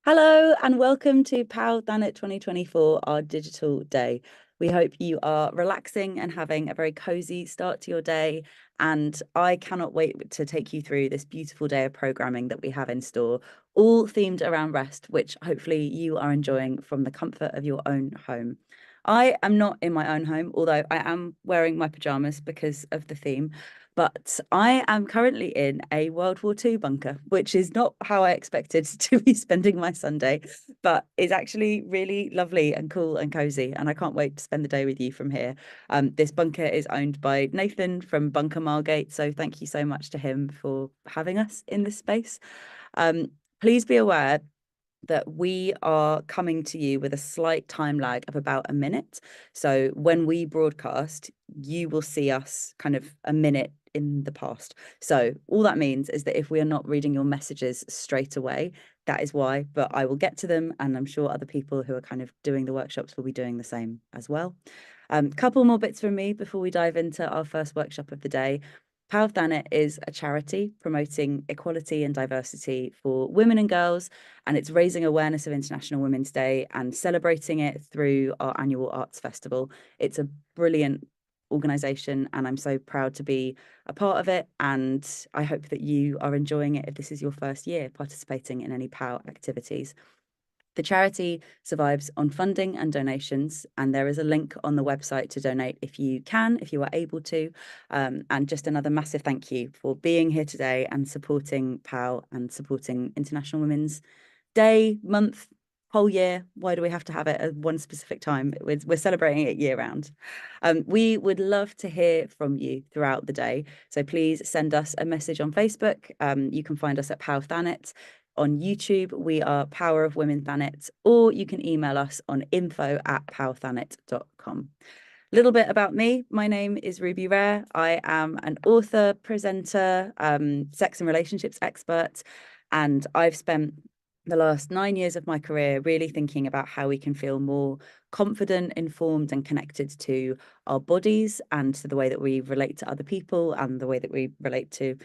Hello and welcome to PAL Thanet 2024, our digital day. We hope you are relaxing and having a very cozy start to your day. And I cannot wait to take you through this beautiful day of programming that we have in store, all themed around rest, which hopefully you are enjoying from the comfort of your own home. I am not in my own home, although I am wearing my pajamas because of the theme. But I am currently in a World War II bunker, which is not how I expected to be spending my Sunday, but is actually really lovely and cool and cozy. And I can't wait to spend the day with you from here. This bunker is owned by Nathan from Bunker Margate. So thank you so much to him for having us in this space. Please be aware that we are coming to you with a slight time lag of about a minute. So when we broadcast, you will see us kind of a minute in the past. So all that means is that if we are not reading your messages straight away, that is why, but I will get to them. And I'm sure other people who are kind of doing the workshops will be doing the same as well. Couple more bits from me before we dive into our first workshop of the day. PAL Thanet is a charity promoting equality and diversity for women and girls, and it's raising awareness of International Women's Day and celebrating it through our annual arts festival. It's a brilliant organisation, and I'm so proud to be a part of it. And I hope that you are enjoying it if this is your first year participating in any PAL activities. The charity survives on funding and donations, and there is a link on the website to donate if you can, if you are able to. And just another massive thank you for being here today and supporting PAL and supporting International Women's Day, month, whole year. Why do we have to have it at one specific time? We're celebrating it year round. We would love to hear from you throughout the day. So please send us a message on Facebook. You can find us at PAL Thanet. On YouTube, we are Power of Women Thanet, or you can email us on info@powthanet.com. Little bit about me. My name is Ruby Rare. I am an author, presenter, sex and relationships expert, and I've spent the last 9 years of my career really thinking about how we can feel more confident, informed, and connected to our bodies and to the way that we relate to other people and the way that we relate to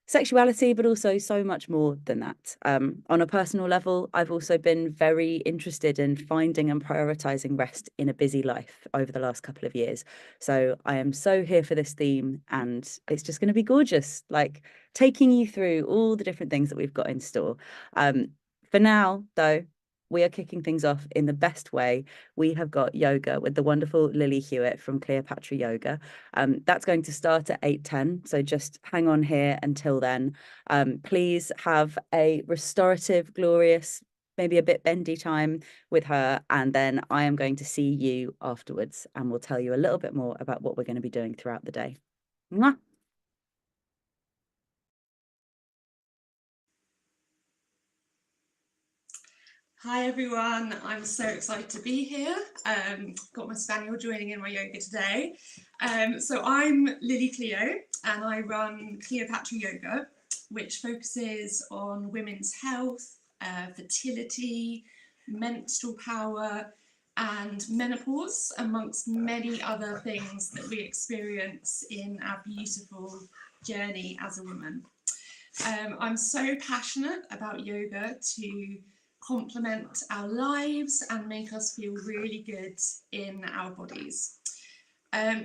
sexuality, but also so much more than that. On a personal level, I've also been very interested in finding and prioritizing rest in a busy life over the last couple of years. So I am so here for this theme, and it's just going to be gorgeous, like taking you through all the different things that we've got in store. For now, though, we are kicking things off in the best way. We have got yoga with the wonderful Lily Hewitt from Cleopatra Yoga. That's going to start at 8:10, so just hang on here until then. Please have a restorative, glorious, maybe a bit bendy time with her, and then I am going to see you afterwards, and we'll tell you a little bit more about what we're going to be doing throughout the day. Mwah! Hi everyone, I'm so excited to be here. Got my spaniel joining in my yoga today. So I'm Lily Cleo and I run Cleopatra Yoga, which focuses on women's health, fertility, menstrual power and menopause, amongst many other things that we experience in our beautiful journey as a woman. I'm so passionate about yoga to complement our lives and make us feel really good in our bodies.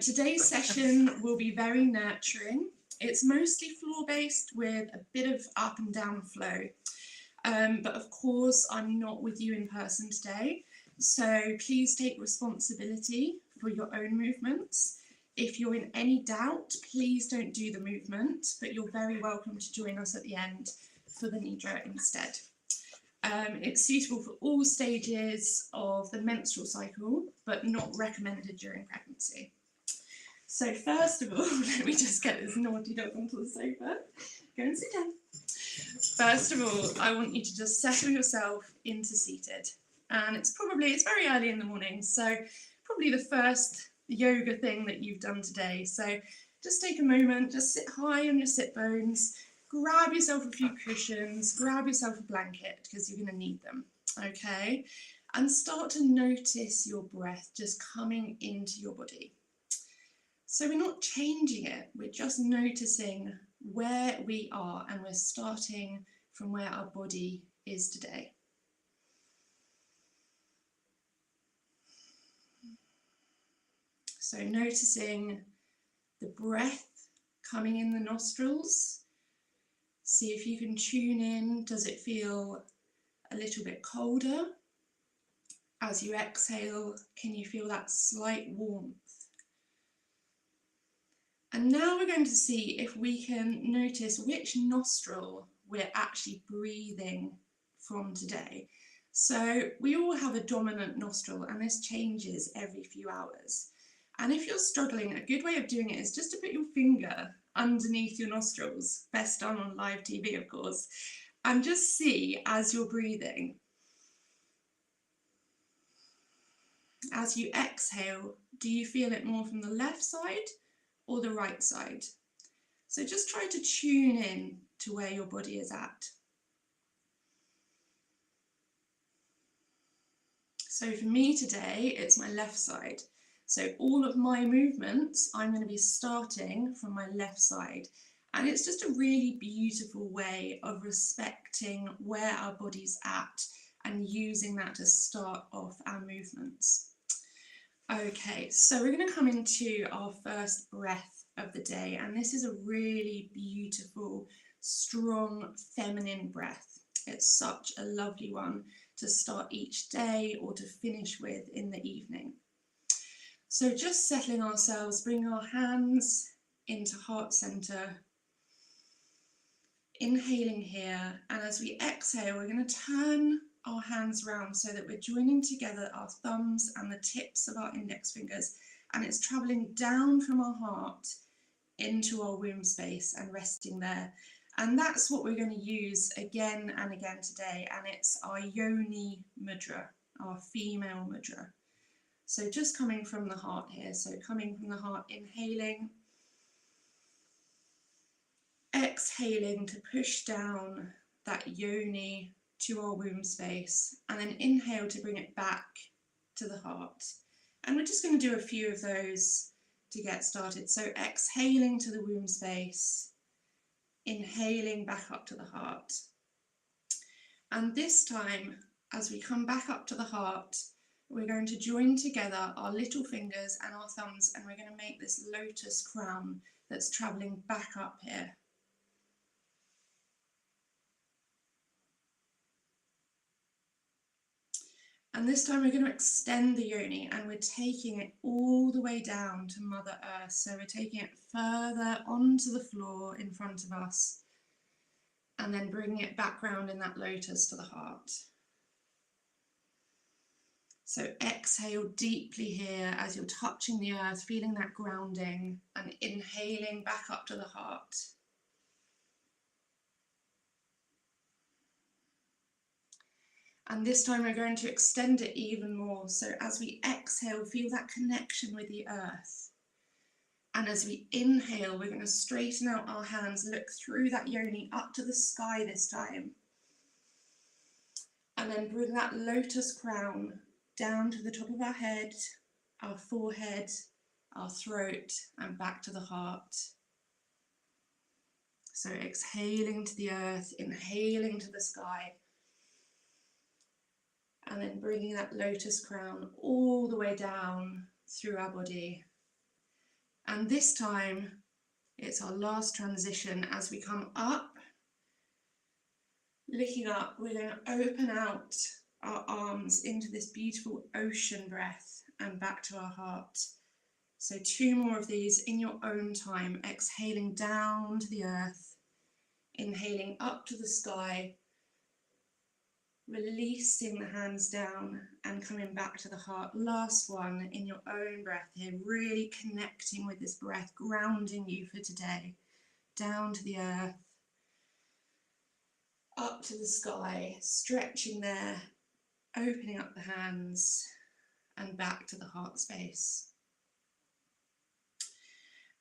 Today's session will be very nurturing. It's mostly floor-based with a bit of up and down flow. But of course, I'm not with you in person today, so please take responsibility for your own movements. If you're in any doubt, please don't do the movement, but you're very welcome to join us at the end for the Nidra instead. It's suitable for all stages of the menstrual cycle, but not recommended during pregnancy. So first of all, let me just get this naughty dog onto the sofa. Go and sit down. First of all, I want you to just settle yourself into seated. And it's very early in the morning, so probably the first yoga thing that you've done today. So just take a moment, just sit high on your sit bones, grab yourself a few cushions, grab yourself a blanket because you're going to need them, okay? And start to notice your breath just coming into your body. So we're not changing it, we're just noticing where we are and we're starting from where our body is today. So noticing the breath coming in the nostrils. See if you can tune in. Does it feel a little bit colder? As you exhale, can you feel that slight warmth? And now we're going to see if we can notice which nostril we're actually breathing from today. So we all have a dominant nostril, and this changes every few hours. And if you're struggling, a good way of doing it is just to put your finger underneath your nostrils, best done on live TV, of course, and just see as you're breathing. As you exhale, do you feel it more from the left side or the right side? So just try to tune in to where your body is at. So for me today, it's my left side. So all of my movements, I'm going to be starting from my left side. And it's just a really beautiful way of respecting where our body's at and using that to start off our movements. Okay, so we're going to come into our first breath of the day, and this is a really beautiful, strong, feminine breath. It's such a lovely one to start each day or to finish with in the evening. So just settling ourselves, bring our hands into heart center, inhaling here, and as we exhale, we're going to turn our hands round so that we're joining together our thumbs and the tips of our index fingers, and it's traveling down from our heart into our womb space and resting there. And that's what we're going to use again and again today, and it's our Yoni Mudra, our female mudra. So just coming from the heart here, so coming from the heart, inhaling, exhaling to push down that yoni to our womb space, and then inhale to bring it back to the heart. And we're just going to do a few of those to get started. So exhaling to the womb space, inhaling back up to the heart. And this time, as we come back up to the heart, we're going to join together our little fingers and our thumbs, and we're going to make this lotus crown that's traveling back up here. And this time we're going to extend the yoni, and we're taking it all the way down to Mother Earth. So we're taking it further onto the floor in front of us, and then bringing it back round in that lotus to the heart. So exhale deeply here as you're touching the earth, feeling that grounding, and inhaling back up to the heart. And this time we're going to extend it even more. So as we exhale, feel that connection with the earth. And as we inhale, we're going to straighten out our hands, look through that yoni up to the sky this time. And then bring that lotus crown down to the top of our head, our forehead, our throat, and back to the heart. So exhaling to the earth, inhaling to the sky, and then bringing that lotus crown all the way down through our body. And this time, it's our last transition. As we come up, looking up, we're going to open out our arms into this beautiful ocean breath and back to our heart. So 2 more of these in your own time, exhaling down to the earth, inhaling up to the sky, releasing the hands down and coming back to the heart. Last one in your own breath here, really connecting with this breath, grounding you for today. Down to the earth, up to the sky, stretching there, opening up the hands and back to the heart space.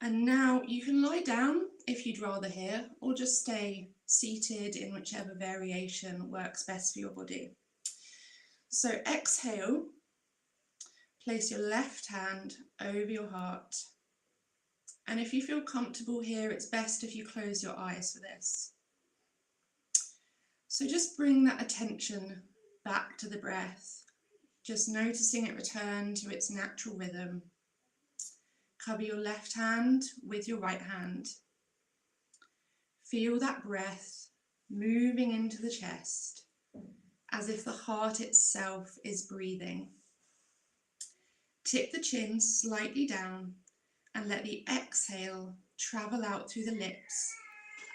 And now you can lie down if you'd rather here, or just stay seated in whichever variation works best for your body. So exhale, place your left hand over your heart. And if you feel comfortable here, it's best if you close your eyes for this. So just bring that attention back to the breath, just noticing it return to its natural rhythm. cover your left hand with your right hand. Feel that breath moving into the chest as if the heart itself is breathing. Tip the chin slightly down and let the exhale travel out through the lips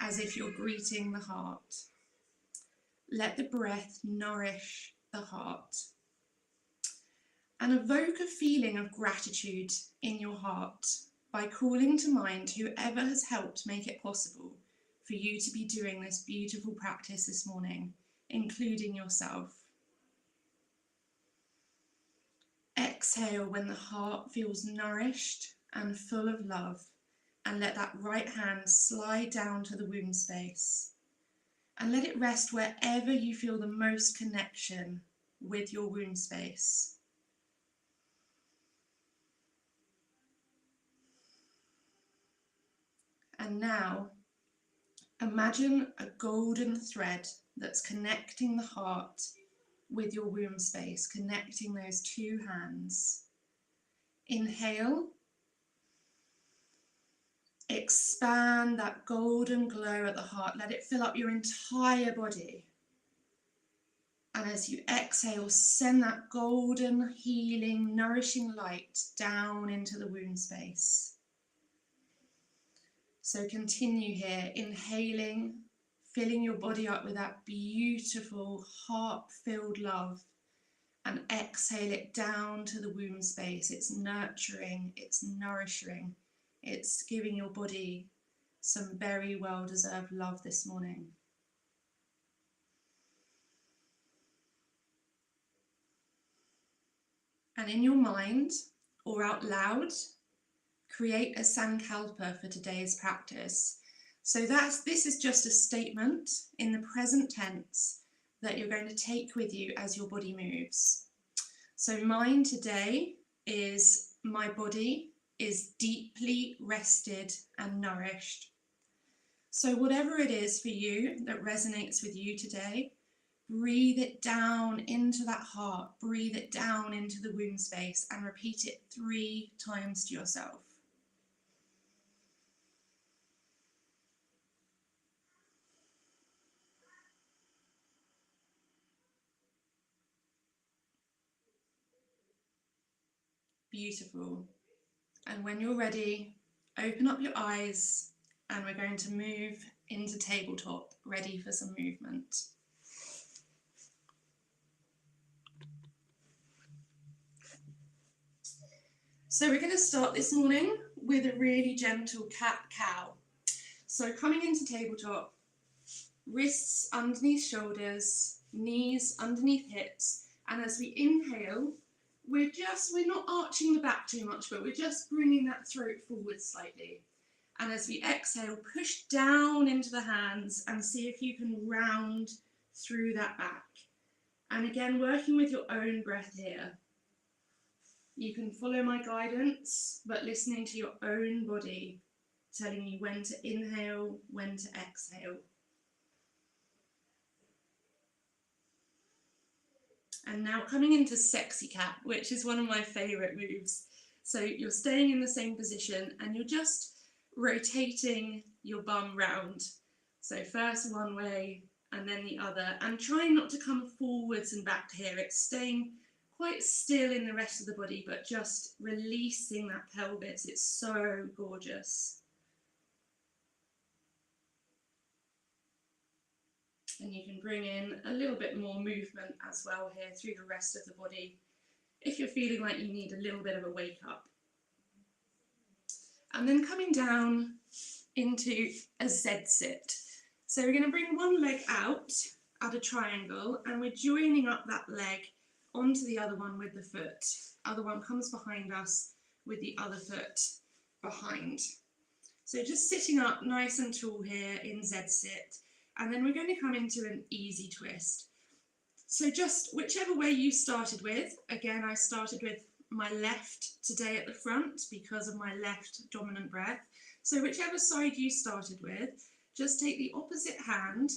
as if you're greeting the heart. Let the breath nourish the heart. And evoke a feeling of gratitude in your heart by calling to mind whoever has helped make it possible for you to be doing this beautiful practice this morning, including yourself. Exhale when the heart feels nourished and full of love, and let that right hand slide down to the womb space. And let it rest wherever you feel the most connection with your womb space. And now, imagine a golden thread that's connecting the heart with your womb space, connecting those two hands. Inhale. Expand that golden glow at the heart. Let it fill up your entire body. And as you exhale, send that golden, healing, nourishing light down into the womb space. So continue here, inhaling, filling your body up with that beautiful, heart-filled love, and exhale it down to the womb space. It's nurturing, it's nourishing, it's giving your body some very well-deserved love this morning. And in your mind, or out loud, create a Sankalpa for today's practice. So this is just a statement in the present tense that you're going to take with you as your body moves. So mine today is, my body is deeply rested and nourished. So whatever it is for you that resonates with you today, breathe it down into that heart, breathe it down into the womb space, and repeat it 3 times to yourself. Beautiful. And when you're ready, open up your eyes and we're going to move into tabletop, ready for some movement. So we're going to start this morning with a really gentle cat-cow. So coming into tabletop, wrists underneath shoulders, knees underneath hips, and as we inhale, we're not arching the back too much, but we're just bringing that throat forward slightly. And as we exhale, push down into the hands and see if you can round through that back. And again, working with your own breath here. You can follow my guidance, but listening to your own body, telling you when to inhale, when to exhale. And now coming into sexy cat, which is one of my favorite moves. So you're staying in the same position and you're just rotating your bum round. So first one way and then the other, and trying not to come forwards and back here. It's staying quite still in the rest of the body, but just releasing that pelvis. It's so gorgeous. And you can bring in a little bit more movement as well here through the rest of the body if you're feeling like you need a little bit of a wake up. And then coming down into a Z sit. So we're going to bring one leg out at a triangle and we're joining up that leg onto the other one with the foot. Other one comes behind us with the other foot behind. So just sitting up nice and tall here in Z sit. And then we're going to come into an easy twist. So just whichever way you started with, again, I started with my left today at the front because of my left dominant breath. So whichever side you started with, just take the opposite hand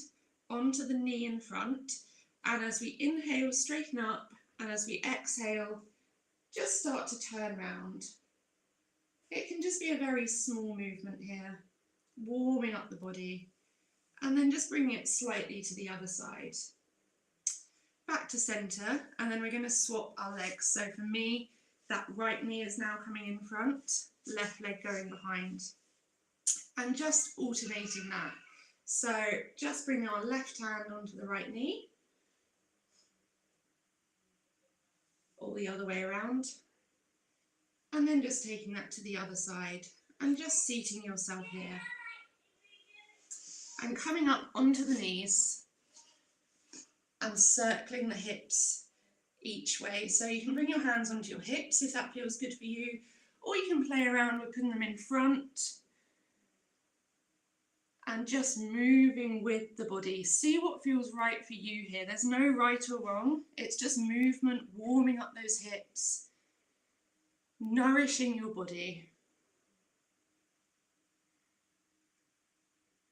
onto the knee in front. And as we inhale, straighten up. And as we exhale, just start to turn round. It can just be a very small movement here, warming up the body, and then just bringing it slightly to the other side. Back to centre, and then we're going to swap our legs. So for me, that right knee is now coming in front, left leg going behind, and just alternating that. So just bring our left hand onto the right knee, or the other way around, and then just taking that to the other side and just seating yourself here and coming up onto the knees and circling the hips each way. So you can bring your hands onto your hips if that feels good for you, or you can play around with putting them in front and just moving with the body. See what feels right for you here. There's no right or wrong. It's just movement, warming up those hips, nourishing your body.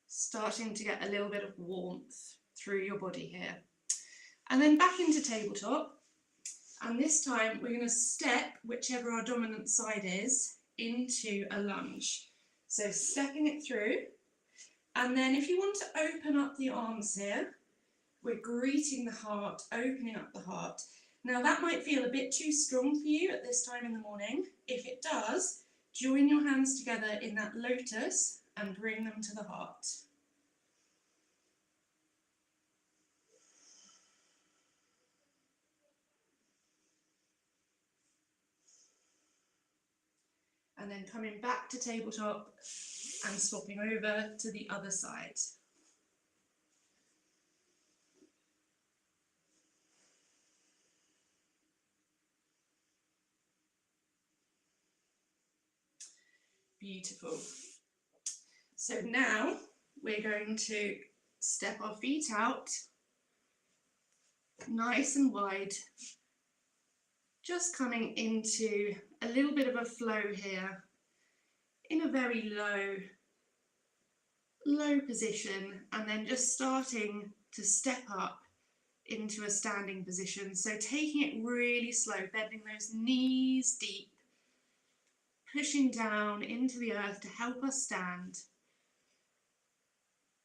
Starting to get a little bit of warmth through your body here. And then back into tabletop. And this time we're going to step, whichever our dominant side is, into a lunge. So stepping it through. And then if you want to open up the arms here, we're greeting the heart, opening up the heart. Now that might feel a bit too strong for you at this time in the morning. If it does, join your hands together in that lotus and bring them to the heart. And then coming back to tabletop and swapping over to the other side. Beautiful. So now we're going to step our feet out nice and wide, just coming into a little bit of a flow here in a very low position, and then just starting to step up into a standing position. So taking it really slow, bending those knees deep, pushing down into the earth to help us stand.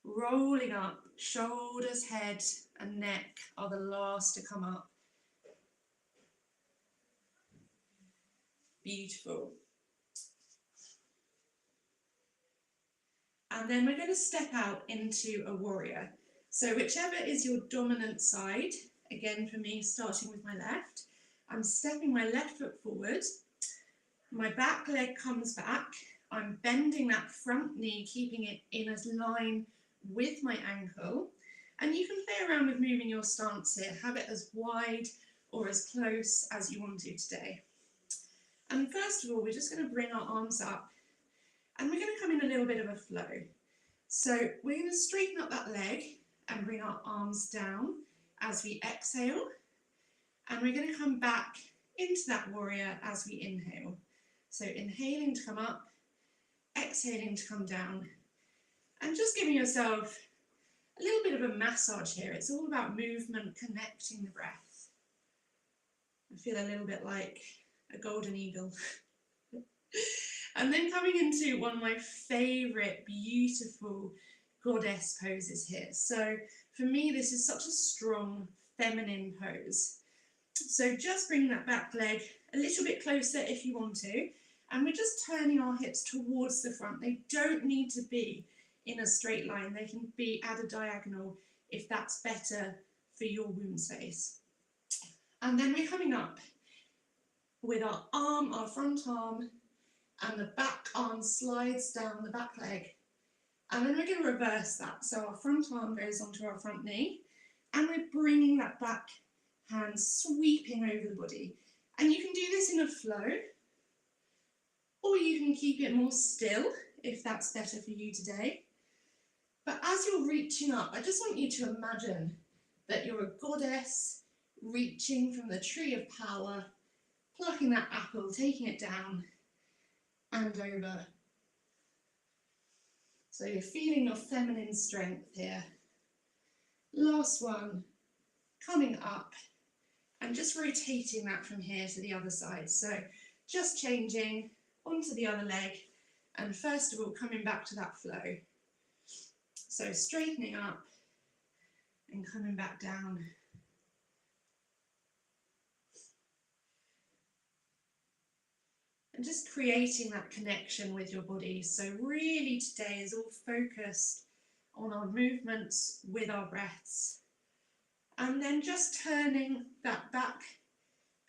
Rolling up, shoulders, head and neck are the last to come up. Beautiful. And then we're going to step out into a warrior. So whichever is your dominant side, again for me starting with my left, I'm stepping my left foot forward, my back leg comes back, I'm bending that front knee, keeping it in a line with my ankle, and you can play around with moving your stance here, have it as wide or as close as you want to today. And first of all, we're just going to bring our arms up and we're going to come in a little bit of a flow. So we're going to straighten up that leg and bring our arms down as we exhale, and we're going to come back into that warrior as we inhale. So inhaling to come up, exhaling to come down, and just giving yourself a little bit of a massage here. It's all about movement, connecting the breath. I feel a little bit like a golden eagle. And then coming into one of my favourite beautiful goddess poses here. So for me, this is such a strong feminine pose. So just bring that back leg a little bit closer if you want to, and we're just turning our hips towards the front. They don't need to be in a straight line. They can be at a diagonal if that's better for your womb space. And then we're coming up with our arm, our front arm, and the back arm slides down the back leg. And then we're going to reverse that. So our front arm goes onto our front knee, and we're bringing that back hand sweeping over the body. And you can do this in a flow, or you can keep it more still if that's better for you today. But as you're reaching up, I just want you to imagine that you're a goddess reaching from the tree of power, plucking that apple, taking it down and over. So you're feeling your feminine strength here. Last one, coming up and just rotating that from here to the other side. So just changing onto the other leg, and first of all coming back to that flow. So straightening up and coming back down. And just creating that connection with your body. So really today is all focused on our movements with our breaths. And then just turning that back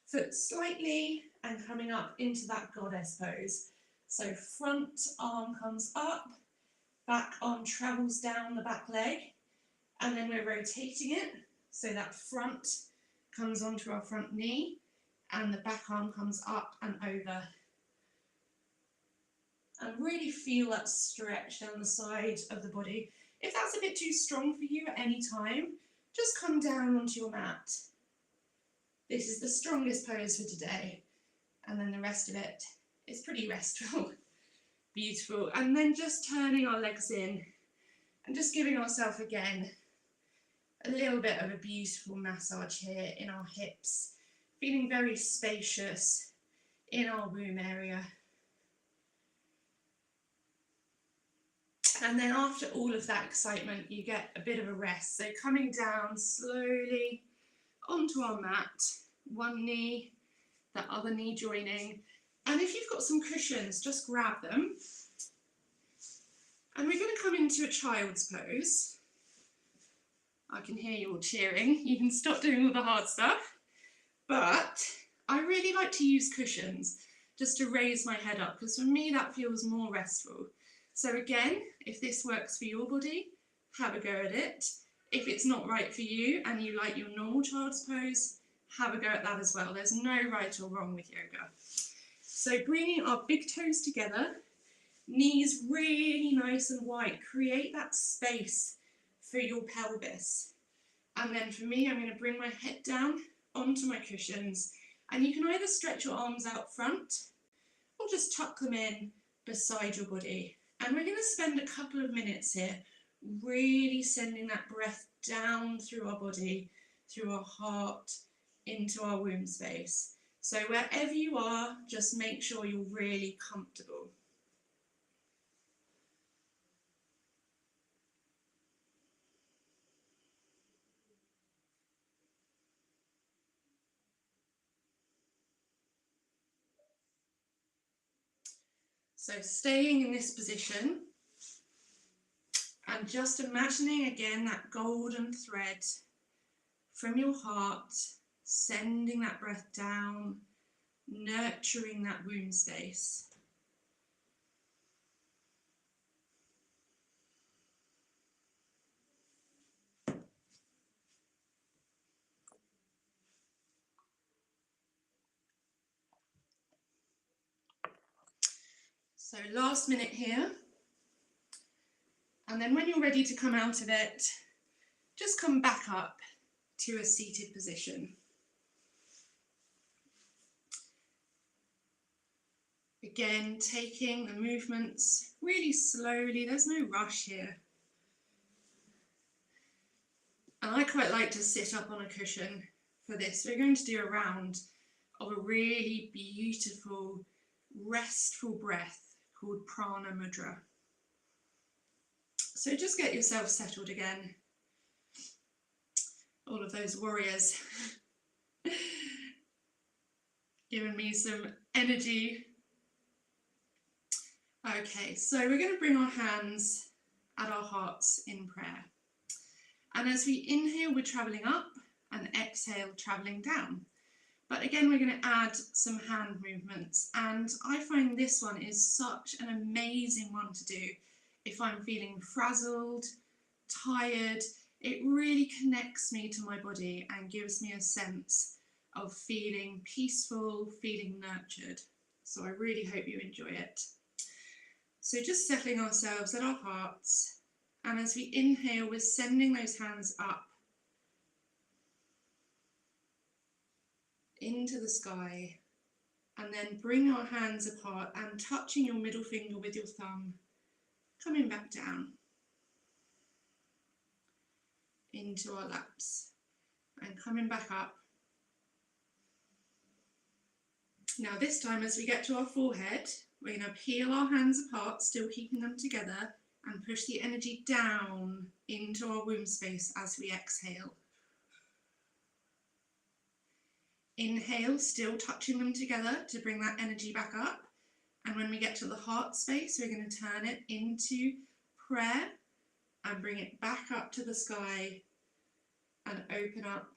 foot slightly and coming up into that goddess pose. So front arm comes up, back arm travels down the back leg, and then we're rotating it so that front comes onto our front knee and the back arm comes up and over. And really feel that stretch down the side of the body. If that's a bit too strong for you at any time, just come down onto your mat. This is the strongest pose for today. And then the rest of it is pretty restful. Beautiful. And then just turning our legs in and just giving ourselves again a little bit of a beautiful massage here in our hips. Feeling very spacious in our womb area. And then after all of that excitement, you get a bit of a rest. So coming down slowly onto our mat, one knee, that other knee joining. And if you've got some cushions, just grab them. And we're going to come into a child's pose. I can hear you all cheering. You can stop doing all the hard stuff. But I really like to use cushions just to raise my head up, because for me that feels more restful. So again, if this works for your body, have a go at it. If it's not right for you and you like your normal child's pose, have a go at that as well. There's no right or wrong with yoga. So bringing our big toes together, knees really nice and wide. Create that space for your pelvis. And then for me, I'm going to bring my head down onto my cushions. And you can either stretch your arms out front or just tuck them in beside your body. And we're going to spend a couple of minutes here really sending that breath down through our body, through our heart, into our womb space. So wherever you are, just make sure you're really comfortable. So staying in this position and just imagining again that golden thread from your heart, sending that breath down, nurturing that womb space. So last minute here. And then when you're ready to come out of it, just come back up to a seated position. Again, taking the movements really slowly. There's no rush here. And I quite like to sit up on a cushion for this. We're going to do a round of a really beautiful, restful breath called Prana Mudra. So just get yourself settled again. All of those warriors giving me some energy. Okay, so we're going to bring our hands at our hearts in prayer. And as we inhale, we're traveling up, and exhale, traveling down. But again, we're going to add some hand movements. And I find this one is such an amazing one to do if I'm feeling frazzled, tired. It really connects me to my body and gives me a sense of feeling peaceful, feeling nurtured. So I really hope you enjoy it. So just settling ourselves at our hearts. And as we inhale, we're sending those hands up into the sky. And then bring our hands apart and touching your middle finger with your thumb, coming back down into our laps and coming back up Now this time, as we get to our forehead, we're going to peel our hands apart, still keeping them together, and push the energy down into our womb space as we exhale. Inhale, still touching them together to bring that energy back up. And when we get to the heart space, we're going to turn it into prayer and bring it back up to the sky and open up,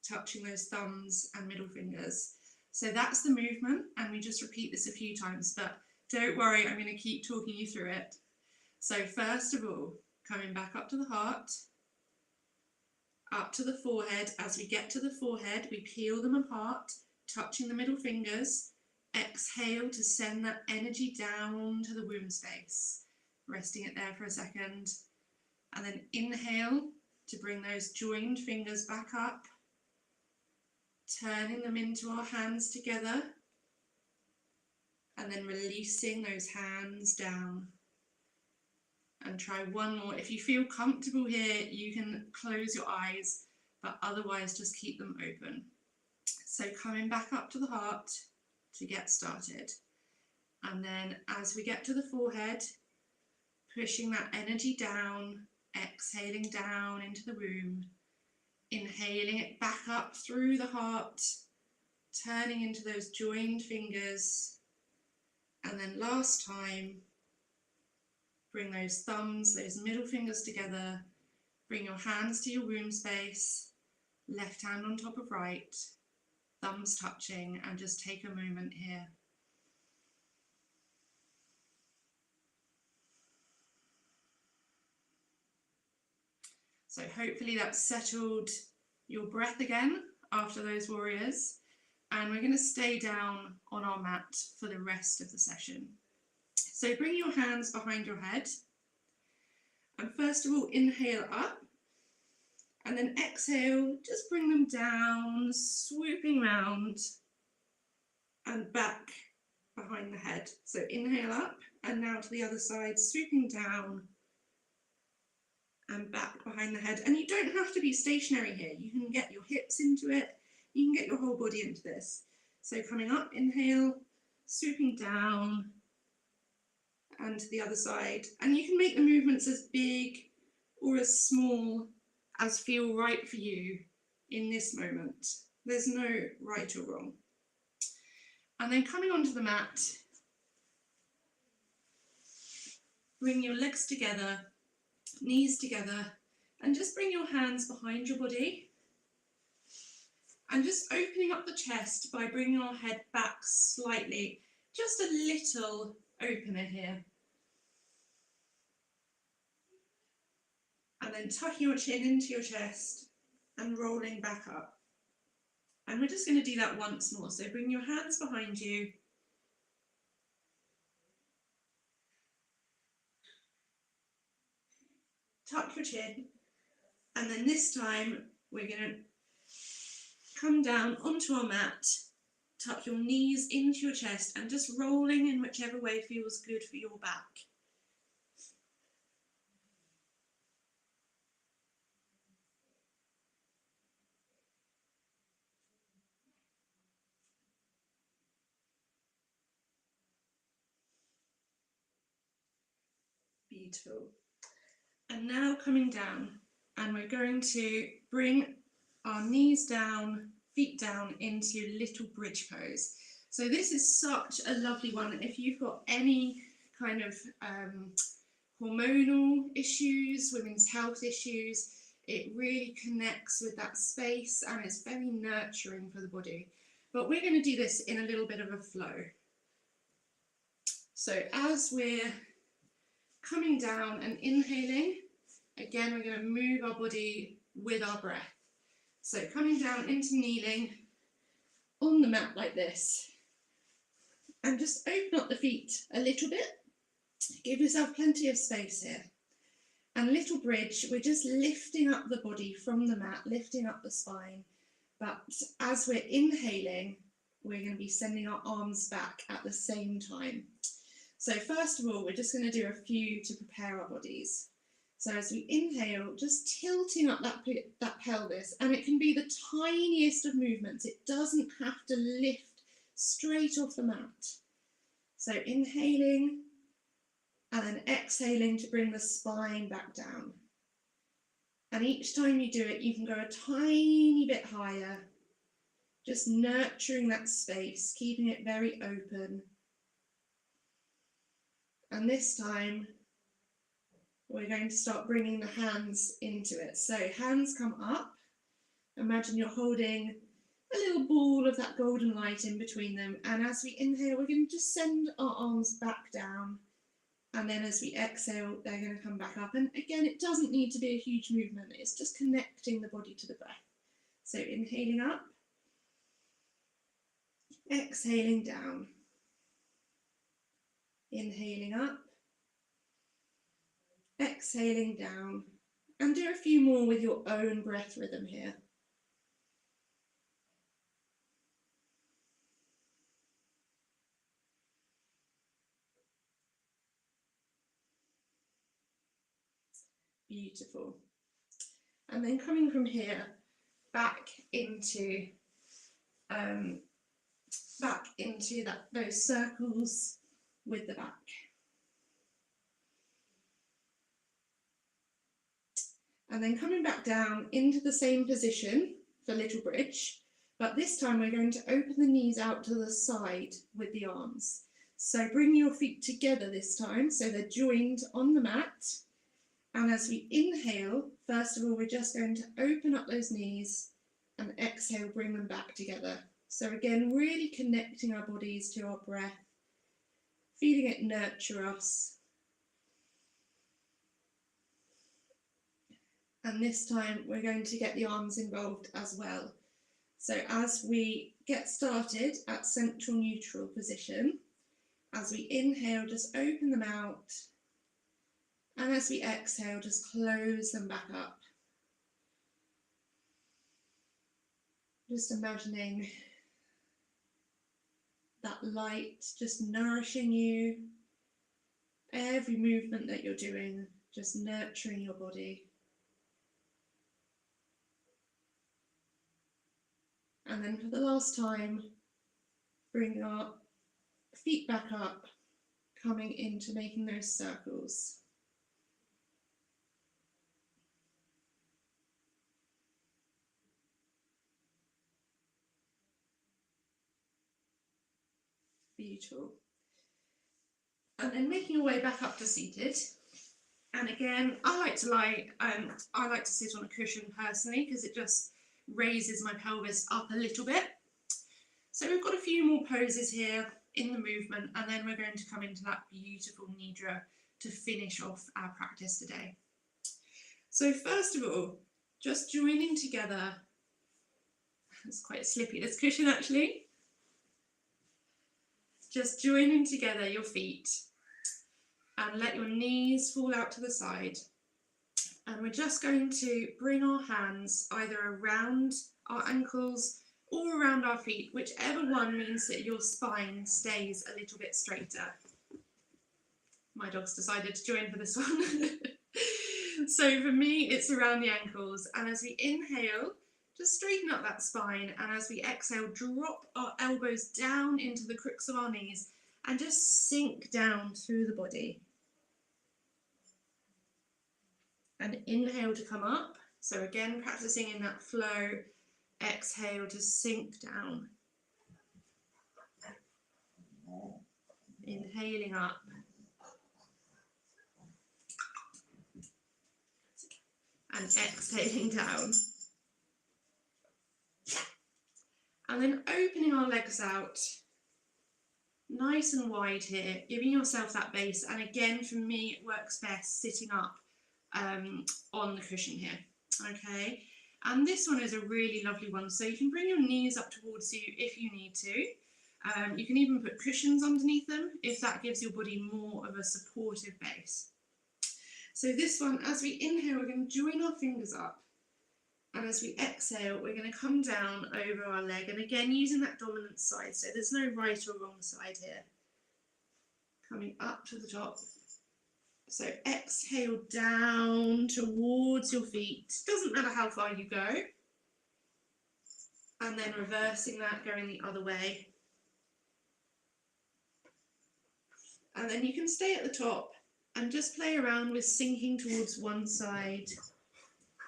touching those thumbs and middle fingers. So that's the movement, and we just repeat this a few times, but don't worry, I'm going to keep talking you through it. So first of all, coming back up to the heart, up to the forehead. As we get to the forehead, we peel them apart, touching the middle fingers. Exhale to send that energy down to the womb space, resting it there for a second. And then inhale to bring those joined fingers back up, turning them into our hands together, and then releasing those hands down. And try one more. If you feel comfortable here, you can close your eyes, but otherwise just keep them open. So coming back up to the heart to get started. And then as we get to the forehead, pushing that energy down, exhaling down into the womb, inhaling it back up through the heart, turning into those joined fingers. And then last time, bring those thumbs, those middle fingers together, bring your hands to your womb space, left hand on top of right, thumbs touching, and just take a moment here. So hopefully that's settled your breath again after those warriors, and we're going to stay down on our mat for the rest of the session. So bring your hands behind your head, and first of all inhale up, and then exhale, just bring them down, swooping round and back behind the head. So inhale up, and now to the other side, swooping down and back behind the head. And you don't have to be stationary here, you can get your hips into it, you can get your whole body into this. So coming up, inhale, swooping down, and to the other side. And you can make the movements as big or as small as feel right for you in this moment. There's no right or wrong. And then coming onto the mat, bring your legs together, knees together, and just bring your hands behind your body. And just opening up the chest by bringing our head back slightly, just a little opener here. And then tucking your chin into your chest and rolling back up. And we're just going to do that once more. So bring your hands behind you. Tuck your chin. And then this time we're going to come down onto our mat, tuck your knees into your chest and just rolling in whichever way feels good for your back. Beautiful. And now coming down, and we're going to bring our knees down, feet down into little bridge pose. So this is such a lovely one. If you've got any kind of hormonal issues, women's health issues, it really connects with that space and it's very nurturing for the body. But we're going to do this in a little bit of a flow. So as we're coming down and inhaling, again, we're going to move our body with our breath. So coming down into kneeling on the mat like this. And just open up the feet a little bit. Give yourself plenty of space here. And little bridge, we're just lifting up the body from the mat, lifting up the spine. But as we're inhaling, we're going to be sending our arms back at the same time. So first of all, we're just going to do a few to prepare our bodies. So as we inhale, just tilting up that pelvis, and it can be the tiniest of movements. It doesn't have to lift straight off the mat. So inhaling and then exhaling to bring the spine back down. And each time you do it, you can go a tiny bit higher, just nurturing that space, keeping it very open. And this time, we're going to start bringing the hands into it. So hands come up. Imagine you're holding a little ball of that golden light in between them. And as we inhale, we're going to just send our arms back down. And then as we exhale, they're going to come back up. And again, it doesn't need to be a huge movement. It's just connecting the body to the breath. So inhaling up, exhaling down. Inhaling up, exhaling down. And do a few more with your own breath rhythm here. Beautiful. And then coming from here back into those circles with the back. And then coming back down into the same position for little bridge, but this time we're going to open the knees out to the side with the arms. So bring your feet together this time so they're joined on the mat. And as we inhale, first of all, we're just going to open up those knees and exhale, bring them back together. So again, really connecting our bodies to our breath, feeling it nurture us. And this time we're going to get the arms involved as well. So as we get started at central neutral position, as we inhale, just open them out. And as we exhale, just close them back up. Just imagining that light just nourishing you. Every movement that you're doing, just nurturing your body. And then for the last time, bring our feet back up, coming into making those circles. Beautiful. And then making your way back up to seated. And again, I like to sit on a cushion personally because it just raises my pelvis up a little bit. So we've got a few more poses here in the movement, and then we're going to come into that beautiful Nidra to finish off our practice today. So first of all, just joining together. It's quite slippy, this cushion actually. Just joining together your feet and let your knees fall out to the side. And we're just going to bring our hands either around our ankles or around our feet, whichever one means that your spine stays a little bit straighter. My dog's decided to join for this one. So for me, it's around the ankles. And as we inhale, just straighten up that spine. And as we exhale, drop our elbows down into the crooks of our knees and just sink down through the body. And inhale to come up. So again, practicing in that flow. Exhale to sink down. Inhaling up. And exhaling down. And then opening our legs out. Nice and wide here, giving yourself that base. And again, for me, it works best sitting up on the cushion here. Okay. And this one is a really lovely one. So you can bring your knees up towards you if you need to. You can even put cushions underneath them if that gives your body more of a supportive base. So this one, as we inhale, we're going to join our fingers up. And as we exhale, we're going to come down over our leg. And again, using that dominant side. So there's no right or wrong side here. Coming up to the top. So exhale down towards your feet. Doesn't matter how far you go. And then reversing that, going the other way. And then you can stay at the top and just play around with sinking towards one side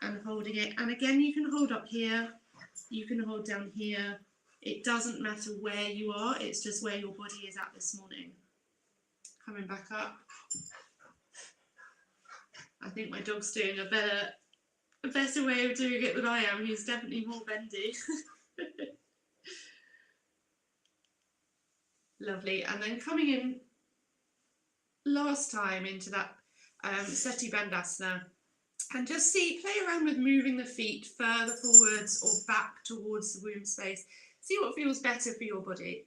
and holding it. And again, you can hold up here, you can hold down here. It doesn't matter where you are, it's just where your body is at this morning. Coming back up. I think my dog's doing a better way of doing it than I am. He's definitely more bendy. Lovely. And then coming in last time into that Setu Bandhasana, and just play around with moving the feet further forwards or back towards the womb space. See what feels better for your body.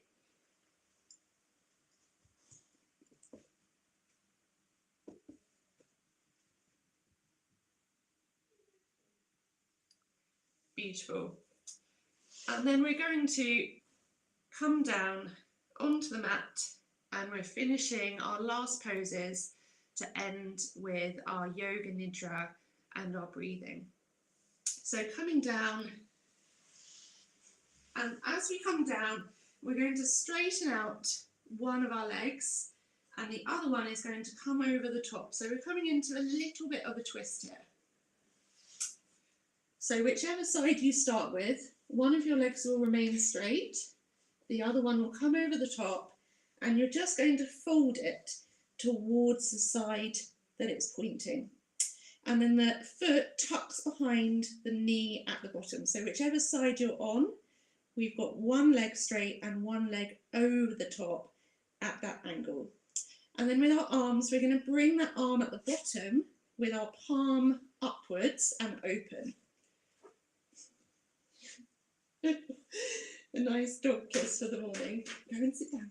Beautiful. And then we're going to come down onto the mat, and we're finishing our last poses to end with our yoga nidra and our breathing. So coming down, and as we come down, we're going to straighten out one of our legs, and the other one is going to come over the top. So we're coming into a little bit of a twist here. So whichever side you start with, one of your legs will remain straight, the other one will come over the top, and you're just going to fold it towards the side that it's pointing. And then the foot tucks behind the knee at the bottom. So whichever side you're on, we've got one leg straight and one leg over the top at that angle. And then with our arms, we're going to bring that arm at the bottom with our palm upwards and open. A nice dog kiss for the morning. Go and sit down.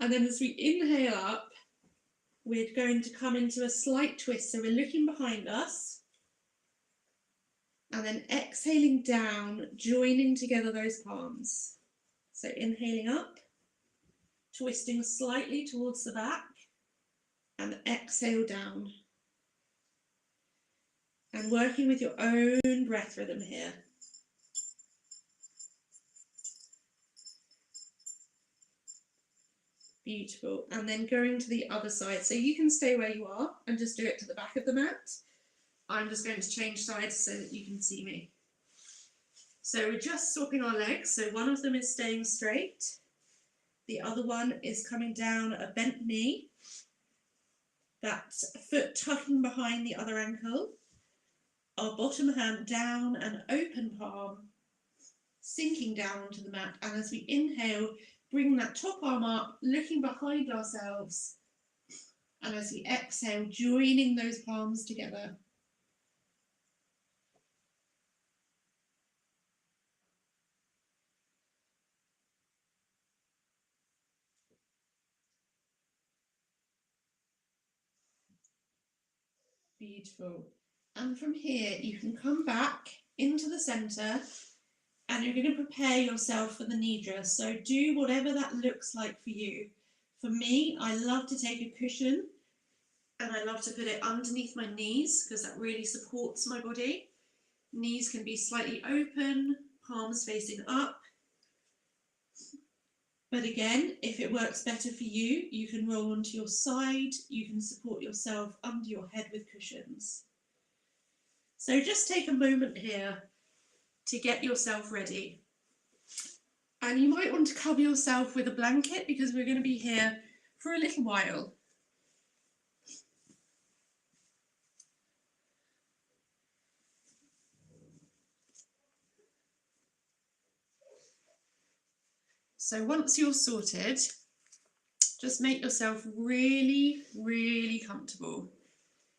And then as we inhale up, we're going to come into a slight twist. So we're looking behind us. And then exhaling down, joining together those palms. So inhaling up, twisting slightly towards the back, and exhale down. And working with your own breath rhythm here. Beautiful. And then going to the other side. So you can stay where you are and just do it to the back of the mat. I'm just going to change sides so that you can see me. So we're just swapping our legs. So one of them is staying straight. The other one is coming down a bent knee. That foot tucking behind the other ankle. Our bottom hand down and open palm, sinking down onto the mat. And as we inhale, bring that top arm up, looking behind ourselves. And as we exhale, joining those palms together. Beautiful. And from here, you can come back into the center, and you're going to prepare yourself for the nidra. So do whatever that looks like for you. For me, I love to take a cushion and I love to put it underneath my knees because that really supports my body. Knees can be slightly open, palms facing up. But again, if it works better for you, you can roll onto your side, you can support yourself under your head with cushions. So just take a moment here to get yourself ready. And you might want to cover yourself with a blanket because we're going to be here for a little while. So once you're sorted, just make yourself really, really comfortable.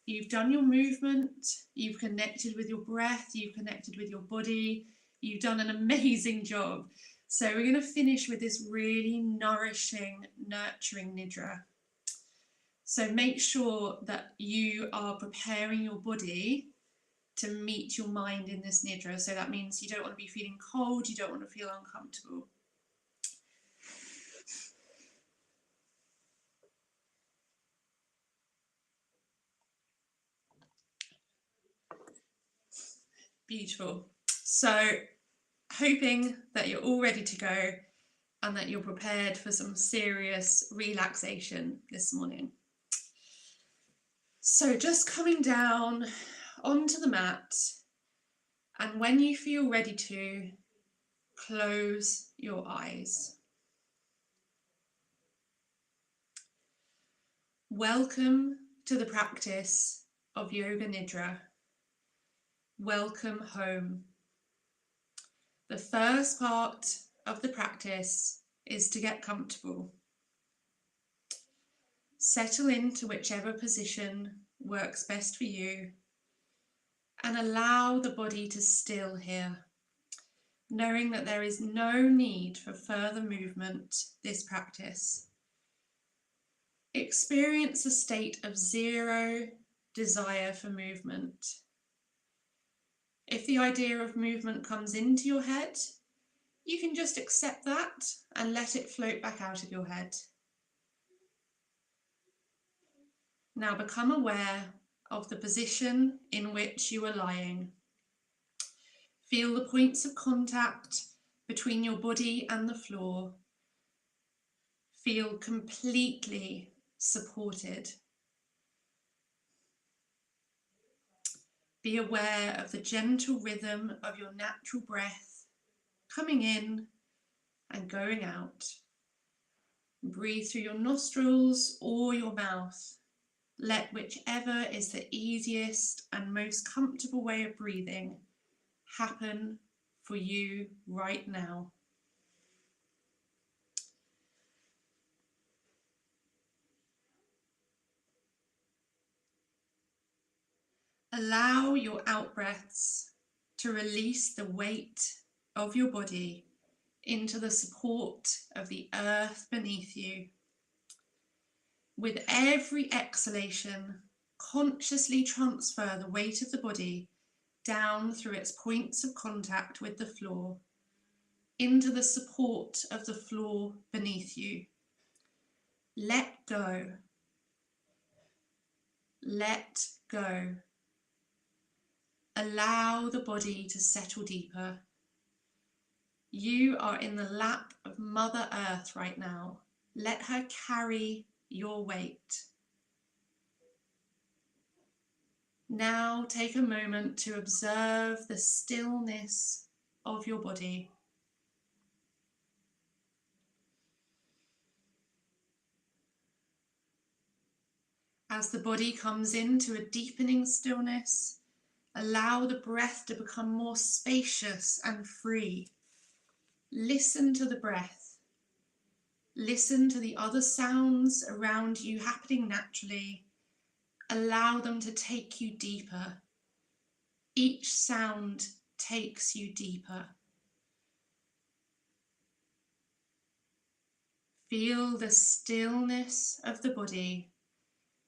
You've done your movement, you've connected with your breath, you've connected with your body, you've done an amazing job. So we're going to finish with this really nourishing, nurturing nidra. So make sure that you are preparing your body to meet your mind in this nidra. So that means you don't want to be feeling cold, you don't want to feel uncomfortable. Beautiful. So hoping that you're all ready to go. and that you're prepared for some serious relaxation this morning. So just coming down onto the mat, and when you feel ready to, close your eyes. Welcome to the practice of Yoga Nidra. Welcome home. The first part of the practice is to get comfortable. Settle into whichever position works best for you and allow the body to still here, knowing that there is no need for further movement this practice. Experience a state of zero desire for movement. If the idea of movement comes into your head, you can just accept that and let it float back out of your head. Now become aware of the position in which you are lying. Feel the points of contact between your body and the floor. Feel completely supported. Be aware of the gentle rhythm of your natural breath coming in and going out. Breathe through your nostrils or your mouth. Let whichever is the easiest and most comfortable way of breathing happen for you right now. Allow your out-breaths to release the weight of your body into the support of the earth beneath you. With every exhalation, consciously transfer the weight of the body down through its points of contact with the floor, into the support of the floor beneath you. Let go. Let go. Allow the body to settle deeper. You are in the lap of Mother Earth right now. Let her carry your weight. Now take a moment to observe the stillness of your body. As the body comes into a deepening stillness, allow the breath to become more spacious and free. Listen to the breath. Listen to the other sounds around you happening naturally. Allow them to take you deeper. Each sound takes you deeper. Feel the stillness of the body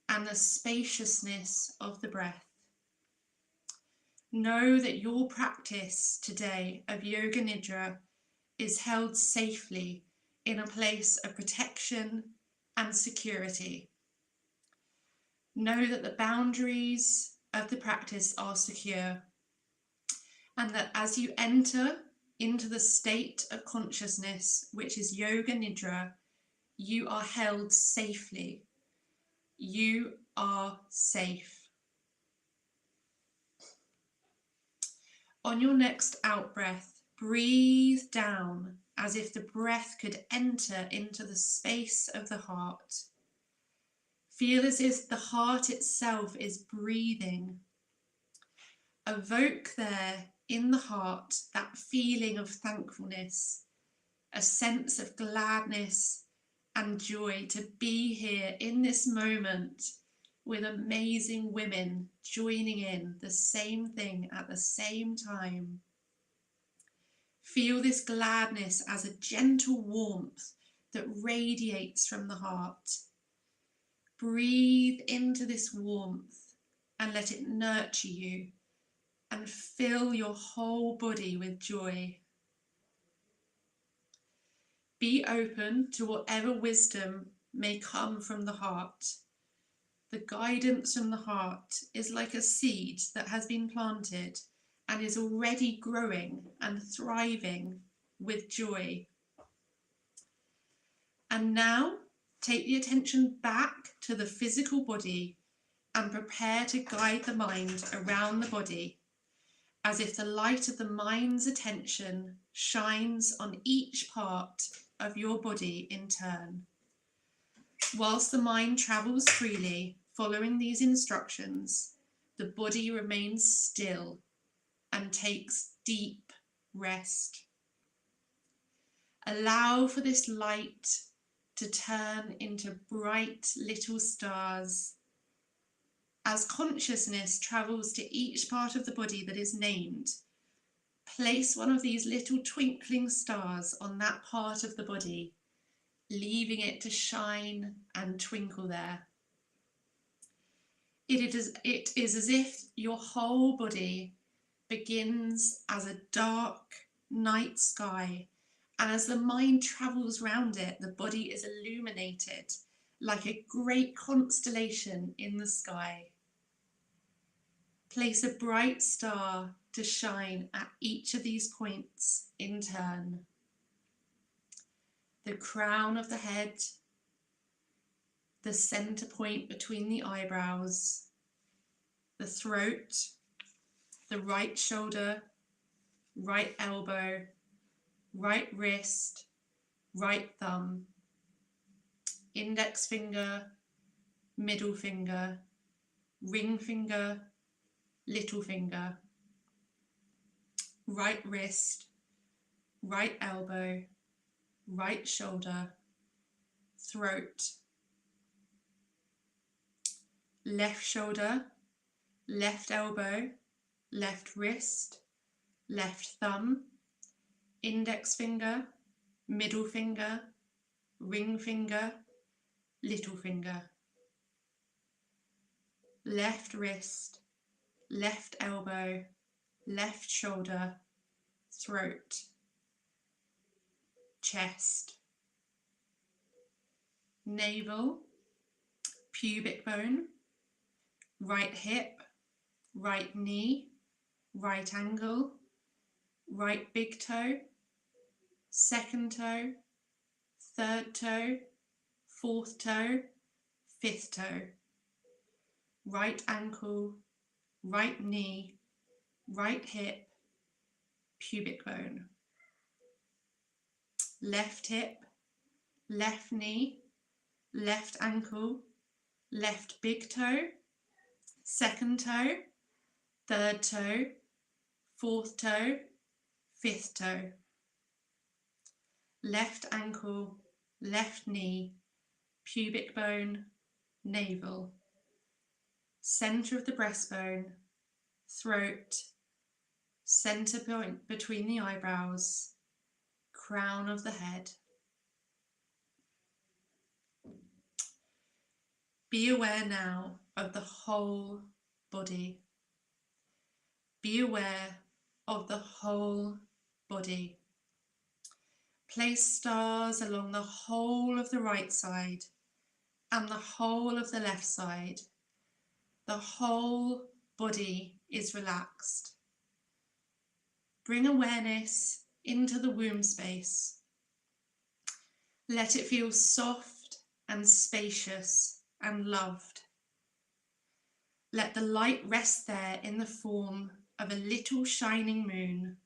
and the spaciousness of the breath. Know that your practice today of Yoga Nidra is held safely in a place of protection and security. Know that the boundaries of the practice are secure, and that as you enter into the state of consciousness, which is Yoga Nidra, you are held safely. You are safe. On your next out-breath, breathe down as if the breath could enter into the space of the heart. Feel as if the heart itself is breathing. Evoke there in the heart that feeling of thankfulness, a sense of gladness and joy to be here in this moment with amazing women joining in the same thing at the same time. Feel this gladness as a gentle warmth that radiates from the heart. Breathe into this warmth and let it nurture you and fill your whole body with joy. Be open to whatever wisdom may come from the heart. The guidance from the heart is like a seed that has been planted and is already growing and thriving with joy. And now take the attention back to the physical body and prepare to guide the mind around the body, as if the light of the mind's attention shines on each part of your body in turn. Whilst the mind travels freely, following these instructions, the body remains still and takes deep rest. Allow for this light to turn into bright little stars. As consciousness travels to each part of the body that is named, place one of these little twinkling stars on that part of the body, leaving it to shine and twinkle there. It is as if your whole body begins as a dark night sky, and as the mind travels round it, the body is illuminated like a great constellation in the sky. Place a bright star to shine at each of these points in turn. The crown of the head, the center point between the eyebrows, the throat, the right shoulder, right elbow, right wrist, right thumb, index finger, middle finger, ring finger, little finger, right wrist, right elbow, right shoulder, throat, left shoulder, left elbow, left wrist, left thumb, index finger, middle finger, ring finger, little finger, left wrist, left elbow, left shoulder, throat, chest, navel, pubic bone, right hip, right knee, right ankle, right big toe, second toe, third toe, fourth toe, fifth toe, right ankle, right knee, right hip, pubic bone, left hip, left knee, left ankle, left big toe, second toe, third toe, fourth toe, fifth toe, left ankle, left knee, pubic bone, navel, center of the breastbone, throat, center point between the eyebrows, crown of the head. Be aware now of the whole body. Be aware of the whole body. Place stars along the whole of the right side and the whole of the left side. The whole body is relaxed. Bring awareness into the womb space. Let it feel soft and spacious and loved. Let the light rest there in the form of a little shining moon,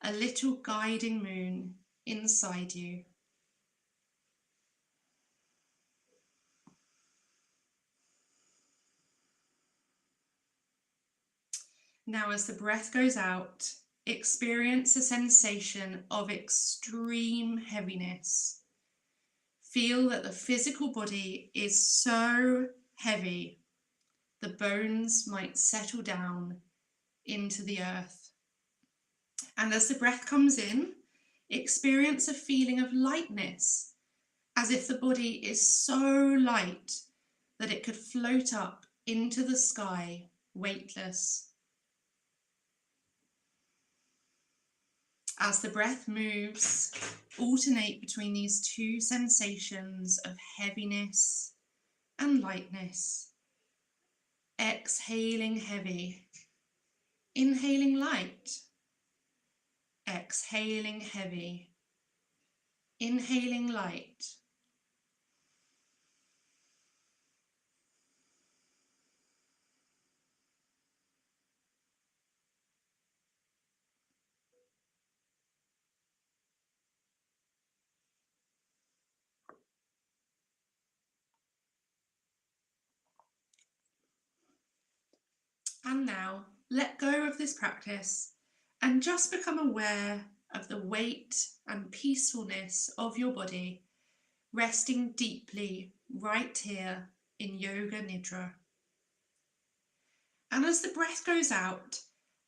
a little guiding moon inside you. Now, as the breath goes out, experience a sensation of extreme heaviness. Feel that the physical body is so heavy, the bones might settle down into the earth. And as the breath comes in, experience a feeling of lightness, as if the body is so light that it could float up into the sky, weightless. As the breath moves, alternate between these two sensations of heaviness and lightness. Exhaling heavy, inhaling light. Exhaling heavy, inhaling light. And now, let go of this practice and just become aware of the weight and peacefulness of your body, resting deeply right here in Yoga Nidra. And as the breath goes out,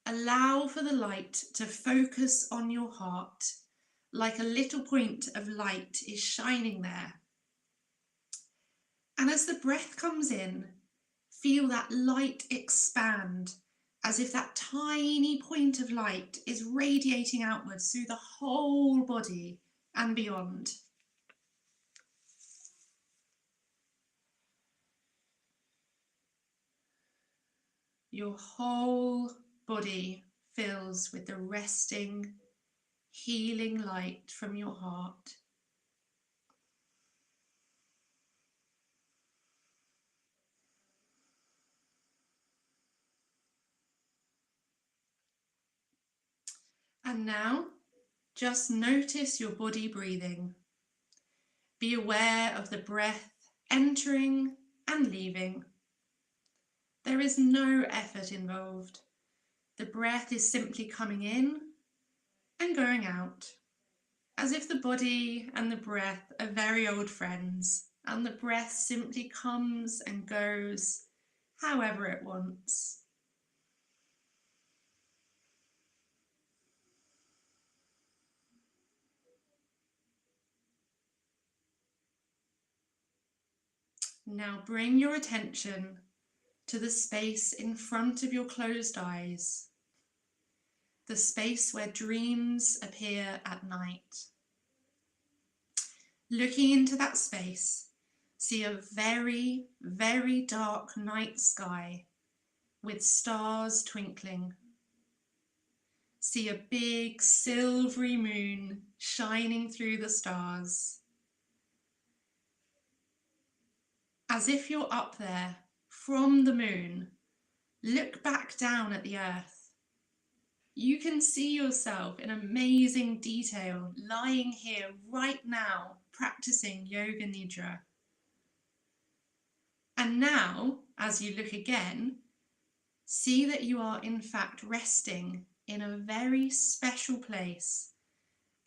allow for the light to focus on your heart, like a little point of light is shining there. And as the breath comes in, feel that light expand, as if that tiny point of light is radiating outwards through the whole body and beyond. Your whole body fills with the resting, healing light from your heart. And now, just notice your body breathing. Be aware of the breath entering and leaving. There is no effort involved. The breath is simply coming in and going out, as if the body and the breath are very old friends, and the breath simply comes and goes however it wants. Now bring your attention to the space in front of your closed eyes, the space where dreams appear at night. Looking into that space, see a very, very dark night sky with stars twinkling. See a big silvery moon shining through the stars. As if you're up there from the moon, look back down at the earth. You can see yourself in amazing detail lying here right now practicing Yoga Nidra. And now, as you look again, see that you are in fact resting in a very special place,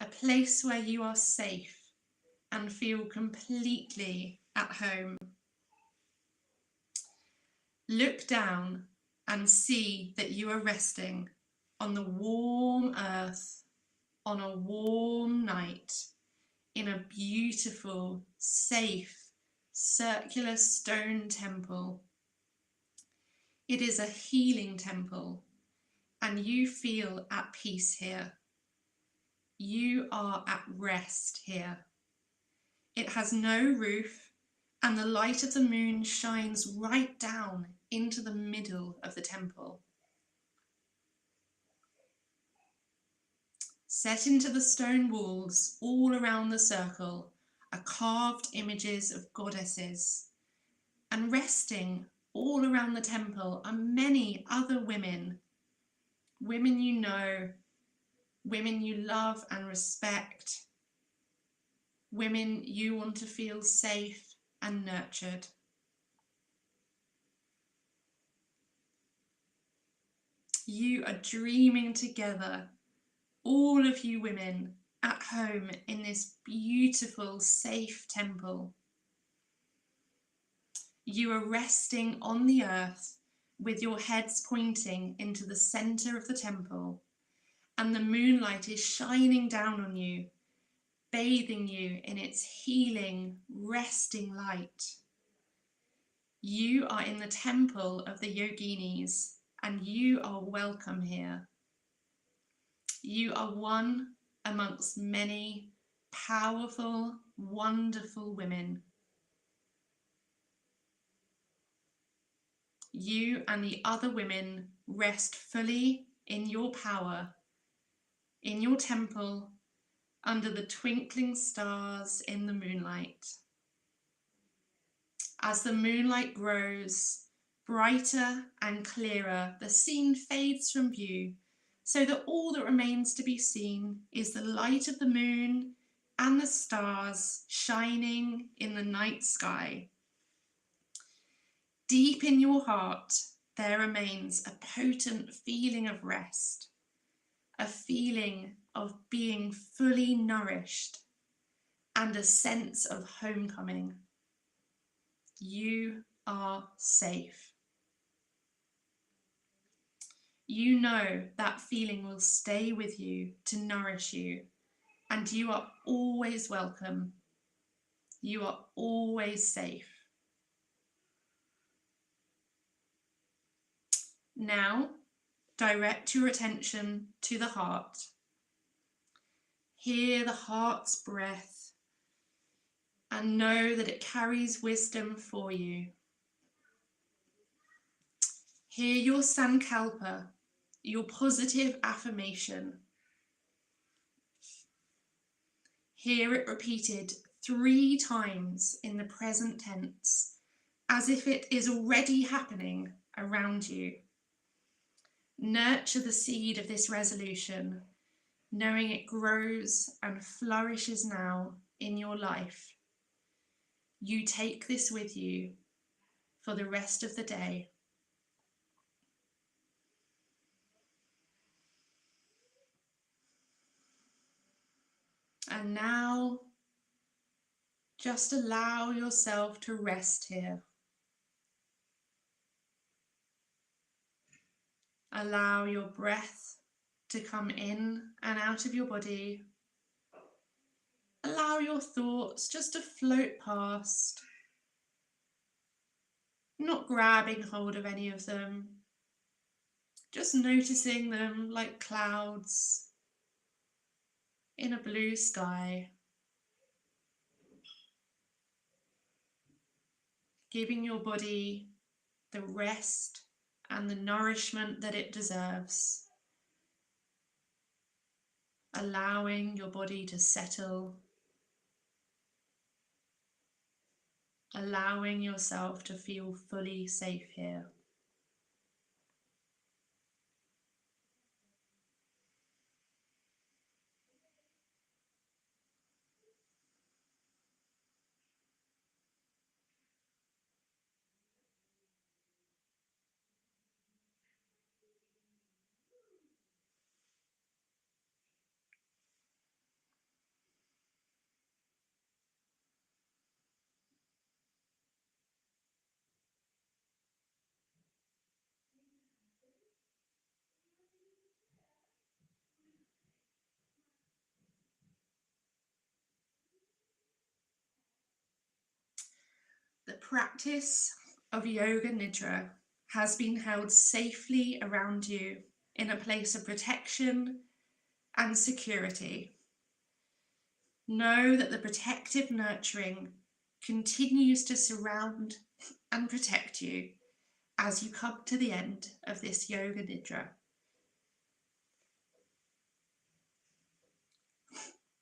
a place where you are safe and feel completely at home. Look down and see that you are resting on the warm earth on a warm night in a beautiful, safe, circular stone temple. It is a healing temple, and you feel at peace here. You are at rest here. It has no roof, and the light of the moon shines right down into the middle of the temple. Set into the stone walls all around the circle are carved images of goddesses, and resting all around the temple are many other women, women you know, women you love and respect, women you want to feel safe and nurtured. You are dreaming together, all of you women at home in this beautiful, safe temple. You are resting on the earth with your heads pointing into the center of the temple, and the moonlight is shining down on you, bathing you in its healing, resting light. You are in the temple of the yoginis, and you are welcome here. You are one amongst many powerful, wonderful women. You and the other women rest fully in your power, in your temple, under the twinkling stars in the moonlight. As the moonlight grows brighter and clearer, the scene fades from view, so that all that remains to be seen is the light of the moon and the stars shining in the night sky. Deep in your heart, there remains a potent feeling of rest, a feeling of being fully nourished, and a sense of homecoming. You are safe. You know that feeling will stay with you to nourish you, and you are always welcome. You are always safe. Now, direct your attention to the heart. Hear the heart's breath and know that it carries wisdom for you. Hear your Sankalpa, your positive affirmation. Hear it repeated 3 times in the present tense, as if it is already happening around you. Nurture the seed of this resolution, knowing it grows and flourishes now in your life. You take this with you for the rest of the day. And now, just allow yourself to rest here. Allow your breath to come in and out of your body. Allow your thoughts just to float past, not grabbing hold of any of them, just noticing them like clouds in a blue sky. Giving your body the rest and the nourishment that it deserves. Allowing your body to settle. Allowing yourself to feel fully safe here. The practice of Yoga Nidra has been held safely around you in a place of protection and security. Know that the protective nurturing continues to surround and protect you as you come to the end of this Yoga Nidra.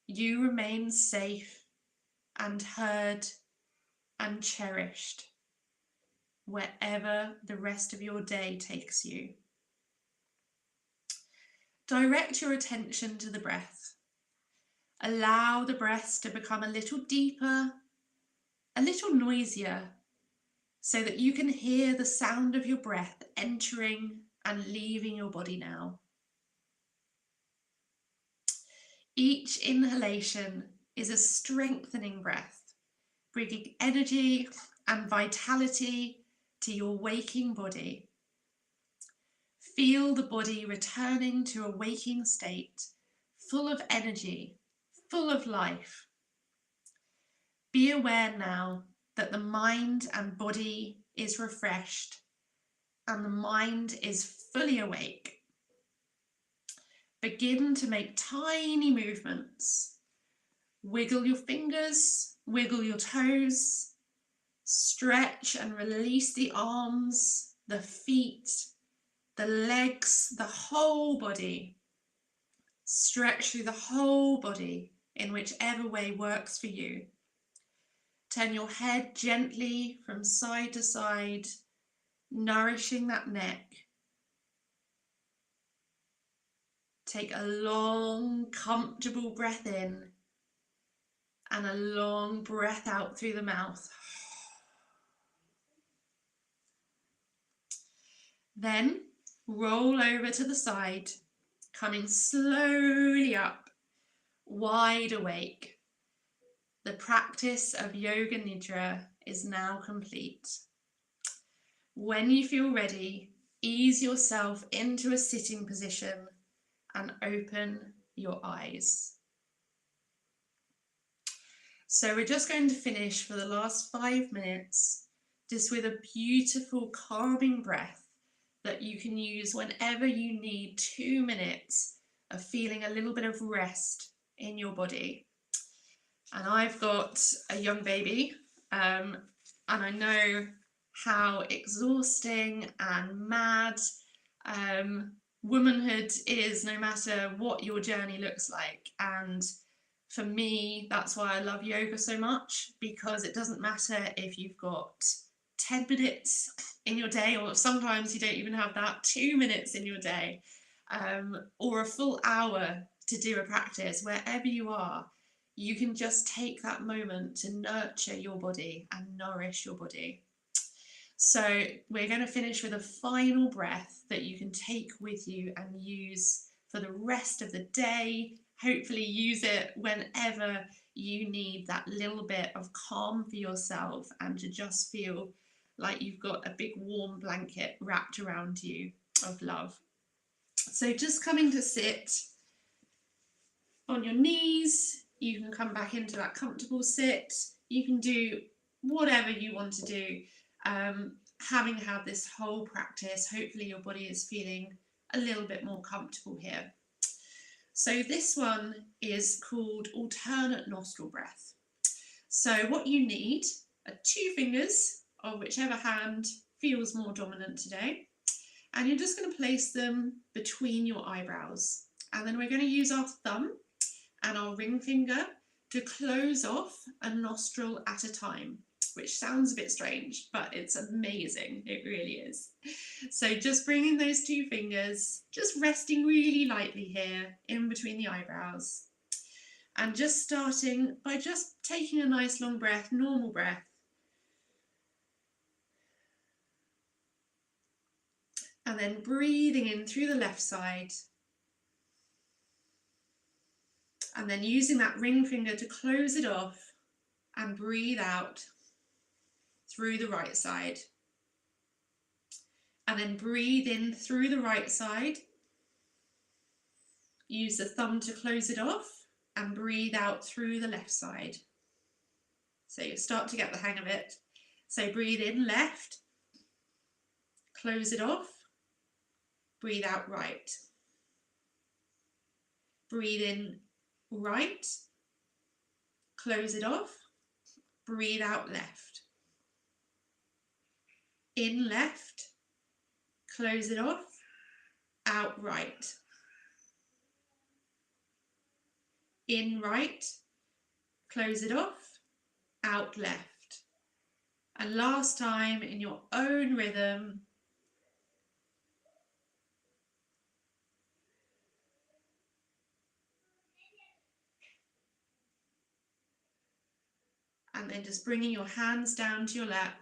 You remain safe and heard and cherished wherever the rest of your day takes you. Direct your attention to the breath. Allow the breath to become a little deeper, a little noisier, so that you can hear the sound of your breath entering and leaving your body now. Each inhalation is a strengthening breath, bringing energy and vitality to your waking body. Feel the body returning to a waking state, full of energy, full of life. Be aware now that the mind and body is refreshed and the mind is fully awake. Begin to make tiny movements. Wiggle your fingers, wiggle your toes, stretch and release the arms, the feet, the legs, the whole body. Stretch through the whole body in whichever way works for you. Turn your head gently from side to side, nourishing that neck. Take a long, comfortable breath in and a long breath out through the mouth. Then roll over to the side, coming slowly up, wide awake. The practice of Yoga Nidra is now complete. When you feel ready, ease yourself into a sitting position and open your eyes. So we're just going to finish for the last 5 minutes just with a beautiful calming breath that you can use whenever you need 2 minutes of feeling a little bit of rest in your body. And I've got a young baby, and I know how exhausting and mad womanhood is, no matter what your journey looks like. And for me, that's why I love yoga so much, because it doesn't matter if you've got 10 minutes in your day, or sometimes you don't even have that, 2 minutes in your day, or a full hour to do a practice. Wherever you are, you can just take that moment to nurture your body and nourish your body. So we're going to finish with a final breath that you can take with you and use for the rest of the day. Hopefully use it whenever you need that little bit of calm for yourself and to just feel like you've got a big warm blanket wrapped around you of love. So just coming to sit on your knees, you can come back into that comfortable sit. You can do whatever you want to do. Having had this whole practice, hopefully your body is feeling a little bit more comfortable here. So this one is called alternate nostril breath. So what you need are 2 fingers of whichever hand feels more dominant today. And you're just going to place them between your eyebrows. And then we're going to use our thumb and our ring finger to close off a nostril at a time, which sounds a bit strange, but it's amazing. It really is. So just bringing those 2 fingers, just resting really lightly here in between the eyebrows. And just starting by just taking a nice long breath, normal breath. And then breathing in through the left side. And then using that ring finger to close it off and breathe out through the right side. And then breathe in through the right side. Use the thumb to close it off and breathe out through the left side. So you start to get the hang of it. So breathe in left, close it off, breathe out right. Breathe in right, close it off, breathe out left. In left, close it off, out right. In right, close it off, out left. And last time in your own rhythm. And then just bringing your hands down to your lap,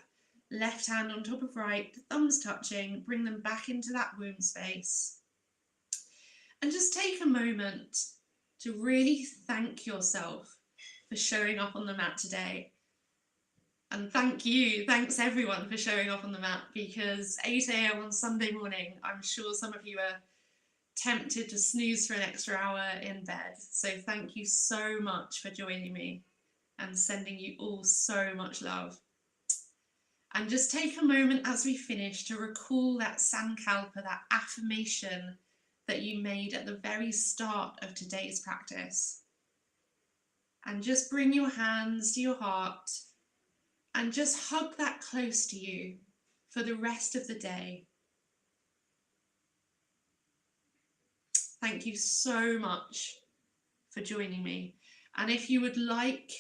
left hand on top of right, thumbs touching, bring them back into that womb space. And just take a moment to really thank yourself for showing up on the mat today. And thanks everyone for showing up on the mat, because 8 AM on Sunday morning, I'm sure some of you are tempted to snooze for an extra hour in bed. So thank you so much for joining me and sending you all so much love. And just take a moment as we finish to recall that Sankalpa, that affirmation that you made at the very start of today's practice. And just bring your hands to your heart and just hug that close to you for the rest of the day. Thank you so much for joining me. And if you would like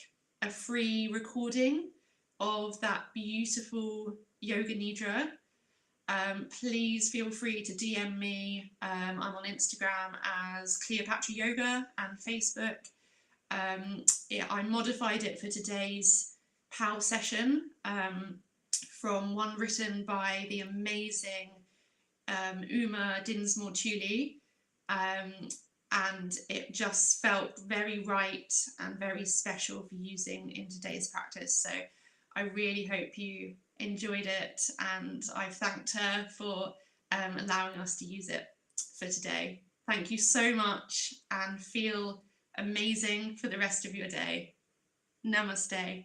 a free recording of that beautiful Yoga Nidra, please feel free to DM me. I'm on Instagram as Cleopatra Yoga and Facebook. I modified it for today's POW session from one written by the amazing Uma Dinsmore Tuley, and it just felt very right and very special for using in today's practice. So I really hope you enjoyed it, and I've thanked her for allowing us to use it for today. Thank you so much, and feel amazing for the rest of your day. Namaste.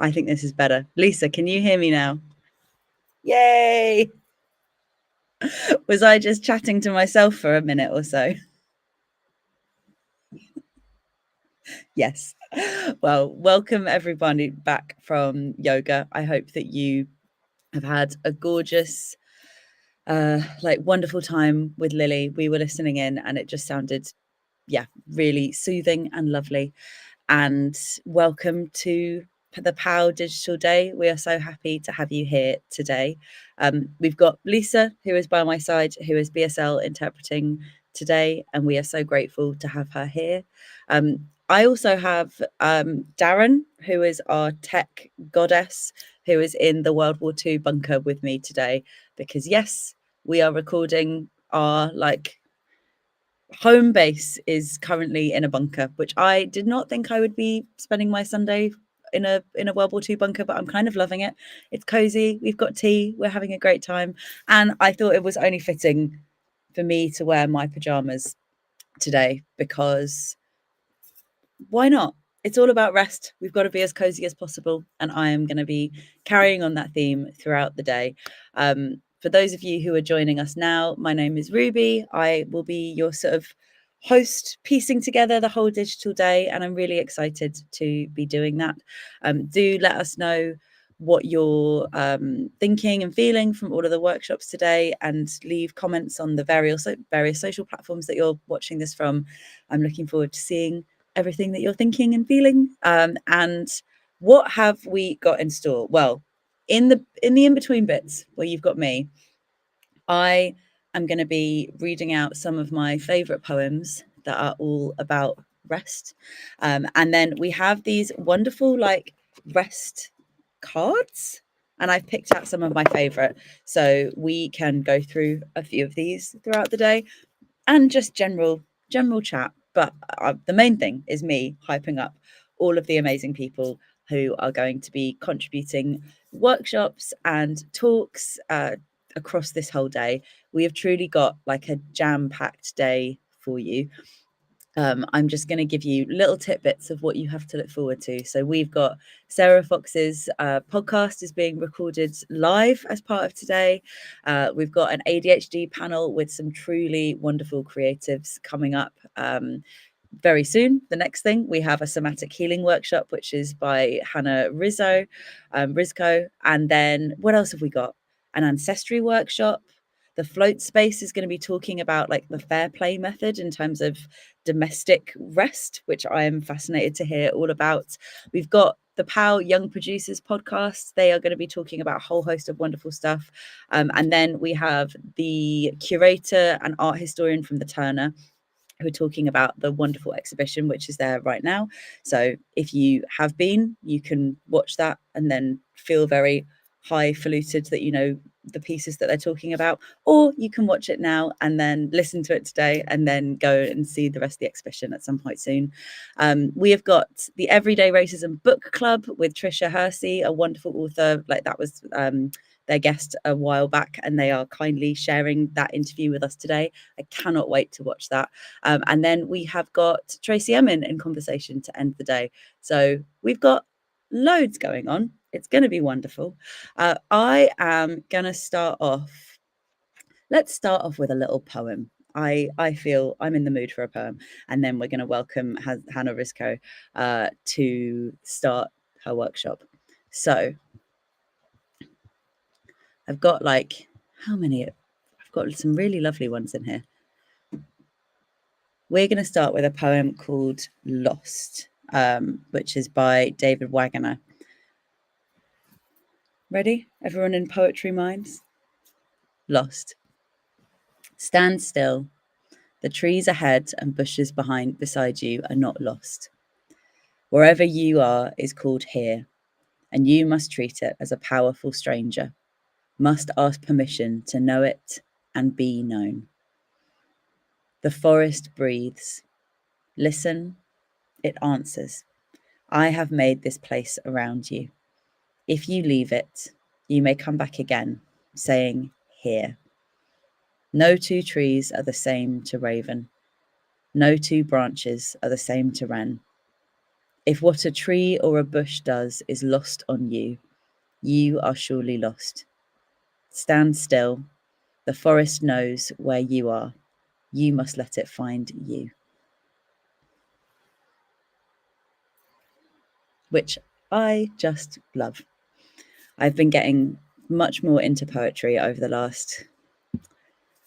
I think this is better. Lisa, can you hear me now? Yay! Was I just chatting to myself for a minute or so? Yes. Well, welcome everybody back from yoga. I hope that you have had a gorgeous, wonderful time with Lily. We were listening in and it just sounded, really soothing and lovely. And welcome to the POW Digital Day. We are so happy to have you here today. We've got Lisa, who is by my side, who is BSL interpreting today, and we are so grateful to have her here. I also have Darren, who is our tech goddess, who is in the World War II bunker with me today, because yes, we are recording our home base is currently in a bunker, which I did not think I would be spending my Sunday in a World War II bunker, but I'm kind of loving it. It's cozy, we've got tea, we're having a great time, and I thought it was only fitting for me to wear my pajamas today, because why not? It's all about rest. We've got to be as cozy as possible, and I am going to be carrying on that theme throughout the day. For those of you who are joining us now, my name is Ruby. I will be your sort of host, piecing together the whole digital day, and I'm really excited to be doing that. Do let us know what you're thinking and feeling from all of the workshops today, and leave comments on the various social platforms that you're watching this from. I'm looking forward to seeing everything that you're thinking and feeling. And what have we got in store? Well, in the in-between bits where you've got me, I am going to be reading out some of my favorite poems that are all about rest. And then we have these wonderful rest cards, and I've picked out some of my favorite, so we can go through a few of these throughout the day, and just general chat. But the main thing is me hyping up all of the amazing people who are going to be contributing workshops and talks across this whole day. We have truly got a jam-packed day for you. I'm just going to give you little tidbits of what you have to look forward to. So we've got Sarah Fox's podcast is being recorded live as part of today. We've got an ADHD panel with some truly wonderful creatives coming up very soon. The next thing, we have a somatic healing workshop, which is by Hannah Rizzo, Rizko. And then what else have we got? An ancestry workshop. The float space is going to be talking about the fair play method in terms of domestic rest, which I am fascinated to hear all about. We've got the POW Young Producers podcast. They are going to be talking about a whole host of wonderful stuff. And then we have the curator and art historian from the Turner, who are talking about the wonderful exhibition which is there right now. So if you have been, you can watch that and then feel very highfalutin that the pieces that they're talking about, or you can watch it now and then listen to it today and then go and see the rest of the exhibition at some point soon. We have got the Everyday Racism Book Club with Tricia Hersey, a wonderful author. Like, that was their guest a while back, and they are kindly sharing that interview with us today. I cannot wait to watch that. And then we have got Tracy Emin in conversation to end the day. So we've got loads going on. It's going to be wonderful. I am going to start off. Let's start off with a little poem. I feel I'm in the mood for a poem, and then we're going to welcome Hannah Risco to start her workshop. So I've got like, how many? I've got some really lovely ones in here. We're going to start with a poem called Lost, which is by David Wagoner. Ready? Everyone in poetry minds? Lost. Stand still. The trees ahead and bushes beside you are not lost. Wherever you are is called here, and you must treat it as a powerful stranger, must ask permission to know it and be known. The forest breathes. Listen, it answers. I have made this place around you. If you leave it, you may come back again, saying, here. No two trees are the same to raven. No two branches are the same to wren. If what a tree or a bush does is lost on you, you are surely lost. Stand still. The forest knows where you are. You must let it find you. Which I just love. I've been getting much more into poetry over the last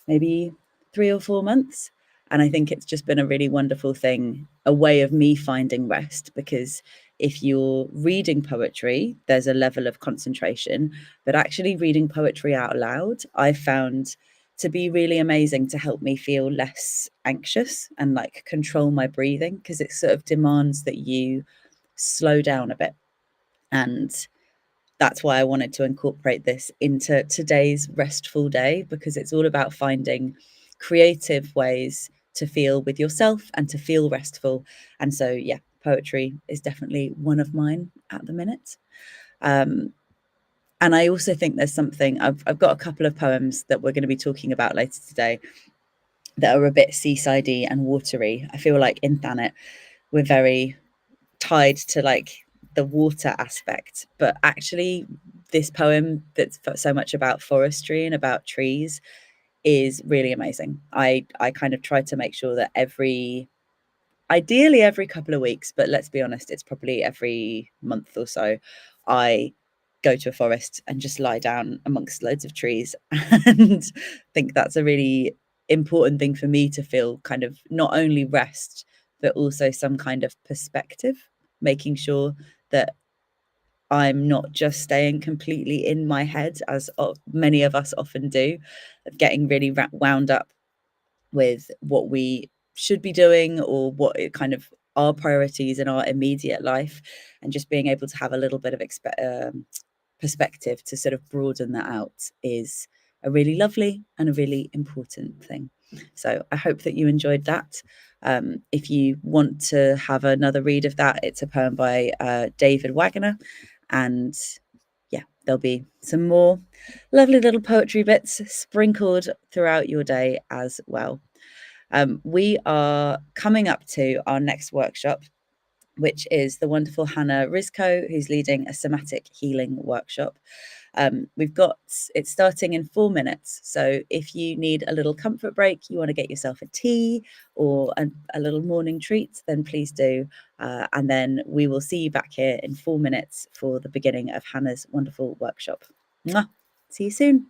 maybe 3 or 4 months. And I think it's just been a really wonderful thing, a way of me finding rest, because if you're reading poetry, there's a level of concentration, but actually reading poetry out loud, I found to be really amazing to help me feel less anxious and like control my breathing, because it sort of demands that you slow down a bit. And that's why I wanted to incorporate this into today's restful day, because it's all about finding creative ways to feel with yourself and to feel restful. And so, yeah, poetry is definitely one of mine at the minute. And I also think there's something, I've got a couple of poems that we're going to be talking about later today that are a bit seasidey and watery. I feel like in Thanet, we're very tied to like the water aspect, but actually this poem that's so much about forestry and about trees is really amazing. I kind of try to make sure that ideally every couple of weeks, but let's be honest, it's probably every month or so, I go to a forest and just lie down amongst loads of trees and think that's a really important thing for me to feel kind of not only rest, but also some kind of perspective, making sure that I'm not just staying completely in my head, as many of us often do, of getting really wound up with what we should be doing or what it kind of our priorities in our immediate life, and just being able to have a little bit of perspective to sort of broaden that out is a really lovely and a really important thing. So I hope that you enjoyed that. If you want to have another read of that, it's a poem by David Wagoner, and yeah, there'll be some more lovely little poetry bits sprinkled throughout your day as well. We are coming up to our next workshop, which is the wonderful Hannah Risco, who's leading a somatic healing workshop. We've got it starting in 4 minutes. So if you need a little comfort break, you want to get yourself a tea or a little morning treat, then please do. And then we will see you back here in 4 minutes for the beginning of Hannah's wonderful workshop. Mwah. See you soon.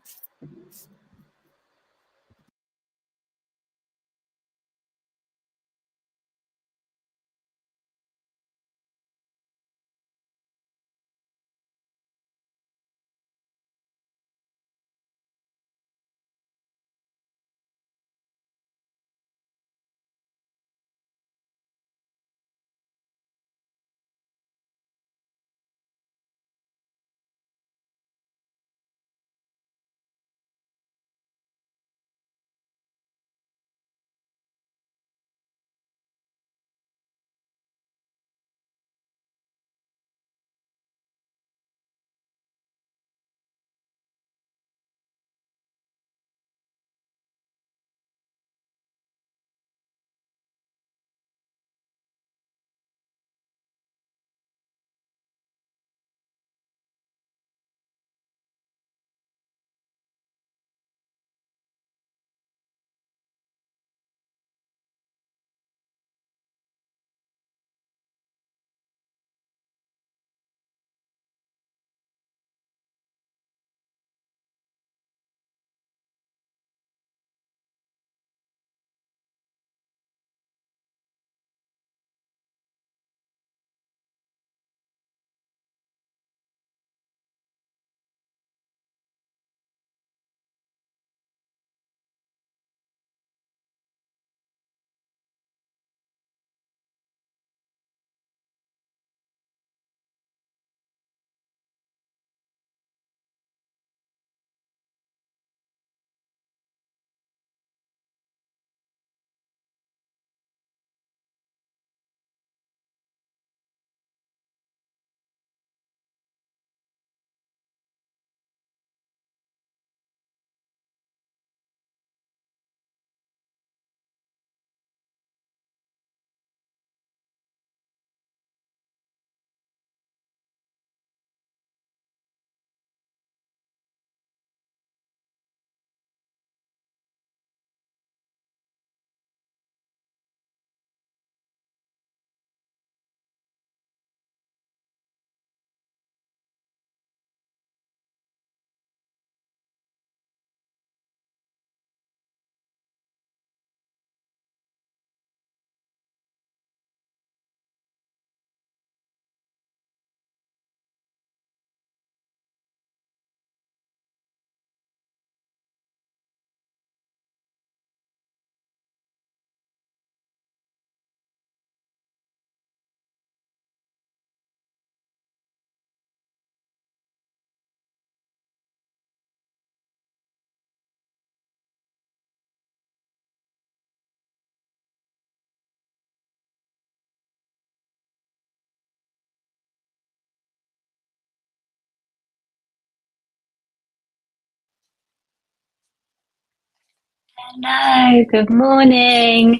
Hello, good morning.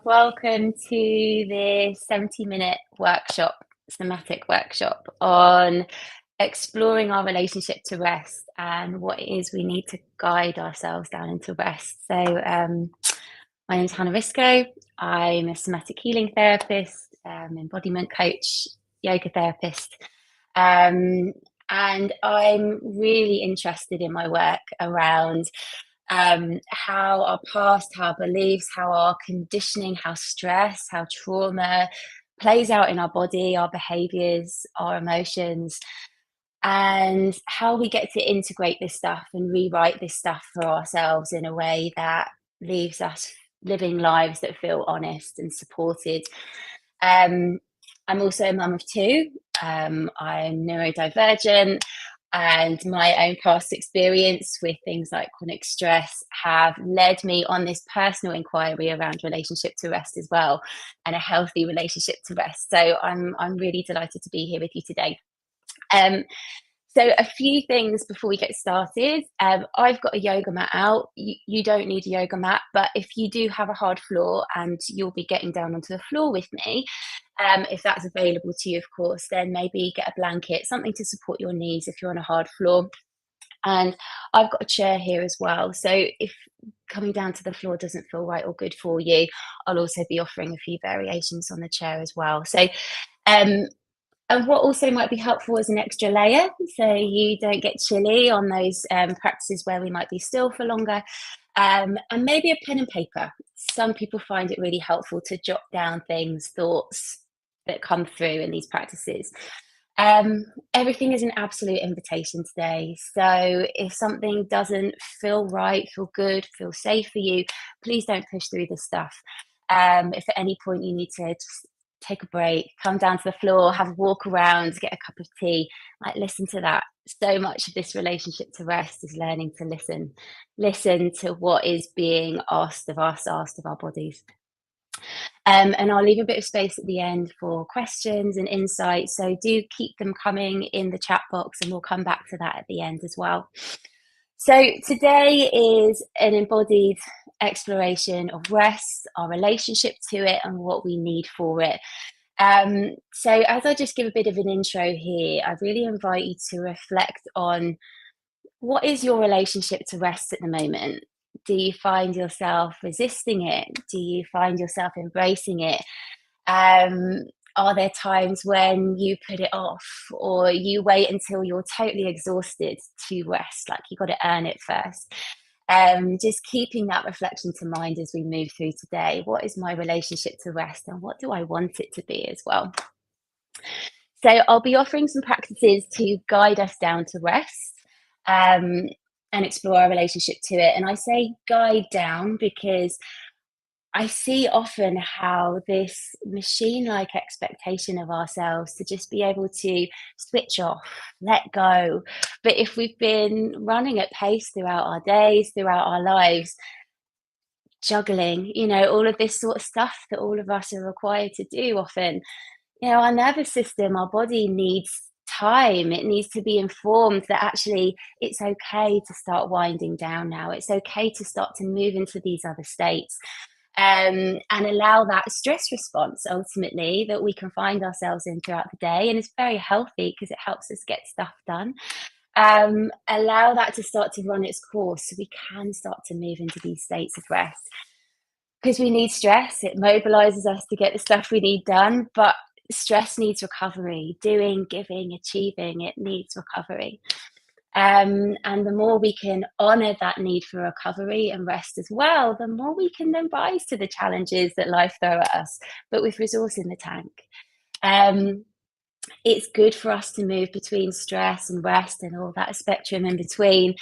Welcome to this 70-minute workshop, somatic workshop on exploring our relationship to rest and what it is we need to guide ourselves down into rest. So, my name is Hannah Risco. I'm a somatic healing therapist, embodiment coach, yoga therapist. And I'm really interested in my work around how our past, how our beliefs, how our conditioning, how stress, how trauma plays out in our body, our behaviors, our emotions, and how we get to integrate this stuff and rewrite this stuff for ourselves in a way that leaves us living lives that feel honest and supported. Um, I'm also a mum of two. I'm neurodivergent, and my own past experience with things like chronic stress have led me on this personal inquiry around relationship to rest as well, and a healthy relationship to rest. So I'm really delighted to be here with you today. Um, so a few things before we get started. I've got a yoga mat out. You don't need a yoga mat, but if you do have a hard floor and you'll be getting down onto the floor with me, if that's available to you, of course, then maybe get a blanket, something to support your knees if you're on a hard floor. And I've got a chair here as well. So if coming down to the floor doesn't feel right or good for you, I'll also be offering a few variations on the chair as well. So and what also might be helpful is an extra layer, so you don't get chilly on those practices where we might be still for longer, and maybe a pen and paper. Some people find it really helpful to jot down things, thoughts that come through in these practices. Everything is an absolute invitation today. So if something doesn't feel right, feel good, feel safe for you, please don't push through this stuff. If at any point you need to just take a break, come down to the floor, have a walk around, get a cup of tea, like listen to that. So much of this relationship to rest is learning to listen to what is being asked of us, asked of our bodies. And I'll leave a bit of space at the end for questions and insights. So do keep them coming in the chat box, and we'll come back to that at the end as well. So today is an embodied exploration of rest, our relationship to it, and what we need for it. So as I just give a bit of an intro here, I really invite you to reflect on what is your relationship to rest at the moment? Do you find yourself resisting it? Do you find yourself embracing it? Are there times when you put it off, or you wait until you're totally exhausted to rest, like you got to earn it first? Just keeping that reflection to mind as we move through today. What is my relationship to rest, and what do I want it to be as well? So I'll be offering some practices to guide us down to rest, and explore our relationship to it. And I say guide down because I see often how this machine-like expectation of ourselves to just be able to switch off, let go. But if we've been running at pace throughout our days, throughout our lives, juggling, all of this sort of stuff that all of us are required to do often, our nervous system, our body needs time. It needs to be informed that actually it's okay to start winding down now. It's okay to start to move into these other states, and allow that stress response ultimately that we can find ourselves in throughout the day. And it's very healthy because it helps us get stuff done. Allow that to start to run its course so we can start to move into these states of rest. Because we need stress, it mobilizes us to get the stuff we need done, but stress needs recovery. Doing, giving, achieving, it needs recovery. And the more we can honor that need for recovery and rest as well, the more we can then rise to the challenges that life throw at us, but with resource in the tank. It's good for us to move between stress and rest and all that spectrum in between,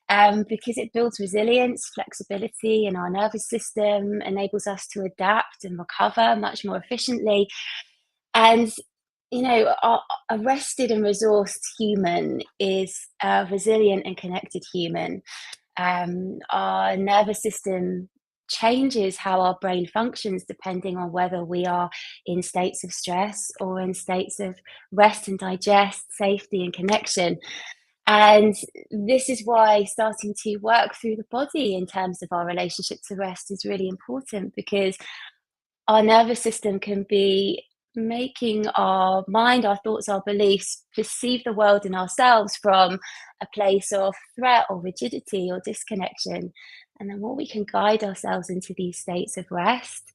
because it builds resilience, flexibility in our nervous system, enables us to adapt and recover much more efficiently. And a rested and resourced human is a resilient and connected human. Our nervous system changes how our brain functions depending on whether we are in states of stress or in states of rest and digest, safety and connection. And this is why starting to work through the body in terms of our relationship to rest is really important, because our nervous system can be making our mind, our thoughts, our beliefs perceive the world and ourselves from a place of threat or rigidity or disconnection. And the more we can guide ourselves into these states of rest,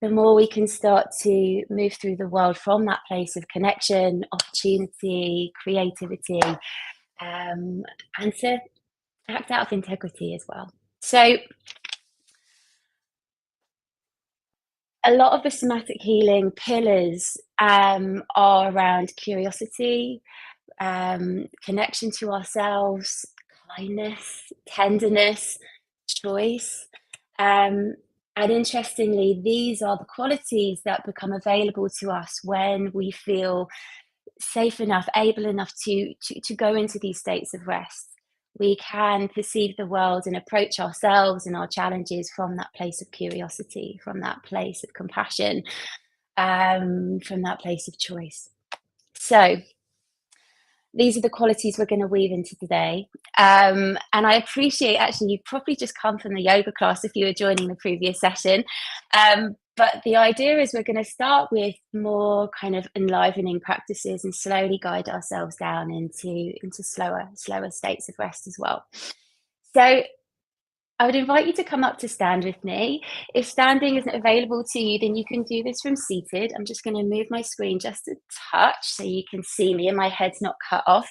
the more we can start to move through the world from that place of connection, opportunity, creativity, and to act out of integrity as well. So a lot of the somatic healing pillars are around curiosity, connection to ourselves, kindness, tenderness, choice. And interestingly, these are the qualities that become available to us when we feel safe enough, able enough to go into these states of rest. We can perceive the world and approach ourselves and our challenges from that place of curiosity, from that place of compassion, from that place of choice. So these are the qualities we're going to weave into today. And I appreciate, actually, you've probably just come from the yoga class if you were joining the previous session. But the idea is we're going to start with more kind of enlivening practices and slowly guide ourselves down into slower states of rest as well. So I would invite you to come up to stand with me. If standing isn't available to you, then you can do this from seated. I'm just going to move my screen just a touch so you can see me and my head's not cut off.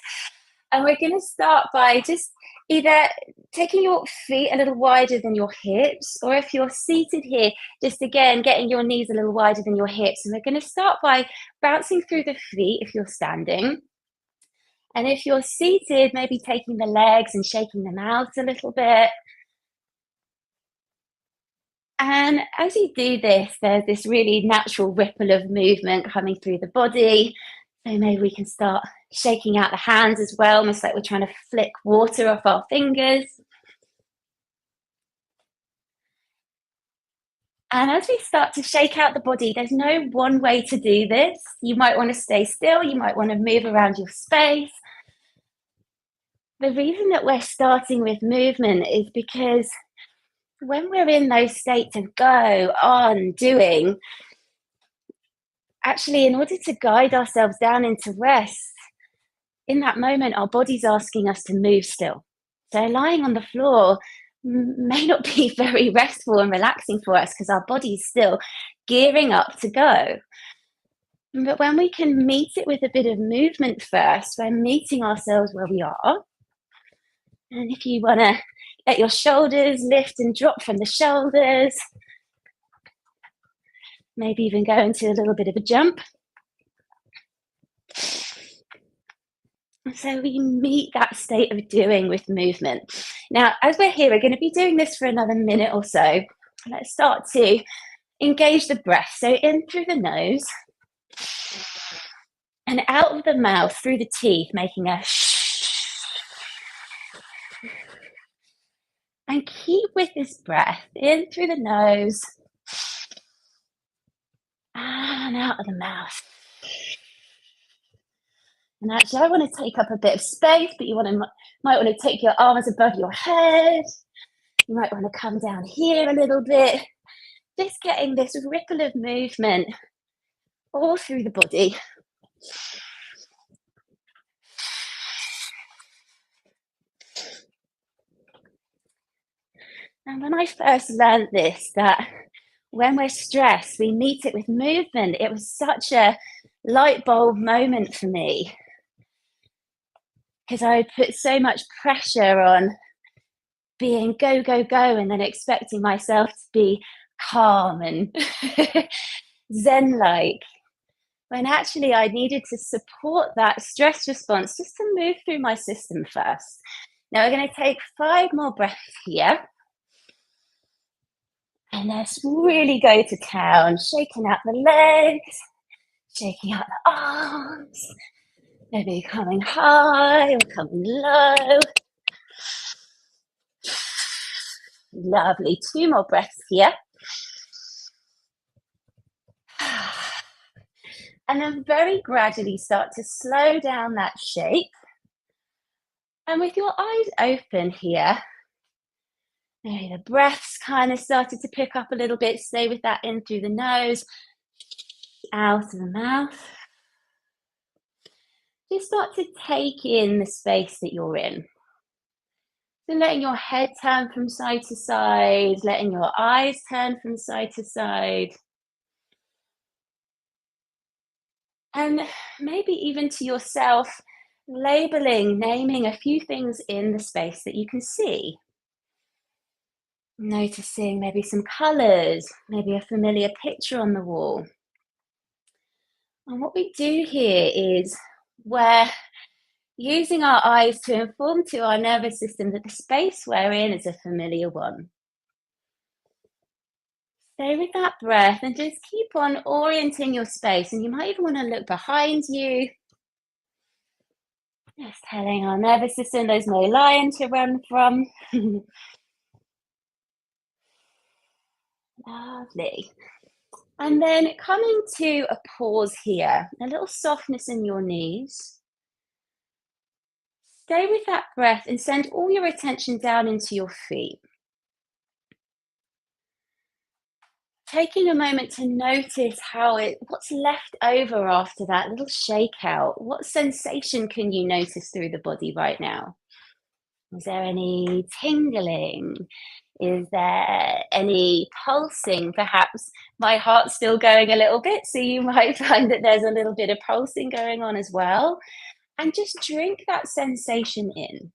And we're going to start by just either taking your feet a little wider than your hips, or if you're seated here, just again, getting your knees a little wider than your hips. And we're going to start by bouncing through the feet if you're standing. And if you're seated, maybe taking the legs and shaking them out a little bit. And as you do this, there's this really natural ripple of movement coming through the body. So maybe we can start shaking out the hands as well, almost like we're trying to flick water off our fingers. And as we start to shake out the body, there's no one way to do this. You might want to stay still. You might want to move around your space. The reason that we're starting with movement is because when we're in those states of go, on, doing, actually, in order to guide ourselves down into rest, in that moment, our body's asking us to move still. So lying on the floor may not be very restful and relaxing for us because our body's still gearing up to go. But when we can meet it with a bit of movement first, we're meeting ourselves where we are. And if you want to let your shoulders lift and drop from the shoulders, maybe even go into a little bit of a jump. So we meet that state of doing with movement. Now, as we're here, we're going to be doing this for another minute or so. Let's start to engage the breath. So in through the nose and out of the mouth through the teeth, making a shh. And keep with this breath in through the nose and out of the mouth. And actually, I want to take up a bit of space, but you might want to take your arms above your head. You might want to come down here a little bit. Just getting this ripple of movement all through the body. And when I first learned this, that when we're stressed, we meet it with movement, it was such a light bulb moment for me. Because I put so much pressure on being go, go, go, and then expecting myself to be calm and zen-like. When actually I needed to support that stress response just to move through my system first. Now we're going to take 5 more breaths here. And let's really go to town, shaking out the legs, shaking out the arms, maybe coming high or coming low. Lovely. 2 more breaths here. And then very gradually start to slow down that shape And with your eyes open here, maybe the breath's kind of started to pick up a little bit. Stay with that in through the nose, out of the mouth. Just start to take in the space that you're in. So letting your head turn from side to side, letting your eyes turn from side to side. And maybe even to yourself, labeling, naming a few things in the space that you can see. Noticing maybe some colours, maybe a familiar picture on the wall. And what we do here is we're using our eyes to inform to our nervous system that the space we're in is a familiar one. Stay with that breath and just keep on orienting your space. And you might even want to look behind you. Just telling our nervous system there's no lion to run from. Lovely. And then coming to a pause here, a little softness in your knees. Stay with that breath and send all your attention down into your feet. Taking a moment to notice what's left over after that little shakeout. What sensation can you notice through the body right now? Is there any tingling? Is there any pulsing? Perhaps my heart's still going a little bit, so you might find that there's a little bit of pulsing going on as well. And just drink that sensation in.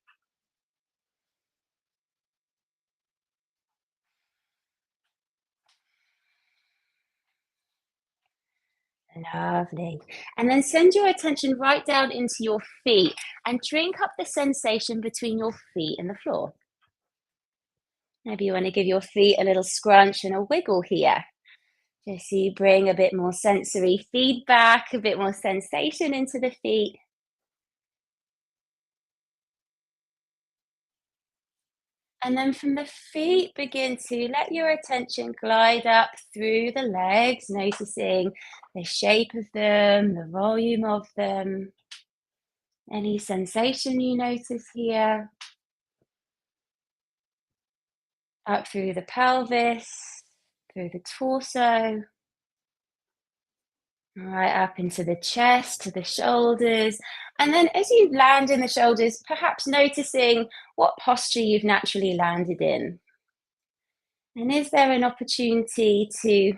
Lovely. And then send your attention right down into your feet and drink up the sensation between your feet and the floor. Maybe you want to give your feet a little scrunch and a wiggle here. Just so you bring a bit more sensory feedback, a bit more sensation into the feet. And then from the feet, begin to let your attention glide up through the legs, noticing the shape of them, the volume of them, any sensation you notice here. Up through the pelvis, through the torso, right up into the chest, to the shoulders. And then as you land in the shoulders, perhaps noticing what posture you've naturally landed in. And is there an opportunity to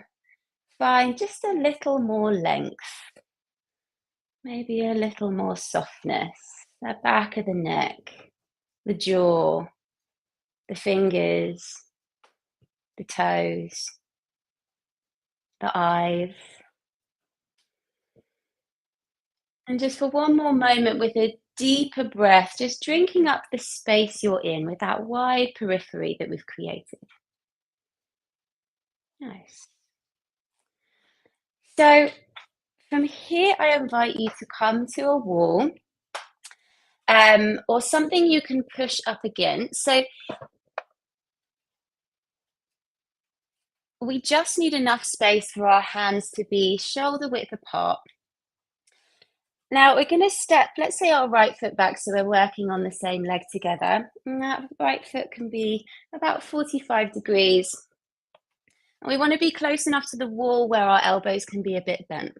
find just a little more length? Maybe a little more softness, the back of the neck, the jaw, the fingers, the toes, the eyes. And just for one more moment with a deeper breath, just drinking up the space you're in with that wide periphery that we've created. Nice. So from here, I invite you to come to a wall or something you can push up against. So we just need enough space for our hands to be shoulder width apart. Now we're going to step, let's say our right foot back, so we're working on the same leg together. And that right foot can be about 45 degrees. And we want to be close enough to the wall where our elbows can be a bit bent.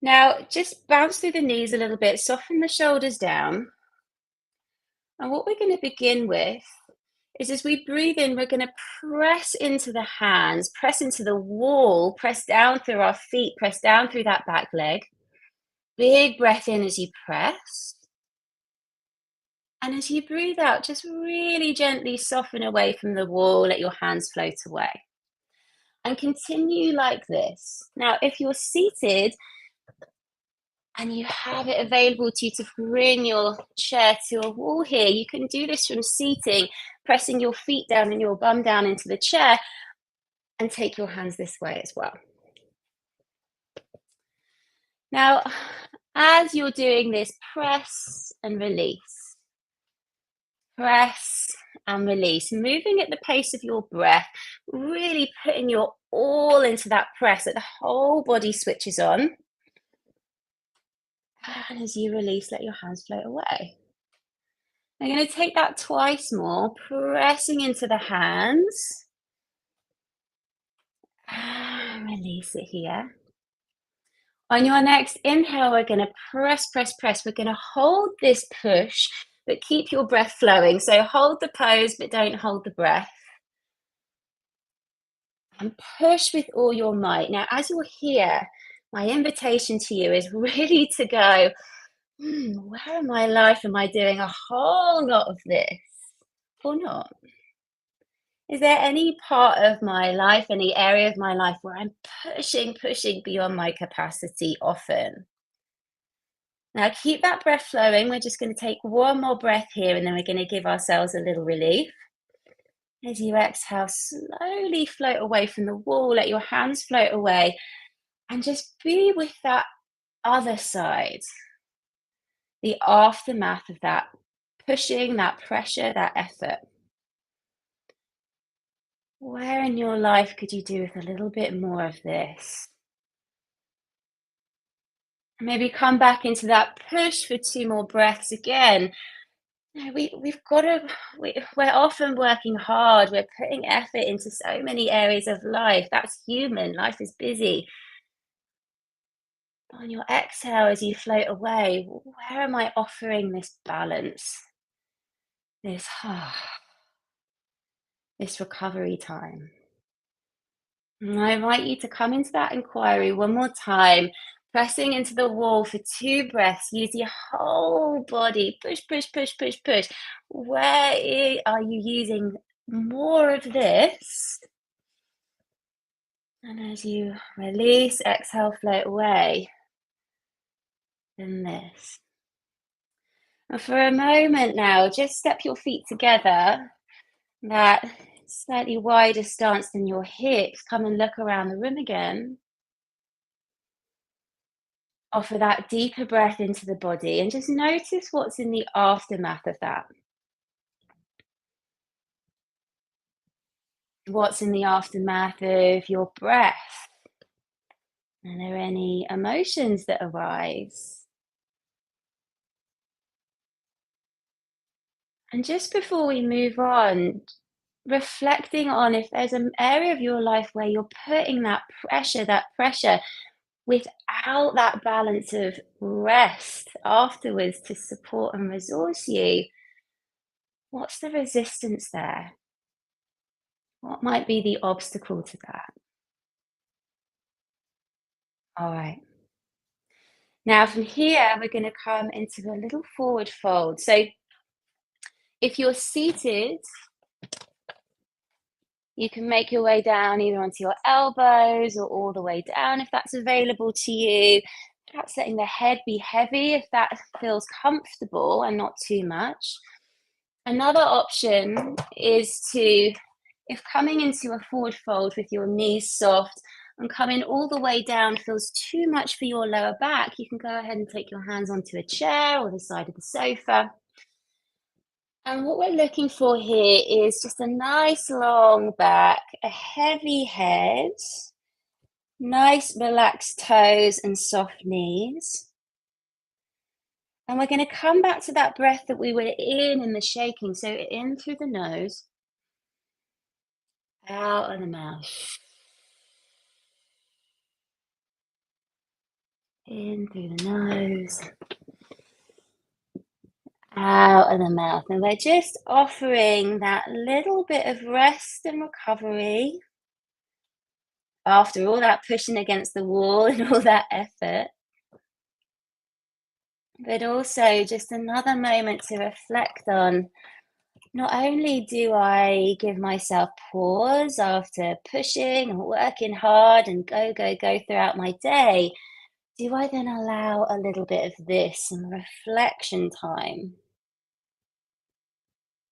Now just bounce through the knees a little bit, soften the shoulders down. And what we're going to begin with is as we breathe in, we're going to press into the hands, press into the wall, press down through our feet, press down through that back leg. Big breath in as you press. And as you breathe out, just really gently soften away from the wall, let your hands float away. And continue like this. Now, if you're seated and you have it available to you to bring your chair to a wall here, you can do this from seating, pressing your feet down and your bum down into the chair, and take your hands this way as well. Now, as you're doing this, press and release. Press and release, moving at the pace of your breath, really putting your all into that press, that the whole body switches on. And as you release, let your hands float away. I'm going to take that twice more, pressing into the hands. And release it here. On your next inhale, we're going to press, press, press. We're going to hold this push, but keep your breath flowing. So hold the pose, but don't hold the breath. And push with all your might. Now, as you're here, my invitation to you is really to go, where in my life am I doing a whole lot of this or not? Is there any part of my life, any area of my life where I'm pushing beyond my capacity often? Now keep that breath flowing. We're just going to take one more breath here and then we're going to give ourselves a little relief. As you exhale, slowly float away from the wall. Let your hands float away and just be with that other side. The aftermath of that pushing, that pressure, that effort. Where in your life could you do with a little bit more of this? Maybe come back into that push for 2 more breaths again. We're often working hard. We're putting effort into so many areas of life. That's human. Life is busy. On your exhale, as you float away, where am I offering this balance? This recovery time. And I invite you to come into that inquiry one more time, pressing into the wall for 2 breaths. Use your whole body. Push, push, push, push, push. Where are you using more of this? And as you release, exhale, float away. Then this. And for a moment now, just step your feet together. That slightly wider stance than your hips. Come and look around the room again. Offer that deeper breath into the body and just notice what's in the aftermath of that. What's in the aftermath of your breath? Are there any emotions that arise? And just before we move on, reflecting on if there's an area of your life where you're putting that pressure without that balance of rest afterwards to support and resource you, what's the resistance there? What might be the obstacle to that? All right. Now from here, we're going to come into a little forward fold. So if you're seated, you can make your way down either onto your elbows or all the way down if that's available to you. Perhaps letting the head be heavy if that feels comfortable and not too much. Another option is if coming into a forward fold with your knees soft and coming all the way down feels too much for your lower back, you can go ahead and take your hands onto a chair or the side of the sofa. And what we're looking for here is just a nice long back, a heavy head, nice relaxed toes and soft knees. And we're going to come back to that breath that we were in the shaking. So in through the nose, out of the mouth. In through the nose, out of the mouth. And we're just offering that little bit of rest and recovery after all that pushing against the wall and all that effort. But also just another moment to reflect on, not only do I give myself pause after pushing and working hard and go throughout my day, do I then allow a little bit of this and reflection time?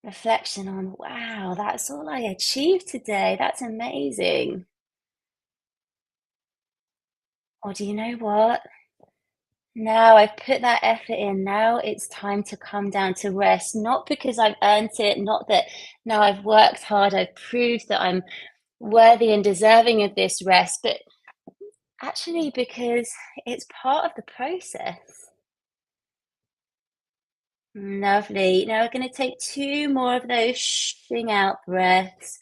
Reflection on, wow, that's all I achieved today. That's amazing. Or do you know what? Now I've put that effort in. Now it's time to come down to rest. Not because I've earned it, not that now I've worked hard, I've proved that I'm worthy and deserving of this rest, but actually because it's part of the process. Lovely. Now we're going to take 2 more of those shing out breaths.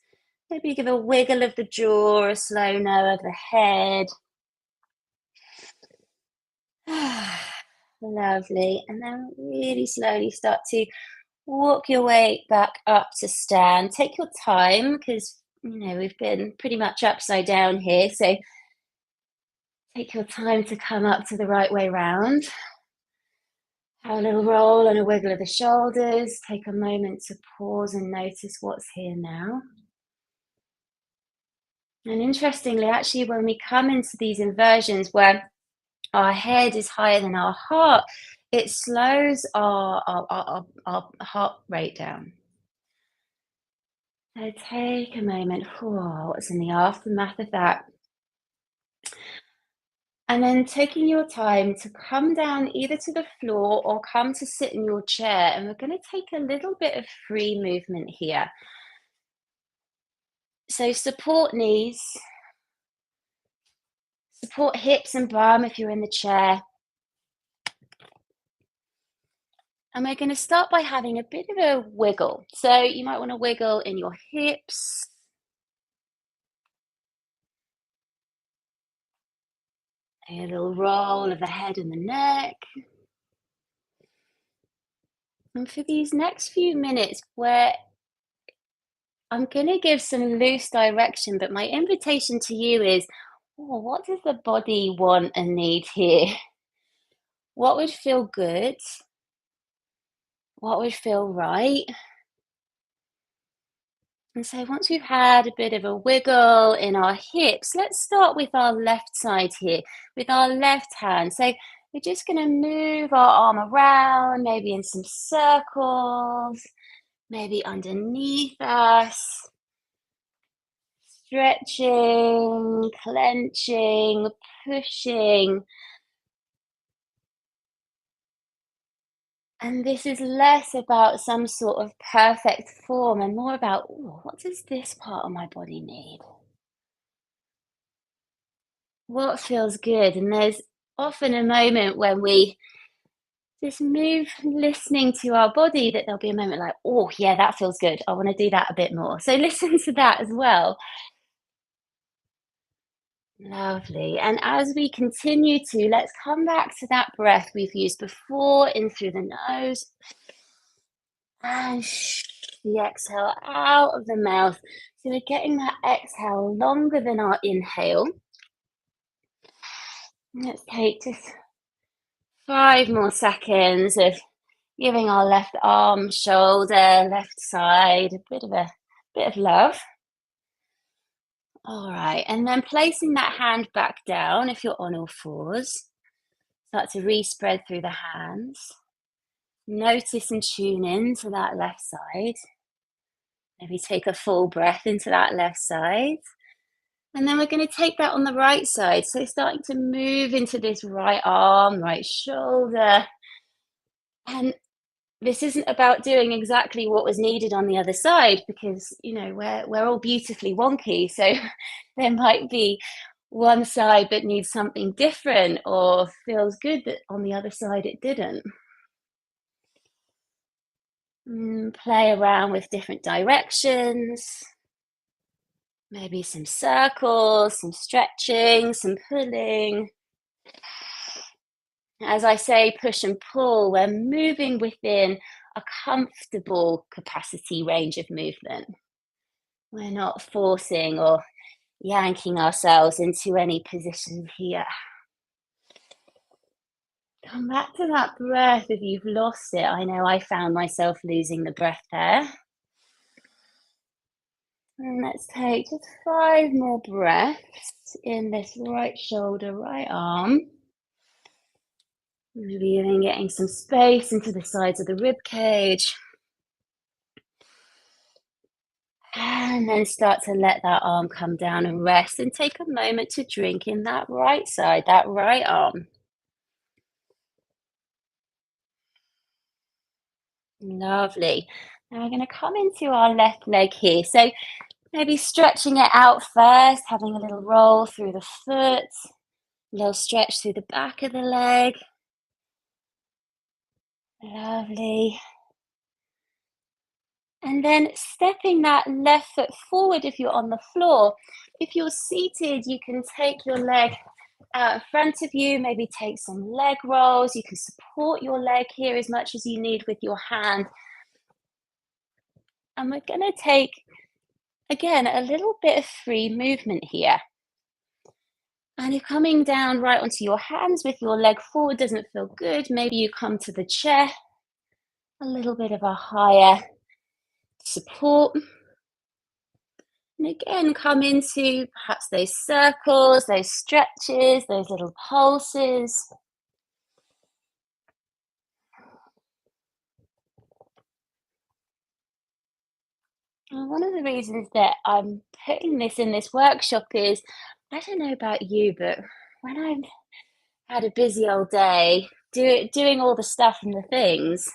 Maybe give a wiggle of the jaw, a slow no of the head. Lovely. And then really slowly start to walk your way back up to stand. Take your time because, we've been pretty much upside down here. So take your time to come up to the right way round. Have a little roll and a wiggle of the shoulders. Take a moment to pause and notice what's here now. And interestingly, actually, when we come into these inversions where our head is higher than our heart, it slows our heart rate down. So take a moment. What's in the aftermath of that? And then taking your time to come down either to the floor or come to sit in your chair. And we're going to take a little bit of free movement here. So support knees, support hips and bum if you're in the chair. And we're going to start by having a bit of a wiggle. So you might want to wiggle in your hips. A little roll of the head and the neck. And for these next few minutes, where I'm going to give some loose direction, but my invitation to you is, what does the body want and need here? What would feel good? What would feel right? And so once we've had a bit of a wiggle in our hips, let's start with our left side here, with our left hand. So we're just going to move our arm around, maybe in some circles, maybe underneath us. Stretching, clenching, pushing. And this is less about some sort of perfect form and more about, what does this part of my body need? What feels good? And there's often a moment when we just move listening to our body that there'll be a moment like, oh, yeah, that feels good. I want to do that a bit more. So listen to that as well. Lovely. And as we continue to, let's come back to that breath we've used before, in through the nose. And the exhale out of the mouth. So we're getting that exhale longer than our inhale. Let's take just 5 more seconds of giving our left arm, shoulder, left side a bit of love. All right, and then placing that hand back down if you're on all fours. Start to re-spread through the hands. Notice and tune in to that left side. Maybe take a full breath into that left side. And then we're going to take that on the right side. So starting to move into this right arm, right shoulder. And this isn't about doing exactly what was needed on the other side because, we're all beautifully wonky. So there might be one side that needs something different or feels good that on the other side it didn't. Play around with different directions. Maybe some circles, some stretching, some pulling. As I say, push and pull, we're moving within a comfortable capacity range of movement. We're not forcing or yanking ourselves into any position here. Come back to that breath if you've lost it. I know I found myself losing the breath there. And let's take just 5 more breaths in this right shoulder, right arm. Maybe even getting some space into the sides of the rib cage. And then start to let that arm come down and rest and take a moment to drink in that right side, that right arm. Lovely. Now we're going to come into our left leg here. So maybe stretching it out first, having a little roll through the foot, a little stretch through the back of the leg. Lovely. And then stepping that left foot forward if you're on the floor. If you're seated, you can take your leg out in front of you, maybe take some leg rolls. You can support your leg here as much as you need with your hand. And we're going to take, again, a little bit of free movement here. And if coming down right onto your hands with your leg forward doesn't feel good, maybe you come to the chair, a little bit of a higher support. And again, come into perhaps those circles, those stretches, those little pulses. And one of the reasons that I'm putting this in this workshop is, I don't know about you, but when I've had a busy old day, doing all the stuff and the things,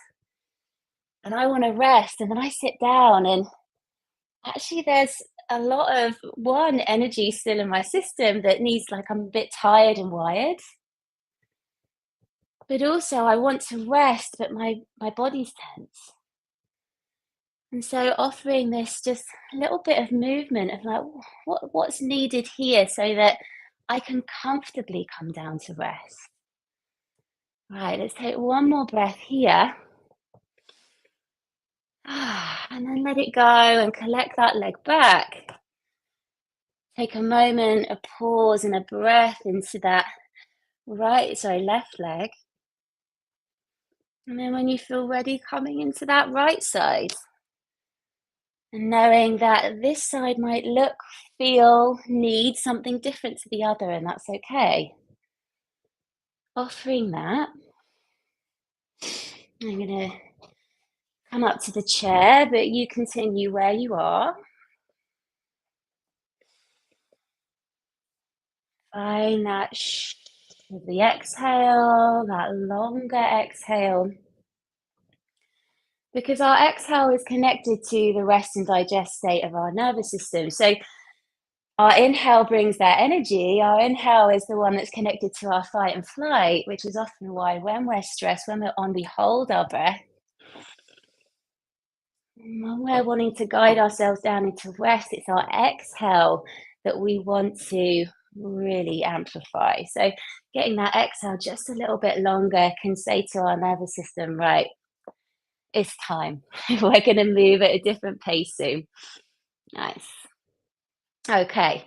and I want to rest, and then I sit down, and actually there's a lot of energy still in my system that needs, like, I'm a bit tired and wired. But also I want to rest, but my body's tense. And so offering this just a little bit of movement of like, what's needed here so that I can comfortably come down to rest. Right, let's take one more breath here. And then let it go and collect that leg back. Take a moment, a pause and a breath into that left leg. And then when you feel ready, coming into that right side. And knowing that this side might look, feel, need something different to the other, and that's okay. Offering that. I'm going to come up to the chair, but you continue where you are. Find that with the exhale, that longer exhale. Because our exhale is connected to the rest and digest state of our nervous system. So our inhale brings that energy. Our inhale is the one that's connected to our fight and flight, which is often why when we're stressed, when we're on, we hold our breath. When we're wanting to guide ourselves down into rest, it's our exhale that we want to really amplify. So getting that exhale just a little bit longer can say to our nervous system, right, it's time. We're going to move at a different pace soon. Nice. Okay.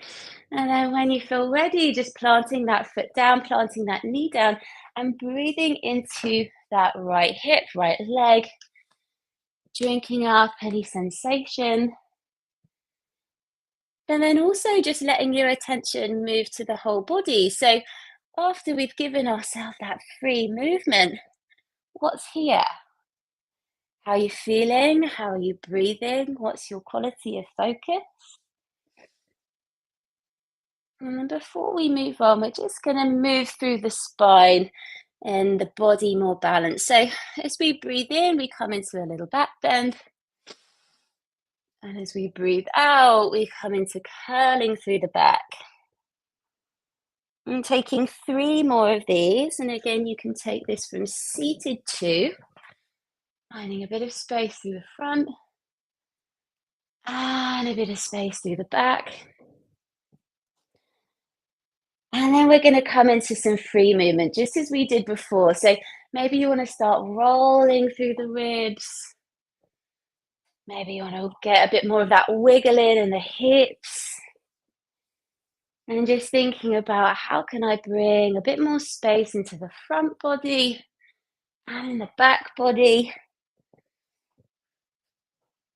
And then when you feel ready, just planting that foot down, planting that knee down, and breathing into that right hip, right leg, drinking up any sensation. And then also just letting your attention move to the whole body. So after we've given ourselves that free movement, what's here? How are you feeling? How are you breathing? What's your quality of focus? And before we move on, we're just going to move through the spine and the body more balanced. So as we breathe in, we come into a little back bend. And as we breathe out, we come into curling through the back. And taking 3 more of these. And again, you can take this from seated to finding a bit of space through the front. And a bit of space through the back. And then we're going to come into some free movement, just as we did before. So maybe you want to start rolling through the ribs. Maybe you want to get a bit more of that wiggling in the hips. And just thinking about how can I bring a bit more space into the front body and in the back body.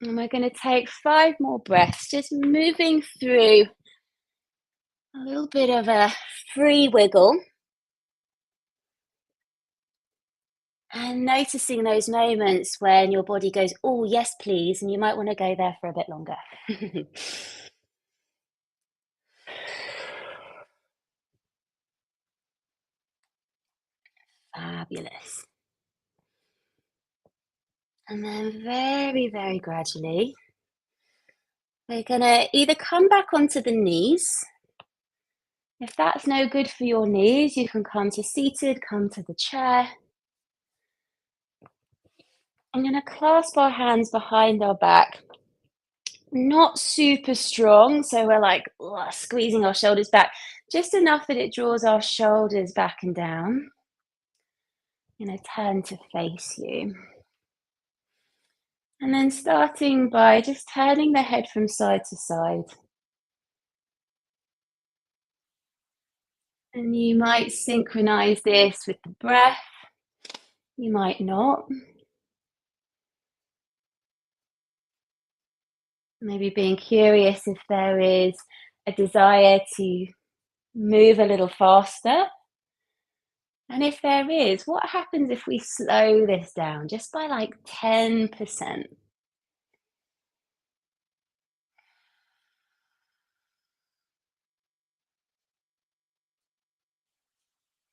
And we're going to take 5 more breaths, just moving through a little bit of a free wiggle. And noticing those moments when your body goes, oh, yes, please. And you might want to go there for a bit longer. Fabulous. And then very, very gradually, we're going to either come back onto the knees. If that's no good for your knees, you can come to seated, come to the chair. I'm going to clasp our hands behind our back. Not super strong, so we're like squeezing our shoulders back, just enough that it draws our shoulders back and down. I'm going to turn to face you. And then starting by just turning the head from side to side. And you might synchronize this with the breath. You might not. Maybe being curious if there is a desire to move a little faster. And if there is, what happens if we slow this down just by like 10%?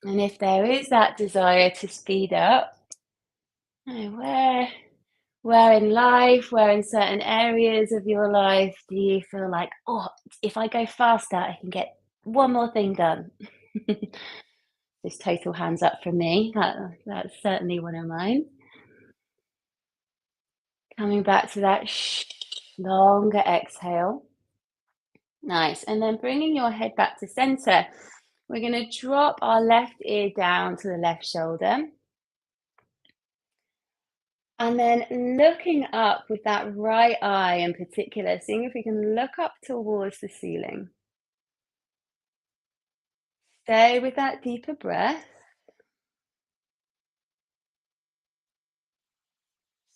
And if there is that desire to speed up, where in life, where in certain areas of your life do you feel like, oh, if I go faster, I can get one more thing done? Just total hands up from me. That's certainly one of mine. Coming back to that longer exhale. Nice. And then bringing your head back to center. We're going to drop our left ear down to the left shoulder. And then looking up with that right eye in particular, seeing if we can look up towards the ceiling. Stay with that deeper breath.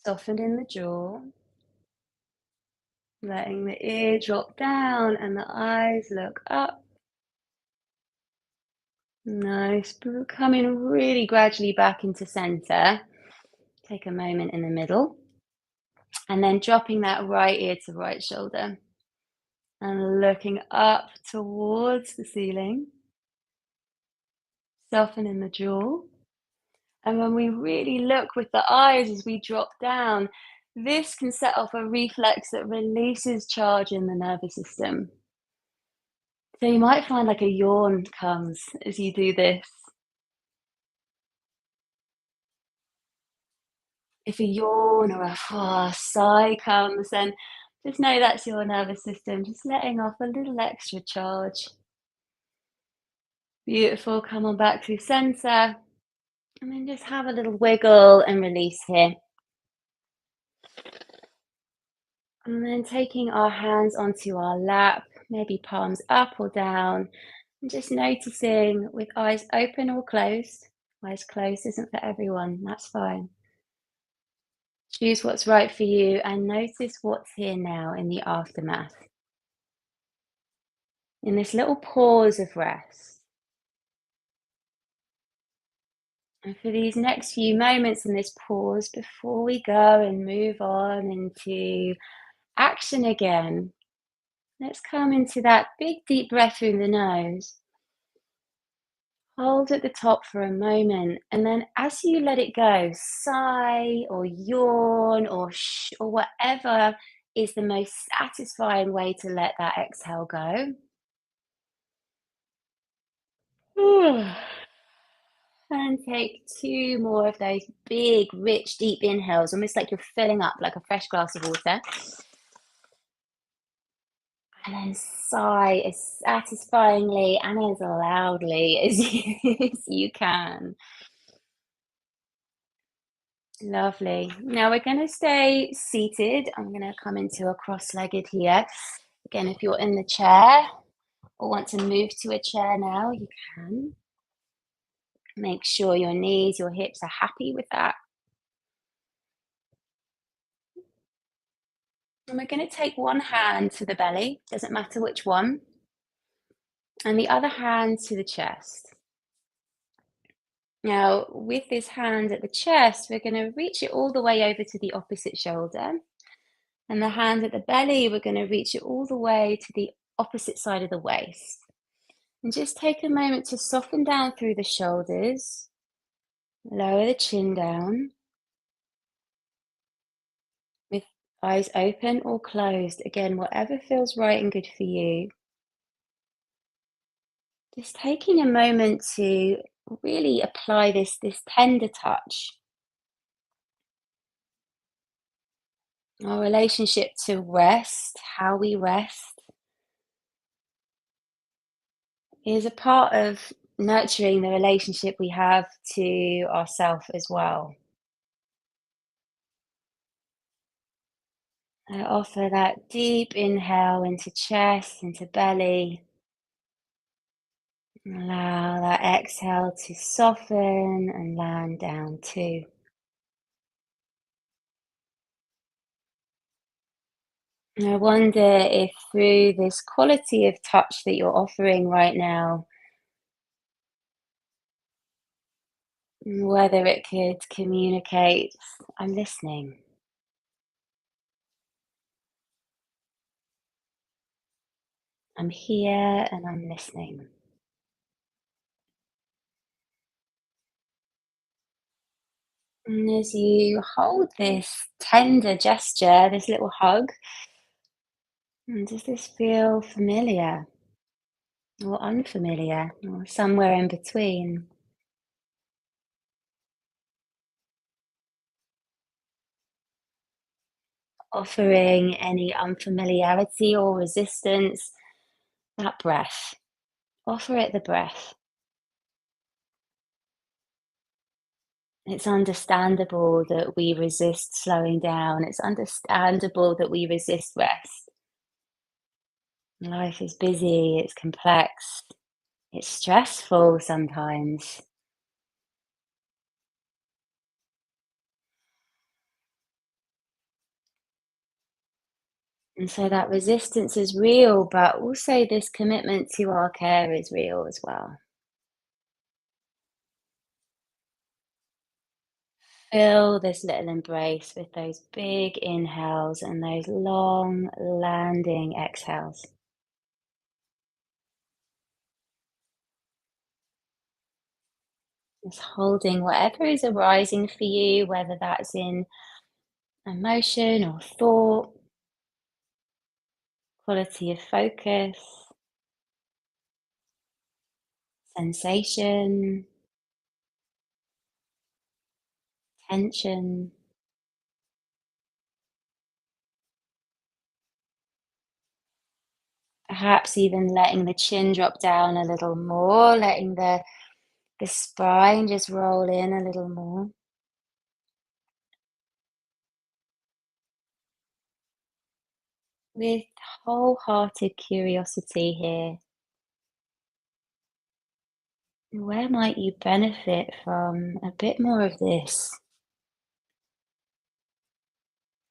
Soften in the jaw. Letting the ear drop down and the eyes look up. Nice. Coming really gradually back into center. Take a moment in the middle. And then dropping that right ear to right shoulder. And looking up towards the ceiling. Soften in the jaw. And when we really look with the eyes as we drop down, this can set off a reflex that releases charge in the nervous system. So you might find like a yawn comes as you do this. If a yawn or a sigh comes, then just know that's your nervous system, just letting off a little extra charge. Beautiful. Come on back to center. And then just have a little wiggle and release here. And then taking our hands onto our lap, maybe palms up or down, and just noticing with eyes open or closed. Eyes closed isn't for everyone, that's fine. Choose what's right for you and notice what's here now in the aftermath. In this little pause of rest. And for these next few moments in this pause, before we go and move on into action again, let's come into that big deep breath through the nose. Hold at the top for a moment, and then as you let it go, sigh or yawn or or whatever is the most satisfying way to let that exhale go. And take 2 more of those big, rich, deep inhales, almost like you're filling up like a fresh glass of water. And then sigh as satisfyingly and as loudly as you can. Lovely. Now we're going to stay seated. I'm going to come into a cross-legged here. Again, if you're in the chair or want to move to a chair now, you can. Make sure your knees, your hips are happy with that. And we're going to take one hand to the belly, doesn't matter which one, and the other hand to the chest. Now, with this hand at the chest, we're going to reach it all the way over to the opposite shoulder. And the hand at the belly, we're going to reach it all the way to the opposite side of the waist. And just take a moment to soften down through the shoulders, lower the chin down, with eyes open or closed. Again, whatever feels right and good for you. Just taking a moment to really apply this tender touch. Our relationship to rest, how we rest, is a part of nurturing the relationship we have to ourself as well. I offer that deep inhale into chest, into belly. Allow that exhale to soften and land down too. And I wonder if through this quality of touch that you're offering right now, whether it could communicate, I'm listening. I'm here and I'm listening. And as you hold this tender gesture, this little hug, does this feel familiar or unfamiliar or somewhere in between? Offering any unfamiliarity or resistance, that breath. Offer it the breath. It's understandable that we resist slowing down. It's understandable that we resist rest. Life is busy, it's complex, it's stressful sometimes. And so that resistance is real, but also this commitment to our care is real as well. Fill this little embrace with those big inhales and those long landing exhales. Just holding whatever is arising for you, whether that's in emotion or thought, quality of focus, sensation, tension. Perhaps even letting the chin drop down a little more, letting the spine just roll in a little more. With wholehearted curiosity here, where might you benefit from a bit more of this?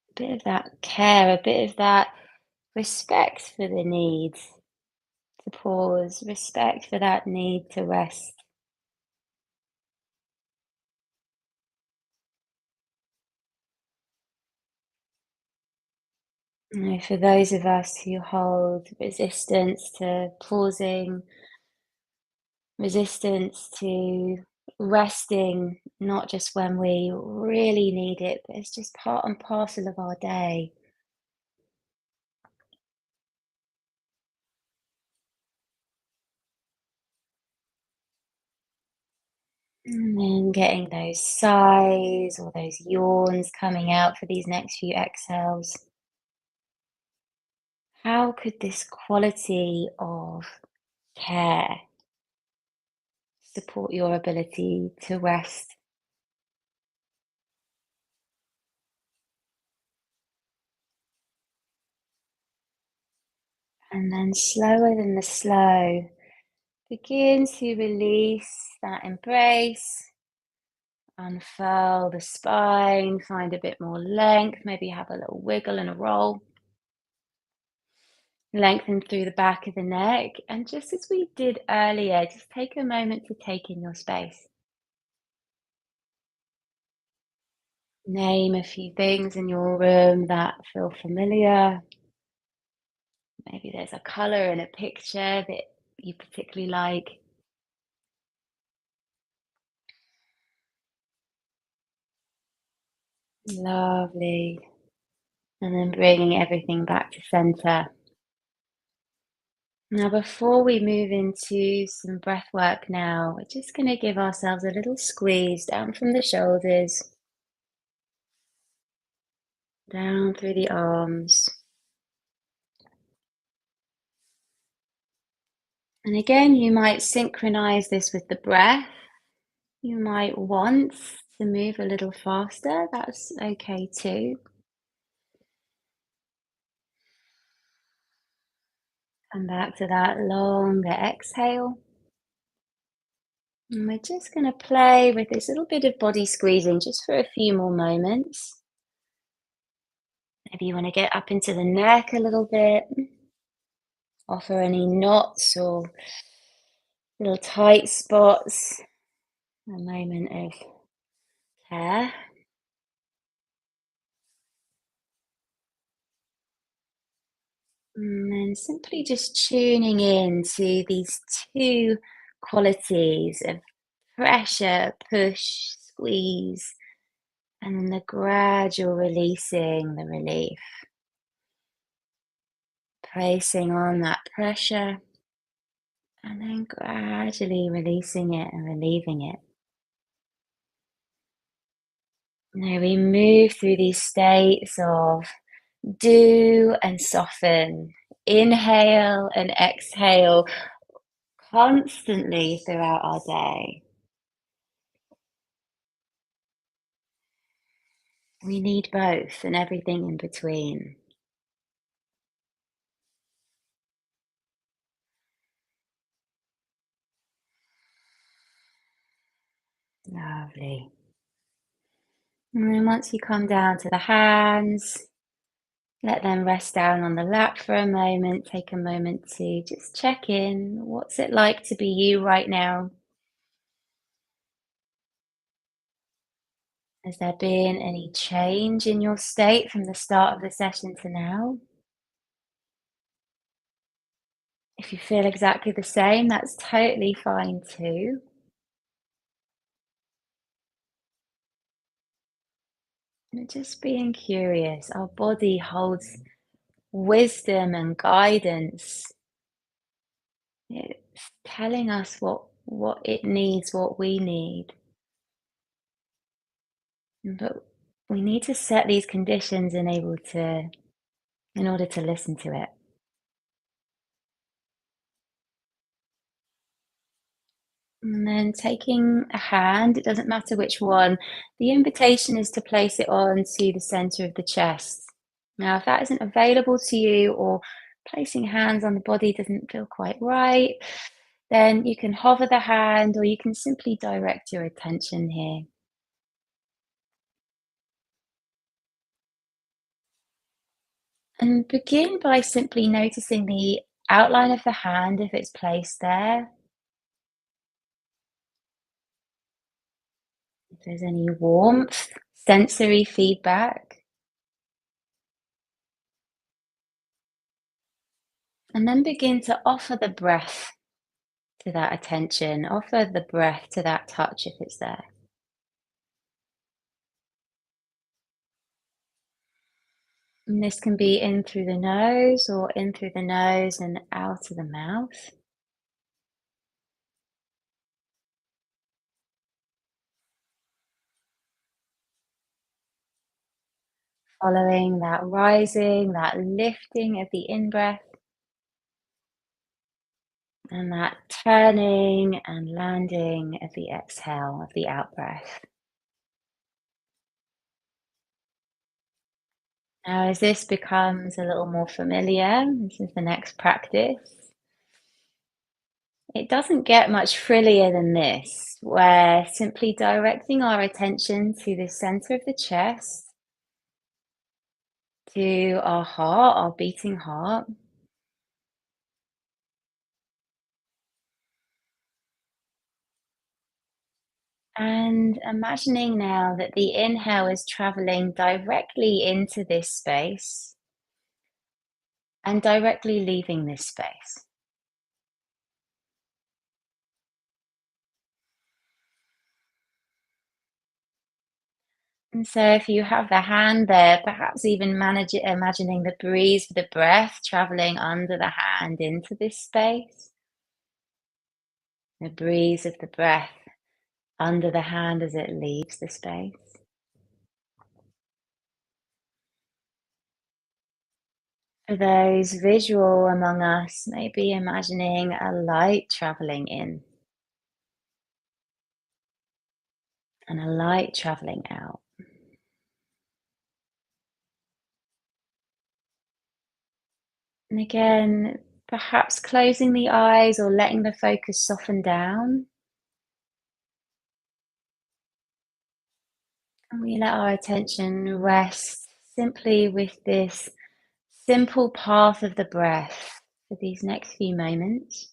A bit of that care, a bit of that respect for the need to pause, respect for that need to rest. For those of us who hold resistance to pausing, resistance to resting, not just when we really need it, but it's just part and parcel of our day. And then getting those sighs or those yawns coming out for these next few exhales. How could this quality of care support your ability to rest? And then slower than the slow, begin to release that embrace, unfurl the spine, find a bit more length, maybe have a little wiggle and a roll. Lengthen through the back of the neck, and just as we did earlier, just take a moment to take in your space. Name a few things in your room that feel familiar. Maybe there's a color in a picture that you particularly like. Lovely. And then bringing everything back to center. Now, before we move into some breath work now, we're just going to give ourselves a little squeeze down from the shoulders. down through the arms. And again, you might synchronize this with the breath. You might want to move a little faster. That's okay too. Come back to that longer exhale. And we're just going to play with this little bit of body squeezing just for a few more moments. Maybe you want to get up into the neck a little bit. Offer any knots or little tight spots. A moment of care. And then simply just tuning in to these two qualities of pressure, push, squeeze, and then the gradual releasing, the relief. Placing on that pressure and then gradually releasing it and relieving it. Now we move through these states of do and soften, inhale and exhale constantly throughout our day. We need both and everything in between. Lovely. And then once you come down to the hands, let them rest down on the lap for a moment. Take a moment to just check in. What's it like to be you right now? Has there been any change in your state from the start of the session to now? If you feel exactly the same, that's totally fine too. And just being curious, our body holds wisdom and guidance. It's telling us what it needs, what we need. But we need to set these conditions in order to listen to it. And then taking a hand, it doesn't matter which one, the invitation is to place it on to the center of the chest. Now, if that isn't available to you or placing hands on the body doesn't feel quite right, then you can hover the hand or you can simply direct your attention here. And begin by simply noticing the outline of the hand if it's placed there. If there's any warmth, sensory feedback. And then begin to offer the breath to that attention, offer the breath to that touch if it's there. And this can be in through the nose or in through the nose and out of the mouth. Following that rising, that lifting of the in-breath and that turning and landing of the exhale, of the out-breath. Now, as this becomes a little more familiar, this is the next practice. It doesn't get much frillier than this, where simply directing our attention to the center of the chest, to our heart, our beating heart. And imagining now that the inhale is traveling directly into this space and directly leaving this space. And so if you have the hand there, perhaps even imagining the breeze of the breath traveling under the hand into this space. The breeze of the breath under the hand as it leaves the space. For those visual among us, maybe imagining a light traveling in and a light traveling out. And again, perhaps closing the eyes or letting the focus soften down. And we let our attention rest simply with this simple path of the breath for these next few moments.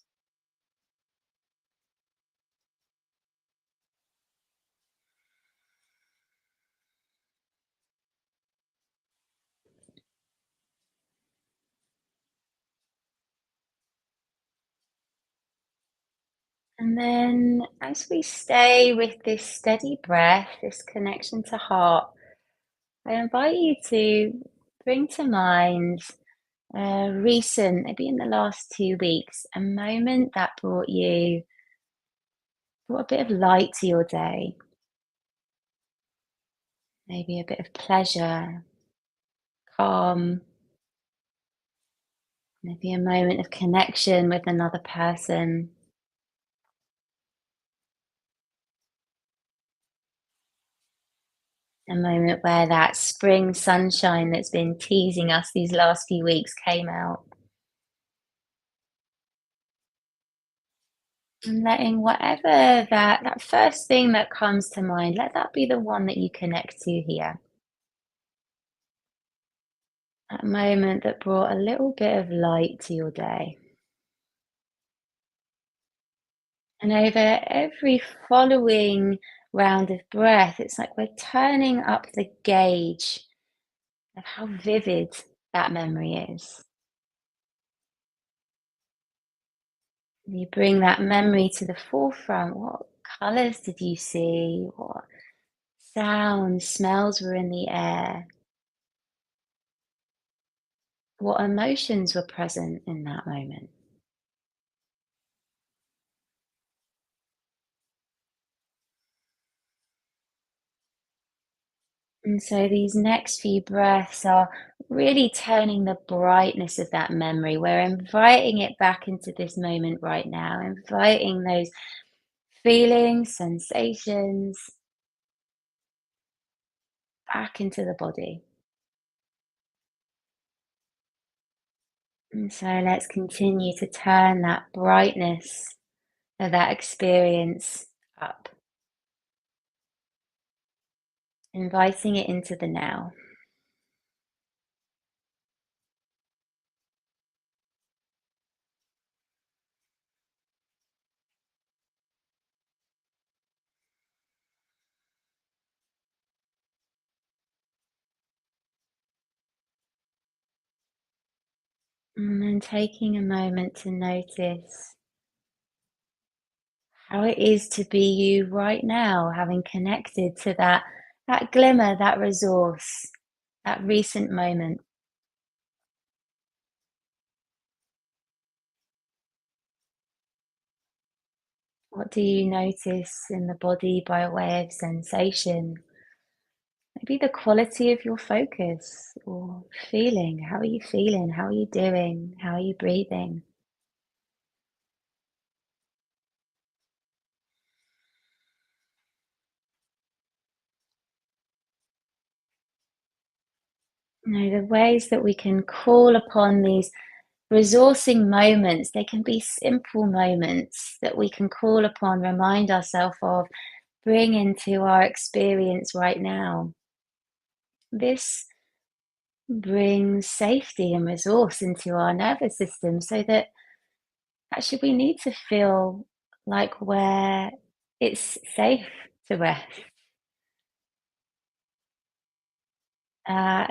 And then as we stay with this steady breath, this connection to heart, I invite you to bring to mind recent, maybe in the last 2 weeks, a moment that brought a bit of light to your day, maybe a bit of pleasure, calm, maybe a moment of connection with another person. A moment where that spring sunshine that's been teasing us these last few weeks came out. And letting whatever that first thing that comes to mind, let that be the one that you connect to here. That moment that brought a little bit of light to your day. And over every following round of breath, it's like we're turning up the gauge of how vivid that memory is. You bring that memory to the forefront. What colors did you see? What sounds, smells were in the air? What emotions were present in that moment? And so these next few breaths are really turning the brightness of that memory. We're inviting it back into this moment right now, inviting those feelings, sensations back into the body. And so let's continue to turn that brightness of that experience up, inviting it into the now. And then taking a moment to notice how it is to be you right now, having connected to that glimmer, that resource, that recent moment. What do you notice in the body by way of sensation? Maybe the quality of your focus or feeling. How are you feeling? How are you doing? How are you breathing? The ways that we can call upon these resourcing moments, they can be simple moments that we can call upon, remind ourselves of, bring into our experience right now. This brings safety and resource into our nervous system so that actually we need to feel like where it's safe to rest. Uh,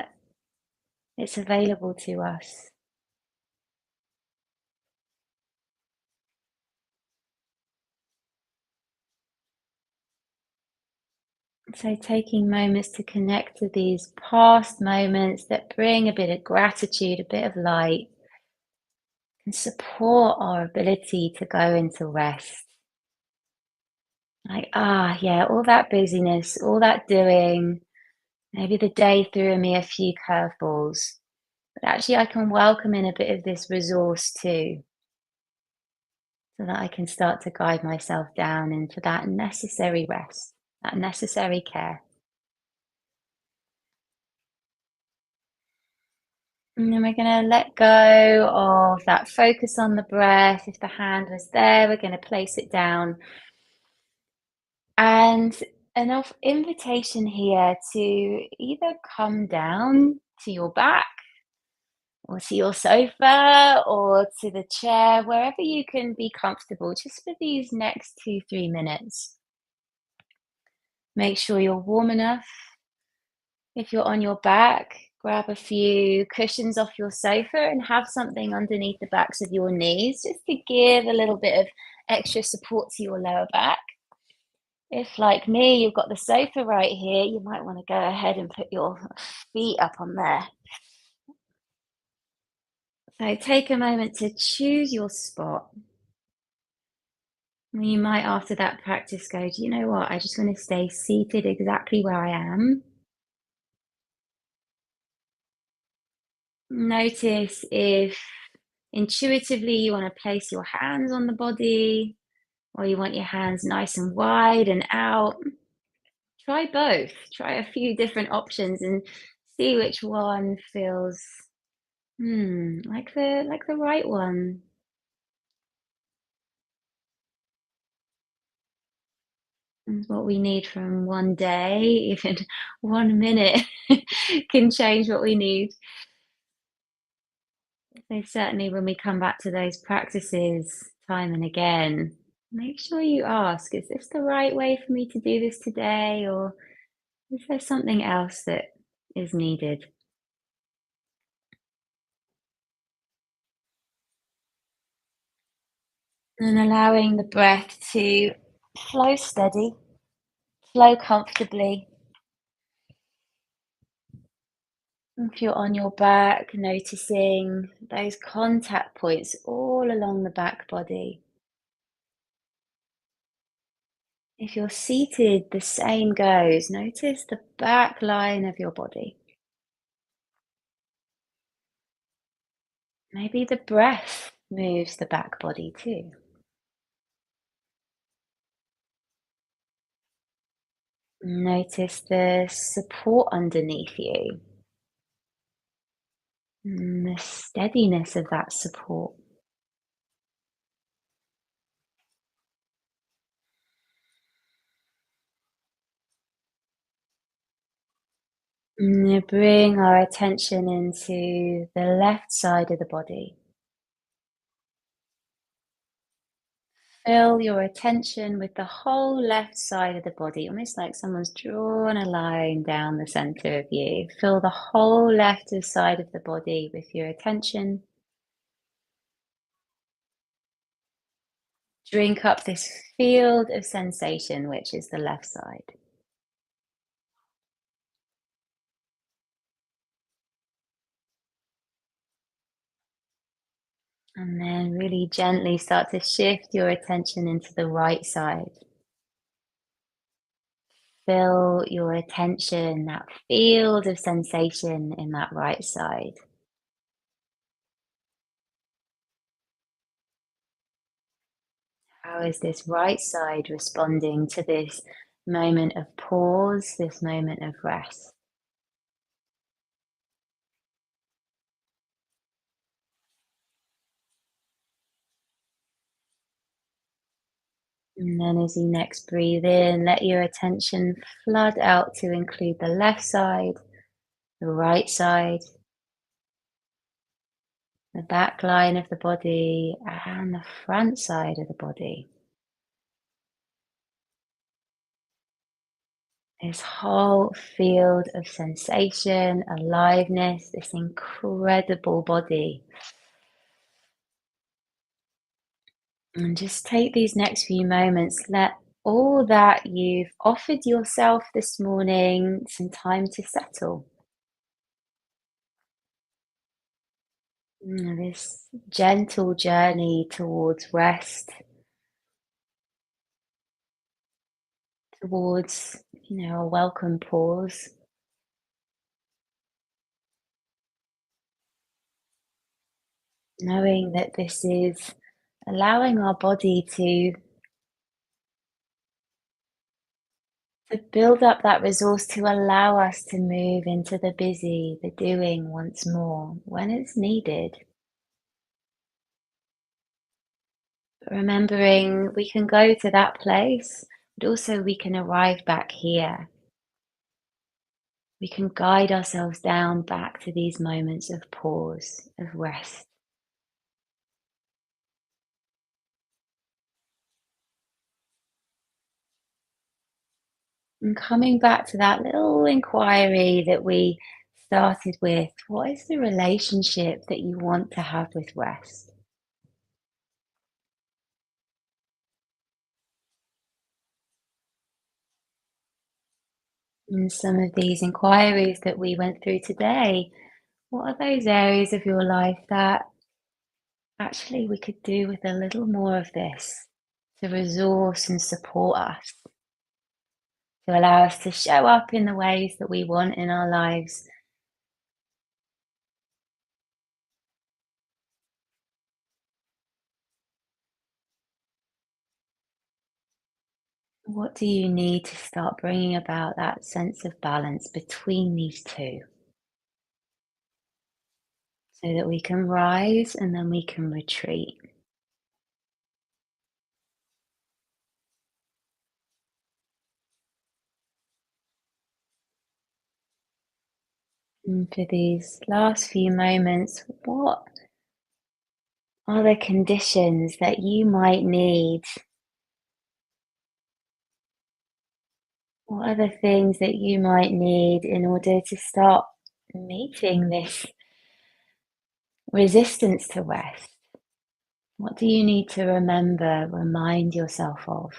it's available to us. So taking moments to connect to these past moments that bring a bit of gratitude, a bit of light, can support our ability to go into rest. Like, yeah, all that busyness, all that doing, maybe the day threw me a few curveballs. But actually, I can welcome in a bit of this resource too, so that I can start to guide myself down into that necessary rest, that necessary care. And then we're going to let go of that focus on the breath. If the hand was there, we're going to place it down. And an invitation here to either come down to your back or to your sofa or to the chair, wherever you can be comfortable, just for these next 2-3 minutes. Make sure you're warm enough. If you're on your back, grab a few cushions off your sofa and have something underneath the backs of your knees, just to give a little bit of extra support to your lower back. If, like me, you've got the sofa right here, you might want to go ahead and put your feet up on there. So take a moment to choose your spot. You might, after that practice, go, do you know what? I just want to stay seated exactly where I am. Notice if intuitively you want to place your hands on the body, or you want your hands nice and wide and out. Try both. Try a few different options and see which one feels like the right one. And what we need from one day, even 1 minute, can change what we need. So certainly when we come back to those practices time and again, make sure you ask, is this the right way for me to do this today? Or is there something else that is needed? And allowing the breath to flow steady, flow comfortably. If you're on your back, noticing those contact points all along the back body. If you're seated, the same goes. Notice the back line of your body. Maybe the breath moves the back body too. Notice the support underneath you, and the steadiness of that support. And now bring our attention into the left side of the body. Fill your attention with the whole left side of the body, almost like someone's drawn a line down the center of you. Fill the whole left side of the body with your attention. Drink up this field of sensation, which is the left side. And then really gently start to shift your attention into the right side. Fill your attention, that field of sensation in that right side. How is this right side responding to this moment of pause, this moment of rest? And then as you next breathe in, let your attention flood out to include the left side, the right side, the back line of the body, and the front side of the body. This whole field of sensation, aliveness, this incredible body. And just take these next few moments, let all that you've offered yourself this morning some time to settle. This gentle journey towards rest, towards, a welcome pause. knowing that this is allowing our body to build up that resource to allow us to move into the busy, the doing once more when it's needed. But remembering we can go to that place, but also we can arrive back here. We can guide ourselves down back to these moments of pause, of rest. And coming back to that little inquiry that we started with, what is the relationship that you want to have with rest? In some of these inquiries that we went through today, what are those areas of your life that actually we could do with a little more of this to resource and support us, to allow us to show up in the ways that we want in our lives? What do you need to start bringing about that sense of balance between these two so that we can rise and then we can retreat? And for these last few moments, what are the conditions that you might need? What are the things that you might need in order to start meeting this resistance to rest? What do you need to remember, remind yourself of?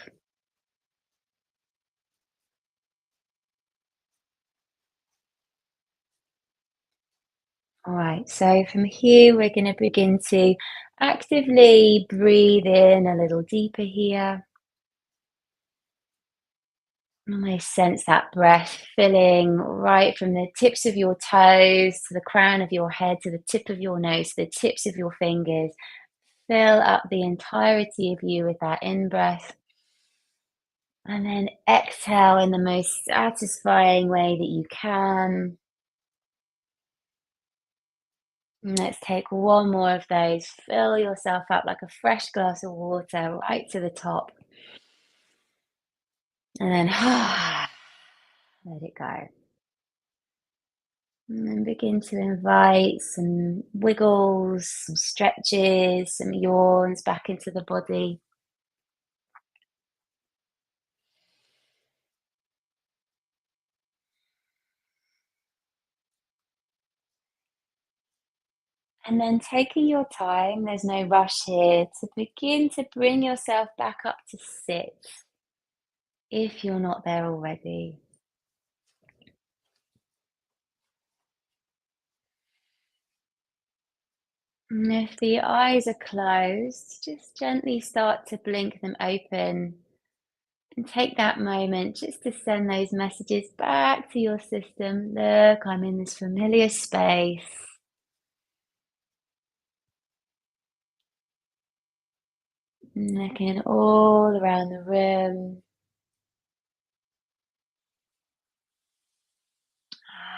All right, so from here, we're going to begin to actively breathe in a little deeper here. Almost sense that breath filling right from the tips of your toes to the crown of your head, to the tip of your nose, to the tips of your fingers. Fill up the entirety of you with that in-breath. And then exhale in the most satisfying way that you can. And let's take one more of those. Fill yourself up like a fresh glass of water right to the top. And then let it go. And then begin to invite some wiggles, some stretches, some yawns back into the body. And then taking your time, there's no rush here, to begin to bring yourself back up to sit if you're not there already. And if the eyes are closed, just gently start to blink them open and take that moment just to send those messages back to your system. Look, I'm in this familiar space. Looking all around the room.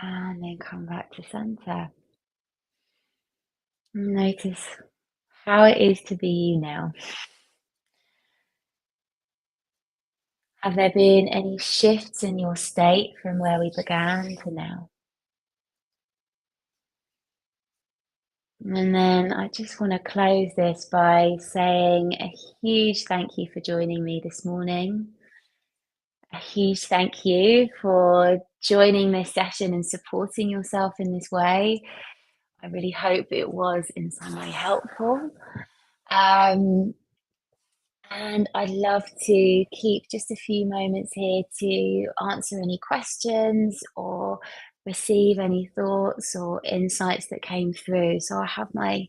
And then come back to center. Notice how it is to be you now. Have there been any shifts in your state from where we began to now? And then I just want to close this by saying a huge thank you for joining me this morning. A huge thank you for joining this session and supporting yourself in this way. I really hope it was in some way helpful. And I'd love to keep just a few moments here to answer any questions or receive any thoughts or insights that came through. So I have my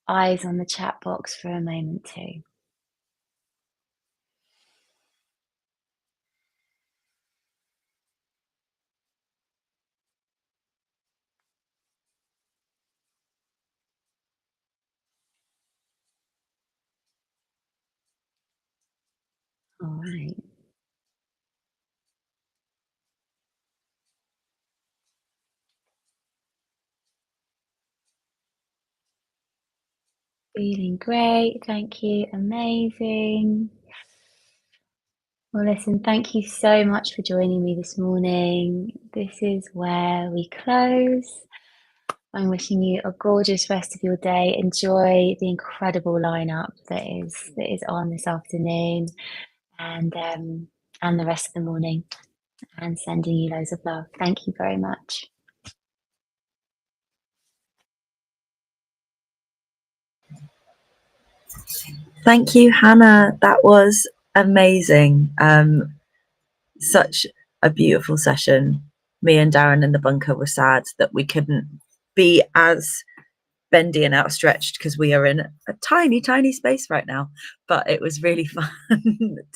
eyes on the chat box for a moment too. Right. Feeling great, thank you. Amazing. Well, listen, thank you so much for joining me this morning. This is where we close. I'm wishing you a gorgeous rest of your day. Enjoy the incredible lineup that is on this afternoon, and the rest of the morning. And sending you loads of love. Thank you very much. Thank you, Hannah. That was amazing. Such a beautiful session. Me and Darren in the bunker were sad that we couldn't be as bendy and outstretched because we are in a tiny, tiny space right now. But it was really fun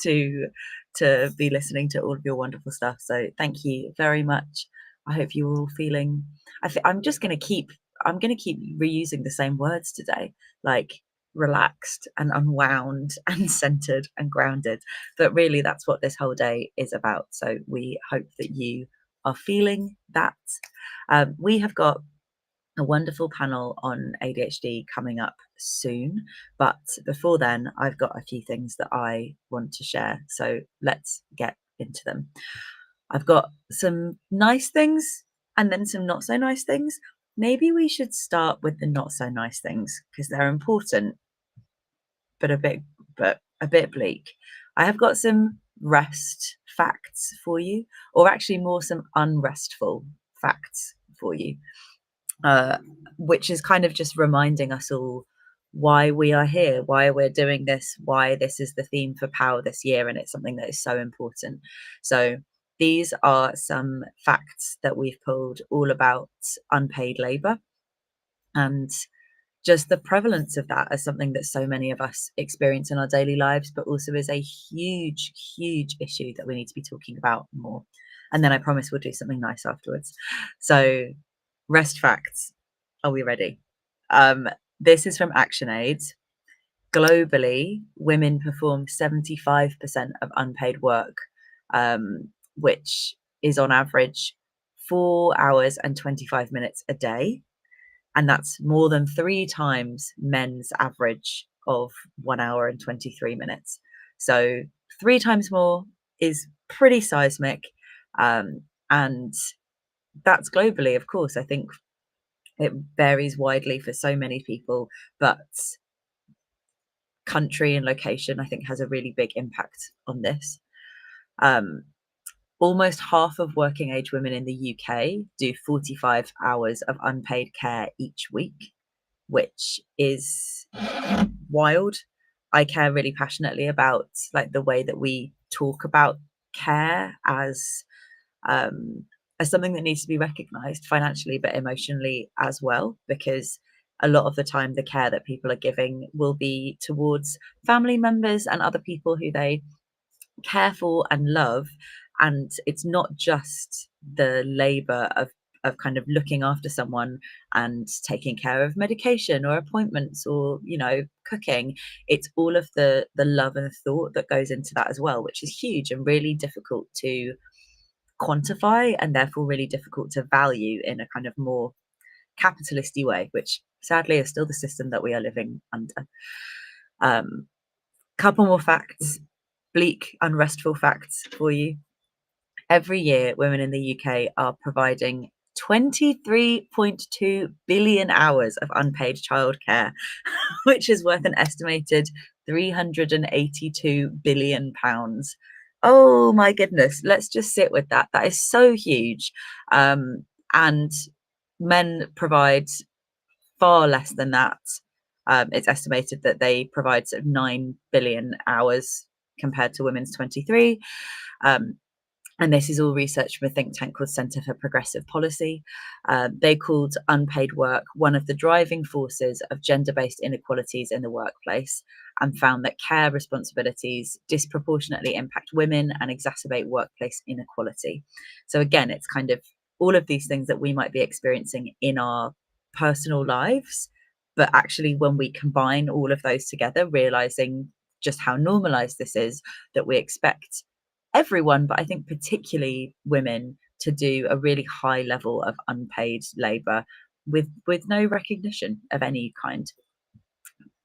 to be listening to all of your wonderful stuff. So thank you very much. I hope you're all feeling. I'm going to keep reusing the same words today, like relaxed and unwound and centered and grounded. But really, that's what this whole day is about. So we hope that you are feeling that. We have got a wonderful panel on ADHD coming up soon, but before then I've got a few things that I want to share, so let's get into them. I've got some nice things and then some not so nice things. Maybe we should start with the not so nice things because they're important but a bit bleak. I have got some rest facts for you, or actually more some unrestful facts for you. Which is kind of just reminding us all why we are here, why we're doing this, why this is the theme for POW this year, and it's something that is so important. So these are some facts that we've pulled all about unpaid labour and just the prevalence of that as something that so many of us experience in our daily lives, but also is a huge, huge issue that we need to be talking about more. And then I promise we'll do something nice afterwards. So rest facts. Are we ready? This is from ActionAid. Globally, women perform 75% of unpaid work, which is on average 4 hours and 25 minutes a day. And that's more than 3 times men's average of 1 hour and 23 minutes. So 3 times more is pretty seismic. And that's globally, of course. I think it varies widely for so many people, but country and location, I think, has a really big impact on this. Almost half of working age women in the UK do 45 hours of unpaid care each week, which is wild. I care really passionately about like the way that we talk about care as something that needs to be recognized financially but emotionally as well, because a lot of the time the care that people are giving will be towards family members and other people who they care for and love, and it's not just the labor of kind of looking after someone and taking care of medication or appointments or, you know, cooking. It's all of the love and the thought that goes into that as well, which is huge and really difficult to quantify and therefore really difficult to value in a kind of more capitalisty way, which sadly is still the system that we are living under. Couple more facts, bleak, unrestful facts for you. Every year, women in the UK are providing 23.2 billion hours of unpaid childcare, which is worth an estimated £382 billion. Oh my goodness, let's just sit with that. That is so huge. And men provide far less than that. It's estimated that they provide sort of 9 billion hours compared to women's 23. And this is all research from a think tank called Centre for Progressive Policy. They called unpaid work one of the driving forces of gender-based inequalities in the workplace, and found that care responsibilities disproportionately impact women and exacerbate workplace inequality. So again, it's kind of all of these things that we might be experiencing in our personal lives, but actually when we combine all of those together, realizing just how normalized this is, that we expect everyone, but I think particularly women, to do a really high level of unpaid labor with no recognition of any kind.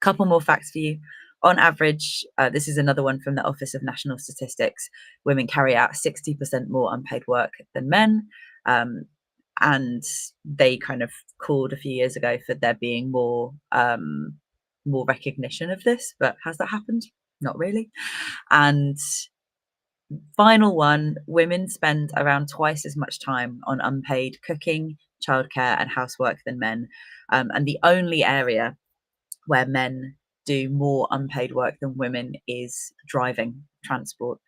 Couple more facts for you. On average, this is another one from the Office of National Statistics, women carry out 60% more unpaid work than men. And they kind of called a few years ago for there being more recognition of this, but has that happened? Not really. And final one, women spend around twice as much time on unpaid cooking, childcare, and housework than men. And the only area where men do more unpaid work than women is driving, transport.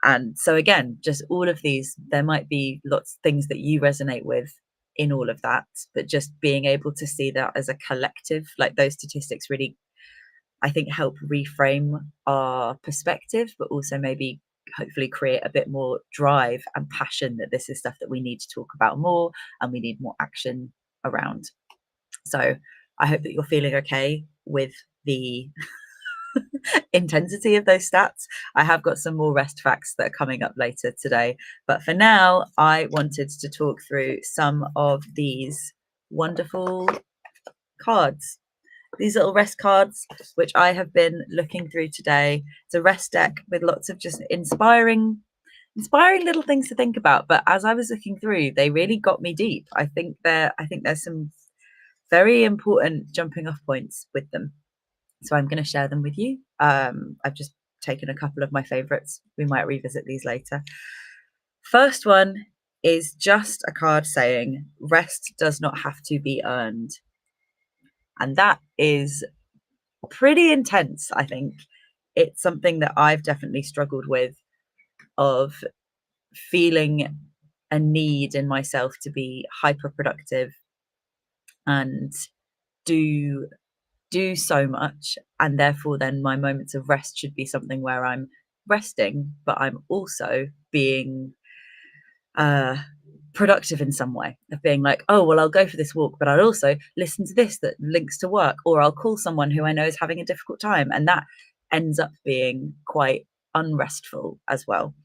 And so again, just all of these, there might be lots of things that you resonate with in all of that, but just being able to see that as a collective, like those statistics really, I think, help reframe our perspective, but also maybe hopefully create a bit more drive and passion that this is stuff that we need to talk about more and we need more action around. So I hope that you're feeling okay with the intensity of those stats. I have got some more rest facts that are coming up later today, but for now I wanted to talk through some of these wonderful cards, these little rest cards, which I have been looking through today. It's a rest deck with lots of just inspiring little things to think about, but as I was looking through, they really got me deep. I think there's some very important jumping off points with them. So I'm going to share them with you. I've just taken a couple of my favorites. We might revisit these later. First one is just a card saying, rest does not have to be earned. And that is pretty intense, I think. It's something that I've definitely struggled with, of feeling a need in myself to be hyper productive and do so much, and therefore then my moments of rest should be something where I'm resting, but I'm also being productive in some way, of being like, oh well, I'll go for this walk, but I'll also listen to this that links to work, or I'll call someone who I know is having a difficult time, and that ends up being quite unrestful as well.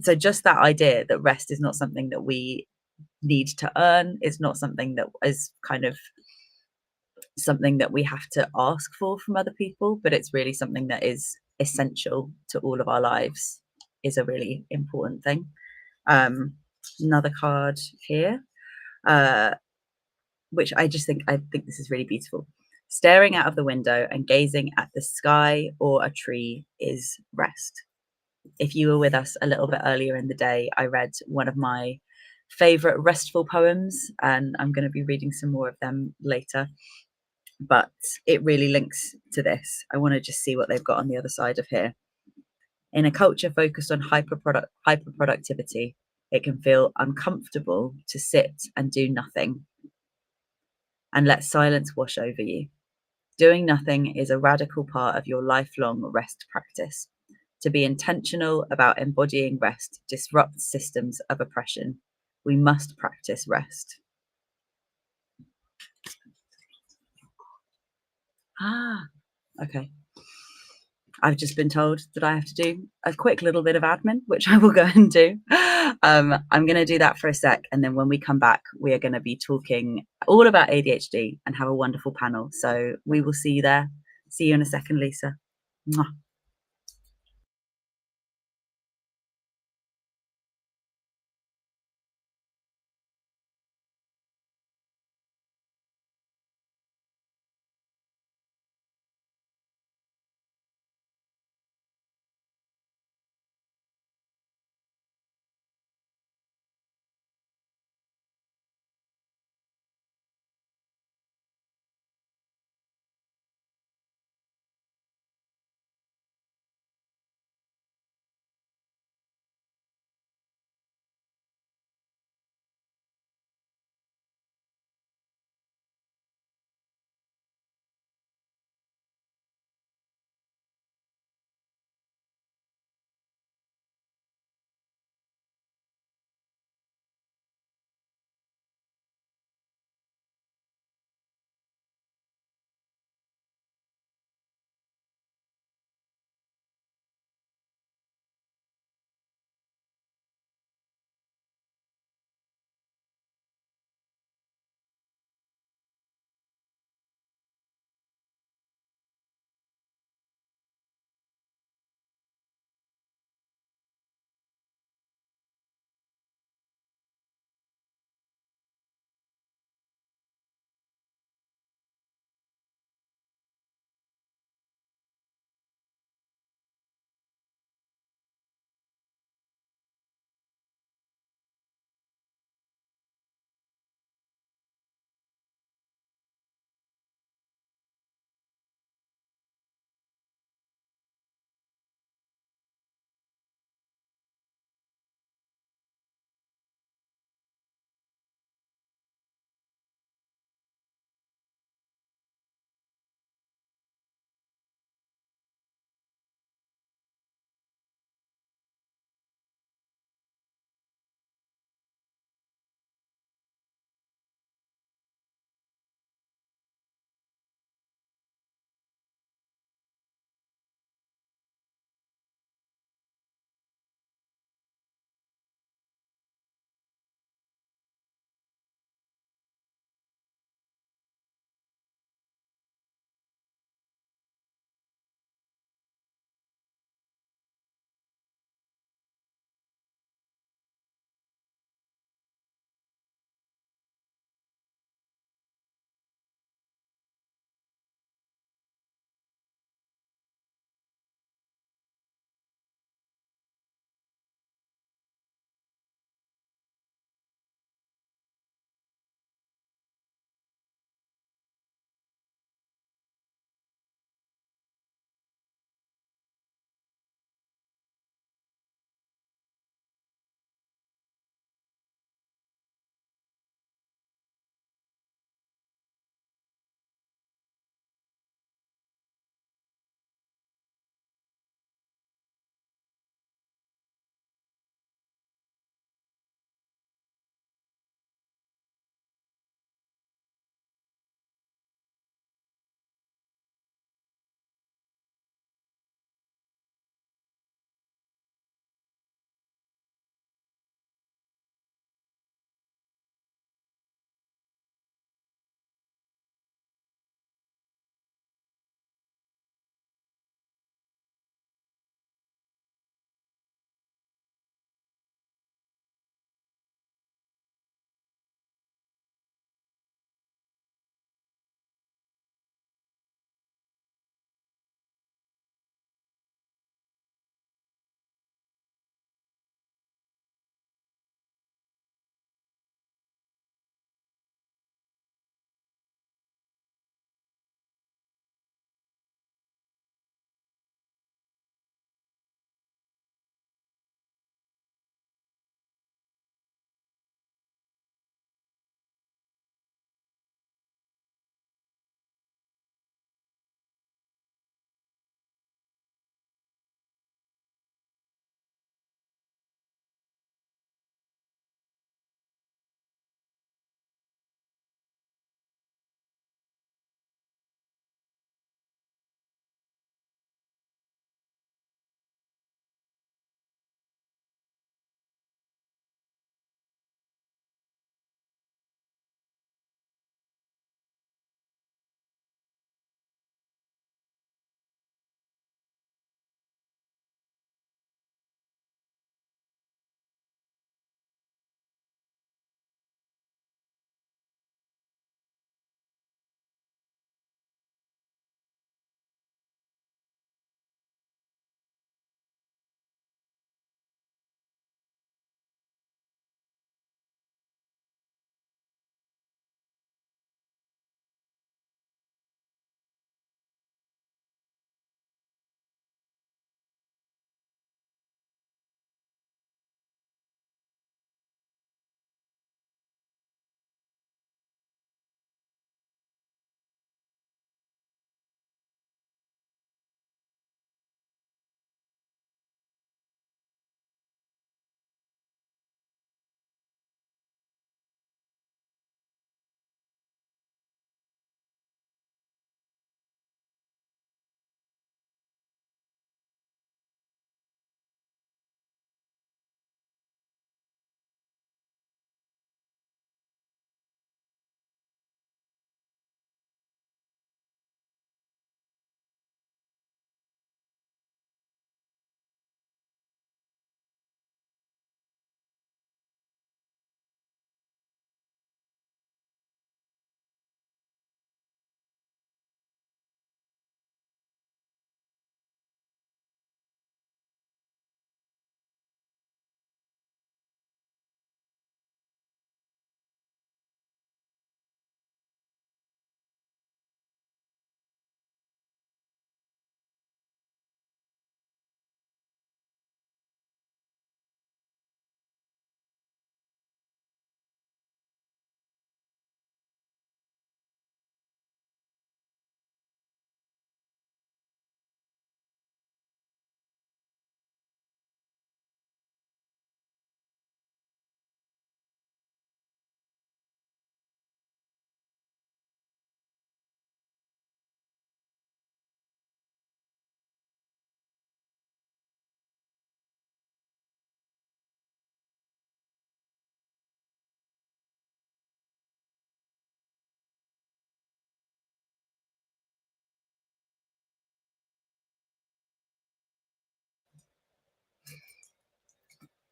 So just that idea that rest is not something that we need to earn, it's not something that is kind of something that we have to ask for from other people, but it's really something that is essential to all of our lives, is a really important thing. Another card here, which I think this is really beautiful. Staring out of the window and gazing at the sky or a tree is rest. If you were with us a little bit earlier in the day, I read one of my favorite restful poems, and I'm going to be reading some more of them later. But it really links to this. I want to just see what they've got on the other side of here. In a culture focused on hyperproductivity, it can feel uncomfortable to sit and do nothing and let silence wash over you. Doing nothing is a radical part of your lifelong rest practice. To be intentional about embodying rest disrupts systems of oppression. We must practice rest. Okay. I've just been told that I have to do a quick little bit of admin, which I will go and do. I'm going to do that for a sec. And then when we come back, we are going to be talking all about ADHD and have a wonderful panel. So we will see you there. See you in a second, Lisa. Mwah.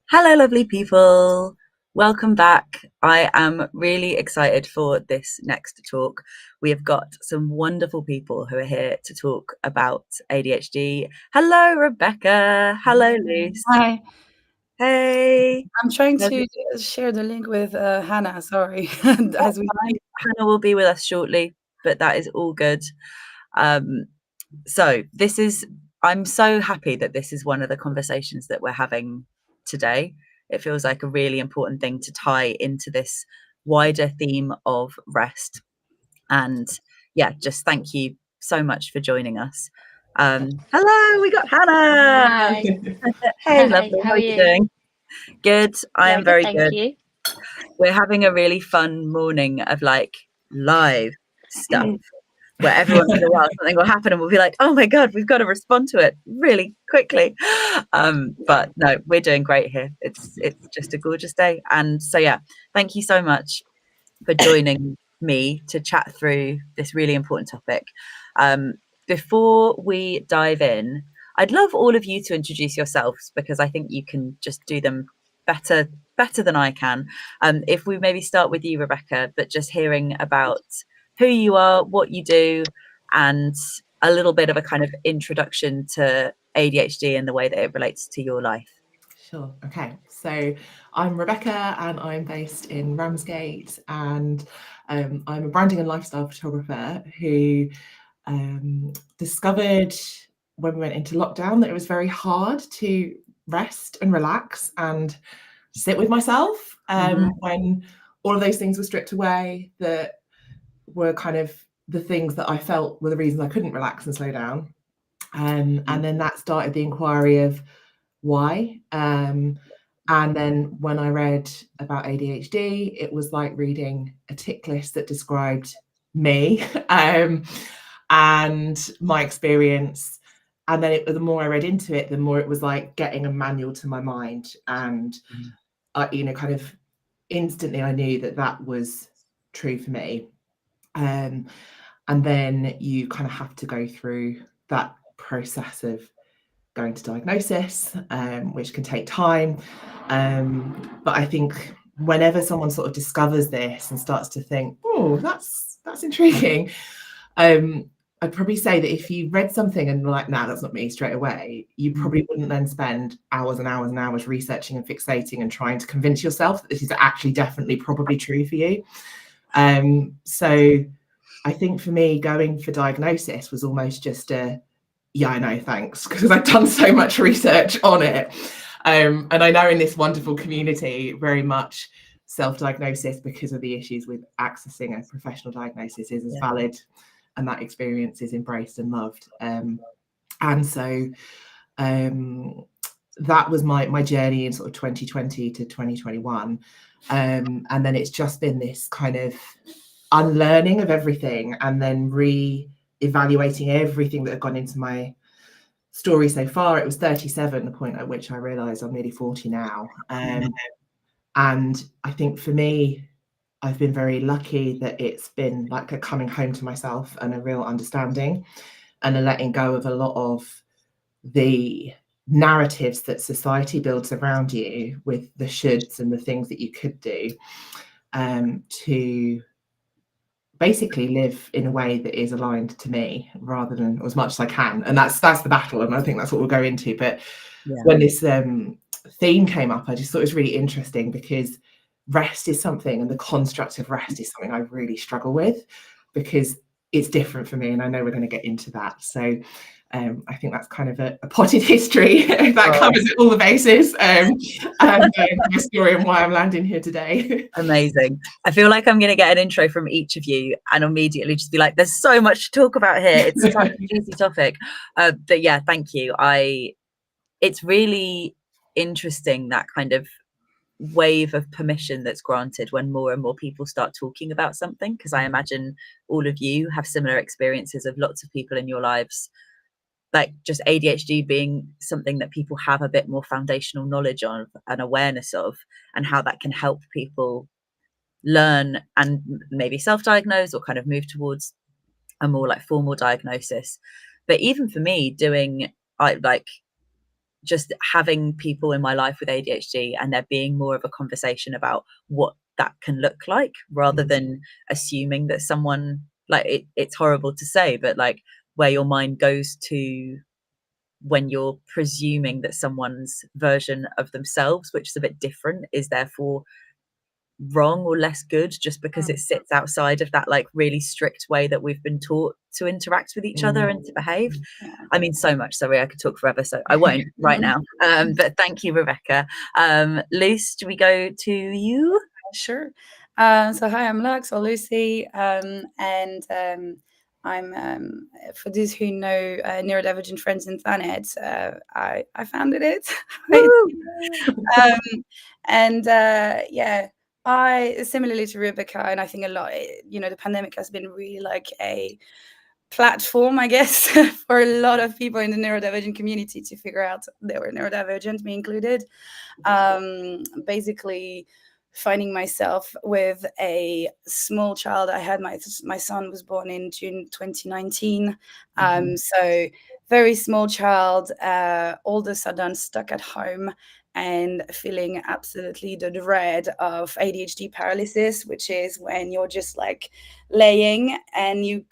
Hello, lovely people. Welcome back. I am really excited for this next talk. We have got some wonderful people who are here to talk about ADHD. Hello, Rebecca. Hello, Luce. Hi. Hey. I'm trying to share the link with Hannah, sorry. As we Hannah will be with us shortly, but that is all good. So I'm so happy that this is one of the conversations that we're having today. It feels like a really important thing to tie into this wider theme of rest. And yeah, just thank you so much for joining us. Hello, we got Hannah. Hi. Hey, Hi, lovely. how How are are you you? doing? Good. I am very Thank good. you. We're having a really fun morning of like live stuff where every once in a while something will happen and we'll be like, oh my God, we've got to respond to it really quickly. But no, we're doing great here. It's just a gorgeous day. And so, yeah, thank you so much for joining me to chat through this really important topic. Before we dive in, I'd love all of you to introduce yourselves because I think you can just do them better than I can. If we maybe start with you, Rebecca, but just hearing about who you are, what you do, and a little bit of a kind of introduction to ADHD and the way that it relates to your life. Sure. Okay. So I'm Rebecca and I'm based in Ramsgate, and I'm a branding and lifestyle photographer who discovered when we went into lockdown that it was very hard to rest and relax and sit with myself when all of those things were stripped away that were kind of the things that I felt were the reasons I couldn't relax and slow down. And then that started the inquiry of why. And then when I read about ADHD, it was like reading a tick list that described me and my experience. And then the more I read into it, the more it was like getting a manual to my mind. And kind of instantly I knew that that was true for me. And then you kind of have to go through that process of going to diagnosis, which can take time. But I think whenever someone sort of discovers this and starts to think, oh, that's intriguing, I'd probably say that if you read something and like, nah, that's not me straight away, you probably wouldn't then spend hours and hours and hours researching and fixating and trying to convince yourself that this is actually definitely probably true for you. So I think for me, going for diagnosis was almost just yeah, I know, thanks, because I've done so much research on it. And I know in this wonderful community, very much self-diagnosis, because of the issues with accessing a professional diagnosis, is as valid, and that experience is embraced and loved. And so that was my journey in sort of 2020 to 2021. And then it's just been this kind of unlearning of everything and then re-evaluating everything that had gone into my story so far. It was 37, the point at which I realized I'm nearly 40 now. And I think for me, I've been very lucky that it's been like a coming home to myself and a real understanding and a letting go of a lot of the narratives that society builds around you with the shoulds and the things that you could do, to basically live in a way that is aligned to me rather than as much as I can. And that's the battle, and I think that's what we'll go into. But when this theme came up, I just thought it was really interesting because rest is something, and the construct of rest is something I really struggle with because it's different for me, and I know we're going to get into that. So I think that's kind of a potted history that covers all the bases, and my story and why I'm landing here today. Amazing. I feel like I'm going to get an intro from each of you and immediately just be like, there's so much to talk about here. It's such a juicy topic. But yeah, thank you. It's really interesting, that kind of wave of permission that's granted when more and more people start talking about something, because I imagine all of you have similar experiences of lots of people in your lives, like just ADHD being something that people have a bit more foundational knowledge on and awareness of, and how that can help people learn and maybe self-diagnose or kind of move towards a more like formal diagnosis. But even for me, doing just having people in my life with ADHD and there being more of a conversation about what that can look like, rather than assuming that someone, like, it's horrible to say, but like where your mind goes to when you're presuming that someone's version of themselves, which is a bit different, is therefore wrong or less good just because it sits outside of that like really strict way that we've been taught to interact with each other and to behave. I mean, so much, sorry, I could talk forever, so I won't right now. But thank you, Rebecca. Luce, do we go to you? Sure. So hi, I'm Lux or Lucy, and I'm for those who know Neurodivergent Friends and Planet. I founded it. Yeah, I similarly to Rebecca, and I think a lot. The pandemic has been really like a platform, I guess, for a lot of people in the neurodivergent community to figure out they were neurodivergent, me included. Basically finding myself with a small child. I had my son was born in June 2019. So very small child, all of a sudden stuck at home and feeling absolutely the dread of ADHD paralysis, which is when you're just like laying and you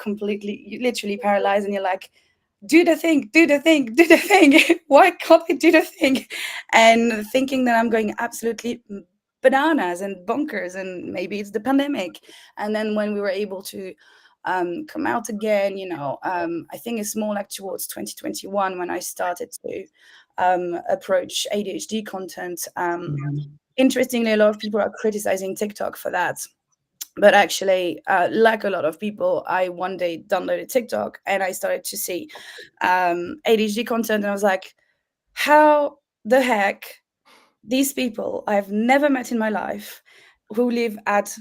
literally paralyzed and you're like, do the thing. Why can't I do the thing? And thinking that I'm going absolutely bananas and bonkers, and maybe it's the pandemic. And then when we were able to come out again, I think it's more like towards 2021 when I started to approach ADHD content. Interestingly, a lot of people are criticizing TikTok for that. But actually, like a lot of people, I one day downloaded TikTok and I started to see ADHD content. And I was like, how the heck these people I've never met in my life, who live at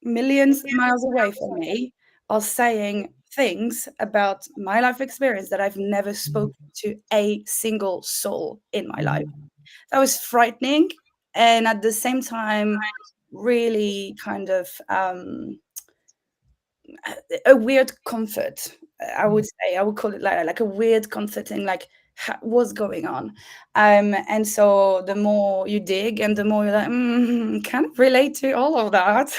millions of miles away from me, are saying things about my life experience that I've never spoken to a single soul in my life. That was frightening. And at the same time, really kind of a weird comfort. I would say, I would call it like a weird comforting, like what's going on. And so the more you dig and the more you're like, kind of relate to all of that.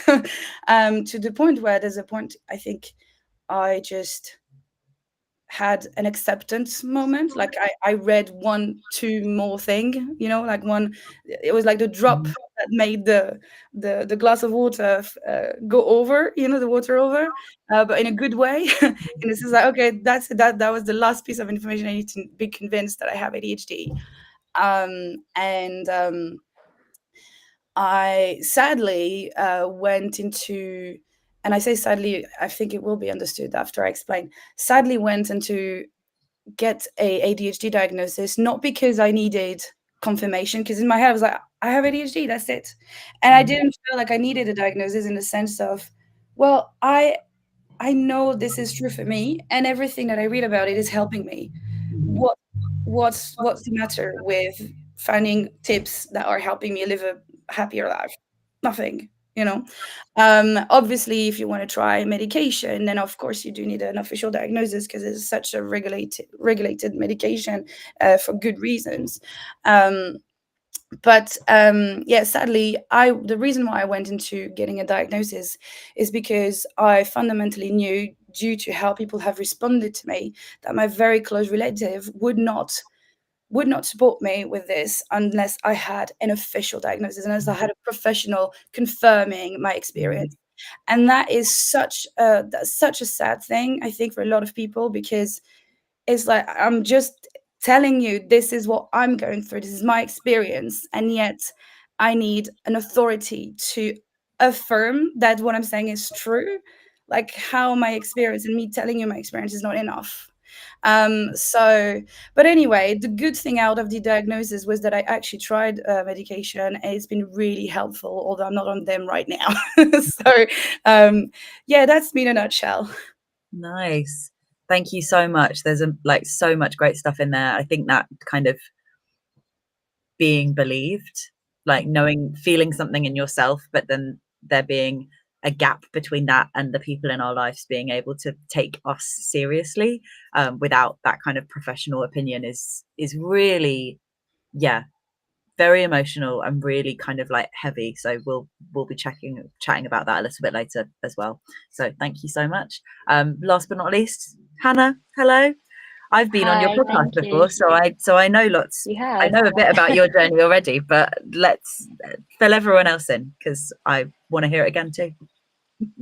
To the point where there's a point, I think I just had an acceptance moment. Like I read two more thing, like it was like the drop that made the glass of water go over, the water over, but in a good way. And this is like, okay, that was the last piece of information I need to be convinced that I have ADHD. I sadly went into, and I say sadly, I think it will be understood after I explain, sadly went into get a ADHD diagnosis, not because I needed confirmation, because in my head I was like, I have ADHD, that's it. And I didn't feel like I needed a diagnosis in the sense of, well, I know this is true for me, and everything that I read about it is helping me. What's the matter with finding tips that are helping me live a happier life? Nothing. Obviously, if you want to try medication, then of course you do need an official diagnosis, because it's such a regulated medication for good reasons. But sadly, the reason why I went into getting a diagnosis is because I fundamentally knew, due to how people have responded to me, that my very close relative would not support me with this unless I had an official diagnosis, and as I had a professional confirming my experience. And that is such a sad thing, I think, for a lot of people, because it's like, I'm just telling you, this is what I'm going through, this is my experience, and yet I need an authority to affirm that what I'm saying is true. Like, how my experience and me telling you my experience is not enough. But anyway, the good thing out of the diagnosis was that I actually tried medication, and it's been really helpful, although I'm not on them right now. So that's me in a nutshell. Nice. Thank you so much. There's so much great stuff in there. I think that kind of being believed, like feeling something in yourself, but then there being a gap between that and the people in our lives being able to take us seriously without that kind of professional opinion is really yeah, very emotional and really kind of like heavy. So we'll be chatting about that a little bit later as well. So thank you so much. Last but not least, Hannah, hello. I've been on your Hi, podcast thank you. before, so I know lots. You I have. know a bit about your journey already, but let's fill everyone else in because I want to hear it again too.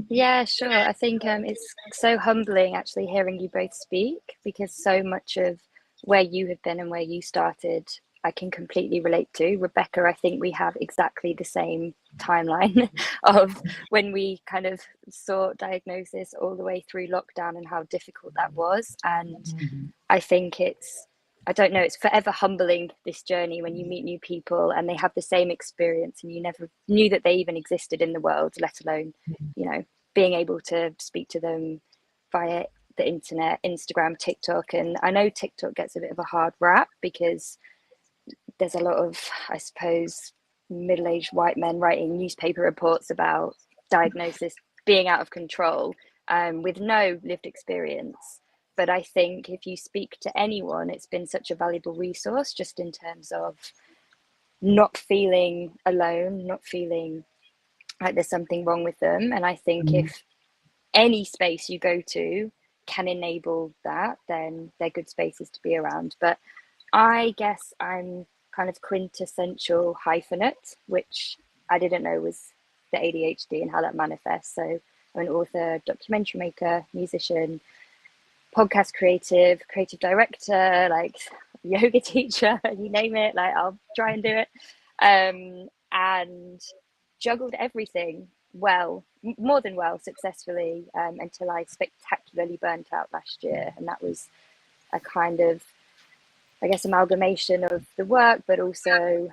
Yeah, sure. I think it's so humbling actually hearing you both speak, because so much of where you have been and where you started, I can completely relate to. Rebecca, I think we have exactly the same timeline of when we kind of saw diagnosis all the way through lockdown and how difficult that was. And I think I don't know, it's forever humbling, this journey, when you meet new people and they have the same experience and you never knew that they even existed in the world, let alone, you know, being able to speak to them via the internet, Instagram, TikTok. And I know TikTok gets a bit of a hard rap because there's a lot of, I suppose, middle-aged white men writing newspaper reports about diagnosis being out of control, with no lived experience. But I think if you speak to anyone, it's been such a valuable resource just in terms of not feeling alone, not feeling like there's something wrong with them. And I think if any space you go to can enable that, then they're good spaces to be around. But I guess I'm kind of quintessential hyphenate, which I didn't know was the ADHD and how that manifests. So I'm an author, documentary maker, musician, podcast creative director, like yoga teacher, you name it, like I'll try and do it. And juggled everything well, more than well, successfully, until I spectacularly burnt out last year. And that was a kind of, I guess, amalgamation of the work, but also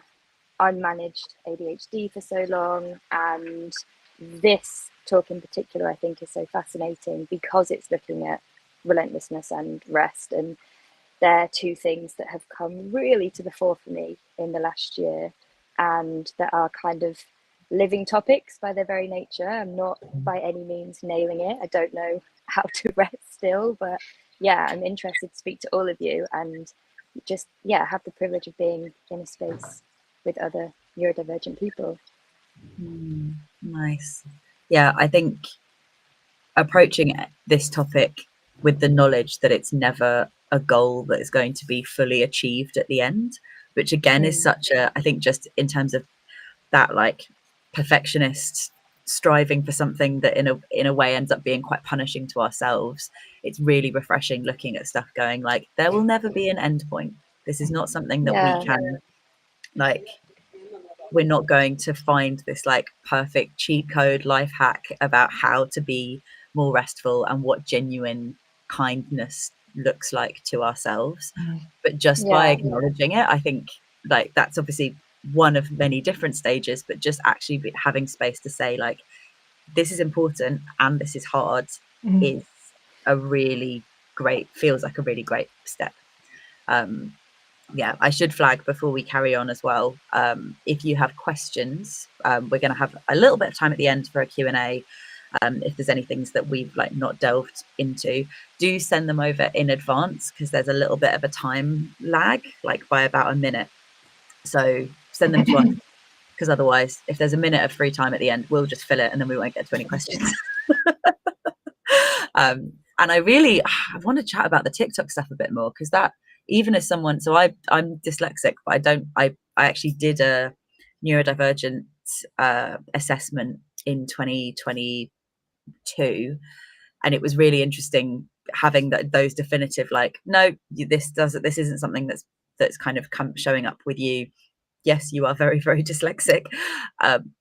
unmanaged ADHD for so long. And this talk in particular, I think, is so fascinating because it's looking at relentlessness and rest. And they're two things that have come really to the fore for me in the last year, and that are kind of living topics by their very nature. I'm not by any means nailing it. I don't know how to rest still, but yeah, I'm interested to speak to all of you and just, yeah, have the privilege of being in a space with other neurodivergent people. Nice. Yeah, I think approaching this topic with the knowledge that it's never a goal that is going to be fully achieved at the end, which again is such a, I think, just in terms of that, like, perfectionist striving for something that in a way ends up being quite punishing to ourselves. It's really refreshing looking at stuff going like, there will never be an end point. This is not something that we can, like, we're not going to find this like perfect cheat code life hack about how to be more restful and what genuine kindness looks like to ourselves. But just by acknowledging it, I think, like, that's obviously one of many different stages, but just actually having space to say, like, this is important and this is hard is a really great, feels like a really great step. Yeah, I should flag before we carry on as well, if you have questions, we're going to have a little bit of time at the end for a Q&A. If there's any things that we've like not delved into, do send them over in advance, because there's a little bit of a time lag, like by about a minute. So send them to us, because otherwise, if there's a minute of free time at the end, we'll just fill it and then we won't get to any questions. And I want to chat about the TikTok stuff a bit more, because that, even as someone, so I'm dyslexic, but I actually did a neurodivergent assessment in 2022, and it was really interesting having those definitive, like, no, this isn't something that's kind of showing up with you. Yes, you are very, very dyslexic,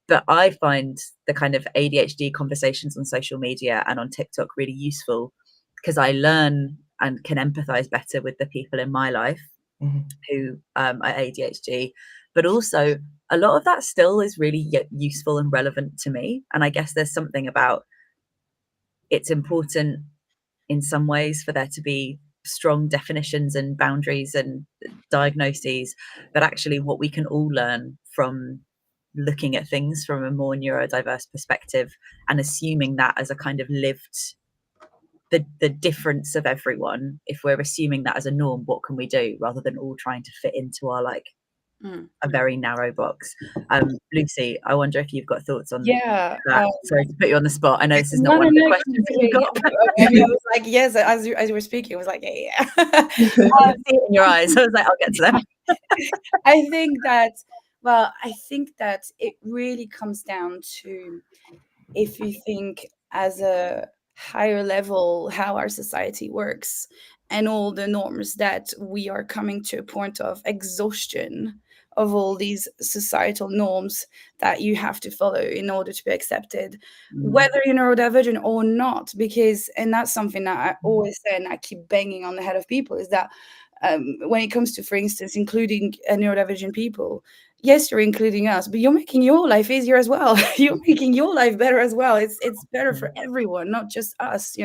but I find the kind of ADHD conversations on social media and on TikTok really useful, because I learn and can empathize better with the people in my life who are ADHD, but also a lot of that still is really useful and relevant to me. And I guess there's something about, it's important in some ways for there to be strong definitions and boundaries and diagnoses, but actually what we can all learn from looking at things from a more neurodiverse perspective and assuming that as a kind of lived, the difference of everyone, if we're assuming that as a norm, what can we do, rather than all trying to fit into our like a very narrow box. Lucy, I wonder if you've got thoughts on Yeah. that. Sorry to put you on the spot. I know this is not No, one of no, the no, questions that you've got. I mean, I was like, yes, as you were speaking, I was like, yeah. I see it in your eyes. I was like, I'll get to them. I think that it really comes down to, if you think as a higher level how our society works and all the norms that we are coming to a point of exhaustion of all these societal norms that you have to follow in order to be accepted, whether you're neurodivergent or not. Because, and that's something that I always say and I keep banging on the head of people, is that when it comes to, for instance, including neurodivergent people, yes, you're including us, but you're making your life easier as well. You're making your life better as well. It's better for everyone, not just us.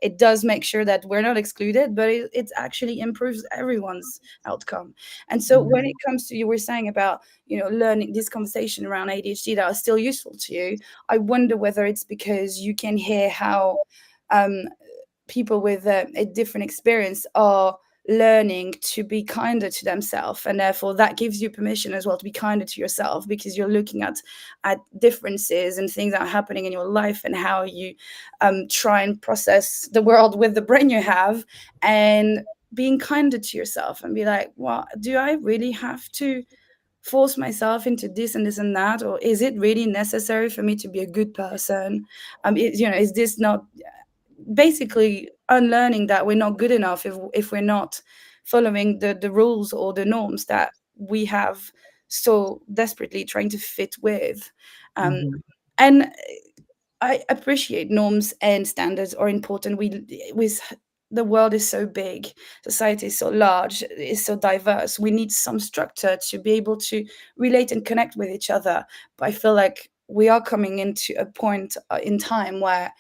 It does make sure that we're not excluded, but it actually improves everyone's outcome. And so when it comes to, you were saying about, learning this conversation around ADHD that are still useful to you, I wonder whether it's because you can hear how people with a different experience are learning to be kinder to themselves, and therefore that gives you permission as well to be kinder to yourself, because you're looking at differences and things that are happening in your life and how you try and process the world with the brain you have, and being kinder to yourself and be like, well, do I really have to force myself into this and this and that, or is it really necessary for me to be a good person? Is this not basically unlearning that we're not good enough if we're not following the rules or the norms that we have so desperately trying to fit with? And I appreciate norms and standards are important. The world is so big, society is so large, is so diverse. We need some structure to be able to relate and connect with each other. But I feel like we are coming into a point in time where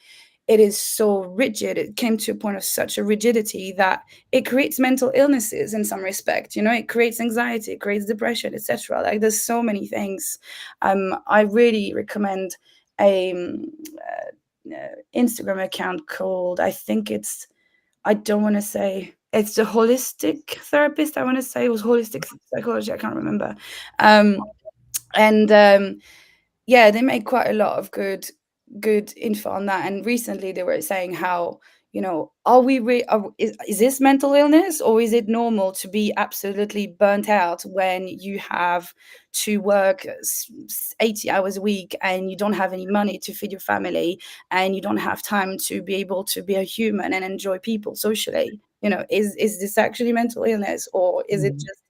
it is so rigid. It came to a point of such a rigidity that it creates mental illnesses in some respect. It creates anxiety, it creates depression, etc. Like, there's so many things. I really recommend a Instagram account called, I don't want to say, it's the Holistic Therapist. I want to say it was Holistic Psychology. I can't remember. Yeah, they make quite a lot of good info on that. And recently they were saying how, is this mental illness, or is it normal to be absolutely burnt out when you have to work 80 hours a week and you don't have any money to feed your family and you don't have time to be able to be a human and enjoy people socially? Is this actually mental illness, or is it just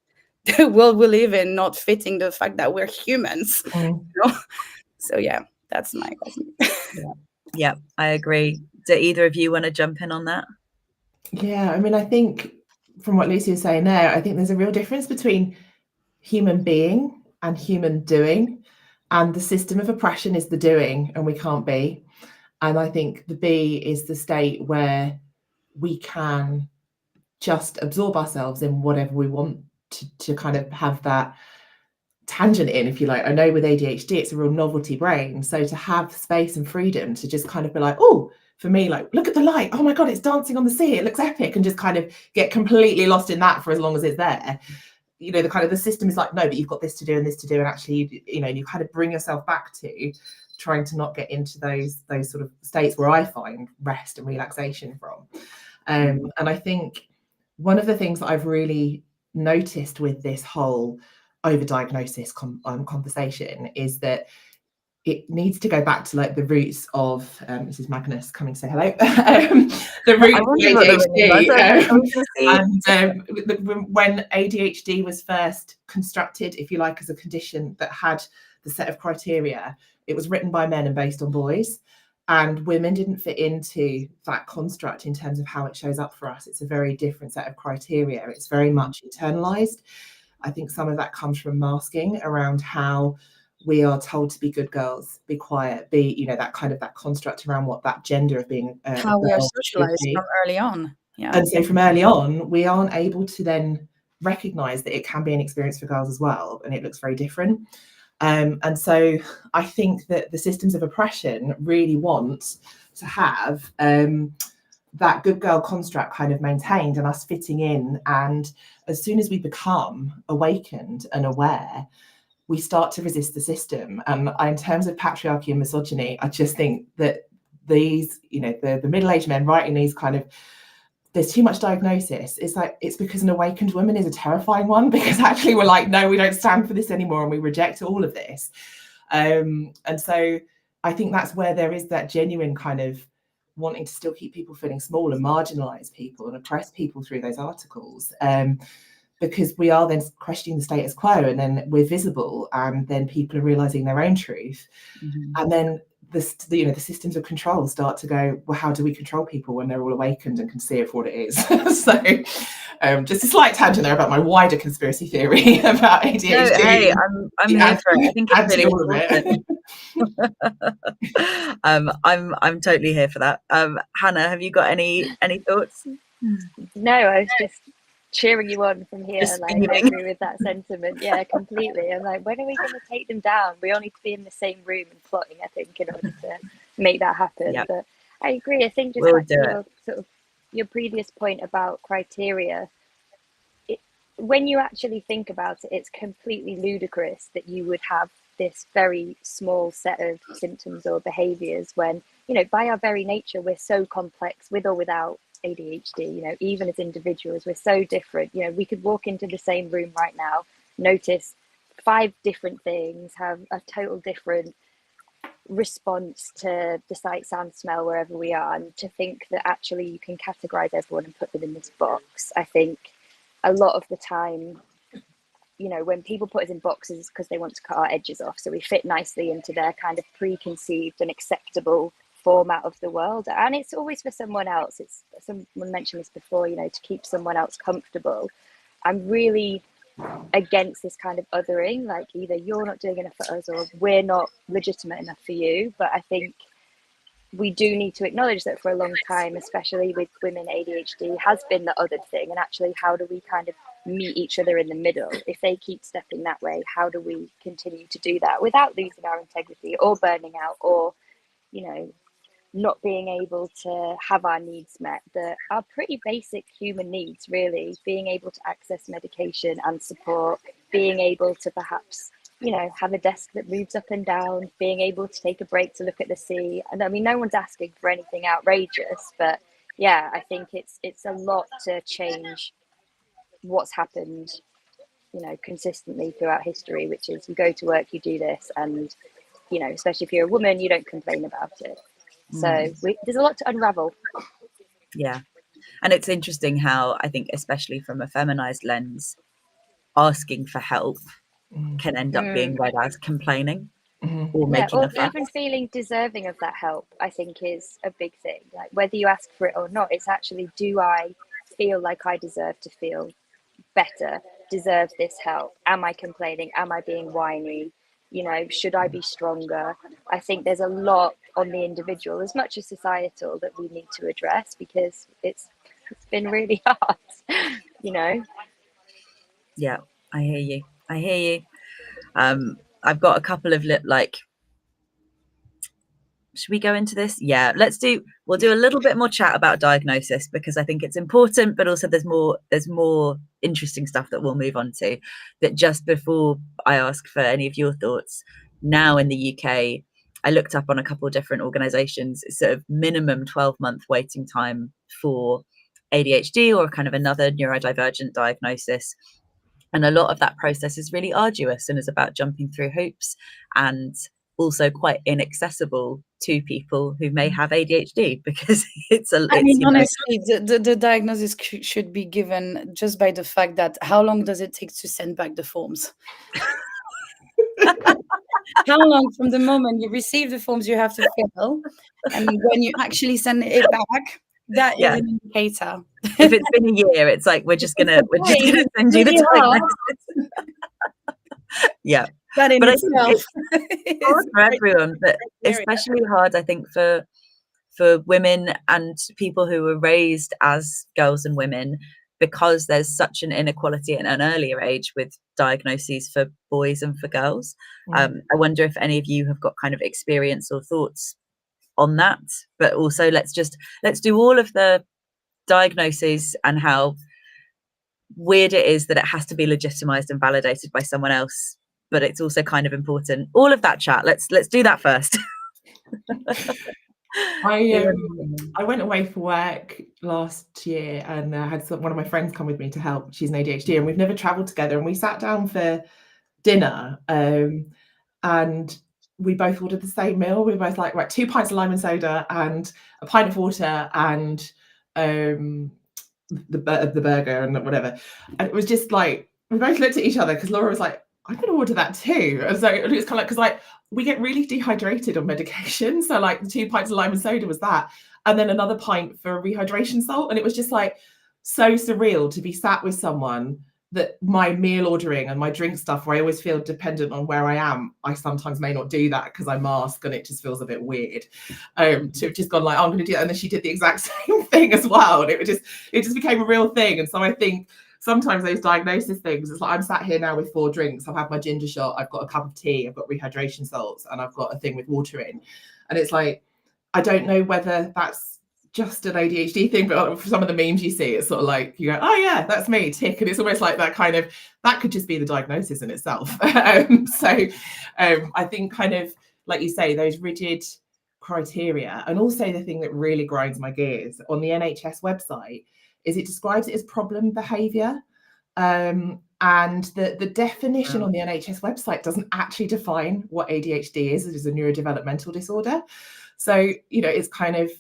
the world we live in not fitting the fact that we're humans? So yeah, that's my question. Yeah, I agree. Do either of you want to jump in on that? Yeah, I mean, I think from what Lucy was saying there, I think there's a real difference between human being and human doing, and the system of oppression is the doing, and we can't be. And I think the be is the state where we can just absorb ourselves in whatever we want to kind of have that tangent in, if you like. I know with ADHD it's a real novelty brain, so to have space and freedom to just kind of be like, oh, for me, like, look at the light, oh my god, it's dancing on the sea, it looks epic, and just kind of get completely lost in that for as long as it's there. The system is like, no, but you've got this to do and this to do, and actually you kind of bring yourself back to trying to not get into those sort of states where I find rest and relaxation from. And I think one of the things that I've really noticed with this whole overdiagnosis conversation is that it needs to go back to like the roots of this is Magnus coming to say hello. The roots of ADHD. And when ADHD was first constructed, if you like, as a condition that had the set of criteria, it was written by men and based on boys, and women didn't fit into that construct in terms of how it shows up for us. It's a very different set of criteria. It's very much internalized. I think some of that comes from masking around how we are told to be good girls, be quiet, be, that kind of that construct around what that gender of being how we are socialized from early on. Yeah. And so from early on, we aren't able to then recognize that it can be an experience for girls as well, and it looks very different. And so I think that the systems of oppression really want to have that good girl construct kind of maintained and us fitting in. And as soon as we become awakened and aware, we start to resist the system. And in terms of patriarchy and misogyny, I just think that these, you know, the middle-aged men writing these kind of, there's too much diagnosis. It's like, it's because an awakened woman is a terrifying one, because actually we're like, no, we don't stand for this anymore, and we reject all of this. And so I think that's where there is that genuine kind of wanting to still keep people feeling small and marginalize people and oppress people through those articles, because we are then questioning the status quo, and then we're visible, and then people are realizing their own truth. And then the systems of control start to go, well, how do we control people when they're all awakened and can see it for what it is? So just a slight tangent there about my wider conspiracy theory about ADHD. No, hey, I'm here for it. I think it's really all of it. I'm totally here for that. Hannah, have you got any thoughts? No, I was just cheering you on from here. Just Like, I beaming. agree with that sentiment. Yeah, completely. I'm like, when are we going to take them down? We all need to be in the same room and plotting, I think, in order to make that happen. Yep. But I agree. I think just We'll back to do your sort of your previous point about criteria. When you actually think about it, it's completely ludicrous that you would have this very small set of symptoms or behaviors when, you know, by our very nature, we're so complex, with or without ADHD. You know, even as individuals, we're so different. You know, we could walk into the same room right now, notice 5 different things, have a total different response to the sight, sound, smell wherever we are, and to think that actually you can categorize everyone and put them in this box. I think a lot of the time, you know, when people put us in boxes, it's because they want to cut our edges off, so we fit nicely into their kind of preconceived and acceptable format of the world. And it's always for someone else. It's, someone mentioned this before, you know, to keep someone else comfortable. I'm really against this kind of othering, like either you're not doing enough for us or we're not legitimate enough for you. But I think we do need to acknowledge that for a long time, especially with women, ADHD has been the other thing. And actually, how do we kind of meet each other in the middle? If they keep stepping that way, how do we continue to do that without losing our integrity or burning out, or, you know, not being able to have our needs met, that are pretty basic human needs, really. Being able to access medication and support, being able to perhaps, you know, have a desk that moves up and down, being able to take a break to look at the sea. And I mean, no one's asking for anything outrageous, but yeah, I think it's a lot to change what's happened, you know, consistently throughout history, which is you go to work, you do this, and, you know, especially if you're a woman, you don't complain about it. So there's a lot to unravel. Yeah. And it's interesting how I think, especially from a feminized lens, asking for help can end up being read as complaining or making a fuss. Even feeling deserving of that help, I think, is a big thing. Like, whether you ask for it or not, it's actually, do I feel like I deserve to feel better, deserve this help? Am I complaining? Am I being whiny? You know, should I be stronger? I think there's a lot on the individual as much as societal that we need to address, because it's been really hard, you know. Yeah, I hear you. I've got a couple of should we go into this? Yeah, we'll do a little bit more chat about diagnosis, because I think it's important, but also there's more interesting stuff that we'll move on to. But just before I ask for any of your thoughts, now in the UK, I looked up on a couple of different organizations, sort of minimum 12-month waiting time for ADHD or kind of another neurodivergent diagnosis. And a lot of that process is really arduous and is about jumping through hoops, and also quite inaccessible to people who may have ADHD, because honestly, the diagnosis should be given just by the fact that how long does it take to send back the forms? How long from the moment you receive the forms you have to fill, and when you actually send it back, that is an indicator. If it's been a year, it's like we're just gonna send you the diagnosis. Yeah. That in but itself it's hard for everyone, but especially hard, I think, for women and people who were raised as girls and women, because there's such an inequality at an earlier age with diagnoses for boys and for girls. I wonder if any of you have got kind of experience or thoughts on that, but also let's do all of the diagnoses and how weird it is that it has to be legitimized and validated by someone else, but it's also kind of important. All of that chat. Let's do that first. I went away for work last year and had one of my friends come with me to help. She's an ADHD, and we've never traveled together. And we sat down for dinner, and we both ordered the same meal. We were both like, right, 2 pints of lime and soda and a pint of water and the burger and whatever. And it was just like, we both looked at each other because Laura was like, I'm going to order that too. And so it was kind of like, because like we get really dehydrated on medication. So like the 2 pints of lime and soda was that. And then another pint for rehydration salt. And it was just like so surreal to be sat with someone that my meal ordering and my drink stuff, where I always feel dependent on where I am, I sometimes may not do that because I mask and it just feels a bit weird. To have just gone like, oh, I'm going to do that. And then she did the exact same thing as well. And it just became a real thing. And so I think sometimes those diagnosis things, it's like I'm sat here now with 4 drinks. I've had my ginger shot. I've got a cup of tea. I've got rehydration salts, and I've got a thing with water in. And it's like, I don't know whether that's just an ADHD thing, but for some of the memes you see, it's sort of like you go, oh yeah, that's me, tick. And it's almost like that kind of, that could just be the diagnosis in itself. So I think kind of, like you say, those rigid criteria, and also the thing that really grinds my gears on the NHS website is it describes it as problem behaviour. And the definition on the NHS website doesn't actually define what ADHD is. It is a neurodevelopmental disorder. So, you know, it's kind of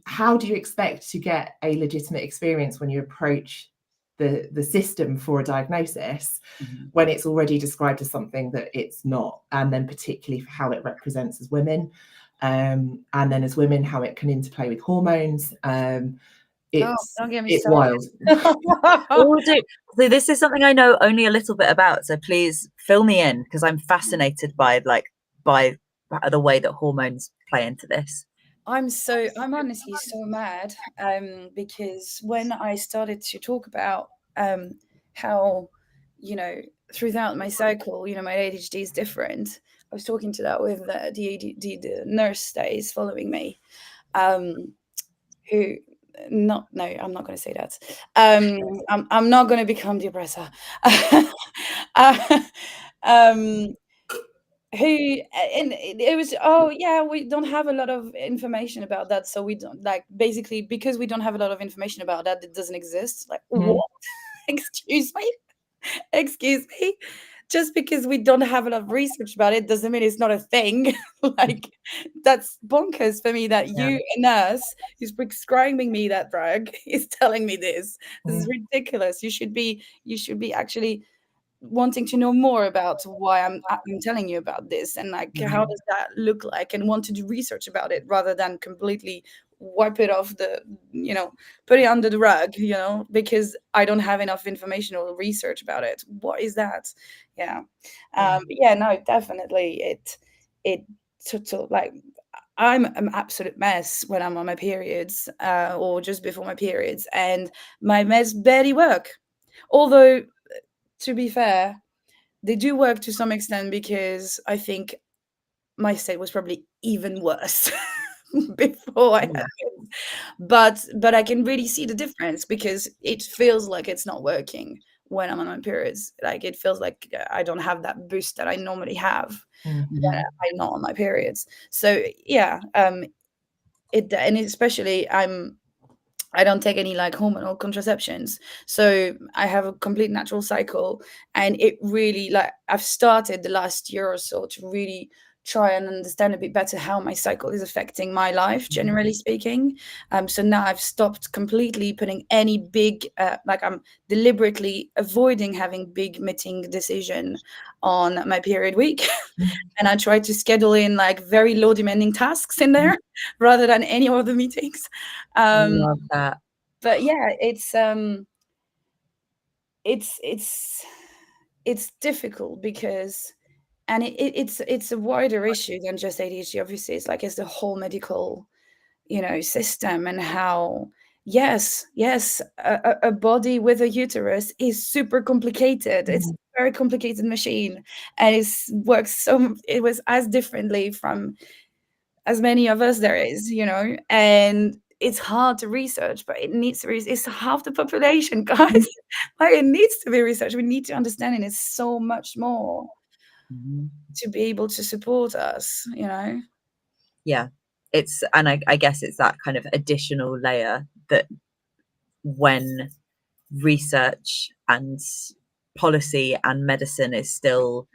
how do you expect to get a legitimate experience when you approach the system for a diagnosis when it's already described as something that it's not, and then particularly for how it represents as women, and then as women how it can interplay with hormones. Don't get me it's started. wild. So this is something I know only a little bit about, so please fill me in, because I'm fascinated by the way that hormones play into this. I'm honestly so mad, because when I started to talk about how, you know, throughout my cycle, you know, my ADHD is different. I was talking to that with the nurse that is following me, who. I'm not going to say that. I'm not going to become the oppressor. It was, oh yeah, we don't have a lot of information about that, so we don't, like, basically because we don't have a lot of information about that, it doesn't exist. Like, what? Excuse me. Just because we don't have a lot of research about it doesn't mean it's not a thing. Like, that's bonkers for me that you, a nurse who's prescribing me that drug, is telling me this. This is ridiculous. You should be actually wanting to know more about why I'm telling you about this, and like how does that look like, and want to do research about it rather than completely wipe it off put it under the rug, because I don't have enough information or research about it. What is that? No, definitely it like, I'm an absolute mess when I'm on my periods, or just before my periods, and my meds barely work. Although, to be fair, they do work to some extent, because I think my state was probably even worse before I had it. But I can really see the difference, because it feels like it's not working when I'm on my periods. Like, it feels like I don't have that boost that I normally have when I'm not on my periods. So and especially I don't take any like hormonal contraceptions. So I have a complete natural cycle, and it really, like, I've started the last year or so to really try and understand a bit better how my cycle is affecting my life, generally speaking. So now I've stopped completely putting any big, I'm deliberately avoiding having big meeting decision on my period week. And I try to schedule in like very low demanding tasks in there rather than any other meetings. Love that. But yeah, it's difficult because, and it's a wider issue than just ADHD. Obviously, it's the whole medical, system, and how yes, a body with a uterus is super complicated. It's a very complicated machine, and it was as differently from as many of us there is, and it's hard to research, but it needs to it's half the population, guys. Like, it needs to be researched. We need to understand it. It's so much more to be able to support us, Yeah, and I guess it's that kind of additional layer that when research and policy and medicine is still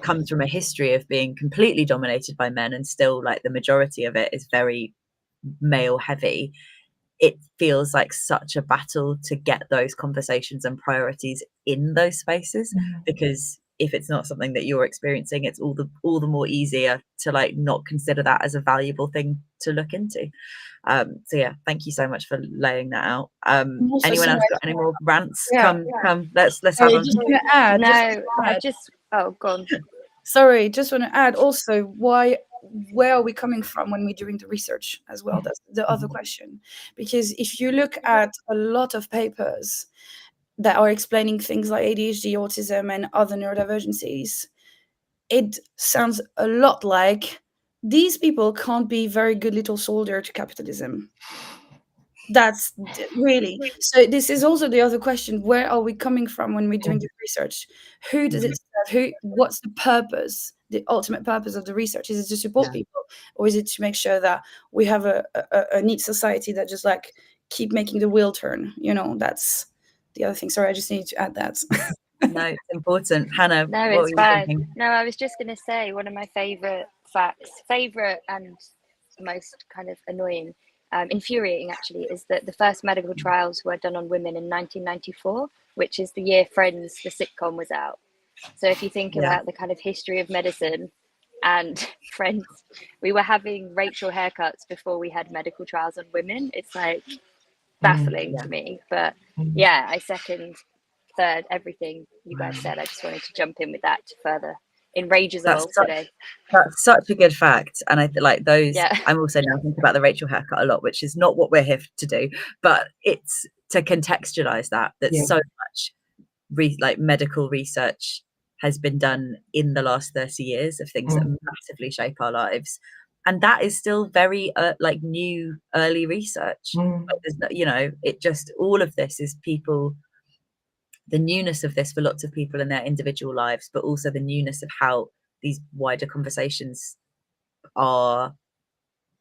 comes from a history of being completely dominated by men, and still like the majority of it is very male heavy, it feels like such a battle to get those conversations and priorities in those spaces, because if it's not something that you're experiencing, it's all the more easier to like not consider that as a valuable thing to look into. So yeah, thank you so much for laying that out. Anyone else got any more rants? Come, let's have them. Just want to add. Go on. Sorry, just want to add also where are we coming from when we're doing the research as well? That's the other question. Because if you look at a lot of papers that are explaining things like ADHD, autism, and other neurodivergencies, it sounds a lot like these people can't be very good little soldier to capitalism. That's really, so this is also the other question: where are we coming from when we're doing the research? Who does it serve? What's the purpose, the ultimate purpose of the research? Is it to support people, or is it to make sure that we have a neat society that just like keep making the wheel turn? That's the other thing. Sorry, I just need to add that. No, it's important. Hannah, No, it's fine. No, I was just going to say, one of my favorite and most kind of annoying, infuriating actually, is that the first medical trials were done on women in 1994, which is the year Friends, the sitcom, was out. So if you think about the kind of history of medicine and Friends, we were having racial haircuts before we had medical trials on women. It's like baffling to me. But yeah, I second, third, everything you guys said. I just wanted to jump in with that to further enrage us all today. That's such a good fact, and I like those. I'm also now thinking about the Rachel haircut a lot, which is not what we're here to do, but it's to contextualize that so much medical research has been done in the last 30 years of things that massively shape our lives, and that is still very new early research. Like, there's no, it just, all of this is people, the newness of this for lots of people in their individual lives, but also the newness of how these wider conversations are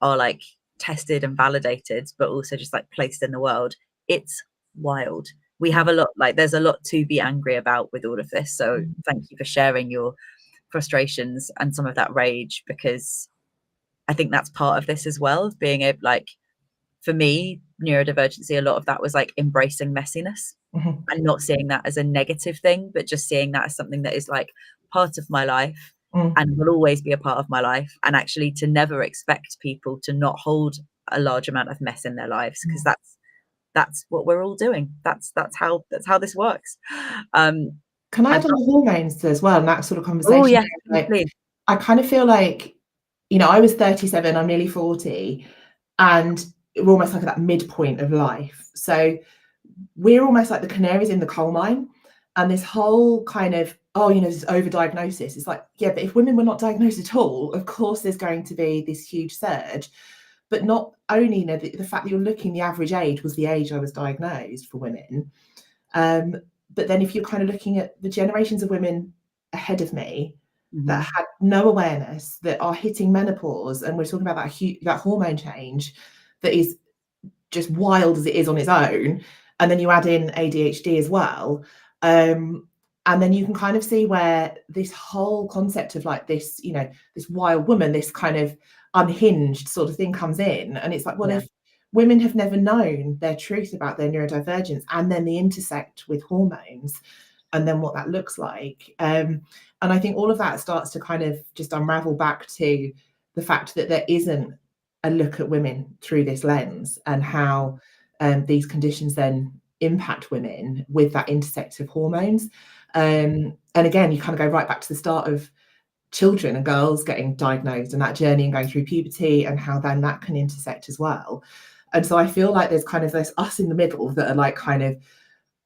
like tested and validated, but also just like placed in the world. It's wild. We have a lot, there's a lot to be angry about with all of this. So thank you for sharing your frustrations and some of that rage, because I think that's part of this as well, being able, for me, neurodivergency, a lot of that was like embracing messiness and not seeing that as a negative thing, but just seeing that as something that is like part of my life and will always be a part of my life. And actually to never expect people to not hold a large amount of mess in their lives, because that's what we're all doing. That's how this works. Can I add on the hormones as well, and that sort of conversation? Oh yeah, please. I kind of feel like, I was 37, I'm nearly 40, and we're almost like at that midpoint of life. So we're almost like the canaries in the coal mine. And this whole kind of, this overdiagnosis, it's like, yeah, but if women were not diagnosed at all, of course there's going to be this huge surge. But not only, the fact that you're looking, the average age was the age I was diagnosed for women. But then if you're kind of looking at the generations of women ahead of me that had no awareness, that are hitting menopause, and we're talking about that hormone change that is just wild as it is on its own, and then you add in ADHD as well, and then you can kind of see where this whole concept of like this, this wild woman, this kind of unhinged sort of thing comes in. And it's like, well, if women have never known their truth about their neurodivergence, and then they intersect with hormones, and then what that looks like, and I think all of that starts to kind of just unravel back to the fact that there isn't a look at women through this lens, and how these conditions then impact women with that intersect of hormones. And again, you kind of go right back to the start of children and girls getting diagnosed, and that journey and going through puberty, and how then that can intersect as well. And so I feel like there's kind of this us in the middle that are like kind of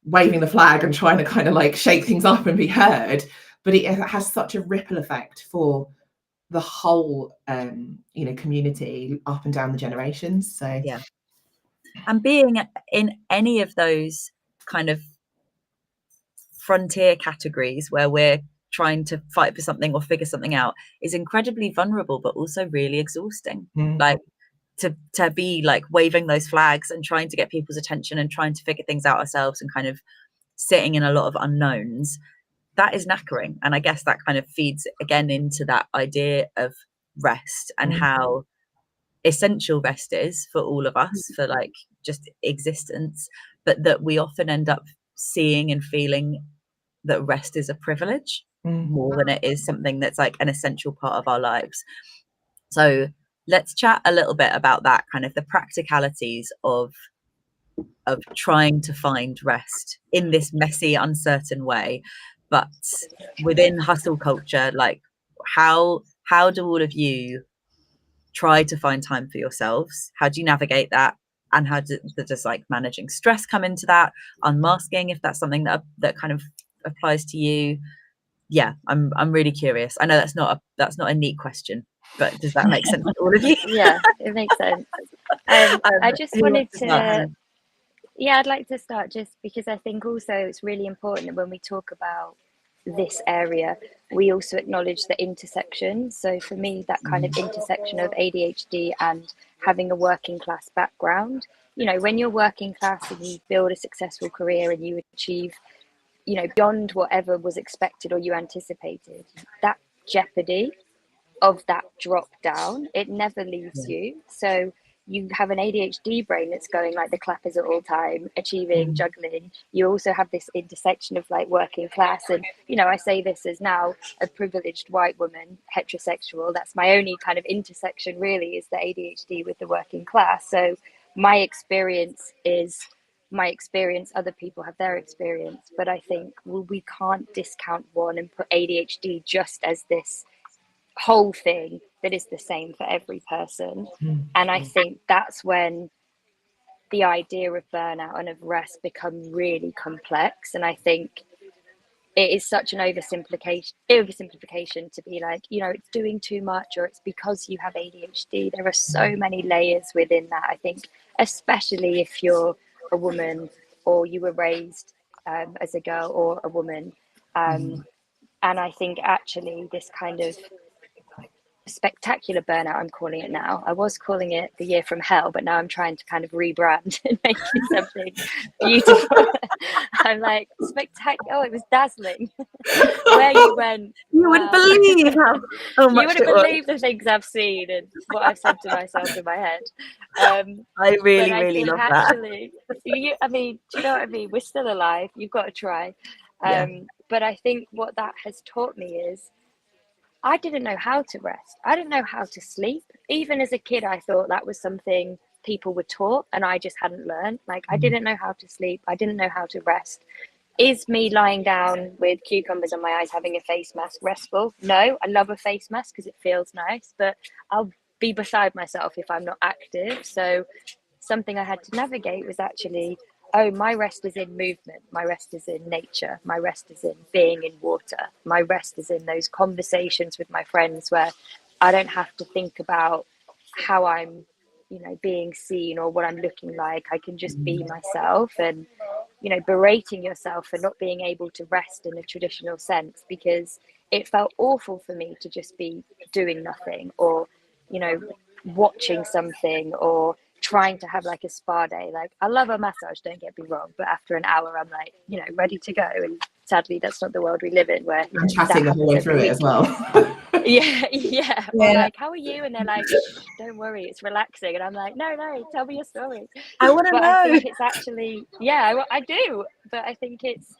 waving the flag and trying to kind of like shake things up and be heard, but it has such a ripple effect for the whole community up and down the generations. So yeah, and being in any of those kind of frontier categories where we're trying to fight for something or figure something out is incredibly vulnerable, but also really exhausting. Like to be like waving those flags and trying to get people's attention and trying to figure things out ourselves and kind of sitting in a lot of unknowns, that is knackering. And I guess that kind of feeds again into that idea of rest and how essential rest is for all of us, for like just existence, but that we often end up seeing and feeling that rest is a privilege more than it is something that's like an essential part of our lives. So let's chat a little bit about that, kind of the practicalities of trying to find rest in this messy, uncertain way, but within hustle culture. Like how do all of you try to find time for yourselves? How do you navigate that? And how does like managing stress come into that? Unmasking, if that's something that kind of applies to you. Yeah, I'm really curious. I know that's not a neat question, but does that make sense to all of you? Yeah, it makes sense. I just wanted to, I'd like to start just because I think also it's really important that when we talk about this area, we also acknowledge the intersection. So for me, that kind of intersection of ADHD and having a working class background, you know, when you're working class and you build a successful career and you achieve, you know, beyond whatever was expected or you anticipated, that jeopardy of that drop down, it never leaves you. So you have an ADHD brain that's going like the clappers at all time, achieving, juggling. You also have this intersection of like working class. And, you know, I say this as now a privileged white woman, heterosexual. That's my only kind of intersection really, is the ADHD with the working class. So my experience is my experience, other people have their experience. But I think we can't discount one and put ADHD just as this whole thing that is the same for every person. And I think that's when the idea of burnout and of rest become really complex. And I think it is such an oversimplification to be like, you know, it's doing too much or it's because you have ADHD. There are so many layers within that. I think especially if you're a woman or you were raised as a girl or a woman, and I think actually this kind of spectacular burnout, I'm calling it now. I was calling it the year from hell, but now I'm trying to kind of rebrand and make it something beautiful. I'm like, spectacular. Oh, it was dazzling. Where you went. You wouldn't believe how much you wouldn't believe the things I've seen and what I've said to myself in my head. I really love actually, that. I mean, do you know what I mean? We're still alive. You've got to try. But I think what that has taught me is I didn't know how to rest. I didn't know how to sleep. Even as a kid, I thought that was something people were taught and I just hadn't learned. Like, I didn't know how to sleep. I didn't know how to rest. Is me lying down with cucumbers on my eyes, having a face mask restful? No, I love a face mask because it feels nice, but I'll be beside myself if I'm not active. So something I had to navigate was actually, oh, my rest is in movement. My rest is in nature. My rest is in being in water. My rest is in those conversations with my friends where I don't have to think about how I'm, you know, being seen or what I'm looking like. I can just be myself. And, you know, berating yourself for not being able to rest in a traditional sense, because it felt awful for me to just be doing nothing or, you know, watching something or trying to have like a spa day. Like, I love a massage, don't get me wrong, but after an hour I'm like, you know, ready to go. And sadly that's not the world we live in, where I'm chatting the whole way through it as well. yeah. Or like, how are you? And they're like, don't worry, it's relaxing. And I'm like, no, tell me your story. I want to know. I think it's actually, I do, but I think it's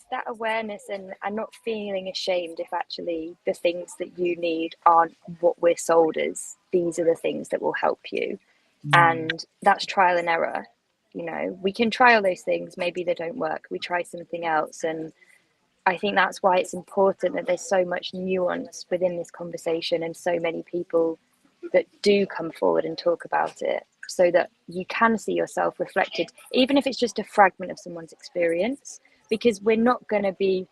that awareness and not feeling ashamed if actually the things that you need aren't what we're sold as. These are the things that will help you. And that's trial and error. You know, we can try all those things, maybe they don't work, we try something else. And I think that's why it's important that there's so much nuance within this conversation and so many people that do come forward and talk about it, so that you can see yourself reflected, even if it's just a fragment of someone's experience, because we're not going to be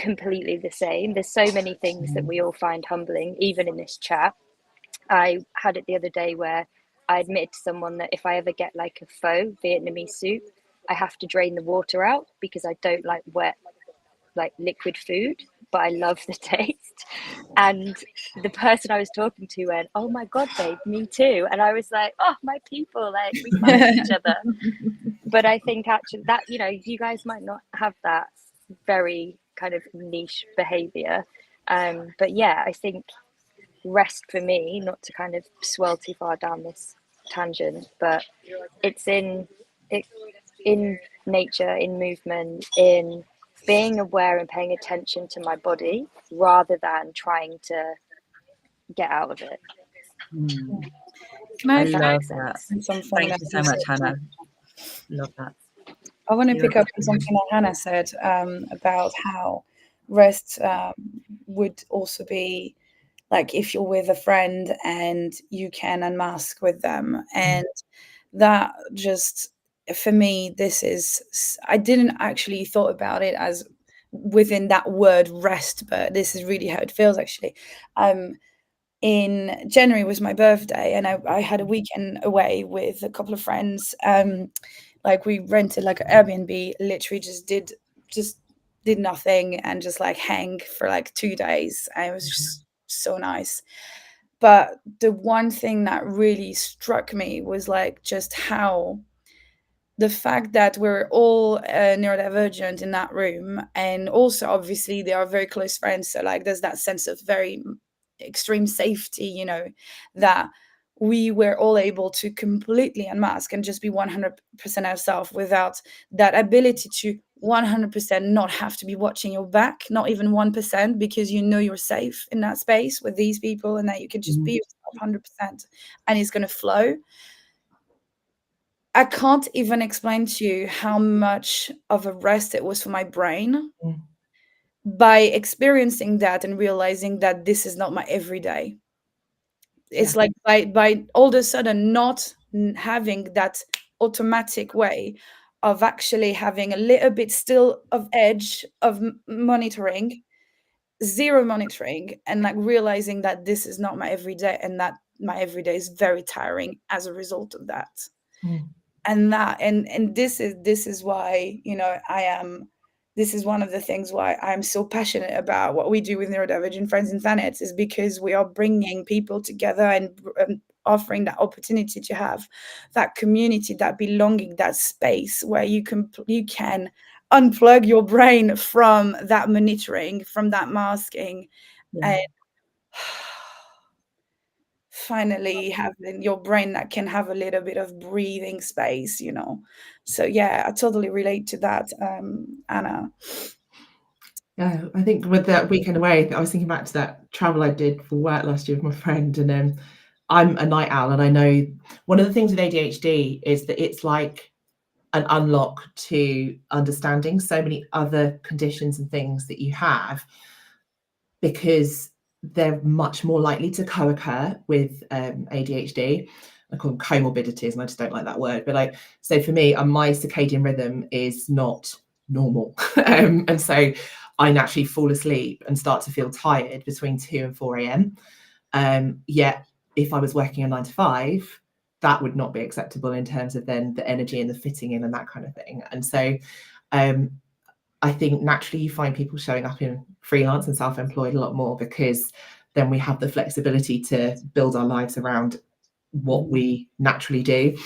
completely the same. There's so many things that we all find humbling, even in this chat. I had it the other day where I admitted to someone that if I ever get like a pho Vietnamese soup, I have to drain the water out because I don't like wet, like liquid food, but I love the taste. And the person I was talking to went, "Oh my God, babe, me too." And I was like, "Oh, my people, like we find each other." But I think actually that, you know, you guys might not have that very kind of niche behavior. But yeah, I think rest for me, not to kind of swirl too far down this tangent, but it's in nature, in movement, in being aware and paying attention to my body rather than trying to get out of it. Can I I love pick that. up on something Thank that you so you much, said? Hannah. Love that. I want to You're pick up on something that Hannah said about how rest would also be like if you're with a friend and you can unmask with them. And that just, for me, this is, I didn't actually thought about it as within that word rest, but this is really how it feels actually. In January was my birthday, and I had a weekend away with a couple of friends. Like we rented like an Airbnb, literally just did nothing and just like hang for like 2 days. And it was just so nice. But the one thing that really struck me was like just how the fact that we're all neurodivergent in that room, and also obviously they are very close friends, so like there's that sense of very extreme safety, you know, that we were all able to completely unmask and just be 100% ourselves without that ability to 100% not have to be watching your back, not even 1%, because you know you're safe in that space with these people and that you can just be yourself 100% and it's going to flow. I can't even explain to you how much of a rest it was for my brain by experiencing that and realizing that this is not my everyday. It's like by all of a sudden not having that automatic way of actually having a little bit still of edge of monitoring, zero monitoring, and like realizing that this is not my everyday and that my everyday is very tiring as a result of that. And that and this is why, you know, this is one of the things why I'm so passionate about what we do with Neurodivergent Friends and Planets, is because we are bringing people together and offering that opportunity to have that community, that belonging, that space where you can unplug your brain from that monitoring, from that masking, and finally having your brain that can have a little bit of breathing space, you know. So yeah, I totally relate to that, Anna. Yeah, I think with that weekend away, I was thinking back to that travel I did for work last year with my friend, and I'm a night owl, and I know one of the things with ADHD is that it's like an unlock to understanding so many other conditions and things that you have, because they're much more likely to co-occur with ADHD. I call them comorbidities, and I just don't like that word. But like, so for me, my circadian rhythm is not normal, and so I naturally fall asleep and start to feel tired between 2 and 4 a.m. Yet, if I was working a 9 to 5, that would not be acceptable in terms of then the energy and the fitting in and that kind of thing. And so I think naturally you find people showing up in freelance and self-employed a lot more, because then we have the flexibility to build our lives around what we naturally do.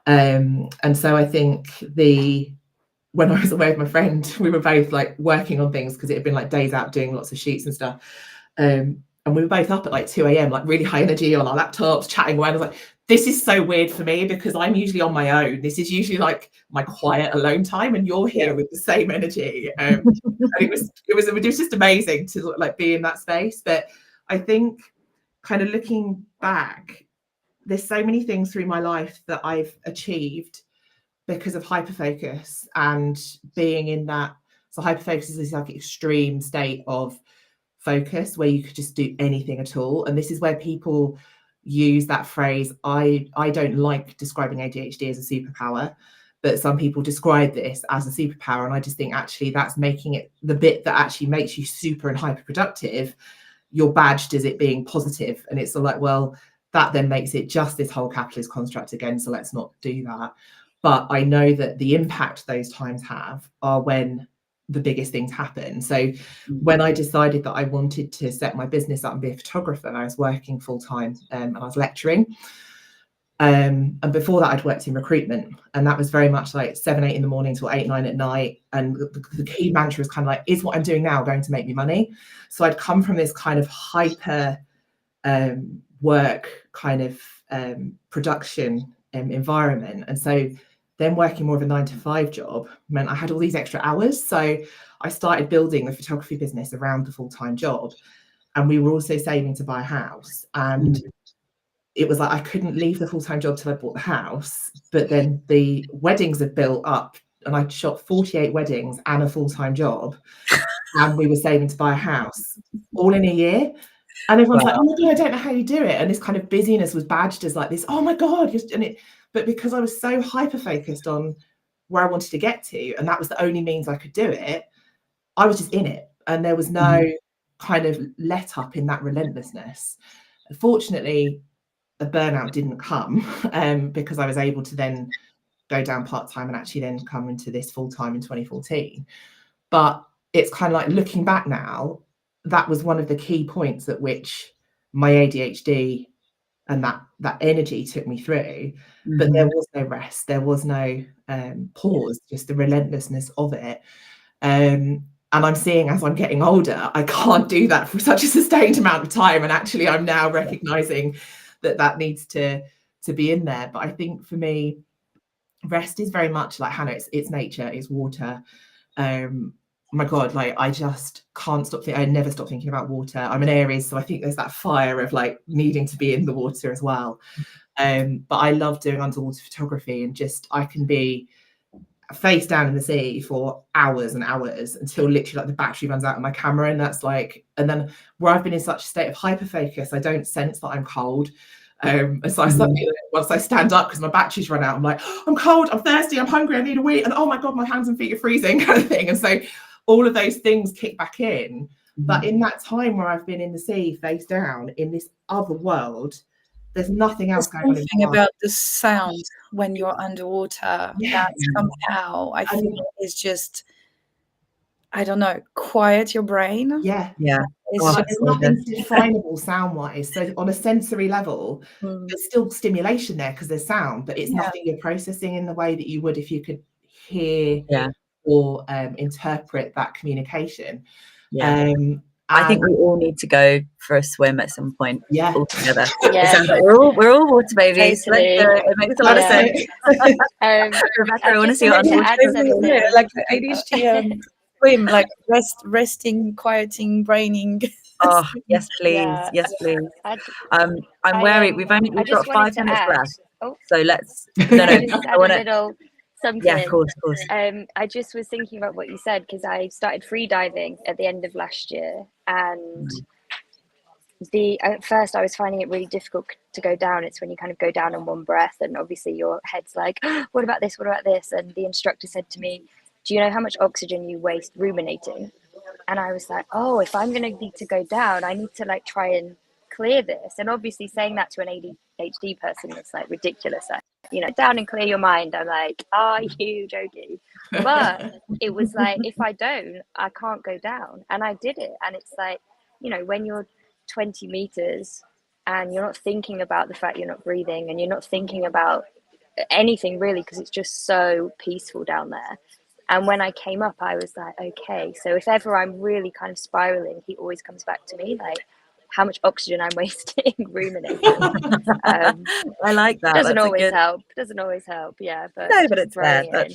And so I think when I was away with my friend, we were both like working on things because it had been like days out doing lots of shoots and stuff. And we were both up at like 2 a.m, like really high energy on our laptops, chatting away. And I was like, this is so weird for me because I'm usually on my own. This is usually like my quiet alone time, and you're here with the same energy. And it was just amazing to like be in that space. But I think kind of looking back, there's so many things through my life that I've achieved because of hyperfocus and being in that. So hyperfocus is this like extreme state of focus where you could just do anything at all. And this is where people use that phrase. I don't like describing ADHD as a superpower, but some people describe this as a superpower, and I just think actually that's making it the bit that actually makes you super and hyper productive. You're badged as it being positive, and it's like, well, that then makes it just this whole capitalist construct again, so let's not do that. But I know that the impact those times have are when the biggest things happen. So when I decided that I wanted to set my business up and be a photographer, I was working full-time and I was lecturing. And before that, I'd worked in recruitment, and that was very much like 7, 8 in the morning till 8, 9 at night. And the key mantra was kind of like, is what I'm doing now going to make me money? So I'd come from this kind of hyper work kind of production environment. And so then working more of a 9-to-5 job meant I had all these extra hours. So I started building the photography business around the full-time job. And we were also saving to buy a house. And it was like I couldn't leave the full-time job till I bought the house. But then the weddings had built up, and I shot 48 weddings and a full-time job. And we were saving to buy a house all in a year. And everyone's like, oh my God, I don't know how you do it. And this kind of busyness was badged as like this, oh my God. But because I was so hyper-focused on where I wanted to get to, and that was the only means I could do it, I was just in it. And there was no kind of let up in that relentlessness. Fortunately, the burnout didn't come because I was able to then go down part-time and actually then come into this full-time in 2014. But it's kind of like looking back now, that was one of the key points at which my ADHD and that energy took me through. But there was no rest, there was no pause, just the relentlessness of it. And I'm seeing as I'm getting older, I can't do that for such a sustained amount of time. And actually, I'm now recognizing that needs to be in there. But I think for me, rest is very much like Hannah, it's nature, it's water. My God, like I just can't stop I never stop thinking about water. I'm an Aries, so I think there's that fire of like needing to be in the water as well. But I love doing underwater photography, and just I can be face down in the sea for hours and hours until literally like the battery runs out of my camera. And that's like, and then where I've been in such a state of hyper focus, I don't sense that I'm cold. And so I suddenly, once I stand up because my batteries run out, I'm like, oh, I'm cold, I'm thirsty, I'm hungry, I need a wee, and oh my God, my hands and feet are freezing, kind of thing. And so all of those things kick back in. But in that time where I've been in the sea face down in this other world, there's nothing else going on. Something about the sound when you're underwater that somehow I feel is just, I don't know, quiet your brain. Yeah. It's There's nothing definable sound wise. So on a sensory level, there's still stimulation there because there's sound, but it's nothing you're processing in the way that you would if you could hear or interpret that communication. I think we all need to go for a swim at some point. All together. Yeah. It sounds like we're all water babies. Totally. It makes a lot of sense. Rebecca, I want to see you on water. like the ADHD swim, like resting, quieting, braining. Oh yes, please. Yes, please. I'm wary. We've got 5 minutes left. So let's. No. I want to. Something. Yeah, of course. I just was thinking about what you said because I started free diving at the end of last year, and at first I was finding it really difficult to go down. It's when you kind of go down in one breath, and obviously your head's like, oh, what about this? What about this? And the instructor said to me, do you know how much oxygen you waste ruminating? And I was like, oh, if I'm going to need to go down, I need to like try and clear this. And obviously saying that to an ADHD person, it's like ridiculous. Down and clear your mind. I'm like, are you joking? But it was like, if I don't, I can't go down. And I did it. And it's like, when you're 20 meters and you're not thinking about the fact you're not breathing and you're not thinking about anything really, because it's just so peaceful down there. And when I came up, I was like, okay, so if ever I'm really kind of spiraling, he always comes back to me like, how much oxygen I'm wasting ruminating. I like that. Doesn't always help. Yeah, but no, but it's there.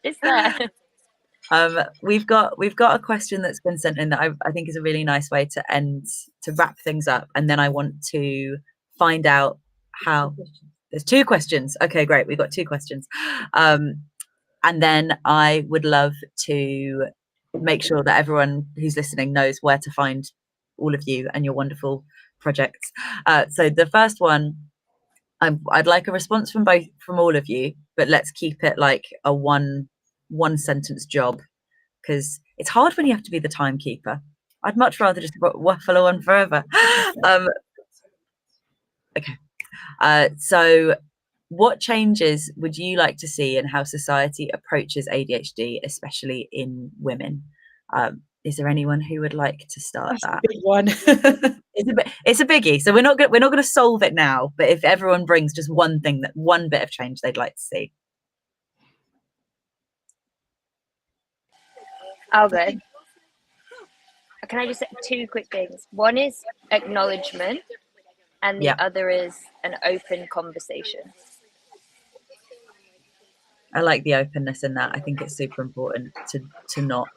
It's there. We've got a question that's been sent in that I think is a really nice way to wrap things up, and then I want to find out how. There's 2 questions. Okay, great. We've got 2 questions, and then I would love to make sure that everyone who's listening knows where to find all of you and your wonderful projects. So the first one I'd like a response from all of you, but let's keep it like a one sentence job, because it's hard when you have to be the timekeeper. I'd much rather just waffle on forever. Okay. So what changes would you like to see in how society approaches ADHD, especially in women? Is there anyone who would like to start that? Big one. It's a biggie. So we're not going to solve it now, but if everyone brings just one bit of change they'd like to see. I'll go. Can I just say 2 quick things? One is acknowledgement, and the other is an open conversation. I like the openness in that. I think it's super important to not.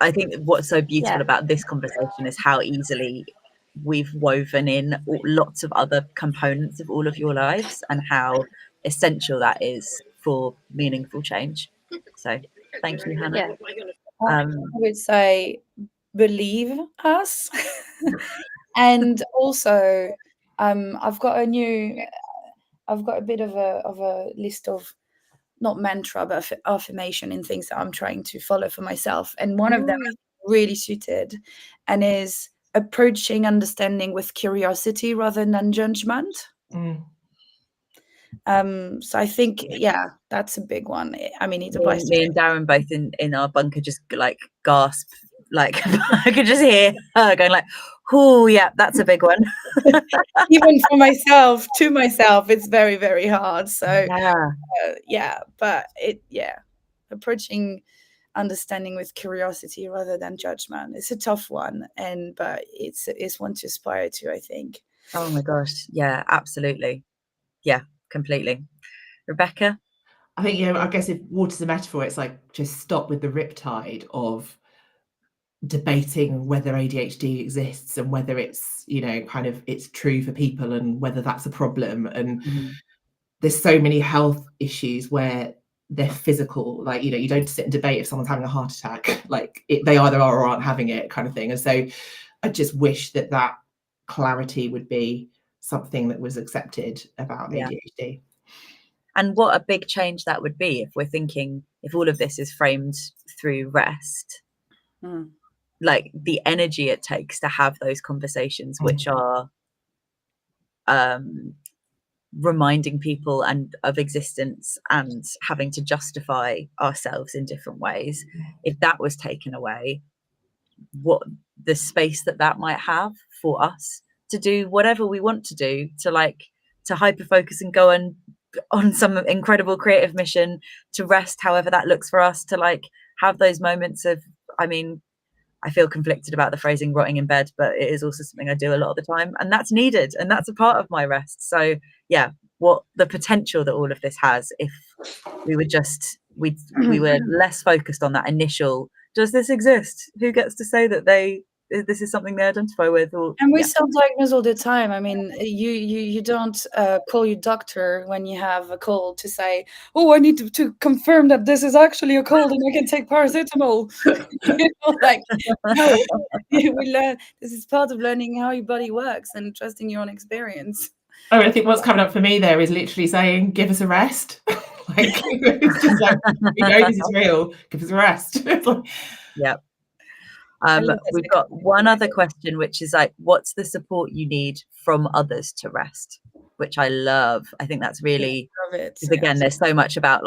I think what's so beautiful about this conversation is how easily we've woven in lots of other components of all of your lives, and how essential that is for meaningful change. So thank you, Hannah. I would say believe us. And also I've got a bit of a list of, not mantra, but affirmation and things that I'm trying to follow for myself. And one of them is really suited, and is approaching understanding with curiosity rather than non-judgment. So I think, that's a big one. I mean, it applies me and Darren both in our bunker just like gasp, like I could just hear her going like, oh yeah, that's a big one. Even for myself, to myself, it's very, very hard. So but approaching understanding with curiosity rather than judgment. It's a tough one, but it's one to aspire to, I think. Oh my gosh, yeah, absolutely, yeah, completely. Rebecca? I think, I guess if water's a metaphor, it's like just stop with the riptide of debating whether ADHD exists and whether it's, kind of it's true for people and whether that's a problem. And there's so many health issues where they're physical, like, you don't sit and debate if someone's having a heart attack, like they either are or aren't having it, kind of thing. And so I just wish that clarity would be something that was accepted about ADHD. And what a big change that would be if we're thinking, if all of this is framed through rest, like the energy it takes to have those conversations, which are reminding people of existence and having to justify ourselves in different ways. If that was taken away, what the space that might have for us to do whatever we want to do, to hyper focus and go on some incredible creative mission, to rest however that looks for us, to have those moments of, I mean, I feel conflicted about the phrasing rotting in bed, but it is also something I do a lot of the time, and that's needed, and that's a part of my rest. So yeah, what the potential that all of this has if we were just we were less focused on that initial, does this exist, who gets to say that this is something they identify with, and we self-diagnose all the time. I mean, you don't call your doctor when you have a cold to say, oh, I need to confirm that this is actually a cold and I can take paracetamol. No, we learn, this is part of learning how your body works and trusting your own experience. Oh, I think what's coming up for me there is literally saying, give us a rest. It's just like, we know this is real, give us a rest. Yep. We've got one other question, which is what's the support you need from others to rest, which I love. I think that's really, because again, there's so much about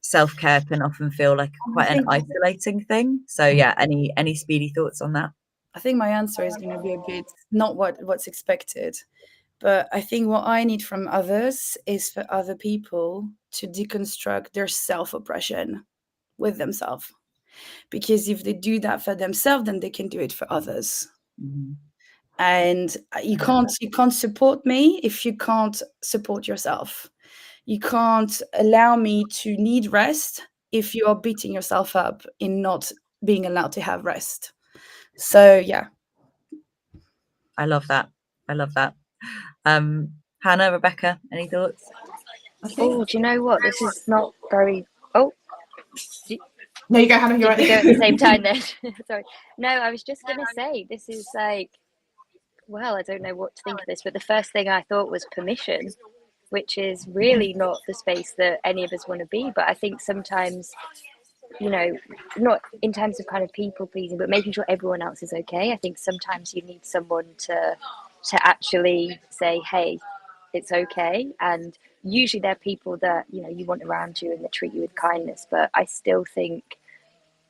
self-care can often feel like quite an isolating thing. So yeah, any speedy thoughts on that? I think my answer is going to be a bit not what's expected, but I think what I need from others is for other people to deconstruct their self-oppression with themselves. Because if they do that for themselves, then they can do it for others. And you can't support me if you can't support yourself. You can't allow me to need rest if you are beating yourself up in not being allowed to have rest. So yeah, I love that. Hannah, Rebecca, any thoughts? Oh, do you know what, this is not very No, you go, Hannah. You're right. We go at the same time then. Sorry. No, I was just going to say, this is well, I don't know what to think of this, but the first thing I thought was permission, which is really not the space that any of us want to be. But I think sometimes, you know, not in terms of kind of people pleasing, but making sure everyone else is okay. I think sometimes you need someone to actually say, hey, it's okay. And usually they're people that, you know, you want around you and that treat you with kindness. But I still think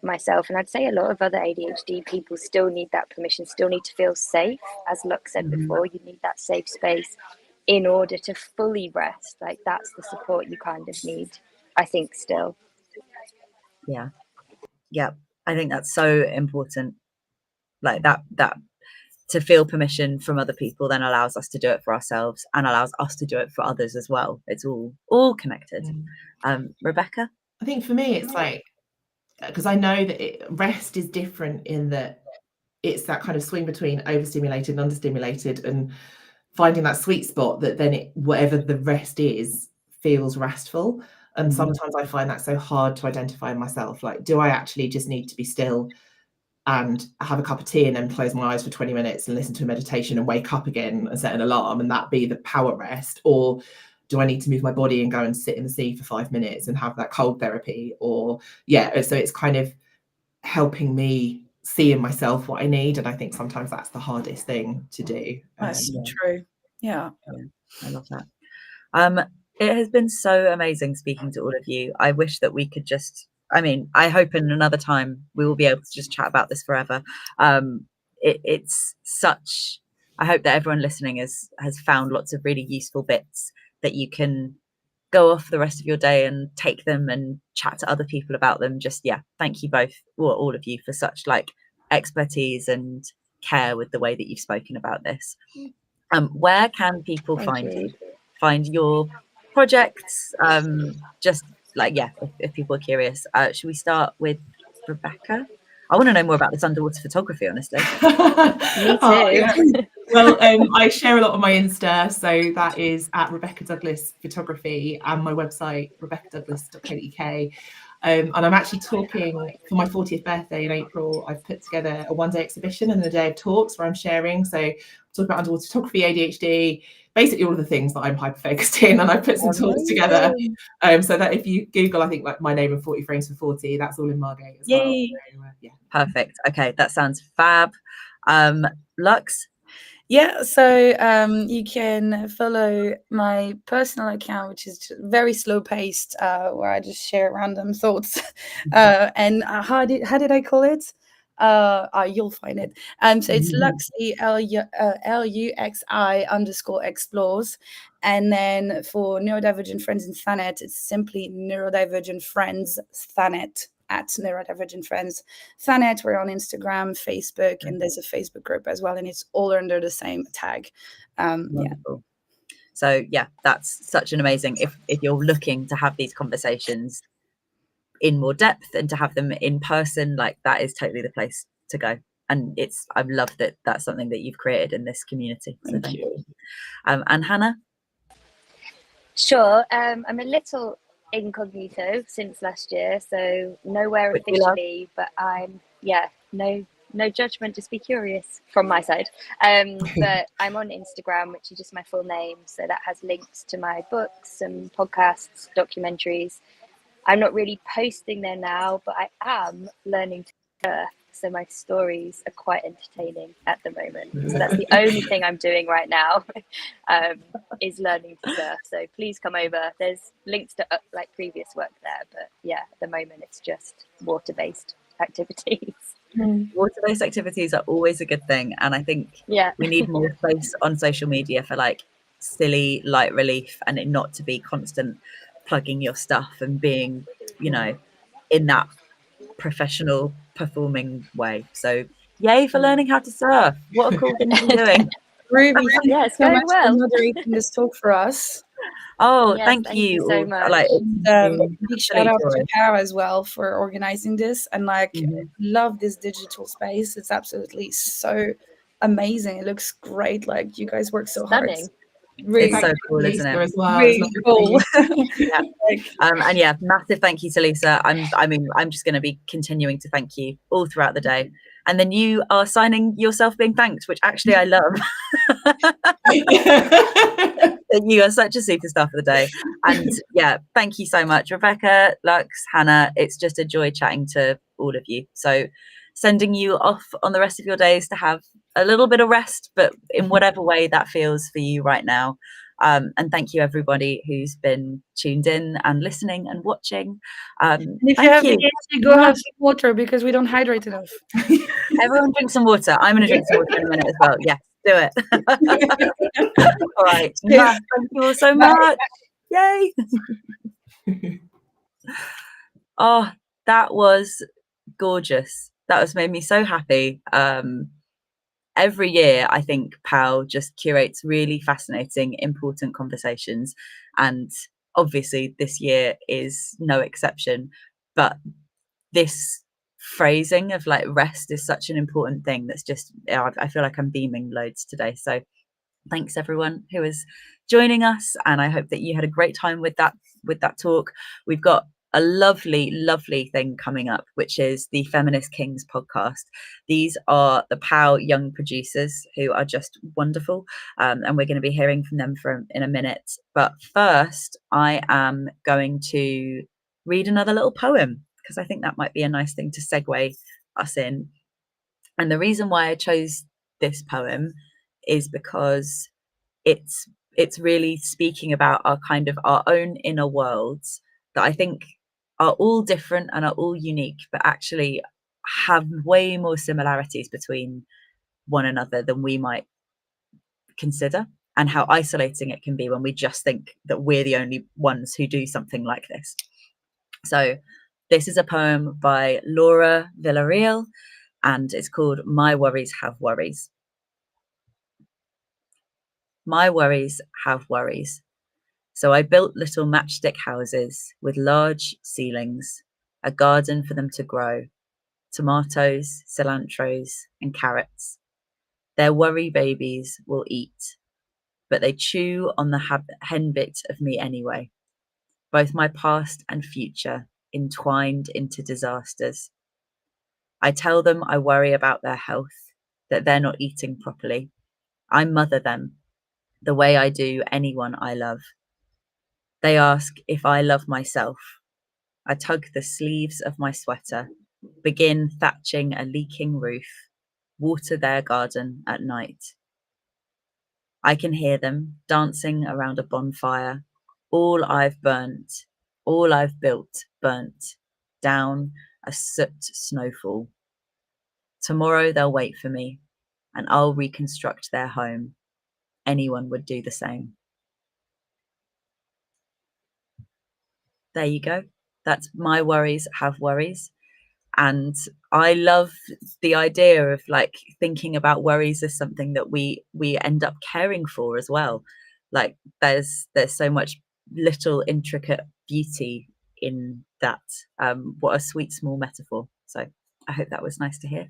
myself, and I'd say a lot of other ADHD people, still need that permission, still need to feel safe. As Lux said before, you need that safe space in order to fully rest. Like, that's the support you kind of need, I think, still. Yeah. I think that's so important. Like that to feel permission from other people then allows us to do it for ourselves and allows us to do it for others as well. It's all connected. Rebecca? I think for me, it's like, because I know that rest is different in that it's that kind of swing between overstimulated and understimulated, and finding that sweet spot that then whatever the rest is feels restful. And sometimes I find that so hard to identify in myself. Like, do I actually just need to be still and have a cup of tea and then close my eyes for 20 minutes and listen to a meditation and wake up again and set an alarm and that be the power rest? Or do I need to move my body and go and sit in the sea for 5 minutes and have that cold therapy? Or so it's kind of helping me see in myself what I need. And I think sometimes that's the hardest thing to do. That's true. Yeah. I love that. It has been so amazing speaking to all of you. I wish that we could just, I hope in another time we will be able to just chat about this forever. It's such, I hope that everyone listening has found lots of really useful bits that you can go off the rest of your day and take them and chat to other people about them. Just, thank you both, or all of you, for such like expertise and care with the way that you've spoken about this. Where can people find your projects? Just like, if people are curious, should we start with Rebecca? I want to know more about this underwater photography, honestly. Me too. Well, I share a lot on my Insta, so that is at Rebecca Douglas Photography, and my website, rebeccadouglas.co.uk. And I'm actually talking for my 40th birthday in April. I've put together a one-day exhibition and a day of talks where I'm sharing. So talk about underwater photography, ADHD, basically all of the things that I'm hyper-focused in. And I put some talks together so that if you Google, I think, like my name and 40 frames for 40, that's all in Margate as well. So, Perfect. Okay, that sounds fab. Lux? Yeah, so you can follow my personal account, which is very slow paced, where I just share random thoughts. And how did I call it? You'll find it. So it's Luxi, LUXI_explores. And then for Neurodivergent Friends in Thanet, it's simply Neurodivergent Friends Thanet. At Neurodivergent Friends Thanet. We're on Instagram, Facebook, and there's a Facebook group as well, and it's all under the same tag. So that's such an amazing, if you're looking to have these conversations in more depth and to have them in person, like, that is totally the place to go. And I love that that's something that you've created in this community. So thank you. And Hannah? Sure. I'm a little incognito since last year, so nowhere officially, but I'm no judgment, just be curious from my side. But I'm on Instagram, which is just my full name, so that has links to my books and podcasts, documentaries. I'm not really posting there now, but I am learning to surf, so my stories are quite entertaining at the moment. So that's the only thing I'm doing right now, is learning to surf. So please come over. There's links to like previous work there, but at the moment it's just water-based activities. Water-based activities are always a good thing, and I think we need more space on social media for like silly light relief, and it not to be constant plugging your stuff and being, in that professional performing way. So yay for learning how to surf. What a cool thing to be doing. Ruby, it's going well. For moderating this talk for us. Thank you so much. Big shout out to Cara as well for organizing this, and love this digital space. It's absolutely so amazing. It looks great. Like, you guys work so hard. Really, it's so cool, isn't it? As well. Really cool. And massive thank you to Lisa. I'm just going to be continuing to thank you all throughout the day. and then you are signing yourself being thanked, which actually I love. You are such a superstar for the day. And yeah, thank you so much, Rebecca, Lux, Hannah. It's just a joy chatting to all of you. So sending you off on the rest of your days to have a little bit of rest, but in whatever way that feels for you right now. And thank you everybody who's been tuned in and listening and watching. And if you have the energy, go have some water, because we don't hydrate enough. Everyone drink some water. I'm going to drink some water in a minute as well. Yes, do it. All right. Thank you all so much. Yay. Oh, that was gorgeous. That was made me so happy. Every year, I think POW just curates really fascinating, important conversations. And obviously this year is no exception. But this phrasing of like rest is such an important thing that's just, I feel like I'm beaming loads today. So thanks everyone who is joining us. And I hope that you had a great time with that talk. We've got a lovely thing coming up, which is the Feminist Kings podcast. These are the POW young producers who are just wonderful, and we're going to be hearing from them in a minute. But first, I am going to read another little poem, because I think that might be a nice thing to segue us in. And the reason why I chose this poem is because it's really speaking about our own inner worlds that I think are all different and are all unique, but actually have way more similarities between one another than we might consider, and how isolating it can be when we just think that we're the only ones who do something like this. So this is a poem by Laura Villarreal, and it's called My Worries Have Worries. My worries have worries. So I built little matchstick houses with large ceilings, a garden for them to grow, tomatoes, cilantros, and carrots. Their worry babies will eat, but they chew on the henbit of me anyway, both my past and future entwined into disasters. I tell them I worry about their health, that they're not eating properly. I mother them the way I do anyone I love. They ask if I love myself. I tug the sleeves of my sweater, begin thatching a leaking roof, water their garden at night. I can hear them dancing around a bonfire. All I've burnt, all I've built burnt, down a soot snowfall. Tomorrow they'll wait for me, and I'll reconstruct their home. Anyone would do the same. There you go. That's My Worries Have Worries. And I love the idea of like thinking about worries as something that we end up caring for as well. Like there's so much little intricate beauty in that. What a sweet small metaphor. So I hope that was nice to hear.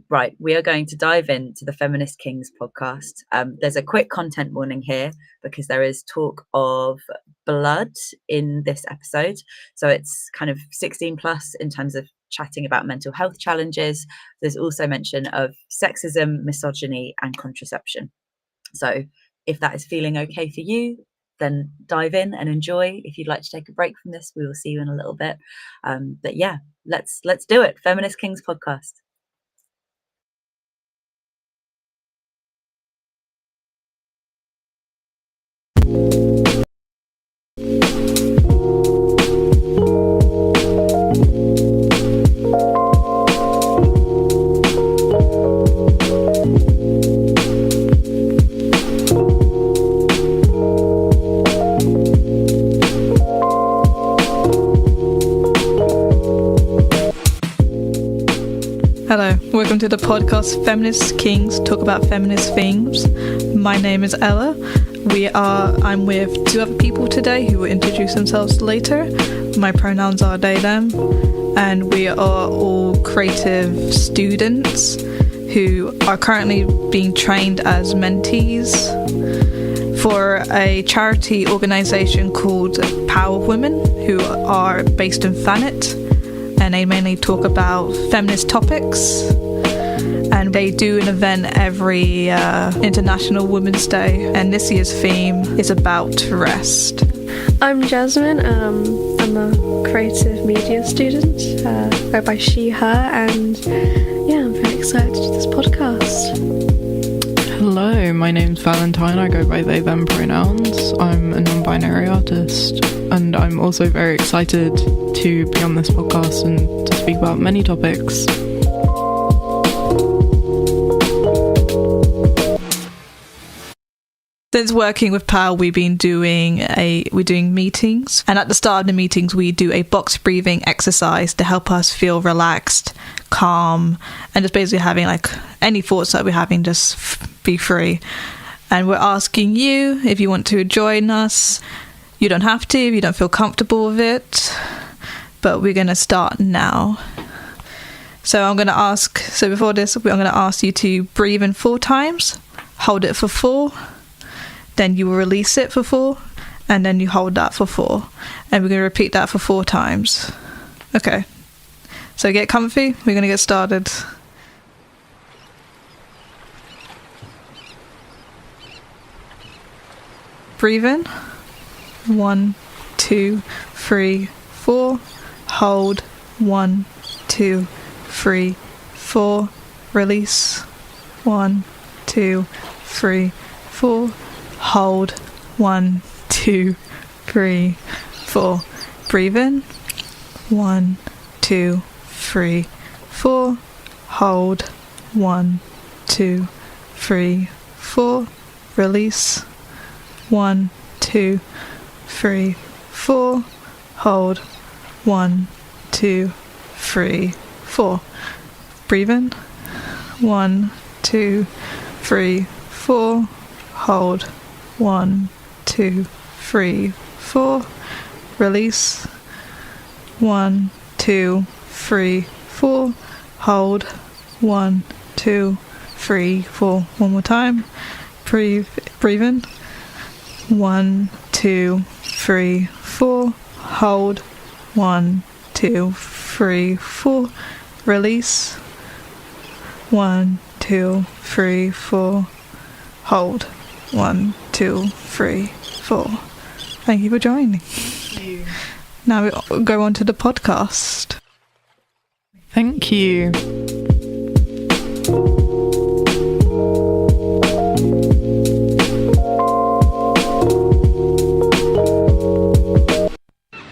Right, we are going to dive into the Feminist Kings podcast. There's a quick content warning here because there is talk of blood in this episode. So it's kind of 16 plus in terms of chatting about mental health challenges. There's also mention of sexism, misogyny, and contraception. So if that is feeling okay for you, then dive in and enjoy. If you'd like to take a break from this, we will see you in a little bit. But yeah, let's do it. Feminist Kings podcast. Hello, welcome to the podcast Feminist Kings Talk About Feminist Themes. My name is Ella. I'm with two other people today who will introduce themselves later. My pronouns are they, them, and we are all creative students who are currently being trained as mentees for a charity organisation called Power Women, who are based in Thanet. And they mainly talk about feminist topics and they do an event every International Women's Day, and this year's theme is about rest. I'm Jasmine. I'm a creative media student. I go by she, her, and yeah, I'm very excited to do this podcast. Hello, my name's Valentine. I go by they, them pronouns. I'm a non-binary artist, and I'm also very excited to be on this podcast and to speak about many topics. Since working with PAL, we're doing meetings, and at the start of the meetings we do a box breathing exercise to help us feel relaxed, calm, and just basically having like any thoughts that we're having just be free. And we're asking you if you want to join us. You don't have to if you don't feel comfortable with it, but we're going to start now. So before this, I'm going to ask you to breathe in 4 times, hold it for 4, then you will release it for 4, and then you hold that for 4. And we're going to repeat that for 4 times. Okay. So get comfy. We're going to get started. Breathe in. 1, 2, 3, 4. Hold. 1, 2, 3, 4. Release. 1, 2, 3, 4. Hold. 1, 2, 3, 4. Breathe in. 1, 2, 3, 4. Hold. 1, 2, 3, 4. Release. 1, 2, 3, 4. Hold. 1, 2, 3, 4. Breathe in. 1, 2, 3, 4. Hold. 1, 2, 3, 4. Release. 1, 2, 3, 4. Hold. 1, 2, 3, 4. One more time. Breathe in. 1, 2, 3, 4. Hold. 1, 2, 3, 4. Release. 1, 2, 3, 4. Hold. 1, 2, 3, 4. Thank you for joining. Thank you. Now we go on to the podcast. Thank you.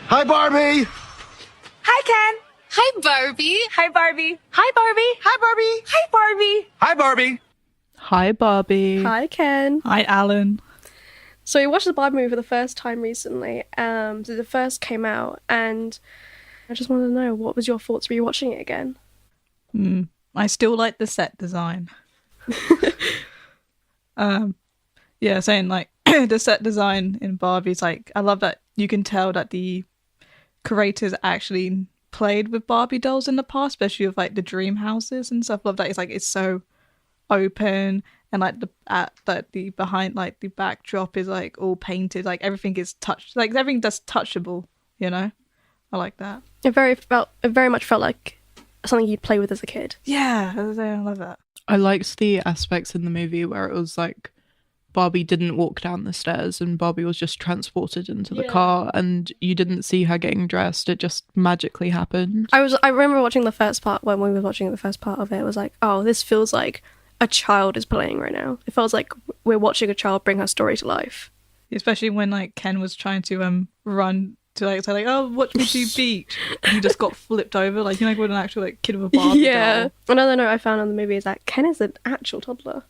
Hi, Barbie! Hi, Ken! Hi, Barbie! Hi, Barbie! Hi, Barbie! Hi, Barbie! Hi, Barbie! Hi, Barbie! Hi, Barbie. Hi, Ken. Hi, Alan. So we watched the Barbie movie for the first time recently. So the first came out, and I just wanted to know, what was your thoughts rewatching it again? I still like the set design. Saying like the set design in Barbie's like, I love that you can tell that the creators actually played with Barbie dolls in the past, especially with like the dream houses and stuff. Love that it's so open, and like the behind, like the backdrop is like all painted, like everything is touched, like everything that's touchable, you know. I like that. It very much felt like something you'd play with as a kid. Yeah, I love that. I liked the aspects in the movie where it was like Barbie didn't walk down the stairs and Barbie was just transported into the car, and you didn't see her getting dressed. It just magically happened. I remember watching the first part, when we were watching the first part of it, was like, oh, this feels like a child is playing right now. It feels like we're watching a child bring her story to life. Especially when like Ken was trying to run to like say like, oh, what would you beat? And he just got flipped over, like, you know, like with an actual like kid with a Barbie doll. Another note I found on the movie is that Ken is an actual toddler.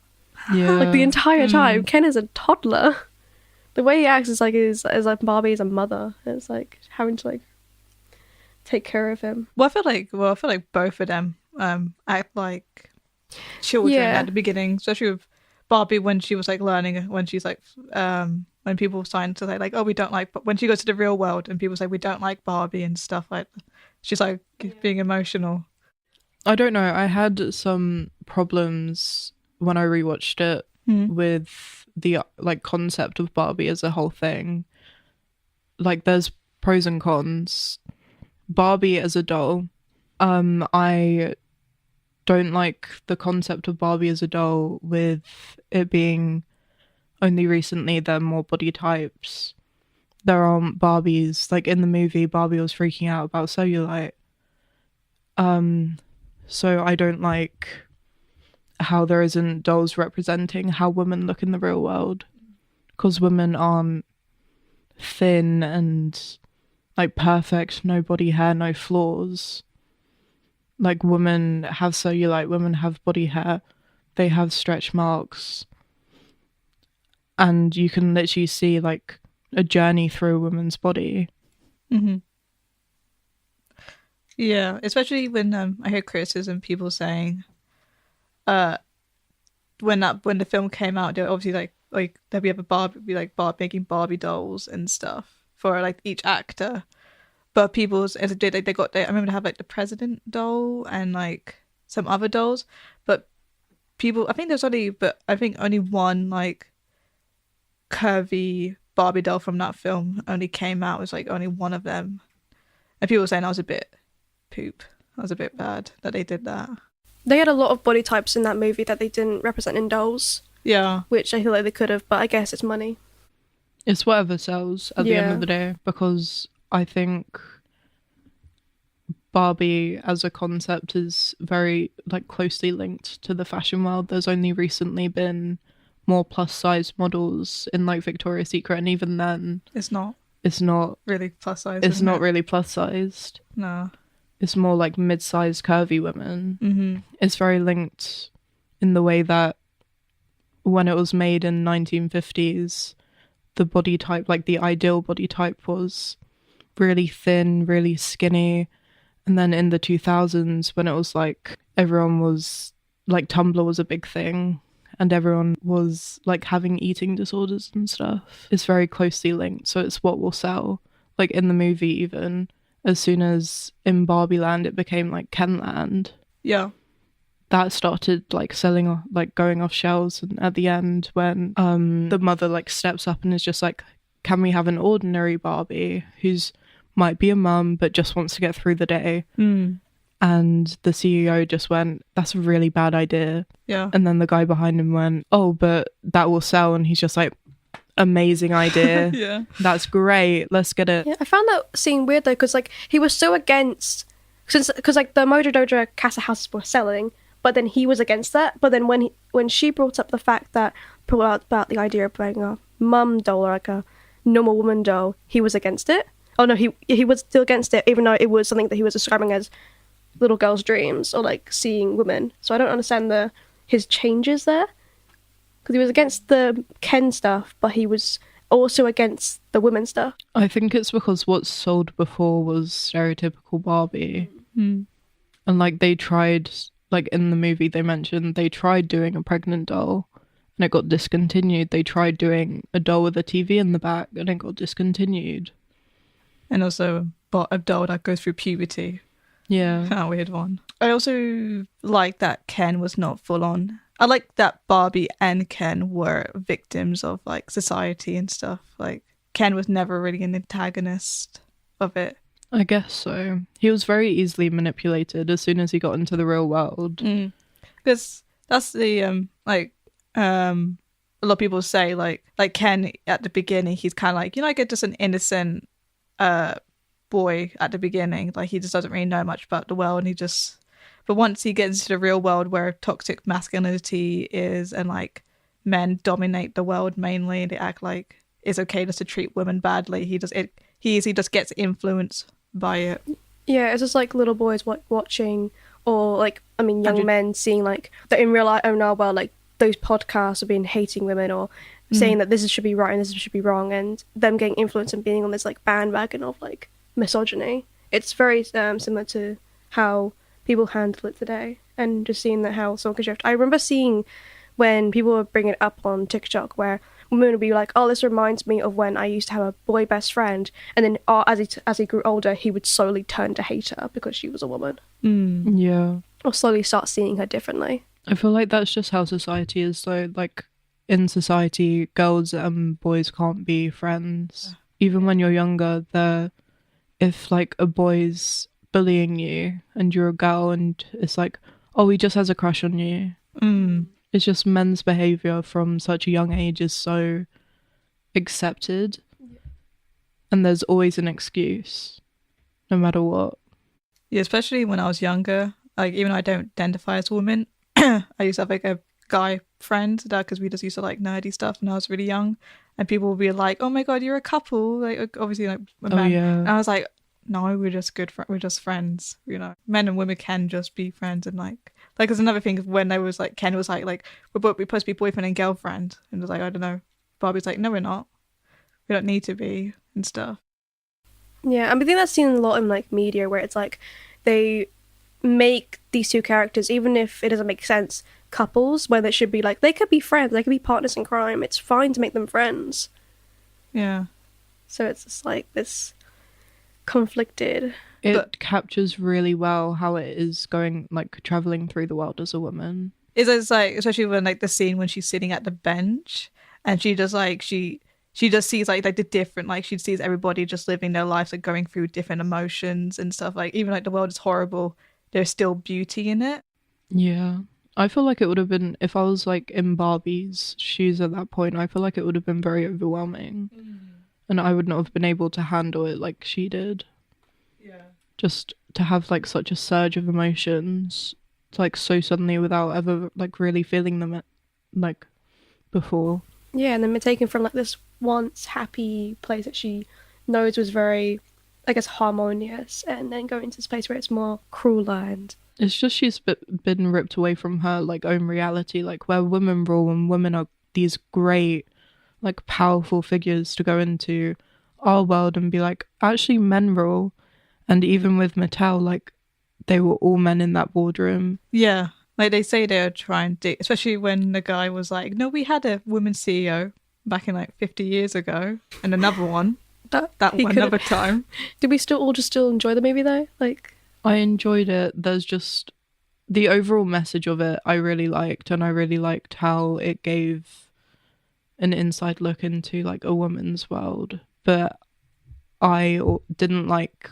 Yeah. Like the entire time, Ken is a toddler. The way he acts is like Barbie is a mother. It's like having to like take care of him. I feel like both of them act like children at the beginning, especially with Barbie when she was like learning, when she's like when people started to say like, oh, we don't like, but when she goes to the real world and people say we don't like Barbie and stuff, like she's like being emotional. I don't know, I had some problems when I rewatched it with the like concept of Barbie as a whole thing. Like there's pros and cons. Barbie as a doll, I don't like the concept of Barbie as a doll, with it being only recently there are more body types. There aren't Barbies. Like in the movie, Barbie was freaking out about cellulite. So I don't like how there isn't dolls representing how women look in the real world, because women aren't thin and like perfect, no body hair, no flaws. Like women have cellulite, women have body hair, they have stretch marks, and you can literally see like a journey through a woman's body. Mm-hmm. Yeah, especially when I hear criticism, people saying, when the film came out, they were obviously like there'd be making Barbie dolls and stuff for like each actor, but people's as they got I remember they have like the president doll and like some other dolls, but people I think only one like curvy Barbie doll from that film only came out. It was like only one of them, and people were saying that was a bit poop. That was a bit bad that they did that. They had a lot of body types in that movie that they didn't represent in dolls. Yeah. Which I feel like they could have, but I guess it's money. It's whatever sells at the end of the day, because I think Barbie as a concept is very like closely linked to the fashion world. There's only recently been more plus size models in like Victoria's Secret, and even then it's not really plus size. It's not really plus sized. No. It's more like mid-sized curvy women. Mm-hmm. It's very linked in the way that when it was made in 1950s, the body type, like the ideal body type, was really thin, really skinny. And then in the 2000s, when it was like everyone was like Tumblr was a big thing and everyone was like having eating disorders and stuff, it's very closely linked. So it's what will sell. Like in the movie, even as soon as in Barbie Land it became like Ken Land, yeah, that started like selling, like going off shelves. And at the end, when the mother like steps up and is just like, can we have an ordinary Barbie who's might be a mum but just wants to get through the day? And the CEO just went, that's a really bad idea. Yeah. And then the guy behind him went, oh, but that will sell. And he's just like, amazing idea. Yeah, that's great, let's get it. Yeah, I found that scene weird though, because like he was so against, because like the Mojo Dojo Casa houses were selling, but then he was against that. But then when she brought up the fact that about the idea of buying a mum doll or like a normal woman doll, he was against it. Oh no, he was still against it, even though it was something that he was describing as little girls' dreams or like seeing women. So I don't understand his changes there, because he was against the Ken stuff, but he was also against the women stuff. I think it's because what's sold before was stereotypical Barbie. And like they tried, like in the movie they mentioned they tried doing a pregnant doll and it got discontinued. They tried doing a doll with a TV in the back and it got discontinued. And also a doll that goes through puberty. Yeah. A weird one. I also like that Ken was not full on. I like that Barbie and Ken were victims of like society and stuff. Like Ken was never really an antagonist of it. I guess so. He was very easily manipulated as soon as he got into the real world. Because that's the a lot of people say like Ken at the beginning, he's kind of like, like just an innocent boy at the beginning. Like he just doesn't really know much about the world, and but once he gets into the real world where toxic masculinity is and like men dominate the world mainly, they act like it's okay just to treat women badly. He just gets influenced by it. Yeah, it's just like little boys watching, or like young men seeing like that in real life, world, like those podcasts have been hating women or saying that this should be right and this should be wrong, and them getting influenced and being on this like bandwagon of like misogyny. It's very similar to how people handle it today, and just seeing that how someone can shift. I remember seeing when people were bringing it up on TikTok where women would be like, oh, this reminds me of when I used to have a boy best friend, and then as he grew older he would slowly turn to hate her because she was a woman. Yeah. Or slowly start seeing her differently. I feel like that's just how society is though. Like in society, girls and boys can't be friends. Even when you're younger, if like a boy's bullying you and you're a girl and it's like, oh, he just has a crush on you. It's just men's behavior from such a young age is so accepted, and there's always an excuse no matter what. Yeah, especially when I was younger, like even though I don't identify as a woman, I used to have like a guy friend because we just used to like nerdy stuff when I was really young, and people would be like, oh my god, you're a couple, like obviously like a man. And I was like, no, we're just we're just friends, you know. Men and women can just be friends. And like there's another thing when they was like, Ken was like we're supposed to be boyfriend and girlfriend, and it was like, I don't know, Barbie's like, no, we're not, we don't need to be and stuff. Yeah, I think that's seen a lot in like media where it's like they make these two characters, even if it doesn't make sense, couples, when they should be like, they could be friends, they could be partners in crime, it's fine to make them friends. Yeah. So it's just like this conflicted. It captures really well how it is going, like traveling through the world as a woman. It's like, especially when like the scene when she's sitting at the bench and she just like she just sees like the different, like she sees everybody just living their lives, like going through different emotions and stuff. Like even like the world is horrible, there's still beauty in it. Yeah. I feel like it would have been, if I was like in Barbie's shoes at that point, I feel like it would have been very overwhelming. And I would not have been able to handle it like she did. Yeah. Just to have like such a surge of emotions, like so suddenly without ever like really feeling them like before. Yeah, and then we're taken from like this once happy place that she knows was very, I guess, harmonious, and then go into this place where it's more crueler. And it's just she's been ripped away from her like own reality, like where women rule and women are these great like powerful figures to go into our world and be like, actually men rule. And even with Mattel, like they were all men in that boardroom. Yeah, like they say they're trying to, especially when the guy was like, no, we had a woman CEO back in like 50 years ago, and another one that one another time. Did we still enjoy the movie though? Like, I enjoyed it. There's just the overall message of it I really liked, and I really liked how it gave an inside look into like a woman's world. But I didn't like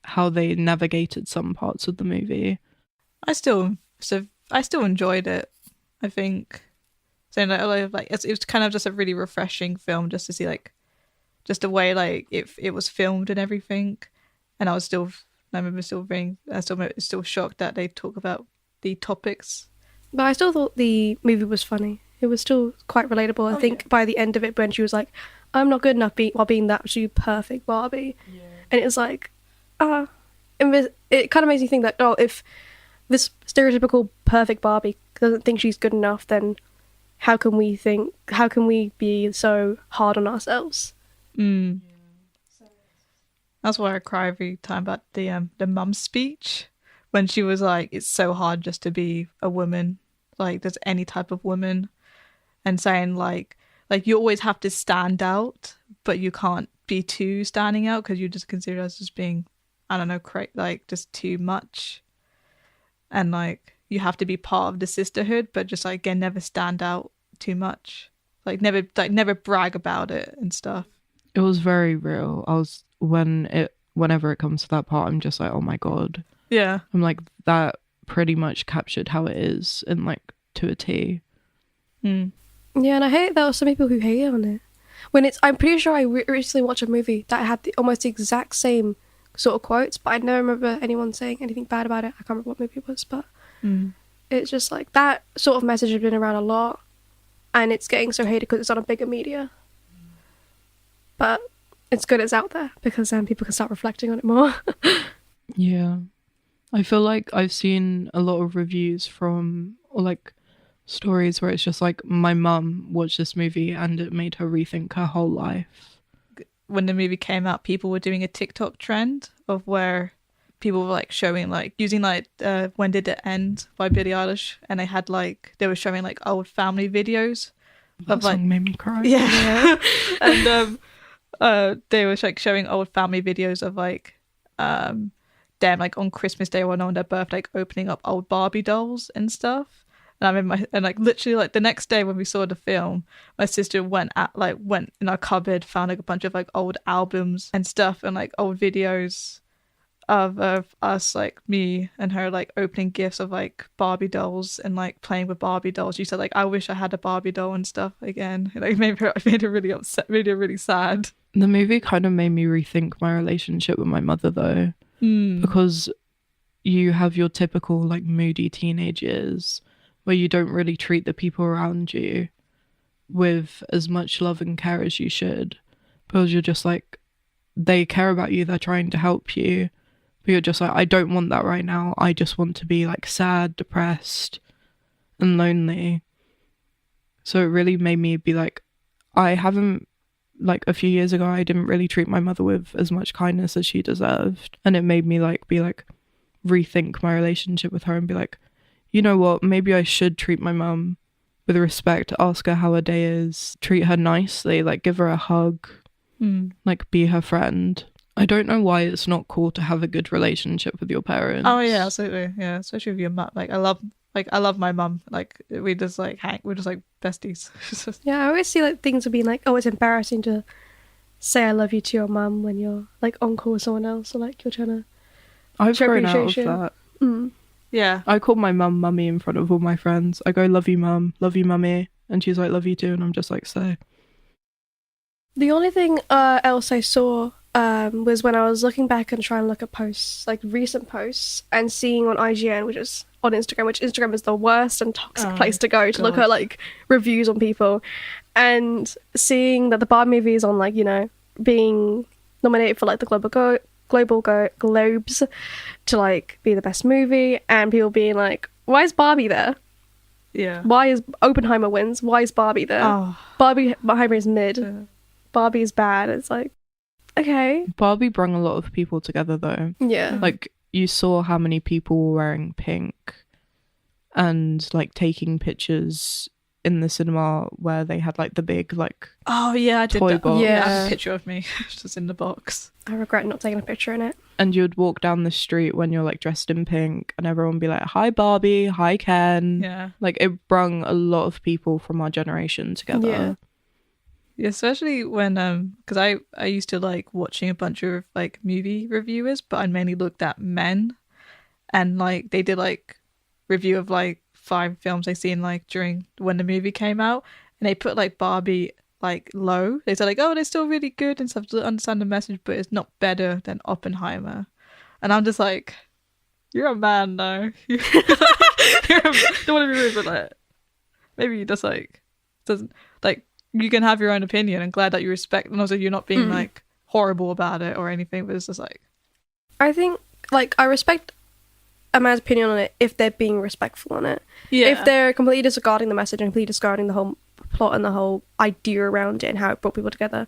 how they navigated some parts of the movie. I still enjoyed it. I think so. Like it was kind of just a really refreshing film, just to see like just the way like it was filmed and everything. And I remember still shocked that they talk about the topics. But I still thought the movie was funny. It was still quite relatable. I think by the end of it, when she was like, I'm not good enough while being that absolute perfect Barbie. Yeah. And it was like, it kind of makes me think that, oh, if this stereotypical perfect Barbie doesn't think she's good enough, then how can we be so hard on ourselves? Yeah. That's why I cry every time about the mum speech when she was like, it's so hard just to be a woman, like there's any type of woman, and saying like you always have to stand out, but you can't be too standing out because you just consider us as being, I don't know, like just too much. And like you have to be part of the sisterhood, but just like again, never stand out too much. Never brag about it and stuff. It was very real. Whenever it comes to that part, I'm just like, oh my god. Yeah. I'm like, that pretty much captured how it is in like to a T. Yeah, and I hate there were some people who hate on it. I'm pretty sure I recently watched a movie that had almost the exact same sort of quotes, but I never remember anyone saying anything bad about it. I can't remember what movie it was, but it's just like that sort of message has been around a lot, and it's getting so hated because it's on a bigger media. But it's good it's out there because then people can start reflecting on it more. Yeah. I feel like I've seen a lot of reviews from, or like stories where it's just like, my mum watched this movie and it made her rethink her whole life. When the movie came out, people were doing a TikTok trend of where people were like showing like using like When Did It End by Billie Eilish, and they were showing like old family videos that of like song made me cry. Yeah. And they were like showing old family videos of like them like on Christmas Day or on their birthday, like opening up old Barbie dolls and stuff. And like literally like the next day when we saw the film, my sister went in our cupboard, found like a bunch of like old albums and stuff and like old videos of us, like me and her, like opening gifts of like Barbie dolls and like playing with Barbie dolls. She said like, I wish I had a Barbie doll and stuff again. Like made her really upset, made her really sad. The movie kind of made me rethink my relationship with my mother though, because you have your typical like moody teenage years where you don't really treat the people around you with as much love and care as you should, because you're just like, they care about you, they're trying to help you, but you're just like, I don't want that right now. I just want to be like sad, depressed and lonely. So it really made me be like, I haven't, like a few years ago, I didn't really treat my mother with as much kindness as she deserved, and it made me like be like rethink my relationship with her and be like, you know what, maybe I should treat my mum with respect, ask her how her day is, treat her nicely, like give her a hug, like be her friend. I don't know why it's not cool to have a good relationship with your parents. Oh yeah, absolutely. Yeah, especially with your mum. Like I love my mum. Like we just like hang, we're just like besties. Yeah, I always see like things of being like, oh, it's embarrassing to say I love you to your mum when you're like on call with someone else, or like you're trying to I've show grown out of appreciation. that. Yeah. I call my mum mummy in front of all my friends. I go, love you mum, love you mummy, and she's like, love you too, and I'm just like, so. The only thing else I saw was when I was looking back and trying to look at posts, like recent posts, and seeing on IGN, which is on Instagram, which Instagram is the worst and toxic place to go to look at like reviews on people, and seeing that the Barbie movie is on like, you know, being nominated for like the Global Globes to like be the best movie, and people being like, why is Barbie there? Yeah. Why is Oppenheimer wins? Why is Barbie there? Oh. Oppenheimer is mid. Yeah. Barbie is bad. It's like, okay. Barbie brought a lot of people together though. Yeah. Like you saw how many people were wearing pink and like taking pictures in the cinema where they had like the big like Oh yeah, I did toy that. box. Yeah, I Yeah. have a picture of me just in the box. I regret not taking a picture in it. And you'd walk down the street when you're like dressed in pink and everyone would be like, hi Barbie, hi Ken. Yeah. Like it brung a lot of people from our generation together. Yeah. Yeah, especially when because I used to like watching a bunch of like movie reviewers, but I mainly looked at men, and like they did like review of like 5 films they seen like during when the movie came out, and they put like Barbie like low. They said like, oh, they're still really good and stuff to understand the message, but it's not better than Oppenheimer. And I'm just like, you're a man though. Don't want to be rude, but like maybe you just like doesn't like. You can have your own opinion. I'm glad that you respect, and also you're not being like horrible about it or anything, but it's just like, I think like I respect a man's opinion on it if they're being respectful on it. yeah. If they're completely disregarding the message and completely disregarding the whole plot and the whole idea around it and how it brought people together,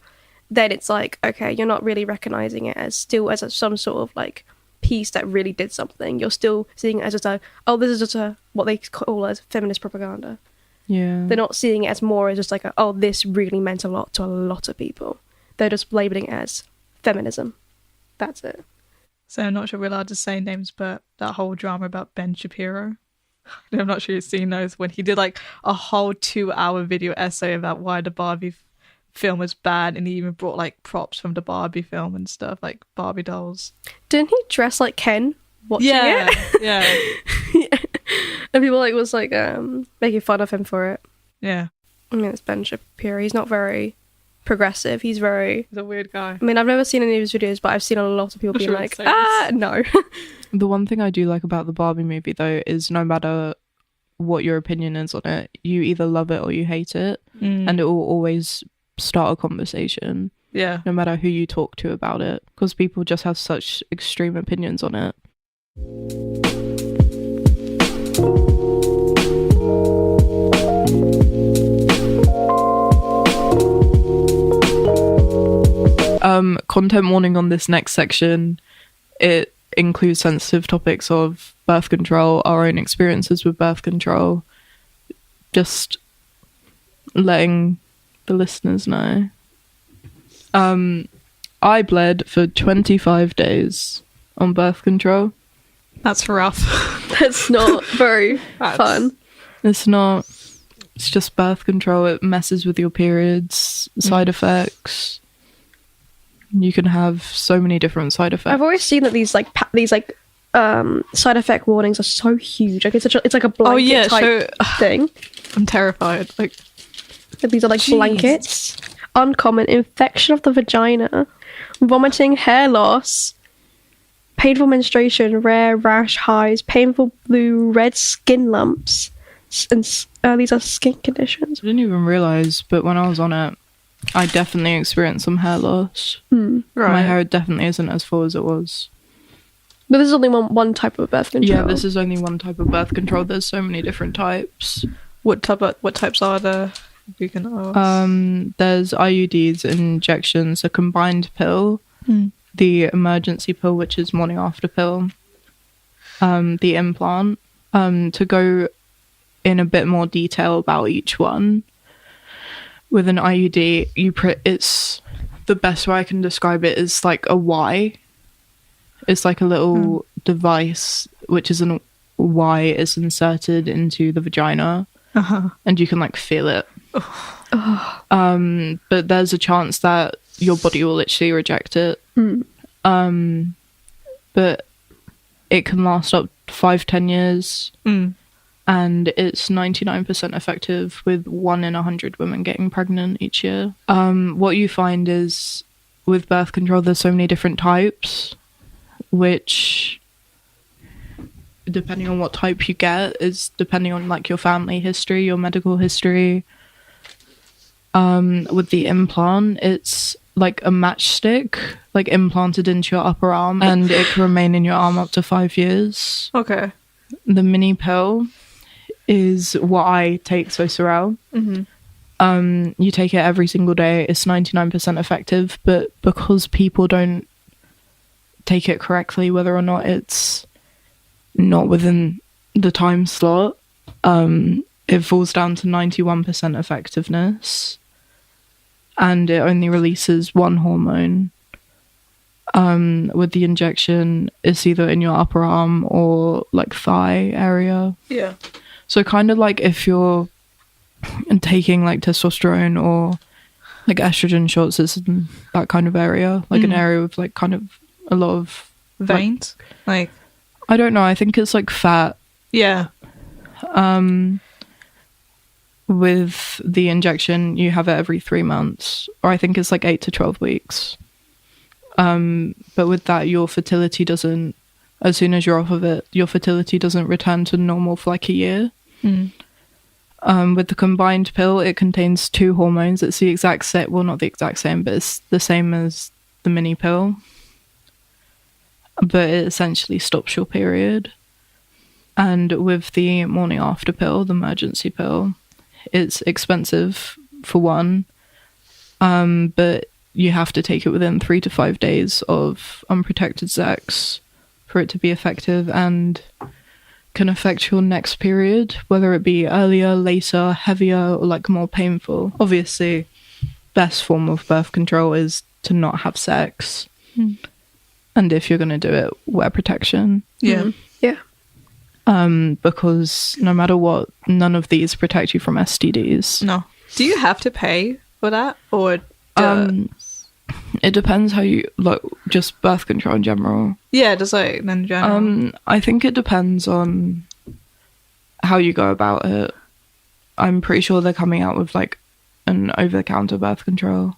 then it's like, okay, you're not really recognizing it as still as some sort of like piece that really did something. You're still seeing it as just a, oh, this is just a what they call as feminist propaganda. Yeah. They're not seeing it as more as just like, oh, this really meant a lot to a lot of people. They're just labeling it as feminism. That's it. So I'm not sure we're allowed to say names, but that whole drama about Ben Shapiro. I'm not sure you've seen those, when he did like a whole 2-hour video essay about why the Barbie film was bad, and he even brought like props from the Barbie film and stuff, like Barbie dolls. Didn't he dress like Ken watching it? Yeah. And people like was like making fun of him for it. Yeah. I mean, it's Ben Shapiro. He's not very progressive. He's very... He's a weird guy. I mean, I've never seen any of his videos, but I've seen a lot of people being sure like, it's no. The one thing I do like about the Barbie movie though is no matter what your opinion is on it, you either love it or you hate it, and it will always start a conversation. Yeah. No matter who you talk to about it, because people just have such extreme opinions on it. Content warning on this next section. It includes sensitive topics of birth control, our own experiences with birth control. Just letting the listeners know. I bled for 25 days on birth control. That's rough. That's not very fun. It's not. It's just birth control. It messes with your periods, side effects. You can have so many different side effects. I've always seen that these side effect warnings are so huge. Like it's like a blanket type thing. I'm terrified. Like these are like blankets. Uncommon infection of the vagina, vomiting, hair loss, painful menstruation, rare rash, hives, painful blue, red skin lumps, and these are skin conditions. I didn't even realise, but when I was on it, I definitely experienced some hair loss. Right. My hair definitely isn't as full as it was. But this is only one type of birth control. Yeah, this is only one type of birth control. There's so many different types. What types are there? You can ask. There's IUDs, injections, a combined pill, the emergency pill, which is morning after pill, the implant. To go in a bit more detail about each one, with an IUD, it's the best way I can describe it is like a Y. It's like a little device, which is a Y is inserted into the vagina, and you can like feel it. But there's a chance that your body will literally reject it. But it can last up to 5-10 years, and it's 99% effective, with 1 in 100 women getting pregnant each year. What you find is with birth control, there's so many different types, which, depending on what type you get, is depending on like your family history, your medical history. With the implant, it's like a matchstick, like implanted into your upper arm, and it can remain in your arm up to 5 years. Okay. The mini pill is what I take, Sosorel. You take it every single day. It's 99% effective, but because people don't take it correctly, whether or not it's not within the time slot, it falls down to 91% effectiveness, and it only releases one hormone. With the injection, it's either in your upper arm or like thigh area. Yeah. So kind of like if you're taking like testosterone or like estrogen shots, it's in that kind of area, like an area with like kind of a lot of Veins? Like I don't know, I think it's like fat. Yeah. With the injection, you have it every 3 months, or I think it's like 8 to 12 weeks. But with that, your fertility doesn't, as soon as you're off of it, your fertility doesn't return to normal for like a year. With the combined pill, it contains 2 hormones. It's the exact same, well, not the exact same, but it's the same as the mini pill. But it essentially stops your period. And with the morning after pill, the emergency pill, it's expensive for one, but you have to take it within 3 to 5 days of unprotected sex for it to be effective, and can affect your next period, whether it be earlier, later, heavier, or like more painful. Obviously, best form of birth control is to not have sex. And if you're going to do it, wear protection. Yeah. Because no matter what, none of these protect you from STDs. No. Do you have to pay for that, or it depends how you like, just birth control in general. Yeah, just like in general. I think it depends on how you go about it. I'm pretty sure they're coming out with like an over-the-counter birth control,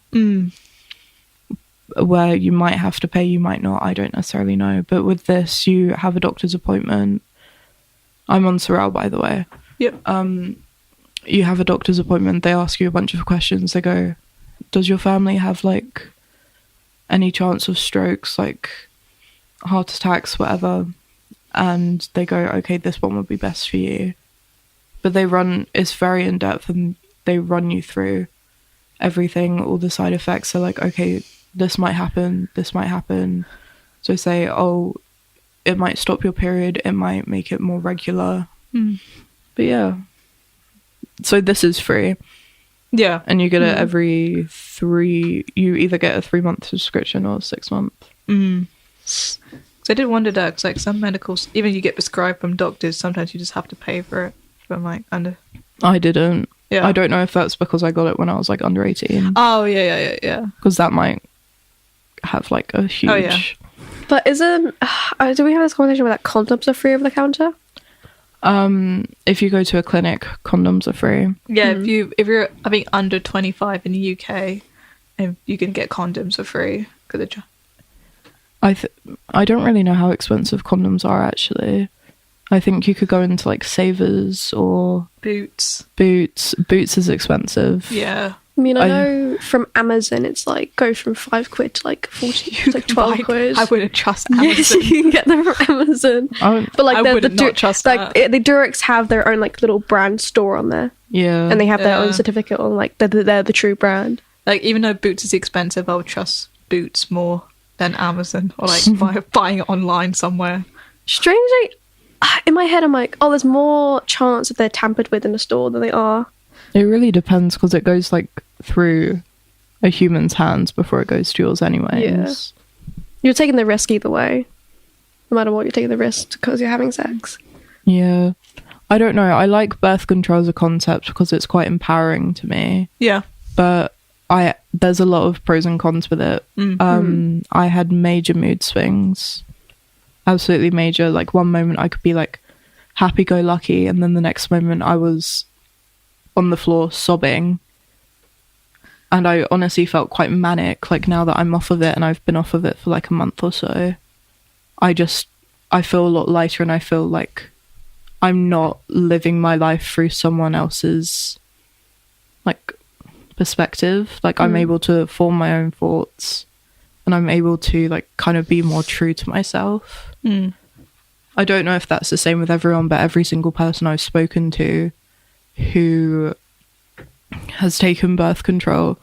where you might have to pay, you might not. I don't necessarily know. But with this, you have a doctor's appointment. I'm on Sorel, by the way. Yep. You have a doctor's appointment. They ask you a bunch of questions. They go, does your family have like any chance of strokes, like heart attacks, whatever? And they go, okay, this one would be best for you. But it's very in-depth, and they run you through everything, all the side effects. So like, okay, this might happen, this might happen. So say, oh, it might stop your period, it might make it more regular. But yeah. So this is free. Yeah. And you get it every 3, you either get a 3-month subscription or 6 month. So I did wonder that, because like some medicals, even you get prescribed from doctors, sometimes you just have to pay for it. But I'm like, I didn't. Yeah. I don't know if that's because I got it when I was like under 18. Oh, yeah. Because that might have like a huge. Oh, yeah. But isn't do we have this conversation where that condoms are free over the counter? If you go to a clinic, condoms are free. Yeah, if you're I think under 25 in the UK, you can get condoms for free. I don't really know how expensive condoms are actually. I think you could go into like Savers or Boots. Boots is expensive. Yeah. I mean, I know from Amazon it's like goes from £5 to like 40, it's like 12 quid. I wouldn't trust Amazon. Yes, you can get them from Amazon. But like I would not trust like that. the Durex have their own like little brand store on there, Yeah. and they have their own certificate on like they're the true brand. Like, even though Boots is expensive, I would trust Boots more than Amazon or like buying it online somewhere. Strangely, in my head I'm like, oh, there's more chance that they're tampered with in a store than they are. It really depends because it goes like through a human's hands before it goes to yours anyways. Yeah. You're taking the risk either way. No matter what, you're taking the risk because you're having sex. Yeah. I don't know. I like birth control as a concept because it's quite empowering to me. Yeah. But there's a lot of pros and cons with it. I had major mood swings. Absolutely major. Like, one moment I could be like happy-go-lucky, and then the next moment I was on the floor sobbing. And I honestly felt quite manic. Like, now that I'm off of it, and I've been off of it for like a month or so, I feel a lot lighter, and I feel like I'm not living my life through someone else's like perspective. Like, I'm able to form my own thoughts, and I'm able to like kind of be more true to myself. I don't know if that's the same with everyone, but every single person I've spoken to who has taken birth control,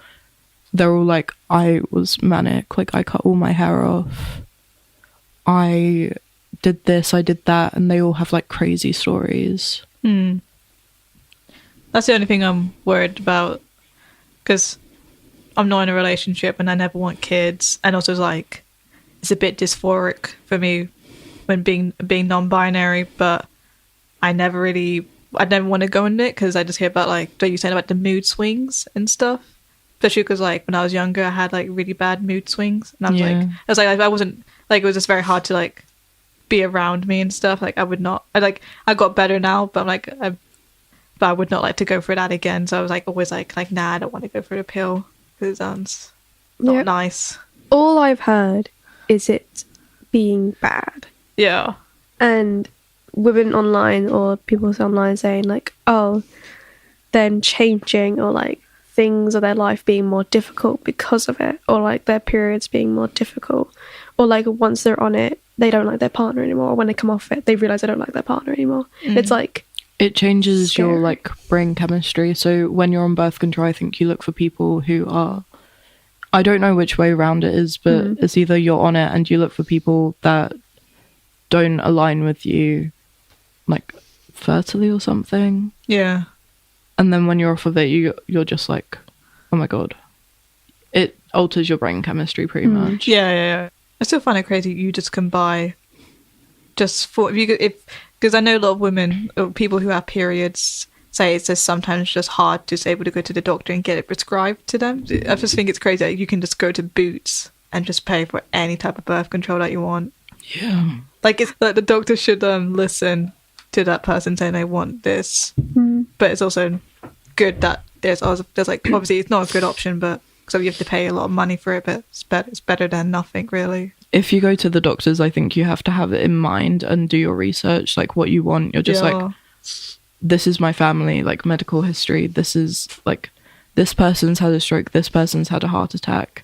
they're all like, I was manic, like I cut all my hair off, I did this, I did that, and they all have like crazy stories. That's the only thing I'm worried about, because I'm not in a relationship and I never want kids, and also like it's a bit dysphoric for me when being non-binary, but I never want to go into it because I just hear about like what you said about the mood swings and stuff. Especially because like when I was younger, I had like really bad mood swings, and I wasn't like, it was just very hard to like be around me and stuff. Like, I got better now, but I'm like, but I would not like to go for that again. So I was like always like nah, I don't want to go for the pill because it sounds not nice. All I've heard is it being bad. Yeah. And women online or people online saying like, oh, them changing, or like things of their life being more difficult because of it, or like their periods being more difficult, or like once they're on it they don't like their partner anymore, or when they come off it they realize they don't like their partner anymore. It's like, it changes scary. your like brain chemistry. So when you're on birth control, I think you look for people who are, I don't know which way around it is, but it's either you're on it and you look for people that don't align with you like fertilely or something. Yeah. And then when you're off of it, you're just like, oh my god, it alters your brain chemistry pretty much. Yeah. I still find it crazy you just can buy just for because I know a lot of women or people who have periods say it's just sometimes just hard to be able to go to the doctor and get it prescribed to them. I just think it's crazy that you can just go to Boots and just pay for any type of birth control that you want. Yeah. Like, it's like the doctor should listen to that person saying they want this, but it's also good that there's like, obviously it's not a good option, but so you have to pay a lot of money for it, but it's better than nothing, really. If you go to the doctors, I think you have to have it in mind and do your research, like what you want. You're just like, this is my family, like medical history, this is like, this person's had a stroke, this person's had a heart attack.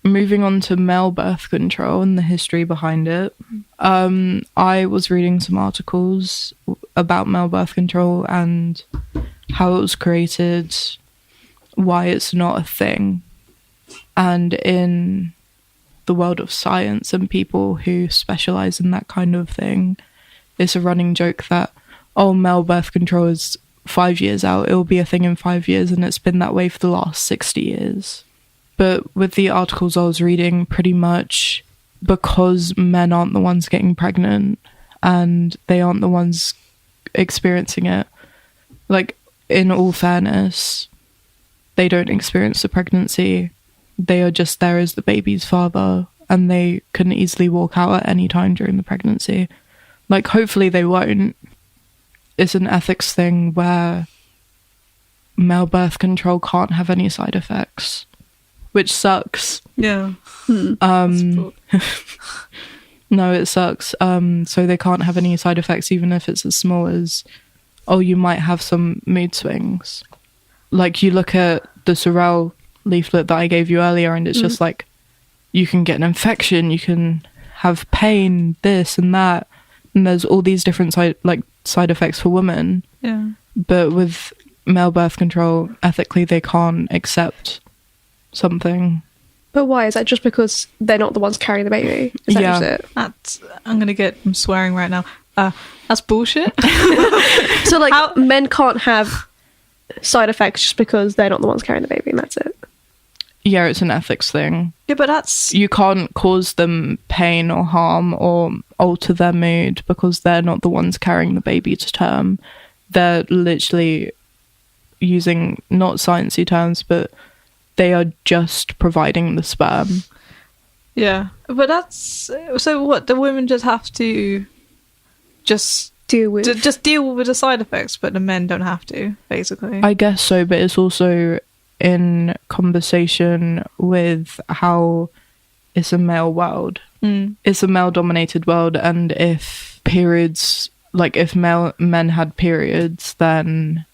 Moving on to male birth control and the history behind it. I was reading some articles about male birth control and how it was created, why it's not a thing. And in the world of science and people who specialize in that kind of thing, it's a running joke that, oh, male birth control is 5 years out, it'll be a thing in 5 years, and it's been that way for the last 60 years. But with the articles I was reading, pretty much because men aren't the ones getting pregnant and they aren't the ones experiencing it, like, in all fairness, they don't experience the pregnancy. they are just there as the baby's father, and they can easily walk out at any time during the pregnancy. Like, hopefully they won't. It's an ethics thing where male birth control can't have any side effects, which sucks. Yeah. No, it sucks. So they can't have any side effects, even if it's as small as, oh, you might have some mood swings. Like, you look at the Sorel leaflet that I gave you earlier, and it's just like, you can get an infection, you can have pain, this and that, and there's all these different side effects for women. Yeah. But with male birth control, ethically, they can't accept something. But why? Is that just because they're not the ones carrying the baby? Is that just it? I'm gonna get some swearing right now. That's bullshit. So, like, men can't have side effects just because they're not the ones carrying the baby, and that's it. Yeah, it's an ethics thing. Yeah, but that's... You can't cause them pain or harm or alter their mood because they're not the ones carrying the baby to term. They're literally using, not sciencey terms, but they are just providing the sperm. Yeah, but that's... So what, the women just have to just deal with the side effects, but the men don't have to, basically? I guess so, but it's also in conversation with how it's a male world. It's a male-dominated world, and if periods, like if men had periods, then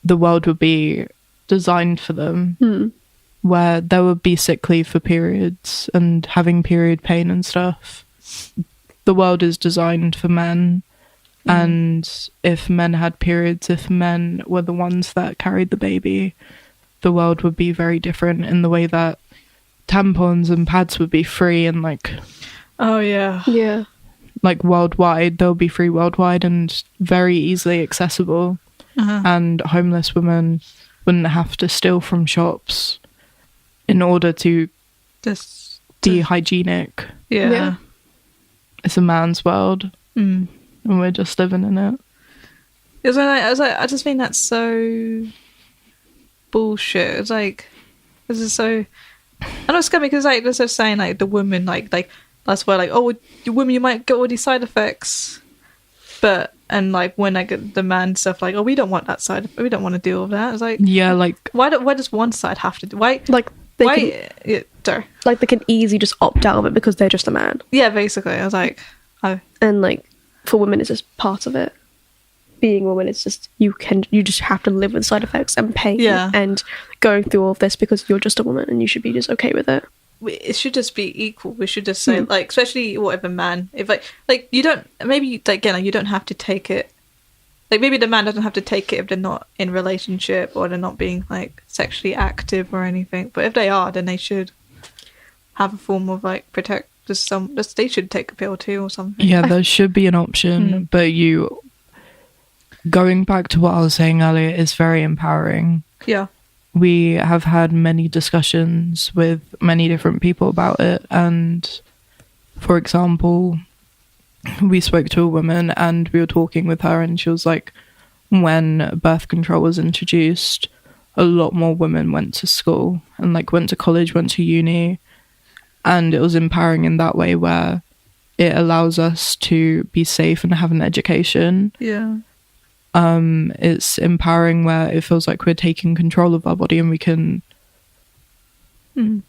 the world would be designed for them, where there would be sick leave for periods and having period pain and stuff. The world is designed for men, and if men had periods, if men were the ones that carried the baby, the world would be very different in the way that tampons and pads would be free and like... Oh, yeah. Yeah. Like worldwide, they'll be free worldwide and very easily accessible. And homeless women wouldn't have to steal from shops in order to be hygienic. Yeah. It's a man's world, and we're just living in it. I just think that's so bullshit. It's like, this is so... I know it's scary because like they're just saying like the women like that's why like, oh, you women, you might get all these side effects, but and like when I get the man stuff like, oh, we don't want that side, we don't want to deal with that. It's like, yeah, like why does one side have to do, why like they can easily just opt out of it because they're just a man. Yeah, basically. I was like, and like for women it's just part of it. Being a woman, it's just you just have to live with side effects and pain and going through all of this because you're just a woman and you should be just okay with it. It should just be equal. We should just say like, especially whatever man, if like you don't, maybe like again, you don't have to take it, like maybe the man doesn't have to take it if they're not in relationship or they're not being like sexually active or anything, but if they are, then they should have a form of like protect they should take a pill too or something. Yeah, there should be an option, but going back to what I was saying earlier, is very empowering. Yeah. We have had many discussions with many different people about it, and for example, we spoke to a woman and we were talking with her, and she was like, when birth control was introduced, a lot more women went to school and like went to college, went to uni, and it was empowering in that way where it allows us to be safe and have an education. Yeah. It's empowering where it feels like we're taking control of our body and we can... I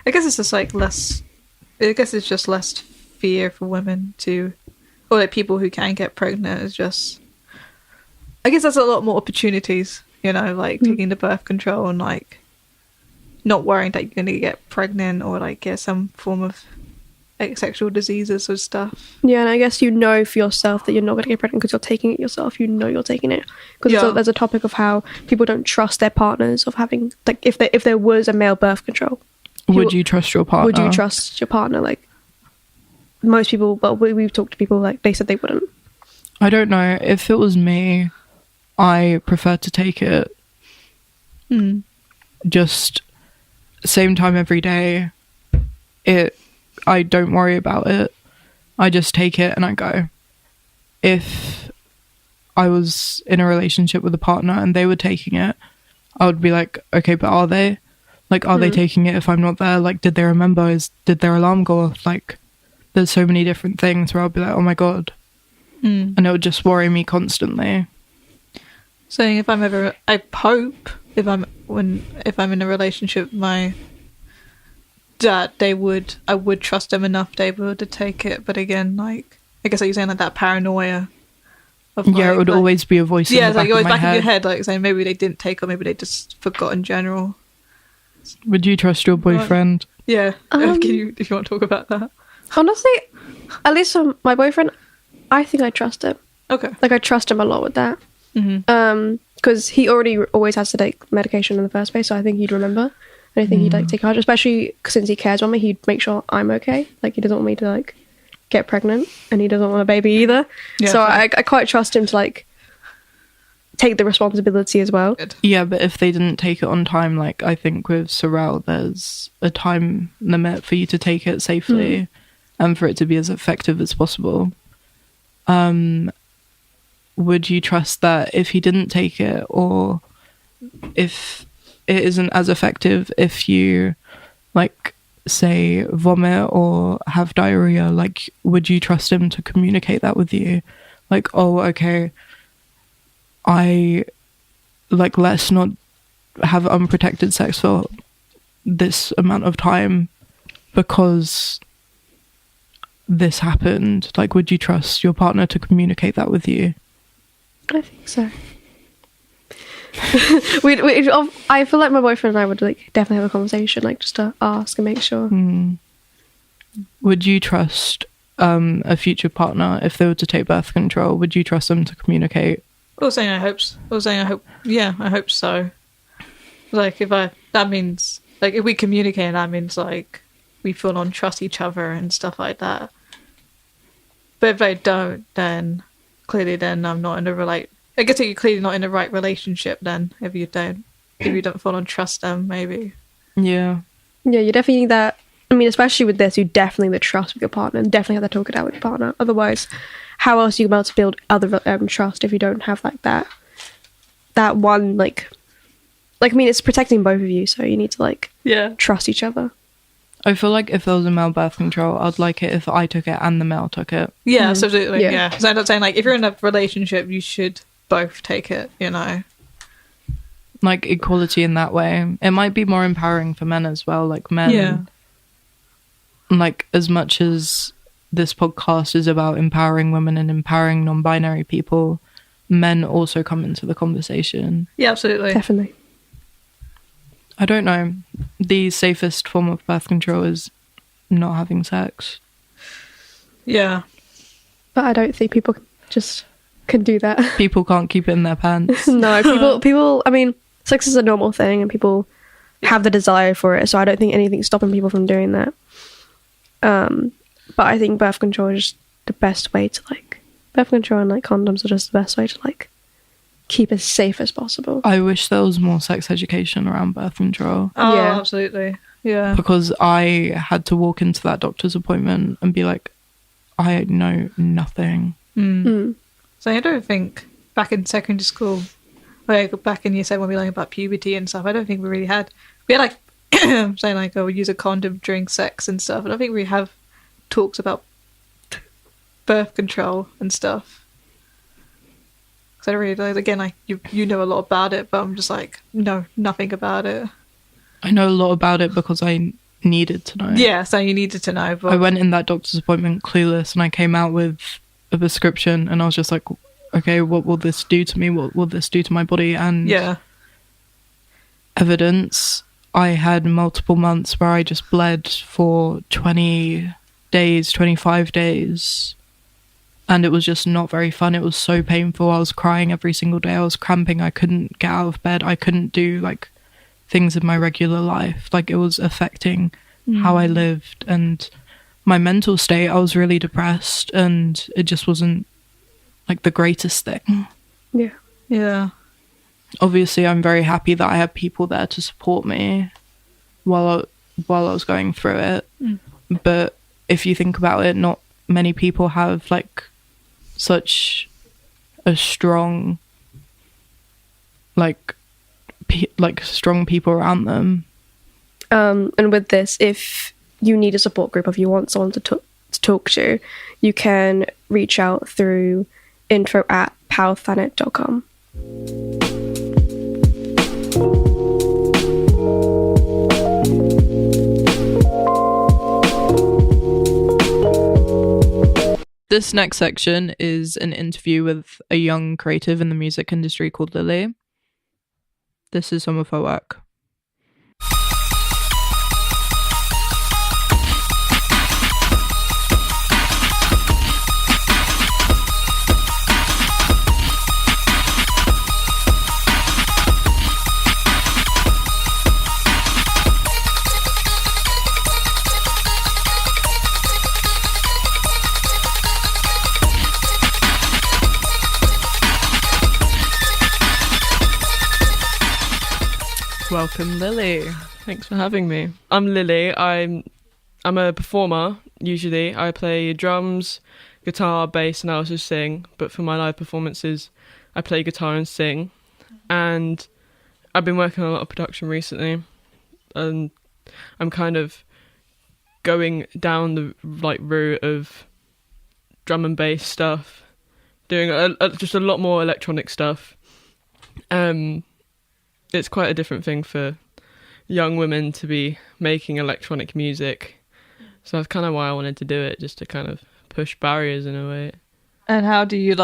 guess it's just like it's just less fear for women to, or like people who can get pregnant. Is just, I guess there's a lot more opportunities, you know, like taking the birth control and like not worrying that you're going to get pregnant or like get some form of like sexual diseases or stuff. Yeah, and I guess you know for yourself that you're not going to get pregnant because you're taking it yourself. You know you're taking it because there's a topic of how people don't trust their partners of having like if there was a male birth control. Would you trust your partner? Would you trust your partner? Like most people, but we've talked to people like they said they wouldn't. I don't know. If it was me, I prefer to take it. Just same time every day. I don't worry about it. I just take it and I go. If I was in a relationship with a partner and they were taking it, I would be like, okay, but are they? Like, are they taking it if I'm not there? Like, did they remember? Did their alarm go off? Like, there's so many different things where I'll be like, oh my God. And it would just worry me constantly. Saying if I'm ever, I hope if I'm in a relationship with my dad, I would trust them enough to be able to take it. But again, like, I guess like you're saying, like that paranoia. Of, yeah, it would always be a voice in the back of my head. In your head, like saying maybe they didn't take or maybe they just forgot in general. Would you trust your boyfriend? Yeah, if you want to talk about that. Honestly, at least my boyfriend, I think I trust him. Okay. Like, I trust him a lot with that. Because he always has to take medication in the first place, so I think he'd remember. And I think he'd like take charge, especially since he cares about me. He'd make sure I'm okay. Like, he doesn't want me to like get pregnant, and he doesn't want a baby either. Yeah, so I quite trust him to like take the responsibility as well. Yeah, but if they didn't take it on time, like I think with Sorrel, there's a time limit for you to take it safely and for it to be as effective as possible. Would you trust that if he didn't take it, or if it isn't as effective if you like say vomit or have diarrhea, like would you trust him to communicate that with you? Like, oh, okay, let's not have unprotected sex for this amount of time because this happened. Like, would you trust your partner to communicate that with you? I think so. I feel like my boyfriend and I would like definitely have a conversation, like just to ask and make sure. Would you trust a future partner if they were to take birth control? Would you trust them to communicate? I hope so. Like, that means like if we communicate, that means like we full on trust each other and stuff like that. But if they don't, then clearly I'm not in a I guess you're clearly not in the right relationship then if you don't full on trust them, maybe. Yeah, you definitely need that. I mean, especially with this, you definitely need the trust with your partner and definitely have to talk it out with your partner. Otherwise, how else are you about to build other trust if you don't have like that one like I mean, it's protecting both of you, so you need to like trust each other. I feel like if there was a male birth control, I'd like it if I took it and the male took it. Yeah, absolutely. Yeah. So I'm not saying like if you're in a relationship, you should both take it, you know. Like equality in that way. It might be more empowering for men as well. Like men, like as much as this podcast is about empowering women and empowering non-binary people, men also come into the conversation. Yeah, absolutely. Definitely. I don't know. The safest form of birth control is not having sex. Yeah. But I don't think people just can do that. People can't keep it in their pants. No, people, I mean, sex is a normal thing and people have the desire for it, so I don't think anything's stopping people from doing that. But I think birth control is just the best way to like, birth control and like condoms are just the best way to like keep as safe as possible. I wish there was more sex education around birth control. Oh, yeah, absolutely. Yeah. Because I had to walk into that doctor's appointment and be like, I know nothing. So I don't think back in secondary school, like back in year 7 when we learned about puberty and stuff, I don't think we had like saying like, oh, we use a condom during sex and stuff. I don't think we have talks about birth control and stuff. Because I don't really, again, like you know a lot about it, but I'm just like, no, nothing about it. I know a lot about it because I needed to know. Yeah, so you needed to know. But I went in that doctor's appointment clueless and I came out with a prescription and I was just like, okay, what will this do to me? What will this do to my body? And evidence, I had multiple months where I just bled for 20 days, 25 days. And it was just not very fun. It was so painful. I was crying every single day. I was cramping. I couldn't get out of bed. I couldn't do like things in my regular life. Like it was affecting how I lived and my mental state. I was really depressed and it just wasn't like the greatest thing. Yeah. Obviously, I'm very happy that I had people there to support me while I was going through it. But if you think about it, not many people have like such a strong strong people around them. And with this, if you need a support group, if you want someone to talk to, you can reach out through info@powthanet.com. This next section is an interview with a young creative in the music industry called Lily. This is some of her work. Welcome, Lily. Thanks for having me. I'm Lily. I'm a performer. Usually I play drums, guitar, bass, and I also sing. But for my live performances, I play guitar and sing. And I've been working on a lot of production recently, and I'm kind of going down the route of drum and bass stuff, doing just a lot more electronic stuff. It's quite a different thing for young women to be making electronic music. So that's kind of why I wanted to do it, just to kind of push barriers in a way. And how do you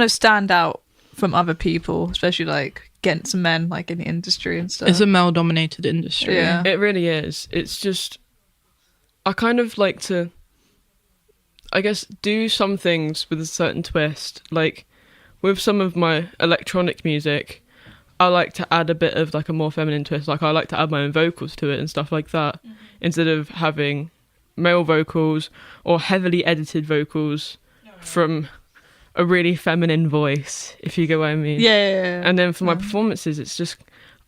stand out from other people, especially against men in the industry and stuff? It's a male-dominated industry. Yeah. It really is. It's just, I kind of like to, I guess, do some things with a certain twist. Like, with some of my electronic music, I like to add a bit of a more feminine twist. I like to add my own vocals to it and stuff like that, instead of having male vocals or heavily edited vocals from a really feminine voice, if you get what I mean. Yeah. And then for my performances, it's just,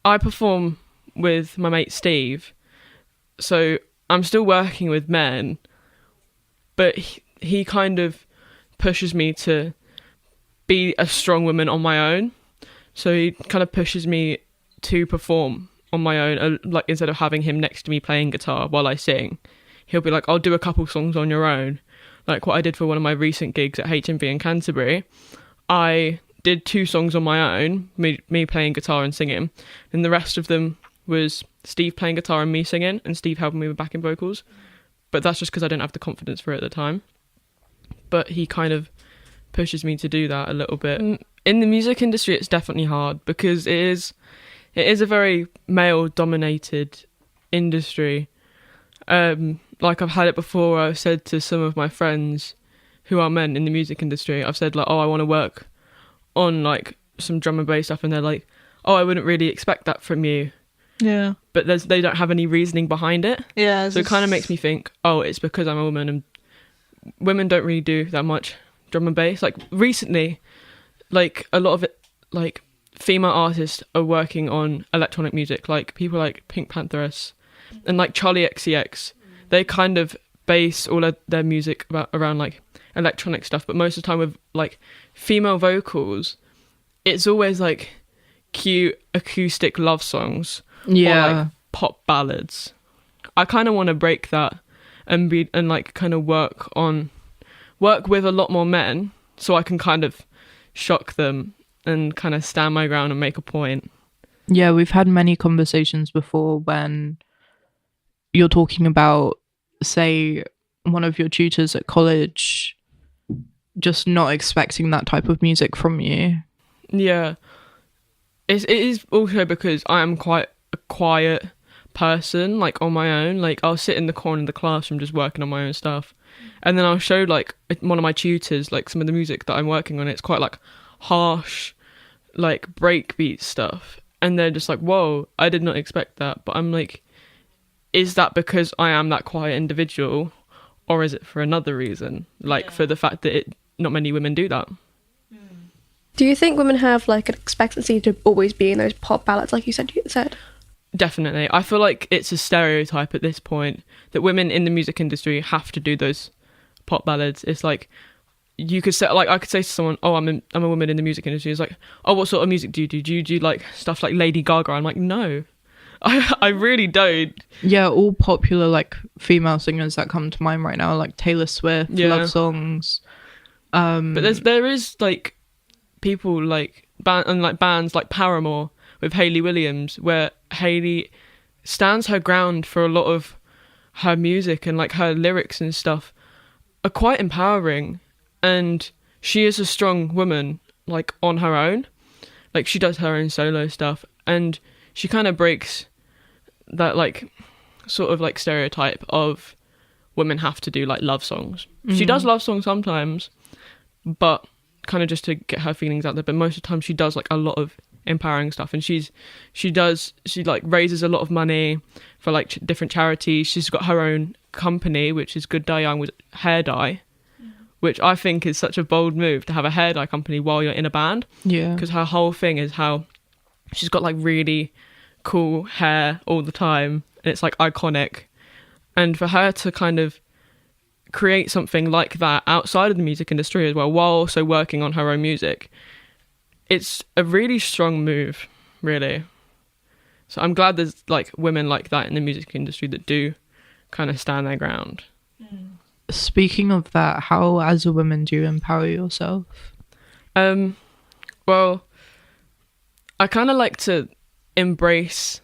I perform with my mate Steve, so I'm still working with men, but he kind of pushes me to be a strong woman on my own. So he kind of pushes me to perform on my own, instead of having him next to me playing guitar while I sing. He'll be like, I'll do a couple songs on your own. Like what I did for one of my recent gigs at HMV in Canterbury. I did 2 songs on my own, me playing guitar and singing. And the rest of them was Steve playing guitar and me singing, and Steve helping me with backing vocals. But that's just because I didn't have the confidence for it at the time. But he kind of pushes me to do that a little bit. In the music industry, it's definitely hard because it is a very male-dominated industry. I've had it before where I've said to some of my friends who are men in the music industry, I've said I want to work on some drum and bass stuff, and they're like, oh, I wouldn't really expect that from you. Yeah. But they don't have any reasoning behind it. Yeah. So it kind of makes me think, oh, it's because I'm a woman, and women don't really do that much drum and bass. Recently, a lot of it, female artists are working on electronic music, people like Pink Pantheress and Charlie XCX. They kind of base all of their music around electronic stuff, but most of the time with female vocals, it's always cute acoustic love songs, or pop ballads. I kind of want to break that and kind of work with a lot more men, so I can kind of shock them and kind of stand my ground and make a point. Yeah, we've had many conversations before when you're talking about, say, one of your tutors at college just not expecting that type of music from you. Yeah. It is also because I am quite a quiet person, on my own. I'll sit in the corner of the classroom just working on my own stuff. And then I'll show, one of my tutors, some of the music that I'm working on. It's quite, harsh, breakbeat stuff. And they're just whoa, I did not expect that. But I'm is that because I am that quiet individual, or is it for another reason? For the fact that not many women do that. Do you think women have an expectancy to always be in those pop ballads, like you said? Definitely. I feel like it's a stereotype at this point that women in the music industry have to do those pop ballads. It's you could say, I could say to someone, oh, I'm a woman in the music industry. It's oh, what sort of music do you do? Do you do stuff like Lady Gaga? I'm no. I really don't. Yeah, all popular like female singers that come to mind right now, like Taylor Swift, Yeah. love songs. But there is like people like bands like Paramore with Hayley Williams, where Hayley stands her ground for a lot of her music, and like her lyrics and stuff are quite empowering, and she is a strong woman like on her own. Like she does her own solo stuff, and she kind of breaks that like sort of like stereotype of women have to do like love songs. She does love songs sometimes, but kind of just to get her feelings out there, but most of the time she does like a lot of empowering stuff, and she like raises a lot of money for like different charities. She's got her own company, which is Good Dye Young, with hair dye, which I think is such a bold move to have a hair dye company while you're in a band. Yeah, because her whole thing is how she's got like really cool hair all the time, and it's like iconic. And for her to kind of create something like that outside of the music industry as well, while also working on her own music, it's a really strong move, really. So I'm glad there's like women like that in the music industry that do kind of stand their ground. Speaking of that, how as a woman do you empower yourself? Well, I kind of like to embrace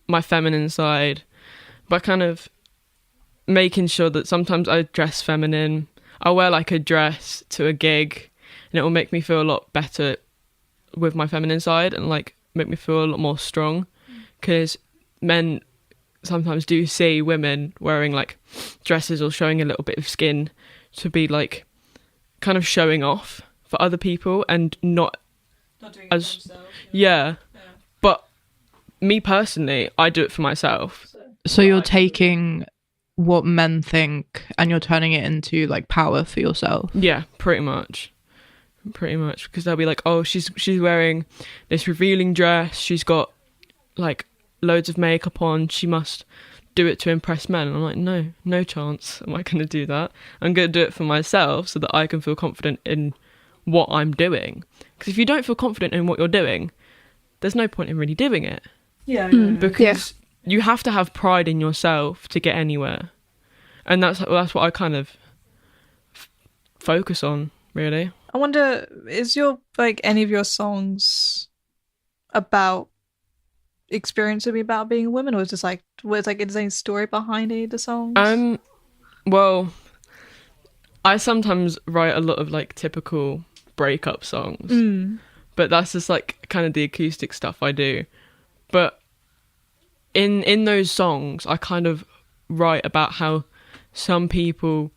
my feminine side by kind of making sure that sometimes I dress feminine. I'll wear like a dress to a gig, and it will make me feel a lot better with my feminine side, and like make me feel a lot more strong, because men sometimes do see women wearing like dresses or showing a little bit of skin to be like kind of showing off for other people, and not doing it as themselves, yeah. But me personally, I do it for myself. So you're taking what men think and you're turning it into like power for yourself. Yeah, pretty much, because they'll be like, oh, she's wearing this revealing dress, she's got like loads of makeup on, she must do it to impress men. And I'm like, no chance am I going to do that. I'm going to do it for myself so that I can feel confident in what I'm doing. Because if you don't feel confident in what you're doing, there's no point in really doing it. Because you have to have pride in yourself to get anywhere, and that's what I kind of focus on, really. I wonder, is your like any of your songs about experiencing about being a woman, or is this like is there any story behind any of the songs? Well, I sometimes write a lot of like typical breakup songs, but that's just like kind of the acoustic stuff I do. But in those songs, I kind of write about how some people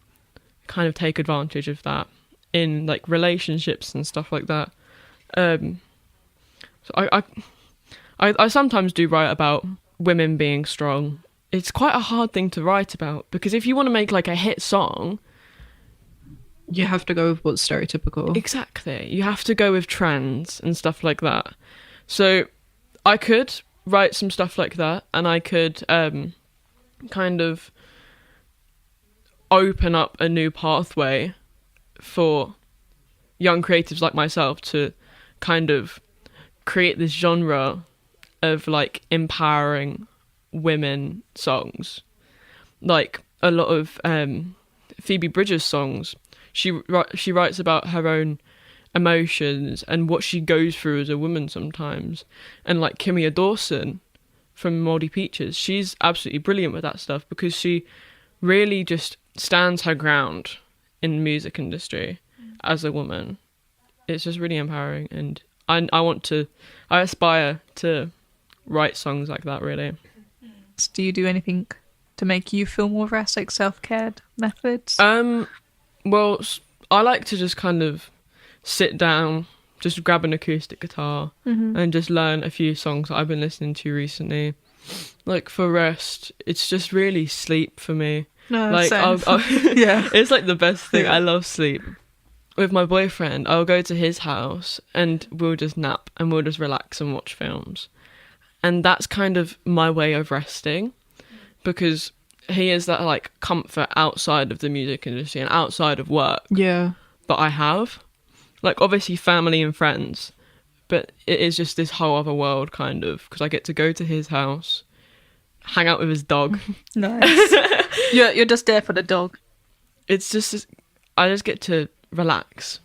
kind of take advantage of that in like relationships and stuff like that. So I sometimes do write about women being strong. It's quite a hard thing to write about, because if you want to make like a hit song, you have to go with what's stereotypical. Exactly. You have to go with trends and stuff like that. So I could write some stuff like that, and I could kind of open up a new pathway for young creatives like myself to kind of create this genre of like empowering women songs. Like a lot of Phoebe Bridgers songs, she writes about her own emotions and what she goes through as a woman sometimes. And like Kimia Dawson from Moldy Peaches, she's absolutely brilliant with that stuff, because she really just stands her ground in the music industry as a woman. It's just really empowering, and I aspire to write songs like that, really. Do you do anything to make you feel more rest, like self-care methods? Well, I like to just kind of sit down, just grab an acoustic guitar and just learn a few songs that I've been listening to recently. Like for rest, it's just really sleep for me. No, like yeah, it's like the best thing. Yeah. I love sleep. With my boyfriend, I'll go to his house and we'll just nap and we'll just relax and watch films. And that's kind of my way of resting, because he is that like comfort outside of the music industry and outside of work. Yeah. That I have. Like obviously family and friends, but it is just this whole other world kind of, because I get to go to his house, hang out with his dog. Nice. You're just there for the dog. It's just, I just get to relax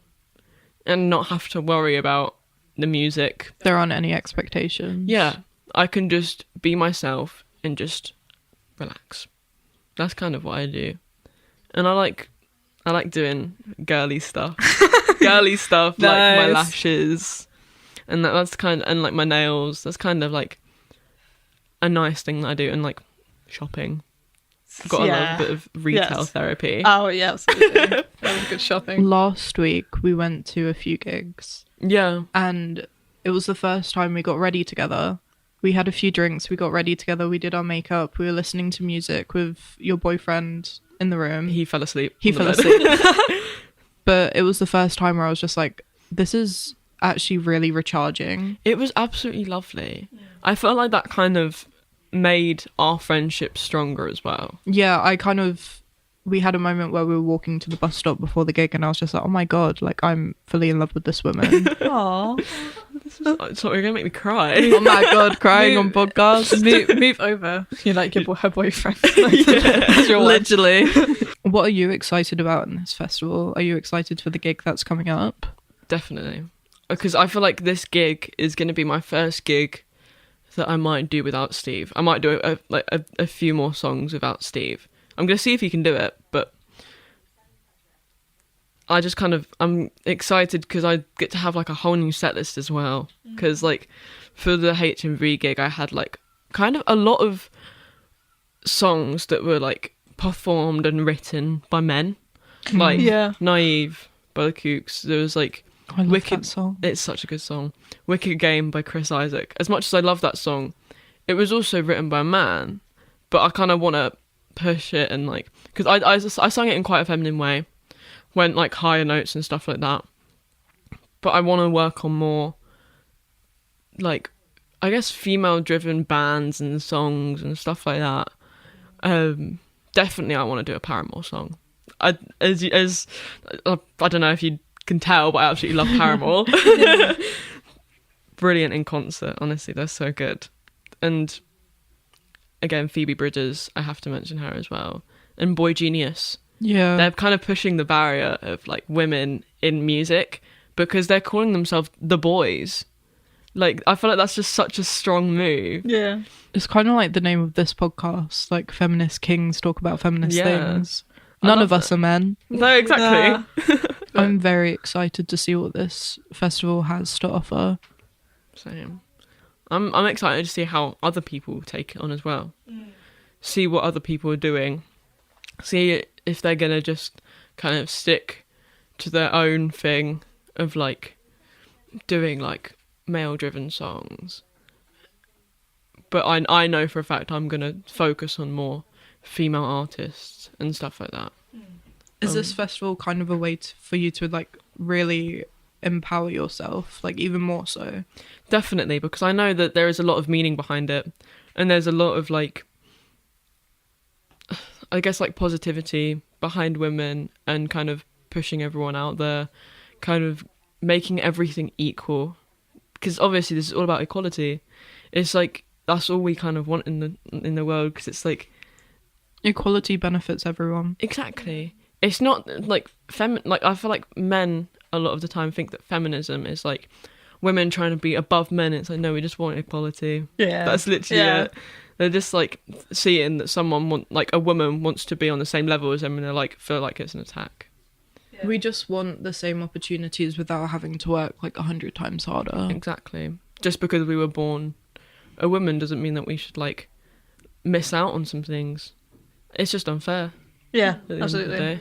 and not have to worry about the music. There aren't any expectations. Yeah, I can just be myself and just relax. That's kind of what I do. And I like doing girly stuff. Girly stuff, like my Nice. lashes. And that's kind of, and like my nails. That's kind of like a nice thing that I do. And like shopping. I've got a little bit of retail therapy. Oh, yeah, absolutely. That was good shopping. Last week we went to a few gigs. Yeah. And it was the first time we got ready together. We had a few drinks, we got ready together, we did our makeup, we were listening to music with your boyfriend in the room. He fell asleep. He fell asleep. But it was the first time where I was just like, this is actually really recharging. It was absolutely lovely. Yeah. I felt like that kind of made our friendship stronger as well. Yeah, we had a moment where we were walking to the bus stop before the gig and I was just like, oh my God, like I'm fully in love with this woman. Aww. So you're going to make me cry. Oh my God, crying on podcast. Move over. You're like her boyfriend. Literally. What are you excited about in this festival? Are you excited for the gig that's coming up? Definitely. Because I feel like this gig is going to be my first gig that I might do without Steve. I might do a few more songs without Steve. I'm going to see if he can do it, but I'm excited because I get to have like a whole new set list as well. Because like for the HMV gig, I had like kind of a lot of songs that were like performed and written by men. Like Naive by the Kooks. There was like I love that song. It's such a good song. Wicked Game by Chris Isaak. As much as I love that song, it was also written by a man, but I kind of want to push it and like, because I sang it in quite a feminine way, went like higher notes and stuff like that, but I want to work on more like, I guess, female driven bands and songs and stuff like that. Definitely I want to do a Paramore song. I don't know if you can tell, but I absolutely love Paramore. Brilliant in concert, honestly, they're so good. And again, Phoebe Bridgers, I have to mention her as well, and Boy Genius. Yeah, they're kind of pushing the barrier of like women in music because they're calling themselves the boys. Like, I feel like that's just such a strong move. Yeah, it's kind of like the name of this podcast, like Feminist Kings talk about feminist things. None of us are men. No, exactly. I'm very excited to see what this festival has to offer. Same. I'm excited to see how other people take it on as well. See what other people are doing. See if they're going to just kind of stick to their own thing of like doing like male-driven songs. But I know for a fact I'm going to focus on more female artists and stuff like that. Is this festival kind of a way for you to like really empower yourself, like even more so? Definitely, because I know that there is a lot of meaning behind it, and there's a lot of like, I guess, like positivity behind women and kind of pushing everyone out there, kind of making everything equal, because obviously this is all about equality. It's like that's all we kind of want in the world, because it's like equality benefits everyone. Exactly. It's not like like I feel like men a lot of the time think that feminism is like women trying to be above men. It's like, no, we just want equality. Yeah, that's literally it. They're just like seeing that a woman wants to be on the same level as them, and they like feel like it's an attack. Yeah. We just want the same opportunities without having to work like 100 times harder. Exactly. Just because we were born a woman doesn't mean that we should like miss out on some things. It's just unfair. Yeah, absolutely.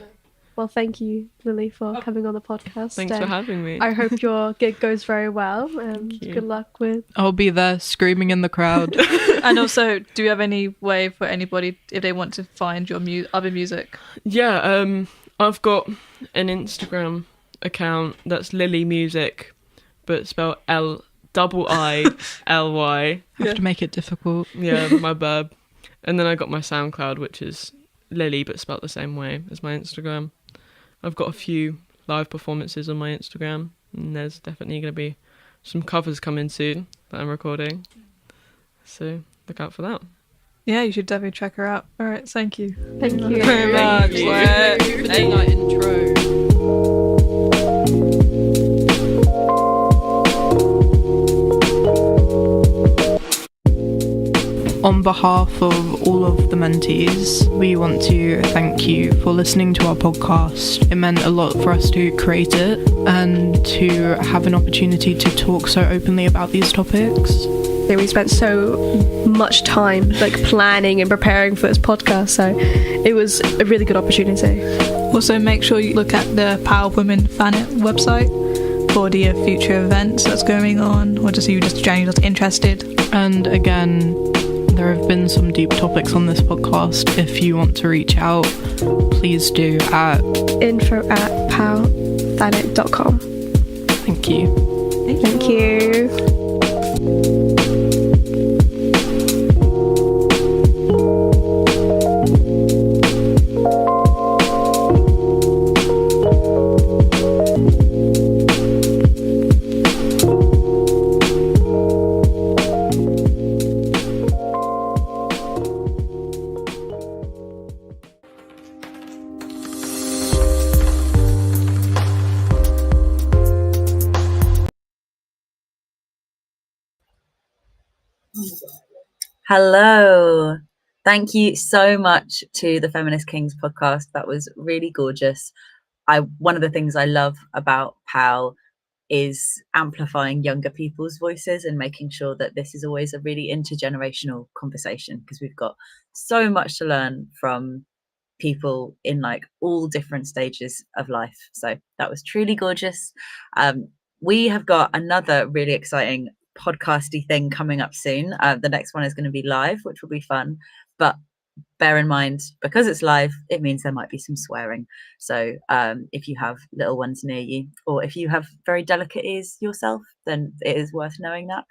Well, thank you, Lily, for coming on the podcast. Thanks for having me. I hope your gig goes very well, and good luck with... I'll be there screaming in the crowd. And also, do you have any way for anybody, if they want to find your other music? Yeah, I've got an Instagram account that's Lily Music, but spelled Lily. Have to make it difficult. Yeah, my bad. And then I got my SoundCloud, which is Lily, but spelled the same way as my Instagram. I've got a few live performances on my Instagram, and there's definitely going to be some covers coming soon that I'm recording. So look out for that. Yeah, you should definitely check her out. All right, thank you. Thank you very much. Intro. On behalf of all of the mentees, we want to thank you for listening to our podcast. It meant a lot for us to create it and to have an opportunity to talk so openly about these topics. We spent so much time planning and preparing for this podcast, so it was a really good opportunity. Also, make sure you look at the Power Women Fanet website for the future events that's going on, or just you just genuinely just interested. And again, there have been some deep topics on this podcast. If you want to reach out, please do at info@powerthanet.com. Thank you. Thank you. Hello. Thank you so much to the Feminist Kings podcast. That was really gorgeous. One of the things I love about POW is amplifying younger people's voices and making sure that this is always a really intergenerational conversation, because we've got so much to learn from people in all different stages of life. So that was truly gorgeous. We have got another really exciting podcasty thing coming up soon. The next one is going to be live, which will be fun, but bear in mind, because it's live, it means there might be some swearing. So if you have little ones near you, or if you have very delicate ears yourself, then it is worth knowing that.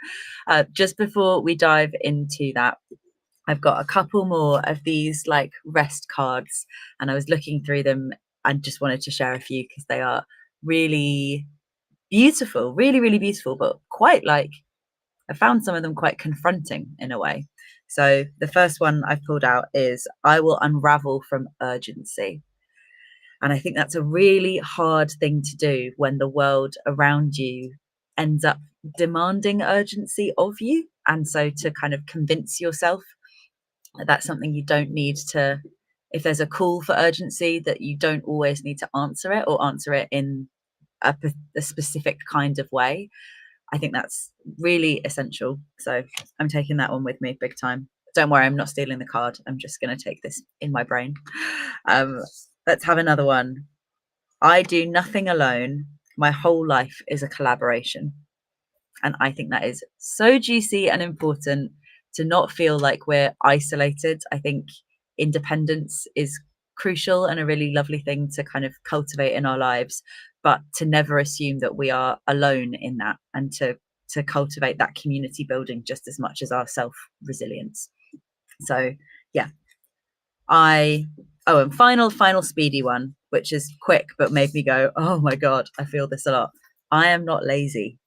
Just before we dive into that, I've got a couple more of these rest cards, and I was looking through them and just wanted to share a few because they are really beautiful, really, really beautiful, but quite I found some of them quite confronting in a way. So the first one I've pulled out is I will unravel from urgency. And I think that's a really hard thing to do when the world around you ends up demanding urgency of you. And so to kind of convince yourself that that's something you don't need to, if there's a call for urgency, that you don't always need to answer it, or answer it in a specific kind of way. I think that's really essential. So I'm taking that one with me big time. Don't worry, I'm not stealing the card. I'm just going to take this in my brain. Let's have another one. I do nothing alone. My whole life is a collaboration. And I think that is so juicy and important to not feel like we're isolated. I think independence is crucial and a really lovely thing to kind of cultivate in our lives, but to never assume that we are alone in that, and to cultivate that community building just as much as our self-resilience. So yeah, and final speedy one, which is quick but made me go, oh my god, I feel this a lot. I am not lazy.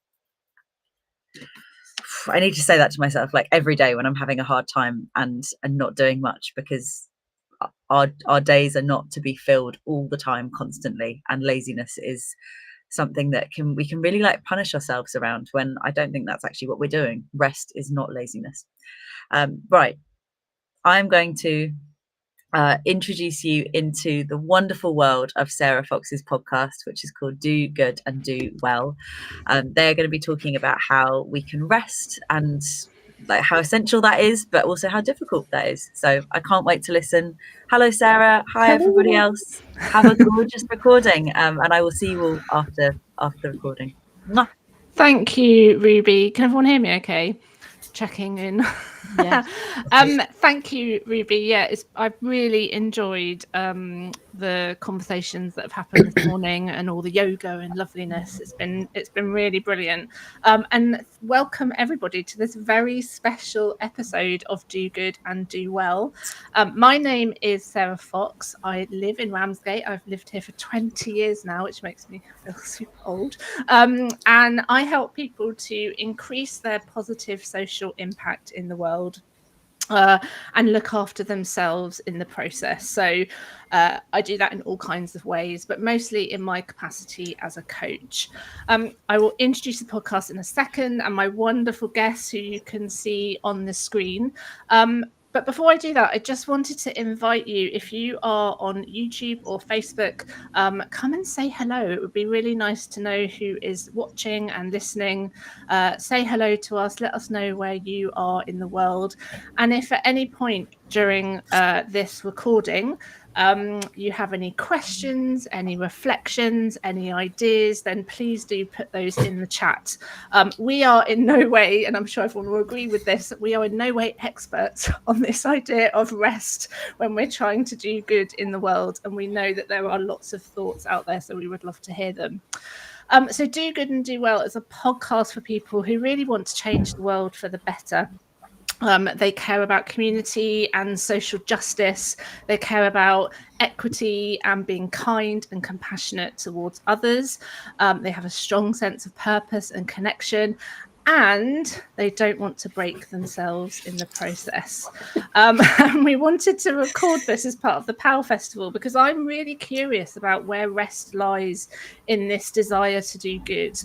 I need to say that to myself every day when I'm having a hard time and not doing much, because our days are not to be filled all the time constantly, and laziness is something that we can really punish ourselves around, when I don't think that's actually what we're doing. Rest is not laziness. Right, I'm going to introduce you into the wonderful world of Sarah Fox's podcast, which is called Do Good and Do Well. They're going to be talking about how we can rest, and how essential that is, but also how difficult that is. So I can't wait to listen. Hello, Sarah. Hi, everybody else. Have a gorgeous recording, and I will see you all after the recording. Mwah. Thank you, Ruby. Can everyone hear me okay? Checking in. Yeah. Thank you, Ruby. Yeah, I've really enjoyed the conversations that have happened this morning and all the yoga and loveliness. It's been really brilliant. And welcome everybody to this very special episode of Do Good and Do Well. My name is Sarah Fox. I live in Ramsgate. I've lived here for 20 years now, which makes me feel super old. And I help people to increase their positive social impact in the world. And look after themselves in the process. So I do that in all kinds of ways, but mostly in my capacity as a coach. I will introduce the podcast in a second and my wonderful guests who you can see on the screen. But before I do that, I just wanted to invite you, if you are on YouTube or Facebook, come and say hello. It would be really nice to know who is watching and listening. Say hello to us. Let us know where you are in the world. And if at any point during this recording, you have any questions, any reflections, any ideas, then please do put those in the chat. We are in no way, and I'm sure everyone will agree with this, we are in no way experts on this idea of rest when we're trying to do good in the world. And we know that there are lots of thoughts out there, so we would love to hear them. So Do Good and Do Well is a podcast for people who really want to change the world for the better. They care about community and social justice. They care about equity and being kind and compassionate towards others. They have a strong sense of purpose and connection. And they don't want to break themselves in the process. And we wanted to record this as part of the POW Festival because I'm really curious about where rest lies in this desire to do good.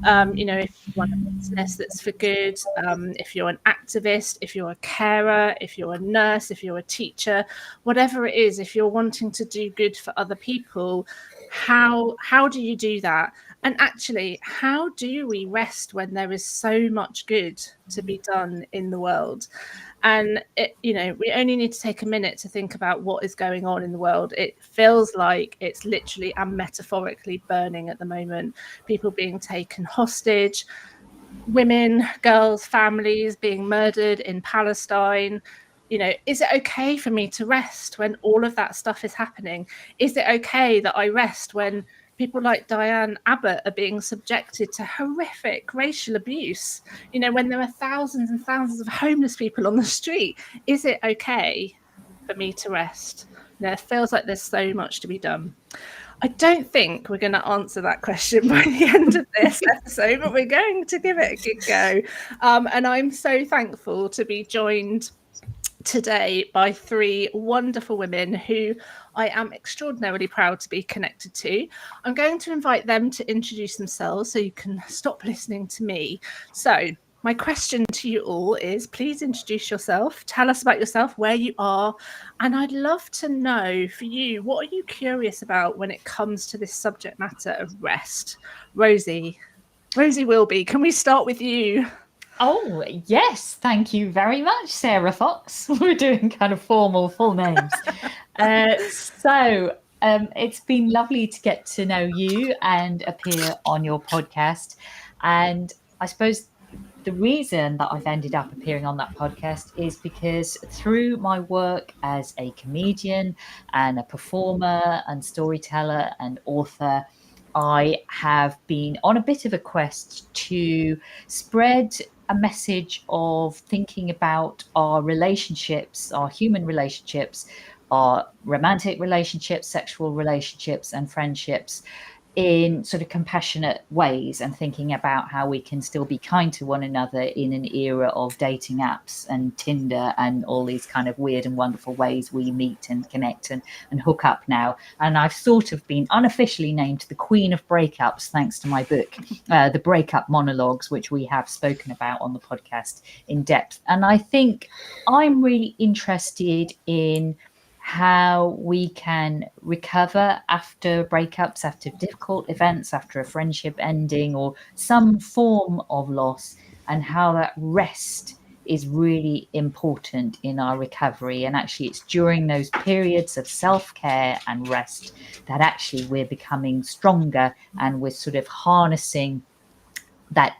If you run a business that's for good, if you're an activist, if you're a carer, if you're a nurse, if you're a teacher, whatever it is, if you're wanting to do good for other people, how do you do that? And actually, how do we rest when there is so much good to be done in the world? And, we only need to take a minute to think about what is going on in the world. It feels like it's literally and metaphorically burning at the moment. People being taken hostage, women, girls, families being murdered in Palestine. Is it okay for me to rest when all of that stuff is happening? Is it okay that I rest when people like Diane Abbott are being subjected to horrific racial abuse? When there are thousands and thousands of homeless people on the street, is it okay for me to rest? It feels like there's so much to be done. I don't think we're going to answer that question by the end of this episode, but we're going to give it a good go. And I'm so thankful to be joined today by three wonderful women who I am extraordinarily proud to be connected to. I'm going to invite them to introduce themselves so you can stop listening to me. So my question to you all is, please introduce yourself, tell us about yourself, where you are, and I'd love to know for you, what are you curious about when it comes to this subject matter of rest? Rosie Wilby, can we start with you? Oh, yes. Thank you very much, Sarah Fox. We're doing kind of formal full names. So it's been lovely to get to know you and appear on your podcast. And I suppose the reason that I've ended up appearing on that podcast is because through my work as a comedian and a performer and storyteller and author, I have been on a bit of a quest to spread a message of thinking about our relationships, our human relationships, our romantic relationships, sexual relationships, and friendships in sort of compassionate ways, and thinking about how we can still be kind to one another in an era of dating apps and Tinder and all these kind of weird and wonderful ways we meet and connect and hook up now. And I've sort of been unofficially named the Queen of Breakups thanks to my book, The Breakup Monologues, which we have spoken about on the podcast in depth. And I think I'm really interested in how we can recover after breakups, after difficult events, after a friendship ending or some form of loss, and how that rest is really important in our recovery. And actually it's during those periods of self-care and rest that actually we're becoming stronger, and we're sort of harnessing that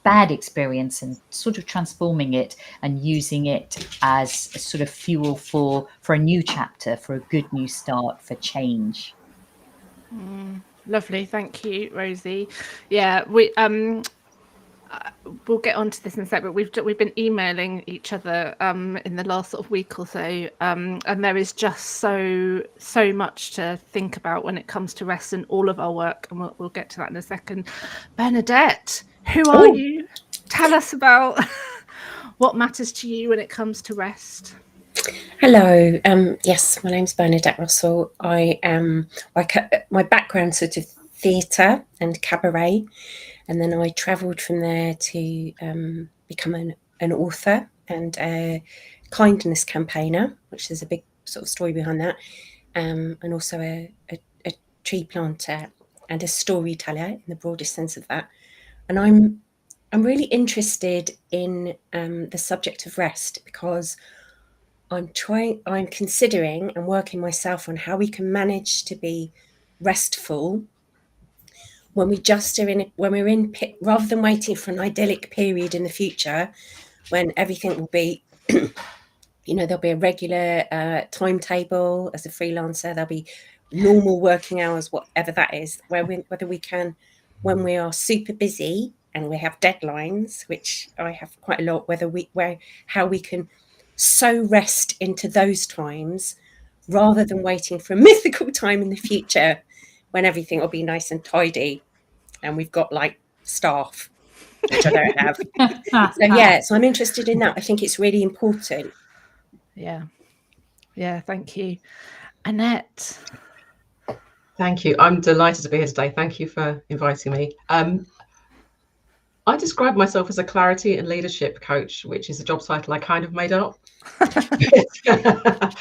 bad experience and sort of transforming it and using it as a sort of fuel for a new chapter, for a good new start, for change. Lovely, thank you, Rosie. Yeah, we we'll get onto this in a sec, but we've been emailing each other in the last sort of week or so, and there is just so much to think about when it comes to rest and all of our work, and we'll get to that in a second. Bernadette, who are you? Tell us about what matters to you when it comes to rest. Hello. Yes, my name's Bernadette Russell. I am my background sort of theatre and cabaret, and then I travelled from there to become an author and a kindness campaigner, which is a big sort of story behind that, and also a tree planter and a storyteller in the broadest sense of that. And I'm really interested in the subject of rest because I'm considering and working myself on how we can manage to be restful when we're in rather than waiting for an idyllic period in the future when everything will be, there'll be a regular timetable as a freelancer, there'll be normal working hours, whatever that is, whether we can, when we are super busy and we have deadlines, which I have quite a lot, how we can so rest into those times rather than waiting for a mythical time in the future when everything will be nice and tidy and we've got like staff, which I don't have. So I'm interested in that. I think it's really important. Yeah, thank you. Annette. Thank you. I'm delighted to be here today. Thank you for inviting me. I describe myself as a clarity and leadership coach, which is a job title I kind of made up.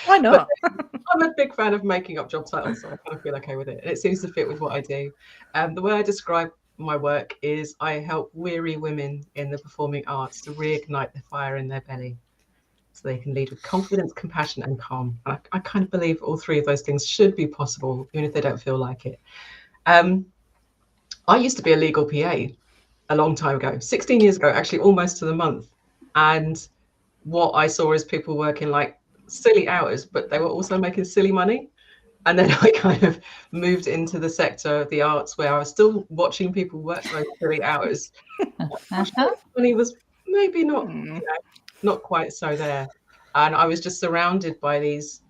Why not? I'm a big fan of making up job titles, so I kind of feel okay with it. And it seems to fit with what I do. The way I describe my work is I help weary women in the performing arts to reignite the fire in their belly so they can lead with confidence, compassion and calm. I kind of believe all three of those things should be possible, even if they don't feel like it. I used to be a legal PA a long time ago, 16 years ago, actually almost to the month. And what I saw is people working like silly hours, but they were also making silly money. And then I kind of moved into the sector of the arts where I was still watching people work those silly hours. Money was maybe not quite so there. And I was just surrounded by these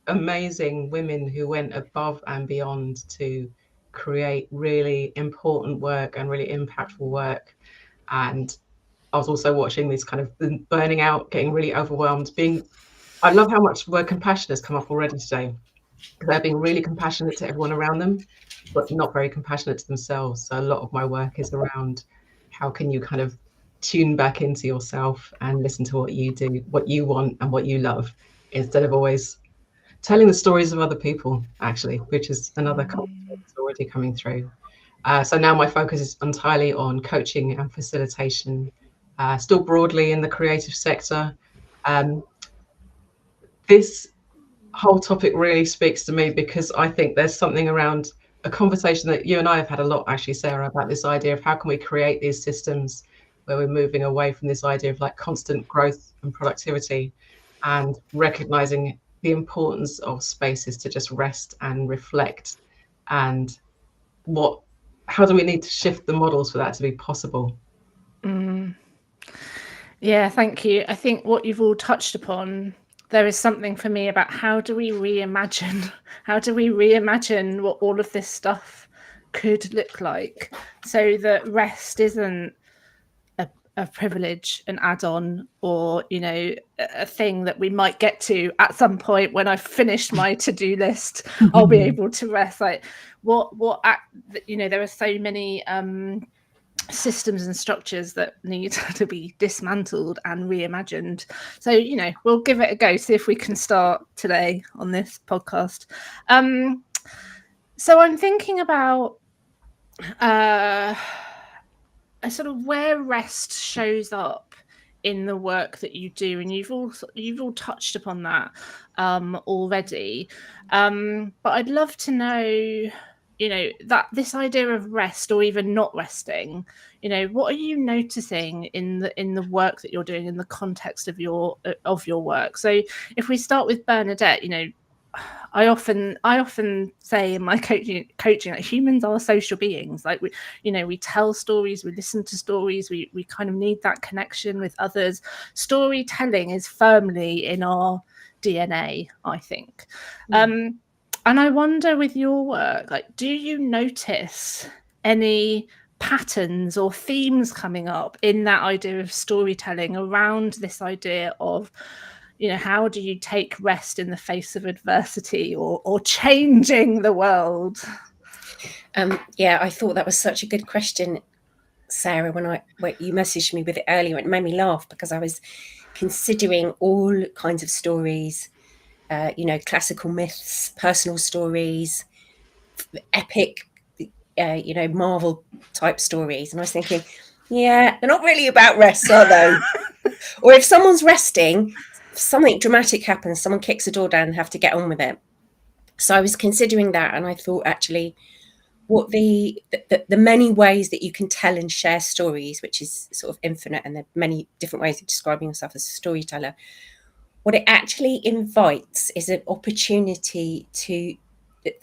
amazing women who went above and beyond to create really important work and really impactful work. And I was also watching these kind of burning out, getting really overwhelmed, I love how much the word compassion has come up already today. They're being really compassionate to everyone around them, but not very compassionate to themselves. So a lot of my work is around how can you kind of tune back into yourself and listen to what you do, what you want and what you love, instead of always telling the stories of other people, actually, which is another concept that's already coming through. So now my focus is entirely on coaching and facilitation, still broadly in the creative sector. This whole topic really speaks to me because I think there's something around a conversation that you and I have had a lot, actually, Sarah, about this idea of how can we create these systems where we're moving away from this idea of like constant growth and productivity and recognizing the importance of spaces to just rest and reflect, and how do we need to shift the models for that to be possible? Yeah, thank you. I think what you've all touched upon, there is something for me about how do we reimagine what all of this stuff could look like, so that rest isn't a privilege, an add-on, or a thing that we might get to at some point when I've finished my to-do list. I'll be able to rest. Like there are so many systems and structures that need to be dismantled and reimagined. So we'll give it a go, see if we can start today on this podcast. So I'm thinking about sort of where rest shows up in the work that you do, and you've all touched upon that already, but I'd love to know you know, that this idea of rest or even not resting, you know, what are you noticing in the work that you're doing in the context of your work? So if we start with Bernadette, you know, I often say in my coaching that humans are social beings. Like we tell stories, we listen to stories, we kind of need that connection with others. Storytelling is firmly in our DNA, I think. And I wonder, with your work, like, do you notice any patterns or themes coming up in that idea of storytelling around this idea of, you know, how do you take rest in the face of adversity or changing the world? Yeah, I thought that was such a good question, Sarah, when you messaged me with it earlier. It made me laugh because I was considering all kinds of stories, you know, classical myths, personal stories, epic, you know, Marvel type stories. And I was thinking, yeah, they're not really about rest, are they? Or if someone's resting, something dramatic happens, someone kicks the door down and have to get on with it. So I was considering that, and I thought, actually, what the many ways that you can tell and share stories, which is sort of infinite, and there are many different ways of describing yourself as a storyteller. What it actually invites is an opportunity to,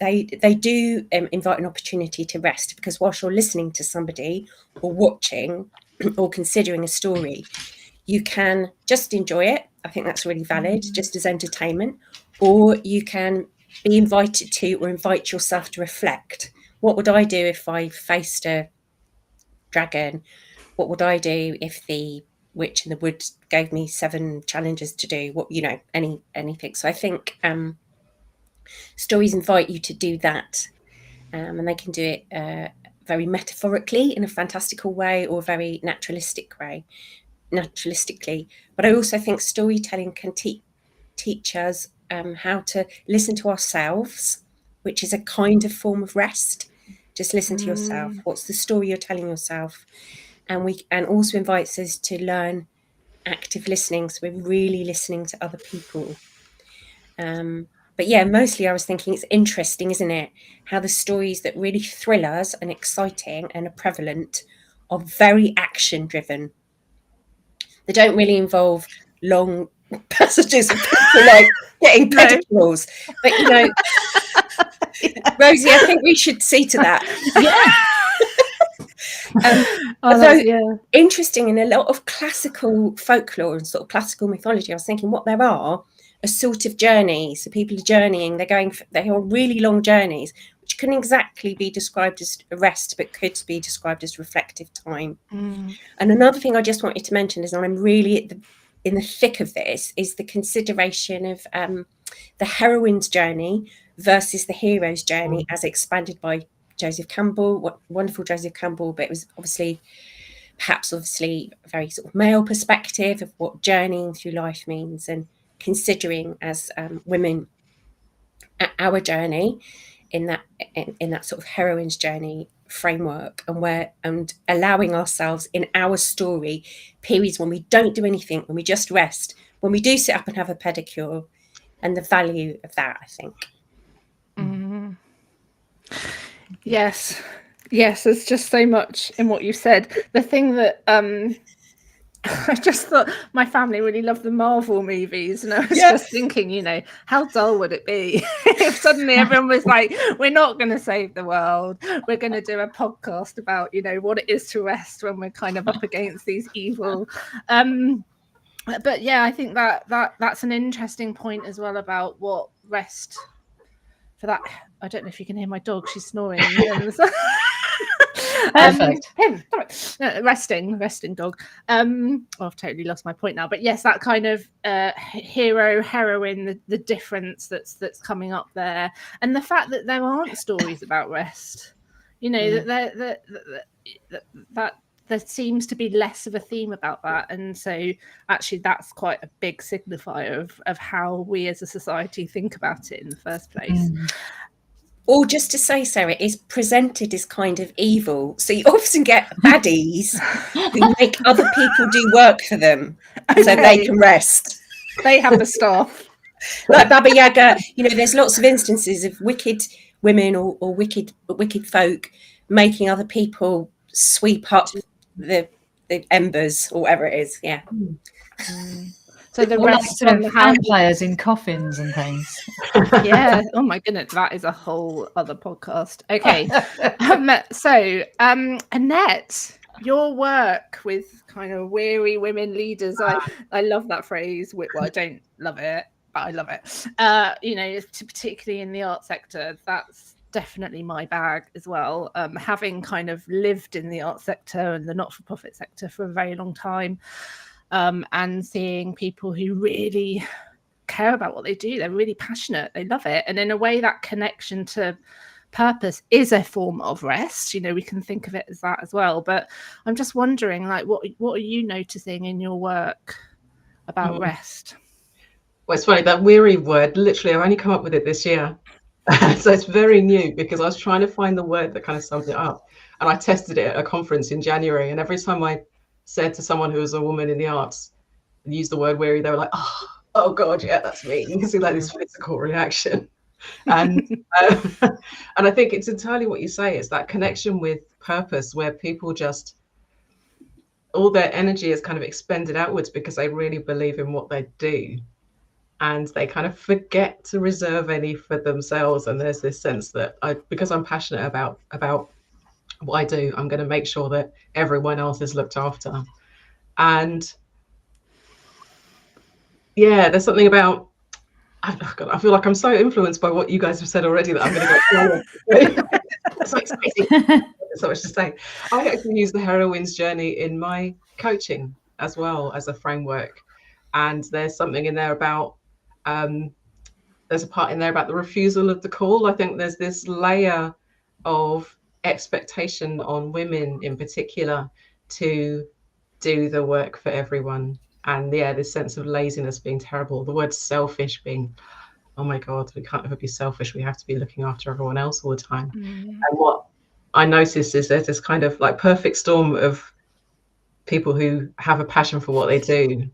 they do invite an opportunity to rest, because whilst you're listening to somebody or watching or considering a story, you can just enjoy it. I think that's really valid, just as entertainment, or you can be invited to, or invite yourself to reflect. What would I do if I faced a dragon? What would I do if the witch in the wood gave me 7 challenges to do? What, you know, anything. So I think stories invite you to do that, and they can do it very metaphorically in a fantastical way, or very naturalistically. But I also think storytelling can teach us how to listen to ourselves, which is a kind of form of rest. Just listen to yourself. What's the story you're telling yourself? And also invites us to learn active listening, so we're really listening to other people. But yeah, mostly I was thinking it's interesting, isn't it, how the stories that really thrill us and exciting and are prevalent are very action driven. They don't really involve long passages of people like getting pedicures. But, you know, Rosie, I think we should see to that. Interesting, in a lot of classical folklore and sort of classical mythology, I was thinking what there are sort of journeys. So people are journeying, they are really long journeys, which couldn't exactly be described as a rest, but could be described as reflective time. And another thing I just wanted to mention is, and I'm really in the thick of this, is the consideration of the heroine's journey versus the hero's journey, as expanded by Joseph Campbell, wonderful Joseph Campbell, but it was perhaps a very sort of male perspective of what journeying through life means, and considering as women our journey in that sort of heroine's journey framework, and allowing ourselves in our story periods when we don't do anything, when we just rest, when we do sit up and have a pedicure, and the value of that, I think. Yes, there's just so much in what you said. The thing that I just thought, my family really loved the Marvel movies, and I was just thinking, you know, how dull would it be if suddenly everyone was like, we're not going to save the world, we're going to do a podcast about, you know, what it is to rest when we're kind of up against these evil. But yeah, I think that's an interesting point as well, about what rest for that. I don't know if you can hear my dog, she's snoring. Perfect. Resting dog. I've totally lost my point now, but yes, that kind of hero, heroine, the difference that's coming up there, and the fact that there aren't stories about rest. You know, that there seems to be less of a theme about that, and so actually that's quite a big signifier of how we as a society think about it in the first place. Or just to say, Sarah, is presented as kind of evil. So you often get baddies who make other people do work for them so they can rest. They have the staff. Like Baba Yaga, you know, there's lots of instances of wicked women or wicked folk making other people sweep up the embers or whatever it is. Yeah. So the Or like rest sort on of the house. vampires in coffins and things. Yeah. Oh my goodness, that is a whole other podcast. Okay. So Annette, your work with kind of weary women leaders, I love that phrase. Well, I don't love it, but I love it. You know, particularly in the art sector, that's definitely my bag as well. Having kind of lived in the art sector and the not-for-profit sector for a very long time, and seeing people who really care about what they do, they're really passionate, they love it, and in a way that connection to purpose is a form of rest. You know, we can think of it as that as well, but I'm just wondering, like, what are you noticing in your work about rest? Well, it's funny, that weary word, literally I've only come up with it this year. So it's very new, because I was trying to find the word that kind of sums it up, and I tested it at a conference in January, and every time I said to someone who was a woman in the arts and used the word weary, they were like, oh god, yeah, that's me. You can see like this physical reaction. And and I think it's entirely what you say. It's that connection with purpose, where people just, all their energy is kind of expended outwards because they really believe in what they do, and they kind of forget to reserve any for themselves. And there's this sense that because I'm passionate about what I do, I'm going to make sure that everyone else is looked after. And yeah, there's something about, I feel like I'm so influenced by what you guys have said already that I'm going to go. That's so exciting. There's so much to say. I actually use the heroine's journey in my coaching as well as a framework. And there's something in there about, there's a part in there about the refusal of the call. I think there's this layer of expectation on women in particular to do the work for everyone. And yeah, this sense of laziness being terrible, the word selfish being, oh my god, we can't ever be selfish, we have to be looking after everyone else all the time. And what I noticed is there's this kind of like perfect storm of people who have a passion for what they do.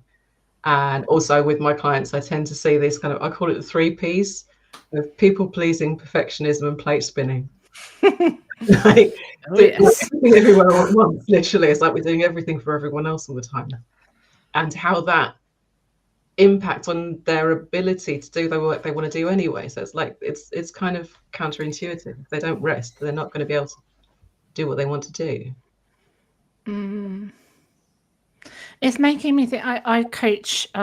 And also with my clients, I tend to see this kind of, I call it the 3 Ps of people pleasing, perfectionism, and plate spinning. Like, everything everywhere all at once, literally. It's like we're doing everything for everyone else all the time. And how that impacts on their ability to do the work they want to do anyway. So it's like, it's kind of counterintuitive. If they don't rest, they're not going to be able to do what they want to do. It's making me think. I coach a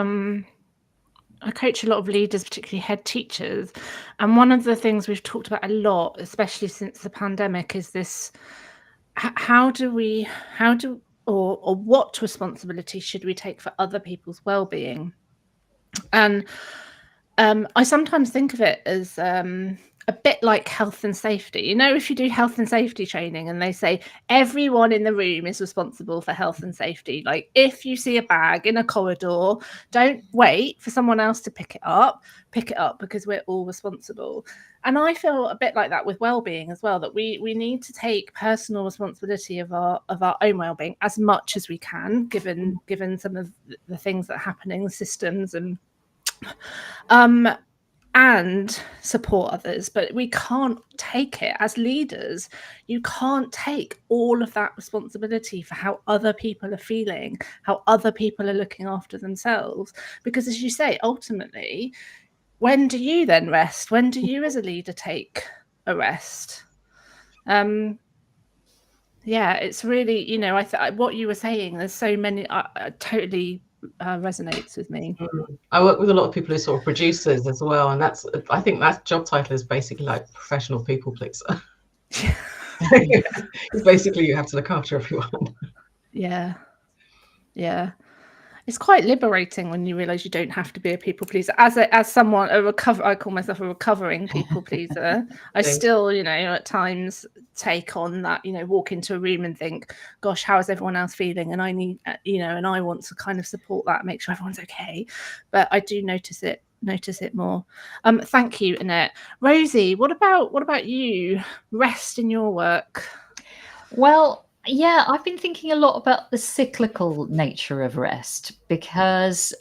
lot of leaders, particularly head teachers, and one of the things we've talked about a lot, especially since the pandemic, is this: or what responsibility should we take for other people's well-being? And I sometimes think of it as a bit like health and safety. You know, if you do health and safety training and they say everyone in the room is responsible for health and safety, like if you see a bag in a corridor, don't wait for someone else to pick it up because we're all responsible. And I feel a bit like that with well-being as well, that we need to take personal responsibility of our own well-being as much as we can, given some of the things that are happening in systems, and support others. But we can't take it as leaders. You can't take all of that responsibility for how other people are feeling, how other people are looking after themselves. Because as you say, ultimately, when do you then rest? When do you as a leader take a rest? Yeah, it's really, you know, what you were saying, there's so many, totally resonates with me. I work with a lot of people who sort of producers as well, and I think that job title is basically like professional people pleaser. It's basically you have to look after everyone. Yeah. It's quite liberating when you realize you don't have to be a people pleaser. As someone, I call myself a recovering people pleaser. I still, you know, at times take on that, you know, walk into a room and think, gosh, how is everyone else feeling? And I need, you know, and I want to kind of support that, make sure everyone's okay. But I do notice it more. Thank you, Annette. Rosie, what about you? Rest in your work. Well, yeah, I've been thinking a lot about the cyclical nature of rest, because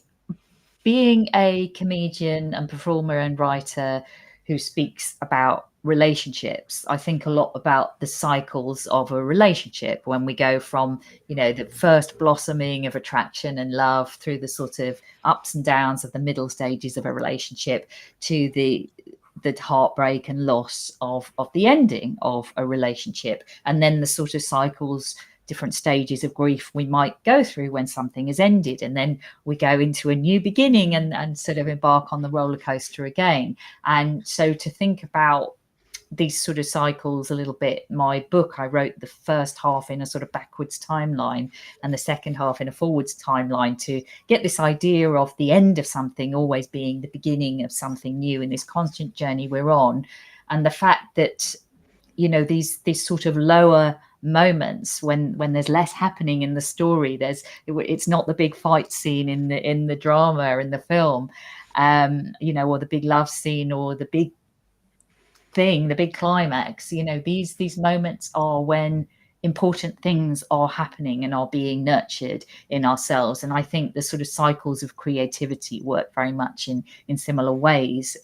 being a comedian and performer and writer who speaks about relationships, I think a lot about the cycles of a relationship, when we go from, you know, the first blossoming of attraction and love through the sort of ups and downs of the middle stages of a relationship to the heartbreak and loss of the ending of a relationship, and then the sort of cycles, different stages of grief we might go through when something has ended, and then we go into a new beginning and sort of embark on the roller coaster again. And so to think about these sort of cycles a little bit, my book, I wrote the first half in a sort of backwards timeline and the second half in a forwards timeline, to get this idea of the end of something always being the beginning of something new in this constant journey we're on. And the fact that, you know, these sort of lower moments when there's less happening in the story, it's not the big fight scene in the drama in the film, you know, or the big love scene or the big thing, the big climax. You know, these moments are when important things are happening and are being nurtured in ourselves. And I think the sort of cycles of creativity work very much in similar ways.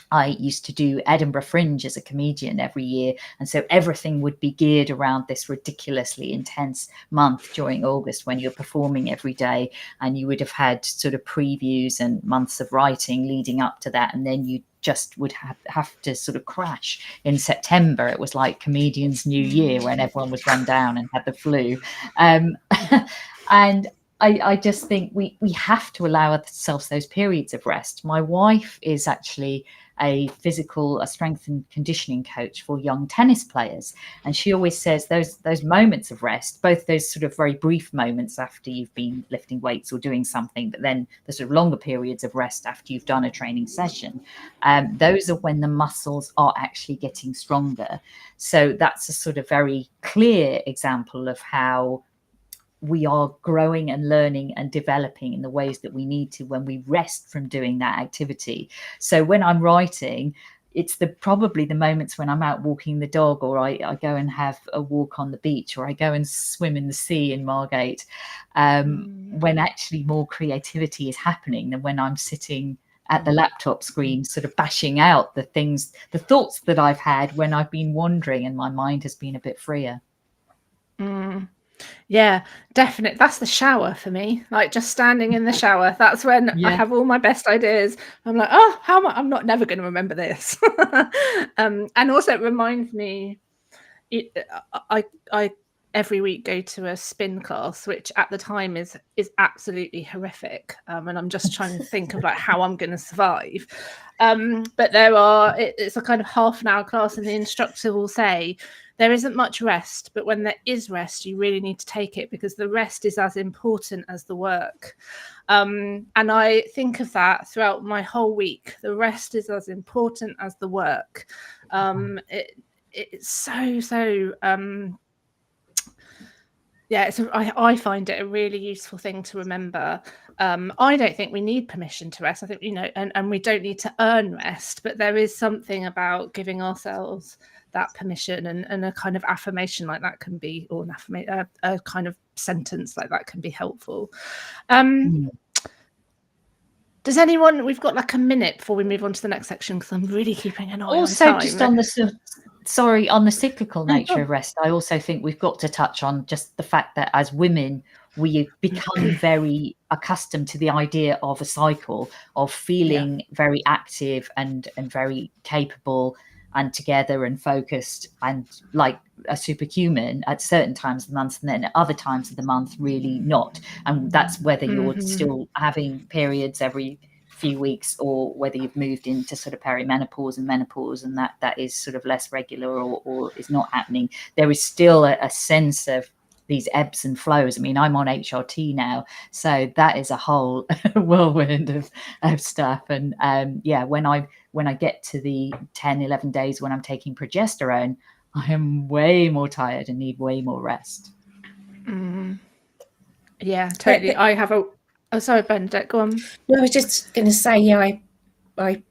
I used to do Edinburgh Fringe as a comedian every year, and so everything would be geared around this ridiculously intense month during August when you're performing every day, and you would have had sort of previews and months of writing leading up to that, and then you just would have to sort of crash in September. It was like comedians' New Year when everyone was run down and had the flu. And I just think we have to allow ourselves those periods of rest. My wife is actually a strength and conditioning coach for young tennis players, and she always says those moments of rest, both those sort of very brief moments after you've been lifting weights or doing something, but then the sort of longer periods of rest after you've done a training session, those are when the muscles are actually getting stronger. So that's a sort of very clear example of how we are growing and learning and developing in the ways that we need to when we rest from doing that activity. So when I'm writing, it's probably the moments when I'm out walking the dog, or I go and have a walk on the beach, or I go and swim in the sea in Margate, when actually more creativity is happening than when I'm sitting at the laptop screen sort of bashing out the thoughts that I've had when I've been wandering and my mind has been a bit freer. Yeah, definitely. That's the shower for me. Like just standing in the shower. That's when I have all my best ideas. I'm like, oh, how am I'm not never going to remember this. And also it reminds me, I every week go to a spin class, which at the time is absolutely horrific. And I'm just trying to think of like how I'm going to survive. But it's a kind of half an hour class, and the instructor will say, there isn't much rest, but when there is rest, you really need to take it, because the rest is as important as the work. And I think of that throughout my whole week. The rest is as important as the work. It's so yeah, I find it a really useful thing to remember. I don't think we need permission to rest. I think, you know, and we don't need to earn rest, but there is something about giving ourselves that permission, and a kind of affirmation like that can be, or a kind of sentence like that can be helpful. Does anyone, we've got like a minute before we move on to the next section, because I'm really keeping an eye also on time. Just on the cyclical nature of rest, I also think we've got to touch on just the fact that as women, we become very accustomed to the idea of a cycle, of feeling very active and very capable and together and focused and like a superhuman at certain times of the month, and then at other times of the month really not. And that's whether you're still having periods every few weeks, or whether you've moved into sort of perimenopause and menopause, and that is sort of less regular or is not happening. There is still a sense of these ebbs and flows. I mean, I'm on HRT now, so that is a whole whirlwind of stuff. And when I get to the 10-11 days when I'm taking progesterone, I am way more tired and need way more rest. Yeah, totally. I have sorry, Bernadette, go on. No, I was just going to say, yeah, I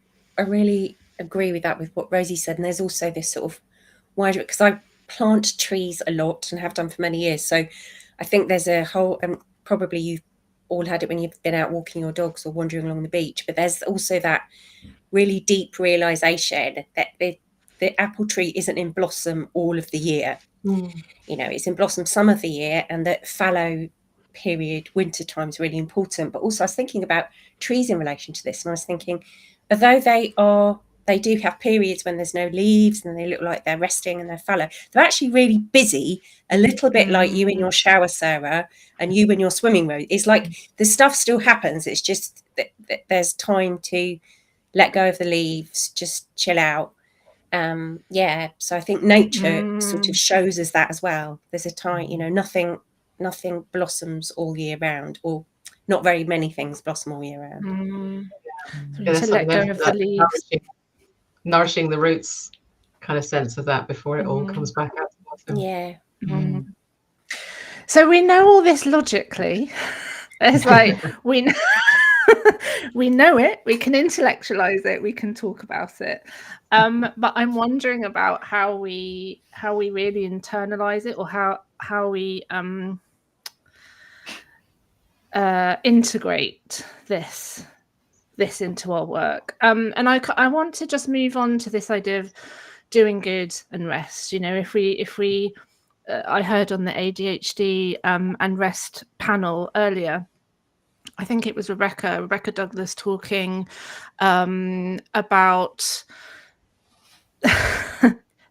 really agree with that, with what Rosie said. And there's also this sort of wider, because I plant trees a lot and have done for many years. So I think there's a whole, and probably you've all had it when you've been out walking your dogs or wandering along the beach, but there's also that really deep realization that the apple tree isn't in blossom all of the year. You know, it's in blossom some of the year, and that fallow period, winter time, is really important. But also I was thinking about trees in relation to this, and I was thinking, although they do have periods when there's no leaves and they look like they're resting and they're fallow, they're actually really busy, a little bit like you in your shower, Sarah, and you in your swimming room. It's like the stuff still happens, it's just that there's time to let go of the leaves, just chill out. So I think nature sort of shows us that as well. There's a time, you know, nothing blossoms all year round, or not very many things blossom all year round. To let go of the leaves, nourishing the roots kind of sense of that before it all comes back out to bottom. Yeah. So we know all this logically. It's like we know it, we can intellectualize it, we can talk about it, but I'm wondering about how we really internalize it, or how we integrate this into our work. And I want to just move on to this idea of doing good and rest. You know, if we I heard on the ADHD and rest panel earlier, I think it was Rebecca Douglas talking about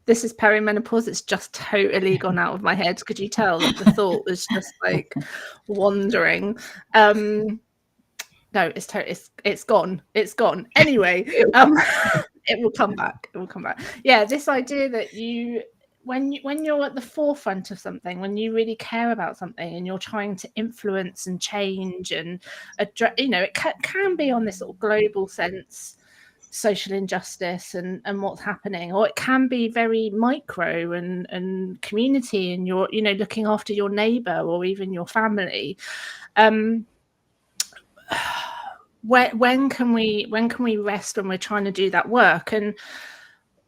this is perimenopause. It's just totally gone out of my head. Could you tell that the thought was just like wandering? No, it's gone. It's gone. Anyway, it will come back. It will come back. Yeah, this idea that when you're at the forefront of something, when you really care about something and you're trying to influence and change and address, you know, it can be on this sort of global sense, social injustice and what's happening, or it can be very micro and community, and you're, you know, looking after your neighbor or even your family. When can we rest when we're trying to do that work? And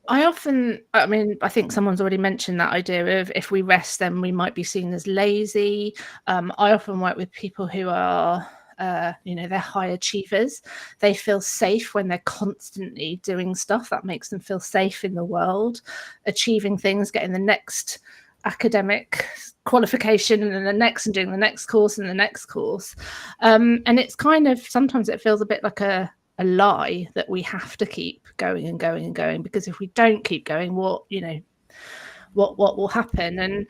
I think someone's already mentioned that idea of if we rest, then we might be seen as lazy. I often work with people who are, they're high achievers. They feel safe when they're constantly doing stuff that makes them feel safe in the world, achieving things, getting the next academic qualification and then the next, and doing the next course and the next course. And it's kind of, sometimes it feels a bit like a lie that we have to keep going and going and going, because if we don't keep going, what will happen? And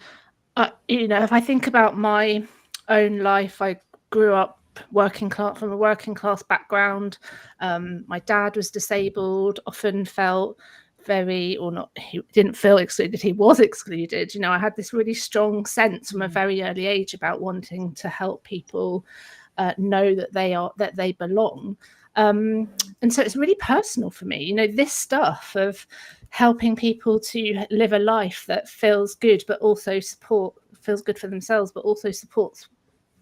if I think about my own life, I grew up from a working class background. My dad was disabled, often felt he didn't feel excluded, he was excluded. You know, I had this really strong sense from a very early age about wanting to help people know that they belong. And so it's really personal for me, you know, this stuff of helping people to live a life that feels good, but also feels good for themselves, but also supports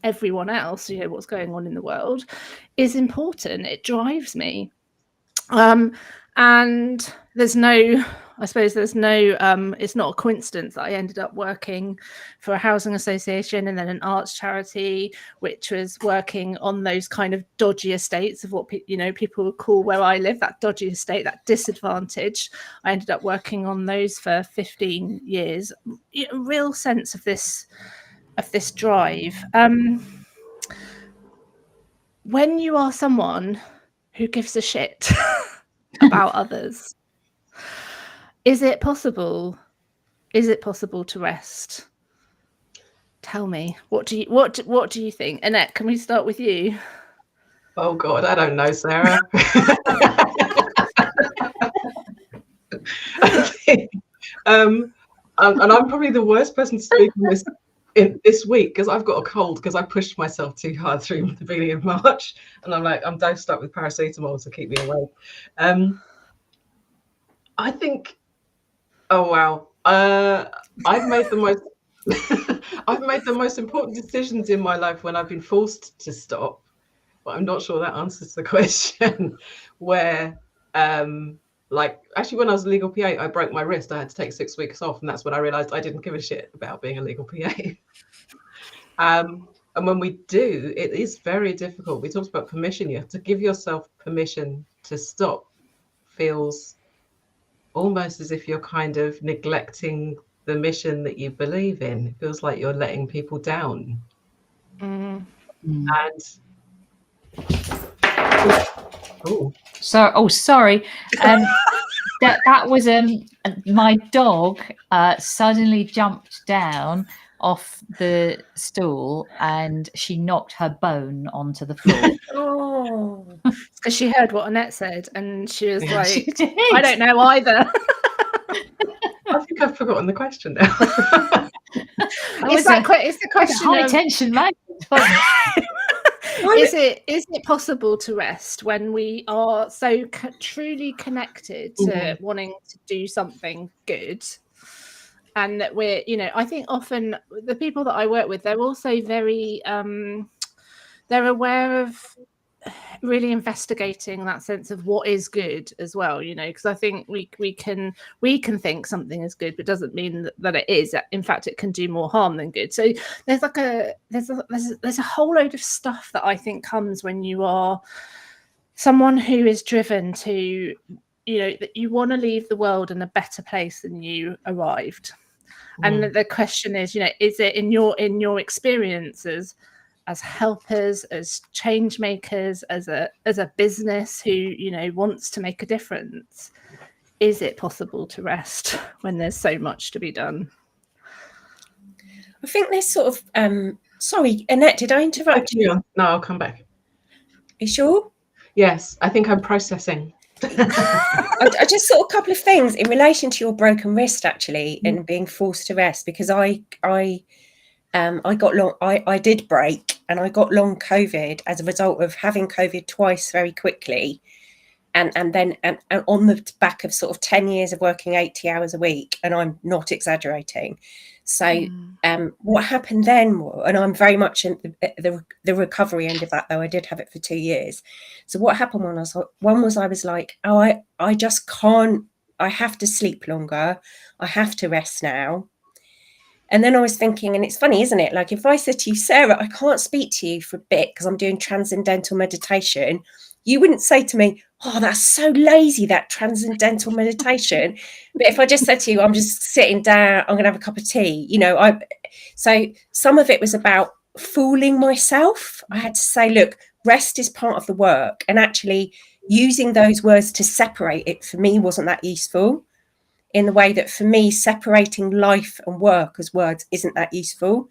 everyone else, you know, what's going on in the world, is important. It drives me. And it's not a coincidence that I ended up working for a housing association and then an arts charity, which was working on those kind of dodgy estates of what people would call where I live, that dodgy estate, that disadvantage. I ended up working on those for 15 years. A real sense of this drive. When you are someone who gives a shit about others, is it possible to rest? Tell me, what do you think? Annette, can we start with you? Oh God, I don't know, Sarah. And I'm probably the worst person to speak on this week, because I've got a cold, because I pushed myself too hard through the beginning of March, and I'm dosed up with paracetamol to keep me awake. I think, oh wow, I've made the most important decisions in my life when I've been forced to stop, but I'm not sure that answers the question. Where actually when I was a legal PA, I broke my wrist. I had to take 6 weeks off, and that's when I realized I didn't give a shit about being a legal PA. And when we do, it is very difficult. We talked about permission. You have to give yourself permission to stop. Feels almost as if you're kind of neglecting the mission that you believe in. It feels like you're letting people down. And sorry. That was my dog suddenly jumped down off the stool and she knocked her bone onto the floor. Oh, because she heard what Annette said and she was like, I don't know either. I think I've forgotten the question now. It's the question high of, tension moment, is it possible to rest when we are so truly connected to wanting to do something good? And that we're, I think often the people that I work with, they're also very, they're aware of really investigating that sense of what is good as well, because I think we can think something is good, but doesn't mean that it is. In fact, it can do more harm than good. So there's a whole load of stuff that I think comes when you are someone who is driven to, that you want to leave the world in a better place than you arrived. And the question is, is it in your experiences as helpers, as change makers, as a business who wants to make a difference, is it possible to rest when there's so much to be done? I think there's sort of sorry, Annette, did I interrupt you? No, I'll come back. You sure? Yes, I think I'm processing. I just sort of a couple of things in relation to your broken wrist, actually, and being forced to rest, because I did break and I got long COVID as a result of having COVID twice very quickly, and then on the back of sort of 10 years of working 80 hours a week, and I'm not exaggerating. So what happened then, and I'm very much in the recovery end of that, though I did have it for 2 years. So what happened was I was like, oh, I just can't, I have to sleep longer, I have to rest now. And then I was thinking, and it's funny, isn't it? Like if I said to you, Sarah, I can't speak to you for a bit because I'm doing transcendental meditation, you wouldn't say to me, oh, that's so lazy, that transcendental meditation. But if I just said to you, I'm just sitting down, I'm going to have a cup of tea, so some of it was about fooling myself. I had to say, look, rest is part of the work. And actually using those words to separate it for me wasn't that useful, in the way that for me, separating life and work as words isn't that useful.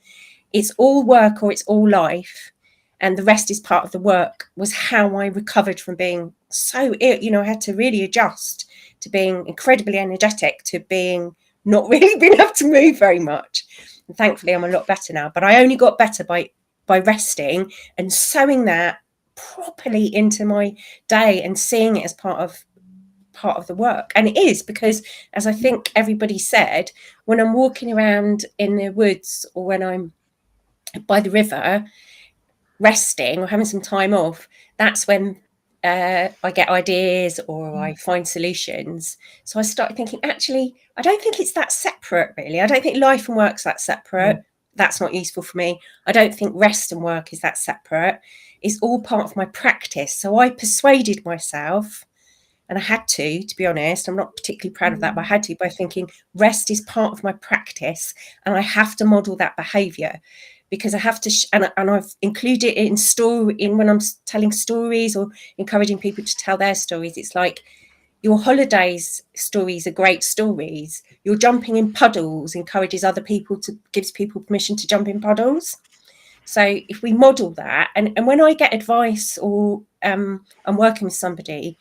It's all work or it's all life. And the rest is part of the work was how I recovered from being so ill. I had to really adjust to being incredibly energetic, to being not really being able to move very much. And thankfully, I'm a lot better now. But I only got better by resting and sewing that properly into my day and seeing it as part of the work. And it is, because as I think everybody said, when I'm walking around in the woods or when I'm by the river resting or having some time off, that's when I get ideas or I find solutions. So I started thinking, actually, I don't think it's that separate, really. I don't think life and work's that separate. That's not useful for me. I don't think rest and work is that separate. It's all part of my practice. So I persuaded myself, and I had to be honest, I'm not particularly proud of that, but I had to, by thinking rest is part of my practice and I have to model that behavior, because I have to, and I've included it in when I'm telling stories or encouraging people to tell their stories. It's like your holidays stories are great stories. Your jumping in puddles encourages other people gives people permission to jump in puddles. So if we model that, and when I get advice or I'm working with somebody,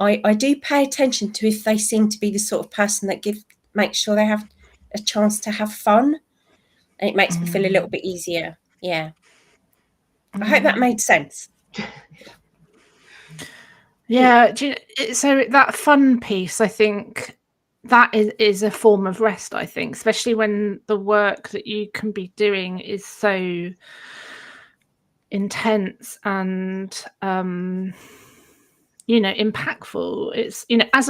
I do pay attention to if they seem to be the sort of person that make sure they have a chance to have fun. And it makes me feel a little bit easier. Yeah. I hope that made sense. Yeah. So that fun piece, I think that is a form of rest, I think, especially when the work that you can be doing is so intense and impactful. It's as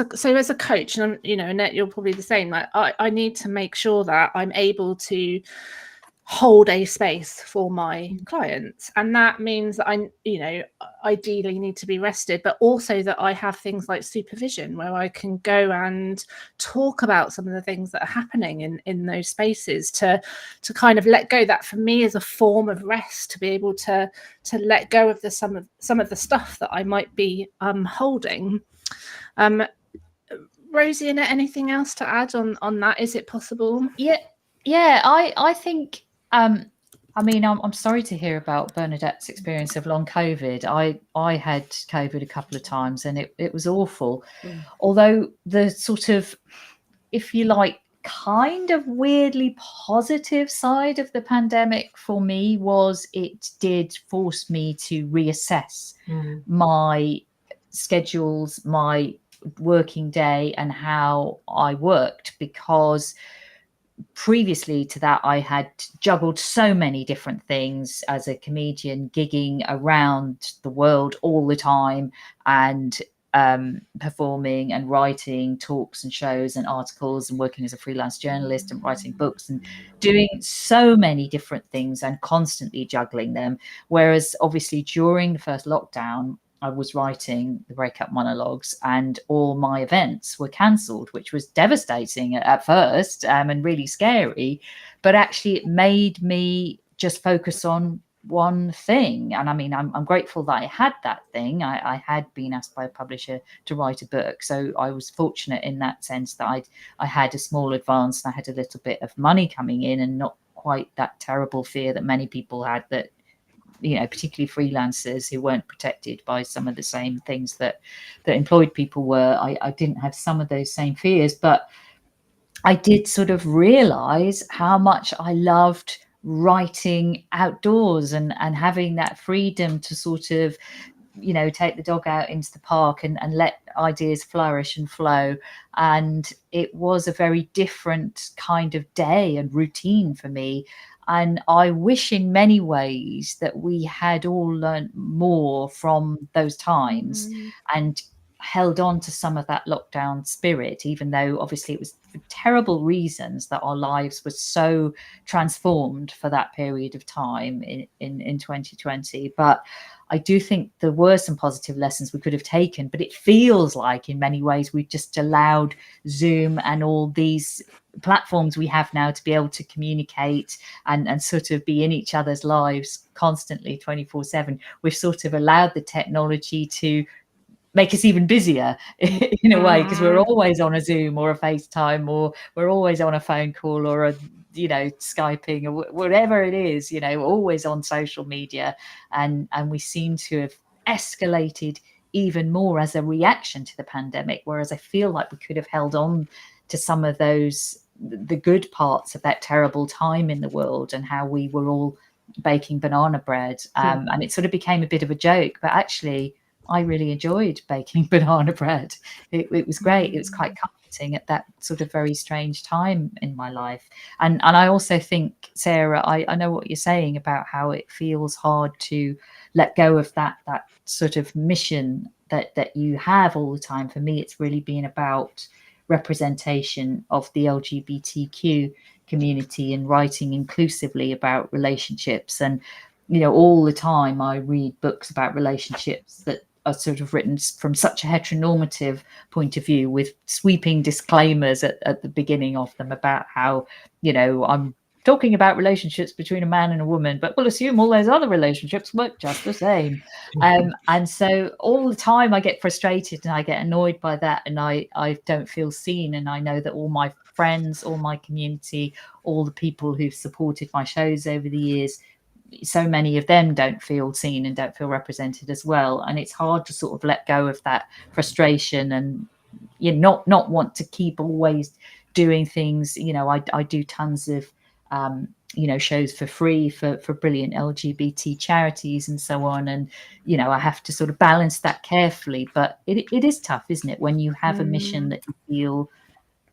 a coach, and Annette, you're probably the same. Like I need to make sure that I'm able to hold a space for my clients, and that means that I, you know, ideally need to be rested, but also that I have things like supervision where I can go and talk about some of the things that are happening in those spaces, to kind of let go. That for me is a form of rest, to be able to let go of some of the stuff that I might be holding. Rosie, anything else to add on that? Is it possible? I think I mean, I'm sorry to hear about Bernadette's experience of long COVID. I had COVID a couple of times, and it was awful. Although the sort of, if you like, kind of weirdly positive side of the pandemic for me was it did force me to reassess my schedules, my working day, and how I worked, because previously to that I had juggled so many different things as a comedian, gigging around the world all the time, and performing and writing talks and shows and articles, and working as a freelance journalist and writing books and doing so many different things and constantly juggling them. Whereas obviously during the first lockdown, I was writing the breakup monologues, and all my events were cancelled, which was devastating at first, and really scary. But actually it made me just focus on one thing. And I mean, I'm grateful that I had that thing. I had been asked by a publisher to write a book, so I was fortunate in that sense that I had a small advance, and I had a little bit of money coming in, and not quite that terrible fear that many people had, that, you know, particularly freelancers who weren't protected by some of the same things that employed people were. I didn't have some of those same fears, but I did sort of realize how much I loved writing outdoors and having that freedom to sort of, you know, take the dog out into the park and let ideas flourish and flow. And it was a very different kind of day and routine for me. And I wish in many ways that we had all learned more from those times and held on to some of that lockdown spirit, even though obviously it was for terrible reasons that our lives were so transformed for that period of time in 2020. But I do think there were some positive lessons we could have taken, but it feels like in many ways we've just allowed Zoom and all these platforms we have now to be able to communicate and sort of be in each other's lives constantly 24/7. We've sort of allowed the technology to make us even busier in a way, because we're always on a Zoom or a FaceTime, or we're always on a phone call, or a, you know, Skyping, or whatever it is, you know, always on social media. And we seem to have escalated even more as a reaction to the pandemic, whereas I feel like we could have held on to some of those, the good parts of that terrible time in the world, and how we were all baking banana bread. And it sort of became a bit of a joke, but actually I really enjoyed baking banana bread. It was great. It was quite comforting at that sort of very strange time in my life. And I also think, Sarah, I know what you're saying about how it feels hard to let go of that sort of mission that you have all the time. For me, it's really been about representation of the LGBTQ community and writing inclusively about relationships. And, you know, all the time I read books about relationships that are sort of written from such a heteronormative point of view, with sweeping disclaimers at the beginning of them about how, you know, I'm talking about relationships between a man and a woman, but we'll assume all those other relationships work just the same. And so all the time I get frustrated and I get annoyed by that, and I don't feel seen. And I know that all my friends, all my community, all the people who've supported my shows over the years, so many of them don't feel seen and don't feel represented as well. And it's hard to sort of let go of that frustration, and, you know, not want to keep always doing things. You know, I do tons of you know, shows for free for brilliant LGBT charities and so on, and, you know, I have to sort of balance that carefully. But it is tough, isn't it, when you have a mission that you feel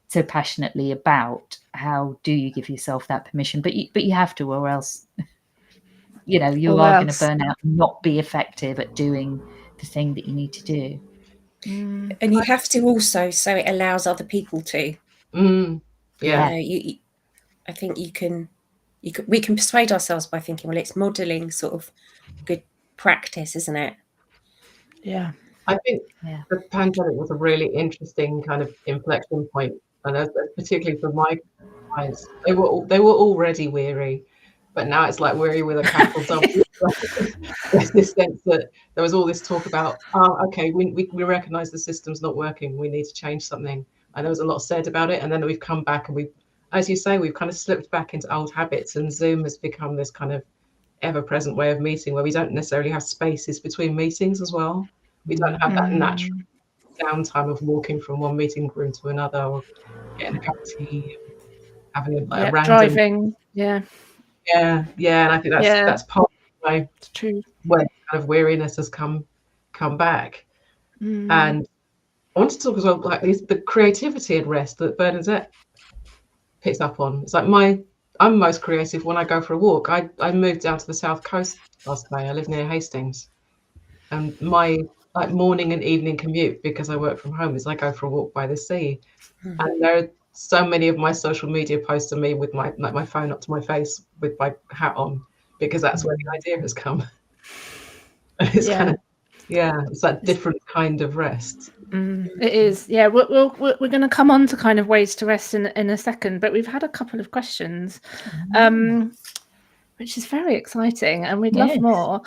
so passionately about? How do you give yourself that permission? But you have to, or else you know, you are going to burn out and not be effective at doing the thing that you need to do. And you have to also, so it allows other people to. Yeah. You know, I think you can we can persuade ourselves by thinking, well, it's modeling sort of good practice, isn't it? Yeah. I think the pandemic was a really interesting kind of inflection point, and particularly for my clients, they were already weary, but now it's like weary with a capital W. There's this sense that there was all this talk about, okay, we recognise the system's not working, we need to change something, and there was a lot said about it, and then we've come back and we've, as you say, we've kind of slipped back into old habits, and Zoom has become this kind of ever-present way of meeting where we don't necessarily have spaces between meetings as well. We don't have that natural downtime of walking from one meeting room to another, or getting a cup of tea, having a random driving. Yeah. And I think that's part of my where kind of weariness has come back. And I want to talk as well, like the creativity at rest that Bernadette picks up on. It's like I'm most creative when I go for a walk. I moved down to the south coast last May. I live near Hastings, and my morning and evening commute, because I work from home, is I go for a walk by the sea. And there are so many of my social media posts of me with my phone up to my face with my hat on, because that's where the idea has come. It's kind of it's that different kind of rest. It is. We're going to come on to kind of ways to rest in a second, but we've had a couple of questions, which is very exciting, and we'd love more.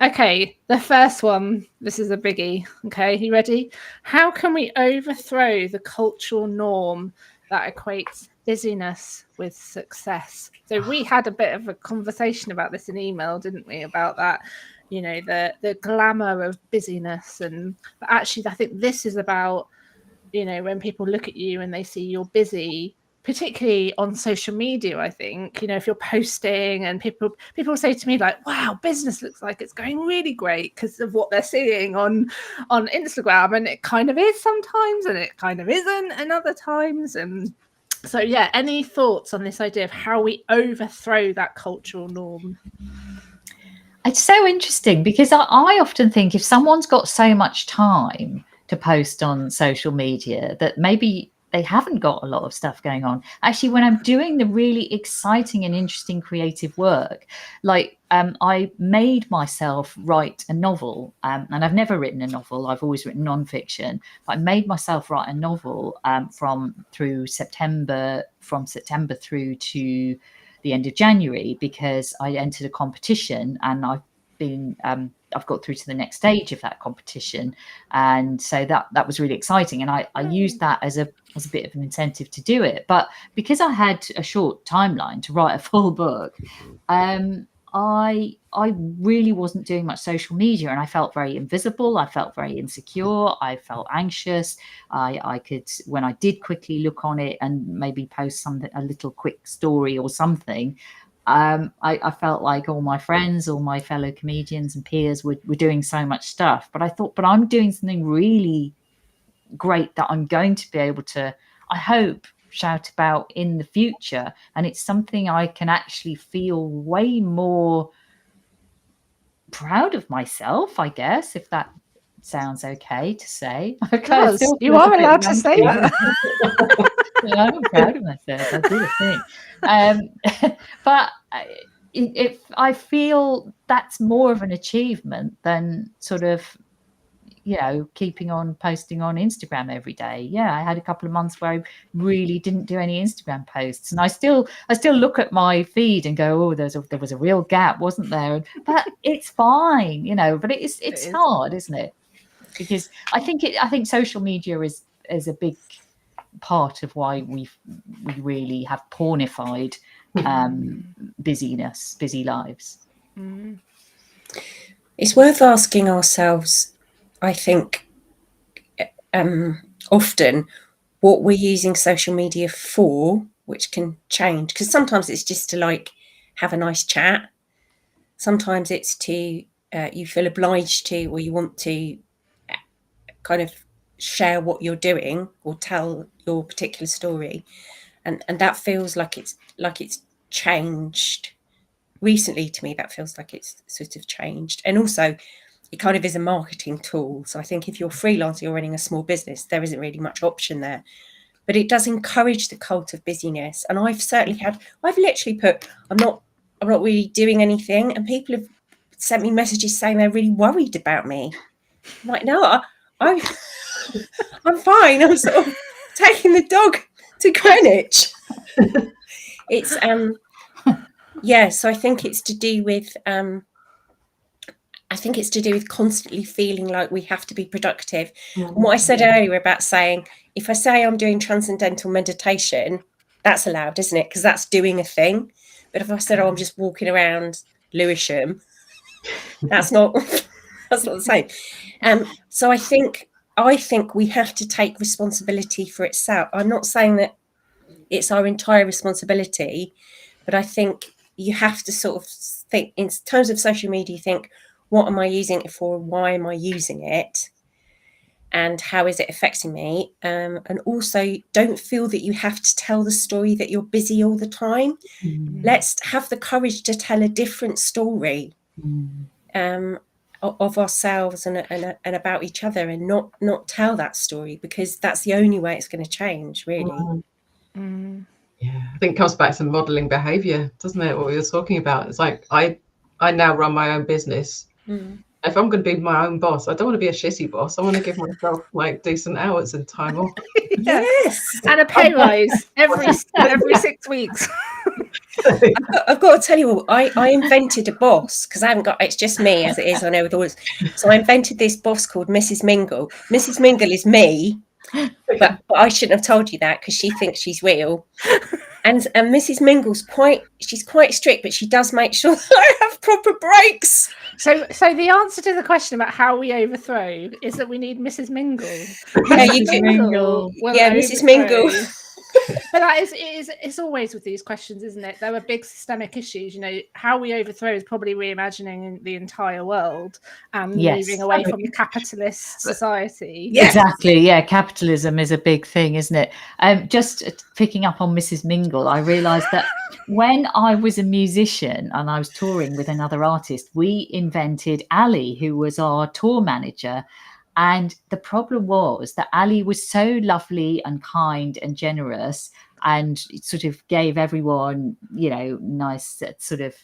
Okay, the first one, this is a biggie. Okay, you ready? How can we overthrow the cultural norm that equates busyness with success? So we had a bit of a conversation about this in email, didn't we, about that, you know, the glamour of busyness. But actually, I think this is about, you know, when people look at you and they see you're busy, particularly on social media, I think, you know, if you're posting and people say to me like, wow, business looks like it's going really great because of what they're seeing on Instagram. And it kind of is sometimes, and it kind of isn't and other times. And so, any thoughts on this idea of how we overthrow that cultural norm? It's so interesting because I often think if someone's got so much time to post on social media that maybe they haven't got a lot of stuff going on. Actually, when I'm doing the really exciting and interesting creative work, like I made myself write a novel, and I've never written a novel. I've always written nonfiction. But I made myself write a novel from September through to the end of January, because I entered a competition and I've got through to the next stage of that competition, and so that was really exciting, and I used that as a bit of an incentive to do it. But because I had a short timeline to write a full book, I really wasn't doing much social media, and I felt very invisible. I felt very insecure. I felt anxious. I could, when I did quickly look on it and maybe post a little quick story or something, I felt like all my friends, all my fellow comedians and peers were doing so much stuff. But I thought, but I'm doing something really great that I'm going to be able to, I hope, shout about in the future. And it's something I can actually feel way more proud of myself, I guess, if that sounds okay to say. Because you are allowed to say that. I'm proud of myself. I do the thing. But if I feel that's more of an achievement than sort of, you know, keeping on posting on Instagram every day. Yeah, I had a couple of months where I really didn't do any Instagram posts, and I still look at my feed and go, oh, there was a real gap, wasn't there? But it's fine, you know. But it's hard, isn't it? Because I think social media is a big part of why we really have pornified busy lives. It's worth asking ourselves, I think, often what we're using social media for, which can change, because sometimes it's just to like have a nice chat. Sometimes it's to you feel obliged to, or you want to kind of share what you're doing or tell your particular story, and that feels like it's changed recently. To me, that feels like it's sort of changed. And also it kind of is a marketing tool. So I think if you're freelance, you're running a small business, there isn't really much option there. but it does encourage the cult of busyness. And I've literally put, I'm not really doing anything, and people have sent me messages saying they're really worried about me. I'm like, no, I'm fine. I'm sort of taking the dog to Greenwich. It's so I think it's to do with constantly feeling like we have to be productive. And what I said earlier about saying, if I say I'm doing transcendental meditation, that's allowed, isn't it? Because that's doing a thing. But if I said, I'm just walking around Lewisham, that's not the same. So I think we have to take responsibility for itself. I'm not saying that it's our entire responsibility, but I think you have to sort of think in terms of social media, think, what am I using it for? Why am I using it? And how is it affecting me? And also, don't feel that you have to tell the story that you're busy all the time. Let's have the courage to tell a different story of ourselves and about each other, and not tell that story, because that's the only way it's going to change, really. Yeah, I think it comes back to modeling behavior, doesn't it? What we were talking about. It's like I now run my own business. If I'm going to be my own boss, I don't want to be a shitty boss. I want to give myself like decent hours and time off. Yes, and a pay rise every 6 weeks. I've got to tell you all, I invented a boss, because I haven't got, it's just me as it is, I know with all this. So I invented this boss called Mrs. Mingle. Mrs. Mingle is me, but I shouldn't have told you that, because she thinks she's real. And Mrs. Mingle's she's quite strict, but she does make sure that I have proper breaks. So the answer to the question about how we overthrow is that we need Mrs. Mingle. Yeah, Mrs. Mingle. Yeah, Mrs. Mingle. But it's always with these questions, isn't it? There are big systemic issues. You know, how we overthrow is probably reimagining the entire world and moving away from the capitalist society. Exactly. Yeah, capitalism is a big thing, isn't it? Just picking up on Mrs. Mingle, I realised that when I was a musician and I was touring with another artist, we invented Ali, who was our tour manager. And the problem was that Ali was so lovely and kind and generous, and sort of gave everyone, you know, nice sort of,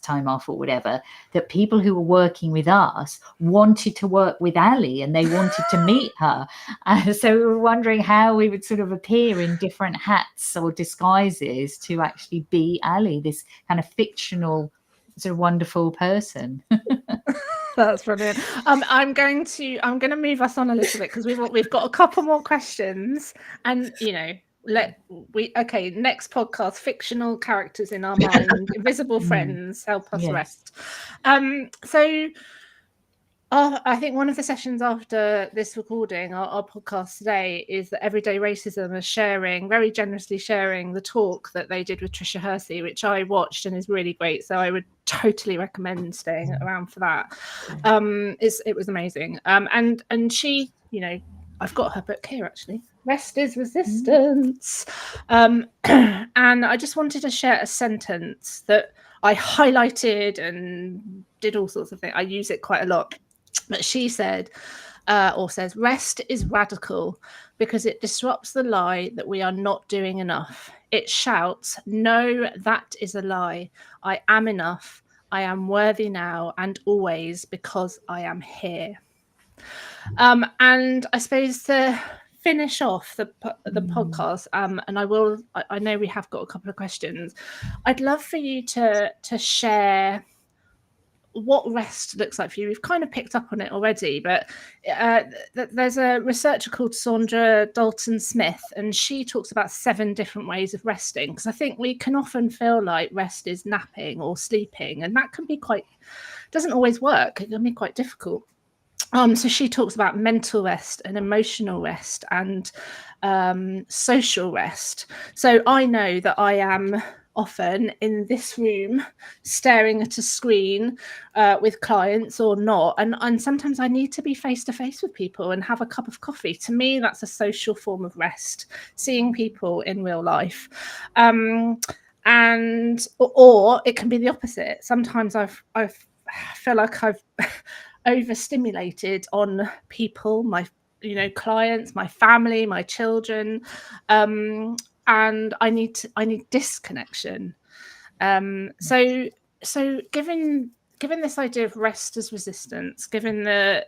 time off or whatever, that people who were working with us wanted to work with Ali and they wanted to meet her. So we were wondering how we would sort of appear in different hats or disguises to actually be Ali, this kind of fictional, sort of wonderful person. That's brilliant. I'm going to move us on a little bit, because we've got a couple more questions, and you know, next podcast, fictional characters in our mind, invisible friends, help us rest. I think one of the sessions after this recording, our podcast today, is that Everyday Racism is very generously sharing the talk that they did with Trisha Hersey, which I watched and is really great. So I would totally recommend staying around for that. It was amazing. And she, you know, I've got her book here actually. Rest is Resistance. And I just wanted to share a sentence that I highlighted and did all sorts of things. I use it quite a lot. But she said, or says, rest is radical because it disrupts the lie that we are not doing enough. It shouts, no, that is a lie. I am enough. I am worthy now and always because I am here. And I suppose to finish off the podcast, and I know we have got a couple of questions. I'd love for you to share what rest looks like for you. We've kind of picked up on it already, but there's a researcher called Sandra Dalton Smith, and she talks about 7 different ways of resting, because I think we can often feel like rest is napping or sleeping, and that can be doesn't always work. It can be quite difficult. So she talks about mental rest and emotional rest and social rest. So I know that I am often in this room staring at a screen with clients or not, and sometimes I need to be face to face with people and have a cup of coffee. To me, that's a social form of rest, seeing people in real life. Or it can be the opposite. Sometimes I feel like I've overstimulated on people, my clients, my family, my children, and I need disconnection. So given this idea of rest as resistance, given the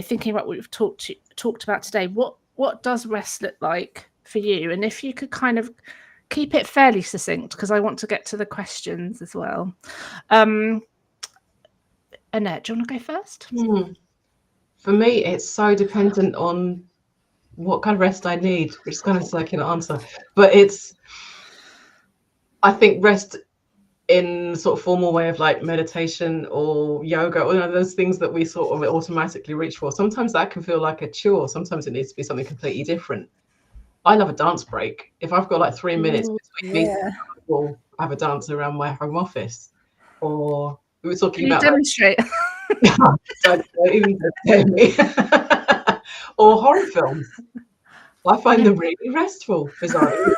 thinking about what we've talked about today, what does rest look like for you? And if you could kind of keep it fairly succinct, because I want to get to the questions as well. Annette, do you want to go first? For me, it's so dependent on what kind of rest I need, which is kind of like an answer. But I think rest in sort of formal way of like meditation or yoga, or those things that we sort of automatically reach for. Sometimes that can feel like a chore. Sometimes it needs to be something completely different. I love a dance break. If I've got like 3 minutes between meetings, I will have a dance around my home office. Or we were talking about demonstrate. Don't even tell me. Or horror films. I find them really restful, bizarrely.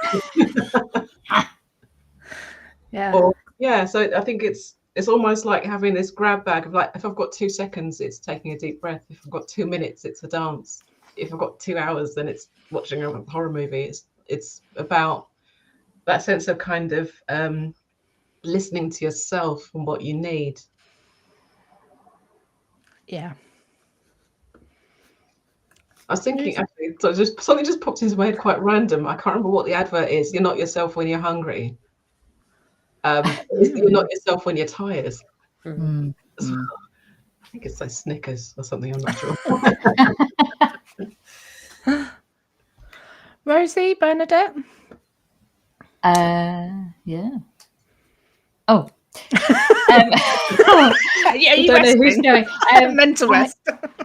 So I think it's almost like having this grab bag of like, if I've got 2 seconds, it's taking a deep breath. If I've got 2 minutes, it's a dance. If I've got 2 hours, then it's watching a horror movie. It's about that sense of kind of listening to yourself and what you need. Yeah. I was thinking, actually, so something just popped into my head quite random. I can't remember what the advert is. You're not yourself when you're hungry. You're not yourself when you're tired. I think it's like Snickers or something. I'm not sure. Rosie, Bernadette? Yeah. Oh. You don't know who's going. Mental rest.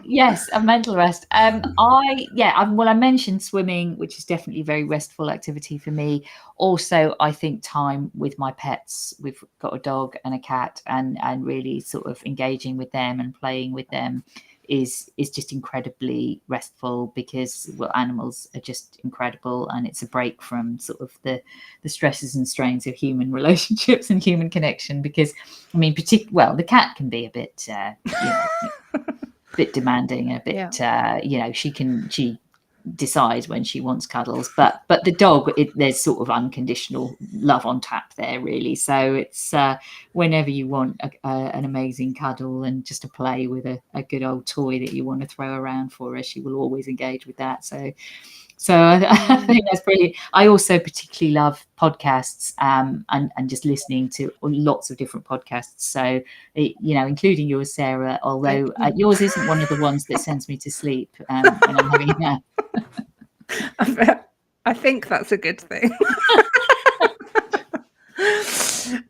Yes, a mental rest. I mentioned swimming, which is definitely a very restful activity for me. Also, I think time with my pets. We've got a dog and a cat, and really sort of engaging with them and playing with them is just incredibly restful, because animals are just incredible, and it's a break from sort of the stresses and strains of human relationships and human connection. Because I mean, the cat can be a bit bit demanding, a bit she decides when she wants cuddles, but the dog, there's sort of unconditional love on tap there, really. So it's whenever you want an amazing cuddle and just to play with a good old toy that you want to throw around for her, she will always engage with that. So I think that's brilliant. I also particularly love podcasts and just listening to lots of different podcasts. So, including yours, Sarah, although yours isn't one of the ones that sends me to sleep when I'm having a nap. I think that's a good thing.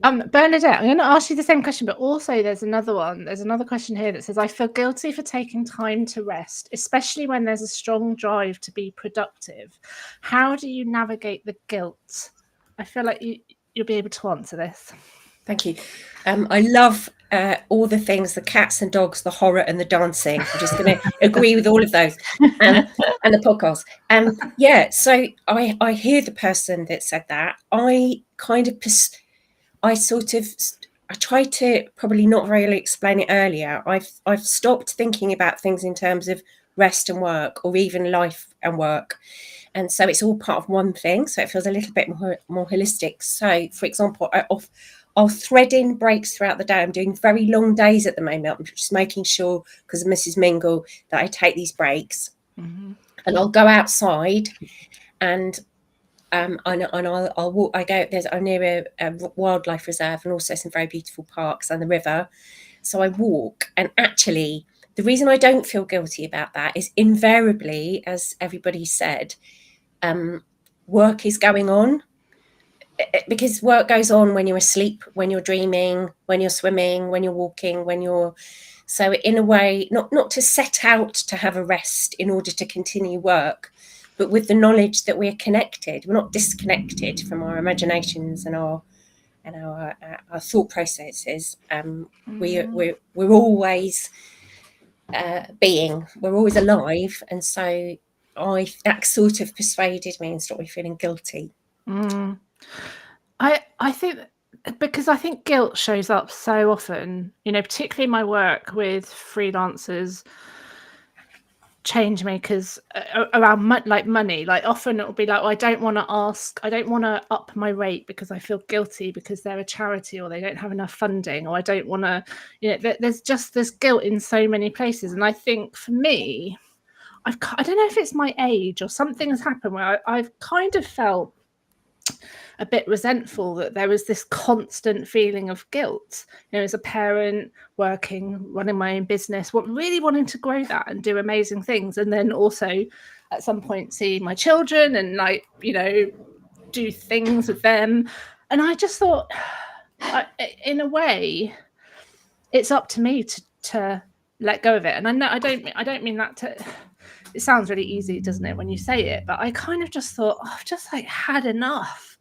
Bernadette, I'm going to ask you the same question, but also there's another one. There's another question here that says, I feel guilty for taking time to rest, especially when there's a strong drive to be productive. How do you navigate the guilt? I feel like you'll be able to answer this. Thank you. I love all the things, the cats and dogs, the horror and the dancing. I'm just going to agree with all of those, and the podcast. So I hear the person that said that. I tried to probably not really explain it earlier. I've stopped thinking about things in terms of rest and work, or even life and work. And so it's all part of one thing. So it feels a little bit more holistic. So, for example, I'll thread in breaks throughout the day. I'm doing very long days at the moment. I'm just making sure, because of Mrs. Mingle, that I take these breaks. Mm-hmm. And I'll go outside and I'll walk. I'm near a wildlife reserve and also some very beautiful parks and the river. So I walk, and actually the reason I don't feel guilty about that is invariably, as everybody said, work is going on, because work goes on when you're asleep, when you're dreaming, when you're swimming, when you're walking, so in a way, not to set out to have a rest in order to continue work, but with the knowledge that we're connected. We're not disconnected from our imaginations and our thought processes. We're always being. We're always alive, and so that sort of persuaded me and stopped me feeling guilty. I think, because I think guilt shows up so often, particularly in my work with freelancers. change makers around money. Like often it'll be like, I don't want to up my rate because I feel guilty because they're a charity or they don't have enough funding, or I don't want to, there's guilt in so many places. And I think for me, I don't know if it's my age or something has happened where I've kind of felt a bit resentful that there was this constant feeling of guilt, as a parent working, running my own business, really wanting to grow that and do amazing things. And then also at some point see my children and do things with them. And I just thought, in a way, it's up to me to let go of it. And I don't mean that to, it sounds really easy, doesn't it, when you say it, but I kind of just thought, I've just had enough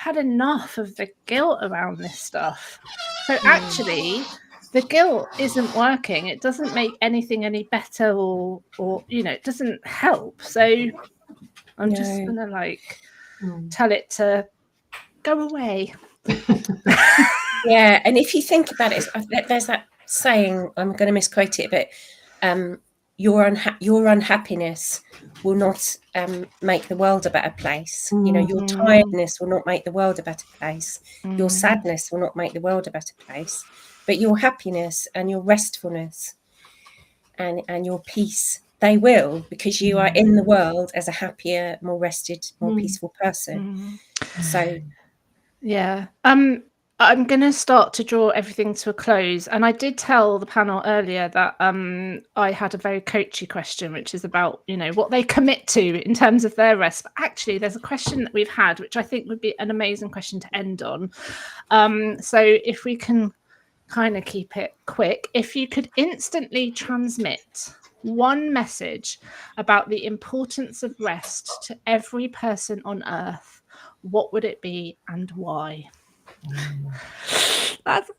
of the guilt around this stuff. So actually the guilt isn't working. It doesn't make anything any better or it doesn't help. So I'm just gonna tell it to go away. Yeah, and if you think about it, there's that saying, I'm going to misquote it, but your unhappiness will not make the world a better place. Your tiredness will not make the world a better place. Your sadness will not make the world a better place. But your happiness and your restfulness and your peace, they will, because you are in the world as a happier, more rested, more peaceful person. So, yeah. I'm going to start to draw everything to a close. And I did tell the panel earlier that I had a very coachy question, which is about, what they commit to in terms of their rest. But actually, there's a question that we've had, which I think would be an amazing question to end on. So if we can kind of keep it quick, if you could instantly transmit one message about the importance of rest to every person on Earth, what would it be and why? That's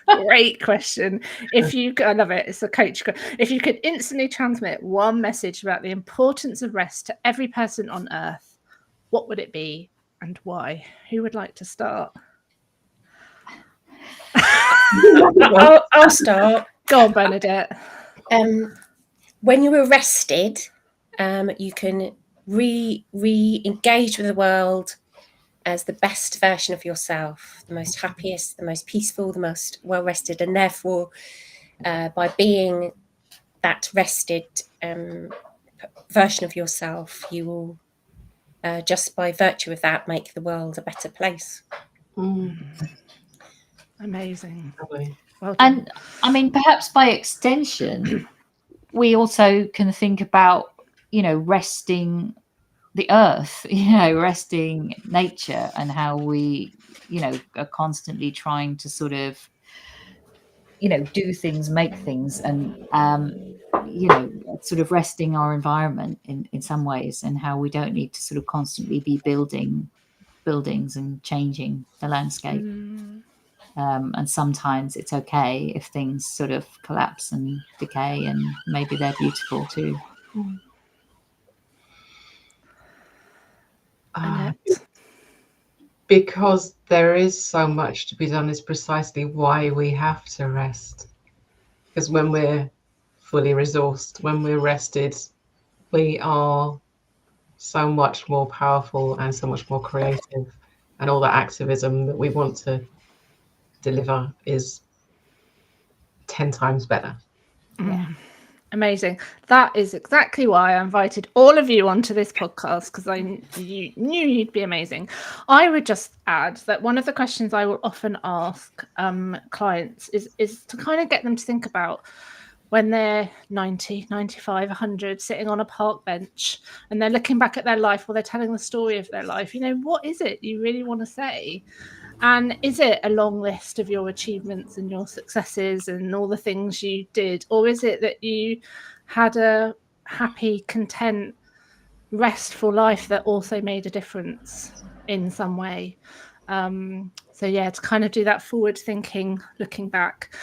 a great question. I love it. It's a coach. If you could instantly transmit one message about the importance of rest to every person on Earth, what would it be and why? Who would like to start? I'll start. Go on, Bernadette. When you are rested, you can re-engage with the world as the best version of yourself, the most happiest, the most peaceful, the most well-rested. And therefore, by being that rested version of yourself, you will, just by virtue of that, make the world a better place. Amazing. Well done. And perhaps by extension, we also can think about, resting the earth, resting nature, and how we, are constantly trying to sort of, do things, make things, and, sort of resting our environment in some ways, and how we don't need to sort of constantly be building buildings and changing the landscape. And sometimes it's okay if things sort of collapse and decay, and maybe they're beautiful too. Because there is so much to be done is precisely why we have to rest. Because when we're fully resourced, when we're rested, we are so much more powerful and so much more creative, and all that activism that we want to deliver is 10 times better. Amazing. That is exactly why I invited all of you onto this podcast, because I knew you'd be amazing. I would just add that one of the questions I will often ask clients is to kind of get them to think about when they're 90, 95, 100, sitting on a park bench, and they're looking back at their life, or they're telling the story of their life. What is it you really want to say? And is it a long list of your achievements and your successes and all the things you did? Or is it that you had a happy, content, restful life that also made a difference in some way? To kind of do that forward thinking, looking back.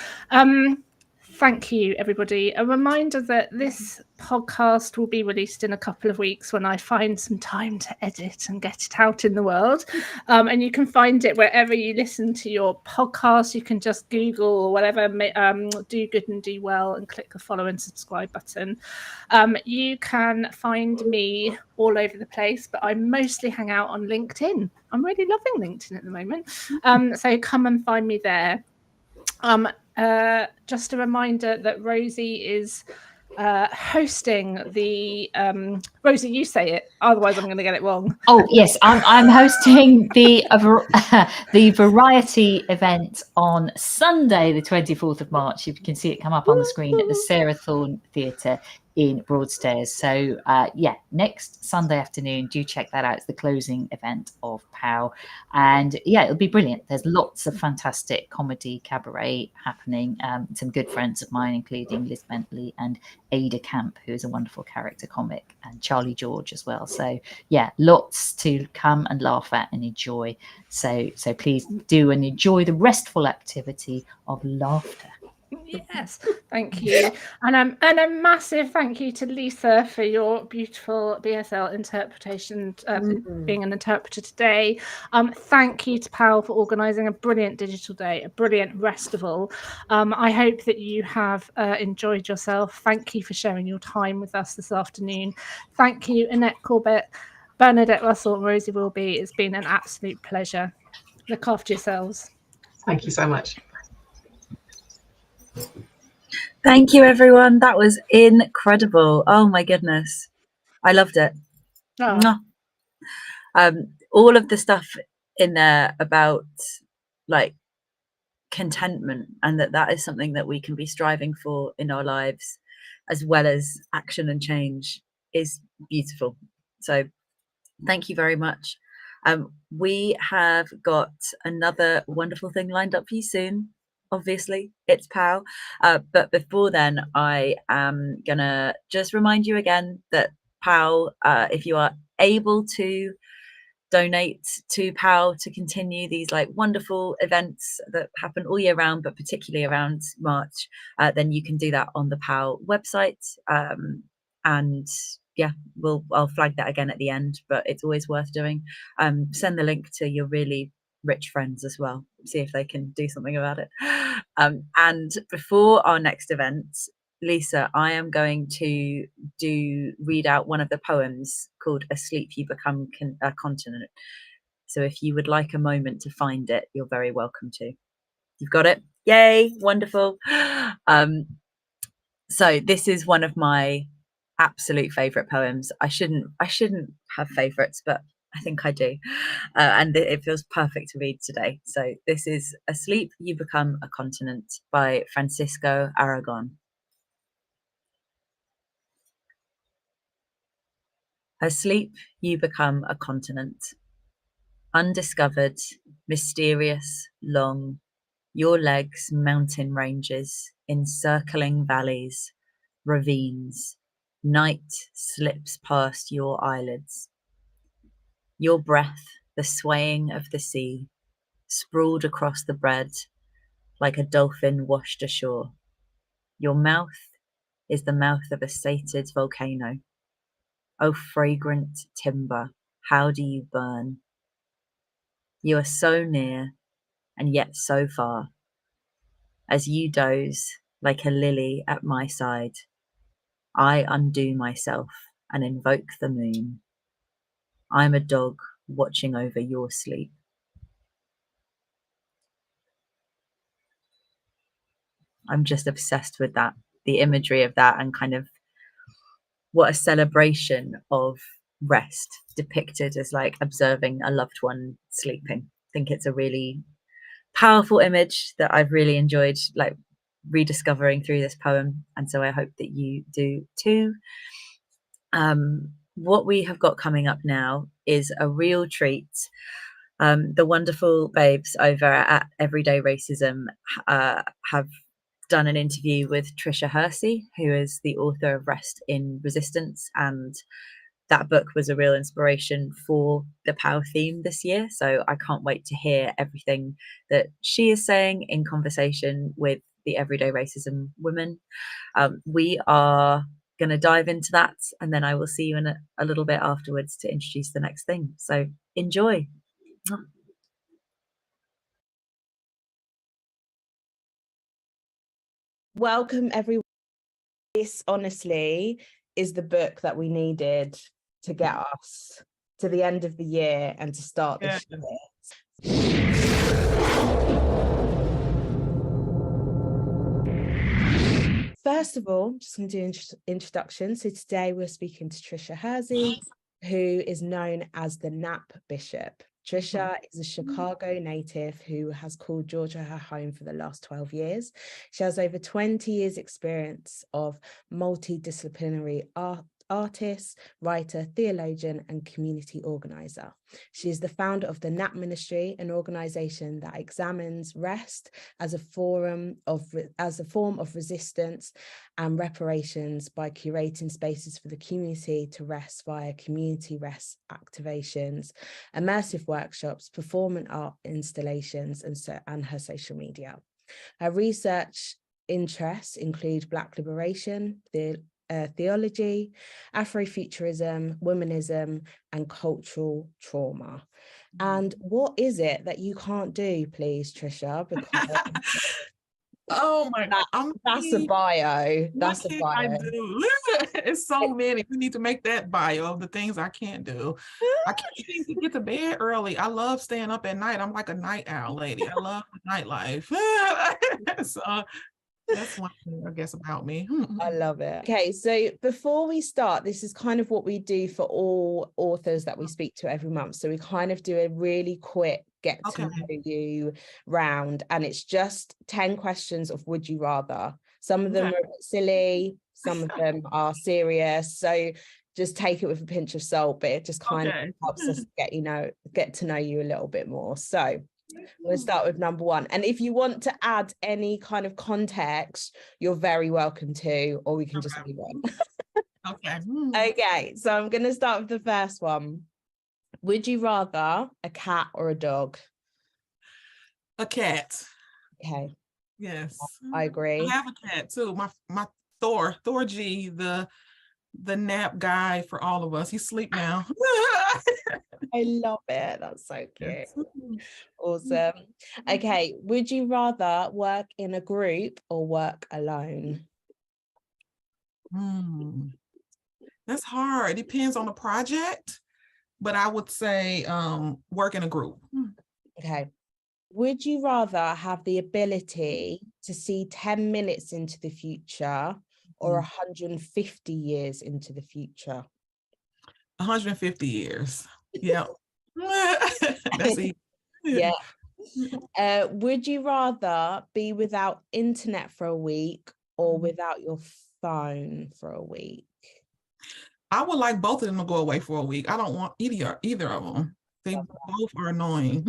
thank you, everybody. A reminder that this podcast will be released in a couple of weeks when I find some time to edit and get it out in the world. And you can find it wherever you listen to your podcast. You can just Google or whatever, Do Good and Do Well, and click the follow and subscribe button. You can find me all over the place, but I mostly hang out on LinkedIn. I'm really loving LinkedIn at the moment. So come and find me there. Just a reminder that Rosie is hosting the Rosie, you say it, otherwise I'm going to get it wrong. Oh yes, I'm hosting the the variety event on Sunday, the 24th of March. You can see it come up on the screen at the Sarah Thorne Theatre in Broadstairs. So yeah, next Sunday afternoon, do check that out. It's the closing event of POW, and yeah, it'll be brilliant. There's lots of fantastic comedy cabaret happening. Some good friends of mine, including Liz Bentley and Ada Camp, who is a wonderful character comic, and Charlie George as well. So yeah, lots to come and laugh at and enjoy. So please do and enjoy the restful activity of laughter. Yes, thank you. And a massive thank you to Lisa for your beautiful BSL interpretation, being an interpreter today. Thank you to POW for organising a brilliant digital day, a brilliant festival. I hope that you have enjoyed yourself. Thank you for sharing your time with us this afternoon. Thank you, Annette Corbett, Bernadette Russell, and Rosie Wilby. It's been an absolute pleasure. Look after yourselves. Thank you so much. Thank you, everyone. That was incredible. Oh my goodness, I loved it. Oh. All of the stuff in there about like contentment, and that is something that we can be striving for in our lives, as well as action and change, is beautiful. So thank you very much. We have got another wonderful thing lined up for you soon. Obviously, it's POW. But before then, I am gonna just remind you again that POW, if you are able to donate to POW to continue these like wonderful events that happen all year round, but particularly around March, then you can do that on the POW website. And yeah, I'll flag that again at the end, but it's always worth doing. Send the link to your really rich friends as well, see if they can do something about it. And before our next event, Lisa, I am going to read out one of the poems called Asleep You Become a Continent. So if you would like a moment to find it, you're very welcome to. You've got it? Yay, wonderful. So this is one of my absolute favorite poems. I shouldn't have favorites, but I think I do. And it feels perfect to read today. So this is Asleep You Become a Continent by Francisco Aragon. Asleep you become a continent, undiscovered, mysterious, long, your legs mountain ranges, encircling valleys, ravines, night slips past your eyelids. Your breath, the swaying of the sea, sprawled across the bread like a dolphin washed ashore. Your mouth is the mouth of a sated volcano. Oh, fragrant timber, how do you burn? You are so near and yet so far. As you doze like a lily at my side, I undo myself and invoke the moon. I'm a dog watching over your sleep. I'm just obsessed with that, the imagery of that, and kind of what a celebration of rest, depicted as like observing a loved one sleeping. I think it's a really powerful image that I've really enjoyed like rediscovering through this poem, and so I hope that you do too. What we have got coming up now is a real treat. The wonderful babes over at Everyday Racism have done an interview with Trisha Hersey, who is the author of Rest in Resistance, and that book was a real inspiration for the POW theme this year. So I can't wait to hear everything that she is saying in conversation with the Everyday Racism Women. We are going to dive into that, and then I will see you in a little bit afterwards to introduce the next thing. So enjoy. Welcome, everyone. This honestly is the book that we needed to get us to the end of the year and to start the year. First of all, just going to do introduction. So today we're speaking to Trisha Hersey, who is known as the Nap Bishop. Trisha is a Chicago native who has called Georgia her home for the last 12 years. She has over 20 years experience of multidisciplinary artist, writer, theologian, and community organizer. She is the founder of the Nap Ministry, an organization that examines rest as a form of resistance and reparations by curating spaces for the community to rest via community rest activations, immersive workshops, performing art installations, and her social media. Her research interests include Black liberation, theology, Afrofuturism, womanism, and cultural trauma. And what is it that you can't do, please, Trisha? Because oh my God, that's a bio. That's a bio. I do? It's so many. We need to make that bio of the things I can't do. I can't even get to bed early. I love staying up at night. I'm like a night owl lady. I love the nightlife. So that's one thing, I guess, about me. I love it. Okay, so before we start, this is kind of what we do for all authors that we speak to every month. So we kind of do a really quick get to know you round, and it's just 10 questions of would you rather. Some of them are a bit silly, some of them are serious. So just take it with a pinch of salt, but it just kind of helps us get to know you a little bit more. So we'll start with number one. And if you want to add any kind of context, you're very welcome to, or we can just move on. Okay, so I'm going to start with the first one. Would you rather a cat or a dog? A cat. Okay. Yes. I agree. I have a cat too. My Thor G, the nap guy for all of us. He's asleep now. I love it. That's so cute. Awesome. Okay. Would you rather work in a group or work alone? That's hard. It depends on the project, but I would say work in a group. Okay. Would you rather have the ability to see 10 minutes into the future or 150 years into the future? 150 years. Yeah. That's easy. Yeah. Would you rather be without internet for a week or without your phone for a week? I would like both of them to go away for a week. I don't want either of them. They both are annoying.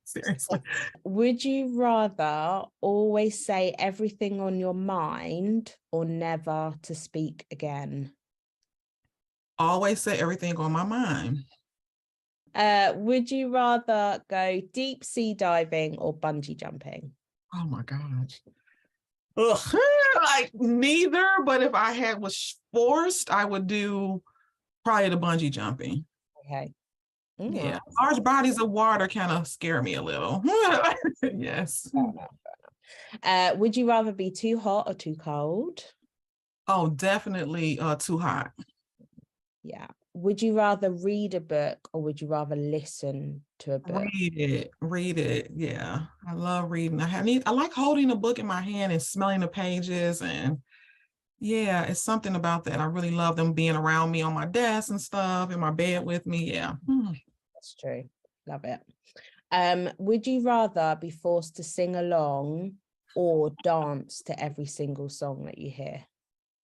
Seriously. Would you rather always say everything on your mind or never to speak again? Always say everything on my mind. Would you rather go deep sea diving or bungee jumping? Oh my gosh. Ugh. Like neither, but if I was forced, I would do probably the bungee jumping. Okay. Yeah, large bodies of water kind of scare me a little. Yes. Would you rather be too hot or too cold? Oh, definitely too hot. Yeah. Would you rather read a book or would you rather listen to a book? Read it. Yeah, I love reading. I like holding a book in my hand and smelling the pages, and yeah, it's something about that. I really love them being around me on my desk and stuff, in my bed with me. Yeah. That's true. Love it. Would you rather be forced to sing along or dance to every single song that you hear?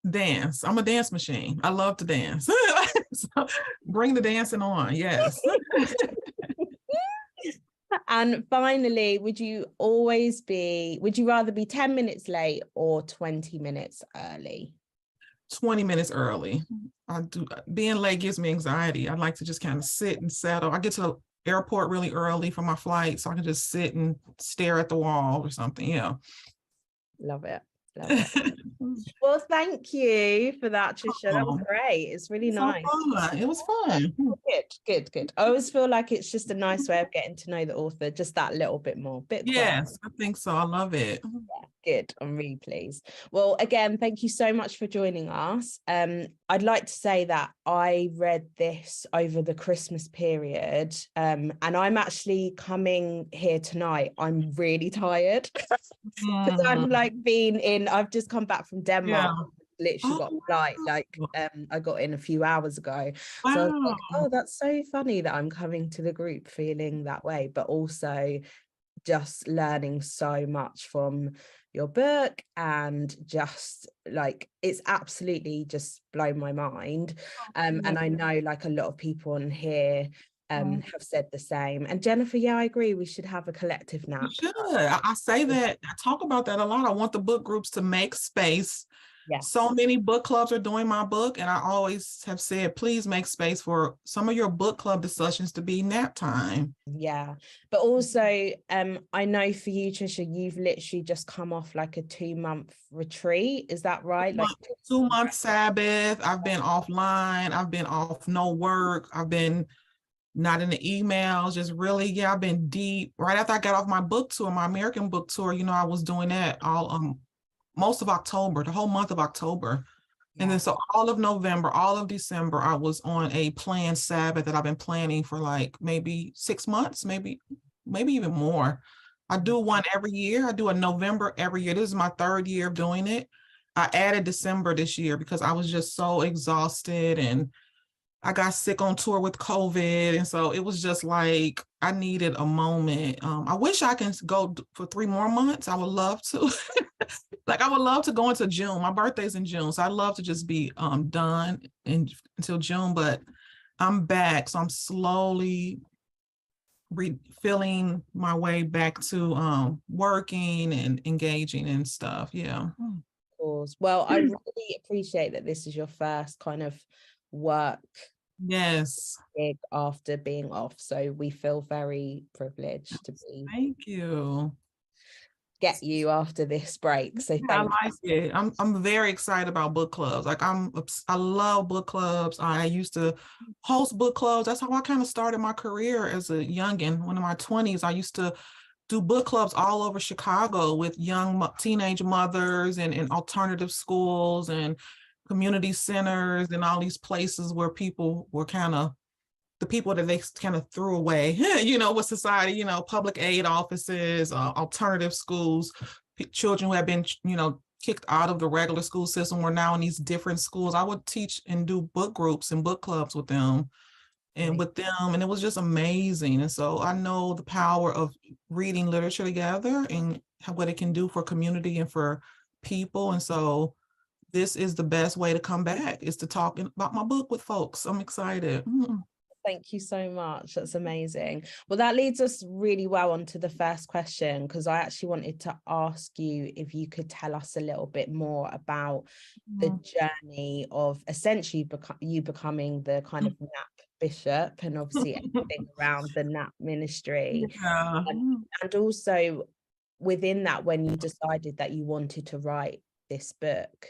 Dance. I'm a dance machine. I love to dance. So bring the dancing on. Yes. And finally, would you rather be 10 minutes late or 20 minutes early? 20 minutes early. Being late gives me anxiety. I like to just kind of sit and settle. I get to airport really early for my flight so I can just sit and stare at the wall or something. Yeah. Love it. Love it. Well, thank you for that, Trisha. That was great. It's really nice. It was fun. Good. I always feel like it's just a nice way of getting to know the author just that little bit more. Yes, I think so. I love it. Yeah, good. I'm really pleased. Well, again, thank you so much for joining us. I'd like to say that I read this over the Christmas period, and I'm actually coming here tonight. I'm really tired because I've I've just come back from Denmark. Literally got a flight I got in a few hours ago. So I was like, oh, that's so funny that I'm coming to the group feeling that way, but also just learning so much from your book, and just like it's absolutely just blown my mind. And I know like a lot of people on here have said the same. And Jennifer, yeah, I agree, we should have a collective nap. We should. I say that, I talk about that a lot. I want the book groups to make space. So many book clubs are doing my book, and I always have said, please make space for some of your book club discussions to be nap time. Yeah, but also I know for you, Trisha, you've literally just come off like a 2-month retreat. Is that right? Like 2-month Sabbath. I've been offline. I've been off no work. I've been not in the emails, just really, I've been deep. Right after I got off my book tour, my American book tour, I was doing that all most of October, the whole month of October. And then so all of November, all of December, I was on a planned Sabbath that I've been planning for like maybe 6 months, maybe even more. I do one every year. I do a November every year. This is my 3rd year of doing it. I added December this year because I was just so exhausted, and I got sick on tour with COVID. And so it was just like, I needed a moment. I wish I can go for 3 more months. I would love to. Like, I would love to go into June. My birthday's in June. So I'd love to just be done until June, but I'm back. So I'm slowly feeling my way back to working and engaging and stuff. Yeah. Of course. Well, I really appreciate that this is your first kind of work gig after being off. So we feel very privileged to be. Thank you. Get you after this break. So thank you. I'm very excited about book clubs. Like I love book clubs. I used to host book clubs. That's how I kind of started my career as a youngin'. When in my 20s, I used to do book clubs all over Chicago with young teenage mothers and alternative schools and community centers and all these places where people were the people that they kind of threw away, with society, public aid offices, alternative schools, children who have been, kicked out of the regular school system were now in these different schools. I would teach and do book groups and book clubs with them. And it was just amazing. And so I know the power of reading literature together and what it can do for community and for people. And so this is the best way to come back, is to talk about my book with folks. I'm excited. Thank you so much. That's amazing. Well, that leads us really well onto the first question, because I actually wanted to ask you if you could tell us a little bit more about the journey of essentially you becoming the kind of NAP bishop, and obviously everything around the NAP ministry. And also within that, when you decided that you wanted to write this book.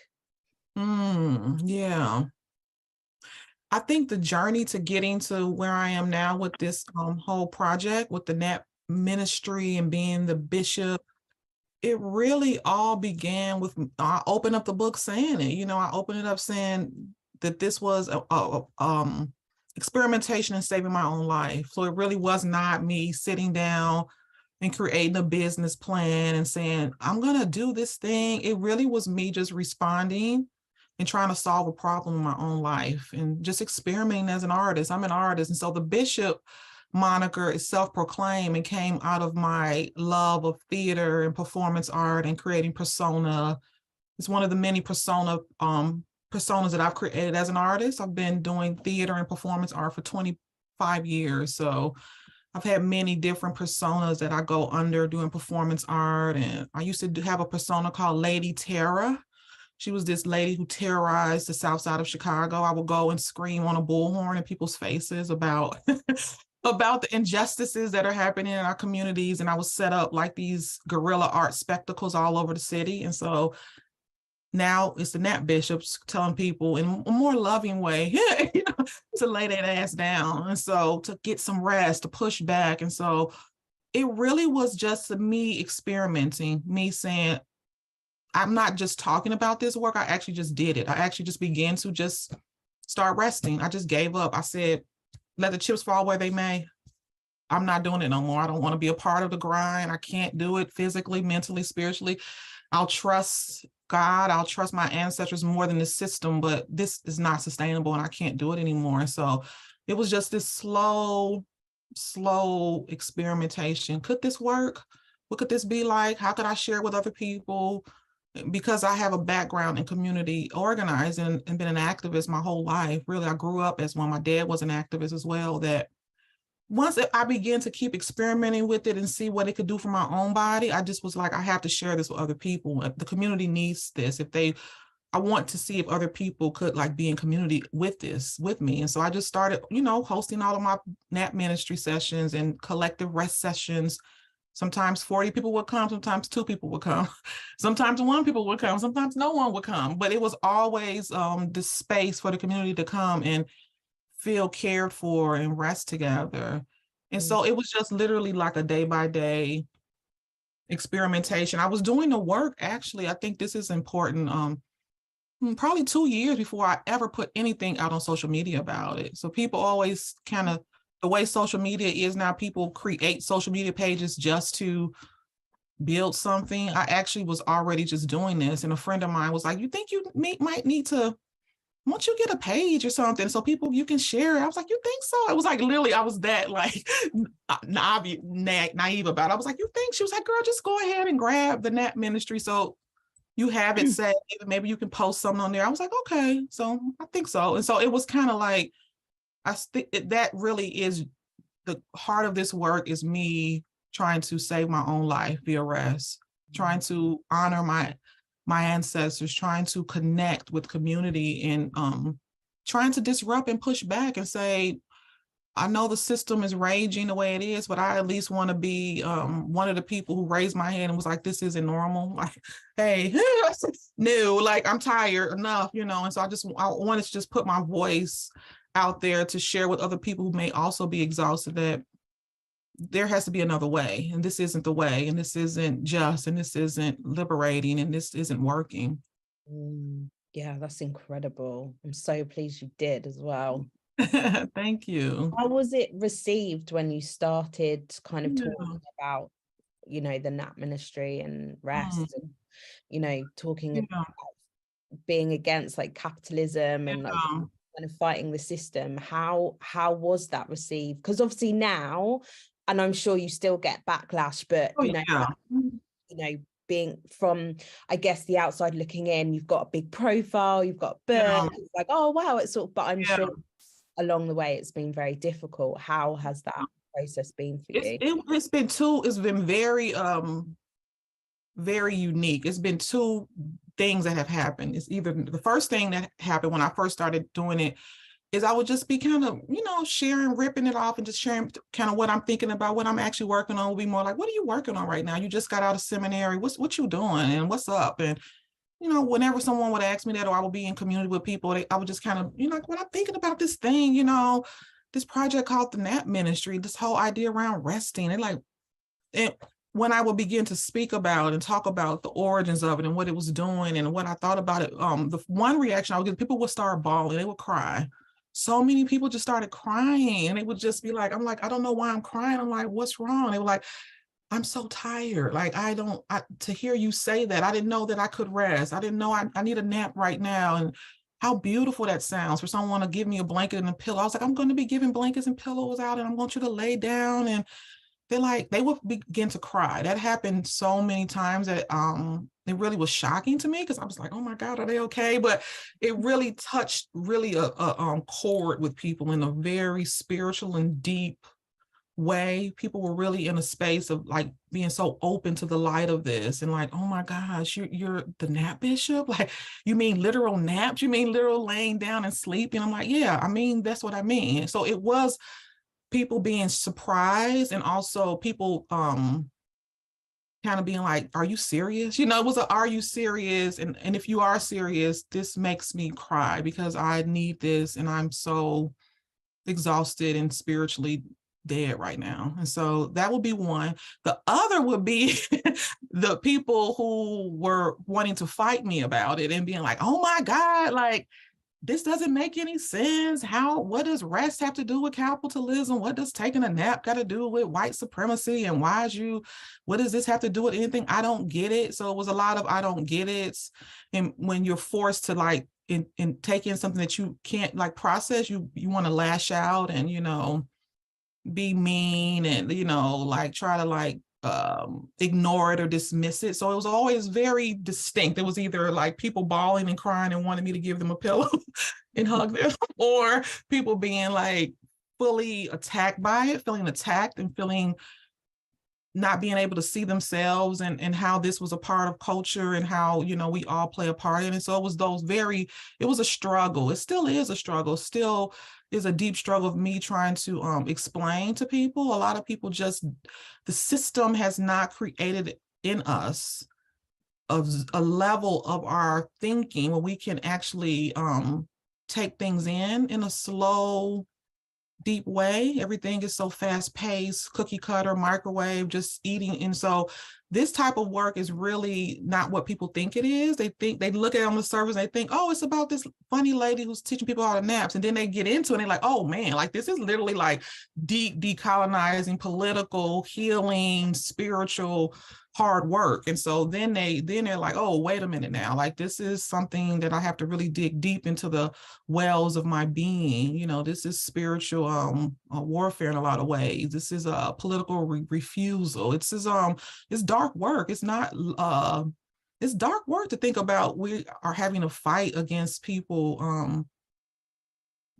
I think the journey to getting to where I am now with this whole project, with the NAP ministry and being the bishop, it really all began with, I opened up the book saying it. I opened it up saying that this was experimentation and saving my own life. So it really was not me sitting down and creating a business plan and saying, I'm going to do this thing. It really was me just responding and trying to solve a problem in my own life and just experimenting as an artist. I'm an artist. And so the bishop moniker is self-proclaimed and came out of my love of theater and performance art and creating persona. It's one of the many personas that I've created as an artist. I've been doing theater and performance art for 25 years. So I've had many different personas that I go under doing performance art. And I used to have a persona called Lady Terror. She was this lady who terrorized the south side of Chicago. I would go and scream on a bullhorn in people's faces about about the injustices that are happening in our communities. And I was set up like these guerrilla art spectacles all over the city. And so now it's the Nap bishops telling people in a more loving way, you know, to lay that ass down. And so to get some rest, to push back. And so it really was just me experimenting, me saying, I'm not just talking about this work. I actually just did it. I actually just began to just start resting. I just gave up. I said, let the chips fall where they may. I'm not doing it no more. I don't want to be a part of the grind. I can't do it physically, mentally, spiritually. I'll trust God. I'll trust my ancestors more than the system, but this is not sustainable and I can't do it anymore. And so it was just this slow experimentation. Could this work? What could this be like? How could I share it with other people? Because I have a background in community organizing and been an activist my whole life. Really, I grew up as one. My dad was an activist as well. That once I began to keep experimenting with it and see what it could do for my own body, I just was like, I have to share this with other people. The community needs this. I want to see if other people could like be in community with this, with me. And so I just started, you know, hosting all of my nap ministry sessions and collective rest sessions. Sometimes 40 people would come, sometimes 2 people would come, sometimes 1 people would come, sometimes no one would come. But it was always the space for the community to come and feel cared for and rest together. And so it was just literally like a day by day experimentation. I was doing the work, actually. I think this is important. Probably 2 years before I ever put anything out on social media about it. So people always kind of, the way social media is now, people create social media pages just to build something. I actually was already just doing this. And a friend of mine was like, you think you might need to, once you get a page or something, so people, you can share it. I was like, you think so? It was like, literally, I was that like naive about it. I was like, you think? She was like, girl, just go ahead and grab the Nap Ministry. So you have it set, maybe you can post something on there. I was like, okay, so I think so. And so it was kind of like, I think that really is the heart of this work, is me trying to save my own life via rest, trying to honor my ancestors, trying to connect with community, and trying to disrupt and push back and say, I know the system is raging the way it is, but I at least want to be one of the people who raised my hand and was like, this isn't normal. Like, hey, no, like I'm tired enough, you know? And so I wanted to just put my voice out there to share with other people who may also be exhausted, that there has to be another way, and this isn't the way, and this isn't just, and this isn't liberating, and this isn't working. Yeah, that's incredible. I'm so pleased you did as well. Thank you. How was it received when you started kind of talking about, you know, the Nap Ministry and rest, and, you know, talking about being against like capitalism and like kind of fighting the system? How was that received? Because obviously now, and I'm sure you still get backlash, but you know, being from, I guess, the outside looking in, you've got a big profile, you've got birth, it's like, oh wow, it's sort of, but I'm sure along the way it's been very difficult. How has that process been for you? It's been very very unique. It's been 2 things that have happened. It's either the first thing that happened when I first started doing it is I would just be kind of, you know, sharing, ripping it off and just sharing kind of what I'm thinking about, what I'm actually working on. Will be more like, what are you working on right now? You just got out of seminary. What you doing and what's up? And, you know, whenever someone would ask me that, or I would be in community with people, I would just kind of, you know, like, when I'm thinking about this thing, you know, this project called the Nap Ministry, this whole idea around resting, and when I would begin to speak about and talk about the origins of it and what it was doing and what I thought about it, the one reaction I would get, people would start bawling, they would cry. So many people just started crying, and it would just be like, I'm like, I don't know why I'm crying. I'm like, what's wrong? They were like, I'm so tired. Like, to hear you say that, I didn't know that I could rest. I didn't know I need a nap right now. And how beautiful that sounds for someone to give me a blanket and a pillow. I was like, I'm going to be giving blankets and pillows out, and I want you to lay down. And they would begin to cry. That happened so many times that it really was shocking to me, because I was like, oh my God, are they okay? But it really touched a chord with people in a very spiritual and deep way. People were really in a space of like being so open to the light of this, and like, oh my gosh, you're the Nap Bishop? Like, you mean literal naps? You mean literal laying down and sleeping? I'm like, yeah, I mean, that's what I mean. So it was people being surprised, and also people kind of being like, are you serious? You know, it was a, are you serious? And if you are serious, this makes me cry because I need this and I'm so exhausted and spiritually dead right now. And so that would be one. The other would be the people who were wanting to fight me about it and being like, oh my God, like, this doesn't make any sense. What does rest have to do with capitalism? What does taking a nap got to do with white supremacy? And what does this have to do with anything? I don't get it. So it was a lot of, I don't get it. And when you're forced to like, in take in something that you can't like process, you want to lash out and, you know, be mean and, you know, like try to like, ignore it or dismiss it. So it was always very distinct. It was either like people bawling and crying and wanting me to give them a pillow and hug them, or people being like fully attacked by it, feeling attacked and feeling not being able to see themselves and how this was a part of culture and how, you know, we all play a part in it. So it was it was a struggle. It still is a struggle, still is a deep struggle of me trying to explain to people. A lot of people the system has not created in us a level of our thinking where we can actually take things in a slow, deep way. Everything is so fast paced, cookie cutter, microwave, just eating. And so this type of work is really not what people think it is. They look at it on the surface and they think, oh, it's about this funny lady who's teaching people how to naps. And then they get into it and they're like, oh man, like this is literally like deep decolonizing, political, healing, spiritual, hard work. And so then they're like, oh, wait a minute now, like this is something that I have to really dig deep into the wells of my being. You know, this is spiritual warfare in a lot of ways. This is a political refusal. It's dark work. It's not it's dark work to think about. We are having a fight against people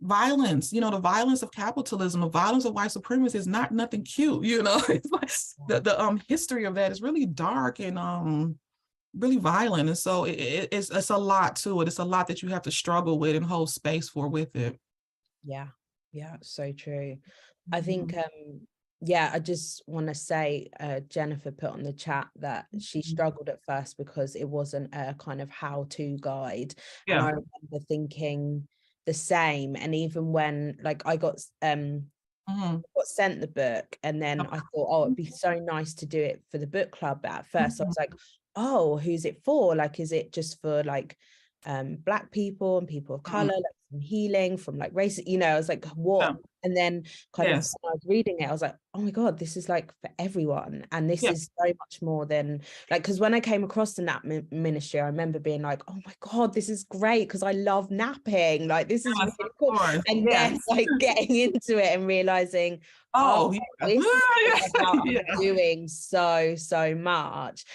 violence, you know, the violence of capitalism, the violence of white supremacy is not nothing cute, you know. It's like the history of that is really dark and really violent. And so it's a lot to it. It's a lot that you have to struggle with and hold space for with it. Yeah, so true. I think I just want to say Jennifer put on the chat that she struggled at first because it wasn't a kind of how-to guide. And I remember thinking the same. And even when like I got sent the book and then I thought, oh, it'd be so nice to do it for the book club. But at first I was like, oh, who's it for? Like, is it just for like Black people and people of color, like some healing from like race, you know? I was like, what? And then kind of when I was reading it, I was like, oh my God, this is like for everyone. And this is so much more than like, because when I came across the nap ministry, I remember being like, oh my God, this is great because I love napping. Like this is really cool. And then like getting into it and realizing, this is about doing so much.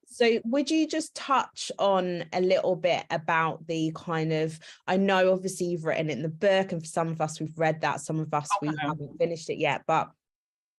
So would you just touch on a little bit about the kind of, I know obviously you've written it in the book and for some of us we've read that, some of us we haven't finished it yet, but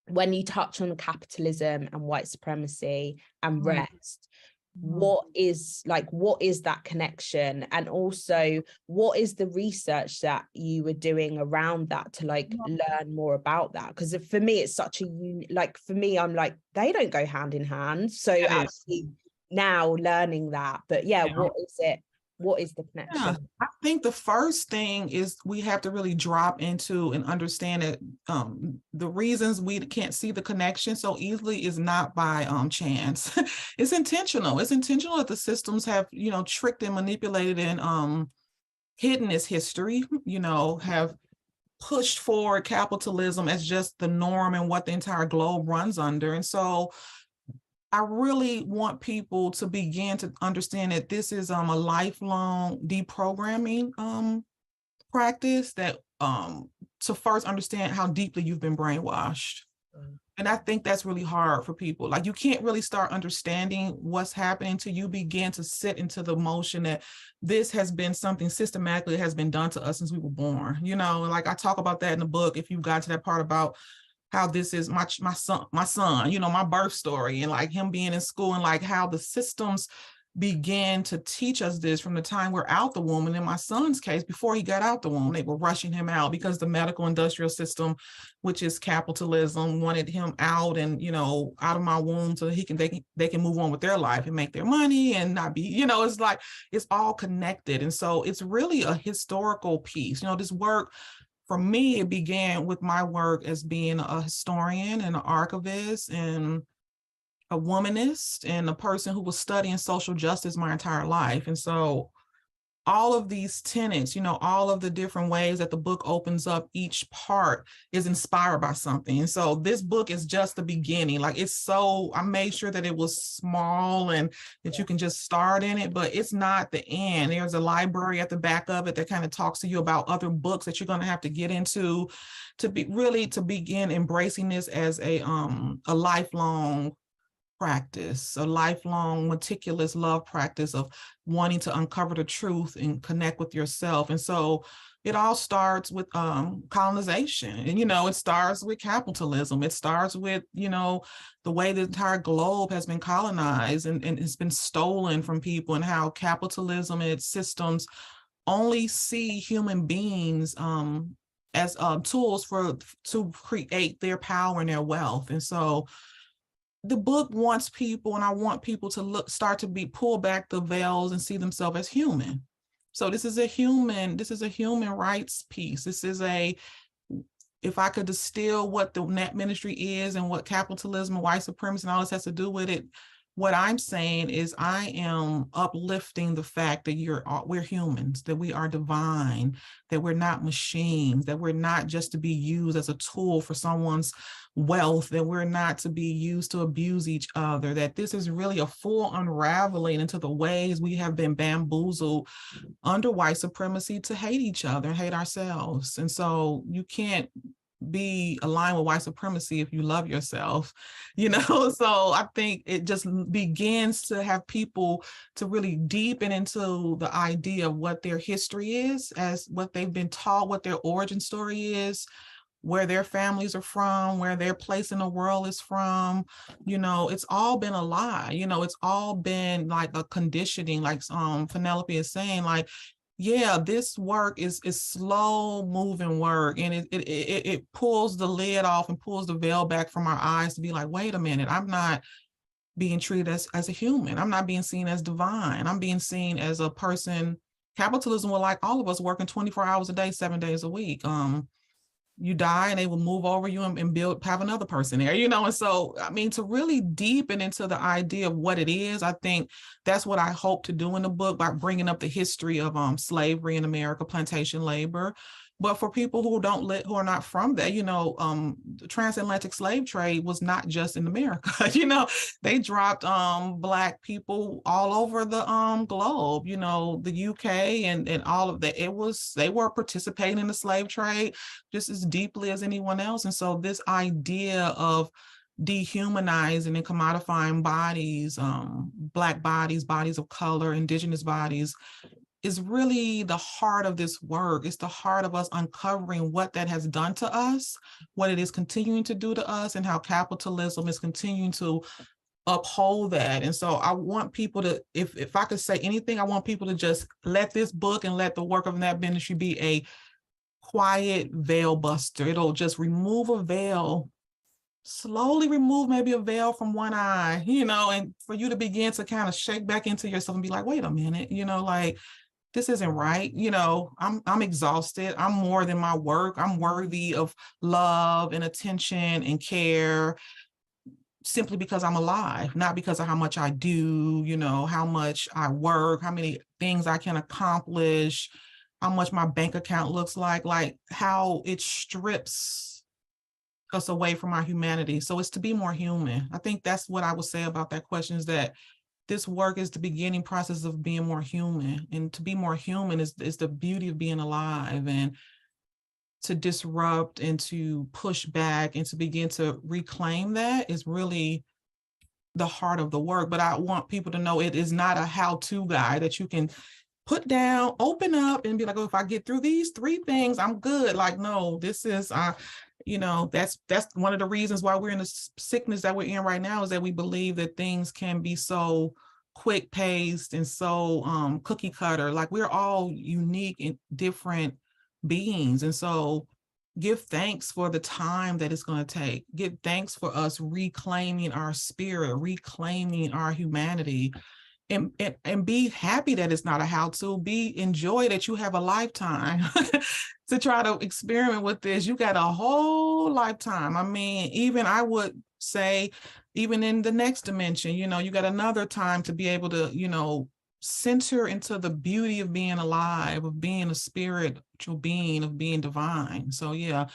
when you touch on capitalism and white supremacy and rest, what is that connection? And also what is the research that you were doing around that to like learn more about that? Because for me it's such a like for me I'm like they don't go hand in hand, so actually now learning that, but what is it? What is the connection? I think the first thing is we have to really drop into and understand that the reasons we can't see the connection so easily is not by chance. It's intentional. It's intentional that the systems have, you know, tricked and manipulated and hidden its history, you know, have pushed forward capitalism as just the norm and what the entire globe runs under. And so I really want people to begin to understand that this is a lifelong deprogramming practice, that to first understand how deeply you've been brainwashed. And I think that's really hard for people. Like you can't really start understanding what's happening till you begin to sit into the motion that this has been something systematically has been done to us since we were born. You know, like I talk about that in the book, if you've got to that part about how this is my son, you know, my birth story and like him being in school and like how the systems began to teach us this from the time we're out the womb. And in my son's case, before he got out the womb, they were rushing him out because the medical industrial system, which is capitalism, wanted him out and, you know, out of my womb so that they can move on with their life and make their money and not be, you know, it's like, it's all connected. And so it's really a historical piece. You know, this work, for me, it began with my work as being a historian and an archivist and a womanist and a person who was studying social justice my entire life. And so all of these tenets, you know, all of the different ways that the book opens up, each part is inspired by something. And so this book is just the beginning. Like, it's so, I made sure that it was small and that you can just start in it, but it's not the end. There's a library at the back of it that kind of talks to you about other books that you're going to have to get into to begin embracing this as a lifelong practice, a lifelong meticulous love practice of wanting to uncover the truth and connect with yourself. And so it all starts with colonization. And, you know, it starts with capitalism. It starts with, you know, the way the entire globe has been colonized and it's been stolen from people, and how capitalism and its systems only see human beings as tools to create their power and their wealth. And so the book wants people, and I want people to pull back the veils and see themselves as human. So this is a human rights piece. This is if I could distill what the Net Ministry is and what capitalism and white supremacy and all this has to do with it, what I'm saying is I am uplifting the fact that we're humans, that we are divine, that we're not machines, that we're not just to be used as a tool for someone's wealth, that we're not to be used to abuse each other, that this is really a full unraveling into the ways we have been bamboozled under white supremacy to hate each other and hate ourselves. And so you can't be aligned with white supremacy if you love yourself, you know. So I think it just begins to have people to really deepen into the idea of what their history is, as what they've been taught, what their origin story is, where their families are from, where their place in the world is from. You know, it's all been a lie. You know, it's all been like a conditioning, like Penelope is saying, like, yeah, this work is slow moving work, and it pulls the lid off and pulls the veil back from our eyes to be like, wait a minute, I'm not being treated as a human. I'm not being seen as divine. I'm being seen as a person. Capitalism will like all of us working 24 hours a day, 7 days a week. You die and they will move over you and have another person there, you know? And so, I mean, to really deepen into the idea of what it is, I think that's what I hope to do in the book by bringing up the history of slavery in America, plantation labor. But for people who who are not from there, you know, the transatlantic slave trade was not just in America. You know, they dropped Black people all over the globe. You know, the UK and all of that. They were participating in the slave trade just as deeply as anyone else. And so this idea of dehumanizing and commodifying bodies, Black bodies, bodies of color, Indigenous bodies, is really the heart of this work. It's the heart of us uncovering what that has done to us, what it is continuing to do to us, and how capitalism is continuing to uphold that. And so I want people to, if I could say anything, I want people to just let this book and let the work of Net Ministry be a quiet veil buster. It'll just remove a veil, slowly remove maybe a veil from one eye, you know, and for you to begin to kind of shake back into yourself and be like, wait a minute, you know, like, this isn't right. You know, I'm exhausted. I'm more than my work. I'm worthy of love and attention and care simply because I'm alive, not because of how much I do, you know, how much I work, how many things I can accomplish, how much my bank account looks like how it strips us away from our humanity. So it's to be more human. I think that's what I would say about that question, is that this work is the beginning process of being more human. And to be more human is the beauty of being alive, and to disrupt and to push back and to begin to reclaim that is really the heart of the work. But I want people to know it is not a how-to guide that you can put down, open up and be like, oh, if I get through these 3 things, I'm good. Like, no, this is, you know, that's one of the reasons why we're in the sickness that we're in right now, is that we believe that things can be so quick paced and so cookie cutter. Like, we're all unique and different beings. And so give thanks for the time that it's going to take. Give thanks for us reclaiming our spirit, reclaiming our humanity, and be happy that it's not a how-to. Enjoy that you have a lifetime to try to experiment with this. You got a whole lifetime. I mean, even I would say, even in the next dimension, you got another time to be able to, center into the beauty of being alive, of being a spiritual being, of being divine. So yeah,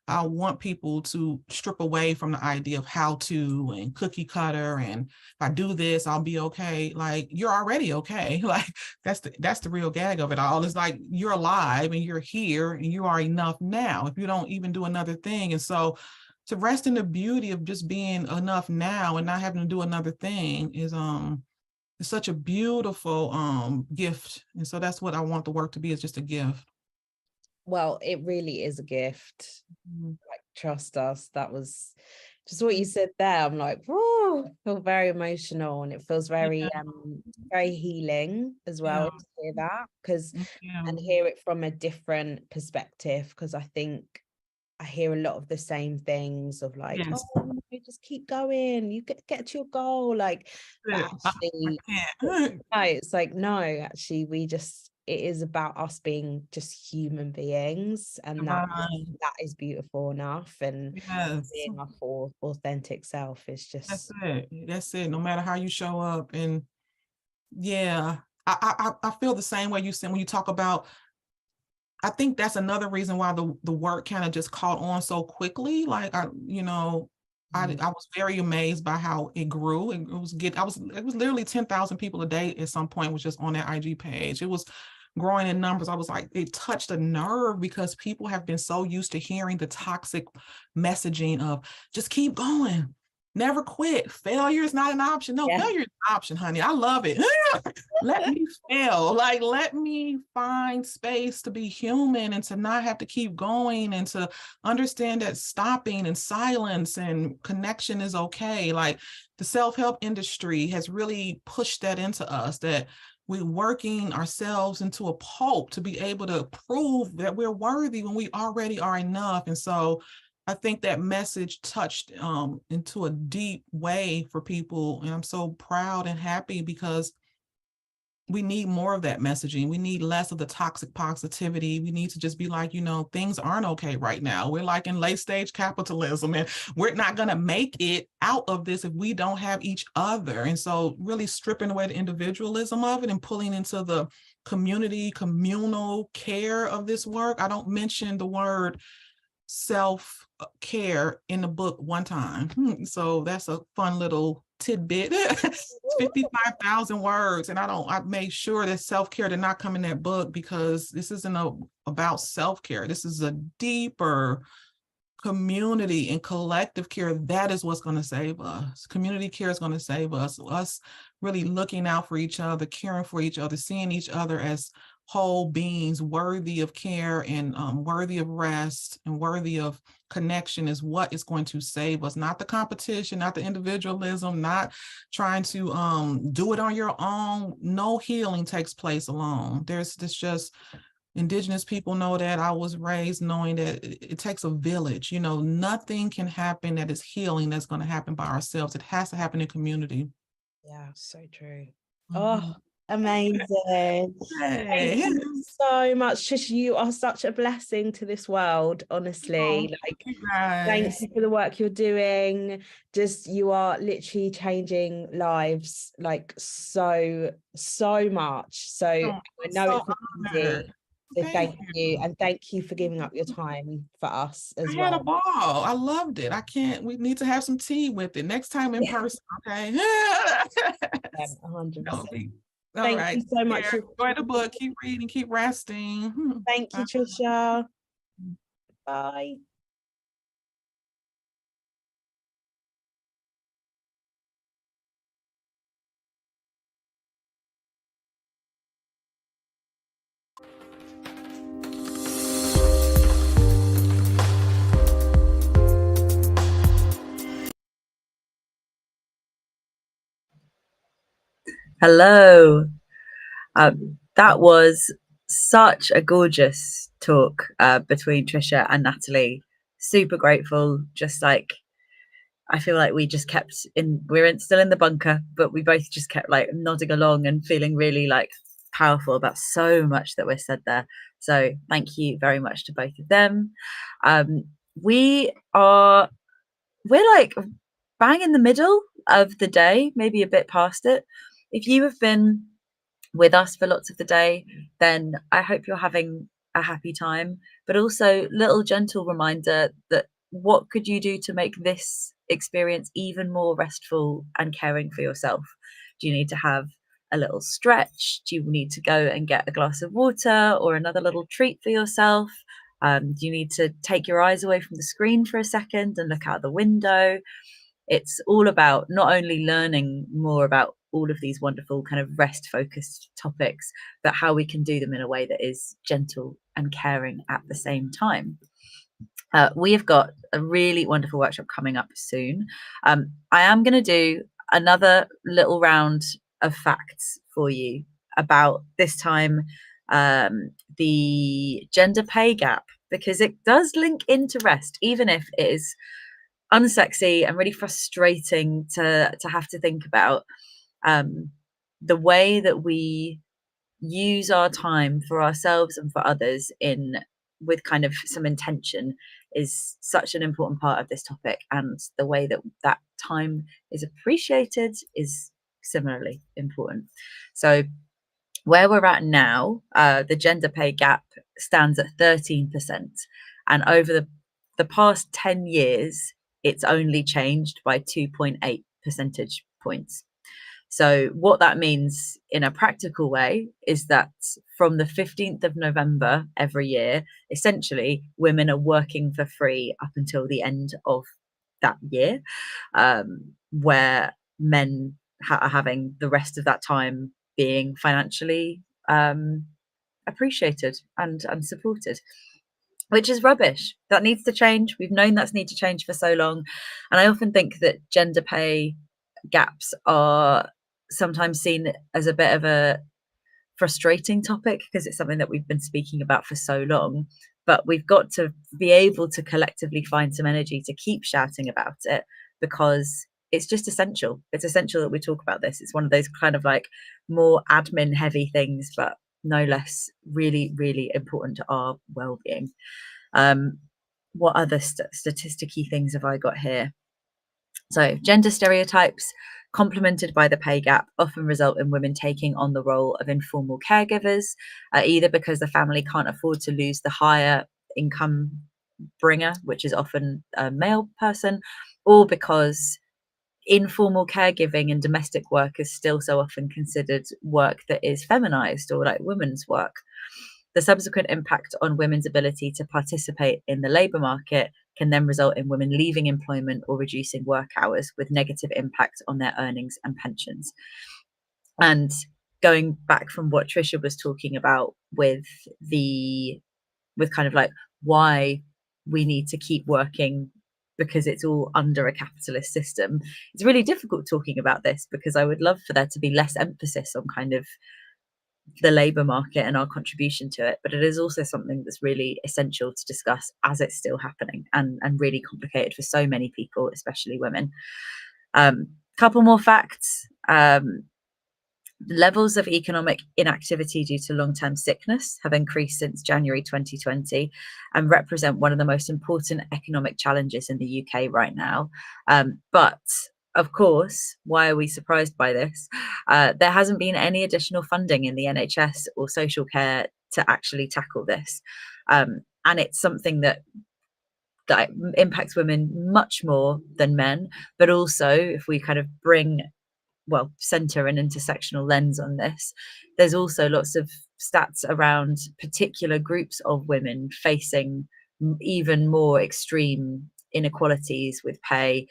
I want people to strip away from the idea of how to and cookie cutter, and if I do this, I'll be okay. Like, you're already okay. Like, that's the real gag of it all. It's like, you're alive and you're here and you are enough now if you don't even do another thing. And so to rest in the beauty of just being enough now and not having to do another thing is it's such a beautiful gift. And so that's what I want the work to be, is just a gift. Well, it really is a gift. Like, trust us. That was just what you said there. I'm like, whoa, I feel very emotional, and it feels very very healing as well to hear that, because and hear it from a different perspective, because I think I hear a lot of the same things of like, oh, no, just keep going, you get to your goal. Like, actually, no, it's like, no, actually, it is about us being just human beings, and that is beautiful enough. And being our full authentic self is just that's it. No matter how you show up. And I feel the same way you said when you talk about, I think that's another reason why the work kind of just caught on so quickly. Like, I was very amazed by how it grew. It was literally 10,000 people a day at some point was just on that IG page. It was growing in numbers. I was like, it touched a nerve, because people have been so used to hearing the toxic messaging of just keep going, never quit. Failure is not an option. No, failure is an option, honey. I love it. Let me fail. Like, let me find space to be human and to not have to keep going, and to understand that stopping and silence and connection is okay. Like, the self-help industry has really pushed that into us, that we're working ourselves into a pulp to be able to prove that we're worthy when we already are enough. And so I think that message touched into a deep way for people. And I'm so proud and happy, because we need more of that messaging. We need less of the toxic positivity. We need to just be like, things aren't okay right now. We're like in late stage capitalism, and we're not going to make it out of this if we don't have each other. And so really stripping away the individualism of it and pulling into the communal care of this work. I don't mention the word self-care in the book one time. So that's a fun little tidbit. 55,000 words, and I made sure that self-care did not come in that book, because this isn't about self-care. This is a deeper community and collective care. That is what's going to save us. Community care is going to save us. Us really looking out for each other, caring for each other, seeing each other as whole beings worthy of care and worthy of rest and worthy of connection is what is going to save us. Not the competition, not the individualism, not trying to do it on your own. No healing takes place alone. There's this just Indigenous people know that. I was raised knowing that it takes a village. Nothing can happen that is healing that's going to happen by ourselves. It has to happen in community. Yeah, so true. Oh, amazing. Thank you so much, Trisha. You are such a blessing to this world, honestly. Thank you for the work you're doing. You are literally changing lives like so much. So I know it's not easy. So thank you, and thank you for giving up your time for us as well. I had a ball. I loved it. We need to have some tea with it next time in person. Okay. 100%. Thank you so much. Enjoy the book. Keep reading. Keep resting. Thank you, Trisha. Bye. Hello. That was such a gorgeous talk between Trisha and Natalie. Super grateful. Just like, I feel like we just kept still in the bunker, but we both just kept like nodding along and feeling really like powerful about so much that was said there. So thank you very much to both of them. We're like bang in the middle of the day, maybe a bit past it. If you have been with us for lots of the day, then I hope you're having a happy time, but also little gentle reminder that what could you do to make this experience even more restful and caring for yourself? Do you need to have a little stretch? Do you need to go and get a glass of water or another little treat for yourself? Do you need to take your eyes away from the screen for a second and look out the window? It's all about not only learning more about all of these wonderful kind of rest focused topics, but how we can do them in a way that is gentle and caring at the same time. We have got a really wonderful workshop coming up soon. I am going to do another little round of facts for you about this time the gender pay gap, because it does link into rest, even if it is unsexy and really frustrating to have to think about. The way that we use our time for ourselves and for others with kind of some intention is such an important part of this topic, and the way that that time is appreciated is similarly important. So where we're at now, the gender pay gap stands at 13%, and over the past 10 years it's only changed by 2.8 percentage points. So what that means in a practical way is that from the 15th of November every year, essentially women are working for free up until the end of that year, where men are having the rest of that time being financially appreciated and supported, which is rubbish. That needs to change. We've known that's need to change for so long. And I often think that gender pay gaps are sometimes seen as a bit of a frustrating topic because it's something that we've been speaking about for so long, but we've got to be able to collectively find some energy to keep shouting about it, because it's just essential. It's essential that we talk about this. It's one of those kind of like more admin heavy things, but no less really, really important to our well-being. What other statisticky things have I got here? So gender stereotypes complemented by the pay gap often result in women taking on the role of informal caregivers, either because the family can't afford to lose the higher income bringer, which is often a male person, or because informal caregiving and domestic work is still so often considered work that is feminized or like women's work. The subsequent impact on women's ability to participate in the labour market can then result in women leaving employment or reducing work hours, with negative impact on their earnings and pensions. And going back from what Trisha was talking about with kind of like why we need to keep working because it's all under a capitalist system, it's really difficult talking about this because I would love for there to be less emphasis on kind of the labour market and our contribution to it, but it is also something that's really essential to discuss as it's still happening and really complicated for so many people, especially women. Couple more facts. Levels of economic inactivity due to long-term sickness have increased since January 2020 and represent one of the most important economic challenges in the UK right now. But of course, why are we surprised by this? There hasn't been any additional funding in the NHS or social care to actually tackle this. And it's something that impacts women much more than men, but also if we kind of center an intersectional lens on this, there's also lots of stats around particular groups of women facing even more extreme inequalities with pay.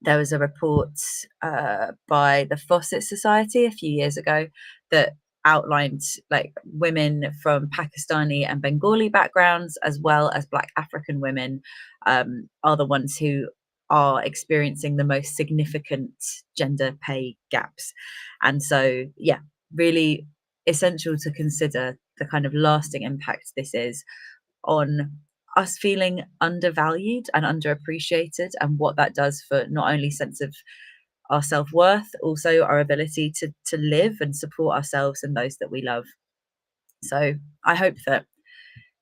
There was a report by the Fawcett Society a few years ago that outlined like women from Pakistani and Bengali backgrounds, as well as Black African women, are the ones who are experiencing the most significant gender pay gaps. And so, yeah, really essential to consider the kind of lasting impact this is on us feeling undervalued and underappreciated, and what that does for not only sense of our self-worth, also our ability to live and support ourselves and those that we love. So I hope that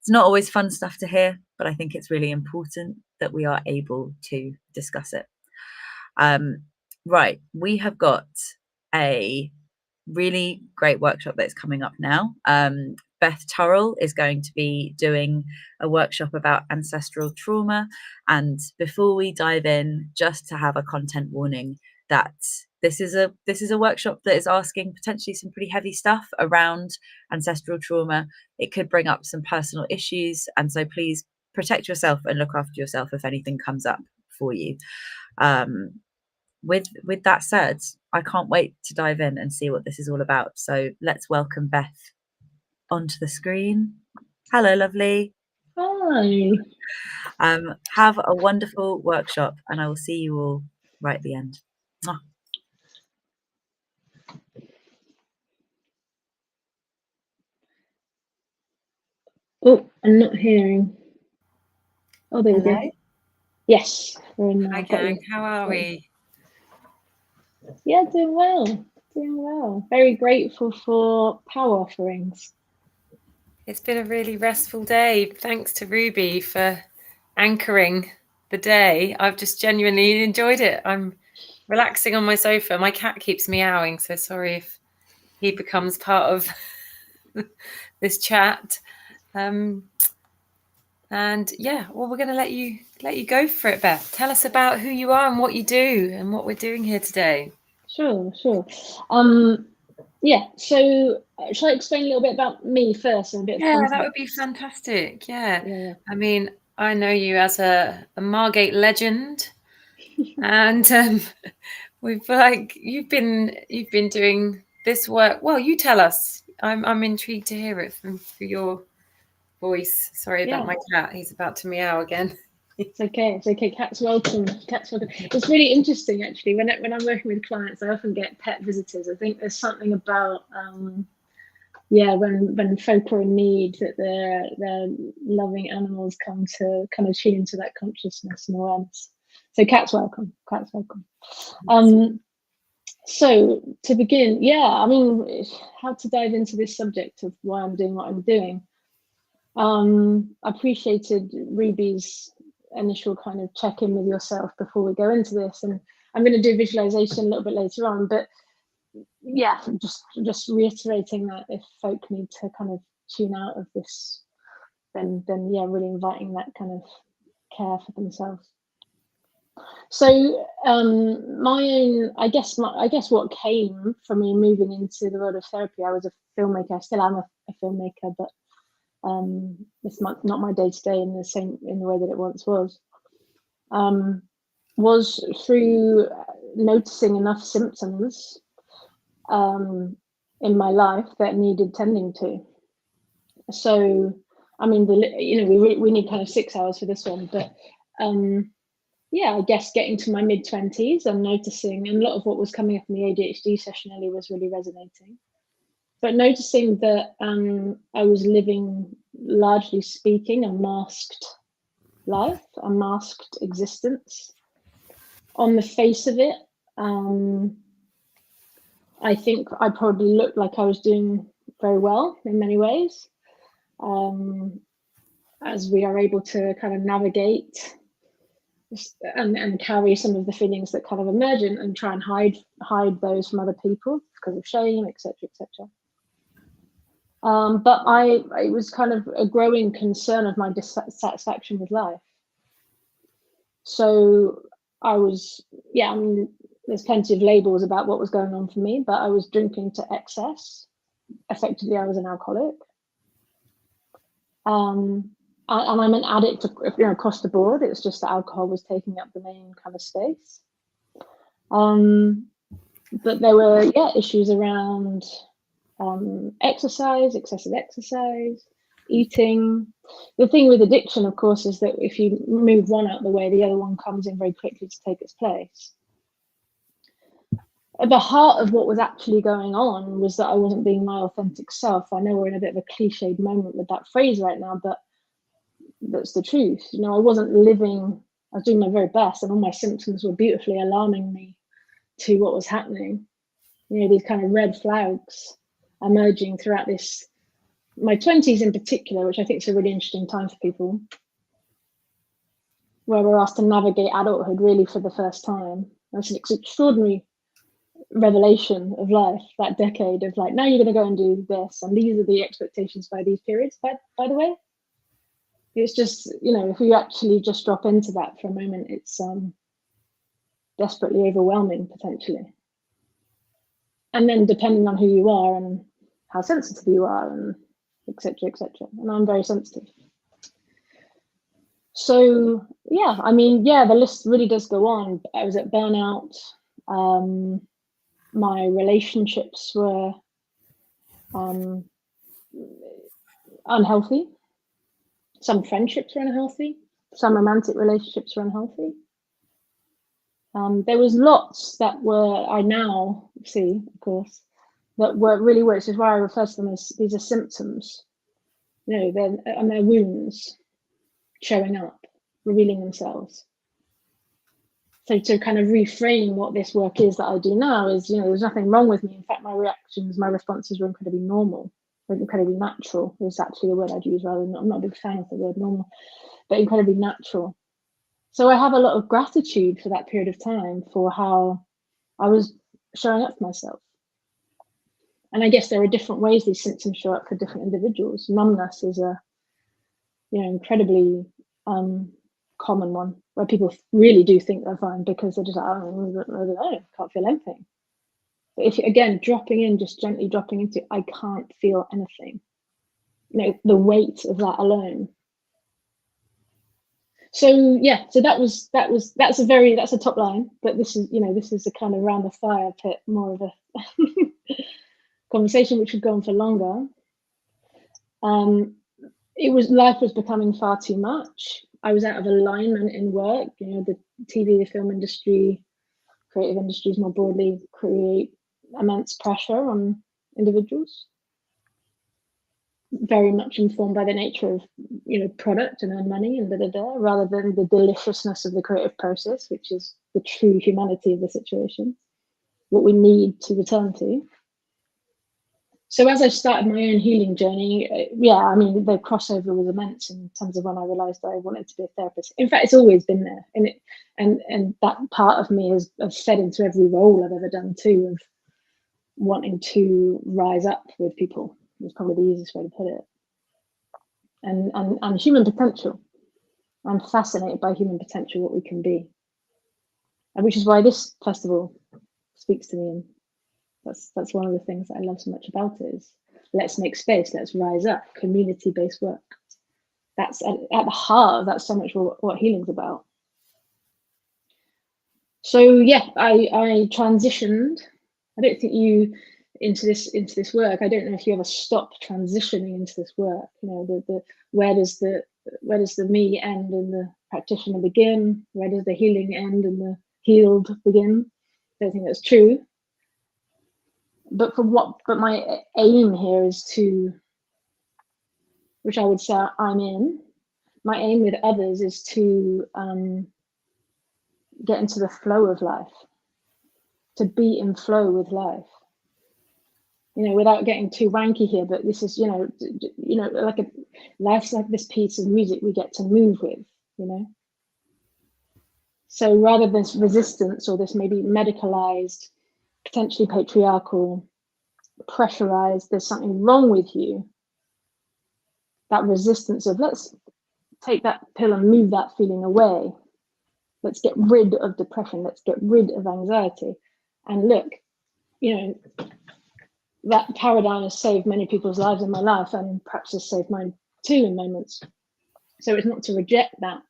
it's not always fun stuff to hear, but I think it's really important that we are able to discuss it. Right, we have got a really great workshop that's coming up now. Beth Turrell is going to be doing a workshop about ancestral trauma. And before we dive in, just to have a content warning that this is a workshop that is asking potentially some pretty heavy stuff around ancestral trauma. It could bring up some personal issues, and so please protect yourself and look after yourself if anything comes up for you. With that said, I can't wait to dive in and see what this is all about. So let's welcome Beth onto the screen. Hello, lovely. Hi. Have a wonderful workshop, and I will see you all right at the end. Mwah. Oh, I'm not hearing. Oh, there we go. Yes. Hi, gang. How are we? Yeah, doing well. Doing well. Very grateful for power offerings. It's been a really restful day. Thanks to Ruby for anchoring the day. I've just genuinely enjoyed it. I'm relaxing on my sofa. My cat keeps meowing, so sorry if he becomes part of this chat. And yeah, well, we're going to let you go for it, Beth. Tell us about who you are and what you do and what we're doing here today. Sure. Yeah, so shall I explain a little bit about me first? And a bit Yeah, of that context? would be fantastic. Yeah. Yeah. I mean, I know you as a Margate legend, and we've you've been doing this work. Well, you tell us. I'm intrigued to hear it from your voice. Sorry about my cat. He's about to meow again. It's okay. Cat's welcome. It's really interesting, actually. When I'm working with clients, I often get pet visitors. I think there's something about when folk are in need, that their loving animals come to kind of tune into that consciousness and awareness. So cat's welcome. So to begin, I mean, how to dive into this subject of why I'm doing what I'm doing. I appreciated Ruby's initial kind of check-in with yourself before we go into this, and I'm going to do visualization a little bit later on, but yeah, just reiterating that if folk need to kind of tune out of this, then yeah, really inviting that kind of care for themselves. So I guess what came from me moving into the world of therapy, I was a filmmaker. I still am a filmmaker, but it's not my day-to-day in the way that it once was through noticing enough symptoms in my life that needed tending to. So I mean, we need kind of 6 hours for this one, but I guess getting to my mid-20s and noticing, and a lot of what was coming up in the ADHD session earlier was really resonating. But noticing that I was living, largely speaking, a masked life, a masked existence. On the face of it, I think I probably looked like I was doing very well in many ways, as we are able to kind of navigate and carry some of the feelings that kind of emerge and try and hide those from other people because of shame, etc., etc. But it was kind of a growing concern of my dissatisfaction with life. So I was, I mean, there's plenty of labels about what was going on for me, but I was drinking to excess. Effectively, I was an alcoholic. And I'm an addict, across the board. It was just that alcohol was taking up the main kind of space. But there were, issues around exercise, excessive exercise, eating. The thing with addiction, of course, is that if you move one out of the way, the other one comes in very quickly to take its place. At the heart of what was actually going on was that I wasn't being my authentic self. I know we're in a bit of a cliched moment with that phrase right now, but that's the truth. You know, I wasn't living, I was doing my very best, and all my symptoms were beautifully alarming me to what was happening. You know, these kind of red flags emerging throughout this, my 20s in particular, which I think is a really interesting time for people, where we're asked to navigate adulthood really for the first time. That's an extraordinary revelation of life, that decade of like, now you're going to go and do this, and these are the expectations by these periods, by the way. It's just, you know, if we actually just drop into that for a moment, it's desperately overwhelming potentially. And then depending on who you are and how sensitive you are, and etc. And I'm very sensitive. So yeah, I mean, yeah, the list really does go on. I was at burnout. My relationships were unhealthy. Some friendships were unhealthy. Some romantic relationships were unhealthy. There was lots that were, I now see, of course, that were really worse, which is why I refer to them as, these are symptoms. You know, they're wounds showing up, revealing themselves. So to kind of reframe what this work is that I do now is, you know, there's nothing wrong with me. In fact, my reactions, my responses were incredibly normal, or incredibly natural is actually the word I'd use rather than, I'm not a big fan of the word normal, but incredibly natural. So I have a lot of gratitude for that period of time, for how I was showing up for myself. And I guess there are different ways these symptoms show up for different individuals. Numbness is a, you know, incredibly common one, where people really do think they're fine because they're just like, I don't know, can't feel anything. But if, again, dropping in, just gently dropping into, I can't feel anything. You know, the weight of that alone. So yeah, so that's a top line, but this is, you know, this is a kind of around the fire pit, more of a conversation which would go on for longer. Life was becoming far too much. I was out of alignment in work. You know, the TV, the film industry, creative industries more broadly create immense pressure on individuals. Very much informed by the nature of, you know, product and earn money and rather than the deliciousness of the creative process, which is the true humanity of the situation, what we need to return to. So as I started my own healing journey, yeah, I mean, the crossover was immense in terms of when I realized that I wanted to be a therapist. In fact, it's always been there, and that part of me has fed into every role I've ever done too, of wanting to rise up with people. Is probably the easiest way to put it. And human potential. I'm fascinated by human potential, what we can be, and which is why this festival speaks to me. And that's one of the things that I love so much about it, is let's make space, let's rise up, community-based work. That's at the heart of that's so much what healing's about. So yeah, I transitioned. I don't think you into this work. I don't know if you ever stop transitioning into this work. You know, where does the me end and the practitioner begin? Where does the healing end and the healed begin? I don't think that's true. But my aim here is to, which I would say I'm in, my aim with others is to get into the flow of life, to be in flow with life. You know, without getting too wanky here, but this is, you know, like life's like this piece of music we get to move with, you know. So rather than this resistance or this maybe medicalized, potentially patriarchal, pressurized, there's something wrong with you, that resistance of let's take that pill and move that feeling away. Let's get rid of depression. Let's get rid of anxiety. And look, you know, that paradigm has saved many people's lives in my life, and perhaps has saved mine too in moments. So it's not to reject that,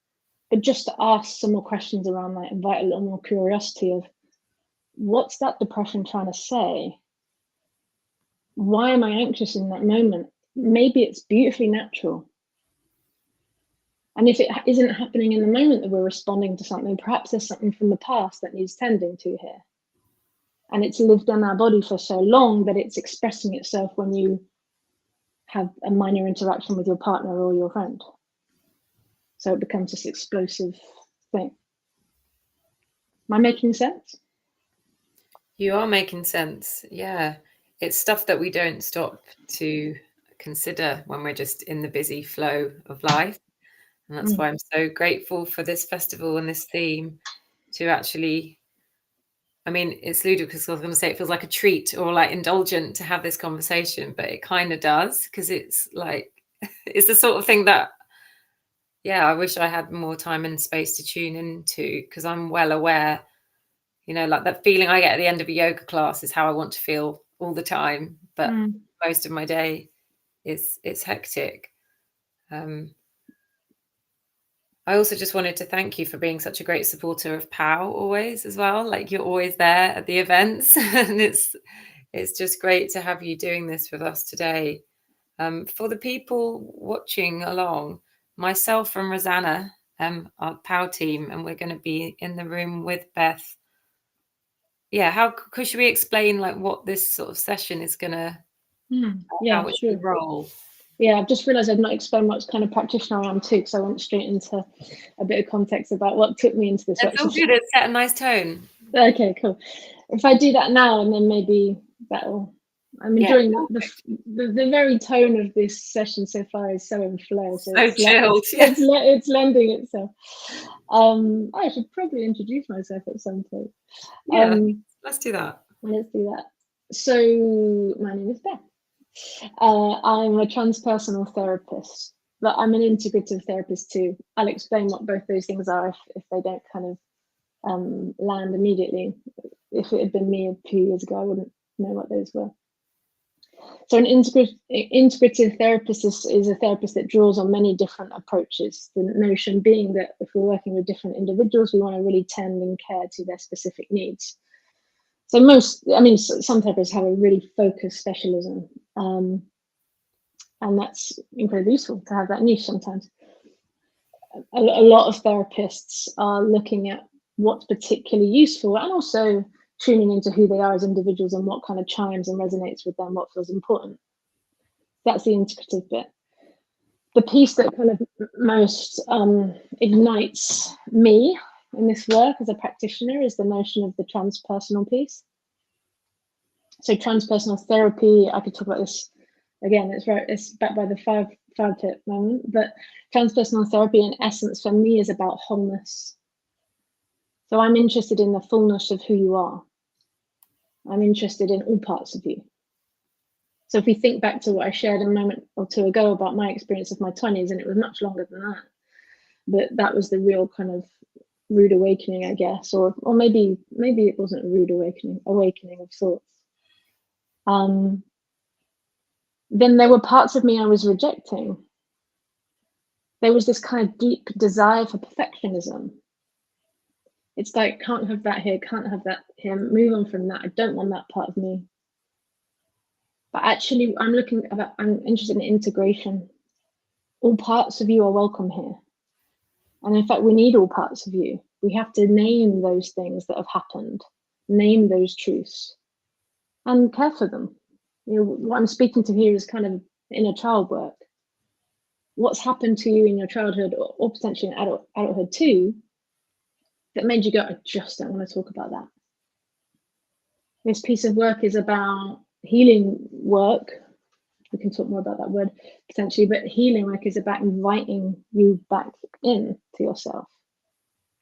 but just to ask some more questions around that, invite a little more curiosity of what's that depression trying to say? Why am I anxious in that moment? maybe it's beautifully natural. And if it isn't happening in the moment that we're responding to something, perhaps there's something from the past that needs tending to here. And it's lived in our body for so long that it's expressing itself when you have a minor interaction with your partner or your friend. So it becomes this explosive thing. Am I making sense? You are making sense. Yeah. It's stuff that we don't stop to consider when we're just in the busy flow of life. And that's why I'm so grateful for this festival and this theme to actually, I mean, it's ludicrous. I was going to say it feels like a treat or like indulgent to have this conversation, but it kind of does, because it's like, it's the sort of thing that, yeah, I wish I had more time and space to tune into, because I'm well aware, you know, like that feeling I get at the end of a yoga class is how I want to feel all the time. But most of my day it's hectic. I also just wanted to thank you for being such a great supporter of POW always as well. Like, you're always there at the events and it's just great to have you doing this with us today. For the people watching along, myself and Rosanna, our POW team, and we're going to be in the room with Beth. Yeah, how should we explain like what this sort of session is going to, yeah, sure. Role? Yeah, I've just realised I've not explained what kind of practitioner I am too, because I went straight into a bit of context about what took me into this. It's all good. It set a nice tone. Okay, cool. If I do that now, and then maybe that'll. I'm enjoying the very tone of this session so far is so in flow. So it's chilled. It's lending itself. I should probably introduce myself at some point. Yeah, let's do that. Let's do that. So my name is Beth. I'm a transpersonal therapist, but I'm an integrative therapist too. I'll explain what both those things are if they don't kind of land immediately. If it had been me a few years ago, I wouldn't know what those were. So an integrative therapist is a therapist that draws on many different approaches. The notion being that if we're working with different individuals, we want to really tend and care to their specific needs. So some therapists have a really focused specialism, and that's incredibly useful to have that niche sometimes. A lot of therapists are looking at what's particularly useful and also tuning into who they are as individuals and what kind of chimes and resonates with them, what feels important. That's the integrative bit. The piece that kind of most ignites me in this work as a practitioner is the notion of the transpersonal piece. So transpersonal therapy, I could talk about this again, it's backed by the five tip moment, but transpersonal therapy in essence for me is about wholeness. So I'm interested in the fullness of who you are. I'm interested in all parts of you. So if we think back to what I shared a moment or two ago about my experience of my 20s, and it was much longer than that, but that was the real kind of rude awakening, I guess, or maybe it wasn't a rude awakening of sorts. Then there were parts of me I was rejecting. There was this kind of deep desire for perfectionism. It's like, can't have that here, can't have that here, move on from that. I don't want that part of me. But actually, I'm interested in integration. All parts of you are welcome here. And in fact, we need all parts of you. We have to name those things that have happened, name those truths, and care for them. You know, what I'm speaking to here is kind of inner child work. What's happened to you in your childhood or potentially in adulthood too, that made you go, I just don't want to talk about that. This piece of work is about healing work. We can talk more about that word potentially, but healing work is about inviting you back in to yourself.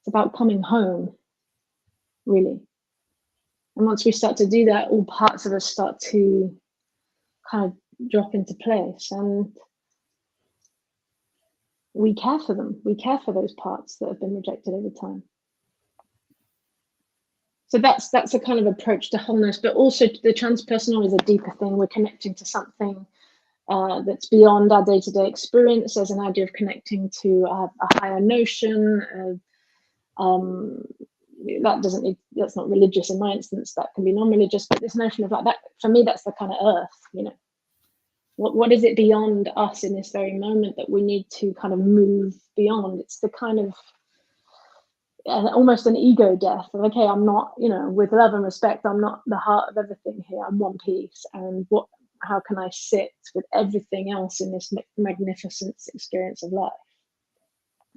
It's about coming home, really. And once we start to do that, all parts of us start to kind of drop into place, and we care for them. We care for those parts that have been rejected over time. So that's a kind of approach to wholeness, but also the transpersonal is a deeper thing. We're connecting to something that's beyond our day-to-day experience. There's an idea of connecting to a higher notion of, that's not religious in my instance, that can be non-religious, but this notion of like that, for me, that's the kind of earth, you know, What is it beyond us in this very moment that we need to kind of move beyond? It's the kind of almost an ego death of, okay, I'm not, with love and respect, I'm not the heart of everything here, I'm one piece, and how can I sit with everything else in this magnificent experience of life?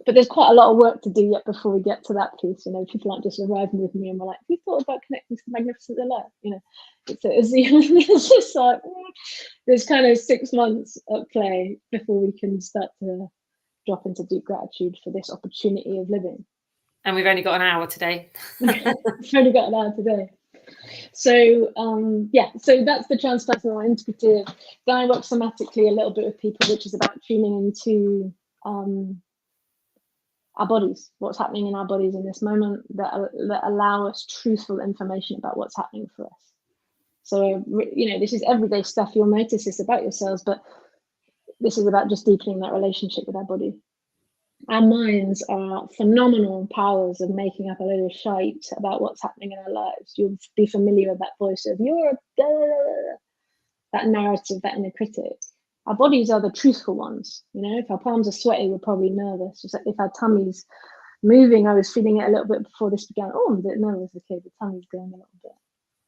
But there's quite a lot of work to do yet before we get to that piece. People aren't just arriving with me and we're like, have you thought about connecting to the magnificence of life? It's just like, there's kind of 6 months at play before we can start to drop into deep gratitude for this opportunity of living. And we've only got an hour today. We've only got an hour today. So so that's the transpersonal integrative. Then I work somatically a little bit with people, which is about tuning into our bodies, what's happening in our bodies in this moment that allow us truthful information about what's happening for us. So, this is everyday stuff. You'll notice this about yourselves, but this is about just deepening that relationship with our body. Our minds are phenomenal powers of making up a load of shite about what's happening in our lives. You'll be familiar with that voice of that narrative, that inner critic. Our bodies are the truthful ones. If our palms are sweaty, we're probably nervous. Just like if our tummy's moving, I was feeling it a little bit before this began. Oh, I'm a bit nervous. Okay, the tummy's going a little bit.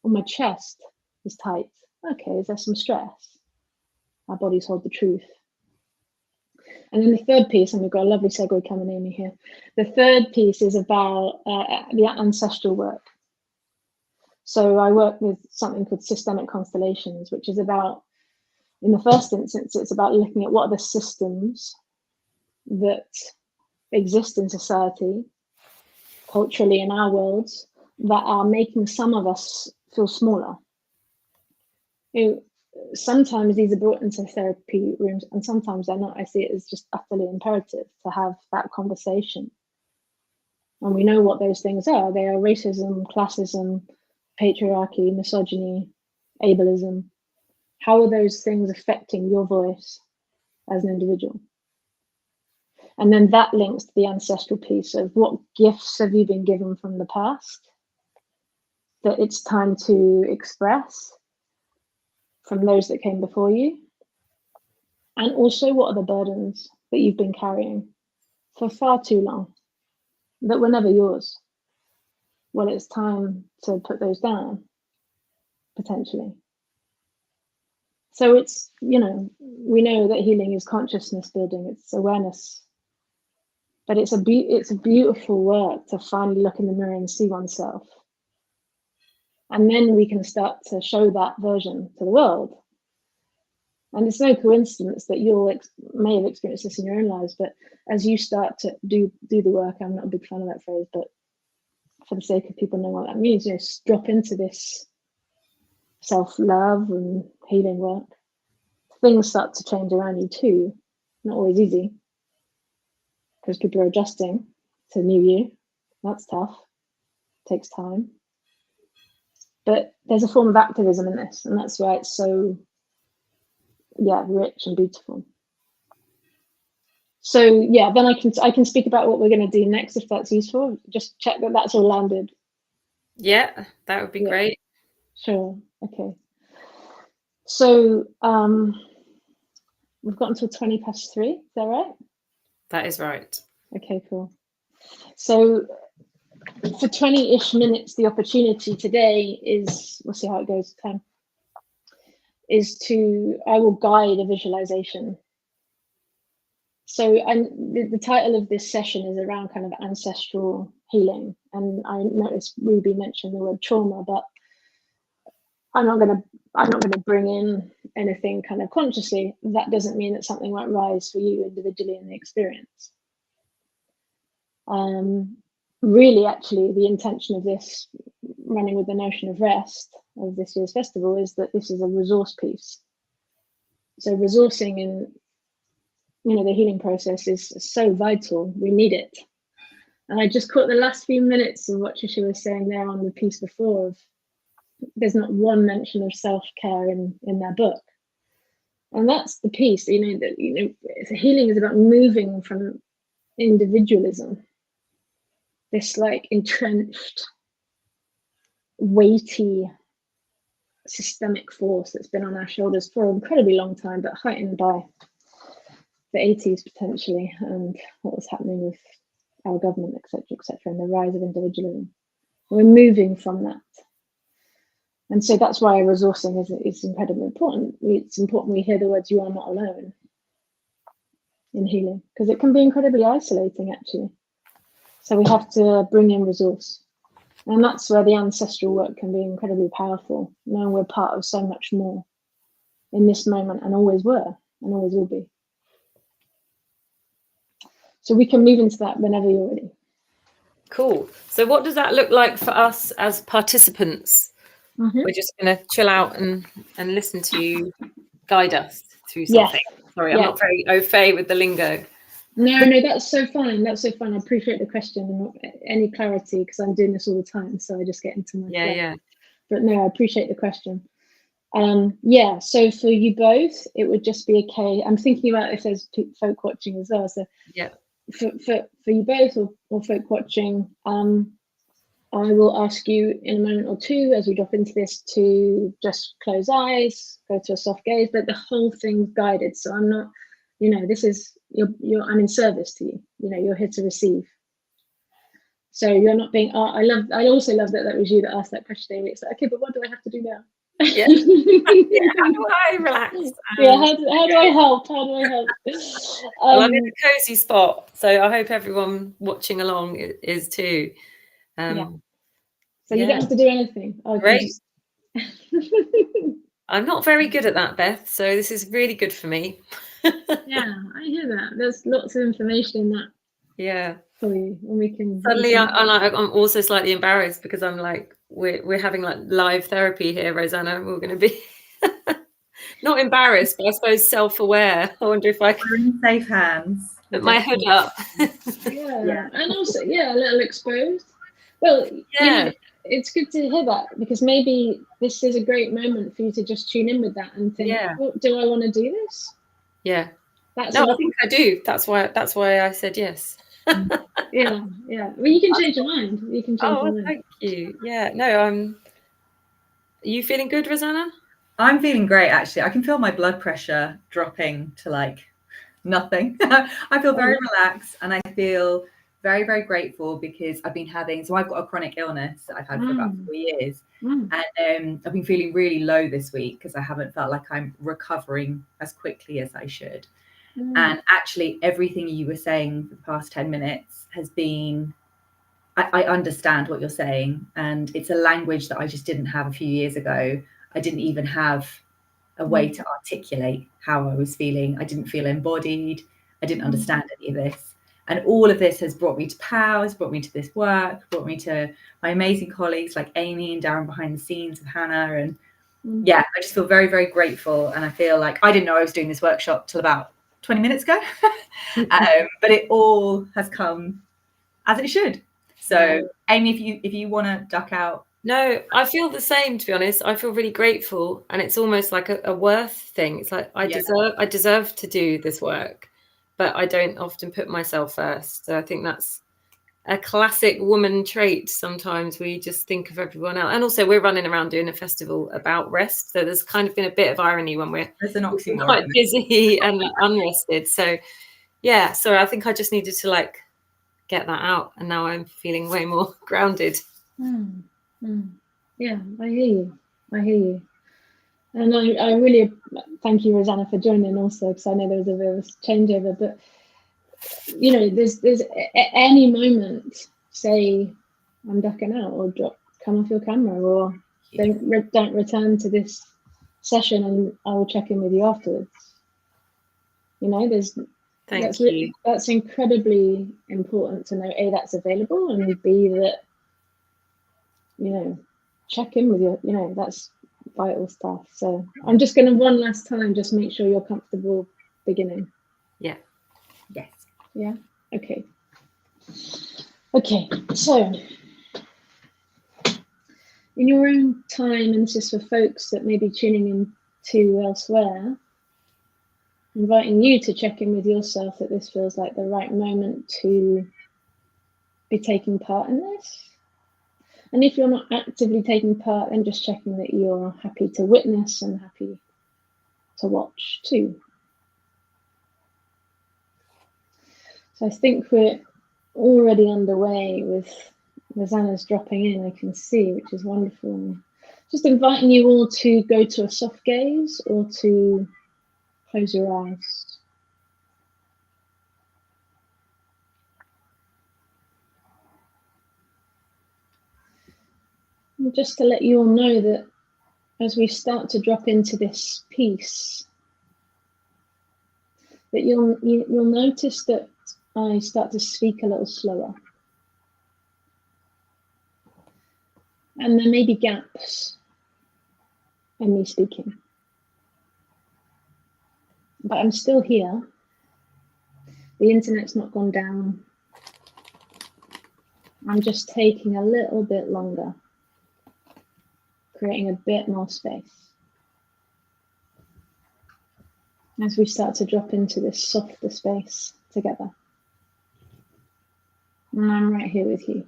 Or my chest is tight. Okay, is there some stress? Our bodies hold the truth. And then the third piece, and we've got a lovely segue coming in here. The third piece is about the ancestral work. So I work with something called systemic constellations, which is about, in the first instance, it's about looking at what are the systems that exist in society, culturally in our worlds, that are making some of us feel smaller. Sometimes these are brought into therapy rooms and sometimes they're not. I see it as just utterly imperative to have that conversation. And we know what those things are. They are racism, classism, patriarchy, misogyny, ableism. How are those things affecting your voice as an individual? And then that links to the ancestral piece of what gifts have you been given from the past that it's time to express from those that came before you? And also, what are the burdens that you've been carrying for far too long that were never yours? Well, it's time to put those down, potentially. So it's, we know that healing is consciousness building, it's awareness. But it's a beautiful work to finally look in the mirror and see oneself. And then we can start to show that version to the world. And it's no coincidence that you may have experienced this in your own lives, but as you start to do the work, I'm not a big fan of that phrase, but for the sake of people knowing what that means, drop into this self-love and healing work. Things start to change around you too. Not always easy, because people are adjusting to new you. That's tough. Takes time. But there's a form of activism in this, and that's why it's so, rich and beautiful. So then I can speak about what we're going to do next, if that's useful. Just check that that's all landed. Yeah, that would be great. Sure. Okay. So we've got until 3:20. Is that right? That is right. Okay, cool. So for 20-ish minutes, the opportunity today is, we'll see how it goes, time, I will guide a visualization. So the title of this session is around kind of ancestral healing. And I noticed Ruby mentioned the word trauma, but I'm not going to bring in anything kind of consciously. That doesn't mean that something won't rise for you individually in the experience. Really, actually, the intention of this, running with the notion of rest of this year's festival, is that this is a resource piece. So resourcing in, the healing process is so vital. We need it. And I just caught the last few minutes of what Trisha was saying there on the piece before of, there's not one mention of self-care in their book. And that's the piece, healing is about moving from individualism, this like entrenched, weighty systemic force that's been on our shoulders for an incredibly long time, but heightened by the 80s potentially, and what was happening with our government, etc., and the rise of individualism. We're moving from that. And so that's why resourcing is incredibly important. It's important we hear the words, "you are not alone," in healing, because it can be incredibly isolating, actually. So we have to bring in resource. And that's where the ancestral work can be incredibly powerful. Knowing we're part of so much more in this moment, and always were, and always will be. So we can move into that whenever you're ready. Cool. So what does that look like for us as participants? We're just going to chill out and listen to you guide us through something. Sorry, I'm not very au fait with the lingo. No, that's so fine. That's so fun. I appreciate the question and any clarity, because I'm doing this all the time, so I just get into my flow. But no, I appreciate the question. So for you both, it would just be okay. I'm thinking about if there's folk watching as well. So for you both or folk watching, I will ask you in a moment or two as we drop into this to just close eyes, go to a soft gaze, but the whole thing's guided. So I'm not, this is I'm in service to you. You're here to receive. So you're not being. I also love that was you that asked that question, Amy. It's like, okay, but what do I have to do now? How do I relax? How do I help? How do I help? Well, I'm in a cozy spot, so I hope everyone watching along is too. So you don't have to do anything. Great. I'm not very good at that, Beth, so this is really good for me. Yeah, I hear that. There's lots of information in that. Yeah. For you, and we can. Suddenly, I'm also slightly embarrassed because I'm like, we're having like live therapy here, Rosanna. We're going to be not embarrassed, but I suppose self-aware. I wonder if I can. We're in safe hands. Put my hood up. And also, a little exposed. Well, it's good to hear that, because maybe this is a great moment for you to just tune in with that and think, do I want to do this? Yeah. I think I do. That's why I said yes. Yeah. Well, you can change your mind. You can change your mind. Thank you. Yeah. No, are you feeling good, Rosanna? I'm feeling great, actually. I can feel my blood pressure dropping to like nothing. I feel very relaxed, and I feel very, very grateful because I've got a chronic illness that I've had for about 4 years. And I've been feeling really low this week because I haven't felt like I'm recovering as quickly as I should. And actually everything you were saying for the past 10 minutes has been, I understand what you're saying. And it's a language that I just didn't have a few years ago. I didn't even have a way to articulate how I was feeling. I didn't feel embodied. I didn't understand any of this. And all of this has brought me to POW, has brought me to this work, brought me to my amazing colleagues like Amy and Darren behind the scenes with Hannah. And I just feel very, very grateful. And I feel like I didn't know I was doing this workshop till about 20 minutes ago, but it all has come as it should. So Amy, if you want to duck out. No, I feel the same, to be honest. I feel really grateful, and it's almost like a worth thing. It's like I deserve to do this work, but I don't often put myself first. So I think that's a classic woman trait. Sometimes we just think of everyone else. And also we're running around doing a festival about rest. So there's kind of been a bit of irony when we're quite busy and unrested. So so I think I just needed to like get that out. And now I'm feeling way more grounded. Yeah, I hear you. And I really thank you, Rosanna, for joining also, because I know there was a bit of a changeover, but there's any moment, say I'm ducking out, or come off your camera, or don't return to this session, and I will check in with you afterwards. That's incredibly important to know, A, that's available, and B, that check in with you. That's vital stuff. So I'm just going to one last time just make sure you're comfortable beginning. Yes. Yeah. Okay. So in your own time, and this is for folks that may be tuning in to elsewhere, inviting you to check in with yourself that this feels like the right moment to be taking part in this. And if you're not actively taking part, then just checking that you're happy to witness and happy to watch too. So I think we're already underway with Rosanna's dropping in, I can see, which is wonderful. Just inviting you all to go to a soft gaze or to close your eyes. And just to let you all know that as we start to drop into this piece, that you'll notice that I start to speak a little slower. And there may be gaps in me speaking. But I'm still here. The internet's not gone down. I'm just taking a little bit longer, creating a bit more space as we start to drop into this softer space together. And I'm right here with you.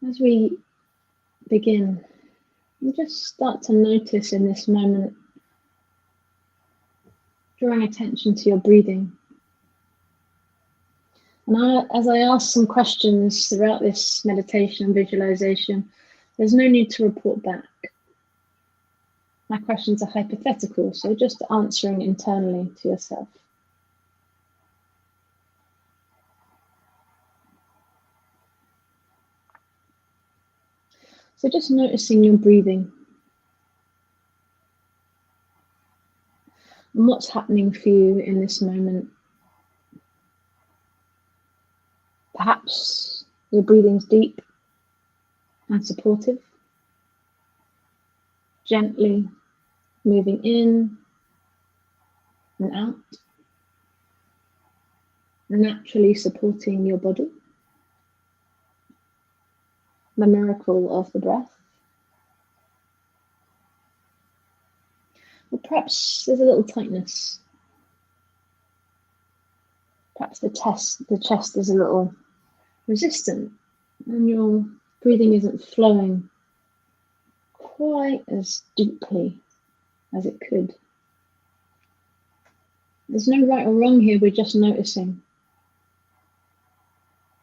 As we begin, you just start to notice in this moment, drawing attention to your breathing. And as I ask some questions throughout this meditation and visualization, there's no need to report back. My questions are hypothetical, so just answering internally to yourself. So just noticing your breathing and what's happening for you in this moment. Perhaps your breathing's deep and supportive, gently moving in and out, naturally supporting your body. The miracle of the breath. Or perhaps there's a little tightness. Perhaps the chest is a little resistant and your breathing isn't flowing quite as deeply as it could. There's no right or wrong here, we're just noticing.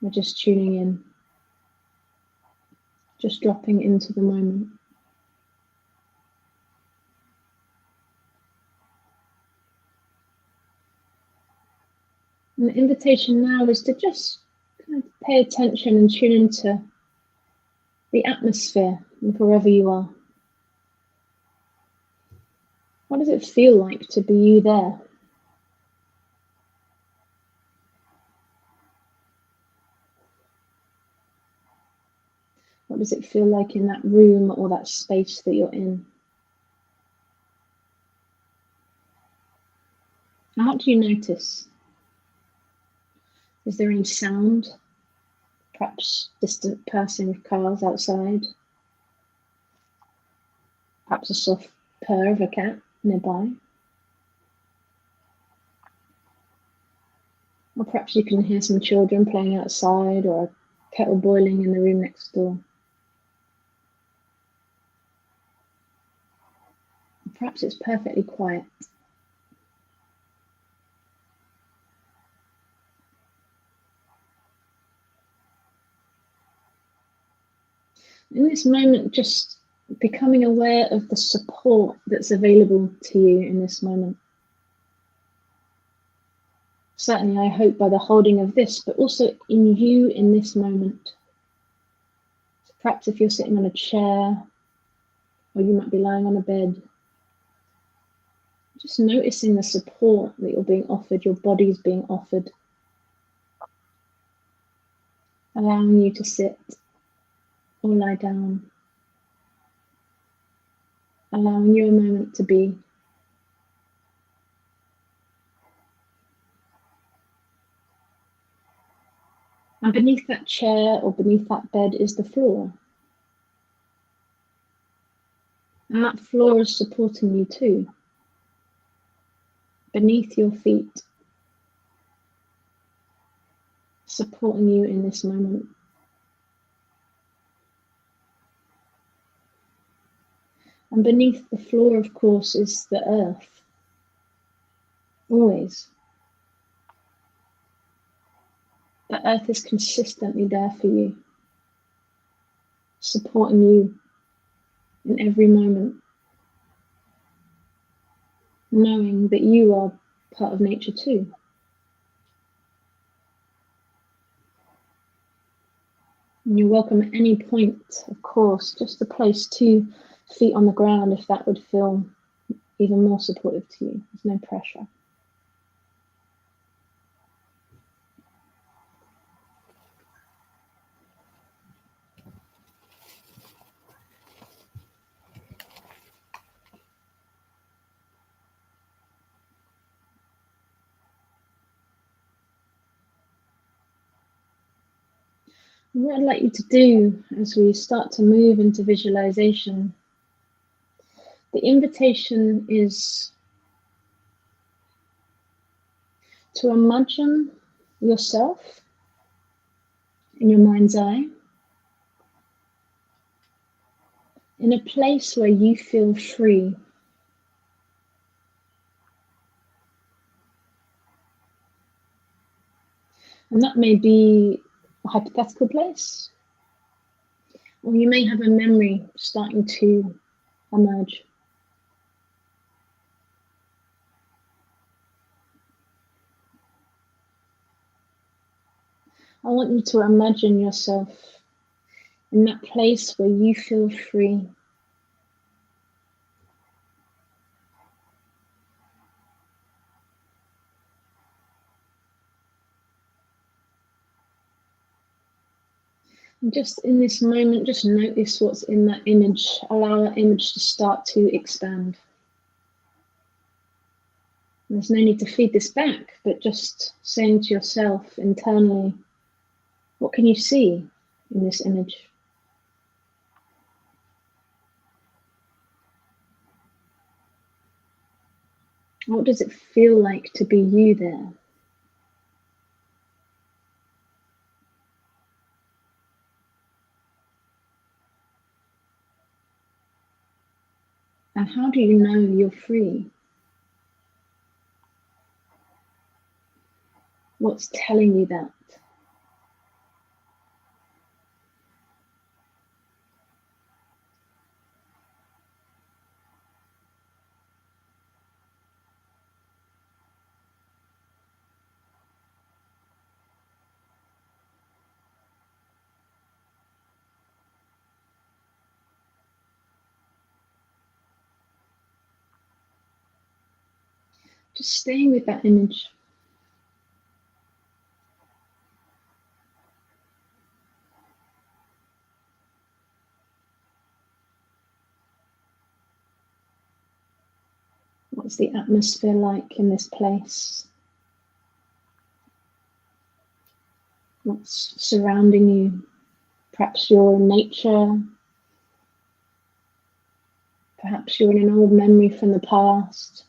We're just tuning in. Just dropping into the moment. And the invitation now is to just kind of pay attention and tune into the atmosphere of wherever you are. What does it feel like to be you there? What does it feel like in that room or that space that you're in? And what do you notice? Is there any sound? Perhaps distant passing of cars outside? Perhaps a soft purr of a cat nearby? Or perhaps you can hear some children playing outside or a kettle boiling in the room next door. Perhaps it's perfectly quiet. In this moment, just becoming aware of the support that's available to you in this moment. Certainly, I hope by the holding of this, but also in you in this moment. So perhaps if you're sitting on a chair, or you might be lying on a bed, just noticing the support that you're being offered, your body's being offered. Allowing you to sit or lie down. Allowing you a moment to be. And beneath that chair or beneath that bed is the floor. And that floor is supporting you too. Beneath your feet, supporting you in this moment. And beneath the floor, of course, is the earth. Always. The earth is consistently there for you, supporting you in every moment, knowing that you are part of nature too. And you're welcome at any point, of course, just to place 2 feet on the ground if that would feel even more supportive to you. There's no pressure. And what I'd like you to do as we start to move into visualization, the invitation is to imagine yourself in your mind's eye in a place where you feel free. And that may be a hypothetical place, or you may have a memory starting to emerge. I want you to imagine yourself in that place where you feel free. And just in this moment, just notice what's in that image. Allow that image to start to expand. And there's no need to feed this back, but just saying to yourself internally, what can you see in this image? What does it feel like to be you there? And how do you know you're free? What's telling you that? Just staying with that image. What's the atmosphere like in this place? What's surrounding you? Perhaps you're in nature. Perhaps you're in an old memory from the past.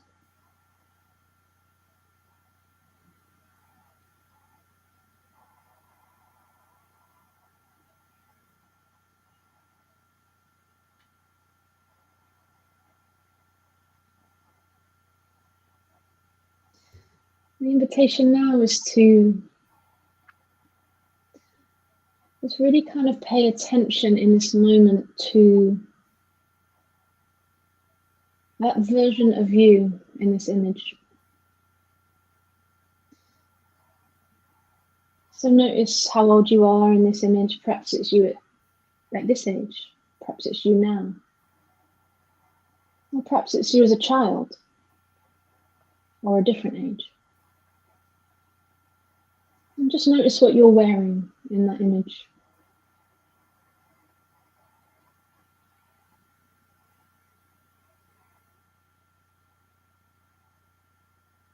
The invitation now is to just really kind of pay attention in this moment to that version of you in this image. So notice how old you are in this image. Perhaps it's you at this age. Perhaps it's you now. Or perhaps it's you as a child or a different age. And just notice what you're wearing in that image.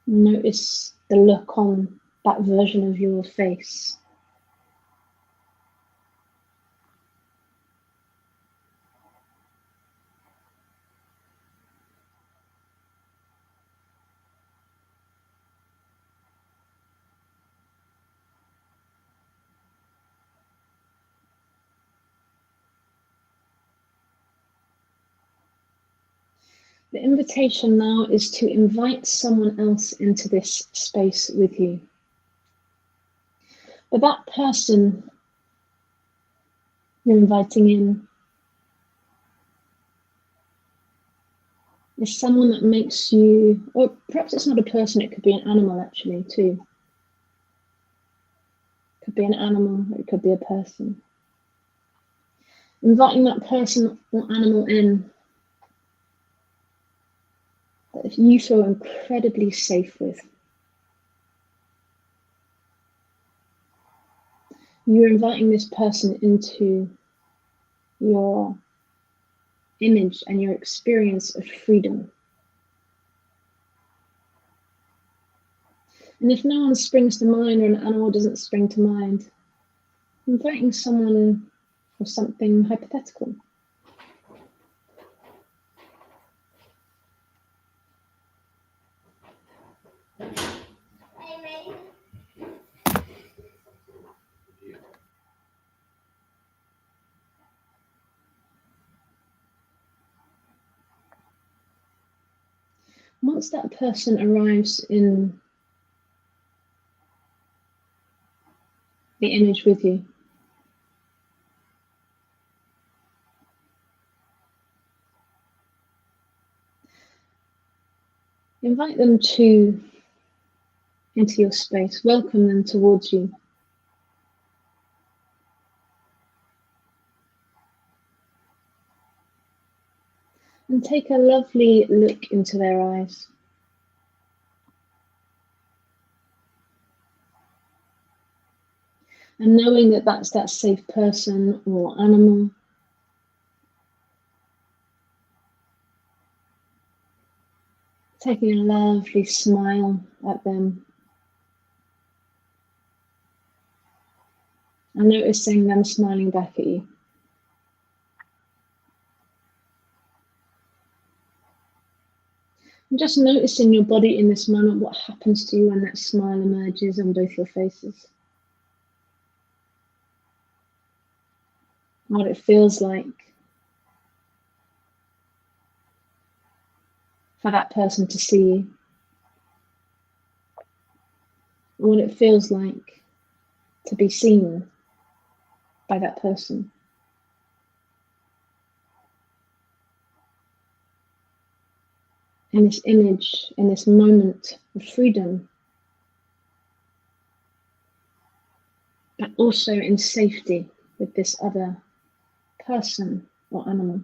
Notice the look on that version of your face. The invitation now is to invite someone else into this space with you. But that person you're inviting in is someone that makes you, or perhaps it's not a person, it could be an animal actually too. It could be an animal, or it could be a person. Inviting that person or animal in that you feel incredibly safe with. You're inviting this person into your image and your experience of freedom. And if no one springs to mind or an animal doesn't spring to mind, inviting someone or something hypothetical. Once that person arrives in the image with you, invite them into your space, welcome them towards you. And take a lovely look into their eyes. And knowing that that's that safe person or animal, taking a lovely smile at them. And noticing them smiling back at you. And just noticing your body in this moment, what happens to you when that smile emerges on both your faces. What it feels like for that person to see you. What it feels like to be seen by that person. In this image, in this moment of freedom, but also in safety with this other person or animal.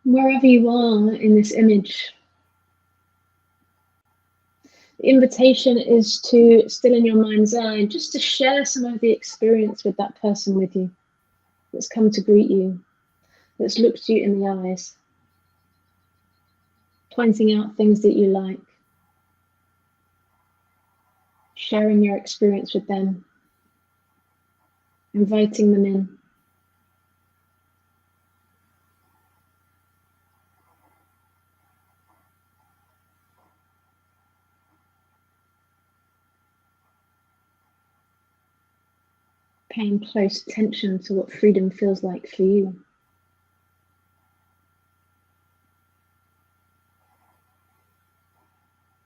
Wherever you are in this image, the invitation is to, still in your mind's eye, just to share some of the experience with that person with you, that's come to greet you, that's looked you in the eyes, pointing out things that you like, sharing your experience with them, inviting them in. Paying close attention to what freedom feels like for you.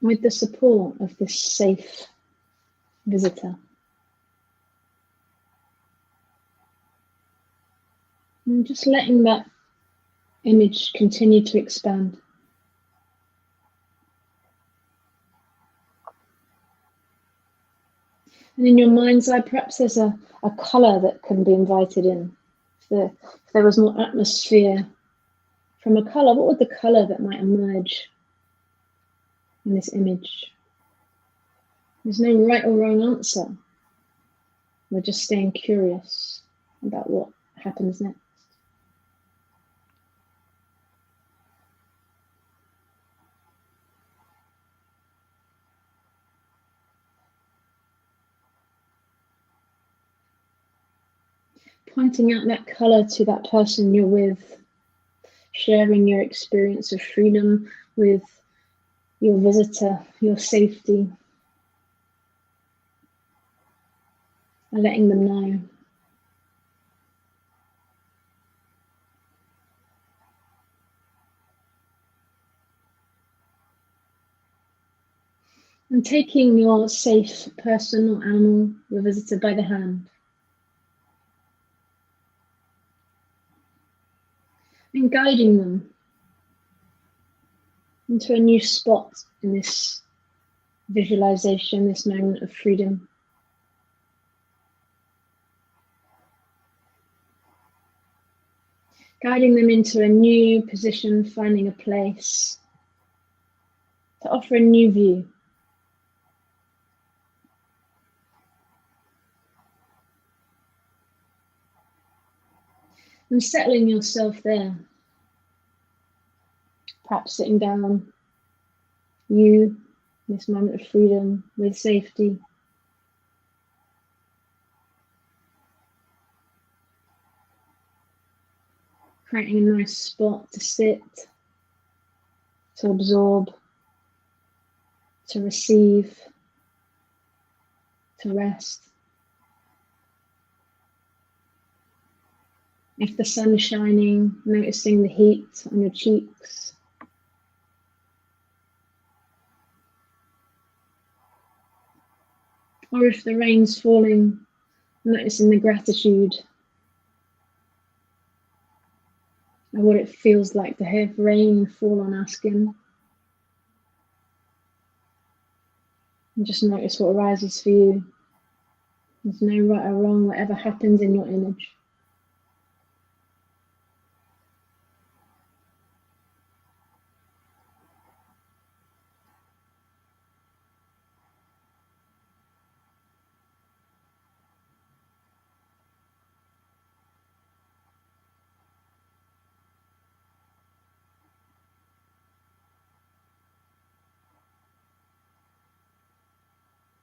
With the support of this safe visitor. And just letting that image continue to expand. And in your mind's eye, perhaps there's a colour that can be invited in. If there was more atmosphere from a colour, what would the colour that might emerge in this image? There's no right or wrong answer. We're just staying curious about what happens next. pointing out that colour to that person you're with, sharing your experience of freedom with your visitor, your safety, and letting them know. And taking your safe person or animal, your visitor, by the hand. And guiding them into a new spot in this visualization, this moment of freedom. Guiding them into a new position, finding a place to offer a new view. And settling yourself there. Perhaps sitting down, you, this moment of freedom with safety. Creating a nice spot to sit, to absorb, to receive, to rest. If the sun is shining, noticing the heat on your cheeks. Or if the rain's falling, noticing the gratitude of what it feels like to have rain fall on our skin. And just notice what arises for you. There's no right or wrong, whatever happens in your image.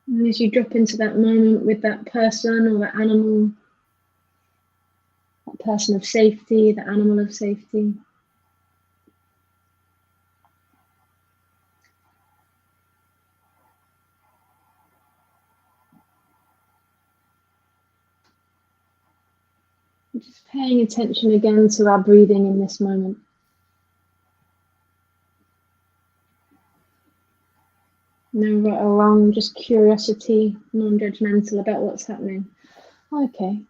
And as you drop into that moment with that person or that animal, that person of safety, the animal of safety, just paying attention again to our breathing in this moment. No right or wrong, just curiosity, non-judgmental about what's happening. Okay.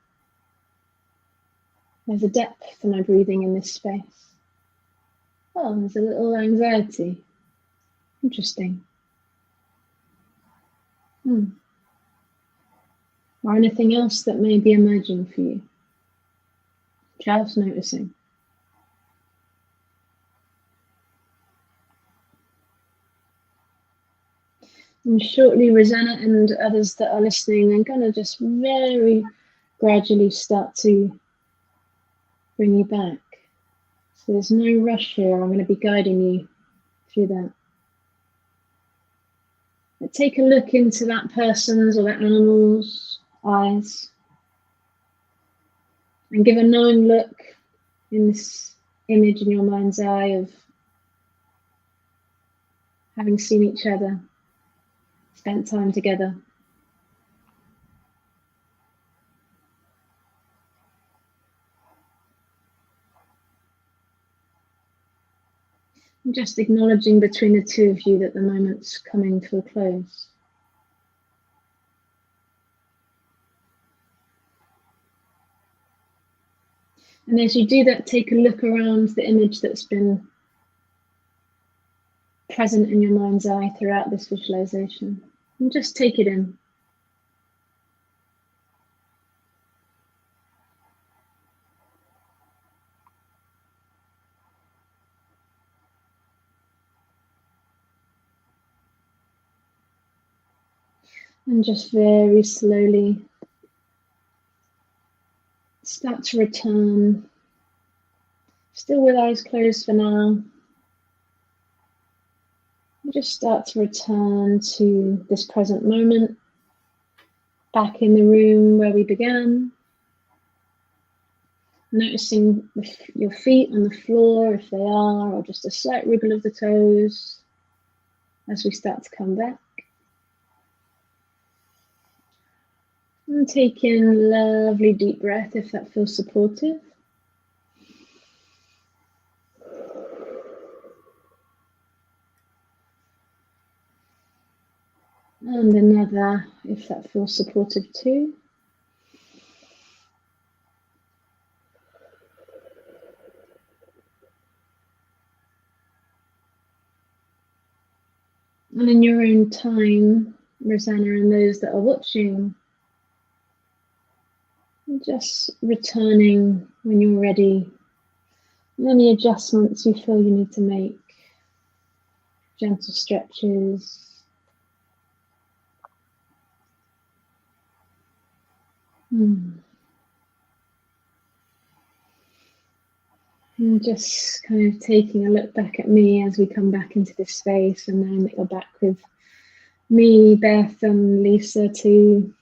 There's a depth to my breathing in this space. Oh, there's a little anxiety. Interesting. Or anything else that may be emerging for you. Just noticing. And shortly, Rosanna and others that are listening, I'm going to just very gradually start to bring you back. So there's no rush here. I'm going to be guiding you through that. But take a look into that person's or that animal's eyes. And give a knowing look in this image in your mind's eye of having seen each other. Spent time together. And just acknowledging between the two of you that the moment's coming to a close. And as you do that, take a look around the image that's been present in your mind's eye throughout this visualization. And just take it in. And just very slowly start to return, still with eyes closed for now. Just start to return to this present moment, back in the room where we began. Noticing your feet on the floor, if they are, or just a slight wriggle of the toes as we start to come back. And take in a lovely deep breath if that feels supportive. And another if that feels supportive too. And in your own time, Rosanna, and those that are watching, just returning when you're ready. Any adjustments you feel you need to make, gentle stretches. And just kind of taking a look back at me as we come back into this space, and then that you're back with me, Beth, and Lisa too.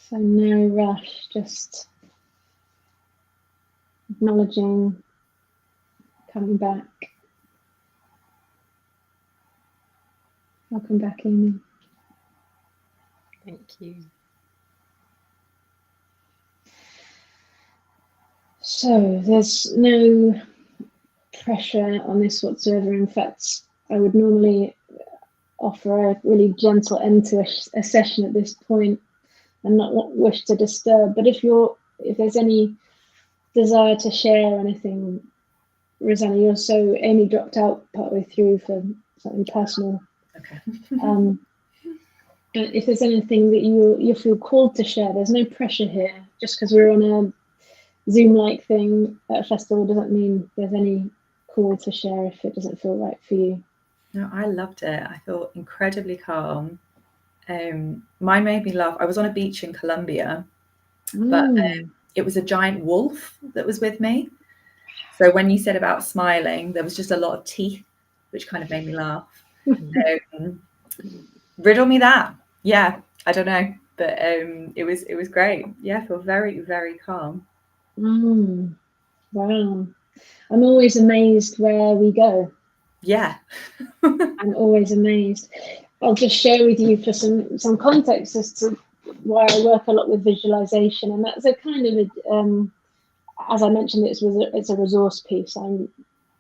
So no rush, just acknowledging, coming back. Welcome back, Amy. Thank you. So there's no pressure on this whatsoever. In fact, I would normally offer a really gentle end to a session at this point and not wish to disturb. But if there's any desire to share anything, Rosanna, Amy dropped out partway through for something personal. Okay. But if there's anything that you feel called to share, there's no pressure here. Just because we're on a Zoom-like thing at a festival doesn't mean there's any call to share if it doesn't feel right for you. No, I loved it. I felt incredibly calm. Mine made me laugh. I was on a beach in Colombia, but it was a giant wolf that was with me. So when you said about smiling, there was just a lot of teeth, which kind of made me laugh. Riddle me that. Yeah, I don't know, but it was great. Yeah, I feel very, very calm. Wow. I'm always amazed where we go. Yeah. I'm always amazed. I'll just share with you for some context as to why I work a lot with visualization, and that's a kind of as I mentioned, it's a resource piece.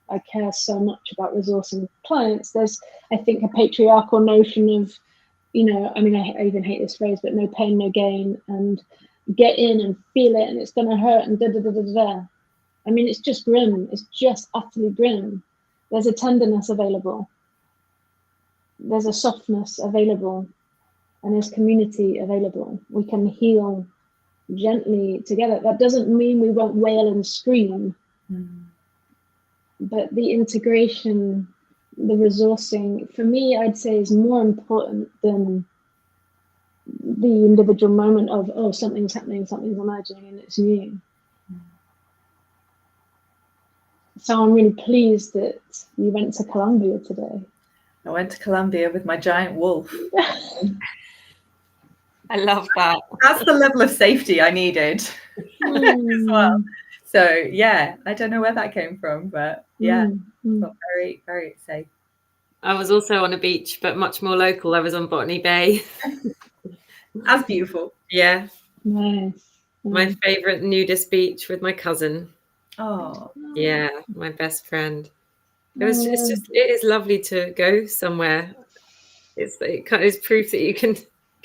I care so much about resourcing clients. There's, I think, a patriarchal notion of, I even hate this phrase, but no pain, no gain, and get in and feel it, and it's going to hurt, and da-da-da-da-da. I mean, it's just grim. It's just utterly grim. There's a tenderness available. There's a softness available, and there's community available. We can heal gently together. That doesn't mean we won't wail and scream, but the integration, the resourcing, for me, I'd say is more important than the individual moment of, oh, something's happening, something's emerging, and it's new. So I'm really pleased that you went to Colombia today. I went to Colombia with my giant wolf. I love that. That's the level of safety I needed as well. So yeah, I don't know where that came from, but yeah, felt very, very safe. I was also on a beach, but much more local. I was on Botany Bay. That's beautiful. Yeah. Nice. My favourite nudist beach with my cousin. Oh. Yeah, my best friend. It is lovely to go somewhere. It kind of is proof that you can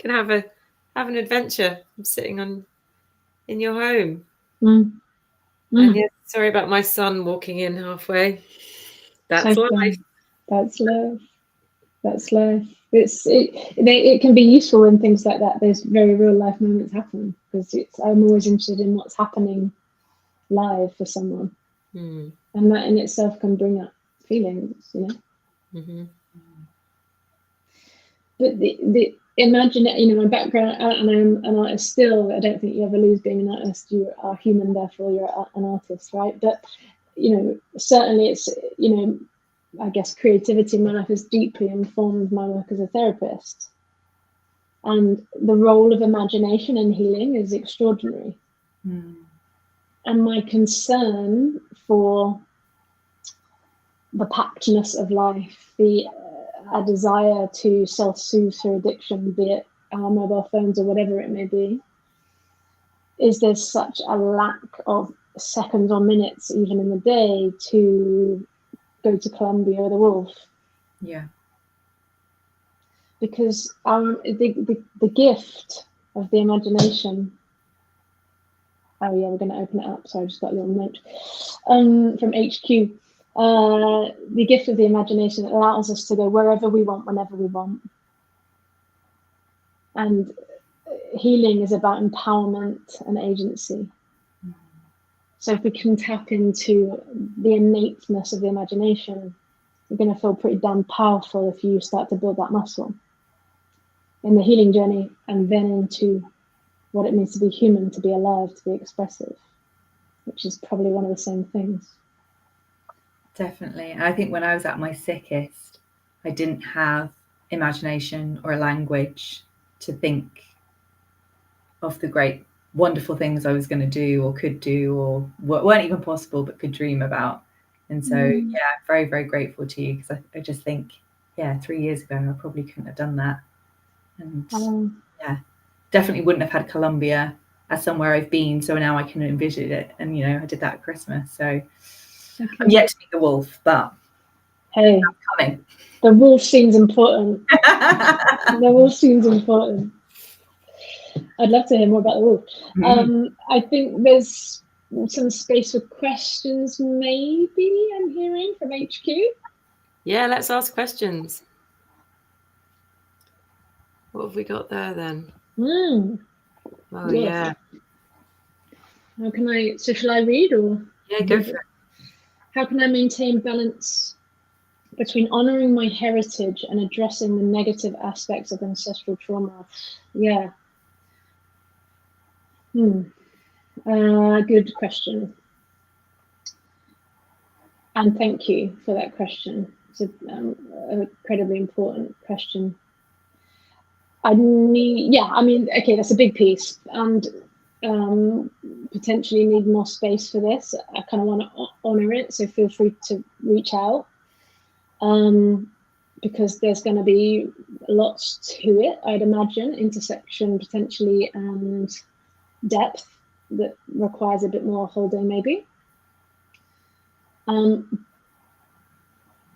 have an adventure sitting in your home. And yeah, sorry about my son walking in halfway. That's life. That's life. That's life. It can be useful when things like that, those very real life moments happen, because I'm always interested in what's happening live for someone, and that in itself can bring up feelings, But imagine it, my background, and I'm an artist still. I don't think you ever lose being an artist. You are human, therefore you're an artist, right? But certainly it's I guess, creativity in my life has deeply informed my work as a therapist. And the role of imagination in healing is extraordinary. And my concern for the packedness of life, a desire to self-soothe through addiction, be it our mobile phones or whatever it may be, is there's such a lack of seconds or minutes, even in the day, to go to Columbia or the Wolf. Yeah. Because the gift of the imagination. Oh yeah, we're going to open it up. So I just got a little note from HQ. The gift of the imagination allows us to go wherever we want, whenever we want. And healing is about empowerment and agency. So if we can tap into the innateness of the imagination, you're going to feel pretty damn powerful if you start to build that muscle in the healing journey, and then into what it means to be human, to be alive, to be expressive, which is probably one of the same things. Definitely. I think when I was at my sickest, I didn't have imagination or a language to think of the great, wonderful things I was going to do or could do, or weren't even possible but could dream about. And so, yeah, very, very grateful to you, because I just think, 3 years ago, I probably couldn't have done that. And definitely wouldn't have had Columbia as somewhere I've been. So now I can envision it. And, I did that at Christmas. So I'm yet to meet the Wolf, but hey, I'm coming. The Wolf seems important. The Wolf seems important. I'd love to hear more about the Wolf. I think there's some space for questions, maybe, I'm hearing from HQ. Yeah, let's ask questions. What have we got there then? Oh, yes. How can I, so shall I read, or? Yeah, go for it. How can I maintain balance between honouring my heritage and addressing the negative aspects of ancestral trauma? Yeah. Good question. And thank you for that question. It's an incredibly important question. Okay, that's a big piece, and potentially need more space for this. I kind of want to honour it, so feel free to reach out, because there's going to be lots to it, I'd imagine, intersection potentially, and depth that requires a bit more holding, maybe.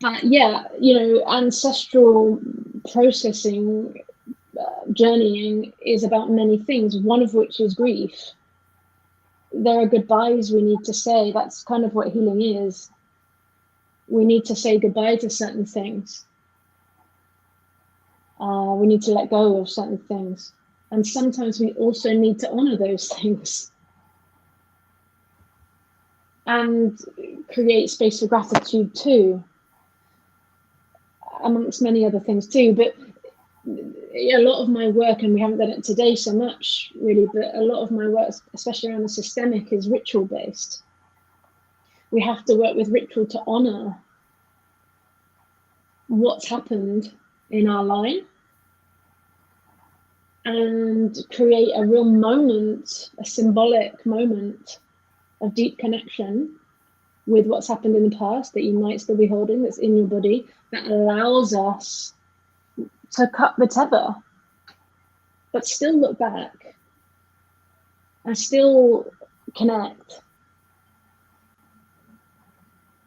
But yeah, ancestral processing, journeying is about many things, one of which is grief. There are goodbyes we need to say. That's kind of what healing is. We need to say goodbye to certain things. We need to let go of certain things. And sometimes we also need to honor those things and create space for gratitude too, amongst many other things too. But a lot of my work, and we haven't done it today so much really, but a lot of my work, especially around the systemic, is ritual based. We have to work with ritual to honor what's happened in our line and create a real moment, a symbolic moment of deep connection with what's happened in the past that you might still be holding, that's in your body, that allows us to cut the tether, but still look back and still connect.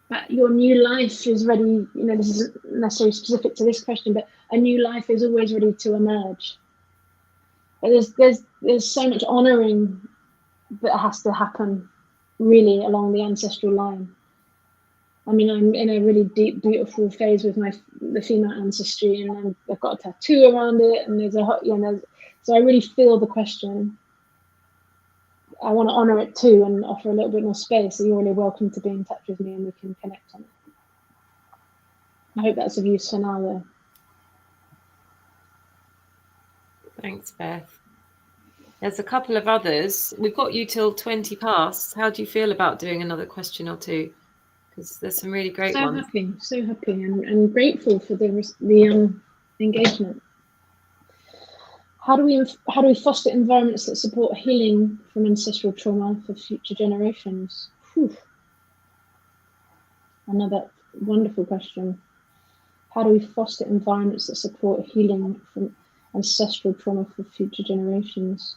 But your new life is ready, this isn't necessarily specific to this question, but a new life is always ready to emerge. But there's so much honouring that has to happen really along the ancestral line. I mean, I'm in a really deep, beautiful phase with the female ancestry, and I've got a tattoo around it, and so I really feel the question. I want to honour it too and offer a little bit more space. So you're really welcome to be in touch with me, and we can connect on it. I hope that's of use for now, though. Thanks, Beth. There's a couple of others. We've got you till 20 past. How do you feel about doing another question or two? because there's some really great so ones. So happy and grateful for the engagement. How do we foster environments that support healing from ancestral trauma for future generations? Whew. Another wonderful question. How do we foster environments that support healing from ancestral trauma for future generations?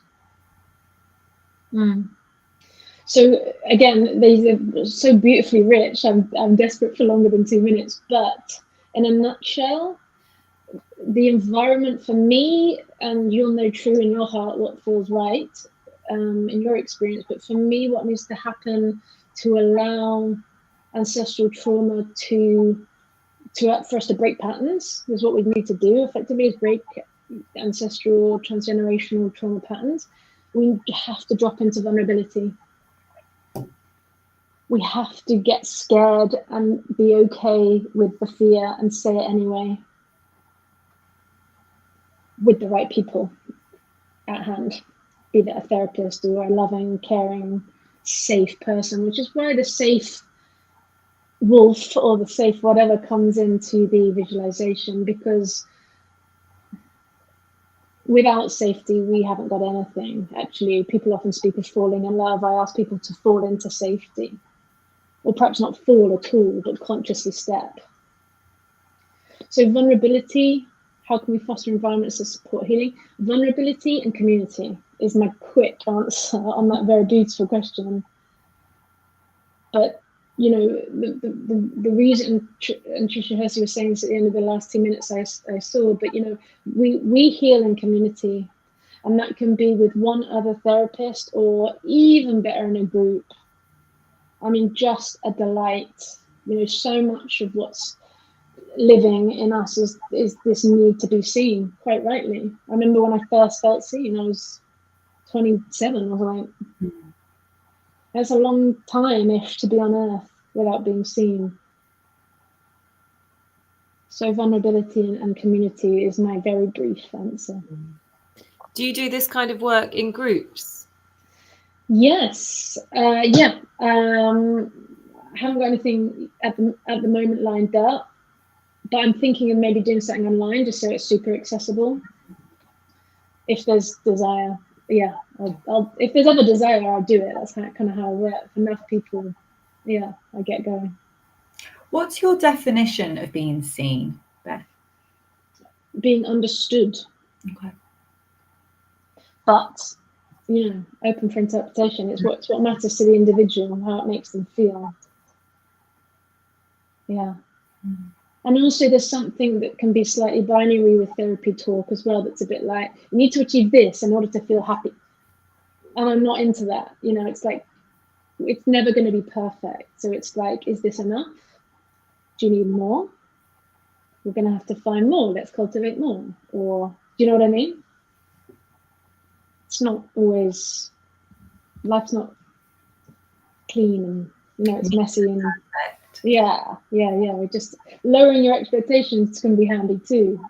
So again, these are so beautifully rich. I'm desperate for longer than 2 minutes, but in a nutshell, the environment for me, and you'll know true in your heart what feels right in your experience, but for me, what needs to happen to allow ancestral trauma for us to break patterns is what we need to do effectively, is break ancestral transgenerational trauma patterns. We have to drop into vulnerability. We have to get scared and be okay with the fear and say it anyway, with the right people at hand, be that a therapist or a loving, caring, safe person, which is why the safe wolf or the safe whatever comes into the visualization, because without safety, we haven't got anything. Actually, people often speak of falling in love. I ask people to fall into safety, or perhaps not fall at all, but consciously step. So vulnerability, how can we foster environments that support healing? Vulnerability and community is my quick answer on that very beautiful question. But, you know, the reason, and Trisha Hersey was saying this at the end of the last 2 minutes I saw, but, you know, we heal in community, and that can be with one other therapist or even better in a group. I mean, just a delight. You know, so much of what's living in us is this need to be seen, quite rightly. I remember when I first felt seen, I was 27. I was like, that's a long time-ish to be on earth without being seen. So vulnerability and community is my very brief answer. Do you do this kind of work in groups? Yes, yeah. I haven't got anything at the moment lined up, but I'm thinking of maybe doing something online just so it's super accessible. If there's desire, yeah. If there's ever desire, I'll do it. That's kind of how I work. If enough people, yeah, I get going. What's your definition of being seen, Beth? Being understood. Okay. But, you know, open for interpretation. It's what matters to the individual and how it makes them feel. Yeah. And also there's something that can be slightly binary with therapy talk as well, that's a bit like, you need to achieve this in order to feel happy. And I'm not into that. You know, it's like, it's never going to be perfect. So it's like, is this enough? Do you need more? We're going to have to find more. Let's cultivate more. Or, do you know what I mean? It's not always, life's not clean and, you know, it's messy and yeah. We're just lowering your expectations can be handy too.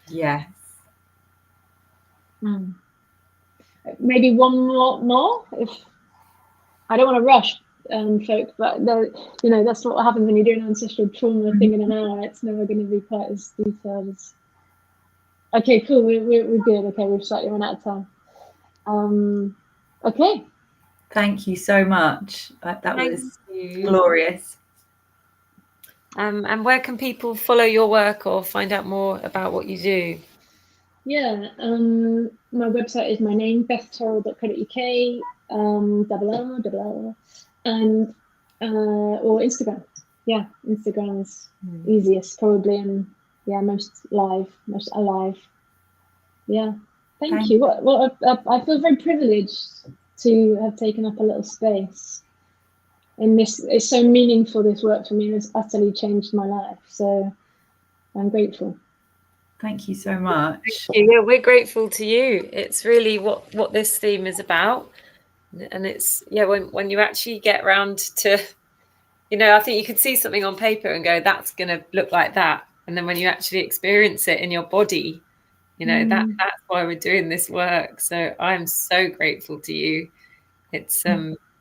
Yes. Maybe one more. If I don't want to rush, folk, but you know, that's what happens when you're doing an ancestral trauma thing in an hour. It's never going to be quite as detailed as. Okay, cool. We're good. Okay, we've slightly run out of time. Okay. Thank you so much. That was glorious. And where can people follow your work or find out more about what you do? Yeah, my website is my name, bethterrell.co.uk, and or Instagram. Yeah, Instagram is easiest probably, and yeah, most alive. Yeah, thank you. What I feel very privileged to have taken up a little space. And this is so meaningful, this work for me, and it's utterly changed my life. So I'm grateful. Thank you so much. Thank you. Yeah, we're grateful to you. It's really what this theme is about. And it's, yeah, when you actually get around to, you know, I think you could see something on paper and go, that's going to look like that. And then when you actually experience it in your body, you know, that's why we're doing this work. So I'm so grateful to you. It's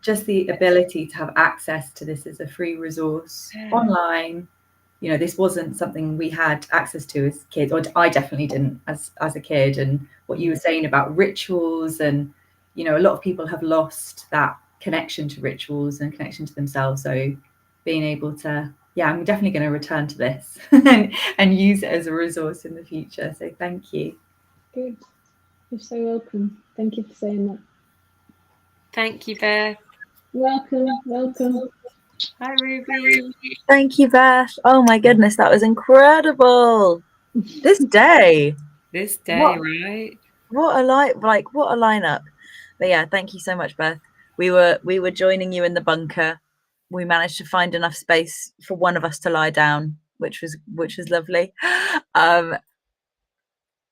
just the ability to have access to this as a free resource online. You know, this wasn't something we had access to as kids, or I definitely didn't as a kid. And what you were saying about rituals, and you know, a lot of people have lost that connection to rituals and connection to themselves. So being able to, yeah, I'm definitely going to return to this and use it as a resource in the future. So thank you. Good. You're so welcome. Thank you for saying that. Thank you, Beth. Welcome, welcome. Hi, Ruby. Thank you, Beth. Oh my goodness, that was incredible. This day. This day, What? right? What a what a lineup. But yeah, thank you so much, Beth. We were joining you in the bunker. We managed to find enough space for one of us to lie down, which was lovely.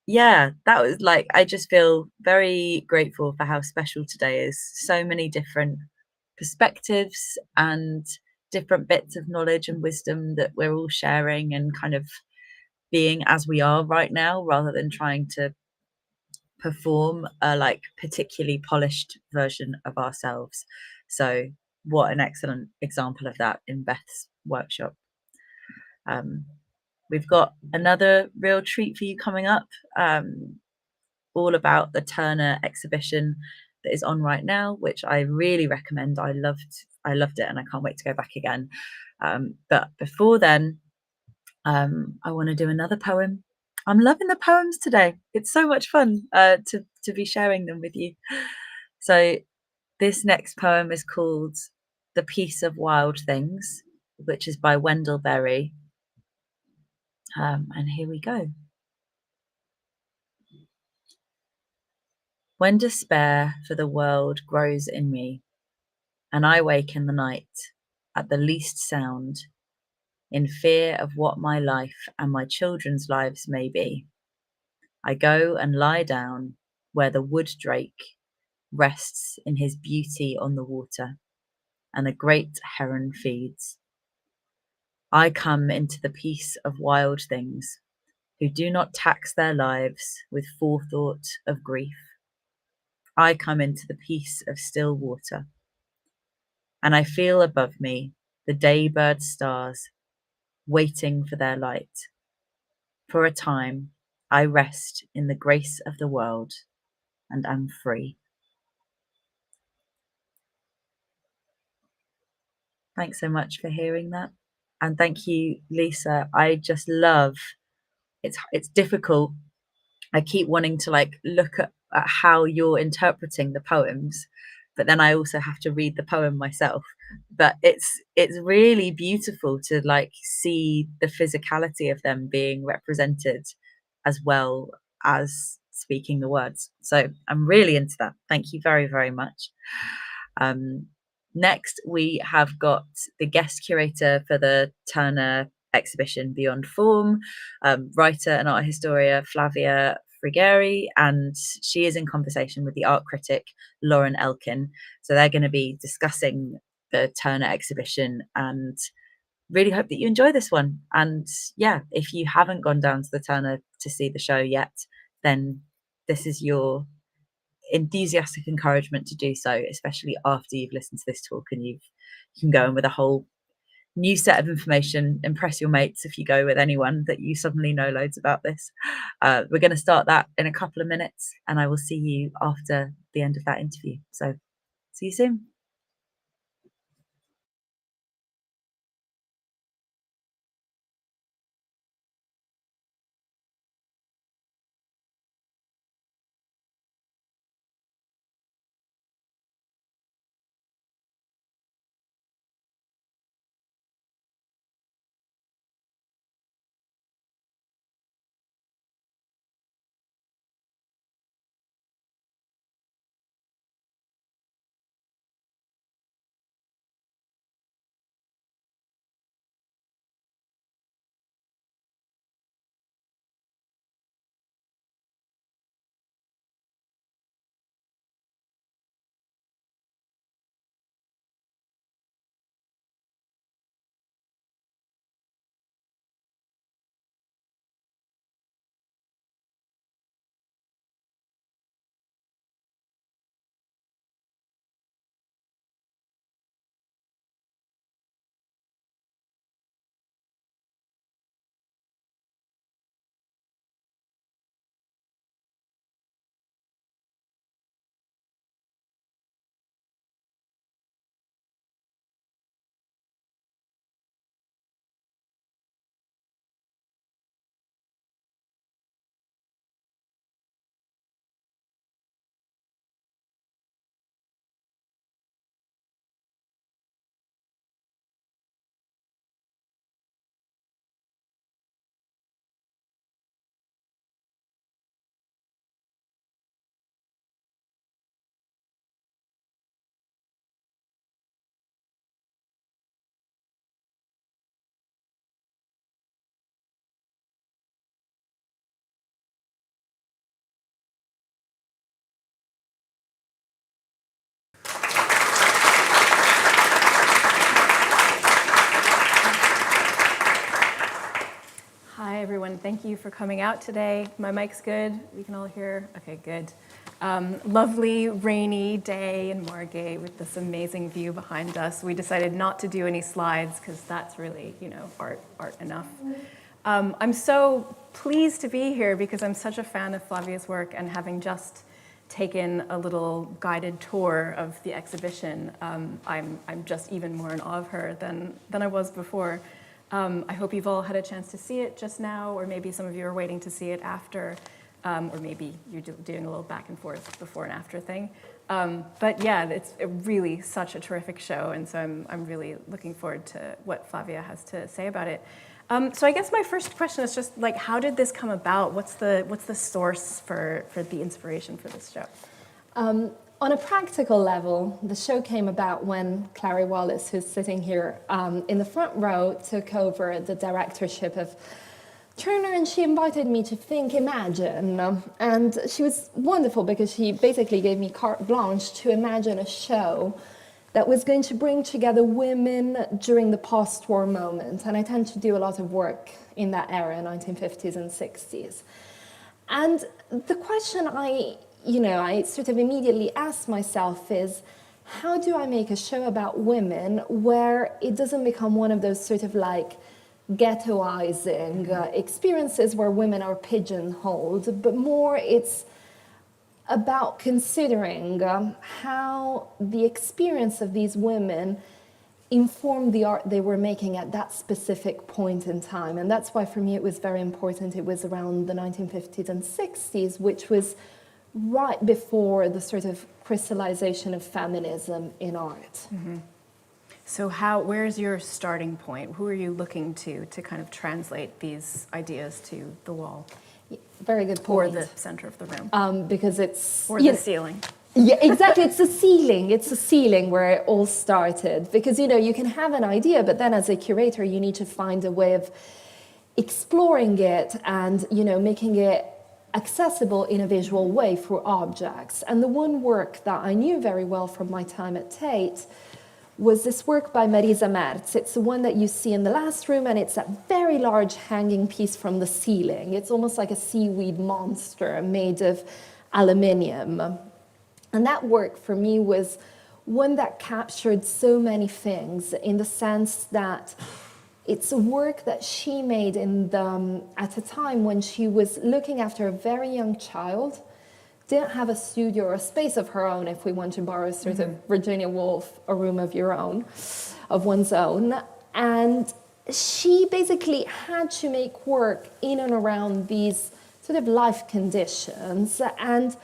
Yeah, that was like, I just feel very grateful for how special today is. So many different perspectives and different bits of knowledge and wisdom that we're all sharing, and kind of being as we are right now, rather than trying to perform a like particularly polished version of ourselves. So what an excellent example of that in Beth's workshop. We've got another real treat for you coming up, all about the Turner exhibition that is on right now, which I really recommend. I loved it, and I can't wait to go back again. But before then, I want to do another poem. I'm loving the poems today. It's so much fun to be sharing them with you. So this next poem is called The Peace of Wild Things, which is by Wendell Berry. And here we go. When despair for the world grows in me, and I wake in the night at the least sound, in fear of what my life and my children's lives may be, I go and lie down where the wood drake rests in his beauty on the water, and the great heron feeds. I come into the peace of wild things, who do not tax their lives with forethought of grief. I come into the peace of still water, and I feel above me the daybird stars waiting for their light. For a time, I rest in the grace of the world and am free. Thanks so much for hearing that. And thank you, Lisa. I just love, it's difficult. I keep wanting to like look at how you're interpreting the poems, but then I also have to read the poem myself. But it's really beautiful to like see the physicality of them being represented as well as speaking the words. So I'm really into that. Thank you very, very much. Next, we have got the guest curator for the Turner exhibition Beyond Form, writer and art historian Flavia Frigeri, and she is in conversation with the art critic Lauren Elkin. So they're going to be discussing the Turner exhibition, and really hope that you enjoy this one. And yeah, if you haven't gone down to the Turner to see the show yet, then this is your enthusiastic encouragement to do so, especially after you've listened to this talk and you can go in with a whole new set of information. Impress your mates if you go with anyone that you suddenly know loads about this. We're going to start that in a couple of minutes, and I will see you after the end of that interview. So see you soon. everyone. Thank you for coming out today. My mic's good. We can all hear. Okay, good. Lovely rainy day in Margate with this amazing view behind us. We decided not to do any slides because that's really, art enough. I'm so pleased to be here because I'm such a fan of Flavia's work, and having just taken a little guided tour of the exhibition, I'm just even more in awe of her than I was before. I hope you've all had a chance to see it just now, or maybe some of you are waiting to see it after, or maybe you're doing a little back and forth before and after thing. But yeah, it's really such a terrific show, and so I'm really looking forward to what Flavia has to say about it. So I guess my first question is just like, how did this come about? What's the source for the inspiration for this show? On a practical level, the show came about when Clary Wallace, who's sitting here in the front row, took over the directorship of Turner, and she invited me to imagine. And she was wonderful because she basically gave me carte blanche to imagine a show that was going to bring together women during the post-war moment. And I tend to do a lot of work in that era, 1950s and 60s. And the question I sort of immediately asked myself is, how do I make a show about women where it doesn't become one of those sort of like ghettoizing experiences where women are pigeonholed, but more it's about considering how the experience of these women informed the art they were making at that specific point in time. And that's why for me it was very important. It was around the 1950s and 60s, which was right before the sort of crystallization of feminism in art. Mm-hmm. So where's your starting point? Who are you looking to kind of translate these ideas to the wall? Very good point. Or the center of the room. Because it's... Or the ceiling. Yeah, exactly. It's the ceiling. It's the ceiling where it all started. Because, you can have an idea, but then as a curator, you need to find a way of exploring it and, making it accessible in a visual way through objects. And the one work that I knew very well from my time at Tate was this work by Marisa Merz. It's the one that you see in the last room, and it's a very large hanging piece from the ceiling. It's almost like a seaweed monster made of aluminium. And that work for me was one that captured so many things, in the sense that it's a work that she made at a time when she was looking after a very young child, didn't have a studio or a space of her own, if we want to borrow sort of Virginia Woolf, a room of your own, of one's own. And she basically had to make work in and around these sort of life conditions. And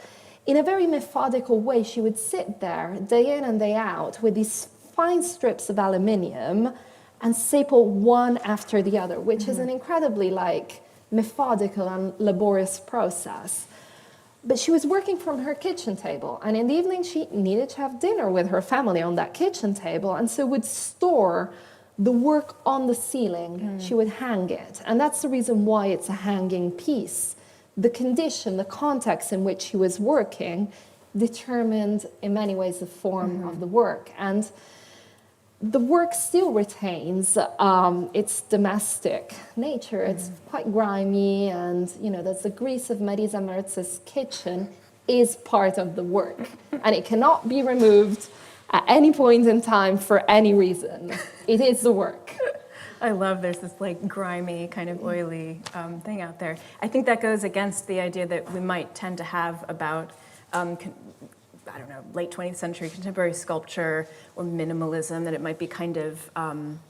in a very methodical way, she would sit there day in and day out with these fine strips of aluminium and staple one after the other, which is an incredibly methodical and laborious process. But she was working from her kitchen table, and in the evening she needed to have dinner with her family on that kitchen table, and so would store the work on the ceiling. She would hang it, and that's the reason why it's a hanging piece. The condition, the context in which she was working determined in many ways the form of the work. And the work still retains its domestic nature. It's quite grimy, and there's the grease of Marisa Merz's kitchen is part of the work, and it cannot be removed at any point in time for any reason. It is the work. I love there's this grimy kind of oily thing out there. I think that goes against the idea that we might tend to have about late 20th century contemporary sculpture or minimalism, that it might be kind of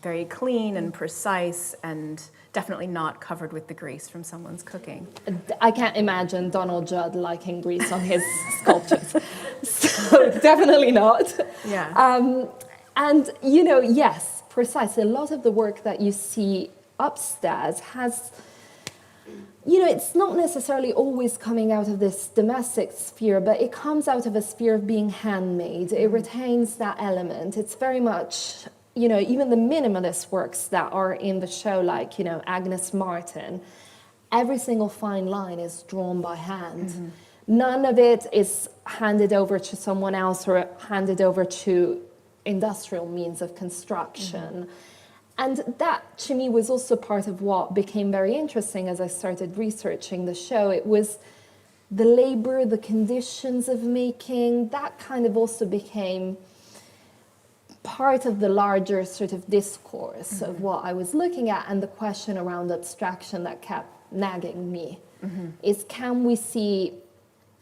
very clean and precise and definitely not covered with the grease from someone's cooking. I can't imagine Donald Judd liking grease on his sculptures. So definitely not. Yeah. And, yes, precisely. A lot of the work that you see upstairs has... it's not necessarily always coming out of this domestic sphere, but it comes out of a sphere of being handmade. It retains that element. It's very much, even the minimalist works that are in the show, like, Agnes Martin, every single fine line is drawn by hand. None of it is handed over to someone else or handed over to industrial means of construction. And that, to me, was also part of what became very interesting as I started researching the show. It was the labor, the conditions of making, that kind of also became part of the larger sort of discourse of what I was looking at, and the question around abstraction that kept nagging me is, can we see,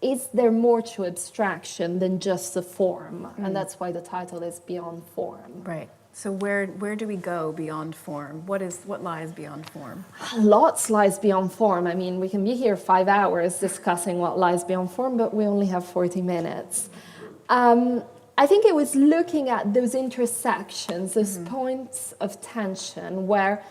is there more to abstraction than just the form? And that's why the title is Beyond Form. Right. So where do we go beyond form? What lies beyond form? Lots lies beyond form. I mean, we can be here 5 hours discussing what lies beyond form, but we only have 40 minutes. I think it was looking at those intersections, those points of tension where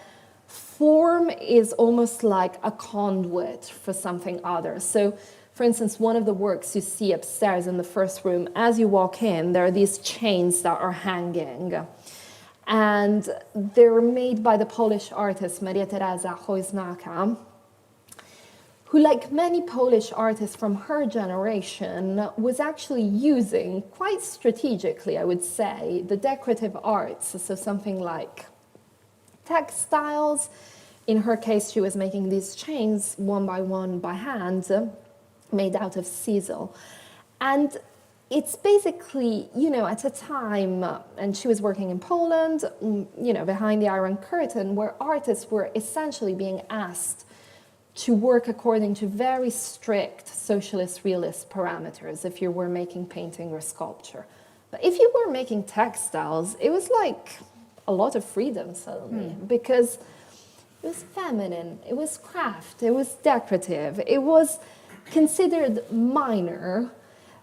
form is almost like a conduit for something other. So, for instance, one of the works you see upstairs in the first room, as you walk in, there are these chains that are hanging. And they're made by the Polish artist Maria Teresa Choiznaka, who, like many Polish artists from her generation, was actually using, quite strategically, I would say, the decorative arts. So something like textiles. In her case, she was making these chains one by hand, made out of sisal. And it's basically, at a time, and she was working in Poland, behind the Iron Curtain, where artists were essentially being asked to work according to very strict socialist realist parameters if you were making painting or sculpture. But if you were making textiles, it was like a lot of freedom suddenly, because it was feminine, it was craft, it was decorative, it was considered minor.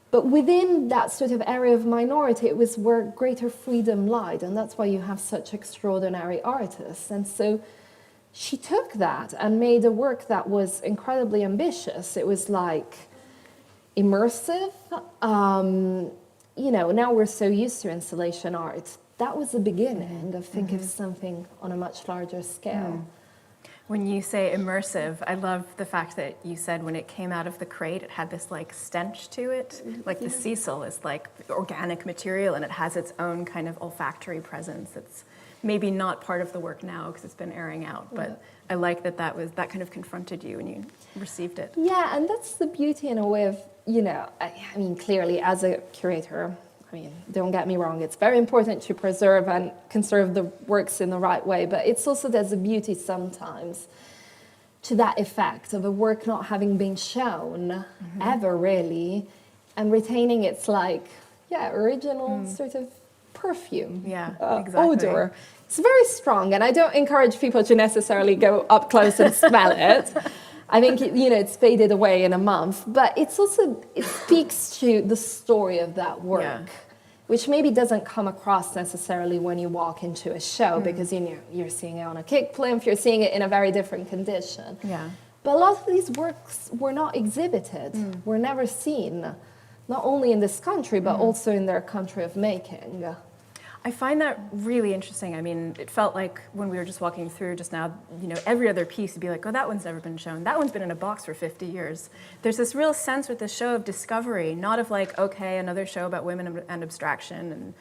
But within that sort of area of minority, it was where greater freedom lied, and that's why you have such extraordinary artists. And so she took that and made a work that was incredibly ambitious. It was like immersive. Now we're so used to installation art. That was the beginning of thinking of something on a much larger scale. When you say immersive, I love the fact that you said when it came out of the crate, it had this like stench to it. Like the sisal is like organic material, and it has its own kind of olfactory presence. It's maybe not part of the work now because it's been airing out, but I like that kind of confronted you and you received it. Yeah, and that's the beauty in a way of, I mean, clearly as a curator, don't get me wrong, it's very important to preserve and conserve the works in the right way, but it's also, there's a beauty sometimes to that effect of a work not having been shown ever really, and retaining its original sort of perfume, odor. It's very strong, and I don't encourage people to necessarily go up close and smell it. I think, it's faded away in a month, but it speaks to the story of that work, which maybe doesn't come across necessarily when you walk into a show, because you're seeing it on a kick plinth, you're seeing it in a very different condition. Yeah. But a lot of these works were not exhibited, were never seen, not only in this country, but also in their country of making. I find that really interesting. I mean, it felt like when we were just walking through just now, every other piece would be like, oh, that one's never been shown. That one's been in a box for 50 years. There's this real sense with the show of discovery, not of like, okay, another show about women and abstraction, and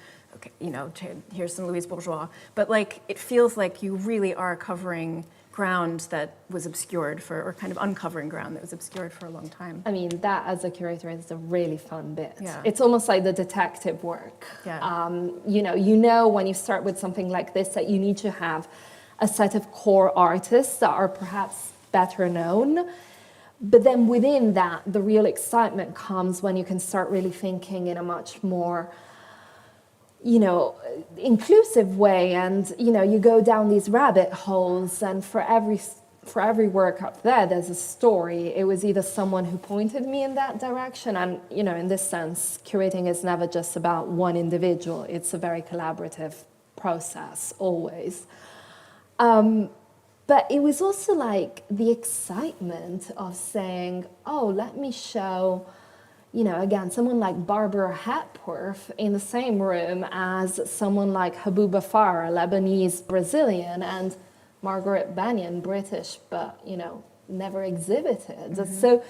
okay, here's some Louise Bourgeois. But like, it feels like you really are covering ground that was obscured or kind of uncovering ground that was obscured for a long time. I mean, that as a curator is a really fun bit. Yeah. It's almost like the detective work. Yeah. You know when you start with something like this that you need to have a set of core artists that are perhaps better known. But then within that, the real excitement comes when you can start really thinking in a much more inclusive way, and you go down these rabbit holes, and for every work up there's a story. It was either someone who pointed me in that direction, and in this sense, curating is never just about one individual. It's a very collaborative process always. But it was also like the excitement of saying, oh, let me show again, someone like Barbara Hepworth in the same room as someone like Habouba Farah, Lebanese Brazilian, and Margaret Bennion, British, but, never exhibited. So,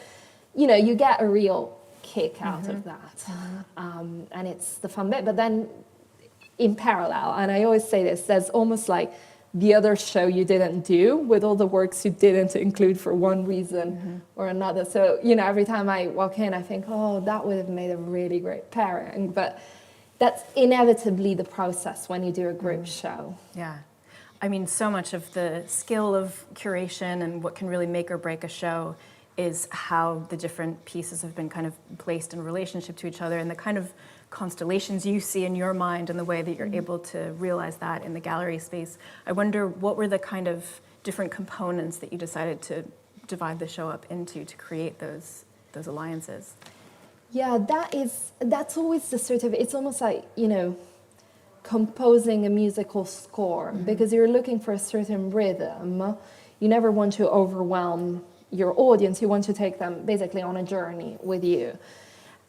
you get a real kick out of that. And it's the fun bit. But then in parallel, and I always say this, there's almost like the other show you didn't do with all the works you didn't include for one reason or another. So, you know, every time I walk in, I think, oh, that would have made a really great pairing. But that's inevitably the process when you do a group show. Yeah. I mean, so much of the skill of curation and what can really make or break a show is how the different pieces have been kind of placed in relationship to each other, and the kind of constellations you see in your mind and the way that you're able to realize that in the gallery space. I wonder, what were the kind of different components that you decided to divide the show up into to create those alliances? Yeah, that's always the sort of, it's almost like, you know, composing a musical score, because you're looking for a certain rhythm. You never want to overwhelm your audience. You want to take them basically on a journey with you.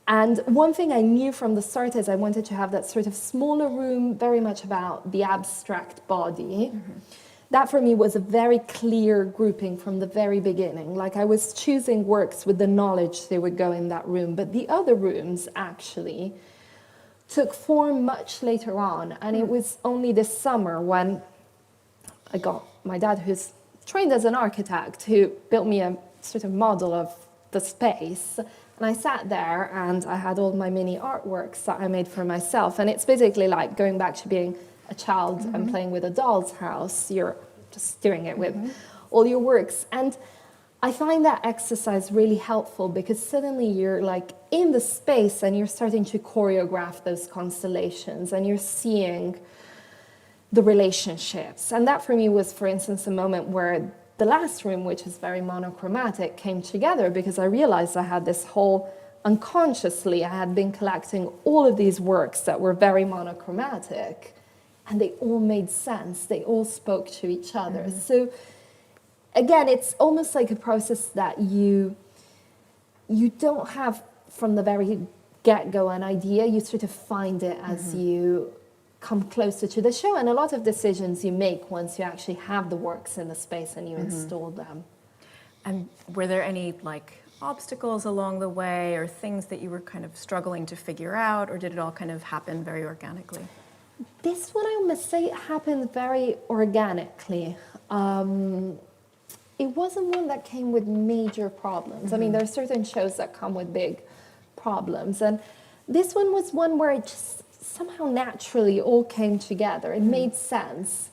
And one thing I knew from the start is I wanted to have that sort of smaller room, very much about the abstract body. That for me was a very clear grouping from the very beginning. Like, I was choosing works with the knowledge they would go in that room, but the other rooms actually took form much later on. And it was only this summer when I got my dad, who's trained as an architect, who built me a sort of model of the space. And I sat there and I had all my mini artworks that I made for myself. And it's basically like going back to being a child and playing with a doll's house. You're just doing it with all your works. And I find that exercise really helpful, because suddenly you're like in the space and you're starting to choreograph those constellations and you're seeing the relationships. And that for me was, for instance, a moment where the last room, which is very monochromatic, came together, because I realized I had this whole, unconsciously, I had been collecting all of these works that were very monochromatic, and they all made sense. They all spoke to each other. So again, it's almost like a process that you don't have from the very get-go an idea. You sort of find it as you come closer to the show, and a lot of decisions you make once you actually have the works in the space and you install them. And were there any like obstacles along the way, or things that you were kind of struggling to figure out, or did it all kind of happen very organically? This one, I must say, happened very organically. It wasn't one that came with major problems. I mean, there are certain shows that come with big problems, and this one was one where it just somehow naturally all came together. It made sense.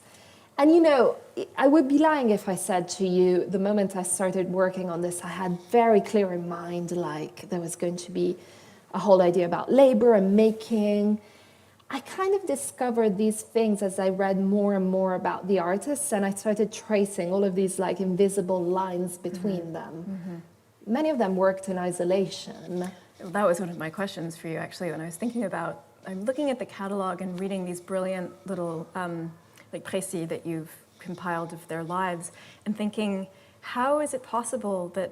And you know, I would be lying if I said to you, the moment I started working on this, I had very clear in mind, like there was going to be a whole idea about labor and making. I kind of discovered these things as I read more and more about the artists, and I started tracing all of these like invisible lines between them. Many of them worked in isolation. That was one of my questions for you, actually, when I was thinking about, I'm looking at the catalog and reading these brilliant little like précis that you've compiled of their lives, and thinking, how is it possible that,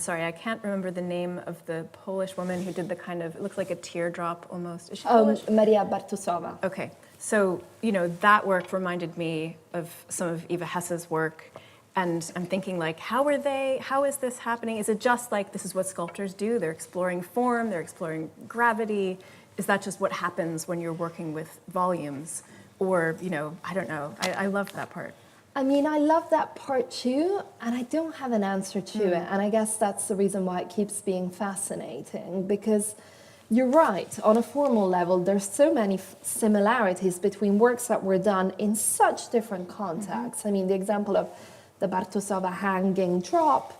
sorry, I can't remember the name of the Polish woman who did the kind of, it looks like a teardrop almost. Is she Polish? Maria Bartusowa. Okay, so, you know, that work reminded me of some of Eva Hesse's work, and I'm thinking like, how is this happening? Is it just like, this is what sculptors do? They're exploring form, they're exploring gravity. Is that just what happens when you're working with volumes? Or, you know, I don't know. I loved that part. I mean, I love that part too, and I don't have an answer to it. And I guess that's the reason why it keeps being fascinating, because you're right, on a formal level, there's so many similarities between works that were done in such different contexts. I mean, the example of the Bartusowa hanging drop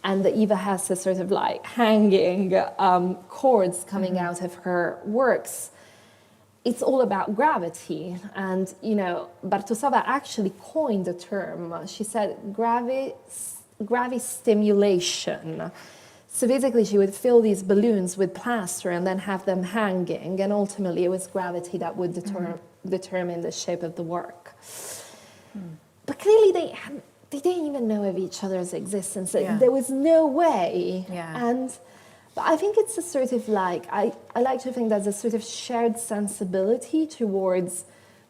and the Eva Hesse sort of like hanging chords coming out of her works. It's all about gravity. And, you know, Bartusowa actually coined the term. She said gravistimulation. So basically she would fill these balloons with plaster and then have them hanging. And ultimately it was gravity that would determine the shape of the work. But clearly they didn't even know of each other's existence. There was no way. But I think it's a sort of like, I like to think there's a sort of shared sensibility towards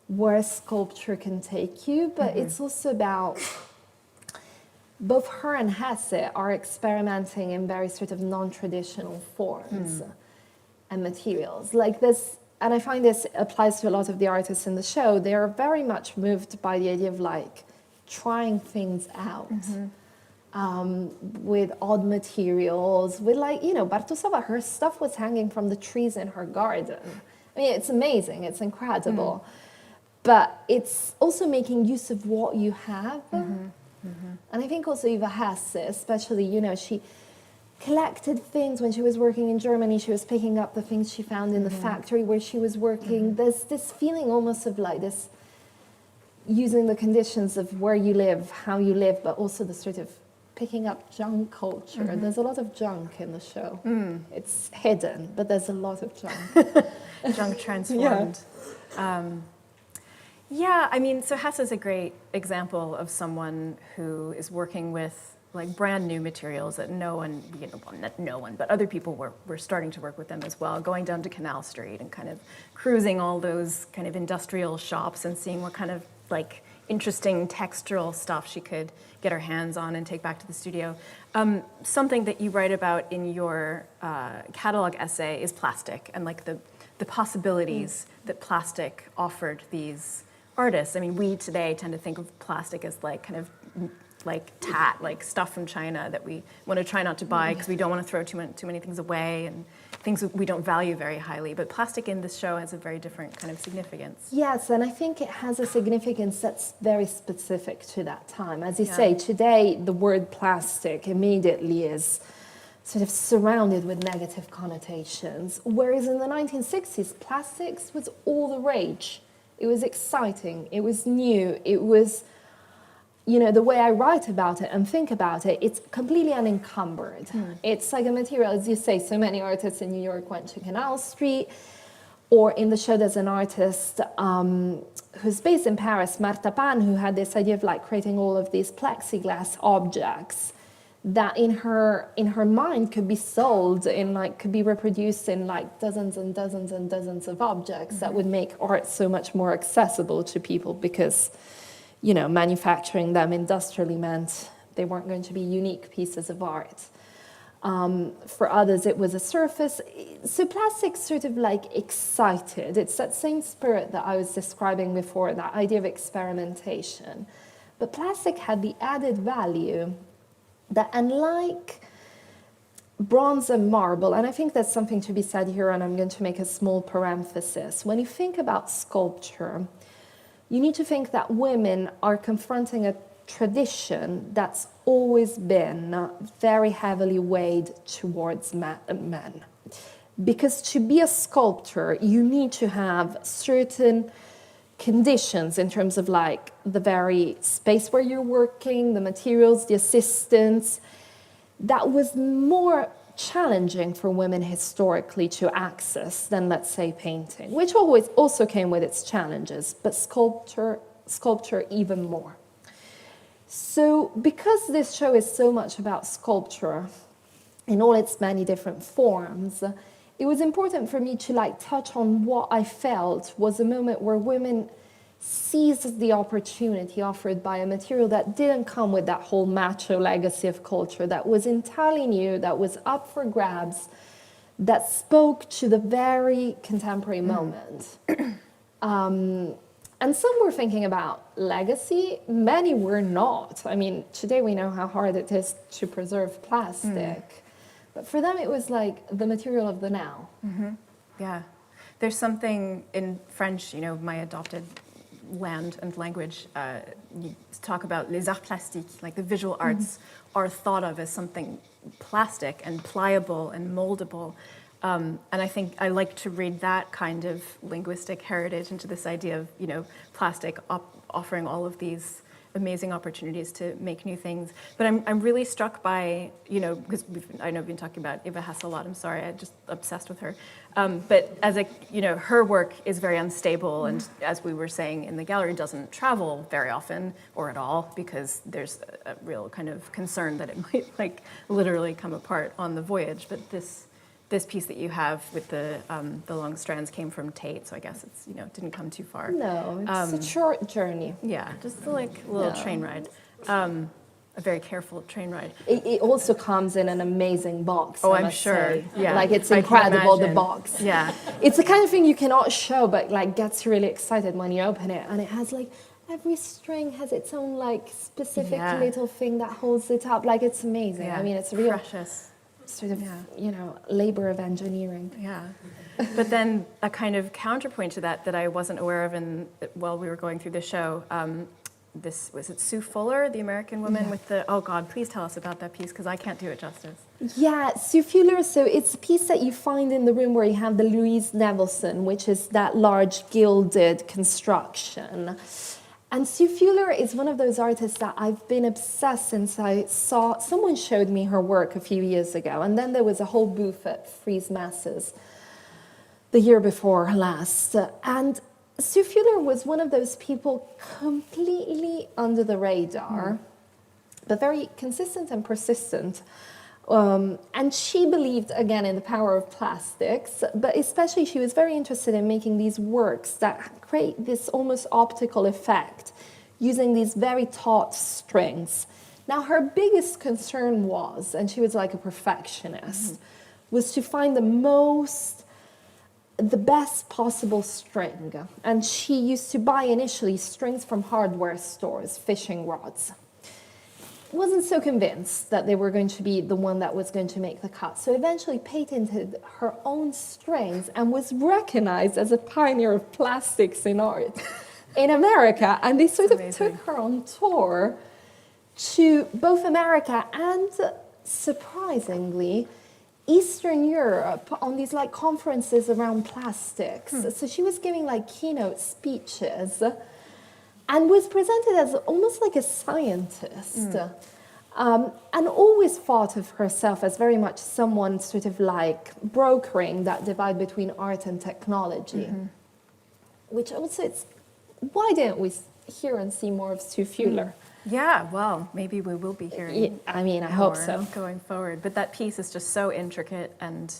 where sculpture can take you, but it's also about, both her and Hesse are experimenting in very sort of non-traditional forms and materials. Like there's and I find this applies to a lot of the artists in the show, they are very much moved by the idea of like trying things out. With odd materials, with like, you know, Bartusova, her stuff was hanging from the trees in her garden. I mean, it's amazing, it's incredible. But it's also making use of what you have. And I think also Eva Hesse, especially, you know, she collected things when she was working in Germany. She was picking up the things she found in the factory where she was working. There's this feeling almost of like this, using the conditions of where you live, how you live, but also the sort of picking up junk culture. There's a lot of junk in the show. It's hidden, but there's a lot of junk. Junk transformed. Yeah, I mean, so Hesse is a great example of someone who is working with like brand new materials that no one, you know, well, not no one, but other people were starting to work with them as well, going down to Canal Street and kind of cruising all those kind of industrial shops and seeing what kind of like interesting textural stuff she could get her hands on and take back to the studio. Something that you write about in your catalog essay is plastic and like the possibilities that plastic offered these artists. I mean, we today tend to think of plastic as like kind of like like stuff from China that we want to try not to buy because we don't want to throw too many things away and things we don't value very highly. But plastic in this show has a very different kind of significance. Yes, and I think it has a significance that's very specific to that time. As you say, today the word plastic immediately is sort of surrounded with negative connotations, whereas in the 1960s, plastics was all the rage. It was exciting, it was new, it was, you know, the way I write about it and think about it, it's completely unencumbered. It's like a material, as you say, so many artists in New York went to Canal Street, or in the show there's an artist who's based in Paris, Marta Pan, who had this idea of like creating all of these plexiglass objects that in her mind could be sold in like, could be reproduced in like dozens and dozens and dozens of objects that would make art so much more accessible to people because, you know, manufacturing them industrially meant they weren't going to be unique pieces of art. For others, it was a surface. So plastic's sort of like excited. It's that same spirit that I was describing before, that idea of experimentation. But plastic had the added value that unlike bronze and marble, and I think that's something to be said here, and I'm going to make a small parenthesis. When you think about sculpture, you need to think that women are confronting a tradition that's always been very heavily weighed towards men. Because to be a sculptor, you need to have certain conditions in terms of like the very space where you're working, the materials, the assistants. That was more challenging for women historically to access than, let's say, painting, which always also came with its challenges, but sculpture even more. So because this show is so much about sculpture in all its many different forms, it was important for me to like touch on what I felt was a moment where women seized the opportunity offered by a material that didn't come with that whole macho legacy of culture, that was entirely new, that was up for grabs, that spoke to the very contemporary moment. And some were thinking about legacy, many were not. I mean, today we know how hard it is to preserve plastic. But for them, it was like the material of the now. Yeah. There's something in French, you know, my adopted land and language, you talk about les arts plastiques, like the visual arts are thought of as something plastic and pliable and moldable. And I think I like to read that kind of linguistic heritage into this idea of, you know, plastic offering all of these amazing opportunities to make new things. But I'm really struck by, you know, because I know we've been talking about Eva Hesse a lot, I'm sorry, I'm just obsessed with her. But as a, you know, her work is very unstable and as we were saying in the gallery, doesn't travel very often or at all because there's a real kind of concern that it might like literally come apart on the voyage. But this piece that you have with the long strands came from Tate, so I guess it's, you know, it didn't come too far. No, it's a short journey. Yeah, just like a little train ride. a very careful train ride. It also comes in an amazing box. Oh, I I'm must sure. say. Yeah. Like it's I can incredible, the imagine. box. Yeah. It's the kind of thing you cannot show, but like gets you really excited when you open it. And it has like, every string has its own like specific Yeah. little thing that holds it up. Like it's amazing. Yeah. I mean, it's a real precious sort of, you know, labor of engineering. Yeah. But then a kind of counterpoint to that I wasn't aware of while we were going through the show, this, was it Sue Fuller, the American woman with the, oh God, please tell us about that piece because I can't do it justice. Yeah, Sue Fuller, so it's a piece that you find in the room where you have the Louise Nevelson, which is that large gilded construction. And Sue Fuller is one of those artists that I've been obsessed since I saw, someone showed me her work a few years ago, and then there was a whole booth at Frieze Masses the year before last. And Sue Fuller was one of those people completely under the radar, but very consistent and persistent. And she believed, again, in the power of plastics, but especially she was very interested in making these works that create this almost optical effect using these very taut strings. Now, her biggest concern was, and she was like a perfectionist, was to find the best possible string. And she used to buy initially strings from hardware stores, fishing rods. Wasn't so convinced that they were going to be the one that was going to make the cut. So eventually patented her own strings and was recognized as a pioneer of plastics in art in America. And they sort of took her on tour to both America and, surprisingly, Eastern Europe on these like conferences around plastics. So she was giving like keynote speeches and was presented as almost like a scientist. And always thought of herself as very much someone sort of like brokering that divide between art and technology. Which also, it's, why didn't we hear and see more of Sue Fuller? Yeah, well, maybe we will be hearing. I mean, I hope more so. Going forward, but that piece is just so intricate, and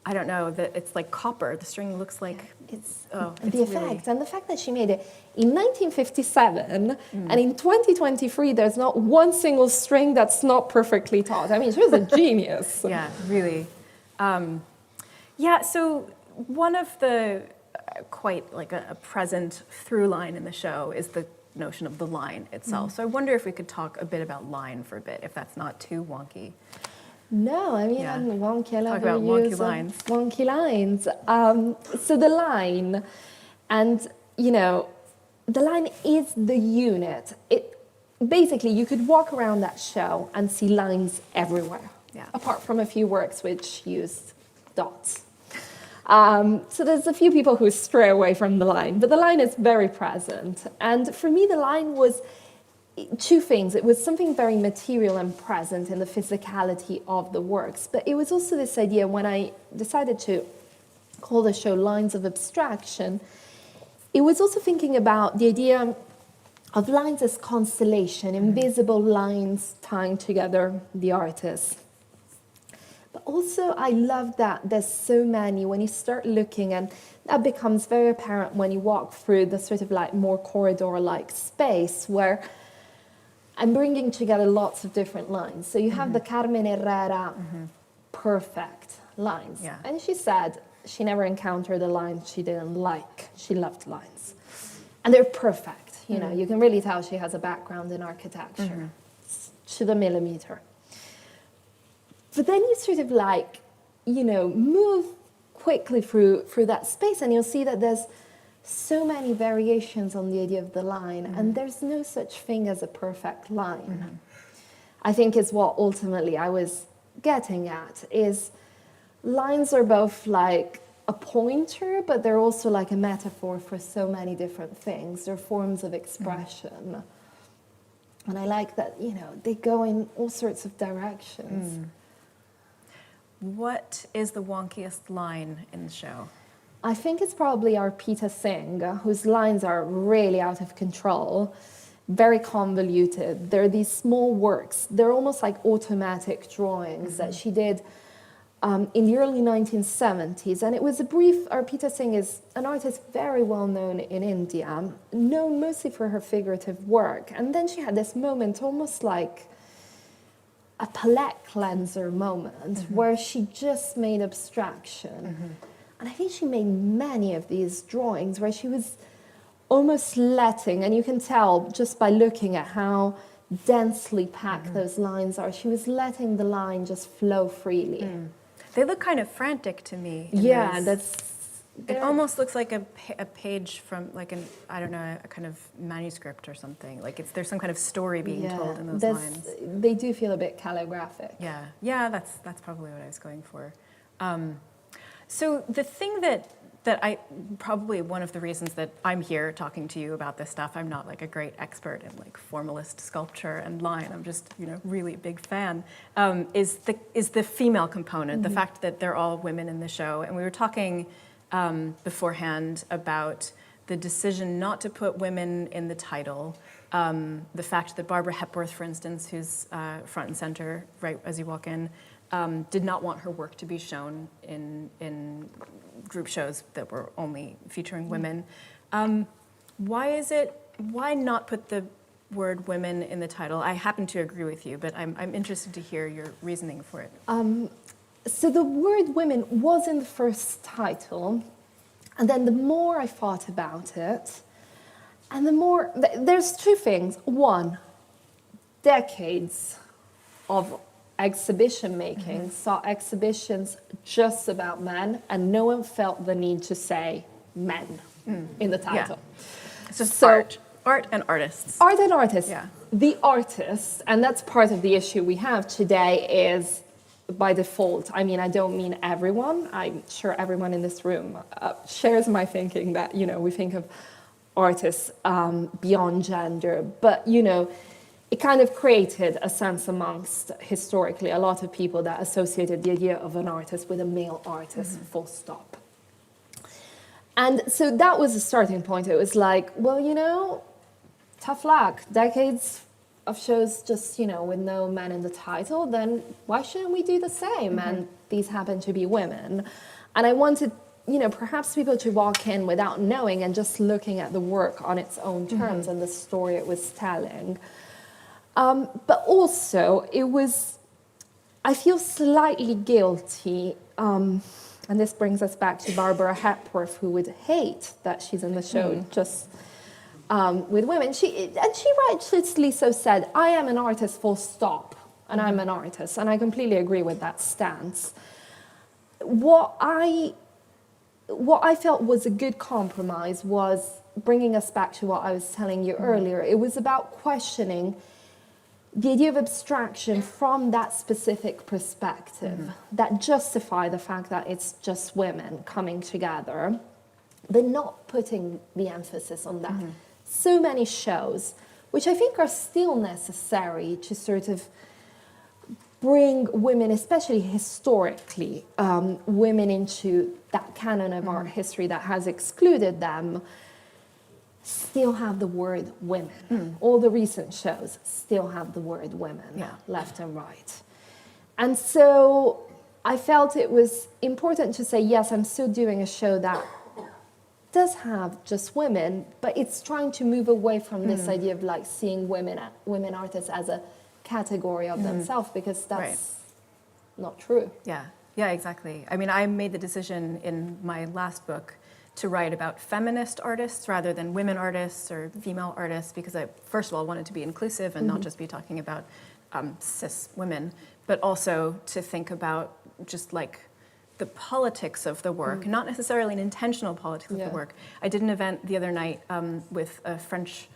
I don't know that it's like copper. The string looks like it's the effect and the fact that she made it in 1957, and in 2023, there's not one single string that's not perfectly taut. I mean, she was a genius. Yeah, really. Yeah. So one of the quite like a present through line in the show is the notion of the line itself. So I wonder if we could talk a bit about line for a bit, if that's not too wonky. No, I mean, I'm wonky. I love Talk about wonky lines. Wonky lines. So the line, and you know, the line is the unit. It basically, you could walk around that show and see lines everywhere. Yeah. Apart from a few works which used dots. So there's a few people who stray away from the line, but the line is very present. And for me, the line was two things. It was something very material and present in the physicality of the works, but it was also this idea when I decided to call the show Lines of Abstraction, it was also thinking about the idea of lines as constellation, invisible lines tying together the artist. But also I love that there's so many, when you start looking, and that becomes very apparent when you walk through the sort of like more corridor-like space where I'm bringing together lots of different lines. So you have the Carmen Herrera perfect lines. Yeah. And she said she never encountered a line she didn't like. She loved lines. And they're perfect. You know, you can really tell she has a background in architecture to the millimeter. But then you sort of like, you know, move quickly through that space and you'll see that there's so many variations on the idea of the line, and there's no such thing as a perfect line. I think is what ultimately I was getting at, is lines are both like a pointer, but they're also like a metaphor for so many different things. They're forms of expression. And I like that, you know, they go in all sorts of directions. What is the wonkiest line in the show? I think it's probably Arpita Singh, whose lines are really out of control, very convoluted. They're these small works. They're almost like automatic drawings that she did in the early 1970s. And it was a brief, Arpita Singh is an artist very well known in India, known mostly for her figurative work. And then she had this moment almost like a palette cleanser moment where she just made abstraction. And I think she made many of these drawings where she was almost letting, and you can tell just by looking at how densely packed those lines are, she was letting the line just flow freely. They look kind of frantic to me. Yeah, it almost looks like a page from like an, I don't know, a kind of manuscript or something. Like there's some kind of story being told in those lines. They do feel a bit calligraphic. Yeah, that's probably what I was going for. So the thing that I probably one of the reasons that I'm here talking to you about this stuff, I'm not like a great expert in like formalist sculpture and line. I'm just really a big fan. Is the female component, the fact that they're all women in the show, and we were talking beforehand about the decision not to put women in the title, the fact that Barbara Hepworth, for instance, who's front and center right as you walk in, did not want her work to be shown in group shows that were only featuring women. Why not put the word women in the title? I happen to agree with you, but I'm interested to hear your reasoning for it. So the word women was in the first title, and then the more I thought about it, and the more, there's two things. One, decades of exhibition making saw exhibitions just about men, and no one felt the need to say men in the title. It's just art and artists. Art and artists. Yeah. The artist, and that's part of the issue we have today, is by default. I mean, I don't mean everyone. I'm sure everyone in this room shares my thinking that, we think of artists beyond gender, but, it kind of created a sense amongst, historically, a lot of people that associated the idea of an artist with a male artist, full stop. And so that was the starting point. It was like, well, tough luck. Decades of shows just, with no men in the title, then why shouldn't we do the same? And these happen to be women. And I wanted, perhaps people to walk in without knowing and just looking at the work on its own terms and the story it was telling. But also, I feel slightly guilty, and this brings us back to Barbara Hepworth, who would hate that she's in the show just with women. She righteously so said, I am an artist, full stop, and I'm an artist, and I completely agree with that stance. What I felt was a good compromise was bringing us back to what I was telling you earlier. It was about questioning the idea of abstraction from that specific perspective that justify the fact that it's just women coming together, but not putting the emphasis on that. So many shows, which I think are still necessary to sort of bring women, especially historically, women into that canon of art history that has excluded them, still have the word women. All the recent shows still have the word women, left and right. And so I felt it was important to say, yes, I'm still doing a show that does have just women, but it's trying to move away from this idea of like seeing women artists as a category of themselves, because that's not true. Yeah, exactly. I mean, I made the decision in my last book to write about feminist artists rather than women artists or female artists, because I, first of all, wanted to be inclusive and not just be talking about cis women, but also to think about just like the politics of the work, not necessarily an intentional politics of the work. I did an event the other night with a French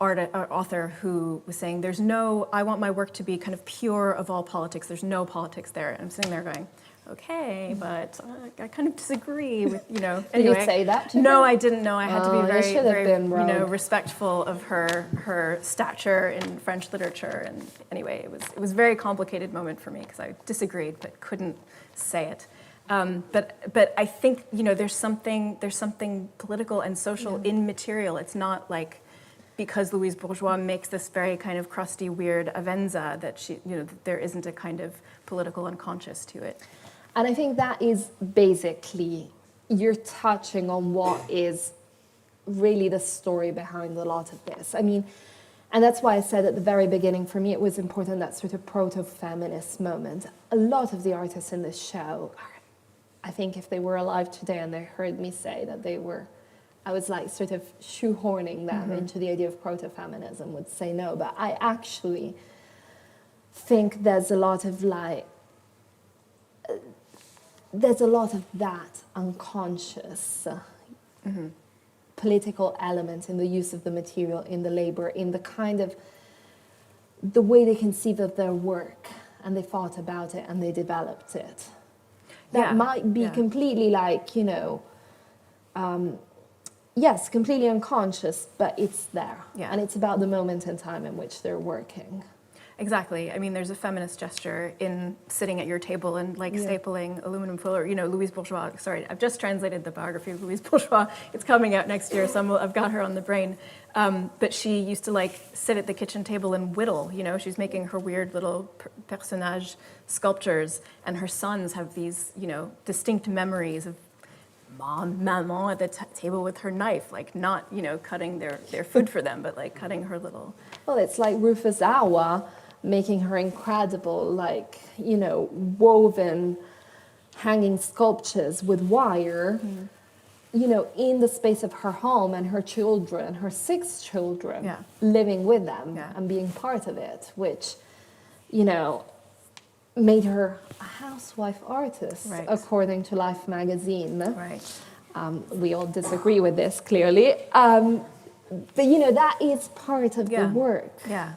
author who was saying, I want my work to be kind of pure of all politics. There's no politics there. And I'm sitting there going, okay, but I kind of disagree with, Anyway, Did you say that to her? No, I didn't know. I had to be very respectful of her stature in French literature. And anyway, it was a very complicated moment for me because I disagreed but couldn't say it. But I think there's something political and social in material. It's not like because Louise Bourgeois makes this very kind of crusty, weird Avenza that there isn't a kind of political unconscious to it. And I think that is basically, you're touching on what is really the story behind a lot of this. I mean, And that's why I said at the very beginning, for me, it was important, that sort of proto-feminist moment. A lot of the artists in this show, I think if they were alive today and they heard me say that they were, I was like sort of shoehorning them into the idea of proto-feminism, would say no. But I actually think there's a lot of that unconscious political element in the use of the material, in the labor, in the kind of the way they conceive of their work, and they thought about it and they developed it. That might be completely like, you know, yes, completely unconscious, but it's there. Yeah. And it's about the moment in time in which they're working. Exactly. I mean, there's a feminist gesture in sitting at your table and like stapling aluminum foil, or, you know, Louise Bourgeois. Sorry, I've just translated the biography of Louise Bourgeois. It's coming out next year, so I've got her on the brain. But she used to like sit at the kitchen table and whittle, you know, she's making her weird little personnage sculptures, and her sons have these, you know, distinct memories of maman at the table with her knife, like not, you know, cutting their food for them, but like cutting her little... Well, it's like Rufus Awa making her incredible, like, you know, woven hanging sculptures with wire, you know, in the space of her home, and her children, her 6 children, living with them and being part of it, which, you know, made her a housewife artist, according to Life magazine. We all disagree with this, clearly. But, you know, that is part of the work. Yeah.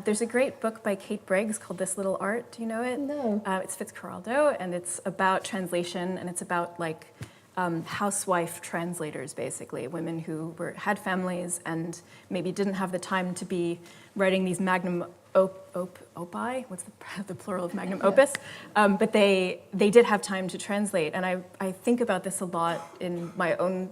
There's a great book by Kate Briggs called This Little Art. Do you know it? No. It's Fitzcarraldo, and it's about translation, and it's about like housewife translators, basically, women who had families and maybe didn't have the time to be writing these magnum opus. What's the plural of magnum opus? But they did have time to translate, and I think about this a lot in my own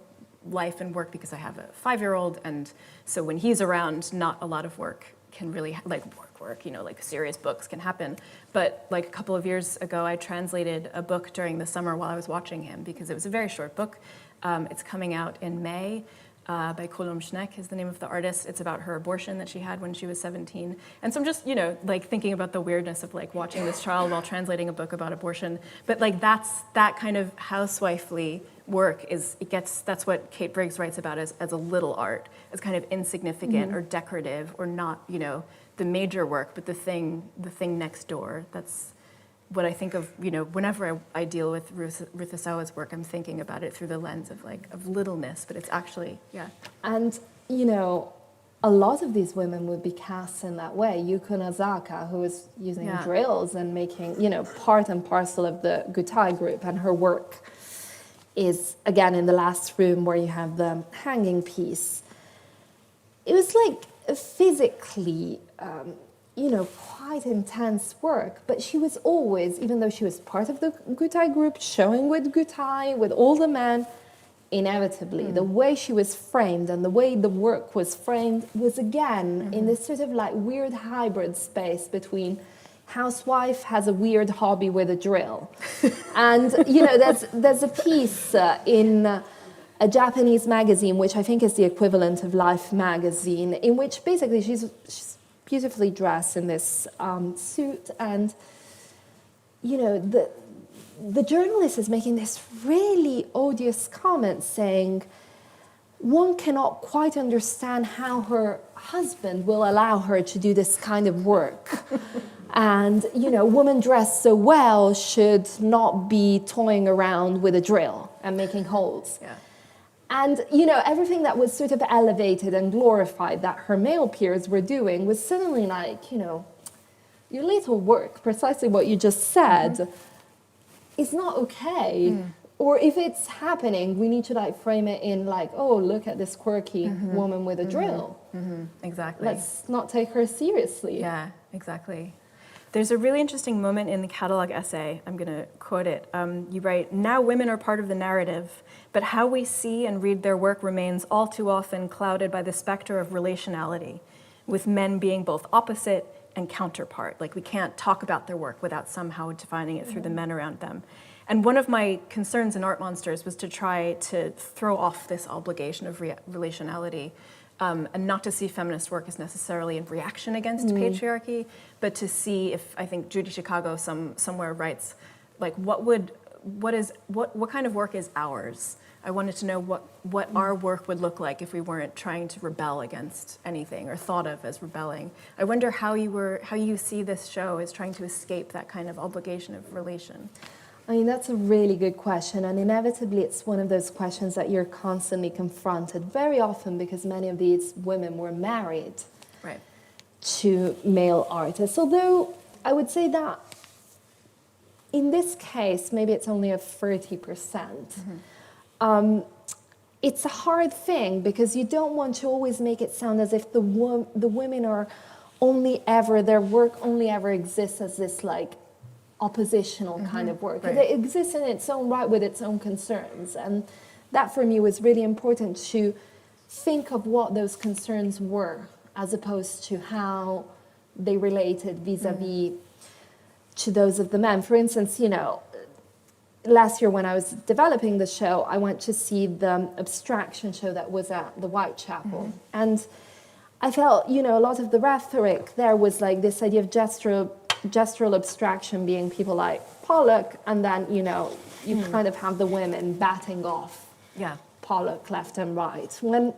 life and work, because I have a 5-year-old, and so when he's around, not a lot of work can really, like work, you know, like serious books can happen. But like a couple of years ago, I translated a book during the summer while I was watching him, because it was a very short book. It's coming out in May. By Colombe Schneck is the name of the artist. It's about her abortion that she had when she was 17. And so I'm just, you know, like thinking about the weirdness of like watching this child while translating a book about abortion. But like that kind of housewifely work that's what Kate Briggs writes about as a little art, as kind of insignificant or decorative, or not, you know, the major work, but the thing next door. That's what I think of, you know, whenever I deal with Rufus Awa's work, I'm thinking about it through the lens of littleness, but it's actually, And, you know, a lot of these women would be cast in that way. Yuko Nazaka, who is using drills and making, you know, part and parcel of the Gutai group, and her work is, again, in the last room where you have the hanging piece. It was like physically, you know, quite intense work, but she was always, even though she was part of the Gutai group, showing with Gutai, with all the men, inevitably, the way she was framed and the way the work was framed was, again, in this sort of like weird hybrid space between housewife has a weird hobby with a drill. And, you know, there's a piece in a Japanese magazine, which I think is the equivalent of Life magazine, in which basically she's beautifully dressed in this suit, and, you know, the journalist is making this really odious comment saying one cannot quite understand how her husband will allow her to do this kind of work. And, you know, a woman dressed so well should not be toying around with a drill and making holes. And, you know, everything that was sort of elevated and glorified that her male peers were doing was suddenly like, you know, your little work, precisely what you just said, is not okay. Or if it's happening, we need to like frame it in like, oh, look at this quirky woman with a drill. Exactly. Let's not take her seriously. Yeah, exactly. There's a really interesting moment in the catalog essay. I'm going to quote it. You write, "Now women are part of the narrative, but how we see and read their work remains all too often clouded by the specter of relationality, with men being both opposite and counterpart. Like we can't talk about their work without somehow defining it through the men around them." And one of my concerns in Art Monsters was to try to throw off this obligation of relationality and not to see feminist work as necessarily in reaction against patriarchy, but to see if, I think Judy Chicago somewhere writes, like, what kind of work is ours? I wanted to know what our work would look like if we weren't trying to rebel against anything or thought of as rebelling. I wonder how you see this show as trying to escape that kind of obligation of relation. I mean, that's a really good question, and inevitably it's one of those questions that you're constantly confronted very often because many of these women were married to male artists. Although I would say that in this case, maybe it's only a 30%. It's a hard thing because you don't want to always make it sound as if the women are their work only ever exists as this like oppositional kind of work. It exists in its own right with its own concerns. And that for me was really important to think of what those concerns were as opposed to how they related vis-a-vis to those of the men. For instance, last year when I was developing the show, I went to see the abstraction show that was at the Whitechapel. And I felt, a lot of the rhetoric there was like this idea of gestural abstraction being people like Pollock, and then, you kind of have the women batting off Pollock left and right. When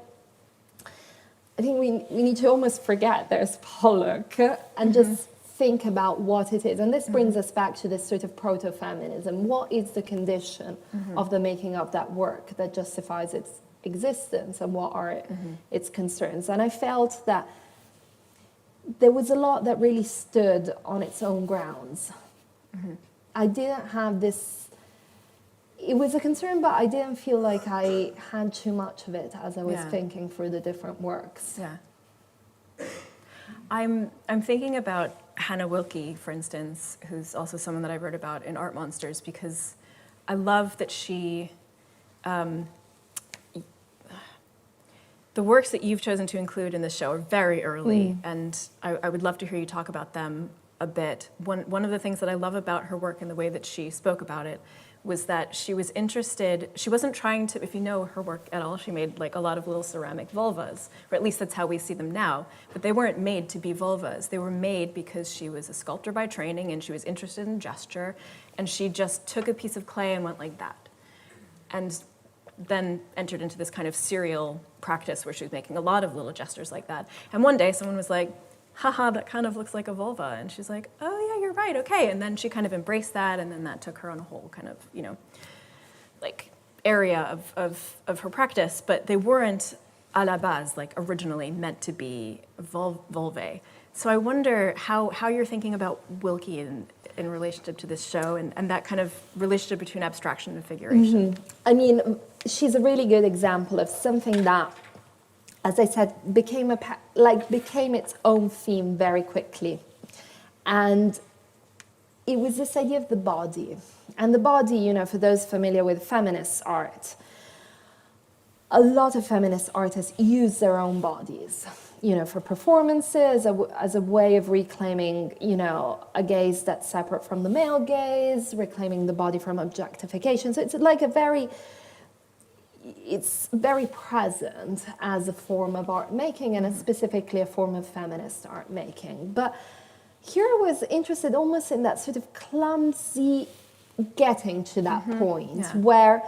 I think we need to almost forget there's Pollock and just think about what it is. And this brings us back to this sort of proto-feminism. What is the condition of the making of that work that justifies its existence, and what are its concerns? And I felt that there was a lot that really stood on its own grounds. I didn't have this, it was a concern, but I didn't feel like I had too much of it as I was thinking through the different works. I'm thinking about Hannah Wilke, for instance, who's also someone that I wrote about in Art Monsters, because I love that she, the works that you've chosen to include in this show are very early, and I would love to hear you talk about them a bit. One of the things that I love about her work and the way that she spoke about it was that she was interested, she wasn't trying to, if you know her work at all, she made like a lot of little ceramic vulvas, or at least that's how we see them now, but they weren't made to be vulvas. They were made because she was a sculptor by training and she was interested in gesture, and she just took a piece of clay and went like that. And then entered into this kind of serial practice where she was making a lot of little gestures like that. And one day someone was like, haha, that kind of looks like a vulva. And she's like, oh yeah, you're right, okay. And then she kind of embraced that, and then that took her on a whole kind of, like area of her practice. But they weren't à la base, like originally meant to be vulvae. So I wonder how you're thinking about Wilke in relationship to this show, and that kind of relationship between abstraction and figuration. I mean, she's a really good example of something that, as I said, became its own theme very quickly. And it was this idea of the body. And the body, for those familiar with feminist art, a lot of feminist artists use their own bodies, for performances, as a way of reclaiming, a gaze that's separate from the male gaze, reclaiming the body from objectification. So it's like it's very present as a form of art making, and specifically a form of feminist art making. But here I was interested almost in that sort of clumsy getting to that point where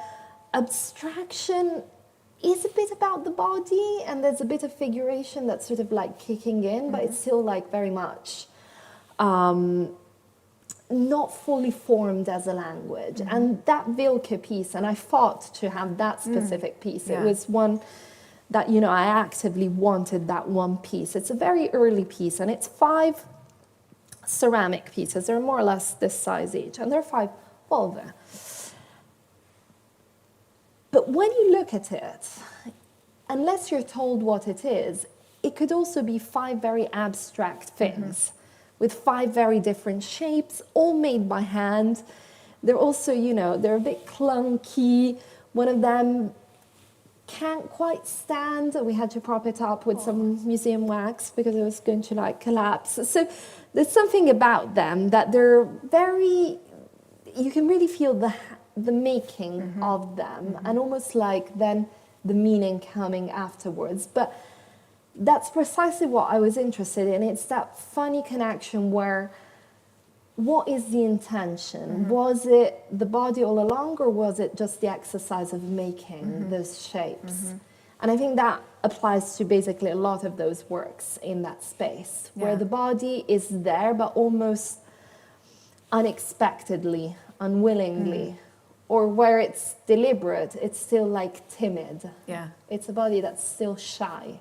abstraction is a bit about the body, and there's a bit of figuration that's sort of like kicking in, but it's still like very much not fully formed as a language. And that Wilke piece, and I fought to have that specific piece. It was one that, I actively wanted that one piece. It's a very early piece, and it's 5 ceramic pieces. They're more or less this size each, and they're 5 vulvae. But when you look at it, unless you're told what it is, it could also be 5 very abstract things with 5 very different shapes, all made by hand. They're also, they're a bit clunky. One of them can't quite stand. We had to prop it up with some museum wax because it was going to collapse. So there's something about them that they're very, you can really feel the making of them, and almost like then the meaning coming afterwards. But that's precisely what I was interested in. It's that funny connection where, what is the intention? Was it the body all along, or was it just the exercise of making those shapes? And I think that applies to basically a lot of those works in that space, where the body is there, but almost unexpectedly, unwillingly, or where it's deliberate, it's still like timid. Yeah. It's a body that's still shy.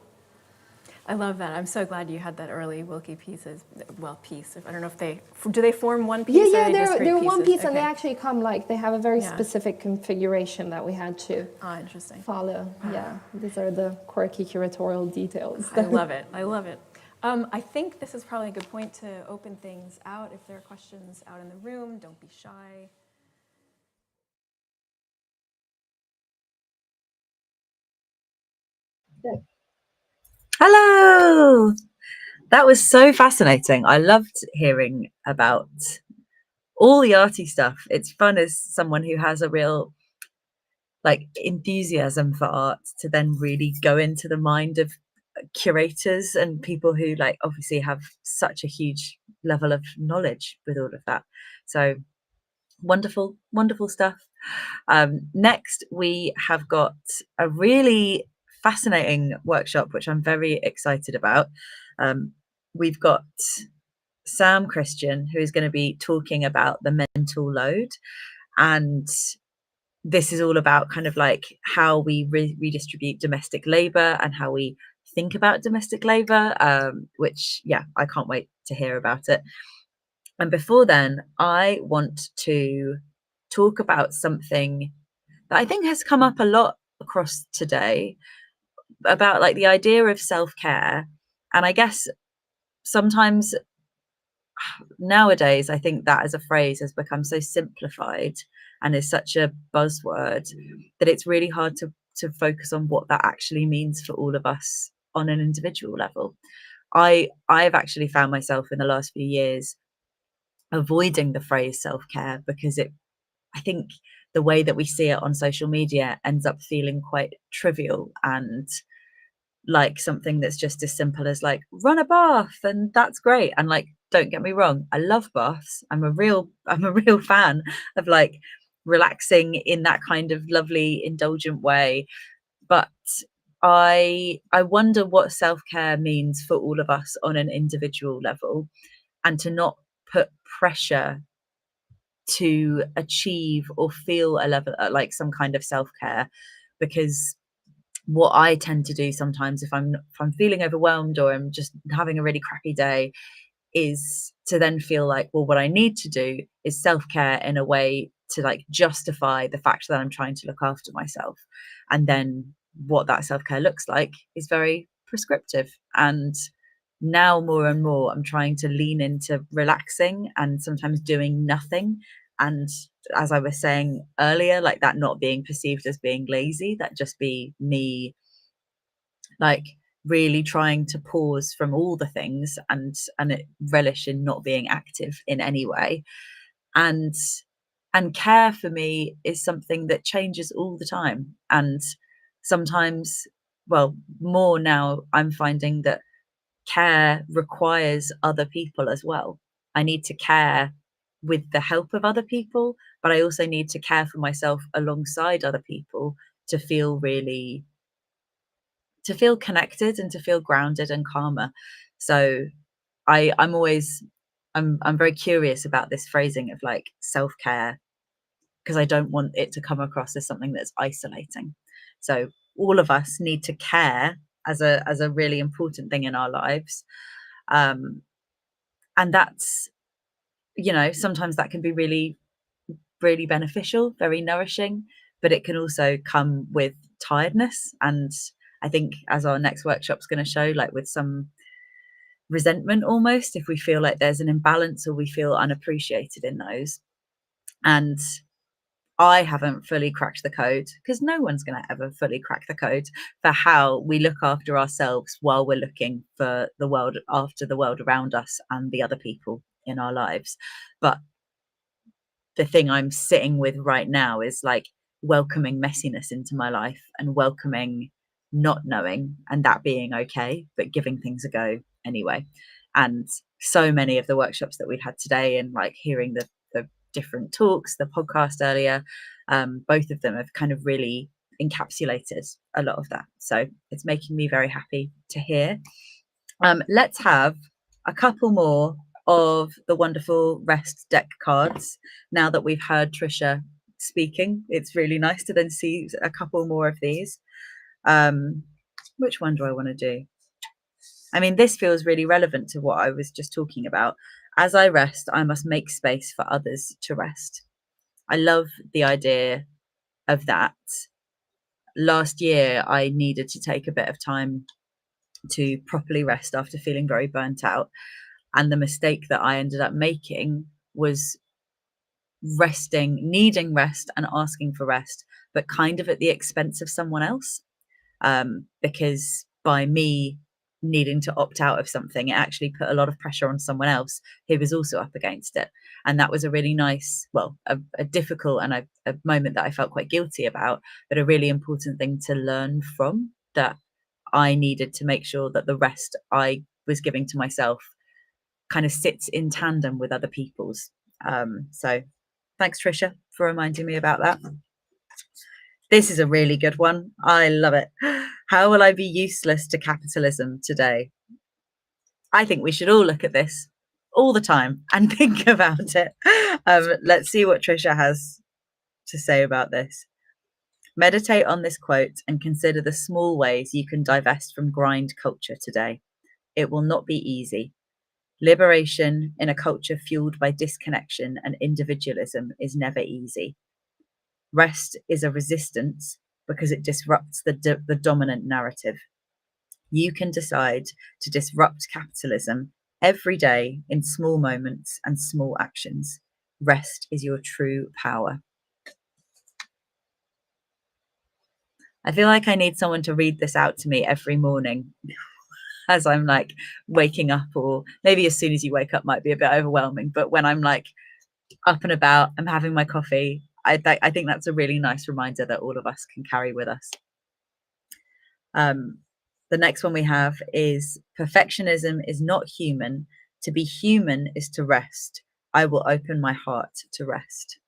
I love that. I'm so glad you had that early Wilkie pieces. Well, piece. I don't know if do they form one piece? Yeah, or they're one piece, and they Okay. actually come they have a very specific configuration that we had to interesting. follow. Yeah, these are the quirky curatorial details. I love it. I love it. I think this is probably a good point to open things out. If there are questions out in the room, don't be shy. Hello! That was so fascinating. I loved hearing about all the arty stuff. It's fun as someone who has a real enthusiasm for art to then really go into the mind of curators and people who obviously have such a huge level of knowledge with all of that. So wonderful stuff. Next we have got a really fascinating workshop which I'm very excited about. We've got Sam Christian, who is going to be talking about the mental load, and this is all about kind of how we redistribute domestic labor and how we think about domestic labor, which I can't wait to hear about it. And before then, I want to talk about something that I think has come up a lot across today, about the idea of self-care. And I guess sometimes nowadays, I think that as a phrase has become so simplified and is such a buzzword that it's really hard to focus on what that actually means for all of us on an individual level. I've actually found myself in the last few years avoiding the phrase self-care because I think the way that we see it on social media ends up feeling quite trivial and like something that's just as simple as run a bath, and that's great. And don't get me wrong, I love baths. I'm a real fan of relaxing in that kind of lovely indulgent way. But I wonder what self-care means for all of us on an individual level, and to not put pressure to achieve or feel a level some kind of self-care, because what I tend to do sometimes if I'm feeling overwhelmed or I'm just having a really crappy day is to then feel well, what I need to do is self-care in a way to justify the fact that I'm trying to look after myself. And then what that self-care looks like is very prescriptive. And now more and more I'm trying to lean into relaxing and sometimes doing nothing. And as I was saying earlier, that not being perceived as being lazy, that just be me really trying to pause from all the things and relish in not being active in any way. And care for me is something that changes all the time. And sometimes, well, more now, I'm finding that care requires other people as well. I need to care with the help of other people, but I also need to care for myself alongside other people to feel connected and to feel grounded and calmer. So I'm very curious about this phrasing of self-care, because I don't want it to come across as something that's isolating. So all of us need to care as a really important thing in our lives. And that's, sometimes that can be really, really beneficial, very nourishing, but it can also come with tiredness. And I think, as our next workshop's going to show, with some resentment almost, if we feel like there's an imbalance or we feel unappreciated in those. And I haven't fully cracked the code, because no one's going to ever fully crack the code for how we look after ourselves while we're looking for the world, after the world around us and the other people in our lives. But the thing I'm sitting with right now is welcoming messiness into my life and welcoming not knowing and that being okay, but giving things a go anyway. And so many of the workshops that we've had today, and like hearing the different talks, the podcast earlier, both of them have kind of really encapsulated a lot of that. So it's making me very happy to hear. Let's have a couple more of the wonderful rest deck cards. Now that we've heard Trisha speaking, it's really nice to then see a couple more of these. Which one do I want to do? I mean, this feels really relevant to what I was just talking about. As I rest, I must make space for others to rest. I love the idea of that. Last year, I needed to take a bit of time to properly rest after feeling very burnt out. And the mistake that I ended up making was resting, needing rest and asking for rest, but kind of at the expense of someone else. Because by me needing to opt out of something, it actually put a lot of pressure on someone else who was also up against it. And that was a really nice, well, a difficult and a moment that I felt quite guilty about, but a really important thing to learn from, that I needed to make sure that the rest I was giving to myself kind of sits in tandem with other people's. So thanks, Trisha, for reminding me about that. This is a really good one. I love it. How will I be useless to capitalism today? I think we should all look at this all the time and think about it. Let's see what Trisha has to say about this. Meditate on this quote and consider the small ways you can divest from grind culture today. It will not be easy. Liberation in a culture fueled by disconnection and individualism is never easy. Rest is a resistance because it disrupts the dominant narrative. You can decide to disrupt capitalism every day in small moments and small actions. Rest is your true power. I feel like I need someone to read this out to me every morning as I'm like waking up, or maybe as soon as you wake up might be a bit overwhelming, but when I'm like up and about, I'm having my coffee, I think that's a really nice reminder that all of us can carry with us. The next one we have is perfectionism is not human. To be human is to rest. I will open my heart to rest,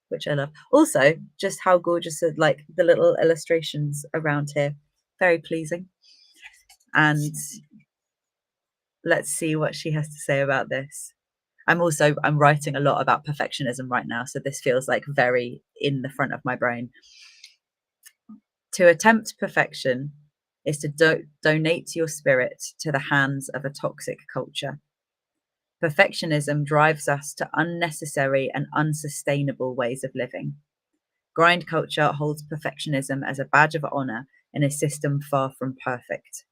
which I love. Also, just how gorgeous are like the little illustrations around here. Very pleasing. And let's see what she has to say about this. I'm writing a lot about perfectionism right now, so this feels like very in the front of my brain. To attempt perfection is to donate your spirit to the hands of a toxic culture. Perfectionism drives us to unnecessary and unsustainable ways of living. Grind culture holds perfectionism as a badge of honor in a system far from perfect.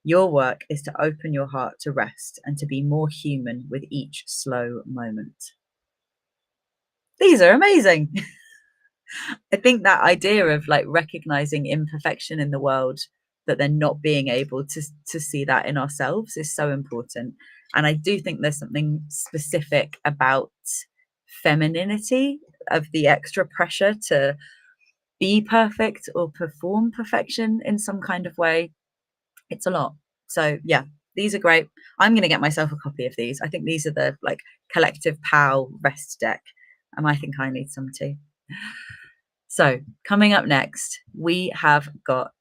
Your work is to open your heart to rest and to be more human with each slow moment. These are amazing. I think that idea of like recognizing imperfection in the world, that they're not being able to see that in ourselves, is so important. And I do think there's something specific about femininity, of the extra pressure to be perfect or perform perfection in some kind of way. It's a lot. So yeah, these are great. I'm going to get myself a copy of these. I think these are the like collective POW rest deck, and I think I need some too. So coming up next, we have got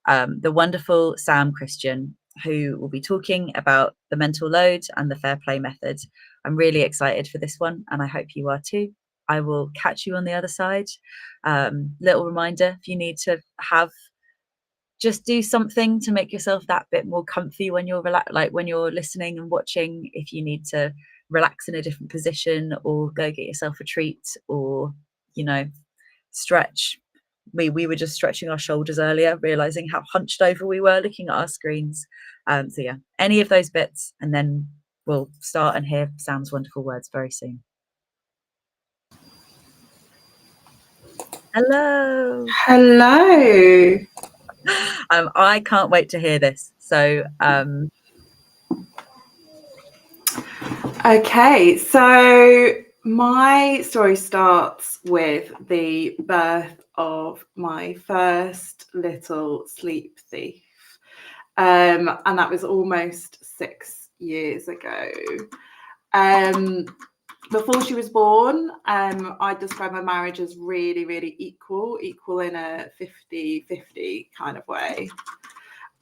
the wonderful Sam Christian, who will be talking about the mental load and the fair play method. I'm really excited for this one, and I hope you are too. I will catch you on the other side. Little reminder, if you need to just do something to make yourself that bit more comfy when you're when you're listening and watching, if you need to relax in a different position or go get yourself a treat, or, you know, stretch. We were just stretching our shoulders earlier, realizing how hunched over we were looking at our screens. So yeah, any of those bits, and then we'll start and hear Sam's wonderful words very soon. Hello. Hello. I can't wait to hear this. So okay, so My story starts with the birth of my first little sleep thief. And that was almost 6 years ago. Before she was born, I describe my marriage as really, really equal in a 50-50 kind of way.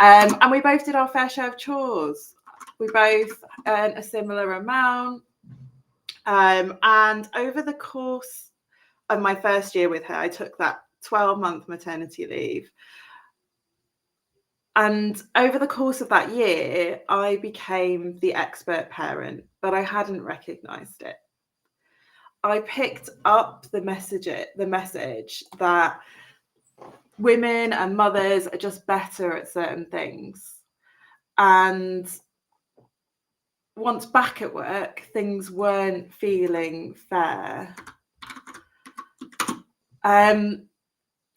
And we both did our fair share of chores. We both earned a similar amount. And over the course of my first year with her, I took that 12-month maternity leave. And over the course of that year, I became the expert parent, but I hadn't recognized it. I picked up the message that women and mothers are just better at certain things. And once back at work, things weren't feeling fair. And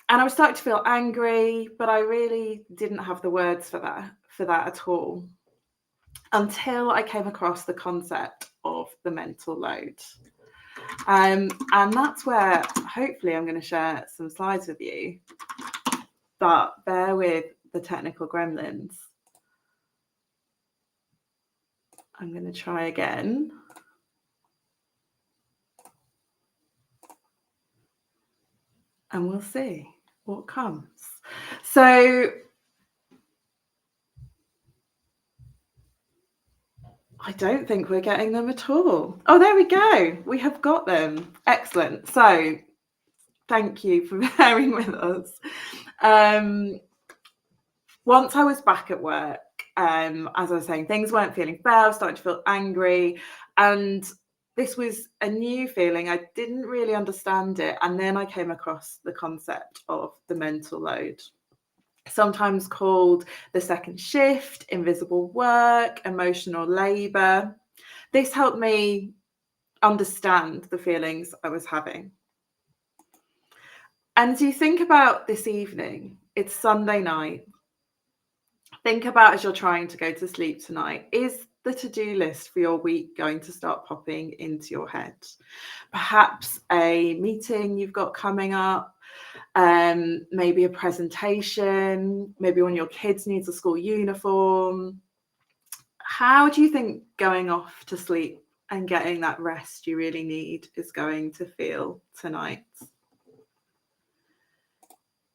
I was starting to feel angry, but I really didn't have the words for that at all, until I came across the concept of the mental load. And that's where hopefully I'm going to share some slides with you, but bear with the technical gremlins. I'm going to try again. And we'll see what comes. So I don't think we're getting them at all. Oh, there we go. We have got them. Excellent. So thank you for bearing with us. Once I was back at work, as I was saying, things weren't feeling fair. I was starting to feel angry. And this was a new feeling. I didn't really understand it. And then I came across the concept of the mental load, sometimes called the second shift, invisible work, emotional labor. This helped me understand the feelings I was having. And as you think about this evening, it's Sunday night. Think about, as you're trying to go to sleep tonight, is the to-do list for your week going to start popping into your head? Perhaps a meeting you've got coming up, maybe a presentation, maybe one of your kids needs a school uniform. How do you think going off to sleep and getting that rest you really need is going to feel tonight?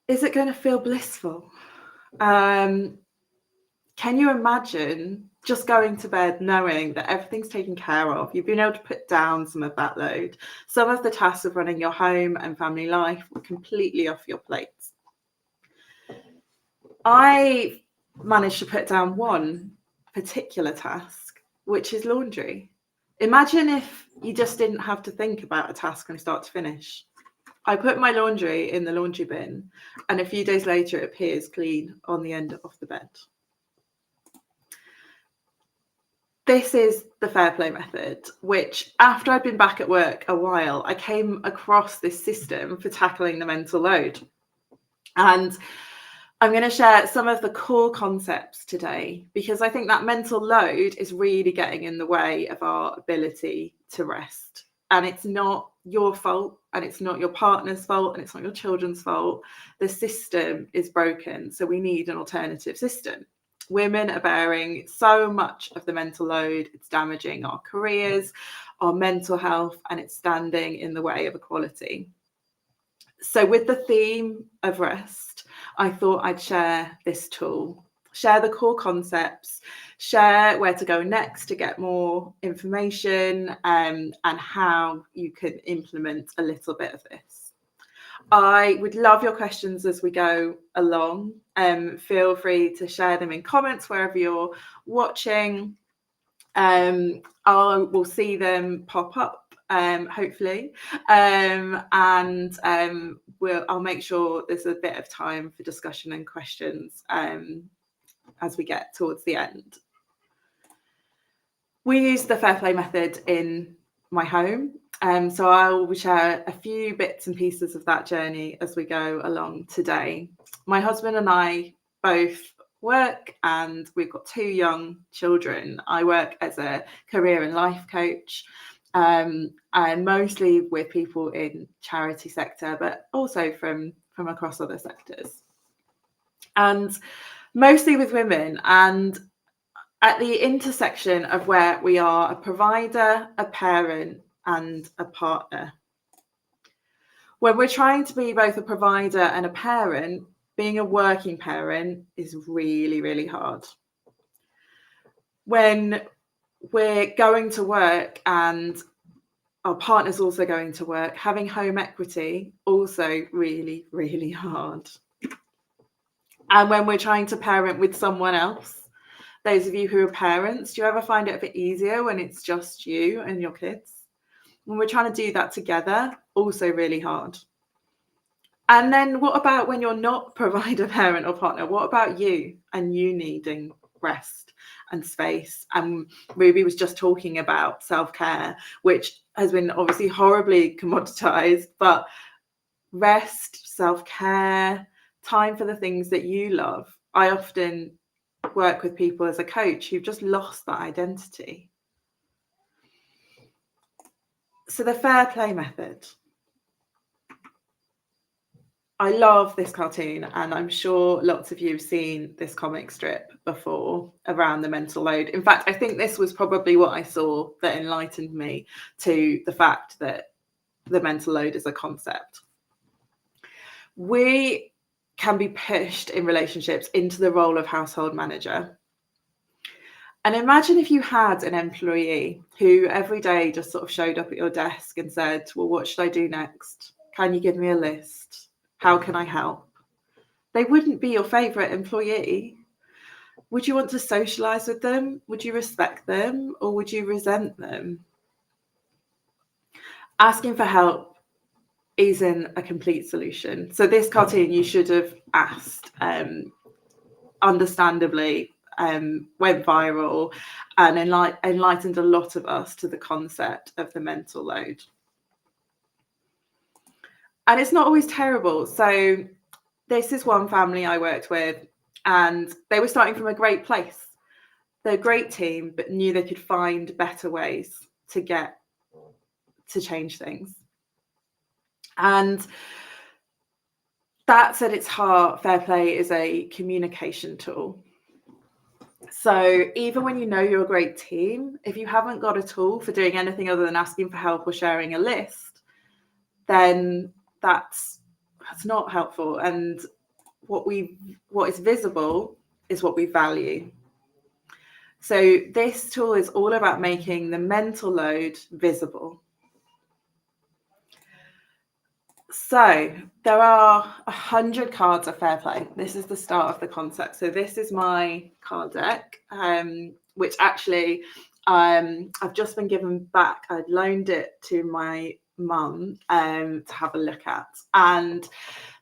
Is it going to feel blissful? Can you imagine just going to bed knowing that everything's taken care of? You've been able to put down some of that load. Some of the tasks of running your home and family life were completely off your plate. I managed to put down one particular task, which is laundry. Imagine if you just didn't have to think about a task from start to finish. I put my laundry in the laundry bin, and a few days later it appears clean on the end of the bed. This is the Fair Play method, which after I'd been back at work a while, I came across this system for tackling the mental load. And I'm going to share some of the core concepts today, because I think that mental load is really getting in the way of our ability to rest. And it's not your fault, and it's not your partner's fault, and it's not your children's fault. The system is broken, so we need an alternative system. Women are bearing so much of the mental load. It's damaging our careers, our mental health, and it's standing in the way of equality. So with the theme of rest, I thought I'd share this tool, share the core concepts, share where to go next to get more information, and how you can implement a little bit of this. I would love your questions as we go along. Feel free to share them in comments wherever you're watching. I will see them pop up, hopefully, and I'll make sure there's a bit of time for discussion and questions as we get towards the end. We use the Fair Play method in my home. So I will share a few bits and pieces of that journey as we go along today. My husband and I both work, and we've got 2 young children. I work as a career and life coach. and mostly with people in charity sector, but also from across other sectors, and mostly with women, and at the intersection of where we are a provider, a parent, and a partner. When we're trying to be both a provider and a parent, being a working parent is really, really hard. When we're going to work and our partner's also going to work, having home equity, also really, really hard. And when we're trying to parent with someone else, those of you who are parents, do you ever find it a bit easier when it's just you and your kids? When we're trying to do that together, also really hard. And then what about when you're not provider, parent, or partner? What about you and you needing rest and space? And Ruby was just talking about self-care, which has been obviously horribly commoditized, but rest, self-care, time for the things that you love. I often work with people as a coach who've just lost that identity. So the fair play method. I love this cartoon, and I'm sure lots of you have seen this comic strip before around the mental load. In fact, I think this was probably what I saw that enlightened me to the fact that the mental load is a concept. We can be pushed in relationships into the role of household manager. And imagine if you had an employee who every day just sort of showed up at your desk and said, well, what should I do next? Can you give me a list? How can I help? They wouldn't be your favourite employee. Would you want to socialise with them? Would you respect them? Or would you resent them? Asking for help isn't a complete solution. So this cartoon, you should have asked, understandably, went viral and enlightened a lot of us to the concept of the mental load. And it's not always terrible. So this is one family I worked with, and they were starting from a great place. They're a great team, but knew they could find better ways to change things. And that's at its heart, fair play is a communication tool. So even when you know you're a great team, if you haven't got a tool for doing anything other than asking for help or sharing a list, then that's not helpful. And what is visible is what we value. So this tool is all about making the mental load visible. So there are 100 cards of fair play. This is the start of the concept. So this is my card deck, which actually I've just been given back. I'd loaned it to my mum to have a look at. And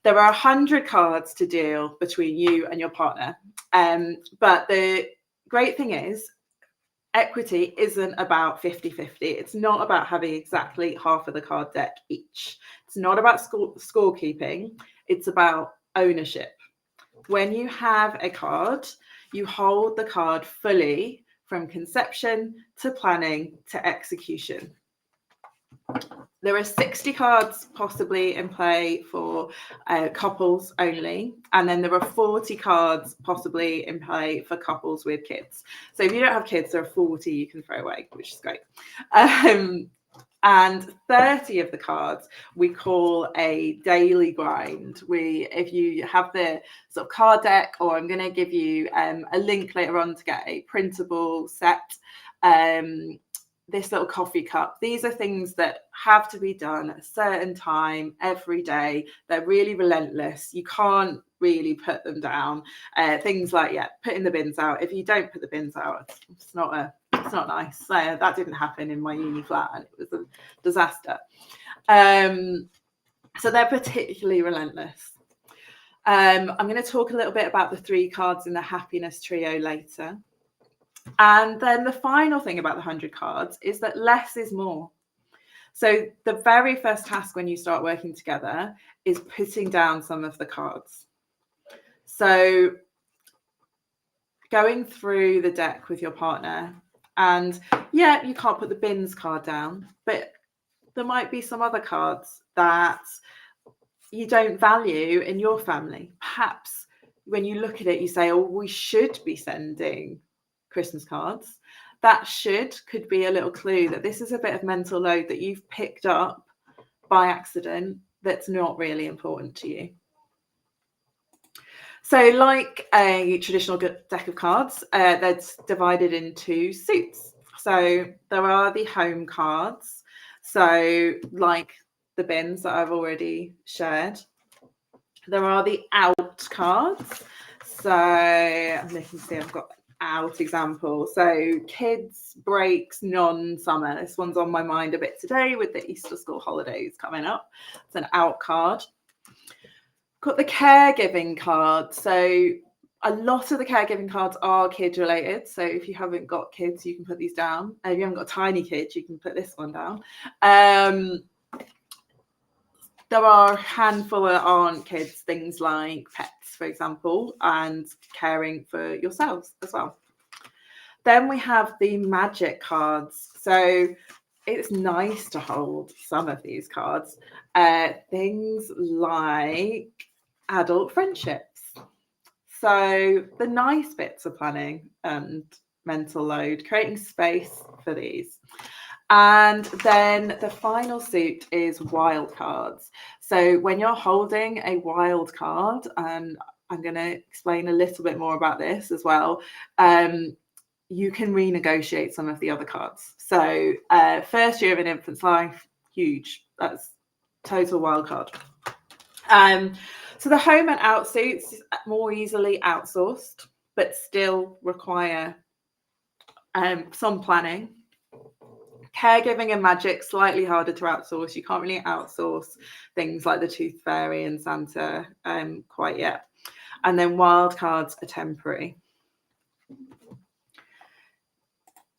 there are 100 cards to deal between you and your partner. But the great thing is, equity isn't about 50-50. It's not about having exactly half of the card deck each. It's not about scorekeeping. It's about ownership. When you have a card, you hold the card fully from conception to planning to execution. There are 60 cards possibly in play for couples only, and then there are 40 cards possibly in play for couples with kids. So if you don't have kids, there are 40 you can throw away, which is great. And 30 of the cards we call a daily grind. If you have the sort of card deck, or I'm going to give you a link later on to get a printable set, this little coffee cup. These are things that have to be done at a certain time every day. They're really relentless. You can't really put them down. Things like, putting the bins out. If you don't put the bins out, it's not nice. So that didn't happen in my uni flat, and it was a disaster. So they're particularly relentless. I'm going to talk a little bit about the 3 cards in the happiness trio later. And then the final thing about the 100 cards is that less is more. So the very first task when you start working together is putting down some of the cards. So going through the deck with your partner And yeah, you can't put the bins card down, but there might be some other cards that you don't value in your family. Perhaps when you look at it, you say, oh, we should be sending Christmas cards. That could be a little clue that this is a bit of mental load that you've picked up by accident that's not really important to you. So like a traditional deck of cards, that's divided into suits. So there are the home cards. So like the bins that I've already shared. There are the out cards. So I'm looking to see, I've got out example. So kids, breaks, non-summer. This one's on my mind a bit today with the Easter school holidays coming up. It's an out card. Got the caregiving card. So a lot of the caregiving cards are kid related. So if you haven't got kids, you can put these down. If you haven't got a tiny kid, you can put this one down. There are a handful that aren't kids, things like pets, for example, and caring for yourselves as well. Then we have the magic cards. So it's nice to hold some of these cards. Things like adult friendships. So the nice bits of planning and mental load, creating space for these. And then the final suit is wild cards. So when you're holding a wild card, and I'm going to explain a little bit more about this as well, you can renegotiate some of the other cards. So first year of an infant's life, huge. That's total wild card. So the home and out suits more easily outsourced, but still require some planning. Caregiving and magic, slightly harder to outsource. You can't really outsource things like the Tooth Fairy and Santa quite yet. And then wild cards are temporary.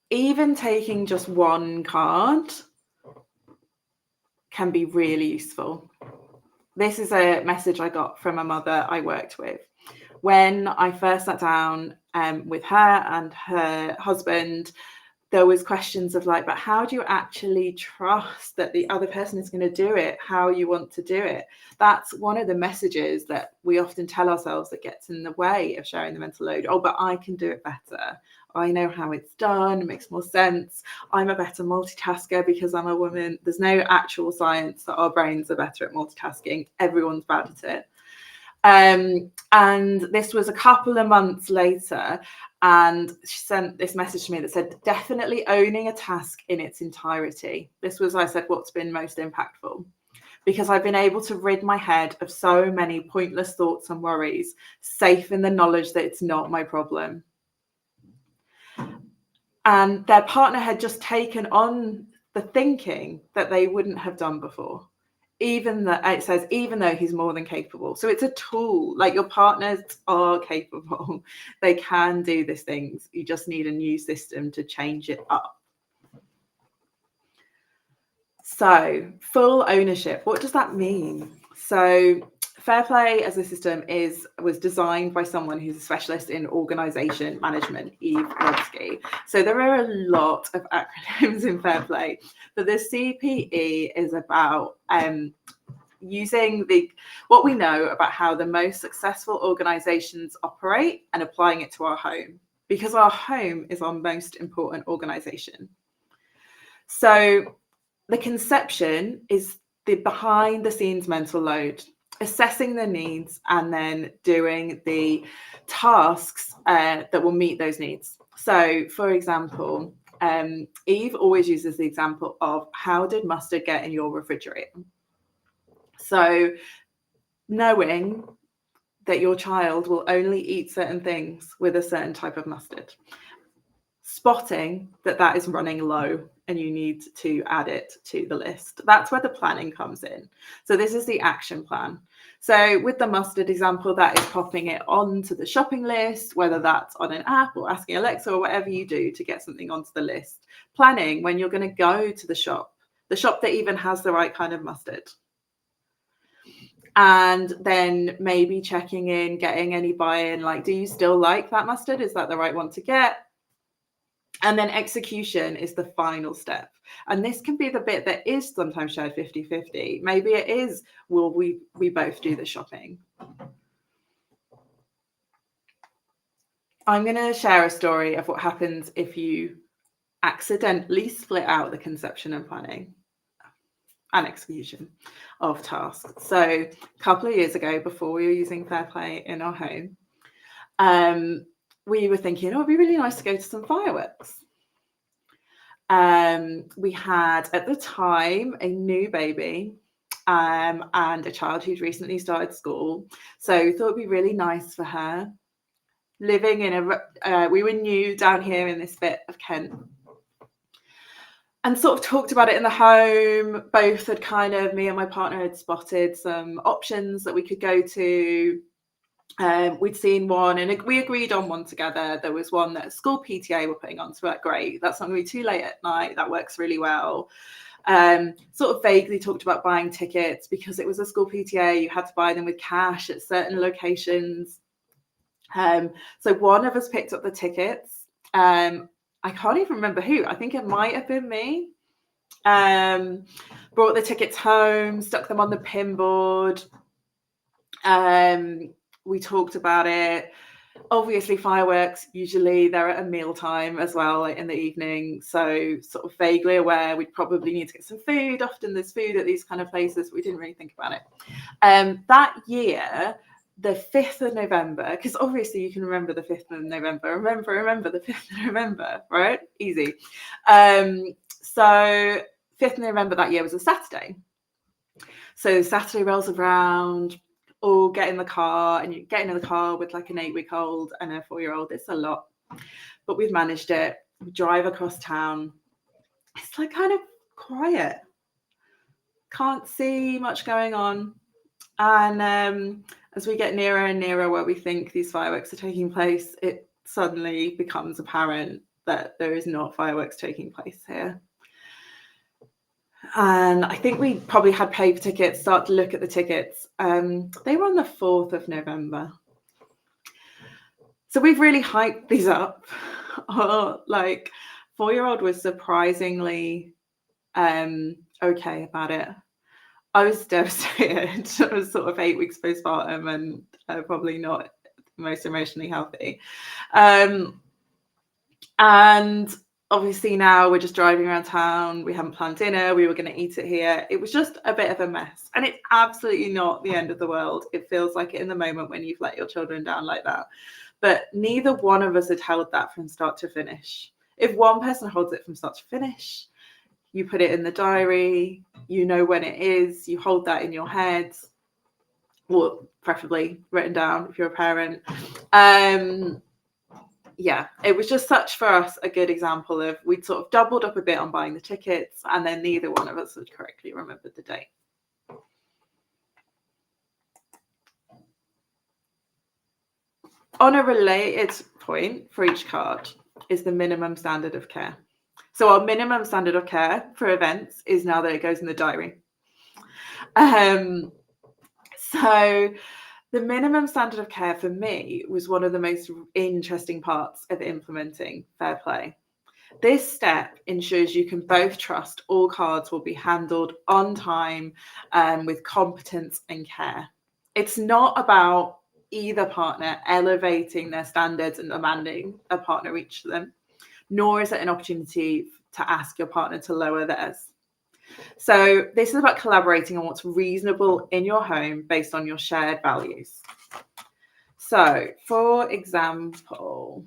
Even taking just one card can be really useful. This is a message I got from a mother I worked with. When I first sat down with her and her husband, there was questions of like, but how do you actually trust that the other person is going to do it how you want to do it? That's one of the messages that we often tell ourselves that gets in the way of sharing the mental load. Oh, but I can do it better. I know how it's done. It makes more sense. I'm a better multitasker because I'm a woman. There's no actual science that our brains are better at multitasking. Everyone's bad at it. And this was a couple of months later, and she sent this message to me that said, definitely owning a task in its entirety. This was, I said, what's been most impactful, because I've been able to rid my head of so many pointless thoughts and worries, safe in the knowledge that it's not my problem. And their partner had just taken on the thinking that they wouldn't have done before. Even that it says, even though he's more than capable. So it's a tool, like your partners are capable. They can do these things. You just need a new system to change it up. So full ownership, what does that mean? So Fair Play as a system was designed by someone who's a specialist in organization management, Eve Brodsky. So there are a lot of acronyms in Fair Play, but the CPE is about using what we know about how the most successful organizations operate and applying it to our home, because our home is our most important organization. So the conception is the behind the scenes mental load, assessing the needs and then doing the tasks that will meet those needs. So for example, Eve always uses the example of, how did mustard get in your refrigerator? So knowing that your child will only eat certain things with a certain type of mustard, spotting that is running low and you need to add it to the list. That's where the planning comes in. So this is the action plan. So with the mustard example, that is popping it onto the shopping list, whether that's on an app or asking Alexa or whatever you do to get something onto the list. Planning when you're going to go to the shop that even has the right kind of mustard. And then maybe checking in, getting any buy-in, like, do you still like that mustard? Is that the right one to get? And then execution is the final step. And this can be the bit that is sometimes shared 50-50. Maybe it is, will we both do the shopping? I'm going to share a story of what happens if you accidentally split out the conception and planning and execution of tasks. So a couple of years ago, before we were using Fair Play in our home, we were thinking, oh, it'd be really nice to go to some fireworks. We had at the time a new baby and a child who'd recently started school. So we thought it'd be really nice for her. Living in we were new down here in this bit of Kent, and sort of talked about it in the home. Both had kind of, me and my partner had spotted some options that we could go to. We'd seen one and we agreed on one together. There was one that school PTA were putting on, so we're like, great, that's not going to be too late at night, that works really well. Sort of vaguely talked about buying tickets because it was a school PTA, you had to buy them with cash at certain locations. So one of us picked up the tickets. I can't even remember who. I think it might have been me. Brought the tickets home, stuck them on the pin board. We talked about it. Obviously, fireworks, usually they're at a meal time as well, like in the evening. So sort of vaguely aware we'd probably need to get some food. Often there's food at these kind of places. We didn't really think about it. That year, the 5th of November, because obviously you can remember the 5th of November. Remember the 5th of November, right? Easy. So 5th of November that year was a Saturday. So Saturday rolls around, all get in the car, and you get in the car with like an 8-week-old and a 4-year-old. It's a lot, but we've managed it. We drive across town. It's like kind of quiet. Can't see much going on. And as we get nearer and nearer where we think these fireworks are taking place, it suddenly becomes apparent that there is not fireworks taking place here. And I think we probably had paper tickets, start to look at the tickets. They were on the 4th of November. So we've really hyped these up. Like 4-year-old was surprisingly okay about it. I was devastated. I was sort of 8 weeks postpartum and probably not the most emotionally healthy. And obviously now we're just driving around town. We haven't planned dinner. We were going to eat it here. It was just a bit of a mess. And it's absolutely not the end of the world. It feels like it in the moment when you've let your children down like that. But neither one of us had held that from start to finish. If one person holds it from start to finish, you put it in the diary, you know when it is, you hold that in your head, or preferably written down if you're a parent. Yeah, it was just such for us a good example of we'd sort of doubled up a bit on buying the tickets, and then neither one of us had correctly remembered the date. On a related point for each card is the minimum standard of care. So our minimum standard of care for events is now that it goes in the diary. So the minimum standard of care for me was one of the most interesting parts of implementing Fair Play. This step ensures you can both trust all cards will be handled on time with competence and care. It's not about either partner elevating their standards and demanding a partner reach them, nor is it an opportunity to ask your partner to lower theirs. So this is about collaborating on what's reasonable in your home based on your shared values. So, for example,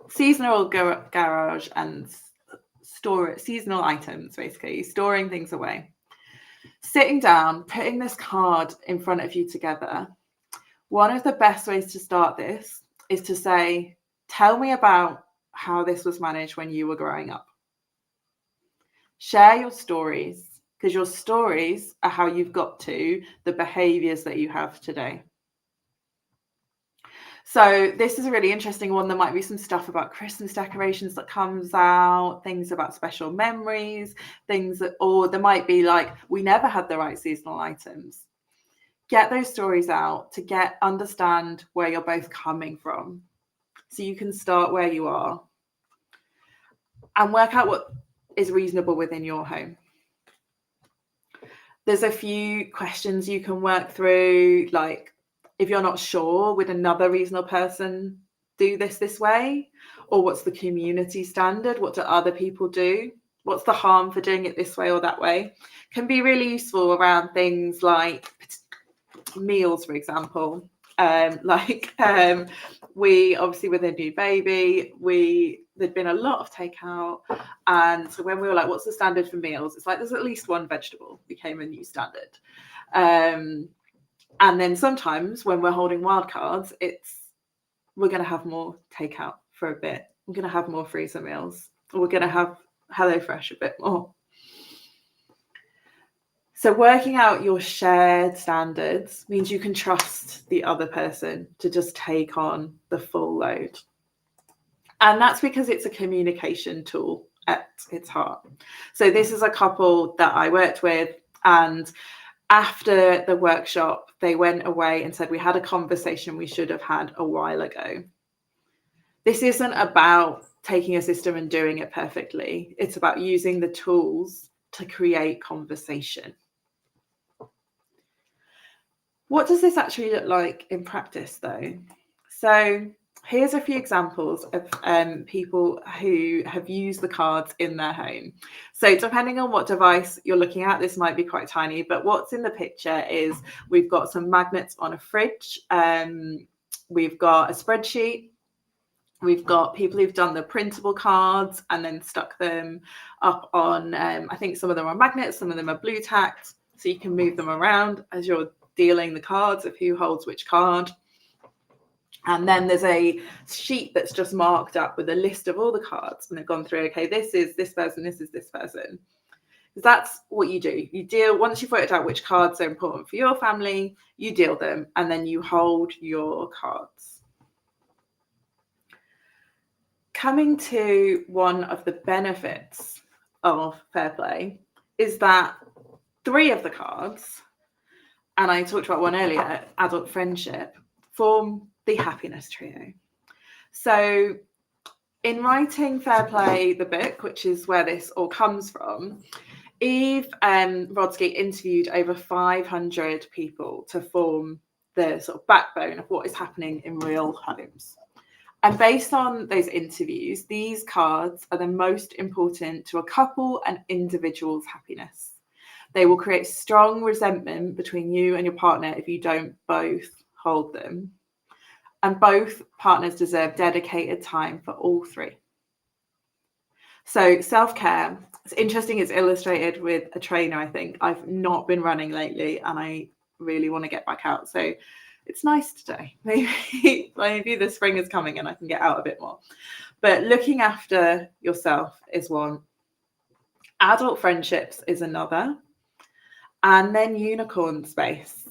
seasonal garage and seasonal items, basically, storing things away. Sitting down, putting this card in front of you together, one of the best ways to start this is to say, tell me about how this was managed when you were growing up. Share your stories, because your stories are how you've got to the behaviors that you have today. So this is a really interesting one. There might be some stuff about Christmas decorations that comes out, things about special memories, things that, or there might be like, we never had the right seasonal items. Get those stories out to understand where you're both coming from. So you can start where you are and work out what is reasonable within your home. There's a few questions you can work through, like if you're not sure, would another reasonable person do this way? Or what's the community standard? What do other people do? What's the harm for doing it this way or that way? Can be really useful around things like meals, for example. We obviously, with a new baby, there'd been a lot of takeout, and so when we were like, what's the standard for meals, it's like there's at least one vegetable became a new standard. And then sometimes when we're holding wild cards, we're going to have more takeout for a bit, we're going to have more freezer meals, or we're going to have HelloFresh a bit more. So working out your shared standards means you can trust the other person to just take on the full load. And that's because it's a communication tool at its heart. So this is a couple that I worked with, and after the workshop, they went away and said, we had a conversation we should have had a while ago. This isn't about taking a system and doing it perfectly. It's about using the tools to create conversation. What does this actually look like in practice, though? So here's a few examples of people who have used the cards in their home. So depending on what device you're looking at, this might be quite tiny, but what's in the picture is we've got some magnets on a fridge. We've got a spreadsheet. We've got people who've done the printable cards and then stuck them up on, I think some of them are magnets, some of them are blue tacked, so you can move them around as you're dealing the cards of who holds which card. And then there's a sheet that's just marked up with a list of all the cards, and they've gone through, okay, this is this person, this is this person. That's what you do. You deal, once you've worked out which cards are important for your family, you deal them, and then you hold your cards. Coming to one of the benefits of Fair Play is that 3 of the cards, and I talked about one earlier, adult friendship, form the happiness trio. So in writing Fair Play, the book, which is where this all comes from, Eve Rodsky interviewed over 500 people to form the sort of backbone of what is happening in real homes. And based on those interviews, these cards are the most important to a couple and individual's happiness. They will create strong resentment between you and your partner if you don't both hold them. And both partners deserve dedicated time for all 3. So self-care, it's interesting, it's illustrated with a trainer, I think. I've not been running lately and I really want to get back out. So it's nice today. Maybe the spring is coming and I can get out a bit more. But looking after yourself is one. Adult friendships is another. And then unicorn space.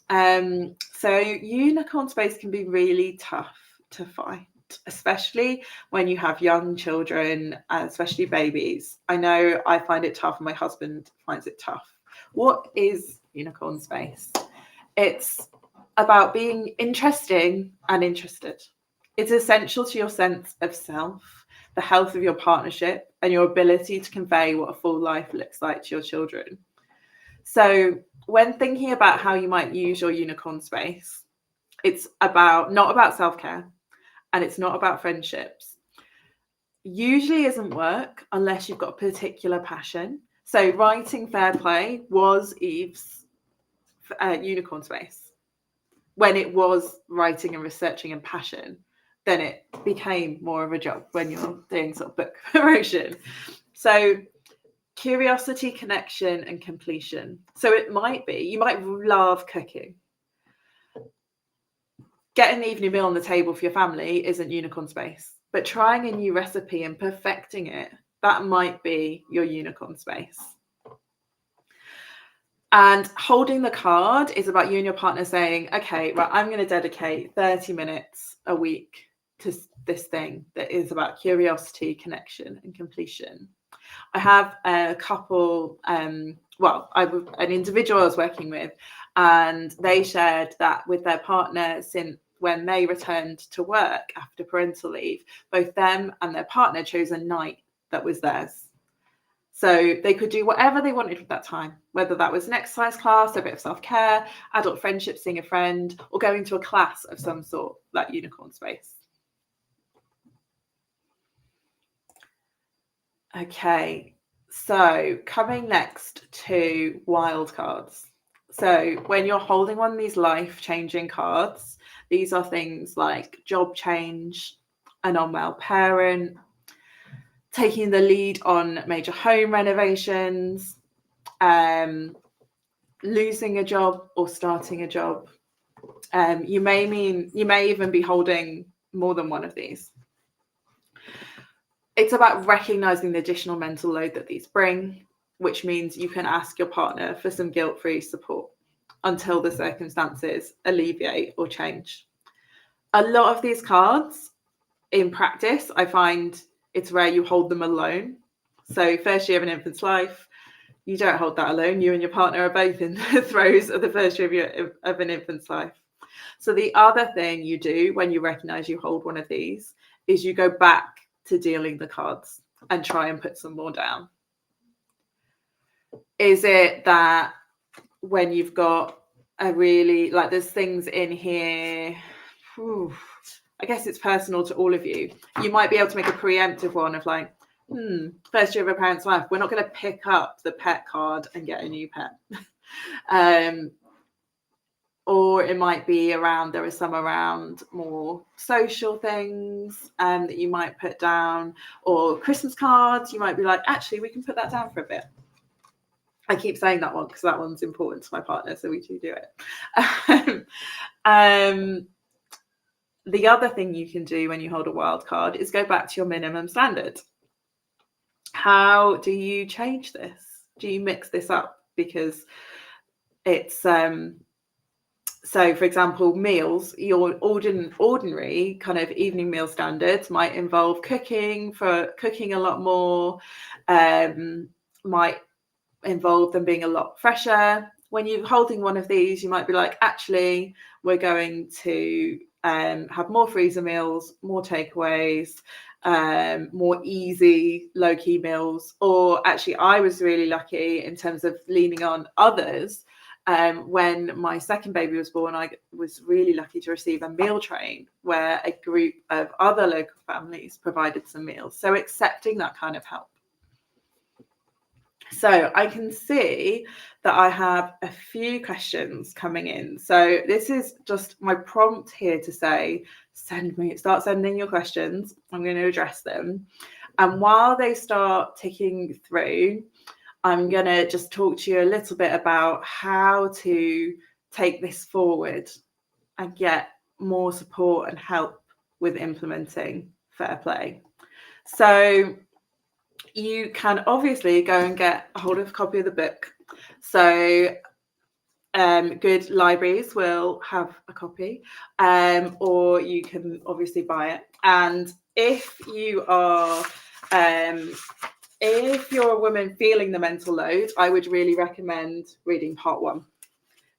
So unicorn space can be really tough to find, especially when you have young children, especially babies. I know I find it tough and my husband finds it tough. What is unicorn space? It's about being interesting and interested. It's essential to your sense of self, the health of your partnership, and your ability to convey what a full life looks like to your children. So when thinking about how you might use your unicorn space, it's not about self-care, and it's not about friendships. Usually isn't work unless you've got a particular passion. So writing Fair Play was Eve's unicorn space. When it was writing and researching and passion, then it became more of a job when you're doing sort of book promotion. So curiosity, connection, and completion. So it might be, you might love cooking. Getting the evening meal on the table for your family isn't unicorn space, but trying a new recipe and perfecting it, that might be your unicorn space. And holding the card is about you and your partner saying, okay, right, I'm going to dedicate 30 minutes a week to this thing that is about curiosity, connection, and completion. I have a couple, an individual I was working with, and they shared that with their partner since when they returned to work after parental leave, both them and their partner chose a night that was theirs. So they could do whatever they wanted with that time, whether that was an exercise class, a bit of self-care, adult friendship, seeing a friend, or going to a class of some sort, like Unicorn Space. Okay, so coming next to wildcards. So when you're holding one of these life-changing cards, these are things like job change, an unwell parent, taking the lead on major home renovations, losing a job or starting a job. You may even be holding more than one of these. It's about recognizing the additional mental load that these bring, which means you can ask your partner for some guilt-free support until the circumstances alleviate or change. A lot of these cards, in practice, I find it's where you hold them alone. So first year of an infant's life, you don't hold that alone. You and your partner are both in the throes of the first year of an infant's life. So the other thing you do when you recognize you hold one of these is you go back to dealing the cards and try and put some more down. Is it that when you've got a really, like, there's things in here, I guess it's personal to all of you. You might be able to make a preemptive one of like, first year of a parent's life, we're not going to pick up the pet card and get a new pet. Or it might be around, there are some around more social things that you might put down, or Christmas cards, you might be like, actually, we can put that down for a bit. I keep saying that one because that one's important to my partner, so we do it. The other thing you can do when you hold a wild card is go back to your minimum standard. How do you change this? Do you mix this up? Because it's so, for example, meals, your ordinary kind of evening meal standards might involve cooking a lot more, might involve them being a lot fresher. When you're holding one of these, you might be like, actually, we're going to have more freezer meals, more takeaways, more easy, low-key meals. Or actually, I was really lucky in terms of leaning on others. When my second baby was born, I was really lucky to receive a meal train where a group of other local families provided some meals. So accepting that kind of help. So I can see that I have a few questions coming in. So this is just my prompt here to say, start sending your questions. I'm going to address them. And while they start ticking through, I'm going to just talk to you a little bit about how to take this forward and get more support and help with implementing fair play. So you can obviously go and get a hold of a copy of the book. So good libraries will have a copy, or you can obviously buy it. And if you are if you're a woman feeling the mental load, I would really recommend reading part 1.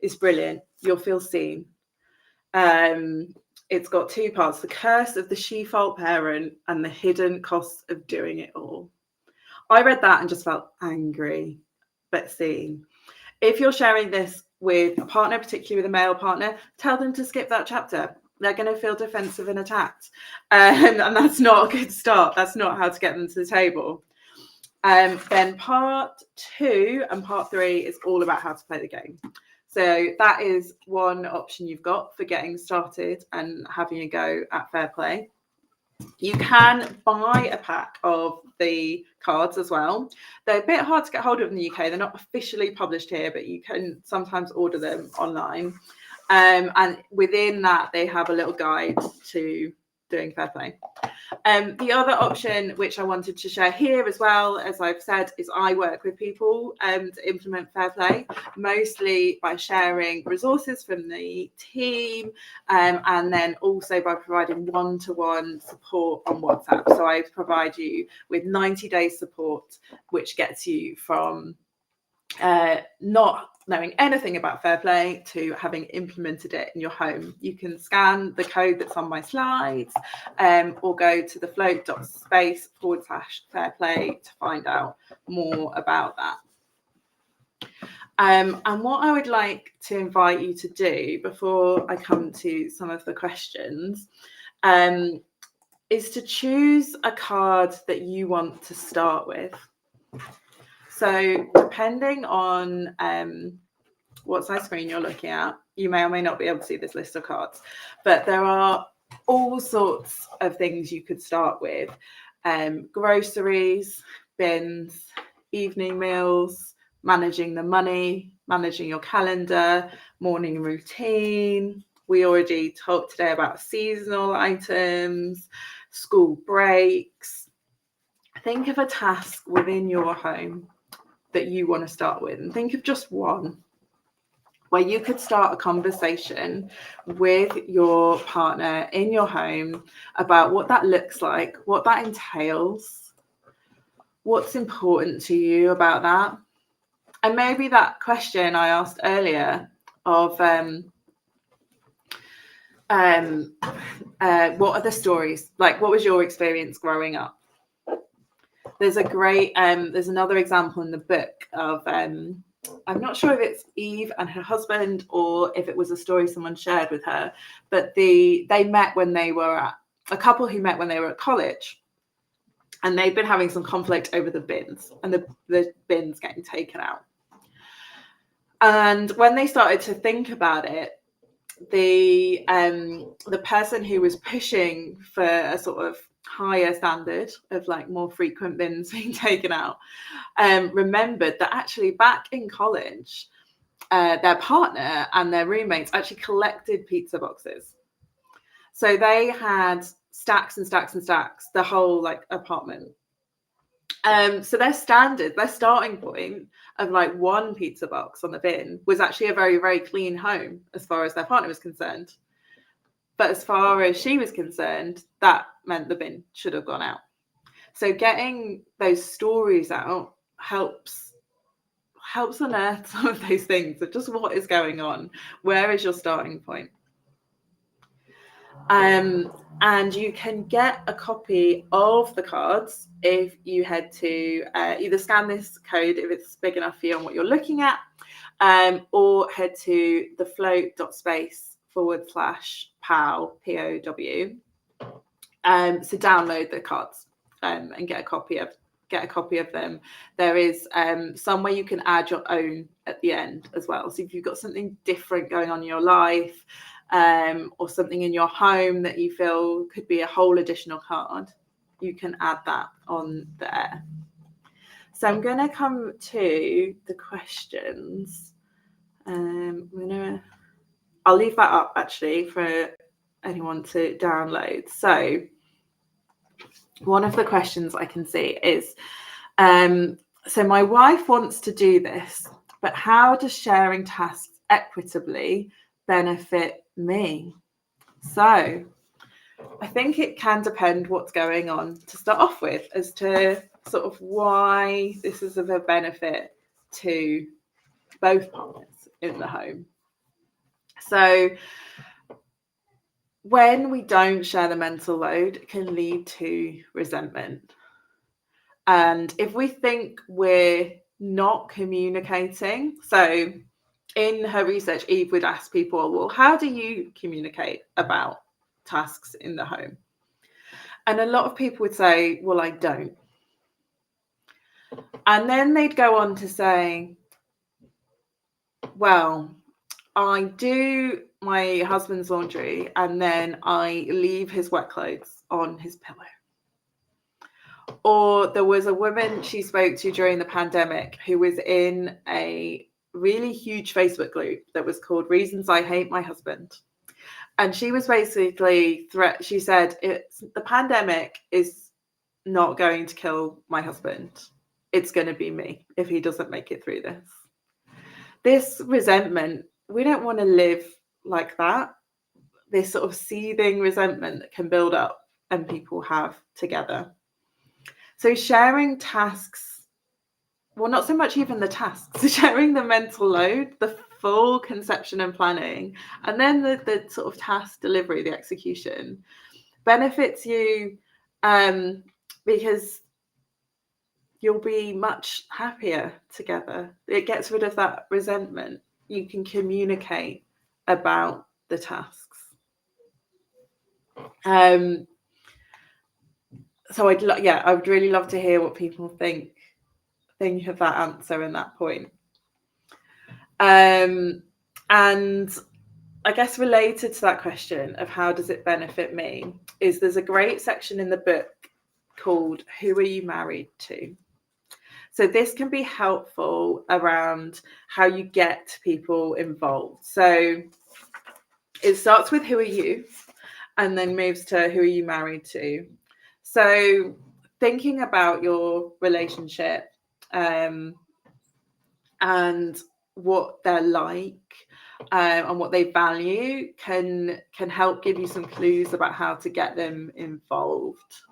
It's brilliant. You'll feel seen. It's got 2 parts: the curse of the she-fault parent and the hidden costs of doing it all. I read that and just felt angry, but seen. If you're sharing this with a partner, particularly with a male partner, tell them to skip that chapter. They're going to feel defensive and attacked. And that's not a good start. That's not how to get them to the table. Then part 2 and part 3 is all about how to play the game. So that is one option you've got for getting started and having a go at fair play. You can buy a pack of the cards as well. They're a bit hard to get hold of in the UK. They're not officially published here, but you can sometimes order them online. And within that, they have a little guide to doing fair play. The other option, which I wanted to share here as well, as I've said, is I work with people to implement fair play, mostly by sharing resources from the team, and then also by providing one-to-one support on WhatsApp. So I provide you with 90-day support, which gets you from not knowing anything about fair play to having implemented it in your home. You can scan the code that's on my slides, or go to the float.space/fair play to find out more about that. And what I would like to invite you to do before I come to some of the questions is to choose a card that you want to start with. So depending on what size screen you're looking at, you may or may not be able to see this list of cards, but there are all sorts of things you could start with. Groceries, bins, evening meals, managing the money, managing your calendar, morning routine. We already talked today about seasonal items, school breaks. Think of a task within your home that you want to start with, and think of just one where you could start a conversation with your partner in your home about what that looks like, what that entails, what's important to you about that. And maybe that question I asked earlier of what are the stories? Like, what was your experience growing up? There's a great, there's another example in the book of, I'm not sure if it's Eve and her husband or if it was a story someone shared with her, but they met when they were a couple who met when they were at college, and they'd been having some conflict over the bins and the bins getting taken out. And when they started to think about it, the person who was pushing for a sort of higher standard of like more frequent bins being taken out remembered that actually back in college their partner and their roommates actually collected pizza boxes. So they had stacks and stacks and stacks, the whole like apartment. So their starting point of like one pizza box on the bin was actually a very, very clean home as far as their partner was concerned. But as far as she was concerned, that meant the bin should have gone out. So getting those stories out helps unearth some of those things of just what is going on. Where is your starting point? And you can get a copy of the cards if you head to either scan this code if it's big enough for you on what you're looking at, or head to the float.space/POW, POW. So download the cards and get a copy of them. There is some way you can add your own at the end as well. So if you've got something different going on in your life, or something in your home that you feel could be a whole additional card, you can add that on there. So I'm going to come to the questions. I'll leave that up actually for anyone to download. So one of the questions I can see is, so my wife wants to do this, but how does sharing tasks equitably benefit me? So I think it can depend what's going on to start off with as to sort of why this is of a benefit to both partners in the home. So when we don't share the mental load, it can lead to resentment. And if we think we're not communicating, so in her research, Eve would ask people, well, how do you communicate about tasks in the home? And a lot of people would say, well, I don't. And then they'd go on to say, well, I do my husband's laundry and then I leave his wet clothes on his pillow. Or there was a woman she spoke to during the pandemic who was in a really huge Facebook group that was called Reasons I Hate My Husband. And she was basically she said, the pandemic is not going to kill my husband. It's going to be me if he doesn't make it through this. This resentment, we don't want to live like that. This sort of seething resentment that can build up and people have together. So sharing tasks well, not so much even the tasks, sharing the mental load, the full conception and planning, and then the sort of task delivery, the execution, benefits you because you'll be much happier together. It gets rid of that resentment. You can communicate about the tasks. So I would really love to hear what people think of that answer and that point. And I guess related to that question of how does it benefit me is there's a great section in the book called Who Are You Married To? So this can be helpful around how you get people involved. So it starts with who are you, and then moves to who are you married to. So thinking about your relationship and what they're like and what they value can help give you some clues about how to get them involved.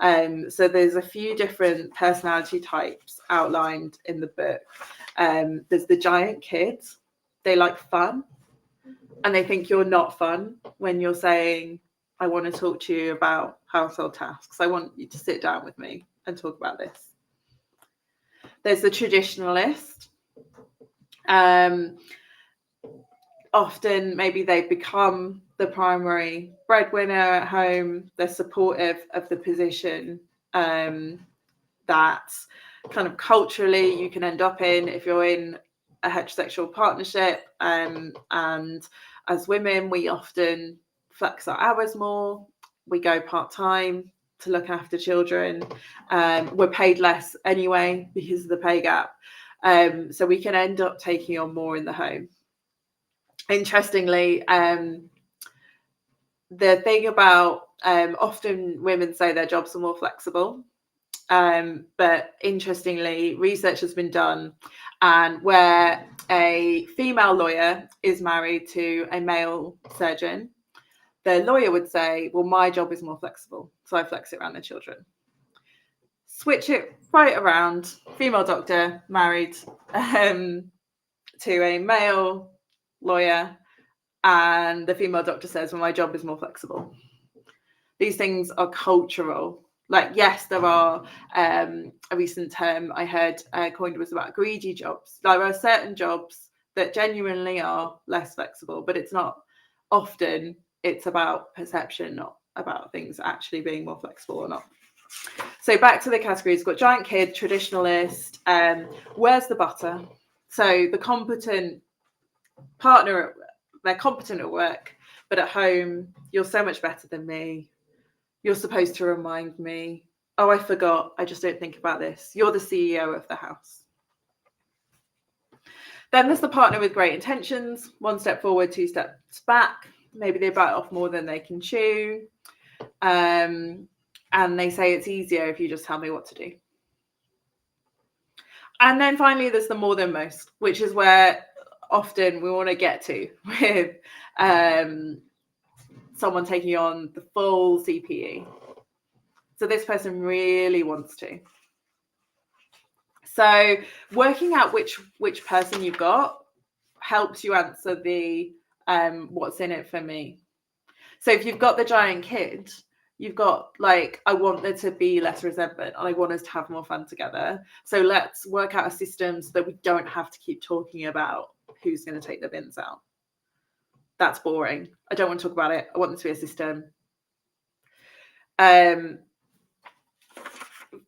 So there's a few different personality types outlined in the book. There's the giant kids. They like fun, and they think you're not fun when you're saying, I want to talk to you about household tasks. I want you to sit down with me and talk about this. There's the traditionalist. Often maybe they become the primary breadwinner at home. They're supportive of the position that kind of culturally you can end up in if you're in a heterosexual partnership. And as women, we often flex our hours more. We go part-time to look after children. We're paid less anyway because of the pay gap. So we can end up taking on more in the home. Interestingly, the thing about often women say their jobs are more flexible, but interestingly, research has been done, and where a female lawyer is married to a male surgeon, the lawyer would say, well, my job is more flexible, so I flex it around the children. Switch it right around, female doctor married to a male lawyer, and the female doctor says, well, my job is more flexible. These things are cultural. Like, yes, there are a recent term I heard coined was about greedy jobs. There are certain jobs that genuinely are less flexible, but it's not often. It's about perception, not about things actually being more flexible or not. So back to the categories, we've got giant kid, traditionalist, where's the butter? So the competent partner, they're competent at work, but at home, you're so much better than me. You're supposed to remind me. Oh, I forgot. I just don't think about this. You're the CEO of the house. Then there's the partner with great intentions. 1 step forward, 2 steps back. Maybe they bite off more than they can chew. And they say it's easier if you just tell me what to do. And then finally, there's the more than most, which is where often we want to get to with someone taking on the full CPE. So this person really wants to. So working out which person you've got helps you answer the what's in it for me. So if you've got the giant kid, you've got like, I want there to be less resentment and I want us to have more fun together. So let's work out a system so that we don't have to keep talking about who's going to take the bins out. That's boring. I don't want to talk about it. I want there to be a system.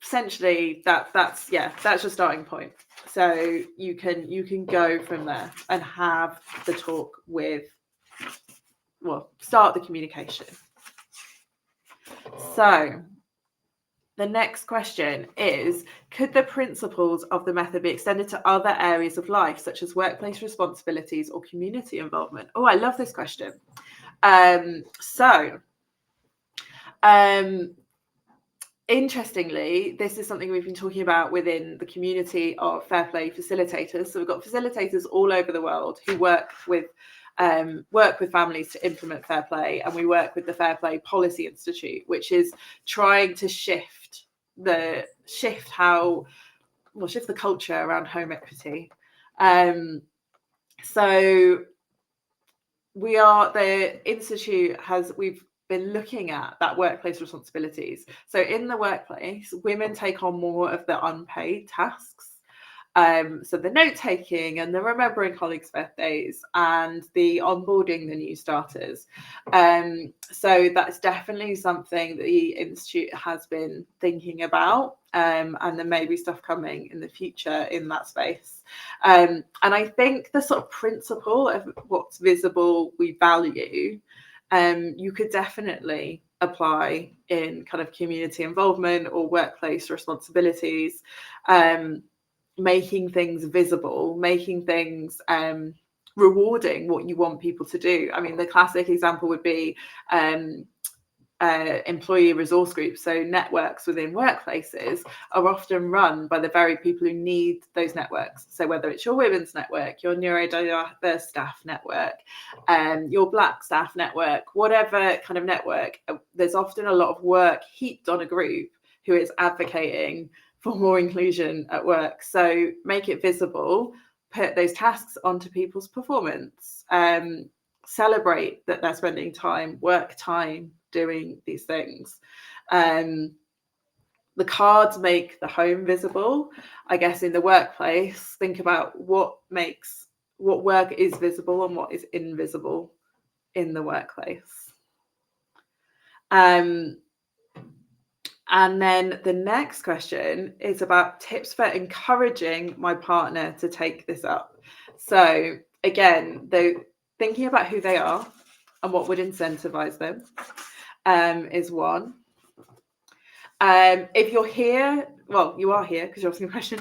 Essentially, that's your starting point. So you can go from there and have the talk with, well, start the communication. So the next question is, could the principles of the method be extended to other areas of life, such as workplace responsibilities or community involvement? Oh, I love this question. Interestingly, this is something we've been talking about within the community of Fair Play facilitators. So we've got facilitators all over the world who work with families to implement Fair Play, and we work with the Fair Play Policy Institute, which is trying to shift how shift the culture around home equity. So the Institute we've been looking at that workplace responsibilities. So in the workplace, women take on more of the unpaid tasks. So the note taking and the remembering colleagues' birthdays and the onboarding the new starters. So that's definitely something the Institute has been thinking about, and there may be stuff coming in the future in that space. And I think the sort of principle of what's visible we value, you could definitely apply in kind of community involvement or workplace responsibilities. Making things visible, making things rewarding what you want people to do. I mean, the classic example would be employee resource groups. So networks within workplaces are often run by the very people who need those networks. So whether it's your women's network, your neurodiverse staff network, your Black staff network, whatever kind of network, there's often a lot of work heaped on a group who is advocating for more inclusion at work. So make it visible, put those tasks onto people's performance, celebrate that they're spending work time doing these things. The cards make the home visible. I guess in the workplace, think about what work is visible and what is invisible in the workplace. And then the next question is about tips for encouraging my partner to take this up. So again, thinking about who they are and what would incentivize them is one. If you're here, well, you are here because you're asking a question.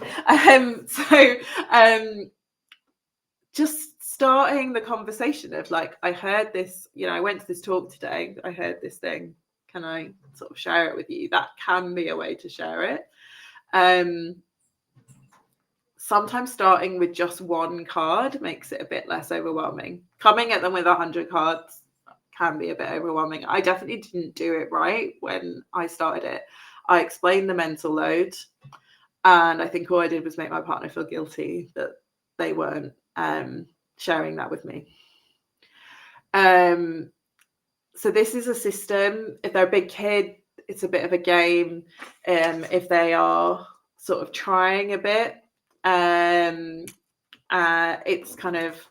Just starting the conversation of like, I heard this, I went to this talk today, I heard this thing. Can I sort of share it with you? That can be a way to share it. Sometimes starting with just one card makes it a bit less overwhelming. Coming at them with 100 cards can be a bit overwhelming. I definitely didn't do it right when I started it. I explained the mental load, and I think all I did was make my partner feel guilty that they weren't sharing that with me. So this is a system. If they're a big kid, it's a bit of a game. If they are sort of trying a bit, it's kind of,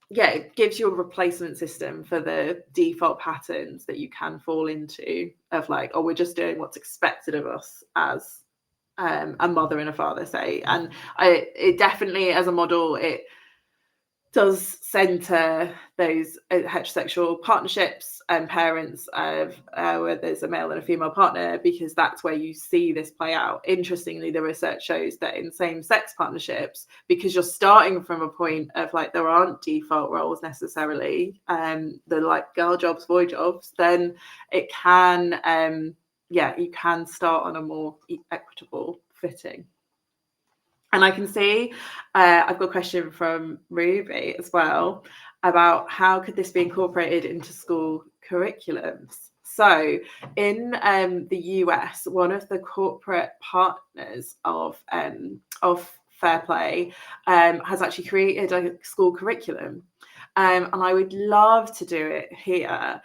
it gives you a replacement system for the default patterns that you can fall into of like, oh, we're just doing what's expected of us as a mother and a father, say. And it definitely, as a model, it does center those heterosexual partnerships and parents where there's a male and a female partner, because that's where you see this play out. Interestingly, the research shows that in same-sex partnerships, because you're starting from a point of like there aren't default roles necessarily, the like girl jobs, boy jobs, then it can you can start on a more equitable footing. And I can see, I've got a question from Ruby as well about how could this be incorporated into school curriculums. So in the US, one of the corporate partners of Fair Play has actually created a school curriculum. And I would love to do it here.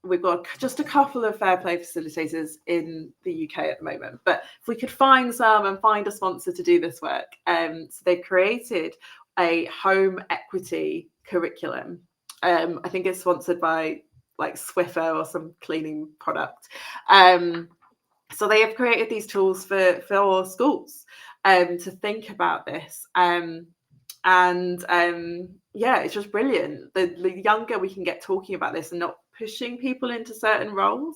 We've got just a couple of Fair Play facilitators in the UK at the moment, but if we could find some and find a sponsor to do this work. So they've created a home equity curriculum. I think it's sponsored by like Swiffer or some cleaning product. So they have created these tools for schools to think about this. It's just brilliant. The younger we can get talking about this and not pushing people into certain roles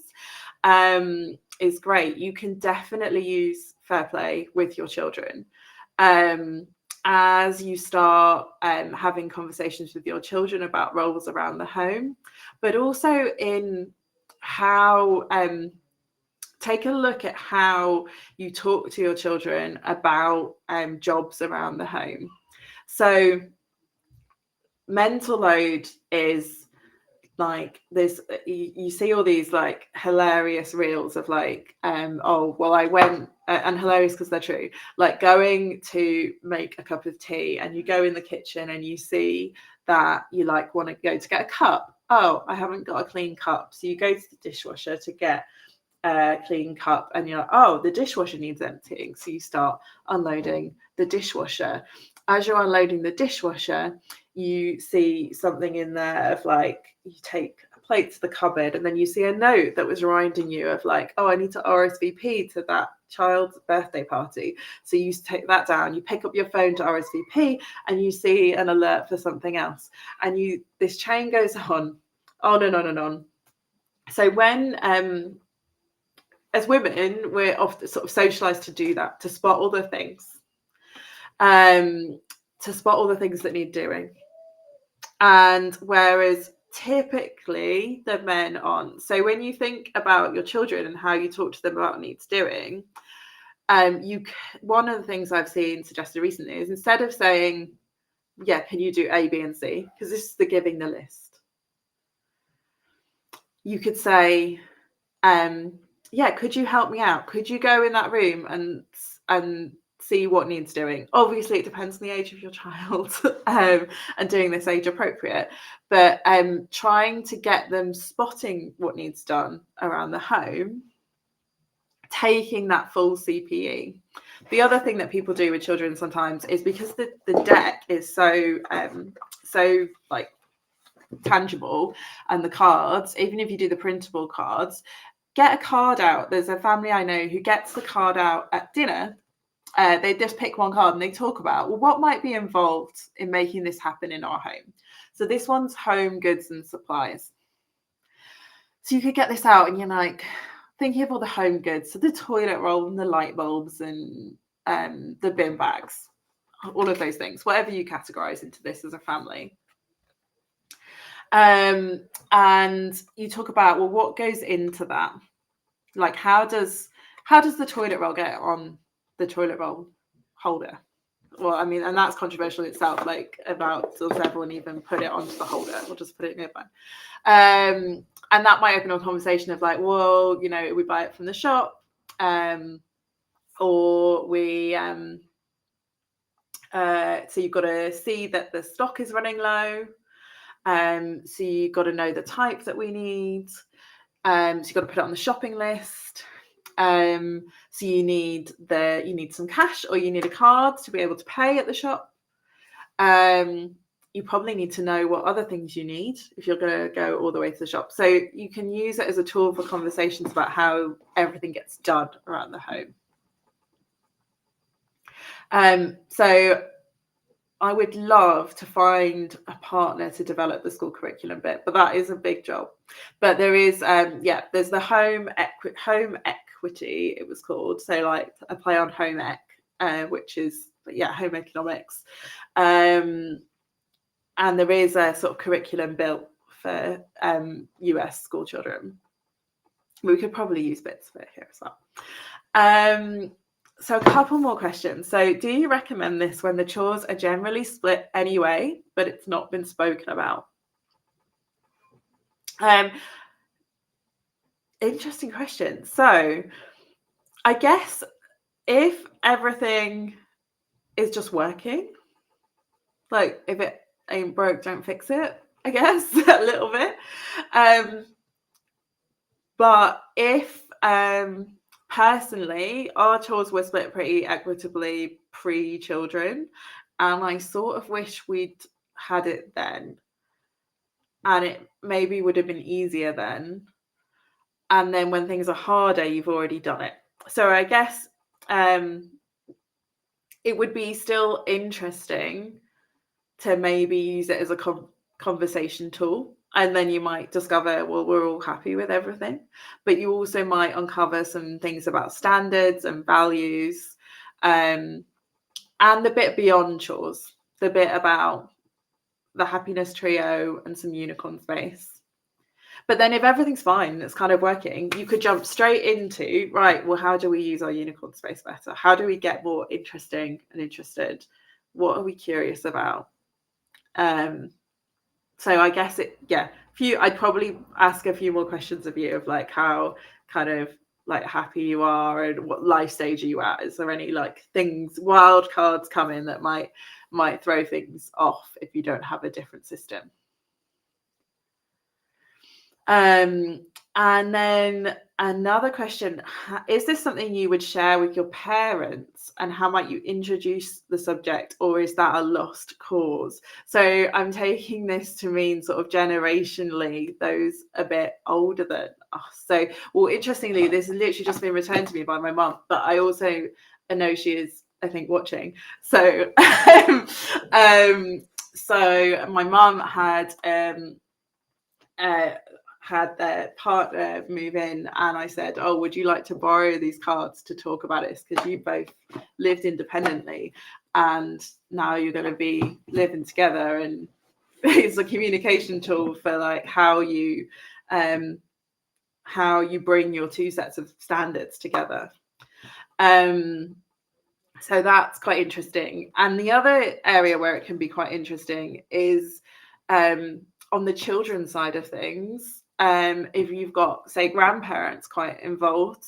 is great. You can definitely use Fair Play with your children as you start having conversations with your children about roles around the home, but also in how take a look at how you talk to your children about jobs around the home. So mental load is like this, you see all these like hilarious reels of like oh well I went and hilarious because they're true, like going to make a cup of tea and you go in the kitchen and you see that you like want to go to get a cup. Oh, I haven't got a clean cup, so you go to the dishwasher to get a clean cup and you're like, oh, the dishwasher needs emptying, so you start unloading the dishwasher. As you're unloading the dishwasher, you see something in there of like, you take a plate to the cupboard and then you see a note that was reminding you of like, oh, I need to RSVP to that child's birthday party. So you take that down, you pick up your phone to RSVP and you see an alert for something else. And this chain goes on and on and on. So when, as women, we're often sort of socialized to do that, to spot all the things. To spot all the things that need doing. And whereas typically the men aren't. So when you think about your children and how you talk to them about needs doing, one of the things I've seen suggested recently is instead of saying, yeah, can you do A, B, and C? Because this is the giving the list. You could say, yeah, could you help me out? Could you go in that room and see what needs doing? Obviously, it depends on the age of your child and doing this age appropriate, but trying to get them spotting what needs done around the home, taking that full CPE. The other thing that people do with children sometimes is because the deck is so like tangible, and the cards, even if you do the printable cards, get a card out. There's a family I know who gets the card out at dinner. They just pick one card and they talk about, well, what might be involved in making this happen in our home. So this one's home goods and supplies. So you could get this out and you're like thinking of all the home goods. So the toilet roll and the light bulbs and the bin bags, all of those things, whatever you categorize into this as a family. And you talk about, well, what goes into that? Like, how does the toilet roll get on the toilet roll holder? Well, I mean, and that's controversial itself, like about does everyone even put it onto the holder or just put it nearby? And that might open a conversation of like, well, you know, we buy it from the shop, or we so you've got to see that the stock is running low. So you've got to know the type that we need. So you've got to put it on the shopping list. So you need some cash, or you need a card to be able to pay at the shop. You probably need to know what other things you need if you're going to go all the way to the shop. So you can use it as a tool for conversations about how everything gets done around the home. So I would love to find a partner to develop the school curriculum bit, but that is a big job. But there is, there's the home equity, it was called. So like a play on home ec, which is, home economics. And there is a sort of curriculum built for US school children. We could probably use bits of it here as well. So a couple more questions. So do you recommend this when the chores are generally split anyway, but it's not been spoken about? Interesting question. So I guess if everything is just working, like if it ain't broke, don't fix it, I guess, a little bit. But if personally, our chores were split pretty equitably pre-children, and I sort of wish we'd had it then, and it maybe would have been easier then. And then when things are harder, you've already done it. So I guess it would be still interesting to maybe use it as a conversation tool. And then you might discover, well, we're all happy with everything. But you also might uncover some things about standards and values, and the bit beyond chores, the bit about the happiness trio and some unicorn space. But then if everything's fine, it's kind of working, you could jump straight into, right, well, how do we use our unicorn space better? How do we get more interesting and interested? What are we curious about? So I guess I'd probably ask a few more questions of you of like how kind of like happy you are and what life stage are you at. Is there any like things, wild cards come in that might throw things off if you don't have a different system? And then another question, is this something you would share with your parents, and how might you introduce the subject, or is that a lost cause? So I'm taking this to mean sort of generationally, those a bit older than us. So, well, interestingly, this has literally just been returned to me by my mum, but I know she is, I think, watching. So, so my mum had their partner move in, and I said, oh, would you like to borrow these cards to talk about it, because you both lived independently and now you're going to be living together, and it's a communication tool for like how you bring your two sets of standards together. So that's quite interesting. And the other area where it can be quite interesting is on the children's side of things. If you've got, say, grandparents quite involved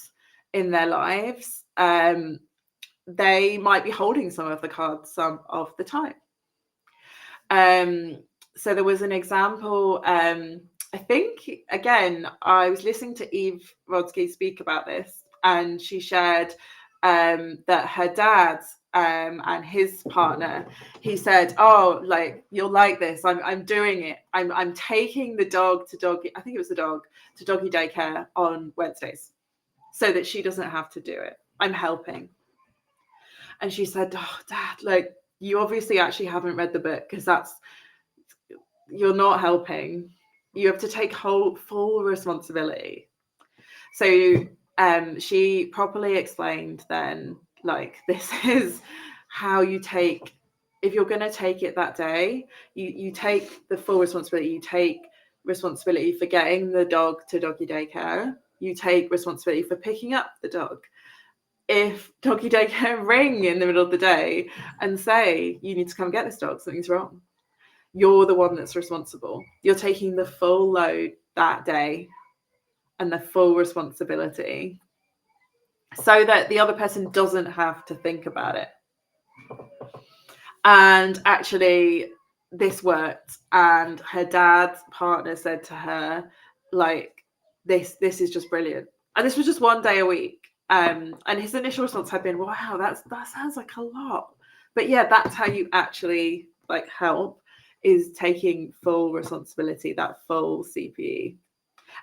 in their lives, they might be holding some of the cards some of the time. So there was an example, I think, again, I was listening to Eve Rodsky speak about this, and she shared that her dad and his partner, he said, oh, like, you'll like this, I'm doing it, I'm taking the dog to doggy, I think it was the dog, to doggy daycare on Wednesdays so that she doesn't have to do it, I'm helping. And she said, oh, Dad, like, you obviously actually haven't read the book, because you're not helping, you have to take full responsibility. So she properly explained then, like, this is how you take, if you're going to take it that day, you take the full responsibility. You take responsibility for getting the dog to doggy daycare. You take responsibility for picking up the dog. If doggy daycare ring in the middle of the day and say, you need to come get this dog, something's wrong, you're the one that's responsible. You're taking the full load that day and the full responsibility, so that the other person doesn't have to think about it. And actually, this worked. And her dad's partner said to her, like, this is just brilliant. And this was just one day a week. And his initial response had been, wow, that sounds like a lot. But yeah, that's how you actually like help, is taking full responsibility, that full CPE.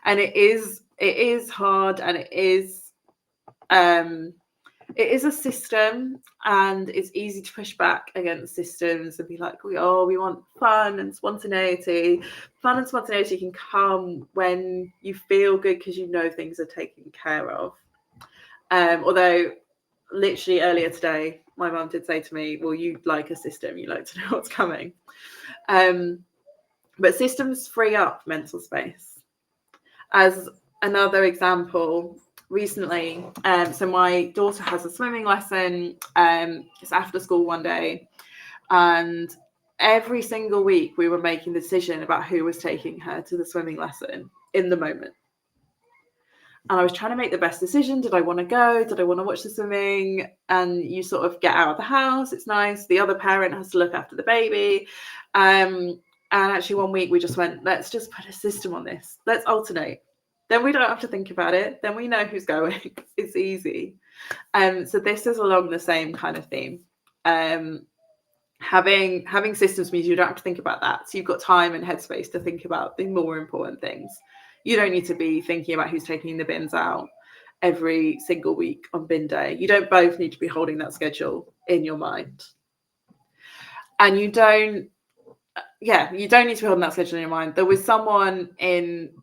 And it is hard, and it is a system, and it's easy to push back against systems and be like, we want fun and spontaneity. Fun and spontaneity can come when you feel good, because you know things are taken care of. Although literally earlier today, my mum did say to me, well, you like a system, you like to know what's coming. But systems free up mental space. As another example, recently, so my daughter has a swimming lesson. It's after school one day, and every single week we were making the decision about who was taking her to the swimming lesson in the moment. And I was trying to make the best decision. Did I want to go? Did I want to watch the swimming? And you sort of get out of the house, it's nice. The other parent has to look after the baby. And actually one week we just went, let's just put a system on this. Let's alternate. Then we don't have to think about it. Then we know who's going. It's easy. So this is along the same kind of theme. Having systems means you don't have to think about that. So you've got time and headspace to think about the more important things. You don't need to be thinking about who's taking the bins out every single week on bin day. You don't both need to be holding that schedule in your mind. And you don't need to be holding that schedule in your mind. There was someone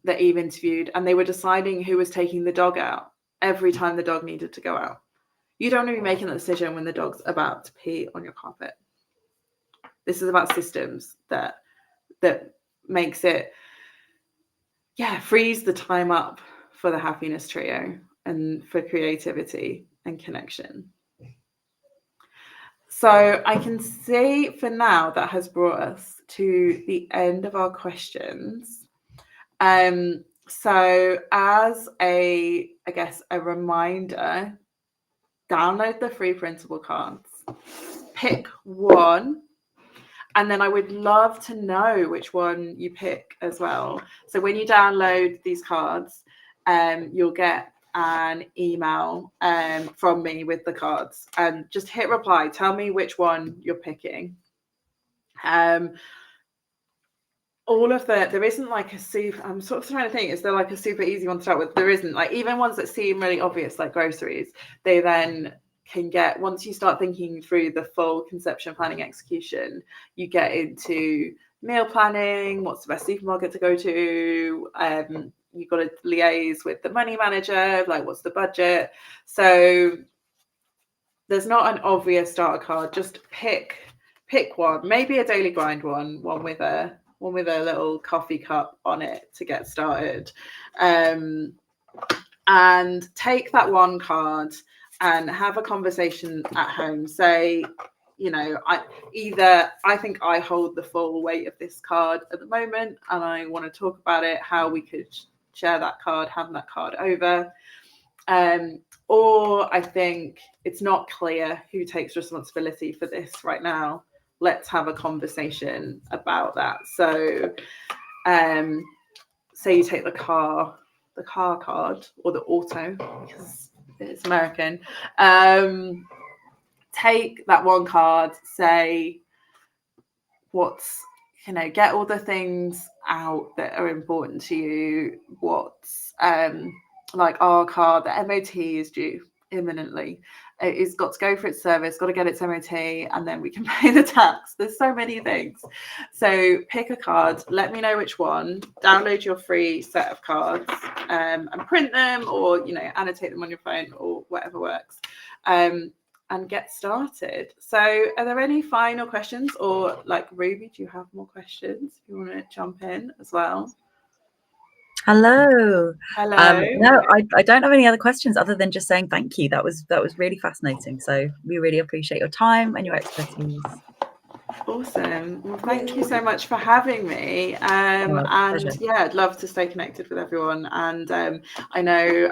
that Eve interviewed, and they were deciding who was taking the dog out every time the dog needed to go out. You don't want to be making that decision when the dog's about to pee on your carpet. This is about systems that makes it, frees the time up for the happiness trio and for creativity and connection. So I can see for now that has brought us to the end of our questions. So as I guess a reminder, download the free printable cards, pick one, and then I would love to know which one you pick as well. So when you download these cards, you'll get an email from me with the cards, and just hit reply, tell me which one you're picking. All of there isn't like a super, I'm sort of trying to think, is there like a super easy one to start with? There isn't. Like even ones that seem really obvious, like groceries, they then can get, once you start thinking through the full conception, planning, execution, you get into meal planning, what's the best supermarket to go to, you've got to liaise with the money manager, like what's the budget. So there's not an obvious starter card, just pick one, maybe a daily grind one with a little coffee cup on it to get started, and take that one card and have a conversation at home. Say, you know, I think I hold the full weight of this card at the moment and I want to talk about it, how we could share that card, hand that card over. Or I think it's not clear who takes responsibility for this right now. Let's have a conversation about that. So say you take the car card, or the auto, because it's American. Take that one card, say what's, you know, get all the things out that are important to you. What's like our car, the MOT is due imminently. It's got to go for its service, got to get its MOT, and then we can pay the tax. There's so many things. So pick a card, let me know which one, download your free set of cards, and print them, or, you know, annotate them on your phone, or whatever works, and get started. So are there any final questions? Or like Ruby, do you have more questions if you want to jump in as well? Hello. Hello. No, I don't have any other questions other than just saying thank you. That was really fascinating. So we really appreciate your time and your expertise. Awesome. Well, thank you so much for having me. And yeah, I'd love to stay connected with everyone. And I know,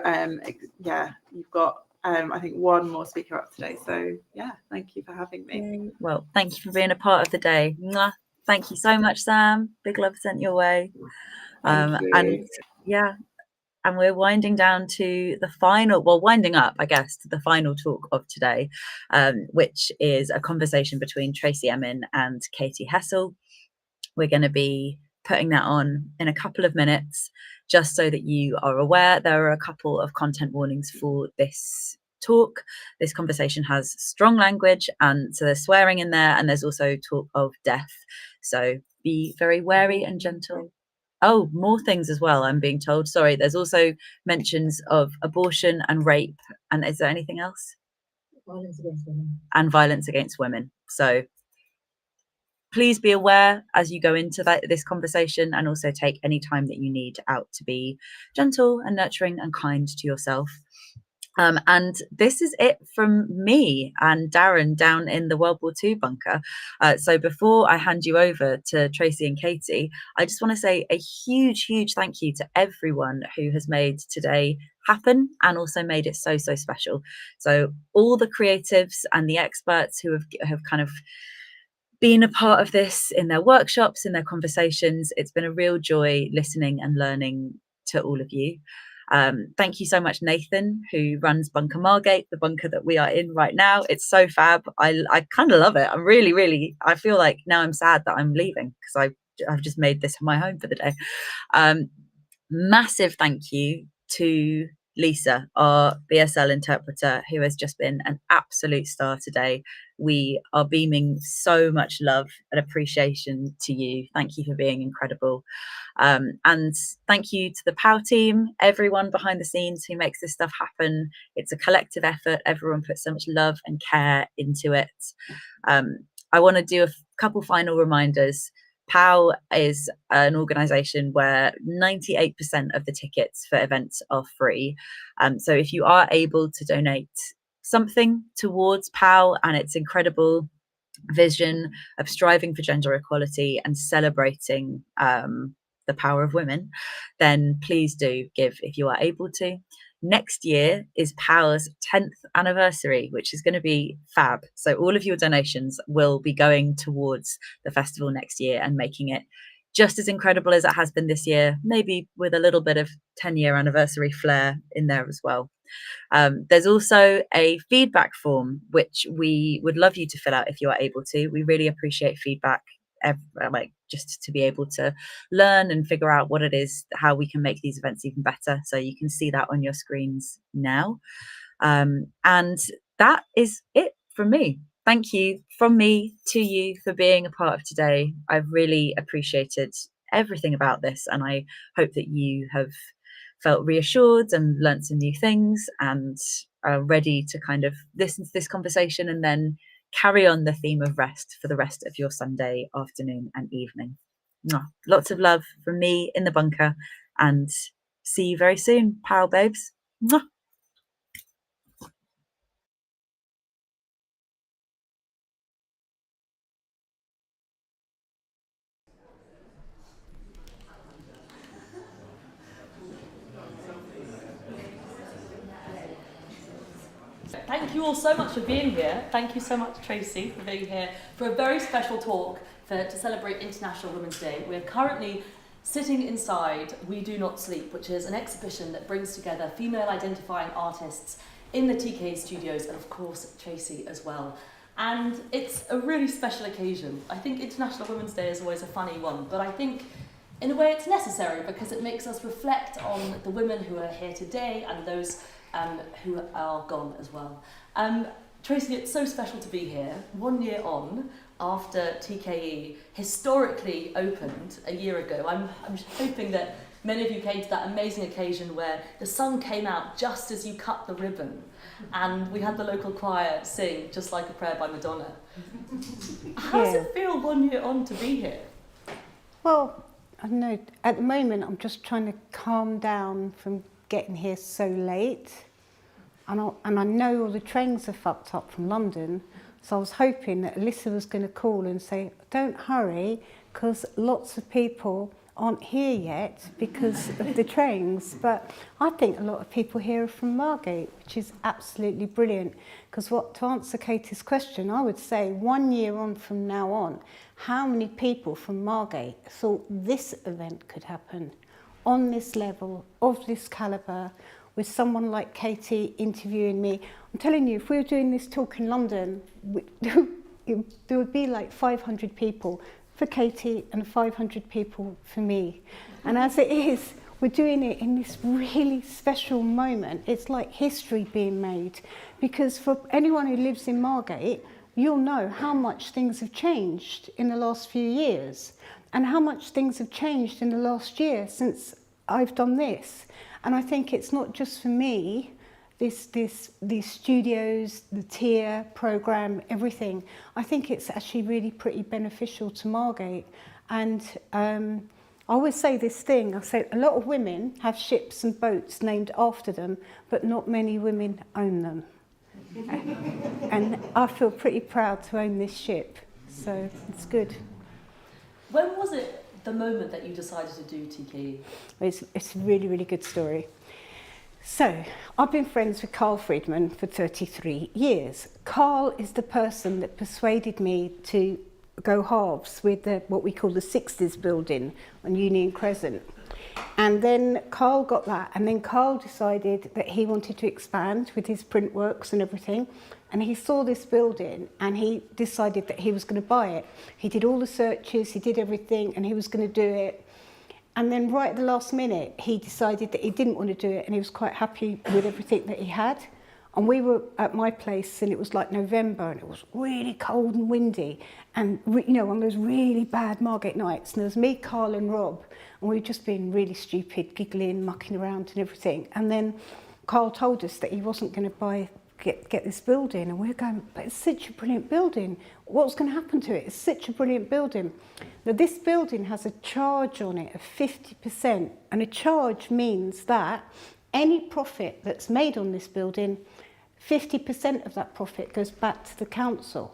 yeah, you've got I think one more speaker up today. So yeah, thank you for having me. Well, thank you for being a part of the day. Mwah. Thank you so much, Sam. Big love sent your way. And yeah, and we're winding up, I guess, to the final talk of today, which is a conversation between Tracey Emin and Katie Hessel. We're going to be putting that on in a couple of minutes, just so that you are aware. There are a couple of content warnings for this talk. This conversation has strong language, and so there's swearing in there, and there's also talk of death. So be very wary and gentle. Oh, more things as well, I'm being told. Sorry, there's also mentions of abortion and rape. And is there anything else? Violence against women. And violence against women. So please be aware as you go into this conversation, and also take any time that you need out to be gentle and nurturing and kind to yourself. And this is it from me and Darren down in the World War II bunker. So before I hand you over to Tracey and Katie, I just want to say a huge thank you to everyone who has made today happen and also made it so special. So all the creatives and the experts who have kind of been a part of this in their workshops, in their conversations. It's been a real joy listening and learning to all of you. Thank you so much, Nathan, who runs Bunker Margate, the bunker that we are in right now. It's so fab. I kind of love it. I'm really, I feel like now I'm sad that I'm leaving, because I've just made this my home for the day. Massive thank you to Lisa, our BSL interpreter, who has just been an absolute star today. We are beaming so much love and appreciation to you. Thank you for being incredible. And thank you to the POW team, everyone behind the scenes who makes this stuff happen. It's a collective effort. Everyone puts so much love and care into it. I want to do a couple final reminders. POW is an organisation where 98% of the tickets for events are free. So if you are able to donate something towards POW and its incredible vision of striving for gender equality and celebrating the power of women, then please do give if you are able to. Next year is Power's 10th anniversary, which is going to be fab. So all of your donations will be going towards the festival next year and making it just as incredible as it has been this year, maybe with a little bit of 10-year anniversary flair in there as well. There's also a feedback form, which we would love you to fill out if you are able to. We really appreciate feedback, like just to be able to learn and figure out what it is, how we can make these events even better. So you can see that on your screens now. And that is it from me. Thank you from me to you for being a part of today. I've really appreciated everything about this, and I hope that you have felt reassured and learnt some new things and are ready to kind of listen to this conversation and then carry on the theme of rest for the rest of your Sunday afternoon and evening. Lots of love from me in the bunker, and see you very soon, Power Babes. Thank you all so much for being here. Thank you so much, Tracy, for being here for a very special talk to celebrate International Women's Day. We're currently sitting inside We Do Not Sleep, which is an exhibition that brings together female identifying artists in the TK studios, and of course Tracy as well. And it's a really special occasion. I think International Women's Day is always a funny one, but I think in a way it's necessary because it makes us reflect on the women who are here today and those who are gone as well. Tracy, it's so special to be here, 1 year on, after TKE historically opened a year ago. I'm hoping that many of you came to that amazing occasion where the sun came out just as you cut the ribbon, and we had the local choir sing Just Like a Prayer by Madonna. How does it feel 1 year on to be here? Well, I don't know, at the moment I'm just trying to calm down from getting here so late. And I know all the trains are fucked up from London, so I was hoping that Alyssa was going to call and say, don't hurry, because lots of people aren't here yet because of the trains. But I think a lot of people here are from Margate, which is absolutely brilliant. Because to answer Katie's question, I would say 1 year on from now on, how many people from Margate thought this event could happen on this level, of this calibre, with someone like Katie interviewing me? I'm telling you, if we were doing this talk in London, there would be like 500 people for Katie and 500 people for me. And as it is, we're doing it in this really special moment. It's like history being made. Because for anyone who lives in Margate, you'll know how much things have changed in the last few years and how much things have changed in the last year since I've done this. And I think it's not just for me, these studios, the tier programme, everything. I think it's actually really pretty beneficial to Margate. And I always say this thing, I say a lot of women have ships and boats named after them, but not many women own them. And I feel pretty proud to own this ship, so it's good. When was it the moment that you decided to do TKE? It's a really, really good story. So, I've been friends with Carl Friedman for 33 years. Carl is the person that persuaded me to go halves with what we call the 60s building on Union Crescent. And then Carl got that, and then Carl decided that he wanted to expand with his print works and everything. And he saw this building and he decided that he was going to buy it. He did all the searches, he did everything, and he was going to do it. And then right at the last minute, he decided that he didn't want to do it, and he was quite happy with everything that he had. And we were at my place, and it was like November, and it was really cold and windy, and you know, on those really bad Margate nights. And there was me, Carl, and Rob, and we were just being really stupid, giggling, mucking around, and everything. And then Carl told us that he wasn't going to get this building, and we were going, but it's such a brilliant building. What's going to happen to it? It's such a brilliant building. Now, this building has a charge on it of 50%, and a charge means that any profit that's made on this building, 50% of that profit goes back to the council.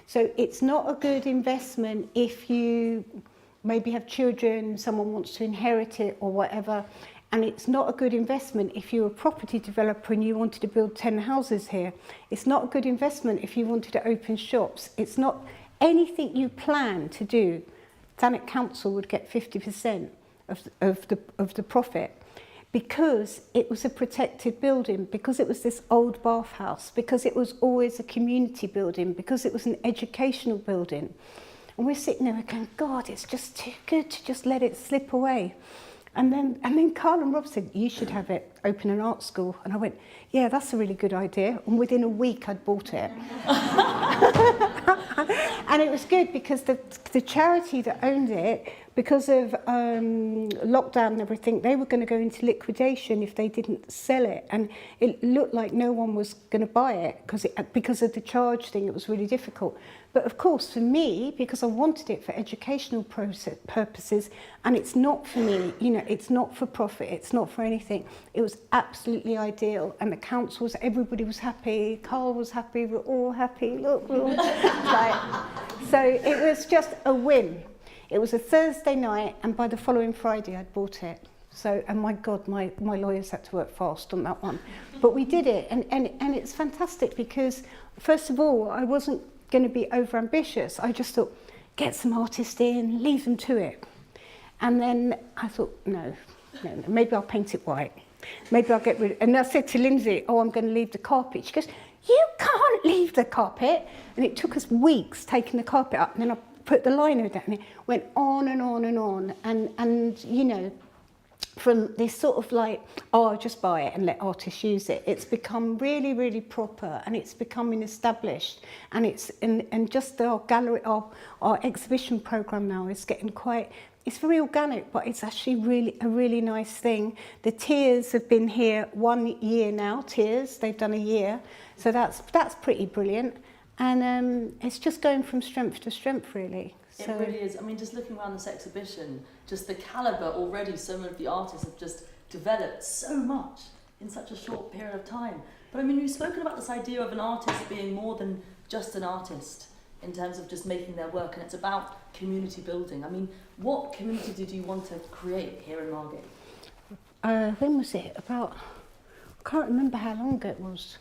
So it's not a good investment if you maybe have children, someone wants to inherit it or whatever, and it's not a good investment if you're a property developer and you wanted to build 10 houses here. It's not a good investment if you wanted to open shops. It's not anything you plan to do. Thanet Council would get 50% of the profit, because it was a protected building, because it was this old bathhouse, because it was always a community building, because it was an educational building. And we're sitting there going, God, it's just too good to just let it slip away. And then Carl and Rob said, you should have it, open an art school. And I went, yeah, that's a really good idea. And within a week, I'd bought it. And it was good because the charity that owned it, because of lockdown and everything, they were going to go into liquidation if they didn't sell it. And it looked like no one was going to buy it because of the charge thing. It was really difficult. But of course, for me, because I wanted it for educational purposes, and it's not for me, you know, it's not for profit, it's not for anything. It was absolutely ideal. And the council was, everybody was happy, Carl was happy, we're all happy, look, we're all so it was just a win. It was a Thursday night, and by the following Friday, I'd bought it. So, and my God, my lawyers had to work fast on that one. But we did it, and it's fantastic because, first of all, I wasn't going to be over ambitious. I just thought, get some artists in, leave them to it. And then I thought, no, maybe I'll paint it white. Maybe I'll get rid of it. And I said to Lindsay, oh, I'm going to leave the carpet. She goes, you can't leave the carpet. And it took us weeks taking the carpet up, and then I put the lino down, and it went on and on and on. And you know, from this sort of like, oh, I'll just buy it and let artists use it, it's become really, really proper, and it's becoming established. And it's and just our gallery, our exhibition program now is getting quite, it's very organic, but it's actually really a really nice thing. The Tears have been here 1 year now. Tears, they've done a year, so that's pretty brilliant. And it's just going from strength to strength, really. It really is. I mean, just looking around this exhibition, just the calibre already, so many of the artists have just developed so much in such a short period of time. But I mean, you've spoken about this idea of an artist being more than just an artist in terms of just making their work, and it's about community building. I mean, what community did you want to create here in Margate? When was it? About, I can't remember how long ago it was.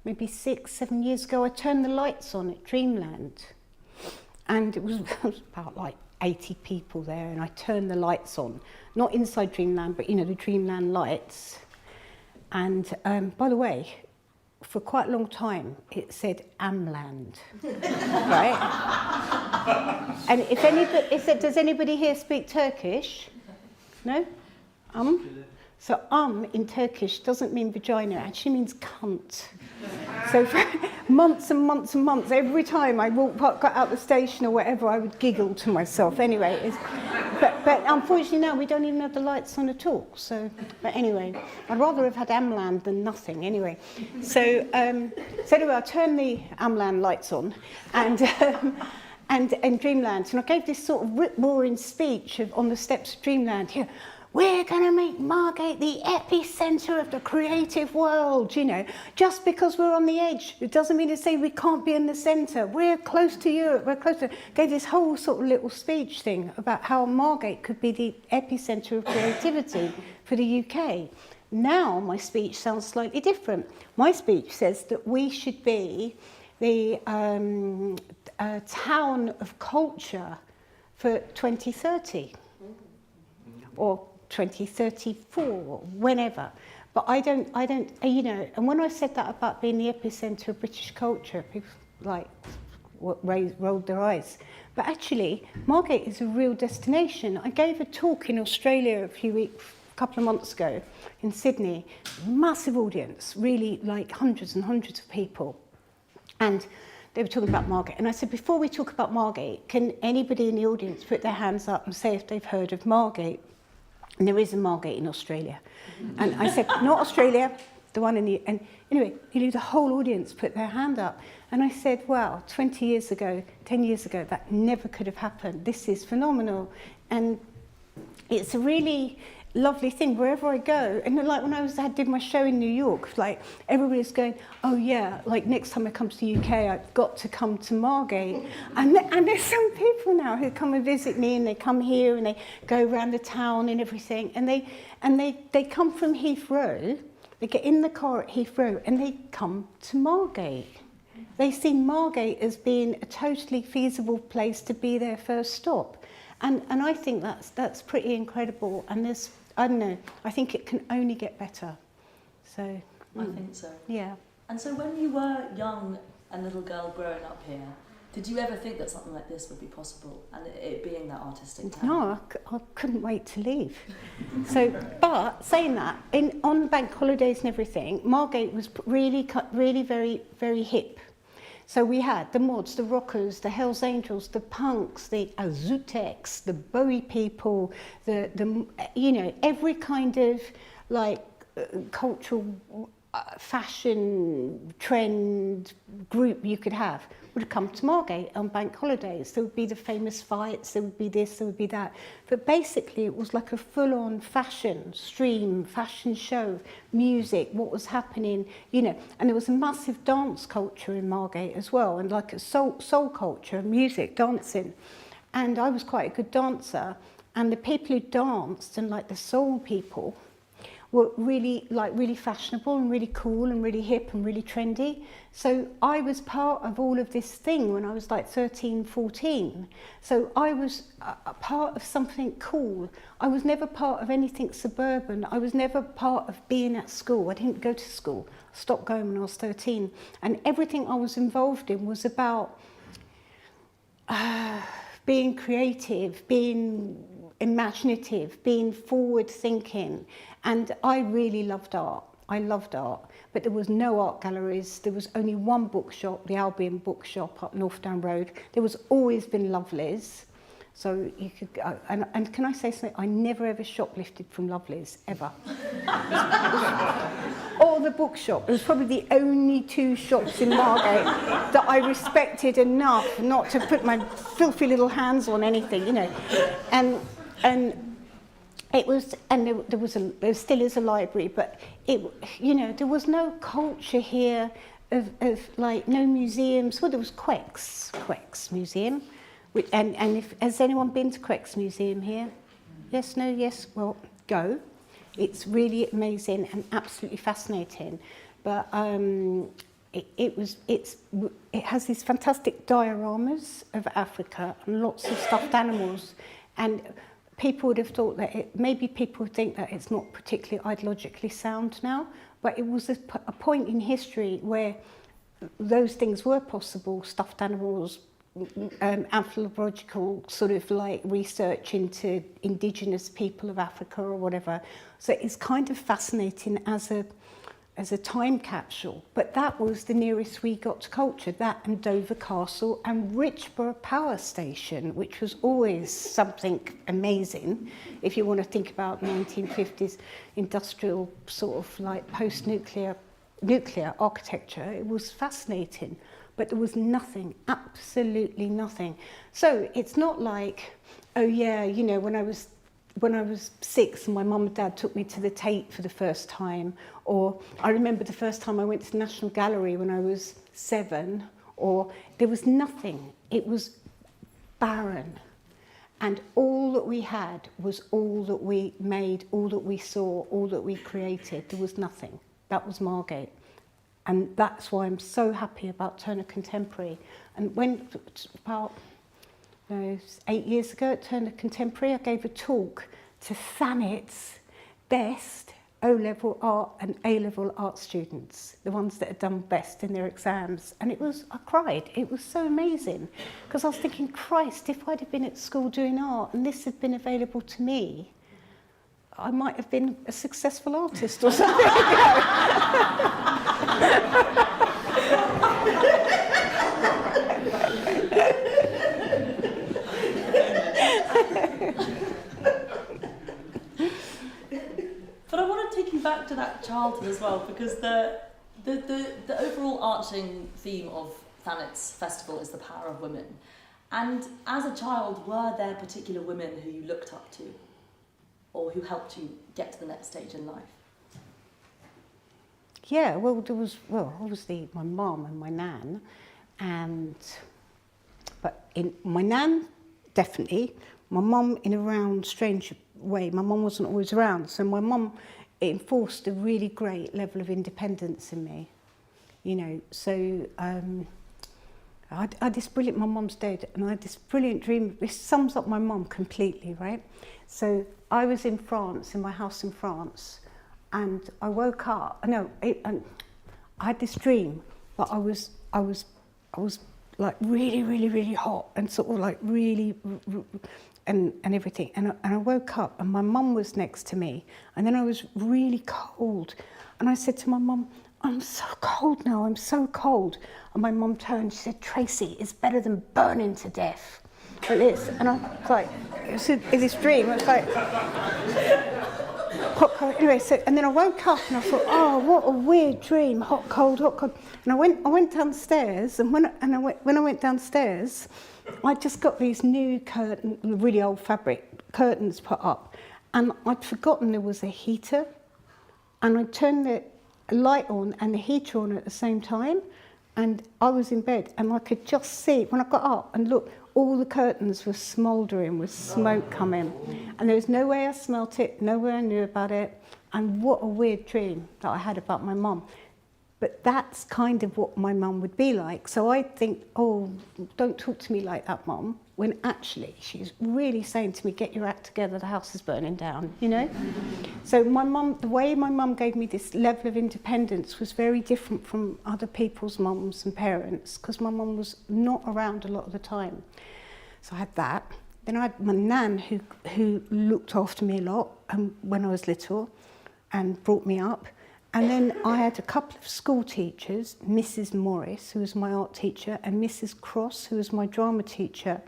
Maybe 6-7 years ago, I turned the lights on at Dreamland. And it was about like 80 people there, and I turned the lights on. Not inside Dreamland, but you know, the Dreamland lights. And by the way, for quite a long time, it said Amland, right? And if anybody, does anybody here speak Turkish? No? So in Turkish doesn't mean vagina, it actually means cunt. So for months and months and months, every time I got out the station or whatever, I would giggle to myself. Anyway, but unfortunately now we don't even have the lights on at all. So, but anyway, I'd rather have had Amland than nothing. Anyway, so anyway, I turned the Amland lights on, and Dreamland, and I gave this sort of rip-roaring speech on the steps of Dreamland. Here, we're going to make Margate the epicentre of the creative world, you know. Just because we're on the edge, it doesn't mean to say we can't be in the centre. We're close to Europe, we're close to... Gave this whole sort of little speech thing about how Margate could be the epicentre of creativity for the UK. Now my speech sounds slightly different. My speech says that we should be the town of culture for 2030. Or 2034, whenever. But I don't, you know, and when I said that about being the epicentre of British culture, people like rolled their eyes. But actually, Margate is a real destination. I gave a talk in Australia a couple of months ago in Sydney, massive audience, really like hundreds and hundreds of people. And they were talking about Margate. And I said, before we talk about Margate, can anybody in the audience put their hands up and say if they've heard of Margate? And there is a Margate in Australia. And I said, not Australia, the one in the... And anyway, the whole audience put their hand up. And I said, wow, 20 years ago, 10 years ago, that never could have happened. This is phenomenal. And it's a really... lovely thing wherever I go. And then, like when I did my show in New York, like everybody's going, oh yeah, like next time I come to the UK, I've got to come to Margate. And there's some people now who come and visit me, and they come here and they go around the town and everything. And they come from Heathrow, they get in the car at Heathrow and they come to Margate. They see Margate as being a totally feasible place to be their first stop. And I think that's pretty incredible. And there's, I don't know, I think it can only get better. So I think so. Yeah. And so when you were young and little girl growing up here, did you ever think that something like this would be possible, and it being that artistic town? No, I couldn't wait to leave. So, but saying that, on bank holidays and everything, Margate was really very, very hip. So we had the mods, the rockers, the Hells Angels, the punks, the Azutex, the Bowie people, the you know, every kind of like cultural fashion trend group you could have would come to Margate on bank holidays. There would be the famous fights, there would be this, there would be that. But basically it was like a full-on fashion stream, fashion show, music, what was happening, you know. And there was a massive dance culture in Margate as well, and like a soul culture, music, dancing. And I was quite a good dancer, and the people who danced, and like the soul people, were really fashionable and really cool and really hip and really trendy. So I was part of all of this thing when I was like 13, 14. So I was a part of something cool. I was never part of anything suburban. I was never part of being at school. I didn't go to school. I stopped going when I was 13. And everything I was involved in was about being creative, being imaginative, being forward thinking. And I really loved art. I loved art, but there was no art galleries. There was only one bookshop, the Albion Bookshop up North Down Road. There was always been Lovelace. So you could go, and can I say something? I never ever shoplifted from Lovelace, ever. Or the bookshop. It was probably the only two shops in Margate that I respected enough not to put my filthy little hands on anything, you know. And it was, and there still is a library, but it, you know, there was no culture here of like no museums. Well, there was Quex Museum, which, and if has anyone been to Quex Museum here? Yes, no, yes. Well, go. It's really amazing and absolutely fascinating. But it has these fantastic dioramas of Africa and lots of stuffed animals. And people would have thought that maybe people think that it's not particularly ideologically sound now, but it was a point in history where those things were possible, stuffed animals, anthropological sort of like research into indigenous people of Africa or whatever. So it's kind of fascinating as a time capsule. But that was the nearest we got to culture, that and Dover Castle and Richborough Power Station, which was always something amazing. If you want to think about 1950s industrial sort of like post-nuclear architecture, it was fascinating. But there was nothing, absolutely nothing. So it's not like, oh yeah, you know, when I was 6 and my mum and dad took me to the Tate for the first time, or I remember the first time I went to the National Gallery when I was 7, or there was nothing. It was barren. And all that we had was all that we made, all that we saw, all that we created. There was nothing. That was Margate. And that's why I'm so happy about Turner Contemporary. And when, about 8 years ago at Turner Contemporary, I gave a talk to Thanet's best O-level art and A-level art students, the ones that had done best in their exams. And it was, I cried. It was so amazing. Because I was thinking, Christ, if I'd have been at school doing art and this had been available to me, I might have been a successful artist or something. But I want to take you back to that childhood as well, because the overall arching theme of Thanet's festival is the power of women. And as a child, were there particular women who you looked up to? or who helped you get to the next stage in life? Yeah, well, there was, obviously my mum and my nan, but in my nan, definitely. My mum, in a round, strange way, my mum wasn't always around, so my mum enforced a really great level of independence in me, you know. So I had this brilliant, my mum's dead, and I had this brilliant dream. This sums up my mum completely, right? So I was in France, in my house in France, and I woke up. And I had this dream, but I was like really, really, really hot, and sort of like really, and everything. And I woke up, and my mum was next to me, and then I was really cold, and I said to my mum, "I'm so cold now. I'm so cold." And my mum turned. She said, "Tracy, it's better than burning to death." Like this, and I was like, it was in this dream. I was like. Hot, cold. Anyway, so and then I woke up and I thought, oh, what a weird dream, hot, cold, hot, cold. And I went downstairs, and when I went downstairs, I just got these new really old fabric curtains put up, and I'd forgotten there was a heater, and I turned the light on and the heater on at the same time, and I was in bed, and I could just see when I got up and looked. All the curtains were smouldering with smoke coming, and there was no way I smelt it, no way I knew about it, and what a weird dream that I had about my mum. But that's kind of what my mum would be like. So I think, oh, don't talk to me like that, Mum, when actually she's really saying to me, get your act together, the house is burning down, you know? So my mum, the way my mum gave me this level of independence was very different from other people's mums and parents, because my mum was not around a lot of the time. So I had that. Then I had my nan who looked after me a lot when I was little and brought me up. And then I had a couple of school teachers, Mrs. Morris, who was my art teacher, and Mrs. Cross, who was my drama teacher.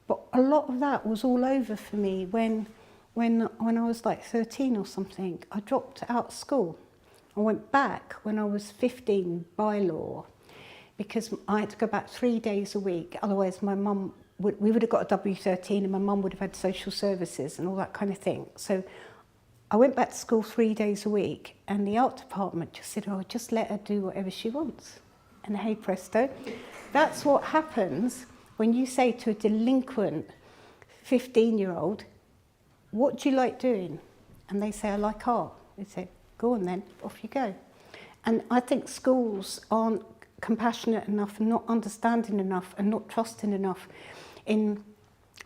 But a lot of that was all over for me when I was like 13 or something. I dropped out of school. I went back when I was 15 by law, because I had to go back 3 days a week. Otherwise, my mum we would have got a W13, and my mum would have had social services and all that kind of thing. So I went back to school 3 days a week, and the art department just said, oh, just let her do whatever she wants. And hey presto, that's what happens when you say to a delinquent 15-year-old, what do you like doing? And they say, I like art. They say, go on then, off you go. And I think schools aren't compassionate enough and not understanding enough and not trusting enough in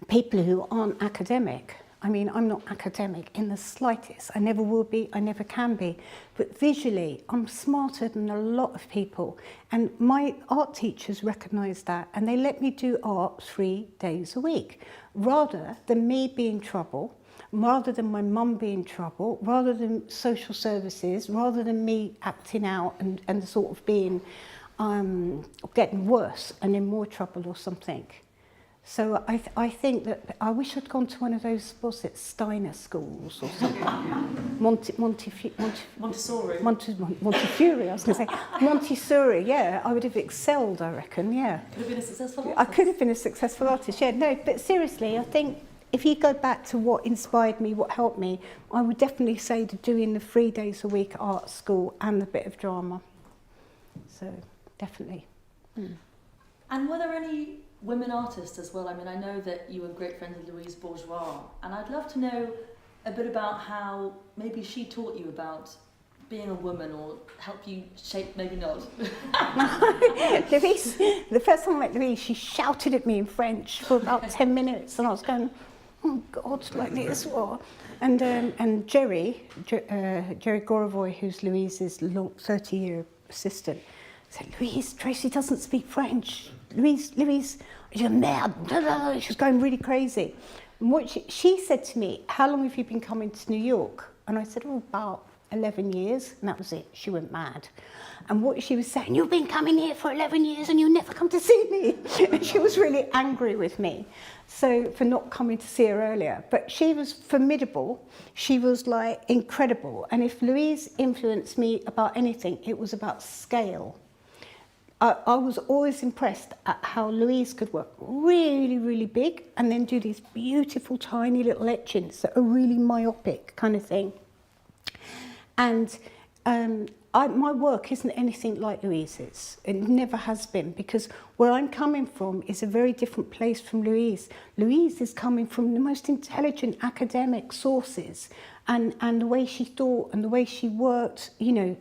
people who aren't academic. I mean, I'm not academic in the slightest. I never will be, I never can be. But visually, I'm smarter than a lot of people. And my art teachers recognise that, and they let me do art 3 days a week, rather than me be in trouble, rather than my mum be in trouble, rather than social services, rather than me acting out and sort of being, getting worse and in more trouble or something. So I think that I wish I'd gone to one of those, was it Steiner schools or something? Montefiore, I was going to say. Montessori, yeah. I would have excelled, I reckon, yeah. Could have been a successful artist. I could have been a successful artist, yeah. No, but seriously, I think if you go back to what inspired me, what helped me, I would definitely say to doing the 3 days a week at art school and a bit of drama. So, definitely. And were there any women artists as well? I mean, I know that you were great friends with Louise Bourgeois, and I'd love to know a bit about how maybe she taught you about being a woman, or help you shape, maybe not. Louise, the first time I met Louise, she shouted at me in French for about 10 minutes, and I was going, oh God, like this, what? And Jerry Gorovoy, who's Louise's 30-year assistant, said, Louise, Tracy doesn't speak French. Louise, she was going really crazy. And what she said to me, how long have you been coming to New York? And I said, oh, about 11 years. And that was it. She went mad. And what she was saying, you've been coming here for 11 years and you never come to see me. And she was really angry with me, so for not coming to see her earlier. But she was formidable. She was like incredible. And if Louise influenced me about anything, it was about scale. I was always impressed at how Louise could work really, really big and then do these beautiful tiny little etchings that are really myopic kind of thing. And my work isn't anything like Louise's. It never has been, because where I'm coming from is a very different place from Louise. Louise is coming from the most intelligent academic sources, and the way she thought and the way she worked. You know,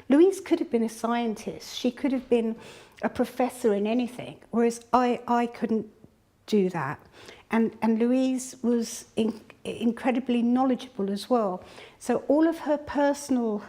Louise could have been a scientist. She could have been a professor in anything, whereas I couldn't do that. And Louise was incredibly knowledgeable as well. So all of her personal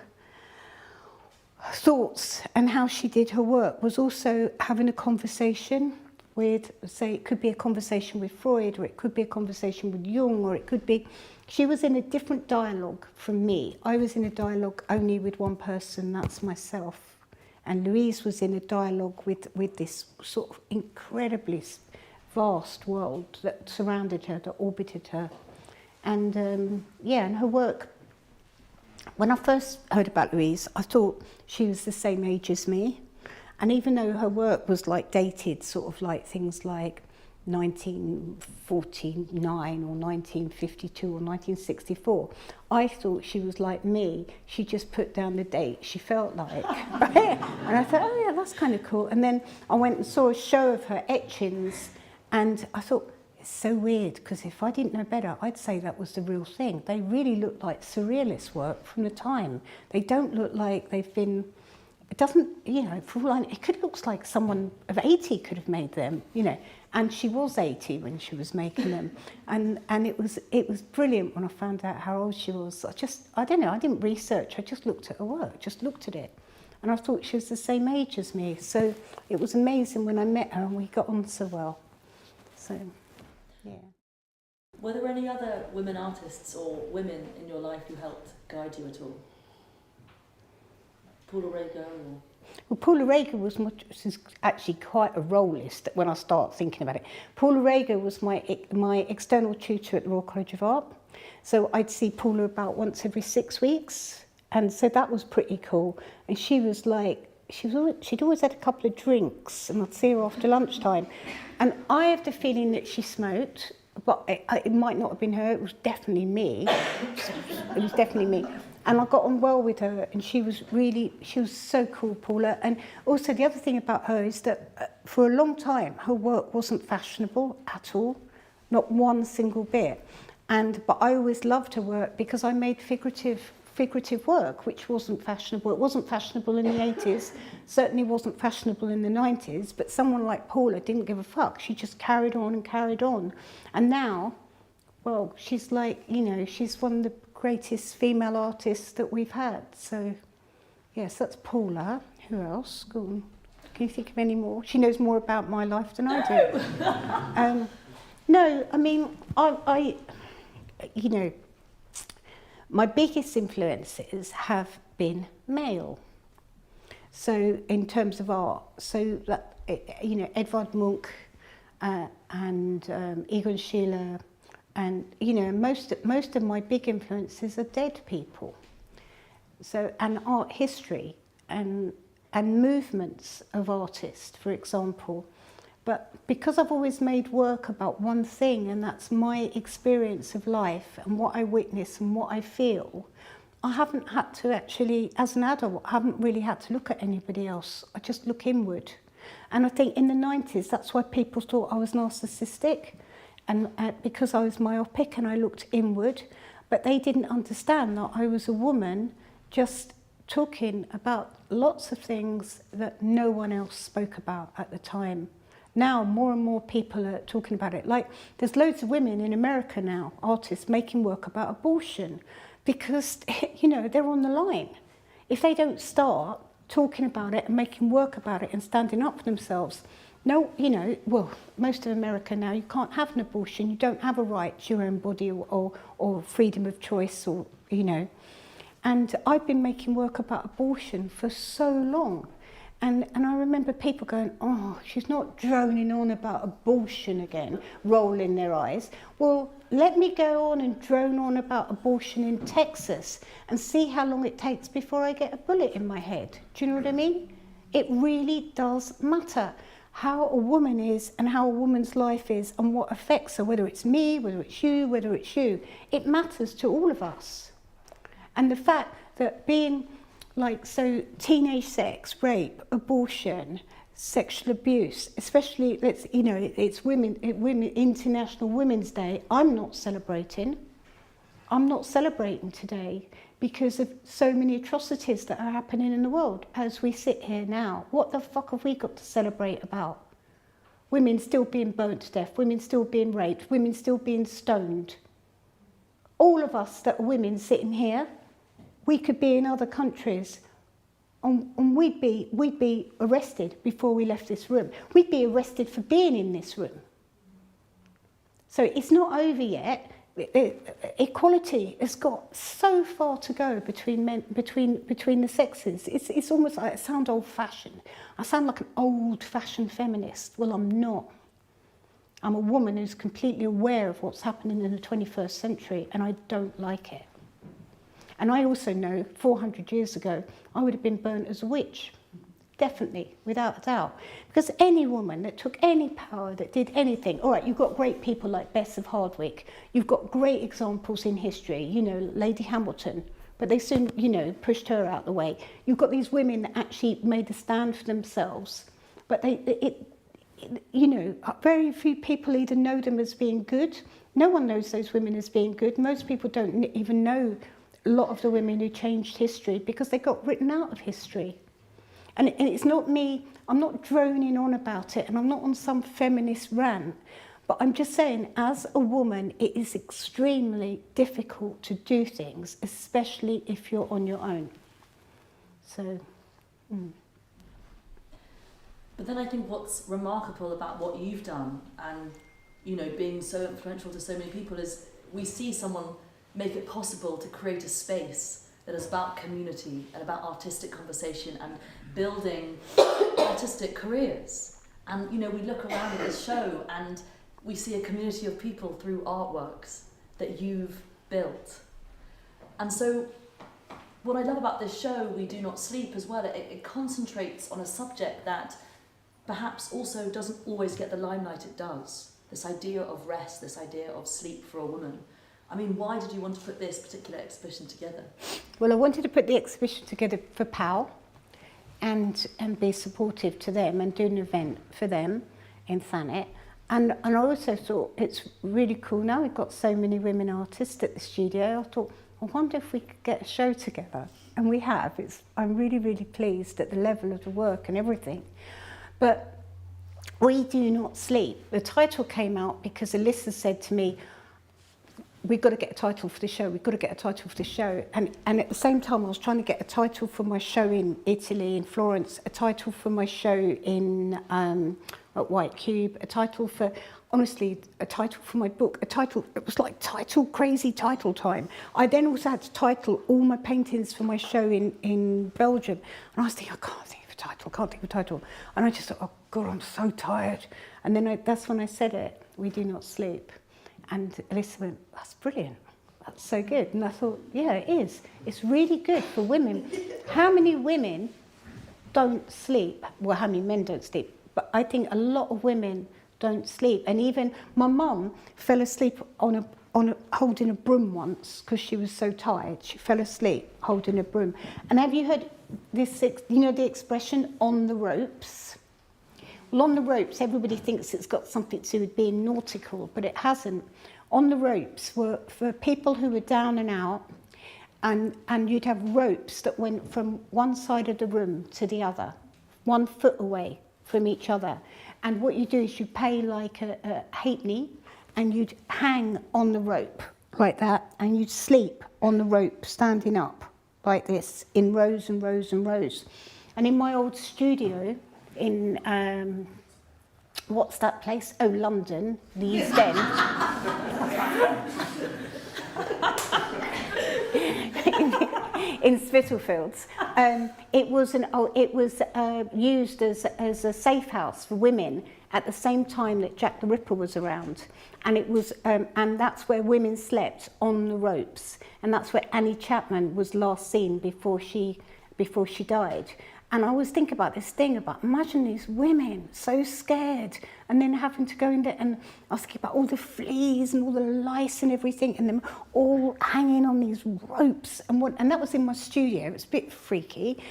thoughts and how she did her work was also having a conversation with, say, it could be a conversation with Freud, or it could be a conversation with Jung, or it could be, she was in a different dialogue from me. I was in a dialogue only with one person, that's myself. And Louise was in a dialogue with this sort of incredibly vast world that surrounded her, that orbited her. And yeah, and her work, when I first heard about Louise, I thought she was the same age as me. And even though her work was like dated, sort of like things like 1949 or 1952 or 1964, I thought she was like me. She just put down the date she felt like. Right? And I thought, oh yeah, that's kind of cool. And then I went and saw a show of her etchings, and I thought, it's so weird, because if I didn't know better, I'd say that was the real thing. They really look like surrealist work from the time. They don't look like they've been, it doesn't, you know, for all I know, it could look like someone of 80 could have made them, you know, and she was 80 when she was making them. And it was brilliant when I found out how old she was. I don't know, I didn't research, I just looked at her work, just looked at it. And I thought she was the same age as me. So it was amazing when I met her and we got on so well. So. Yeah. Were there any other women artists or women in your life who helped guide you at all? Paula Rega or... Well, Paula Rega was actually quite a rollist when I start thinking about it. Paula Rega was my external tutor at the Royal College of Art. So I'd see Paula about once every 6 weeks. And so that was pretty cool. And she was like, she'd always had a couple of drinks, and I'd see her after lunchtime. And I have the feeling that she smoked, but it might not have been her, it was definitely me. It was definitely me. And I got on well with her, and she was so cool, Paula. And also the other thing about her is that for a long time, her work wasn't fashionable at all, not one single bit. But I always loved her work because I made figurative work, which wasn't fashionable. It wasn't fashionable in the 80s, certainly wasn't fashionable in the 90s, but someone like Paula didn't give a fuck. She just carried on and carried on. And now, well, she's like, you know, she's one of the greatest female artists that we've had. So, yes, that's Paula. Who else? Go on. Can you think of any more? She knows more about my life than I do. No, I mean, I you know, my biggest influences have been male. So in terms of art, so that, you know, Edvard Munch and Egon Schiele, and you know, most of my big influences are dead people. So, and art history and movements of artists, for example. But because I've always made work about one thing, and that's my experience of life and what I witness and what I feel, I haven't had to actually, as an adult, I haven't really had to look at anybody else. I just look inward. And I think in the 90s, that's why people thought I was narcissistic, and because I was myopic and I looked inward. But they didn't understand that I was a woman just talking about lots of things that no one else spoke about at the time. Now, more and more people are talking about it. Like, there's loads of women in America now, artists, making work about abortion because, you know, they're on the line. If they don't start talking about it and making work about it and standing up for themselves, no, you know, well, most of America now, you can't have an abortion. You don't have a right to your own body or freedom of choice, or, you know. And I've been making work about abortion for so long. And I remember people going, oh, she's not droning on about abortion again, rolling their eyes. Well, let me go on and drone on about abortion in Texas and see how long it takes before I get a bullet in my head. Do you know what I mean? It really does matter how a woman is and how a woman's life is and what affects her, whether it's me, whether it's you, whether it's you. It matters to all of us. And the fact that being like, so teenage sex, rape, abortion, sexual abuse, especially, it's International Women's Day. I'm not celebrating today because of so many atrocities that are happening in the world as we sit here now. What the fuck have we got to celebrate about? Women still being burnt to death, women still being raped, women still being stoned. All of us that are women sitting here, we could be in other countries and we'd be arrested before we left this room. We'd be arrested for being in this room. So it's not over yet. Equality has got so far to go between men, between the sexes. It's almost like I sound old-fashioned. I sound like an old-fashioned feminist. Well, I'm not. I'm a woman who's completely aware of what's happening in the 21st century, and I don't like it. And I also know 400 years ago, I would have been burnt as a witch. Definitely, without a doubt. Because any woman that took any power, that did anything, all right, you've got great people like Bess of Hardwick. You've got great examples in history, Lady Hamilton, but they soon, pushed her out the way. You've got these women that actually made a stand for themselves, but very few people either know them as being good. No one knows those women as being good. Most people don't even know a lot of the women who changed history because they got written out of history. And it's not me, I'm not droning on about it, and I'm not on some feminist rant, but I'm just saying, as a woman, it is extremely difficult to do things, especially if you're on your own. So, But then I think what's remarkable about what you've done and, being so influential to so many people is we see someone make it possible to create a space that is about community and about artistic conversation and building artistic careers. And, we look around at this show and we see a community of people through artworks that you've built. And so what I love about this show, We Do Not Sleep, as well, it concentrates on a subject that perhaps also doesn't always get the limelight it does. This idea of rest, this idea of sleep for a woman. I mean, why did you want to put this particular exhibition together? Well, I wanted to put the exhibition together for PAL and be supportive to them and do an event for them in Thanet. And I also thought it's really cool now we've got so many women artists at the studio. I thought, I wonder if we could get a show together. And we have. I'm really, really pleased at the level of the work and everything. But We Do Not Sleep, the title came out because Alyssa said to me, we've got to get a title for the show, we've got to get a title for the show. And at the same time, I was trying to get a title for my show in Italy, in Florence, a title for my show in at White Cube, a title for, honestly, a title for my book, it was like crazy title time. I then also had to title all my paintings for my show in Belgium. And I was thinking, I can't think of a title. And I just thought, oh God, I'm so tired. And then that's when I said it, We Do Not Sleep. And Alyssa went, that's brilliant. That's so good. And I thought, yeah, it is. It's really good for women. How many women don't sleep? Well, how many men don't sleep? But I think a lot of women don't sleep. And even my mum fell asleep holding a broom once because she was so tired. She fell asleep holding a broom. And have you heard this, the expression, on the ropes? Well, on the ropes, everybody thinks it's got something to do with being nautical, but it hasn't. On the ropes were for people who were down and out, and you'd have ropes that went from one side of the room to the other, 1 foot away from each other. And what you do is you pay like a halfpenny, and you'd hang on the rope like that, and you'd sleep on the rope, standing up like this, in rows and rows and rows. And in my old studio, in, what's that place? Oh, London, the East End. in Spitalfields. It was used as a safe house for women at the same time that Jack the Ripper was around. And it was, and that's where women slept, on the ropes. And that's where Annie Chapman was last seen before she died. And I always think about this thing about, imagine these women so scared and then having to go in there, and I was thinking about all the fleas and all the lice and everything, and them all hanging on these ropes. And that was in my studio. It was a bit freaky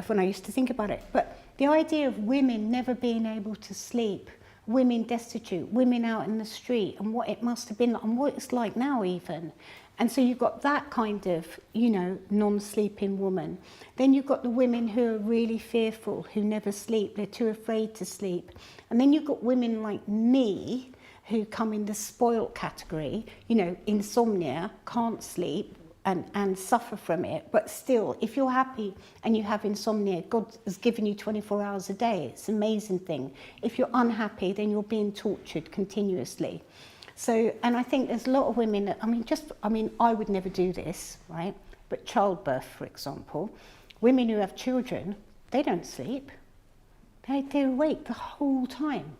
when I used to think about it. But the idea of women never being able to sleep, women destitute, women out in the street, and what it must have been like, and what it's like now even. And so you've got that kind of, you know, non-sleeping woman. Then you've got the women who are really fearful, who never sleep, they're too afraid to sleep. And then you've got women like me, who come in the spoilt category, you know, insomnia, can't sleep, and suffer from it. But still, if you're happy and you have insomnia, God has given you 24 hours a day. It's an amazing thing. If you're unhappy, then you're being tortured continuously. So, and I think there's a lot of women that, I would never do this, right? But childbirth, for example, women who have children, they don't sleep. They're awake the whole time.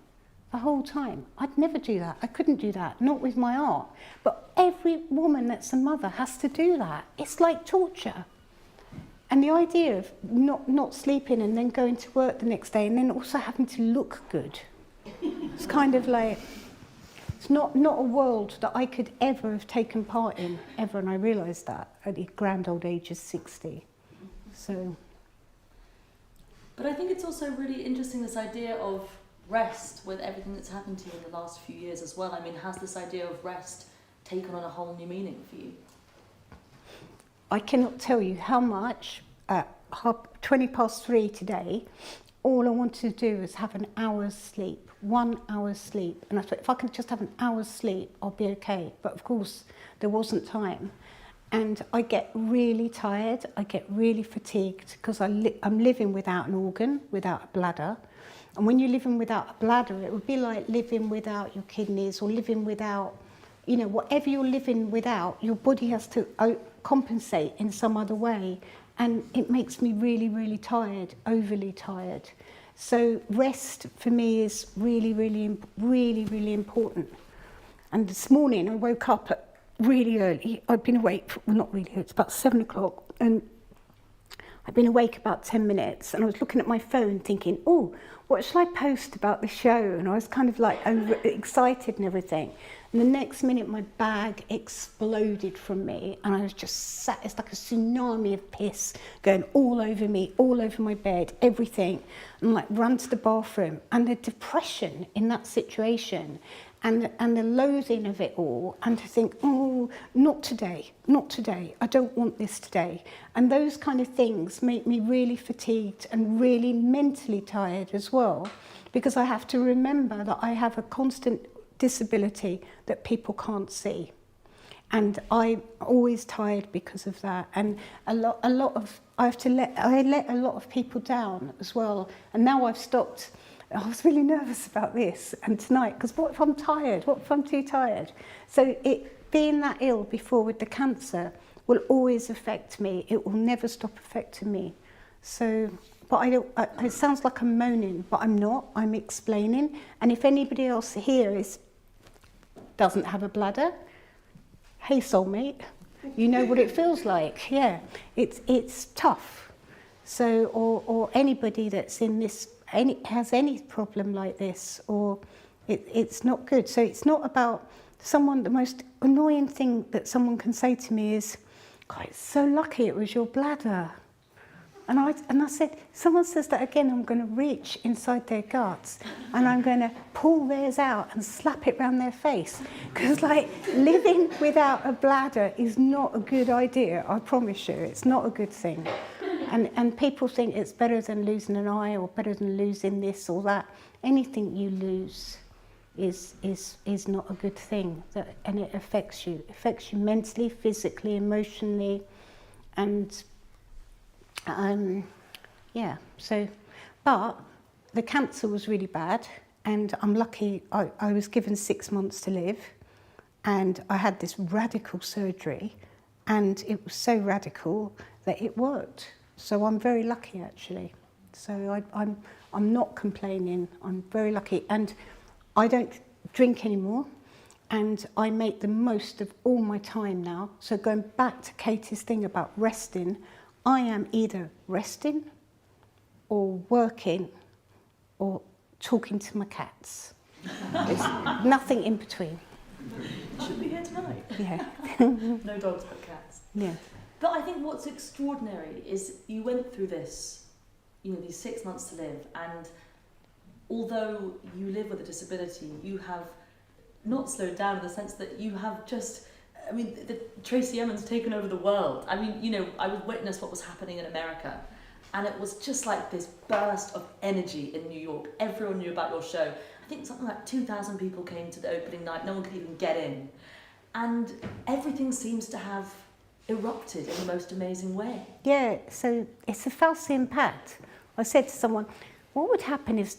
I'd never do that. I couldn't do that, not with my art. But every woman that's a mother has to do that. It's like torture. And the idea of not sleeping and then going to work the next day and then also having to look good. It's kind of like, it's not a world that I could ever have taken part in, ever, and I realised that at the grand old age of 60. So. But I think it's also really interesting, this idea of rest with everything that's happened to you in the last few years as well. I mean, has this idea of rest taken on a whole new meaning for you? I cannot tell you how much, at 3:20 today, all I wanted to do was have an hour's sleep, 1 hour's sleep. And I thought, if I can just have an hour's sleep, I'll be okay. But of course, there wasn't time. And I get really tired, I get really fatigued, because I'm living without an organ, without a bladder. And when you're living without a bladder, it would be like living without your kidneys, or living without, you know, whatever you're living without, your body has to compensate in some other way. And it makes me really, really tired, overly tired. So rest for me is really, really, really, really important. And this morning I woke up really early. I'd been awake, not really, it's about 7 o'clock. And I'd been awake about 10 minutes, and I was looking at my phone thinking, oh, what shall I post about the show? And I was kind of like excited and everything. And the next minute my bag exploded from me, and I was just sat, it's like a tsunami of piss going all over me, all over my bed, everything. And like run to the bathroom, and the depression in that situation, and the loathing of it all, and to think, oh, not today, I don't want this today. And those kind of things make me really fatigued and really mentally tired as well, because I have to remember that I have a constant disability that people can't see. And I'm always tired because of that. And I let a lot of people down as well. And now I've stopped. I was really nervous about this and tonight, because what if I'm tired? What if I'm too tired? So being that ill before with the cancer will always affect me. It will never stop affecting me. So, but it sounds like I'm moaning, but I'm not. I'm explaining. And if anybody else here doesn't have a bladder, hey soulmate, you know what it feels like. Yeah, it's tough. So, or anybody that's in this, has any problem like this, or it's not good. So it's not about someone. The most annoying thing that someone can say to me is, God, it's so lucky it was your bladder. And I said, someone says that again, I'm going to reach inside their guts and I'm going to pull theirs out and slap it around their face. Because like living without a bladder is not a good idea, I promise you. It's not a good thing. And people think it's better than losing an eye or better than losing this or that. Anything you lose is not a good thing, and it affects you. It affects you mentally, physically, emotionally, and yeah. So, but the cancer was really bad, and I'm lucky. I was given 6 months to live, and I had this radical surgery, and it was so radical that it worked. So I'm very lucky, actually. So I'm not complaining. I'm very lucky, and I don't drink anymore, and I make the most of all my time now. So going back to Katie's thing about resting, I am either resting or working or talking to my cats. There's nothing in between. Should be here tonight. Yeah. No dogs but cats. Yeah. But I think what's extraordinary is you went through this, these 6 months to live, and although you live with a disability, you have not slowed down in the sense that you have just, Tracey Emin's taken over the world. I would witness what was happening in America, and it was just like this burst of energy in New York. Everyone knew about your show. I think something like 2,000 people came to the opening night. No one could even get in. And everything seems to have erupted in the most amazing way. Yeah, so it's a false impact. I said to someone, what would happen if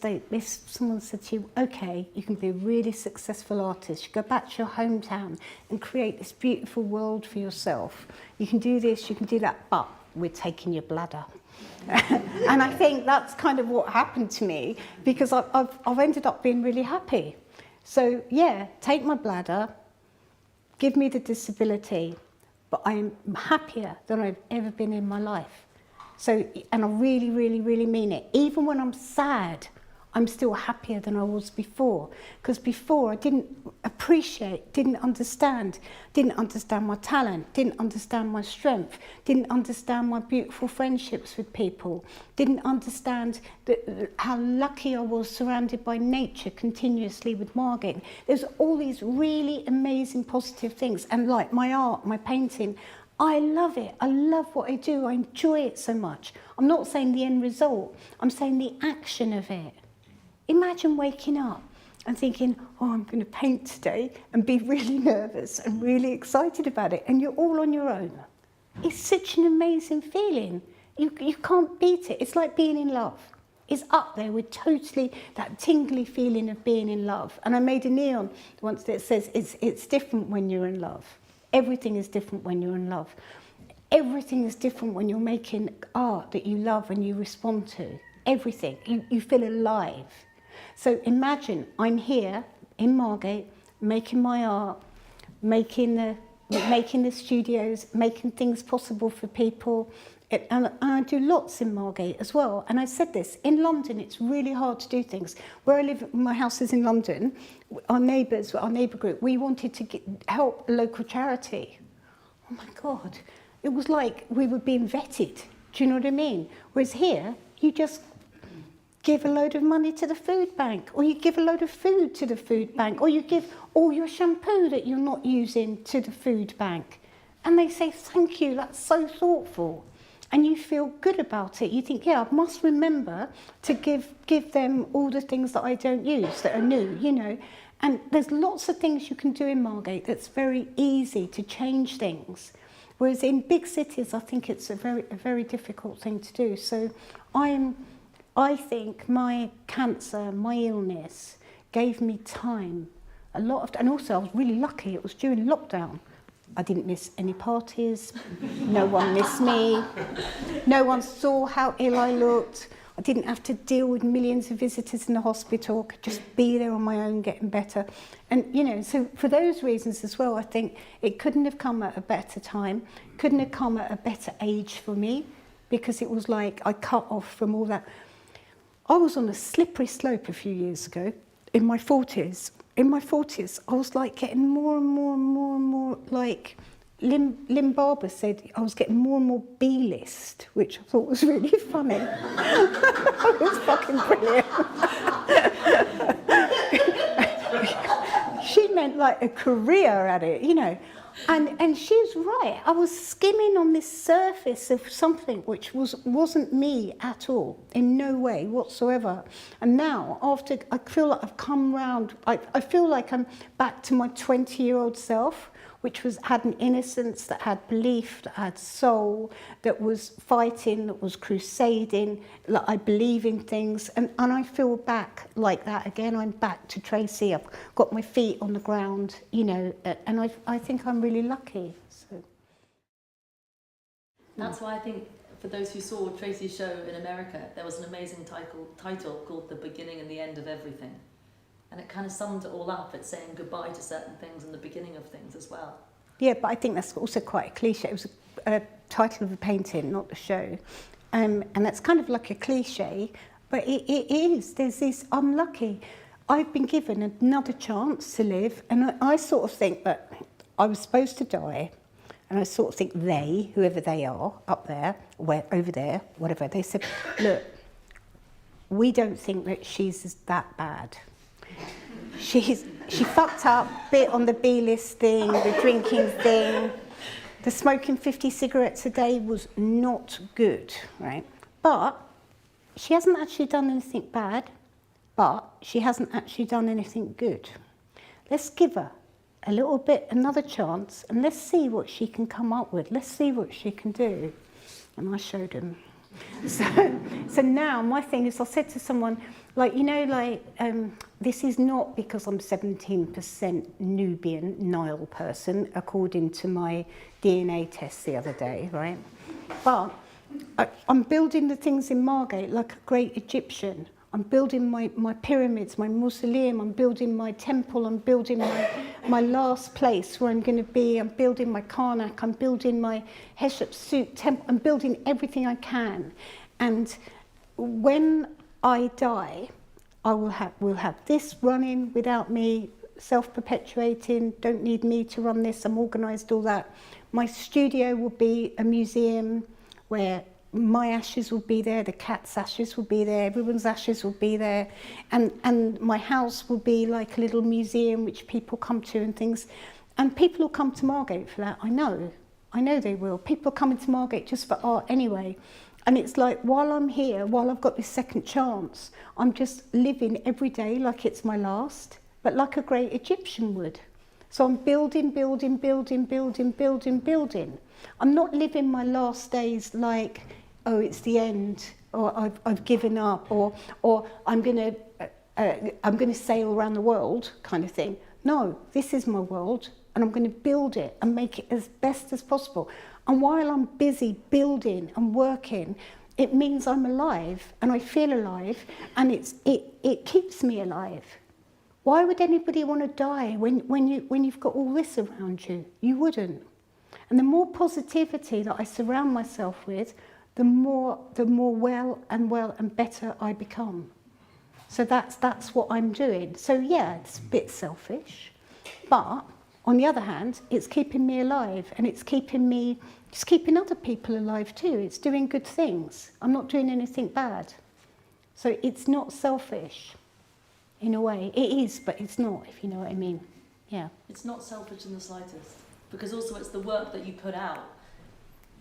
someone said to you, okay, you can be a really successful artist, you go back to your hometown and create this beautiful world for yourself. You can do this, you can do that, but we're taking your bladder. And I think that's kind of what happened to me, because I've ended up being really happy. So yeah, take my bladder, give me the disability, but I'm happier than I've ever been in my life. So, and I really, really, really mean it. Even when I'm sad, I'm still happier than I was before. Because before I didn't appreciate, didn't understand my talent, didn't understand my strength, didn't understand my beautiful friendships with people, didn't understand how lucky I was surrounded by nature continuously with Margate. There's all these really amazing positive things. And like my art, my painting, I love it. I love what I do. I enjoy it so much. I'm not saying the end result. I'm saying the action of it. Imagine waking up and thinking, oh, I'm going to paint today, and be really nervous and really excited about it, and you're all on your own. It's such an amazing feeling. You can't beat it. It's like being in love. It's up there with totally that tingly feeling of being in love. And I made a neon once that says it's different when you're in love. Everything is different when you're in love. Everything is different when you're making art that you love and you respond to. Everything. You feel alive. So imagine I'm here in Margate making my art, making the studios, making things possible for people. And I do lots in Margate as well. And I said this, in London, it's really hard to do things. Where I live, my house is in London, our neighbours, our neighbour group, we wanted to help a local charity. Oh my God, it was like we were being vetted. Do you know what I mean? Whereas here, you just give a load of money to the food bank, or you give a load of food to the food bank, or you give all your shampoo that you're not using to the food bank. And they say, thank you, that's so thoughtful. And you feel good about it. You think, yeah, I must remember to give them all the things that I don't use, that are new, you know. And there's lots of things you can do in Margate that's very easy to change things. Whereas in big cities, I think it's a very difficult thing to do. So I think my cancer, my illness, gave me time, and also I was really lucky, it was during lockdown. I didn't miss any parties, no one missed me, no one saw how ill I looked, I didn't have to deal with millions of visitors in the hospital, I could just be there on my own getting better. And you know, so for those reasons as well, I think it couldn't have come at a better time, couldn't have come at a better age for me, because it was like I cut off from all that. I was on a slippery slope a few years ago, in my 40s. In my 40s, I was like getting more and more, like Lynn Barber said, I was getting more and more B-list, which I thought was really funny. It was fucking brilliant. She meant like a career at it, you know. And she's right. I was skimming on this surface of something which wasn't me at all, in no way whatsoever. And now, after I feel like I've come round, I feel like I'm back to my 20-year-old self, which had an innocence, that had belief, that had soul, that was fighting, that was crusading, like I believe in things. And I feel back like that again. I'm back to Tracey. I've got my feet on the ground, you know, and I think I'm really lucky. So. That's why I think, for those who saw Tracey's show in America, there was an amazing title called The Beginning and the End of Everything. And it kind of summed it all up. It's saying goodbye to certain things and the beginning of things as well. Yeah, but I think that's also quite a cliche. It was a title of a painting, not the show. And that's kind of like a cliche, but it is. There's this, I'm lucky. I've been given another chance to live, and I sort of think that I was supposed to die, and I sort of think they, whoever they are, up there, over there, whatever, they said, look, we don't think that she's that bad. She fucked up, bit on the B-list thing, the drinking thing. The smoking 50 cigarettes a day was not good, right? But she hasn't actually done anything bad, but she hasn't actually done anything good. Let's give her a little bit, another chance, and let's see what she can come up with. Let's see what she can do. And I showed him. So now my thing is, I said to someone, like, you know, like, this is not because I'm 17% Nubian Nile person, according to my DNA test the other day, right? But I'm building the things in Margate like a great Egyptian. I'm building my pyramids, my mausoleum, I'm building my temple, I'm building my last place where I'm going to be, I'm building my Karnak, I'm building my Hatshepsut temple, I'm building everything I can. And when I die, we'll have this running without me, self-perpetuating, don't need me to run this, I'm organised, all that. My studio will be a museum where my ashes will be there, the cat's ashes will be there, everyone's ashes will be there, and my house will be like a little museum which people come to and things. And people will come to Margate for that, I know they will. People are coming to Margate just for art anyway. And it's like, while I'm here, while I've got this second chance, I'm just living every day like it's my last, but like a great Egyptian would. So I'm building. I'm not living my last days like, oh, it's the end, or I've given up, or I'm gonna sail around the world kind of thing. No, this is my world, and I'm going to build it and make it as best as possible. And while I'm busy building and working, it means I'm alive and I feel alive, and it keeps me alive. Why would anybody want to die when you've got all this around you? You wouldn't. And the more positivity that I surround myself with, the more well and better I become. So that's what I'm doing. So yeah, it's a bit selfish, but on the other hand, it's keeping me alive, and it's keeping other people alive too. It's doing good things. I'm not doing anything bad. So it's not selfish, in a way. It is, but it's not, if you know what I mean. Yeah. It's not selfish in the slightest, because also it's the work that you put out.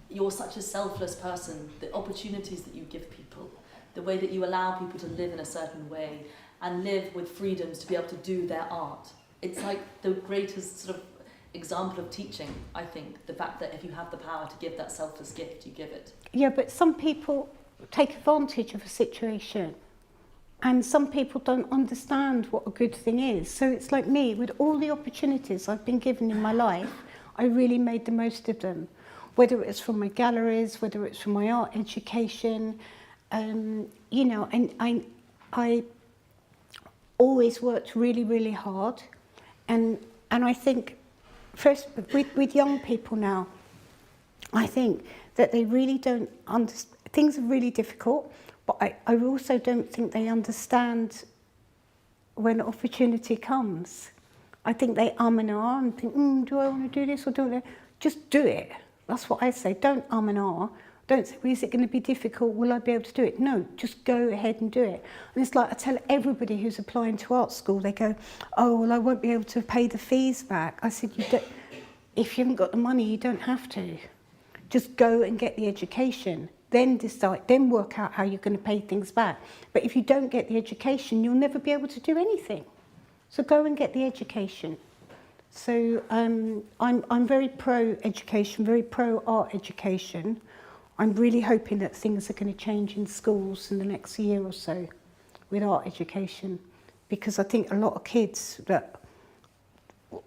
You're such a selfless person, the opportunities that you give people, the way that you allow people to live in a certain way and live with freedoms to be able to do their art. It's like the greatest sort of example of teaching, I think, the fact that if you have the power to give that selfless gift, you give it. Yeah, but some people take advantage of a situation, and some people don't understand what a good thing is. So it's like me, with all the opportunities I've been given in my life, I really made the most of them. Whether it's from my galleries, whether it's from my art education, you know, and I always worked really, really hard. And I think, first, with young people now, I think that they really don't understand, things are really difficult, but I also don't think they understand when opportunity comes. I think they and ah and think, do I want to do this or don't I? Just do it. That's what I say. Don't and ah. Don't say, well, is it going to be difficult? Will I be able to do it? No, just go ahead and do it. And it's like I tell everybody who's applying to art school, they go, oh, well, I won't be able to pay the fees back. I said, if you haven't got the money, you don't have to. Just go and get the education. Then decide, then work out how you're going to pay things back. But if you don't get the education, you'll never be able to do anything. So go and get the education. So I'm very pro-education, very pro-art education. I'm really hoping that things are going to change in schools in the next year or so with art education, because I think a lot of kids that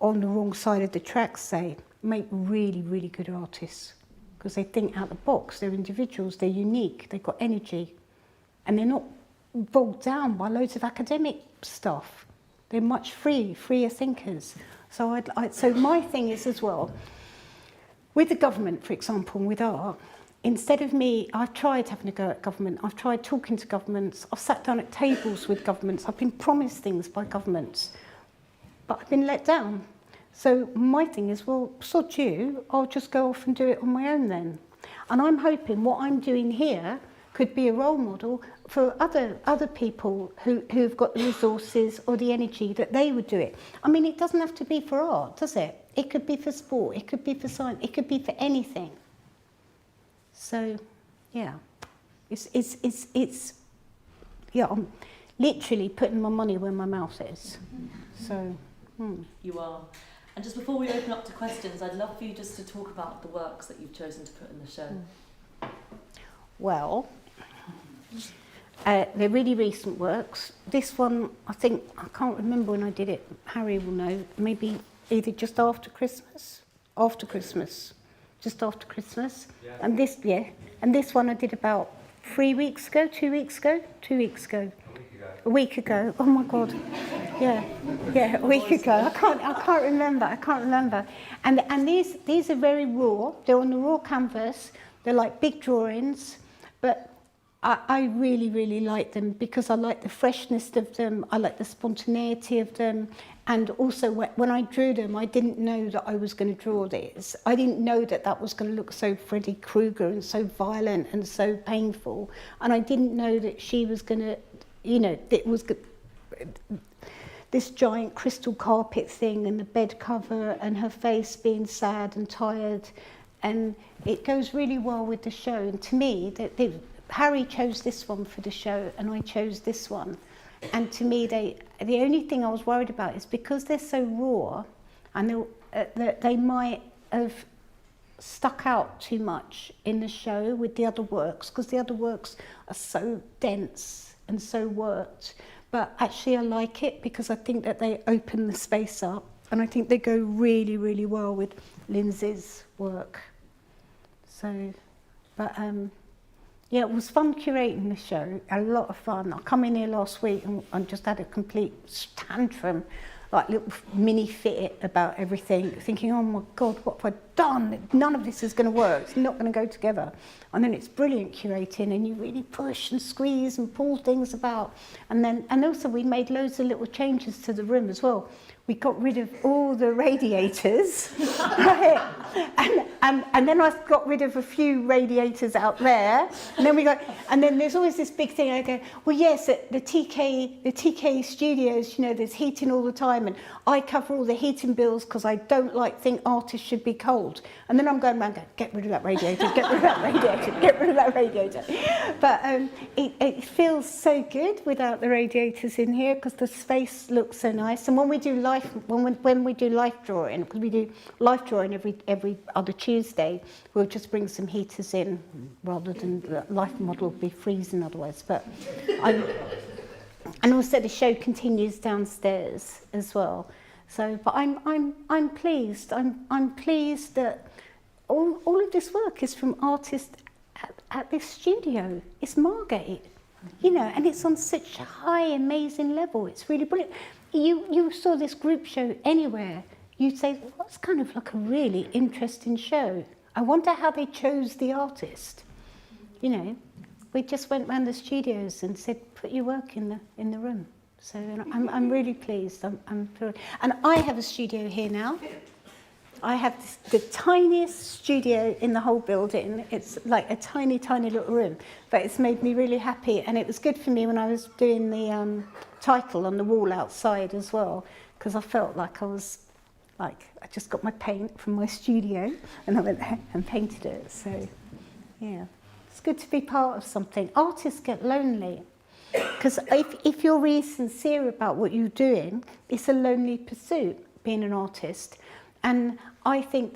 on the wrong side of the tracks, say, make really, really good artists, because they think out the box, they're individuals, they're unique, they've got energy, and they're not bogged down by loads of academic stuff. They're much freer thinkers. So my thing is as well, with the government, for example, and with art, instead of me, I've tried having a go at government. I've tried talking to governments. I've sat down at tables with governments. I've been promised things by governments, but I've been let down. So my thing is, well, sod you, I'll just go off and do it on my own then. And I'm hoping what I'm doing here could be a role model for other people who've got the resources or the energy that they would do it. I mean, it doesn't have to be for art, does it? It could be for sport, it could be for science, it could be for anything. So, yeah, yeah, I'm literally putting my money where my mouth is. So, You are. And just before we open up to questions, I'd love for you just to talk about the works that you've chosen to put in the show. Well, they're really recent works. This one, I think, I can't remember when I did it. Harry will know. Maybe either just after Christmas. Just after Christmas. Yeah. And this one I did about 2 weeks ago. A week ago. Oh my God. Yeah, a week ago. I can't remember. And these are very raw. They're on the raw canvas. They're like big drawings, but I really, really like them because I like the freshness of them. I like the spontaneity of them. And also when I drew them, I didn't know that I was going to draw this. I didn't know that was going to look so Freddy Krueger and so violent and so painful. And I didn't know that she was going to, it was this giant crystal carpet thing and the bed cover and her face being sad and tired. And it goes really well with the show. And to me, Harry chose this one for the show and I chose this one. And to me, the only thing I was worried about is because they're so raw and they might have stuck out too much in the show with the other works, because the other works are so dense and so worked. But actually I like it because I think that they open the space up and I think they go really, really well with Lindsay's work. So, but yeah, it was fun curating the show, a lot of fun. I come in here last week and just had a complete tantrum, like little mini fit about everything, thinking, oh my God, what have I done? None of this is going to work. It's not going to go together. And then it's brilliant curating and you really push and squeeze and pull things about. And also we made loads of little changes to the room as well. We got rid of all the radiators, right? And then I got rid of a few radiators out there. And then there's always this big thing. I go, well, yes, at the TK studios, there's heating all the time, and I cover all the heating bills because I don't think artists should be cold. And then I'm going around, get rid of that radiator, get rid of that radiator, get rid of that radiator. But it feels so good without the radiators in here because the space looks so nice. And when we do when we do life drawing, because we do life drawing every other Tuesday, we'll just bring some heaters in rather than the life model would be freezing otherwise. But and also the show continues downstairs as well. So, but I'm pleased. I'm pleased that all of this work is from artists at this studio. It's Margate, and it's on such a high, amazing level. It's really brilliant. You saw this group show anywhere, you'd say, well, that's kind of like a really interesting show. I wonder how they chose the artist. We just went around the studios and said, put your work in the room. So I'm really pleased. And I have a studio here now. I have the tiniest studio in the whole building. It's like a tiny, tiny little room, but it's made me really happy. And it was good for me when I was doing the title on the wall outside as well, because I felt like I just got my paint from my studio and I went there and painted it. So, yeah, it's good to be part of something. Artists get lonely, because if you're really sincere about what you're doing, it's a lonely pursuit, being an artist. And I think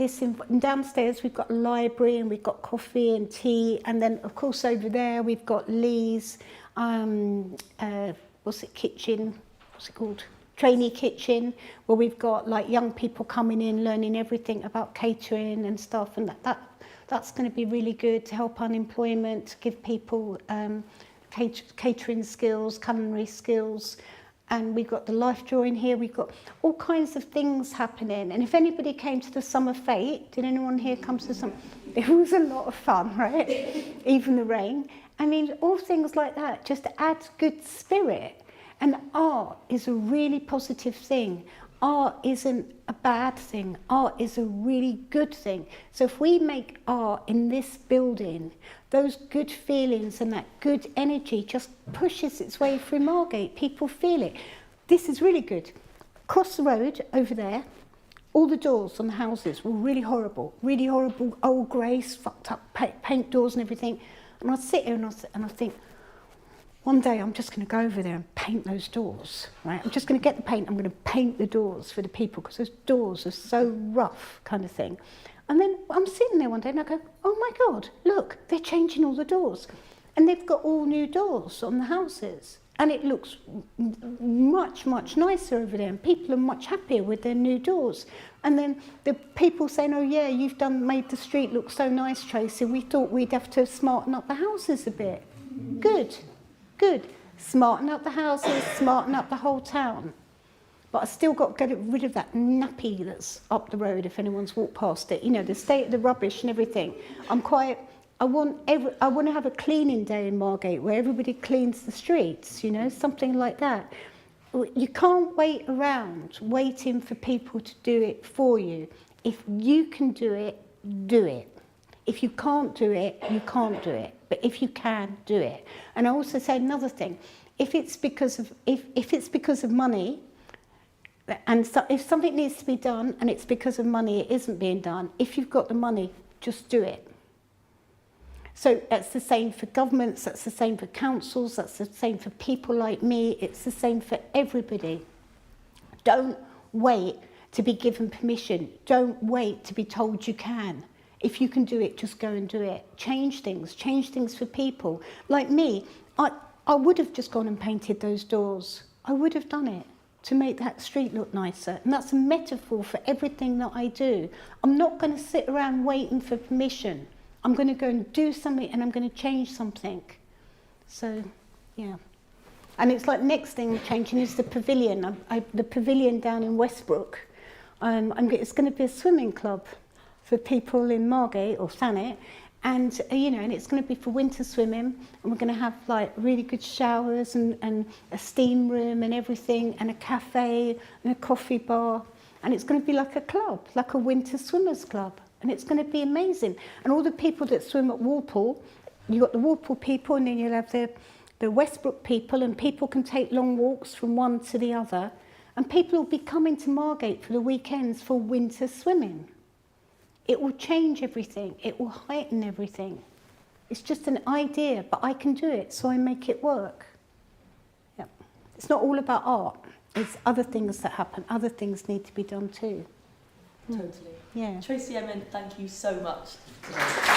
downstairs we've got a library and we've got coffee and tea, and then of course over there we've got Lee's kitchen, what's it called? Trainee kitchen, where we've got like young people coming in, learning everything about catering and stuff, and that's going to be really good to help unemployment, to give people catering skills, culinary skills. And we've got the life drawing here. We've got all kinds of things happening. And if anybody came to the Summer Fete, did anyone here come to the Summer? It was a lot of fun, right? Even the rain. I mean, all things like that just add good spirit. And art is a really positive thing. Art isn't a bad thing. Art is a really good thing. So if we make art in this building, those good feelings and that good energy just pushes its way through Margate. People feel it. This is really good. Across the road over there, all the doors on the houses were really horrible, old grey, fucked up paint doors and everything. And I'd sit here and I think, one day I'm just going to go over there and paint those doors, right? I'm just going to get the paint, I'm going to paint the doors for the people because those doors are so rough, kind of thing. And then I'm sitting there one day and I go, oh my God, look, they're changing all the doors. And they've got all new doors on the houses. And it looks much, much nicer over there. And people are much happier with their new doors. And then the people saying, oh yeah, you've made the street look so nice, Tracy. We thought we'd have to smarten up the houses a bit. Good. Good. Smarten up the houses, smarten up the whole town. But I still got to get rid of that nappy that's up the road if anyone's walked past it. You know, the state of the rubbish and everything. I want to have a cleaning day in Margate where everybody cleans the streets, you know, something like that. You can't wait around waiting for people to do it for you. If you can do it, do it. If you can't do it, you can't do it. But if you can, do it. And I also say another thing. If it's because of money, and so if something needs to be done and it's because of money it isn't being done, if you've got the money, just do it. So that's the same for governments, that's the same for councils, that's the same for people like me, it's the same for everybody. Don't wait to be given permission. Don't wait to be told you can. If you can do it, just go and do it. Change things for people. Like me, I would have just gone and painted those doors. I would have done it to make that street look nicer. And that's a metaphor for everything that I do. I'm not going to sit around waiting for permission. I'm going to go and do something and I'm going to change something. So, yeah. And it's like next thing changing is the pavilion. The pavilion down in Westbrook. It's going to be a swimming club for people in Margate or Thanet, and and it's going to be for winter swimming, and we're going to have like really good showers and a steam room and everything, and a cafe and a coffee bar, and it's going to be like a club, like a winter swimmers club, and it's going to be amazing. And all the people that swim at Walpole, you've got the Walpole people, and then you'll have the Westbrook people, and people can take long walks from one to the other, and people will be coming to Margate for the weekends for winter swimming. It will change everything. It will heighten everything. It's just an idea, but I can do it, so I make it work. Yeah. It's not all about art. It's other things that happen. Other things need to be done too. Totally. Yeah. Tracy Emin, thank you so much today.